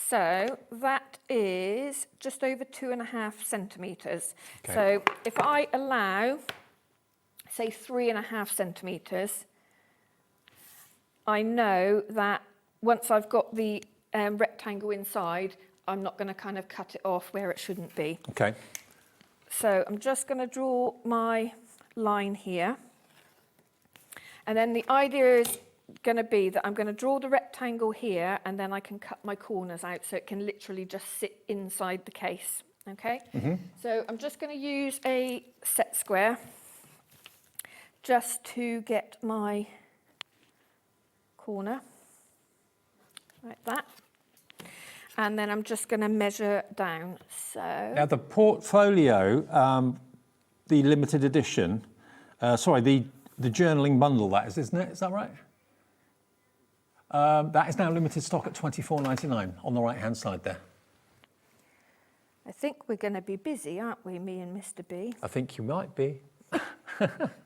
So that is just over 2.5 centimetres. Okay. So if I allow, say, 3.5 centimetres, I know that once I've got the rectangle inside, I'm not going to kind of cut it off where it shouldn't be. Okay. So I'm just going to draw my line here. And then the idea is going to be that I'm going to draw the rectangle here, and then I can cut my corners out so it can literally just sit inside the case. Okay? So I'm just going to use a set square just to get my corner like that. and then I'm just going to measure down. So Now the portfolio, the limited edition, the journaling bundle, that is, isn't it? Is that right? That is now limited stock at £24.99 on the right-hand side there. I think we're going to be busy, aren't we, me and Mr. B? I think you might be.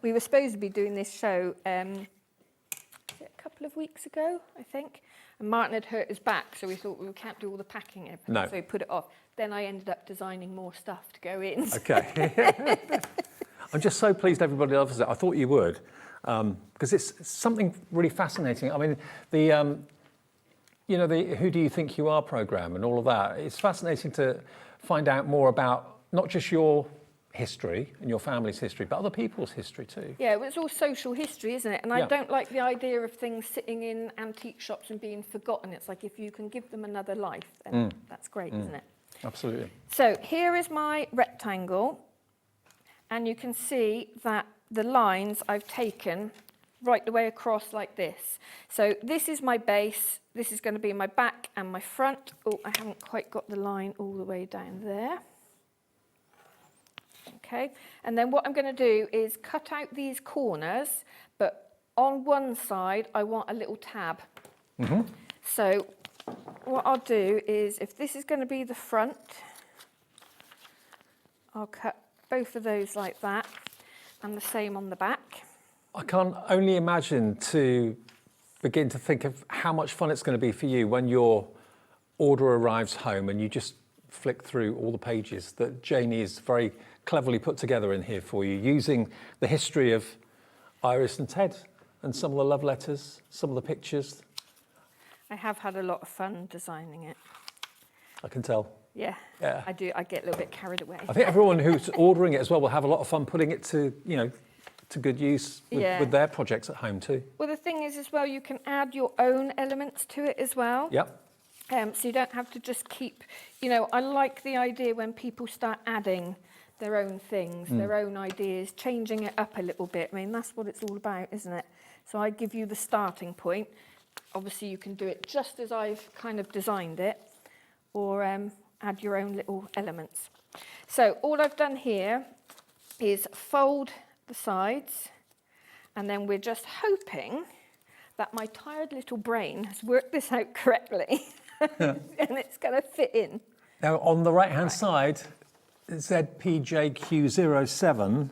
We were supposed to be doing this show a couple of weeks ago, I think. And Martin had hurt his back, so we thought we can't do all the packing and everything, No. so we put it off. Then I ended up designing more stuff to go in. Okay. I'm just so pleased everybody loves it. I thought you would, because it's something really fascinating. I mean, the Who Do You Think You Are programme and all of that. It's fascinating to find out more about not just your history and your family's history, but other people's history too. Yeah, well, it's all social history, isn't it? And I Yeah. don't like the idea of things sitting in antique shops and being forgotten. It's like if you can give them another life, then that's great, isn't it? Absolutely. So here is my rectangle, and you can see that the lines I've taken right the way across like this. So this is my base, this is going to be my back and my front. Oh, I haven't quite got the line all the way down there. Okay, and then what I'm going to do is cut out these corners, but on one side I want a little tab. So what I'll do is, if this is going to be the front, I'll cut both of those like that, and the same on the back. I can't only imagine to begin to think of how much fun it's going to be for you when your order arrives home and you just flick through all the pages that Janie has very cleverly put together in here for you, using the history of Iris and Ted and some of the love letters, some of the pictures. I have had a lot of fun designing it. I can tell. Yeah, Yeah. I do. I get a little bit carried away. I think everyone who's ordering it as well will have a lot of fun putting it to, to good use with their projects at home too. Well, the thing is as well, you can add your own elements to it as well. Yep. So you don't have to just keep, I like the idea when people start adding their own things, their own ideas, changing it up a little bit. I mean, that's what it's all about, isn't it? So I give you the starting point. Obviously, you can do it just as I've kind of designed it, or add your own little elements. So all I've done here is fold the sides, and then we're just hoping that my tired little brain has worked this out correctly and it's going to fit in. Now, on the right-hand side, ZPJQ07,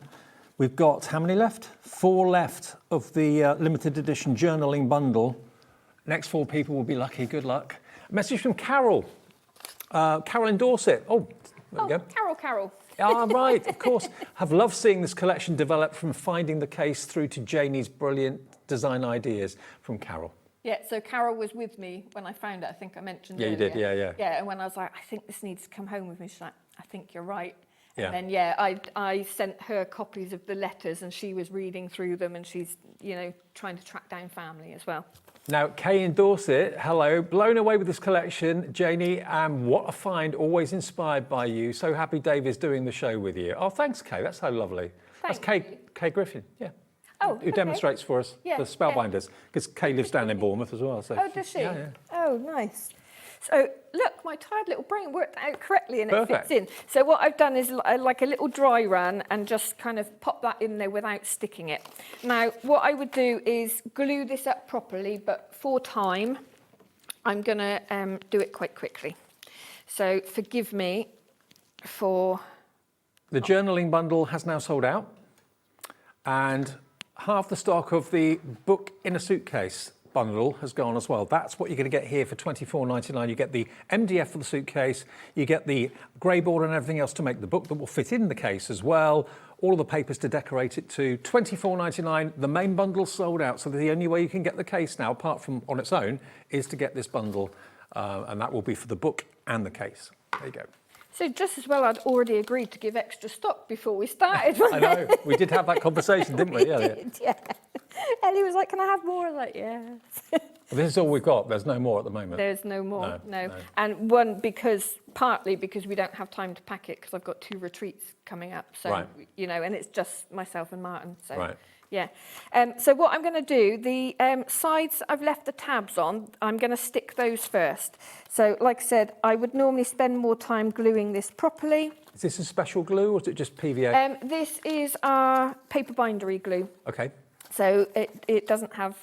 we've got how many left? 4 left of the limited edition journaling bundle. Next 4 people will be lucky. Good luck. A message from Carol. Carol in Dorset. Oh, there we go. Carol. Ah, right, of course. Have loved seeing this collection develop from finding the case through to Janie's brilliant design ideas. From Carol. Yeah, so Carol was with me when I found it. I think I mentioned Yeah, you earlier. did, yeah. Yeah, and when I was like, I think this needs to come home with me, she's like, I think you're right. Yeah. And then, I sent her copies of the letters, and she was reading through them, and she's, trying to track down family as well. Now, Kay in Dorset, hello. Blown away with this collection, Janie, and what a find, always inspired by you. So happy Dave is doing the show with you. Oh, thanks, Kay, that's so lovely. That's Kay Griffin, yeah. Oh, Who demonstrates for us, Yeah, the Spellbinders, because Kay lives down in Bournemouth as well. So Oh, does she? Yeah. Oh, nice. So look, my tired little brain worked out correctly, and Perfect. it fits in. So what I've done is like a little dry run and just kind of pop that in there without sticking it. Now, what I would do is glue this up properly, but for time, I'm going to do it quite quickly. So forgive me for... The journaling bundle has now sold out, and half the stock of the book in a suitcase bundle has gone as well. That's what you're going to get here for £24.99. You get the MDF for the suitcase, you get the grey border and everything else to make the book that will fit in the case as well, all of the papers to decorate it to. £24.99. The main bundle's sold out, so the only way you can get the case now, apart from on its own, is to get this bundle, and that will be for the book and the case. There you go. So just as well, I'd already agreed to give extra stock before we started. I know, we did have that conversation, didn't we? We did, yeah. Ellie was like, can I have more? I was like, yes. This is all we've got. There's no more at the moment. There's no more, No. And partly because we don't have time to pack it because I've got 2 retreats coming up. So, Right. you know, and it's just myself and Martin. So, Right. yeah. So what I'm going to do, the sides I've left the tabs on, I'm going to stick those first. So, like I said, I would normally spend more time gluing this properly. Is this a special glue or is it just PVA? This is our paper bindery glue. Okay. So it doesn't have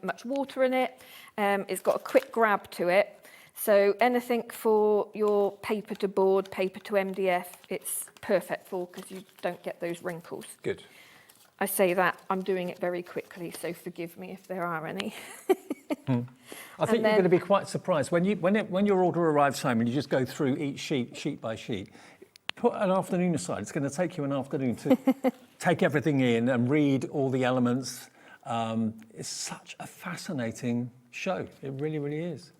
much water in it. It's got a quick grab to it. So anything for your paper to board, paper to MDF, it's perfect for because you don't get those wrinkles. Good. I say that, I'm doing it very quickly, so forgive me if there are any. I think you're going to be quite surprised when your order arrives home and you just go through each sheet by sheet. Put an afternoon aside. It's going to take you an afternoon to take everything in and read all the elements. It's such a fascinating show. It really, really is.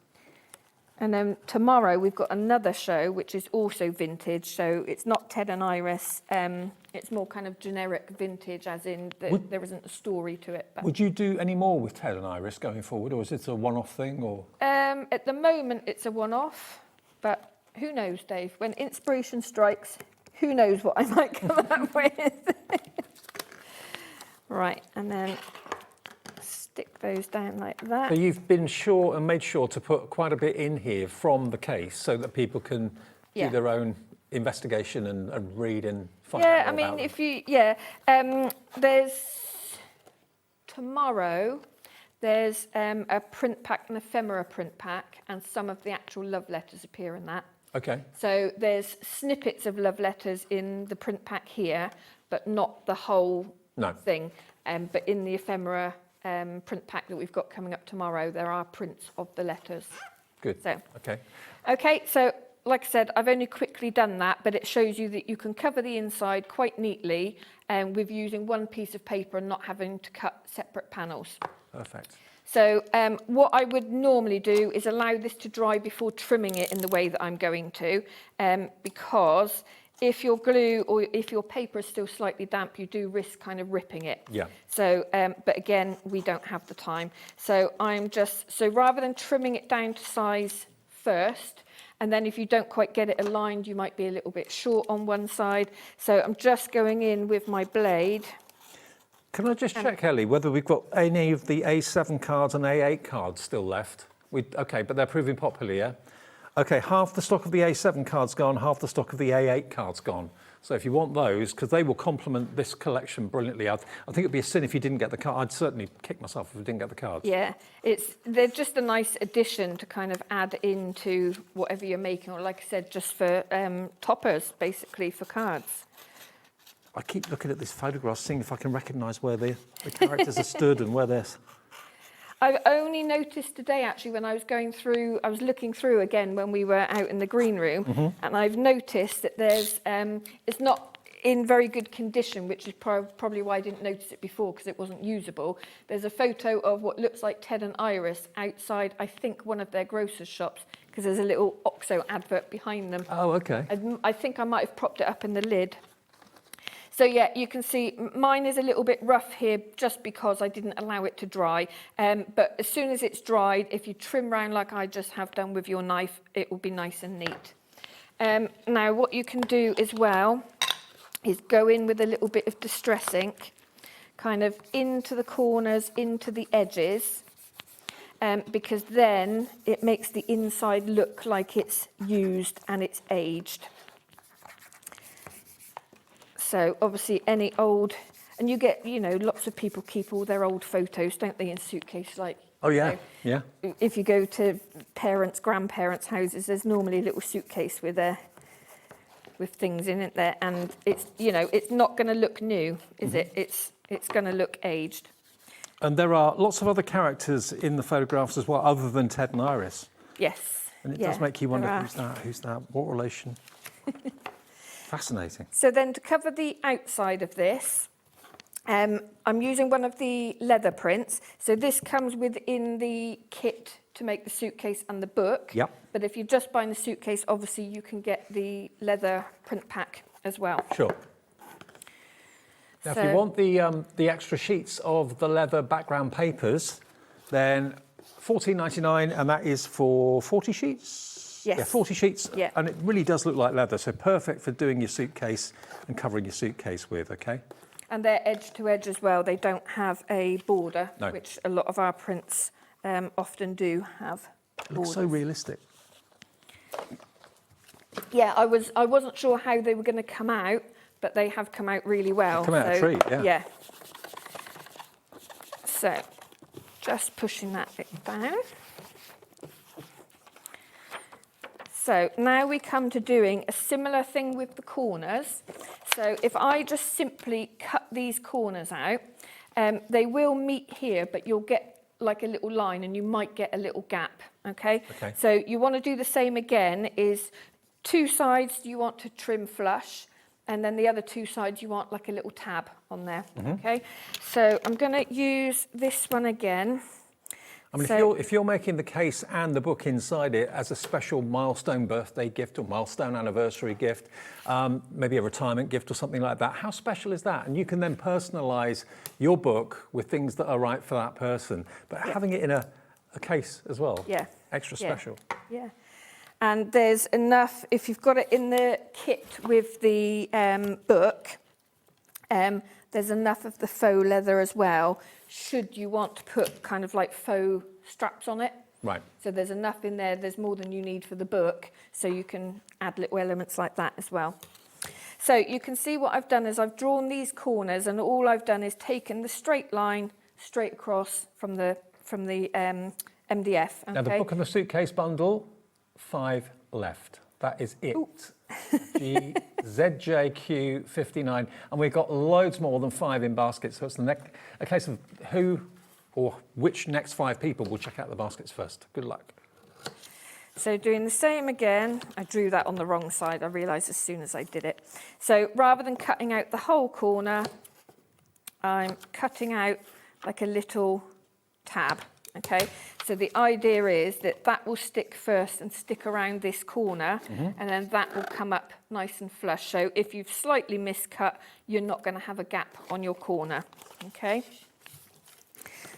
And then tomorrow we've got another show which is also vintage. So it's not Ted and Iris. It's more kind of generic vintage, as in there isn't a story to it. But Would you do any more with Ted and Iris going forward, or is it a one-off thing? Or at the moment it's a one-off, but who knows, Dave? When inspiration strikes, who knows what I might come up with. Right, and then stick those down like that. So you've been sure and made sure to put quite a bit in here from the case so that people can do their own investigation and read and find out more about them. If you, there's tomorrow, there's a print pack, an ephemera print pack, and some of the actual love letters appear in that. Okay. So there's snippets of love letters in the print pack here, but not the whole thing. But in the ephemera print pack that we've got coming up tomorrow, there are prints of the letters. Good. So. Okay. So like I said, I've only quickly done that, but it shows you that you can cover the inside quite neatly with using one piece of paper and not having to cut separate panels. Perfect. So what I would normally do is allow this to dry before trimming it in the way that I'm going to, because if your glue or if your paper is still slightly damp, you do risk kind of ripping it. Yeah. So, but again, we don't have the time. So so rather than trimming it down to size first, and then if you don't quite get it aligned, you might be a little bit short on one side. So I'm just going in with my blade. Can I just check, Ellie, whether we've got any of the A7 cards and A8 cards still left? Okay, but they're proving popular, yeah? Okay, half the stock of the A7 cards gone, half the stock of the A8 cards gone. So if you want those, because they will complement this collection brilliantly. I think it'd be a sin if you didn't get the card. I'd certainly kick myself if I didn't get the cards. Yeah, they're just a nice addition to kind of add into whatever you're making, or like I said, just for toppers, basically, for cards. I keep looking at this photograph, seeing if I can recognise where the characters are stood and where they're... I've only noticed today, actually, when I was going through, I was looking through again when we were out in the green room, and I've noticed that there's, it's not in very good condition, which is probably why I didn't notice it before, because it wasn't usable. There's a photo of what looks like Ted and Iris outside, I think, one of their grocer's shops, because there's a little OXO advert behind them. Oh, okay. I think I might have propped it up in the lid. So yeah, you can see mine is a little bit rough here just because I didn't allow it to dry. But as soon as it's dried, if you trim round like I just have done with your knife, it will be nice and neat. Now what you can do as well is go in with a little bit of distress ink, kind of into the corners, into the edges, because then it makes the inside look like it's used and it's aged. So obviously any old, and you get, lots of people keep all their old photos, don't they, in suitcases, like. Oh yeah, yeah. If you go to parents, grandparents' houses, there's normally a little suitcase with things in it there, and it's, it's not going to look new, is it? It's going to look aged. And there are lots of other characters in the photographs as well, other than Ted and Iris. Yes. And it does make you wonder, who's that, what relation? Fascinating. So then to cover the outside of this, I'm using one of the leather prints. So this comes within the kit to make the suitcase and the book. Yep. But if you're just buying the suitcase, obviously you can get the leather print pack as well. Sure. Now, if you want the extra sheets of the leather background papers, then £14.99, and that is for 40 sheets? Yes. Yeah, 40 sheets, Yeah. and it really does look like leather, so perfect for doing your suitcase and covering your suitcase with, okay? And they're edge to edge as well. They don't have a border, No. which a lot of our prints often do have It looks so borders. realistic. Yeah, I wasn't sure how they were going to come out, but they have come out really well. Come out a treat, yeah. So, just pushing that bit down. So now we come to doing a similar thing with the corners. So if I just simply cut these corners out, they will meet here, but you'll get like a little line and you might get a little gap, okay? Okay. So you want to do the same again, is 2 sides you want to trim flush, and then the other 2 sides you want like a little tab on there, okay? So I'm going to use this one again. I mean, So- if you're making the case and the book inside it as a special milestone birthday gift or milestone anniversary gift, maybe a retirement gift or something like that, how special is that? And you can then personalise your book with things that are right for that person, but having it in a case as well, extra special. Yeah. And there's enough, if you've got it in the kit with the book, there's enough of the faux leather as well, should you want to put kind of like faux straps on it. Right. So there's enough in there, there's more than you need for the book, so you can add little elements like that as well. So you can see what I've done is I've drawn these corners, and all I've done is taken the straight line straight across from the MDF. Okay? Now, the book and the suitcase bundle, 5 left. That is it. ZJQ59, and we've got loads more than 5 in baskets, so it's a case of who or which next 5 people will check out the baskets first. Good luck. So doing the same again, I drew that on the wrong side, I realised as soon as I did it. So rather than cutting out the whole corner, I'm cutting out like a little tab, okay? So the idea is that that will stick first and stick around this corner, and then that will come up nice and flush. So if you've slightly miscut, you're not going to have a gap on your corner, okay?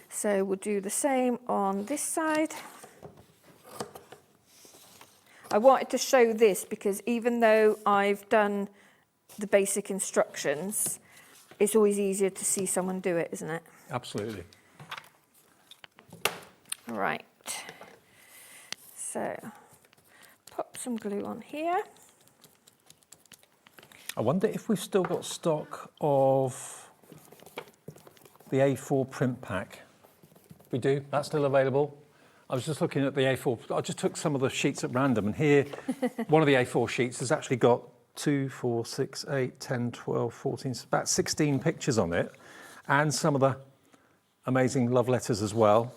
So we'll do the same on this side. I wanted to show this because even though I've done the basic instructions, it's always easier to see someone do it, isn't it? Absolutely. Right, so pop some glue on here. I wonder if we've still got stock of the A4 print pack. We do, that's still available. I was just looking at the A4, I just took some of the sheets at random, and here, one of the A4 sheets has actually got 2, 4, 6, 8, 10, 12, 14, about 16 pictures on it, and some of the amazing love letters as well.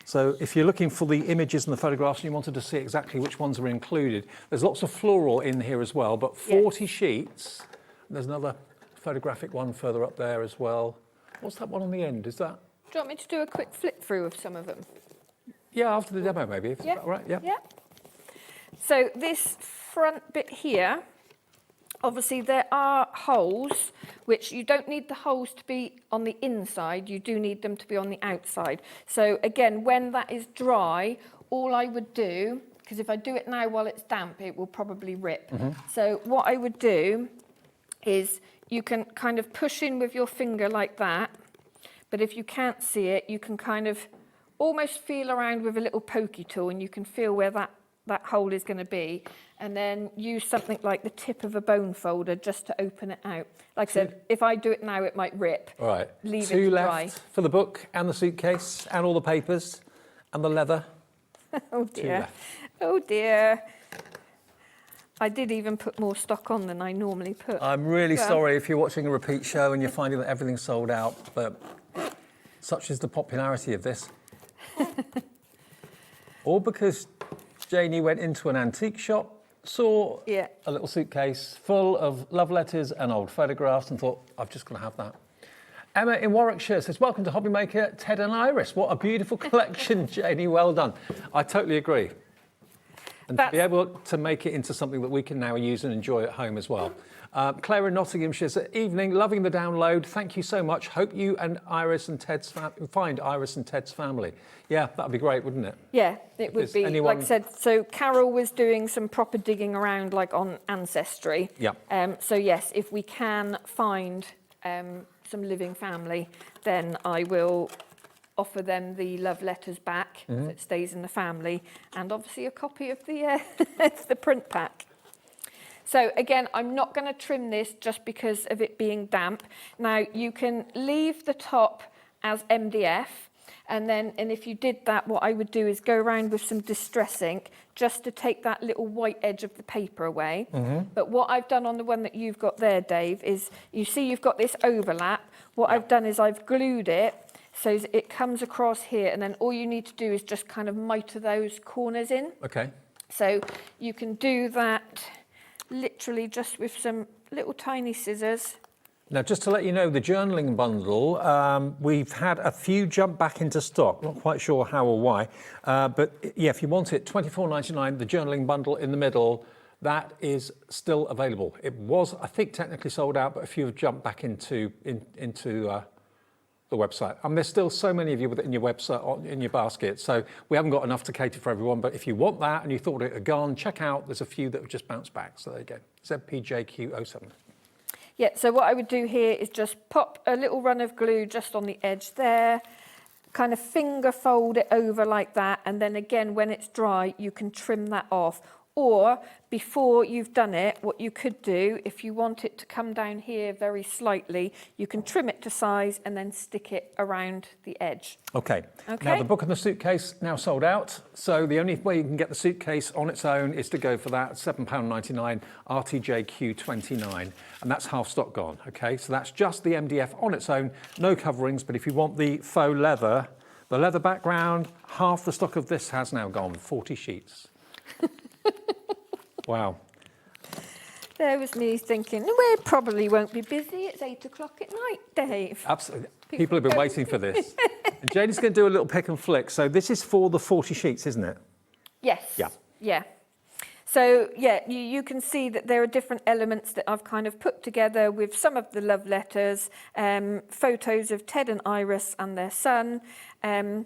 So if you're looking for the images and the photographs and you wanted to see exactly which ones are included, there's lots of floral in here as well, but 40 sheets. There's another photographic one further up there as well. What's that one on the end? Is that? Do you want me to do a quick flip through of some of them? Yeah, after the demo maybe. Is that right? Yeah. Yeah. So this front bit here, obviously there are holes, which you don't need the holes to be on the inside, you do need them to be on the outside. So again, when that is dry, all I would do, because if I do it now while it's damp, it will probably rip. So what I would do is you can kind of push in with your finger like that, but if you can't see it, you can kind of almost feel around with a little pokey tool, and you can feel where that hole is going to be, and then use something like the tip of a bone folder just to open it out. Like I said, if I do it now, it might rip. All right. Leave it 2 to left dry. for the book and the suitcase and all the papers and the leather. Oh 2 dear. left. Oh dear. I did even put more stock on than I normally put. I'm really Well, sorry if you're watching a repeat show and you're finding that everything's sold out, but such is the popularity of this. Or because Janie went into an antique shop, saw a little suitcase full of love letters and old photographs and thought, I've just got to have that. Emma in Warwickshire says, welcome to HobbyMaker, Ted and Iris. What a beautiful collection, Janie, well done. I totally agree. And to be able to make it into something that we can now use and enjoy at home as well. Claire in Nottinghamshire says, evening, loving the download. Thank you so much. Hope you and Iris and Ted's find Iris and Ted's family. Yeah, that'd be great, wouldn't it? Yeah, it would be. Like I said, so Carol was doing some proper digging around, like on Ancestry. Yeah. So yes, if we can find some living family, then I will offer them the love letters back. So it stays in the family, and obviously a copy of the the print pack. So again, I'm not going to trim this just because of it being damp. Now you can leave the top as MDF, and if you did that, what I would do is go around with some distress ink just to take that little white edge of the paper away. But what I've done on the one that you've got there, Dave, is you see you've got this overlap. What I've done is I've glued it so it comes across here, and then all you need to do is just kind of mitre those corners in. Okay. So you can do that literally just with some little tiny scissors. Now, just to let you know, the journaling bundle, we've had a few jump back into stock. Not quite sure how or why, but yeah, if you want it, £24.99, the journaling bundle in the middle, that is still available. It was, I think, technically sold out, but a few have jumped back into the website. And there's still so many of you with it in your website, in your basket, so we haven't got enough to cater for everyone, but if you want that and you thought it had gone, check out, there's a few that have just bounced back, so there you go, ZPJQ07. Yeah, so what I would do here is just pop a little run of glue just on the edge there, kind of finger fold it over like that, and then again, when it's dry, you can trim that off. Or before you've done it, what you could do, if you want it to come down here very slightly, you can trim it to size and then stick it around the edge. Okay. Now the book and the suitcase now sold out. So the only way you can get the suitcase on its own is to go for that £7.99 RTJQ29. And that's half stock gone. Okay. So that's just the MDF on its own, no coverings. But if you want the faux leather, the leather background, half the stock of this has now gone, 40 sheets. Wow. There was me thinking, we probably won't be busy. It's 8 o'clock at night, Dave. Absolutely. People have been waiting for this. And Janie's going to do a little pick and flick. So this is for the 40 sheets, isn't it? Yes. Yeah. Yeah. So, yeah, you can see that there are different elements that I've kind of put together with some of the love letters, photos of Ted and Iris and their son. And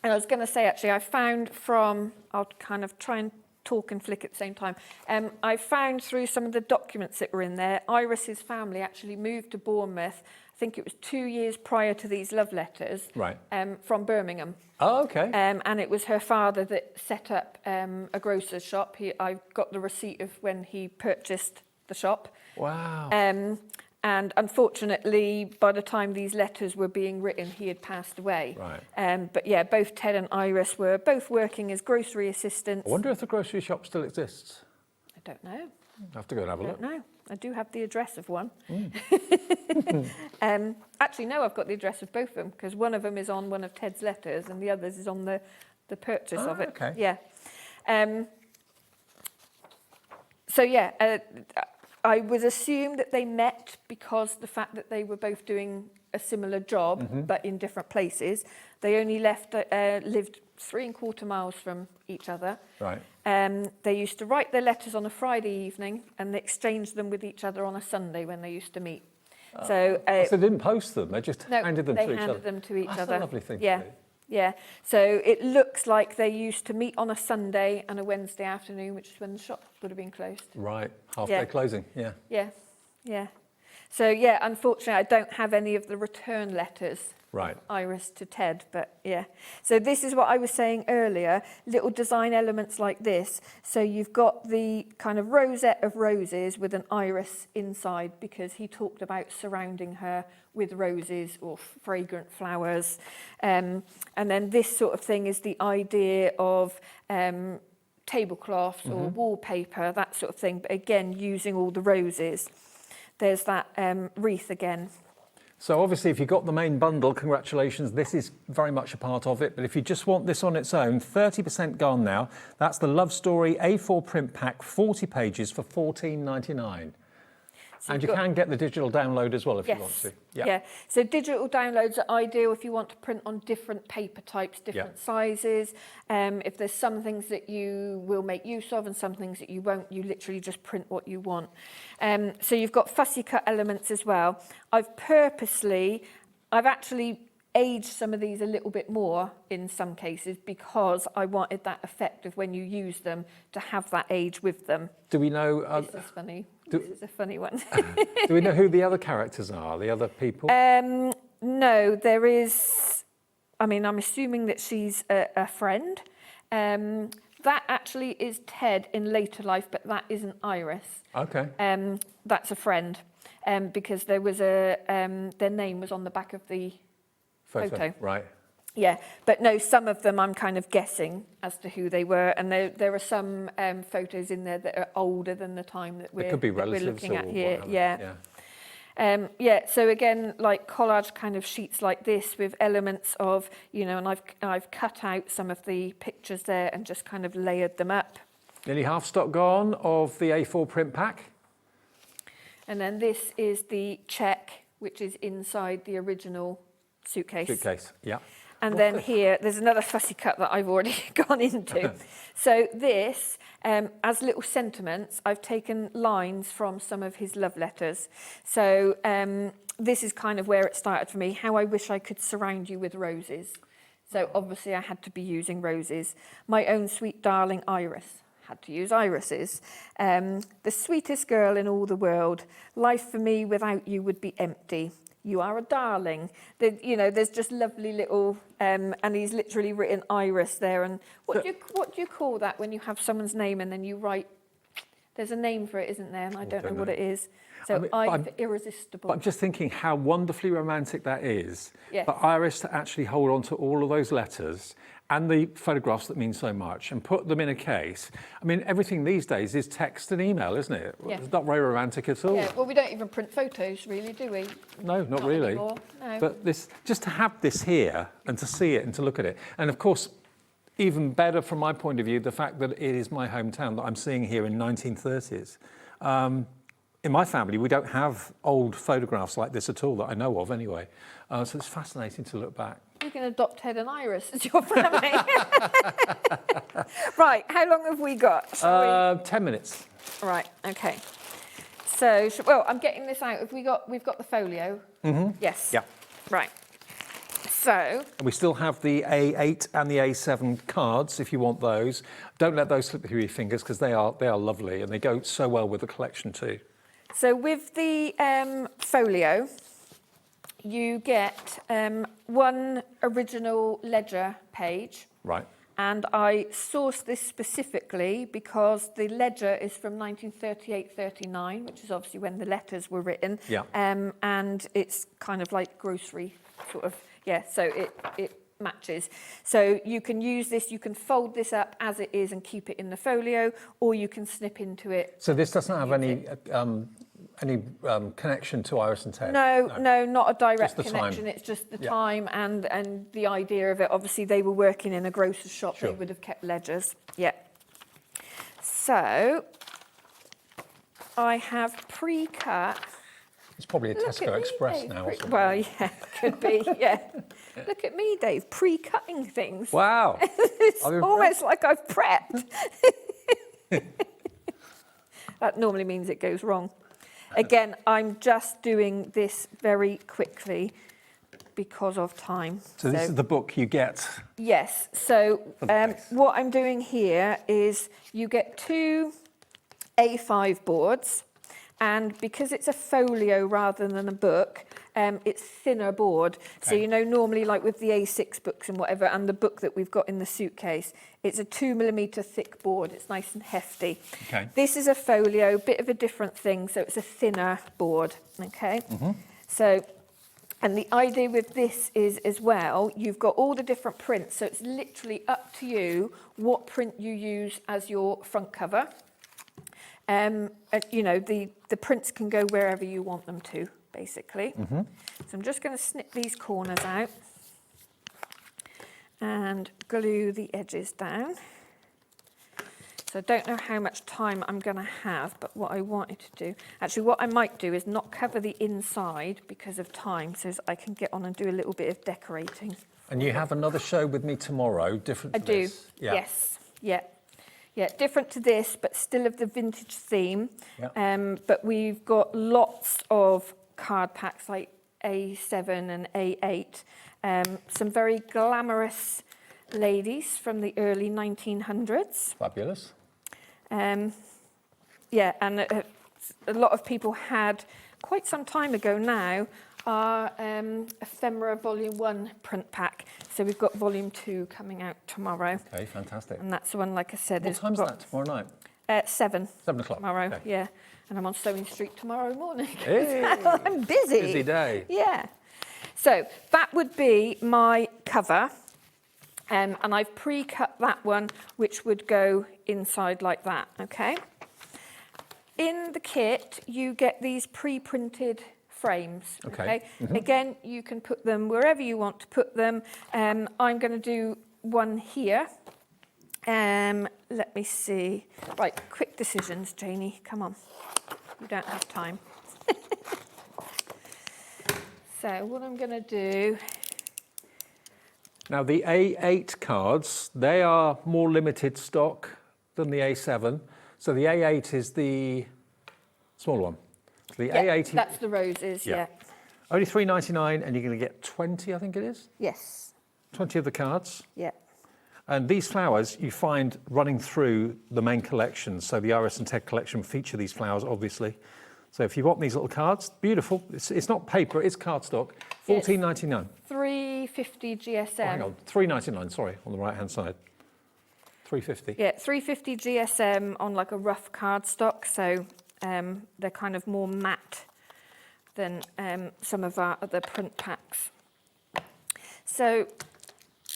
I was going to say, actually, I found from, I'll kind of try and talk and flick at the same time. I found through some of the documents that were in there, Iris's family actually moved to Bournemouth, I think it was 2 years prior to these love letters, right. From Birmingham. Oh, okay. And it was her father that set up a grocer's shop. I got the receipt of when he purchased the shop. Wow. And unfortunately, by the time these letters were being written, he had passed away. Right. But yeah, both Ted and Iris were both working as grocery assistants. I wonder if the grocery shop still exists. I don't know. I have to go and have a look. I don't know. I do have the address of one. Actually, no, I've got the address of both of them, because one of them is on one of Ted's letters and the others is on the purchase of it. Okay. Yeah. So yeah, I would assume that they met because the fact that they were both doing a similar job, but in different places. They only lived 3¼ miles from each other. Right. They used to write their letters on a Friday evening and they exchanged them with each other on a Sunday when they used to meet. So they didn't post them, they just handed them to each other. they handed them to each That's other. a lovely thing Yeah. to do. Yeah, so it looks like they used to meet on a Sunday and a Wednesday afternoon, which is when the shop would have been closed. Right, half-day closing, yeah. Yeah, yeah. So, yeah, unfortunately, I don't have any of the return letters. Right. Iris to Ted, but yeah. So this is what I was saying earlier, little design elements like this. So you've got the kind of rosette of roses with an iris inside, because he talked about surrounding her with roses or fragrant flowers. And then this sort of thing is the idea of tablecloths or wallpaper, that sort of thing, but again, using all the roses. There's that wreath again. So obviously, if you got the main bundle, congratulations, this is very much a part of it. But if you just want this on its own, 30% gone now. That's the Love Story A4 print pack, 40 pages for £14.99. So And you've you got- can get the digital download as well if you want to. Yeah. So digital downloads are ideal if you want to print on different paper types, different sizes. If there's some things that you will make use of and some things that you won't, you literally just print what you want. So you've got fussy cut elements as well. I've actually aged some of these a little bit more in some cases because I wanted that effect of when you use them to have that age with them. Do we know... This is funny. This is a funny one. do we know who the other characters are, the other people? No, there is... I mean, I'm assuming that she's a friend. That actually is Ted in later life, but that isn't Iris. Okay. That's a friend because there was their name was on the back of the photo. Right. Yeah, but no, some of them I'm kind of guessing as to who they were, and there are some photos in there that are older than the time that we're, It could be that we're relatives looking or at here. whatever. Yeah. So again, like collage kind of sheets like this with elements of, you know, and I've cut out some of the pictures there and just kind of layered them up. Nearly half stock gone of the A4 print pack. And then this is the check, which is inside the original suitcase. Yeah. And then here, there's another fussy cut that I've already gone into. So this, as little sentiments, I've taken lines from some of his love letters. So this is kind of where it started for me, how I wish I could surround you with roses. So obviously I had to be using roses. My own sweet darling Iris. Had to use irises. The sweetest girl in all the world. Life for me without you would be empty. You are a darling. You know, there's just lovely little, and he's literally written Iris there. And what do you call that when you have someone's name and then you write? There's a name for it, isn't there? And I don't know what it is. So I'm irresistible. But I'm just thinking how wonderfully romantic that is. Yes. For Iris to actually hold on to all of those letters and the photographs that mean so much and put them in a case. I mean, everything these days is text and email, isn't it? Yeah. It's not very romantic at all. Yeah, well, we don't even print photos, really, do we? No, not really. Anymore. No. But this, just to have this here and to see it and to look at it. And of course, even better from my point of view, the fact that it is my hometown that I'm seeing here in 1930s. In my family, we don't have old photographs like this at all, that I know of anyway. So it's fascinating to look back. You can adopt Ted and Iris as your family. Right, how long have we got? 10 minutes. Right, okay. So, well, I'm getting this out. We've got the folio. Mm-hmm. Yes. Yeah. Right. So. And we still have the A8 and the A7 cards if you want those. Don't let those slip through your fingers because they are lovely and they go so well with the collection too. So with the folio, you get one original ledger page. Right. And I sourced this specifically because the ledger is from 1938-39, which is obviously when the letters were written. Yeah. And it's kind of like grocery sort of, yeah, so it matches. So you can use this, you can fold this up as it is and keep it in the folio, or you can snip into it. So this doesn't have any connection to Iris and Ted? No, not a direct Just the connection. time. It's just the Yeah. time and the idea of it. Obviously, they were working in a grocer's shop. Sure. They would have kept ledgers. Yeah. So I have pre-cut. It's probably a Look Tesco at me, Express Dave. now. Or something. Well, yeah, could be. Yeah. Look at me, Dave, pre-cutting things. Wow. It's I'm almost like I've prepped. That normally means it goes wrong. Again, I'm just doing this very quickly because of time. So this is the book you get. Yes. So what I'm doing here is you get 2 A5 boards, and because it's a folio rather than a book, it's thinner board. So, you know, normally like with the A6 books and whatever, and the book that we've got in the suitcase, it's a 2mm thick board. It's nice and hefty. Okay. This is a folio, bit of a different thing, so it's a thinner board, okay? Mm-hmm. So, and the idea with this is as well, you've got all the different prints, so it's literally up to you what print you use as your front cover. You know, the prints can go wherever you want them to, basically. Mm-hmm. So I'm just going to snip these corners out and glue the edges down. So I don't know how much time I'm going to have, but what I wanted to do, actually what I might do is not cover the inside because of time, so I can get on and do a little bit of decorating. And you have another show with me tomorrow, different to I do, this? Yeah. yes, yeah. Yeah, different to this, but still of the vintage theme. Yeah. But we've got lots of card packs like A7 and A8. Some very glamorous ladies from the early 1900s. Fabulous. Yeah, and a lot of people had, quite some time ago now, our Ephemera Volume 1 print pack. So we've got Volume 2 coming out tomorrow. Okay, fantastic. And that's the one, like I said, What time's that tomorrow night? 7. 7 o'clock. Tomorrow, Okay. yeah. And I'm on Sewing Street tomorrow morning. Hey. I'm busy. Busy day. Yeah. So that would be my cover. And I've pre-cut that one, which would go inside like that, okay? In the kit, you get these pre-printed frames, okay? Mhm. Again, you can put them wherever you want to put them. I'm going to do one here. Let me see. Right, quick decisions, Janie, come on. You don't have time. So what I'm going to do... Now, the A8 cards, they are more limited stock than the A7. So the A8 is the small one. So the A8... That's the roses, yeah. Only $3.99, and you're going to get 20, I think it is? Yes. 20 of the cards. Yeah. And these flowers you find running through the main collection. So the Iris and Ted collection feature these flowers, obviously. So if you want these little cards, beautiful. It's not paper, it's cardstock. $14.99. 350 GSM. Oh, hang on, $3.99, sorry, on the right-hand side. $3.50. Yeah, 350 GSM on like a rough cardstock, so they're kind of more matte than some of our other print packs. So,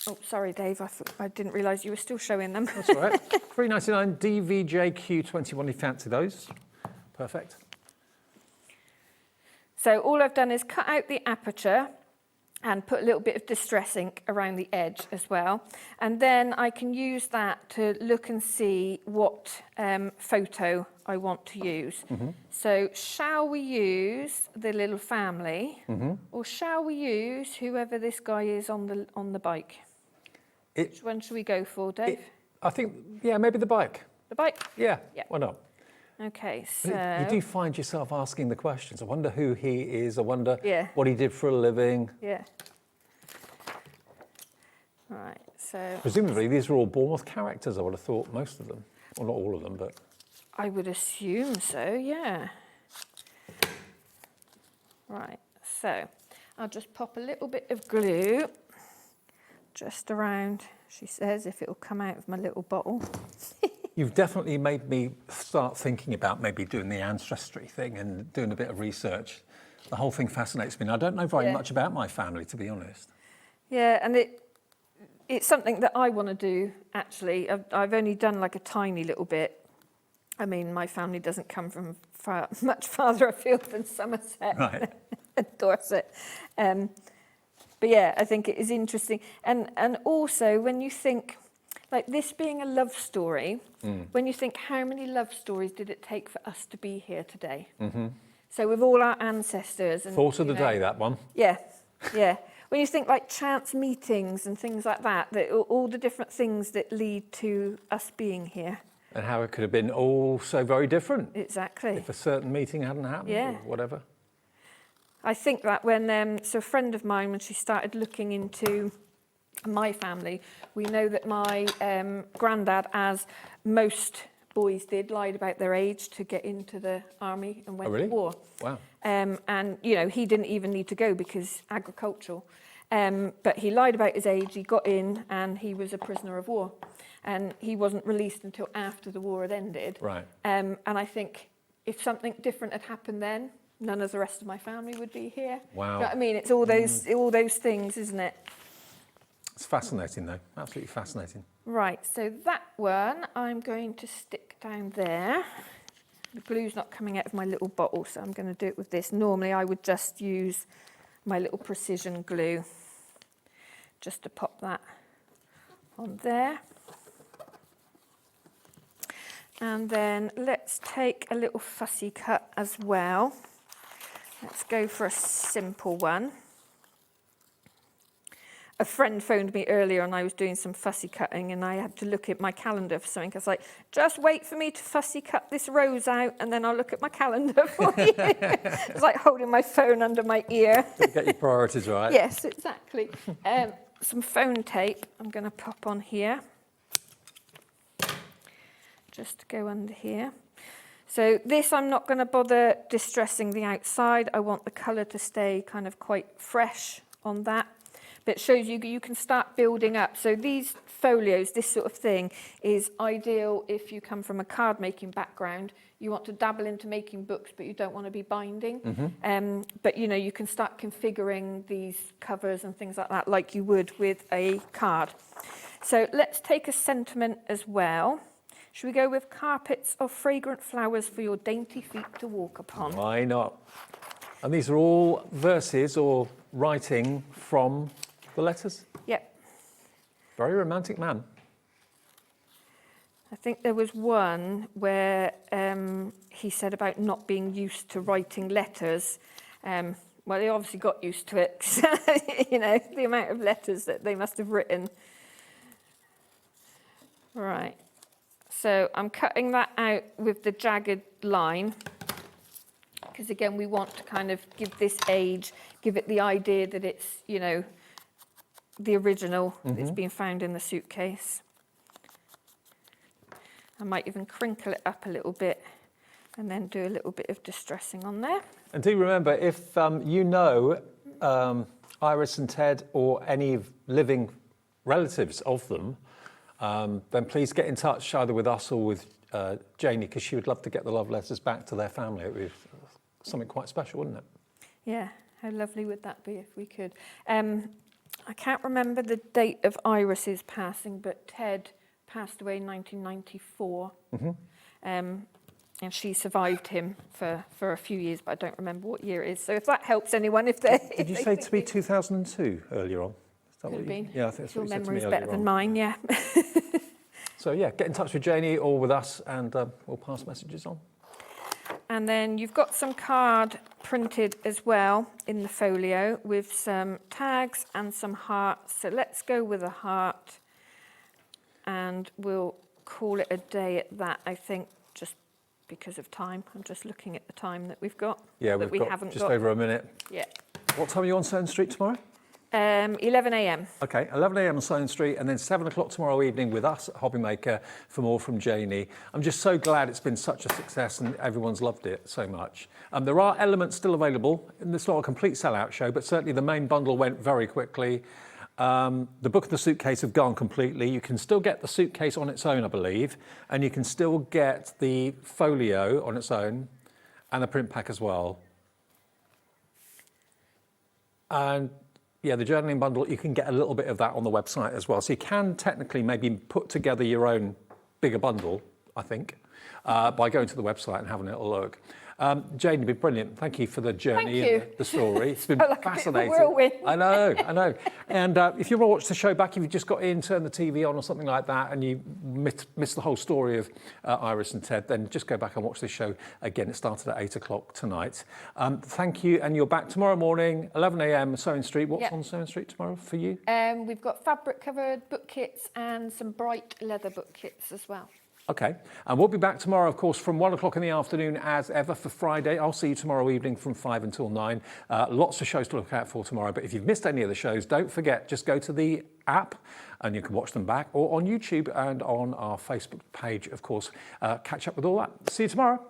oh, sorry, Dave, I didn't realise you were still showing them. That's all right. $3.99 DVJQ21, if you fancy those. Perfect. So all I've done is cut out the aperture and put a little bit of distress ink around the edge as well. And then I can use that to look and see what photo I want to use. Mm-hmm. So shall we use the little family, Mm-hmm. or shall we use whoever this guy is on the bike? Which one should we go for, Dave? I think, yeah, maybe the bike. The bike? Yeah, Yeah. why not? Okay, But so... you do find yourself asking the questions. I wonder who he is. I wonder Yeah. what he did for a living. Yeah. Right, so... Presumably, these are all Bournemouth characters, I would have thought, most of them. Well, not all of them, but... I would assume so, yeah. Right, so I'll just pop a little bit of glue just around, she says, if it'll come out of my little bottle. You've definitely made me start thinking about maybe doing the ancestry thing and doing a bit of research. The whole thing fascinates me. And I don't know very much about my family, to be honest. Yeah, and it's something that I want to do, actually. I've only done like a tiny little bit. I mean, my family doesn't come from much farther afield than Somerset, Right. Dorset. But yeah, I think it is interesting. And also, when you think, like this being a love story, when you think how many love stories did it take for us to be here today? Mm-hmm. So with all our ancestors. And, Thought of you the know, day, that one. Yeah, yeah. When you think like chance meetings and things like that, all the different things that lead to us being here. And how it could have been all so very different. Exactly. If a certain meeting hadn't happened Yeah. or whatever. I think that when, so a friend of mine, when she started looking into my family, we know that my granddad, as most boys did, lied about their age to get into the army and went Oh, really? to war. Wow. And, you know, he didn't even need to go because agricultural. But he lied about his age, he got in, and he was a prisoner of war. And he wasn't released until after the war had ended. Right. And I think if something different had happened then, none of the rest of my family would be here. Wow. You know what I mean? It's all those things, isn't it? It's fascinating, though. Absolutely fascinating. Right, so that one I'm going to stick down there. The glue's not coming out of my little bottle, so I'm going to do it with this. Normally I would just use my little precision glue just to pop that on there. And then let's take a little fussy cut as well. Let's go for a simple one. A friend phoned me earlier and I was doing some fussy cutting and I had to look at my calendar for something. I was like, just wait for me to fussy cut this rose out and then I'll look at my calendar for you. It's like holding my phone under my ear. Get your priorities right. Yes, exactly. Some phone tape I'm going to pop on here. Just to go under here. So this I'm not going to bother distressing the outside. I want the colour to stay kind of quite fresh on that. But it shows you can start building up. So these folios, this sort of thing, is ideal if you come from a card making background. You want to dabble into making books, but you don't want to be binding. But you know, you can start configuring these covers and things like that, like you would with a card. So let's take a sentiment as well. Should we go with carpets of fragrant flowers for your dainty feet to walk upon? Why not? And these are all verses or writing from the letters? Yep. Very romantic man. I think there was one where he said about not being used to writing letters. Well, they obviously got used to it. You know, the amount of letters that they must have written. Right. So I'm cutting that out with the jagged line. Because again, we want to kind of give this age, give it the idea that it's, you know, the original that's been found in the suitcase. I might even crinkle it up a little bit and then do a little bit of distressing on there. And do remember, if you know Iris and Ted or any living relatives of them, then please get in touch either with us or with Janie, because she would love to get the love letters back to their family. It would be something quite special, wouldn't it? Yeah, how lovely would that be if we could. I can't remember the date of Iris's passing, but Ted passed away in 1994. And she survived him for a few years, but I don't remember what year it is. So if that helps anyone, if they... Did you say to me 2002 earlier on? Could have been. Yeah, I think that's Your what you said to me memory's earlier better than on. mine, yeah. So yeah, get in touch with Janie or with us and we'll pass messages on. And then you've got some card printed as well in the folio with some tags and some hearts. So let's go with a heart and we'll call it a day at that, I think, just because of time. I'm just looking at the time that we've got. Yeah, that we've got haven't just got. over a minute. Yeah. What time are you on Sloane Street tomorrow? 11 a.m. Okay, 11 a.m. on Sloane Street and then 7 o'clock tomorrow evening with us at HobbyMaker for more from Janie. I'm just so glad it's been such a success and everyone's loved it so much. There are elements still available. It's not a complete sellout show, but certainly the main bundle went very quickly. The book and the suitcase have gone completely. You can still get the suitcase on its own, I believe, and you can still get the folio on its own and the print pack as well. And yeah, the journaling bundle, you can get a little bit of that on the website as well. So you can technically maybe put together your own bigger bundle, I think, by going to the website and having a little look. Jane, you've been brilliant. Thank you for the journey and the story. It's been fascinating. I know. And if you want to watch the show back, if you just got in, turn the TV on or something like that, and you missed the whole story of Iris and Ted, then just go back and watch this show again. It started at 8 o'clock tonight. Thank you, and you're back tomorrow morning, 11 a.m. Sloane Street. What's on Sloane Street tomorrow for you? We've got fabric-covered book kits and some bright leather book kits as well. Okay, and we'll be back tomorrow, of course, from 1 o'clock in the afternoon as ever for Friday. I'll see you tomorrow evening from 5 until 9. Lots of shows to look out for tomorrow, but if you've missed any of the shows, don't forget, just go to the app and you can watch them back, or on YouTube and on our Facebook page, of course. Catch up with all that. See you tomorrow.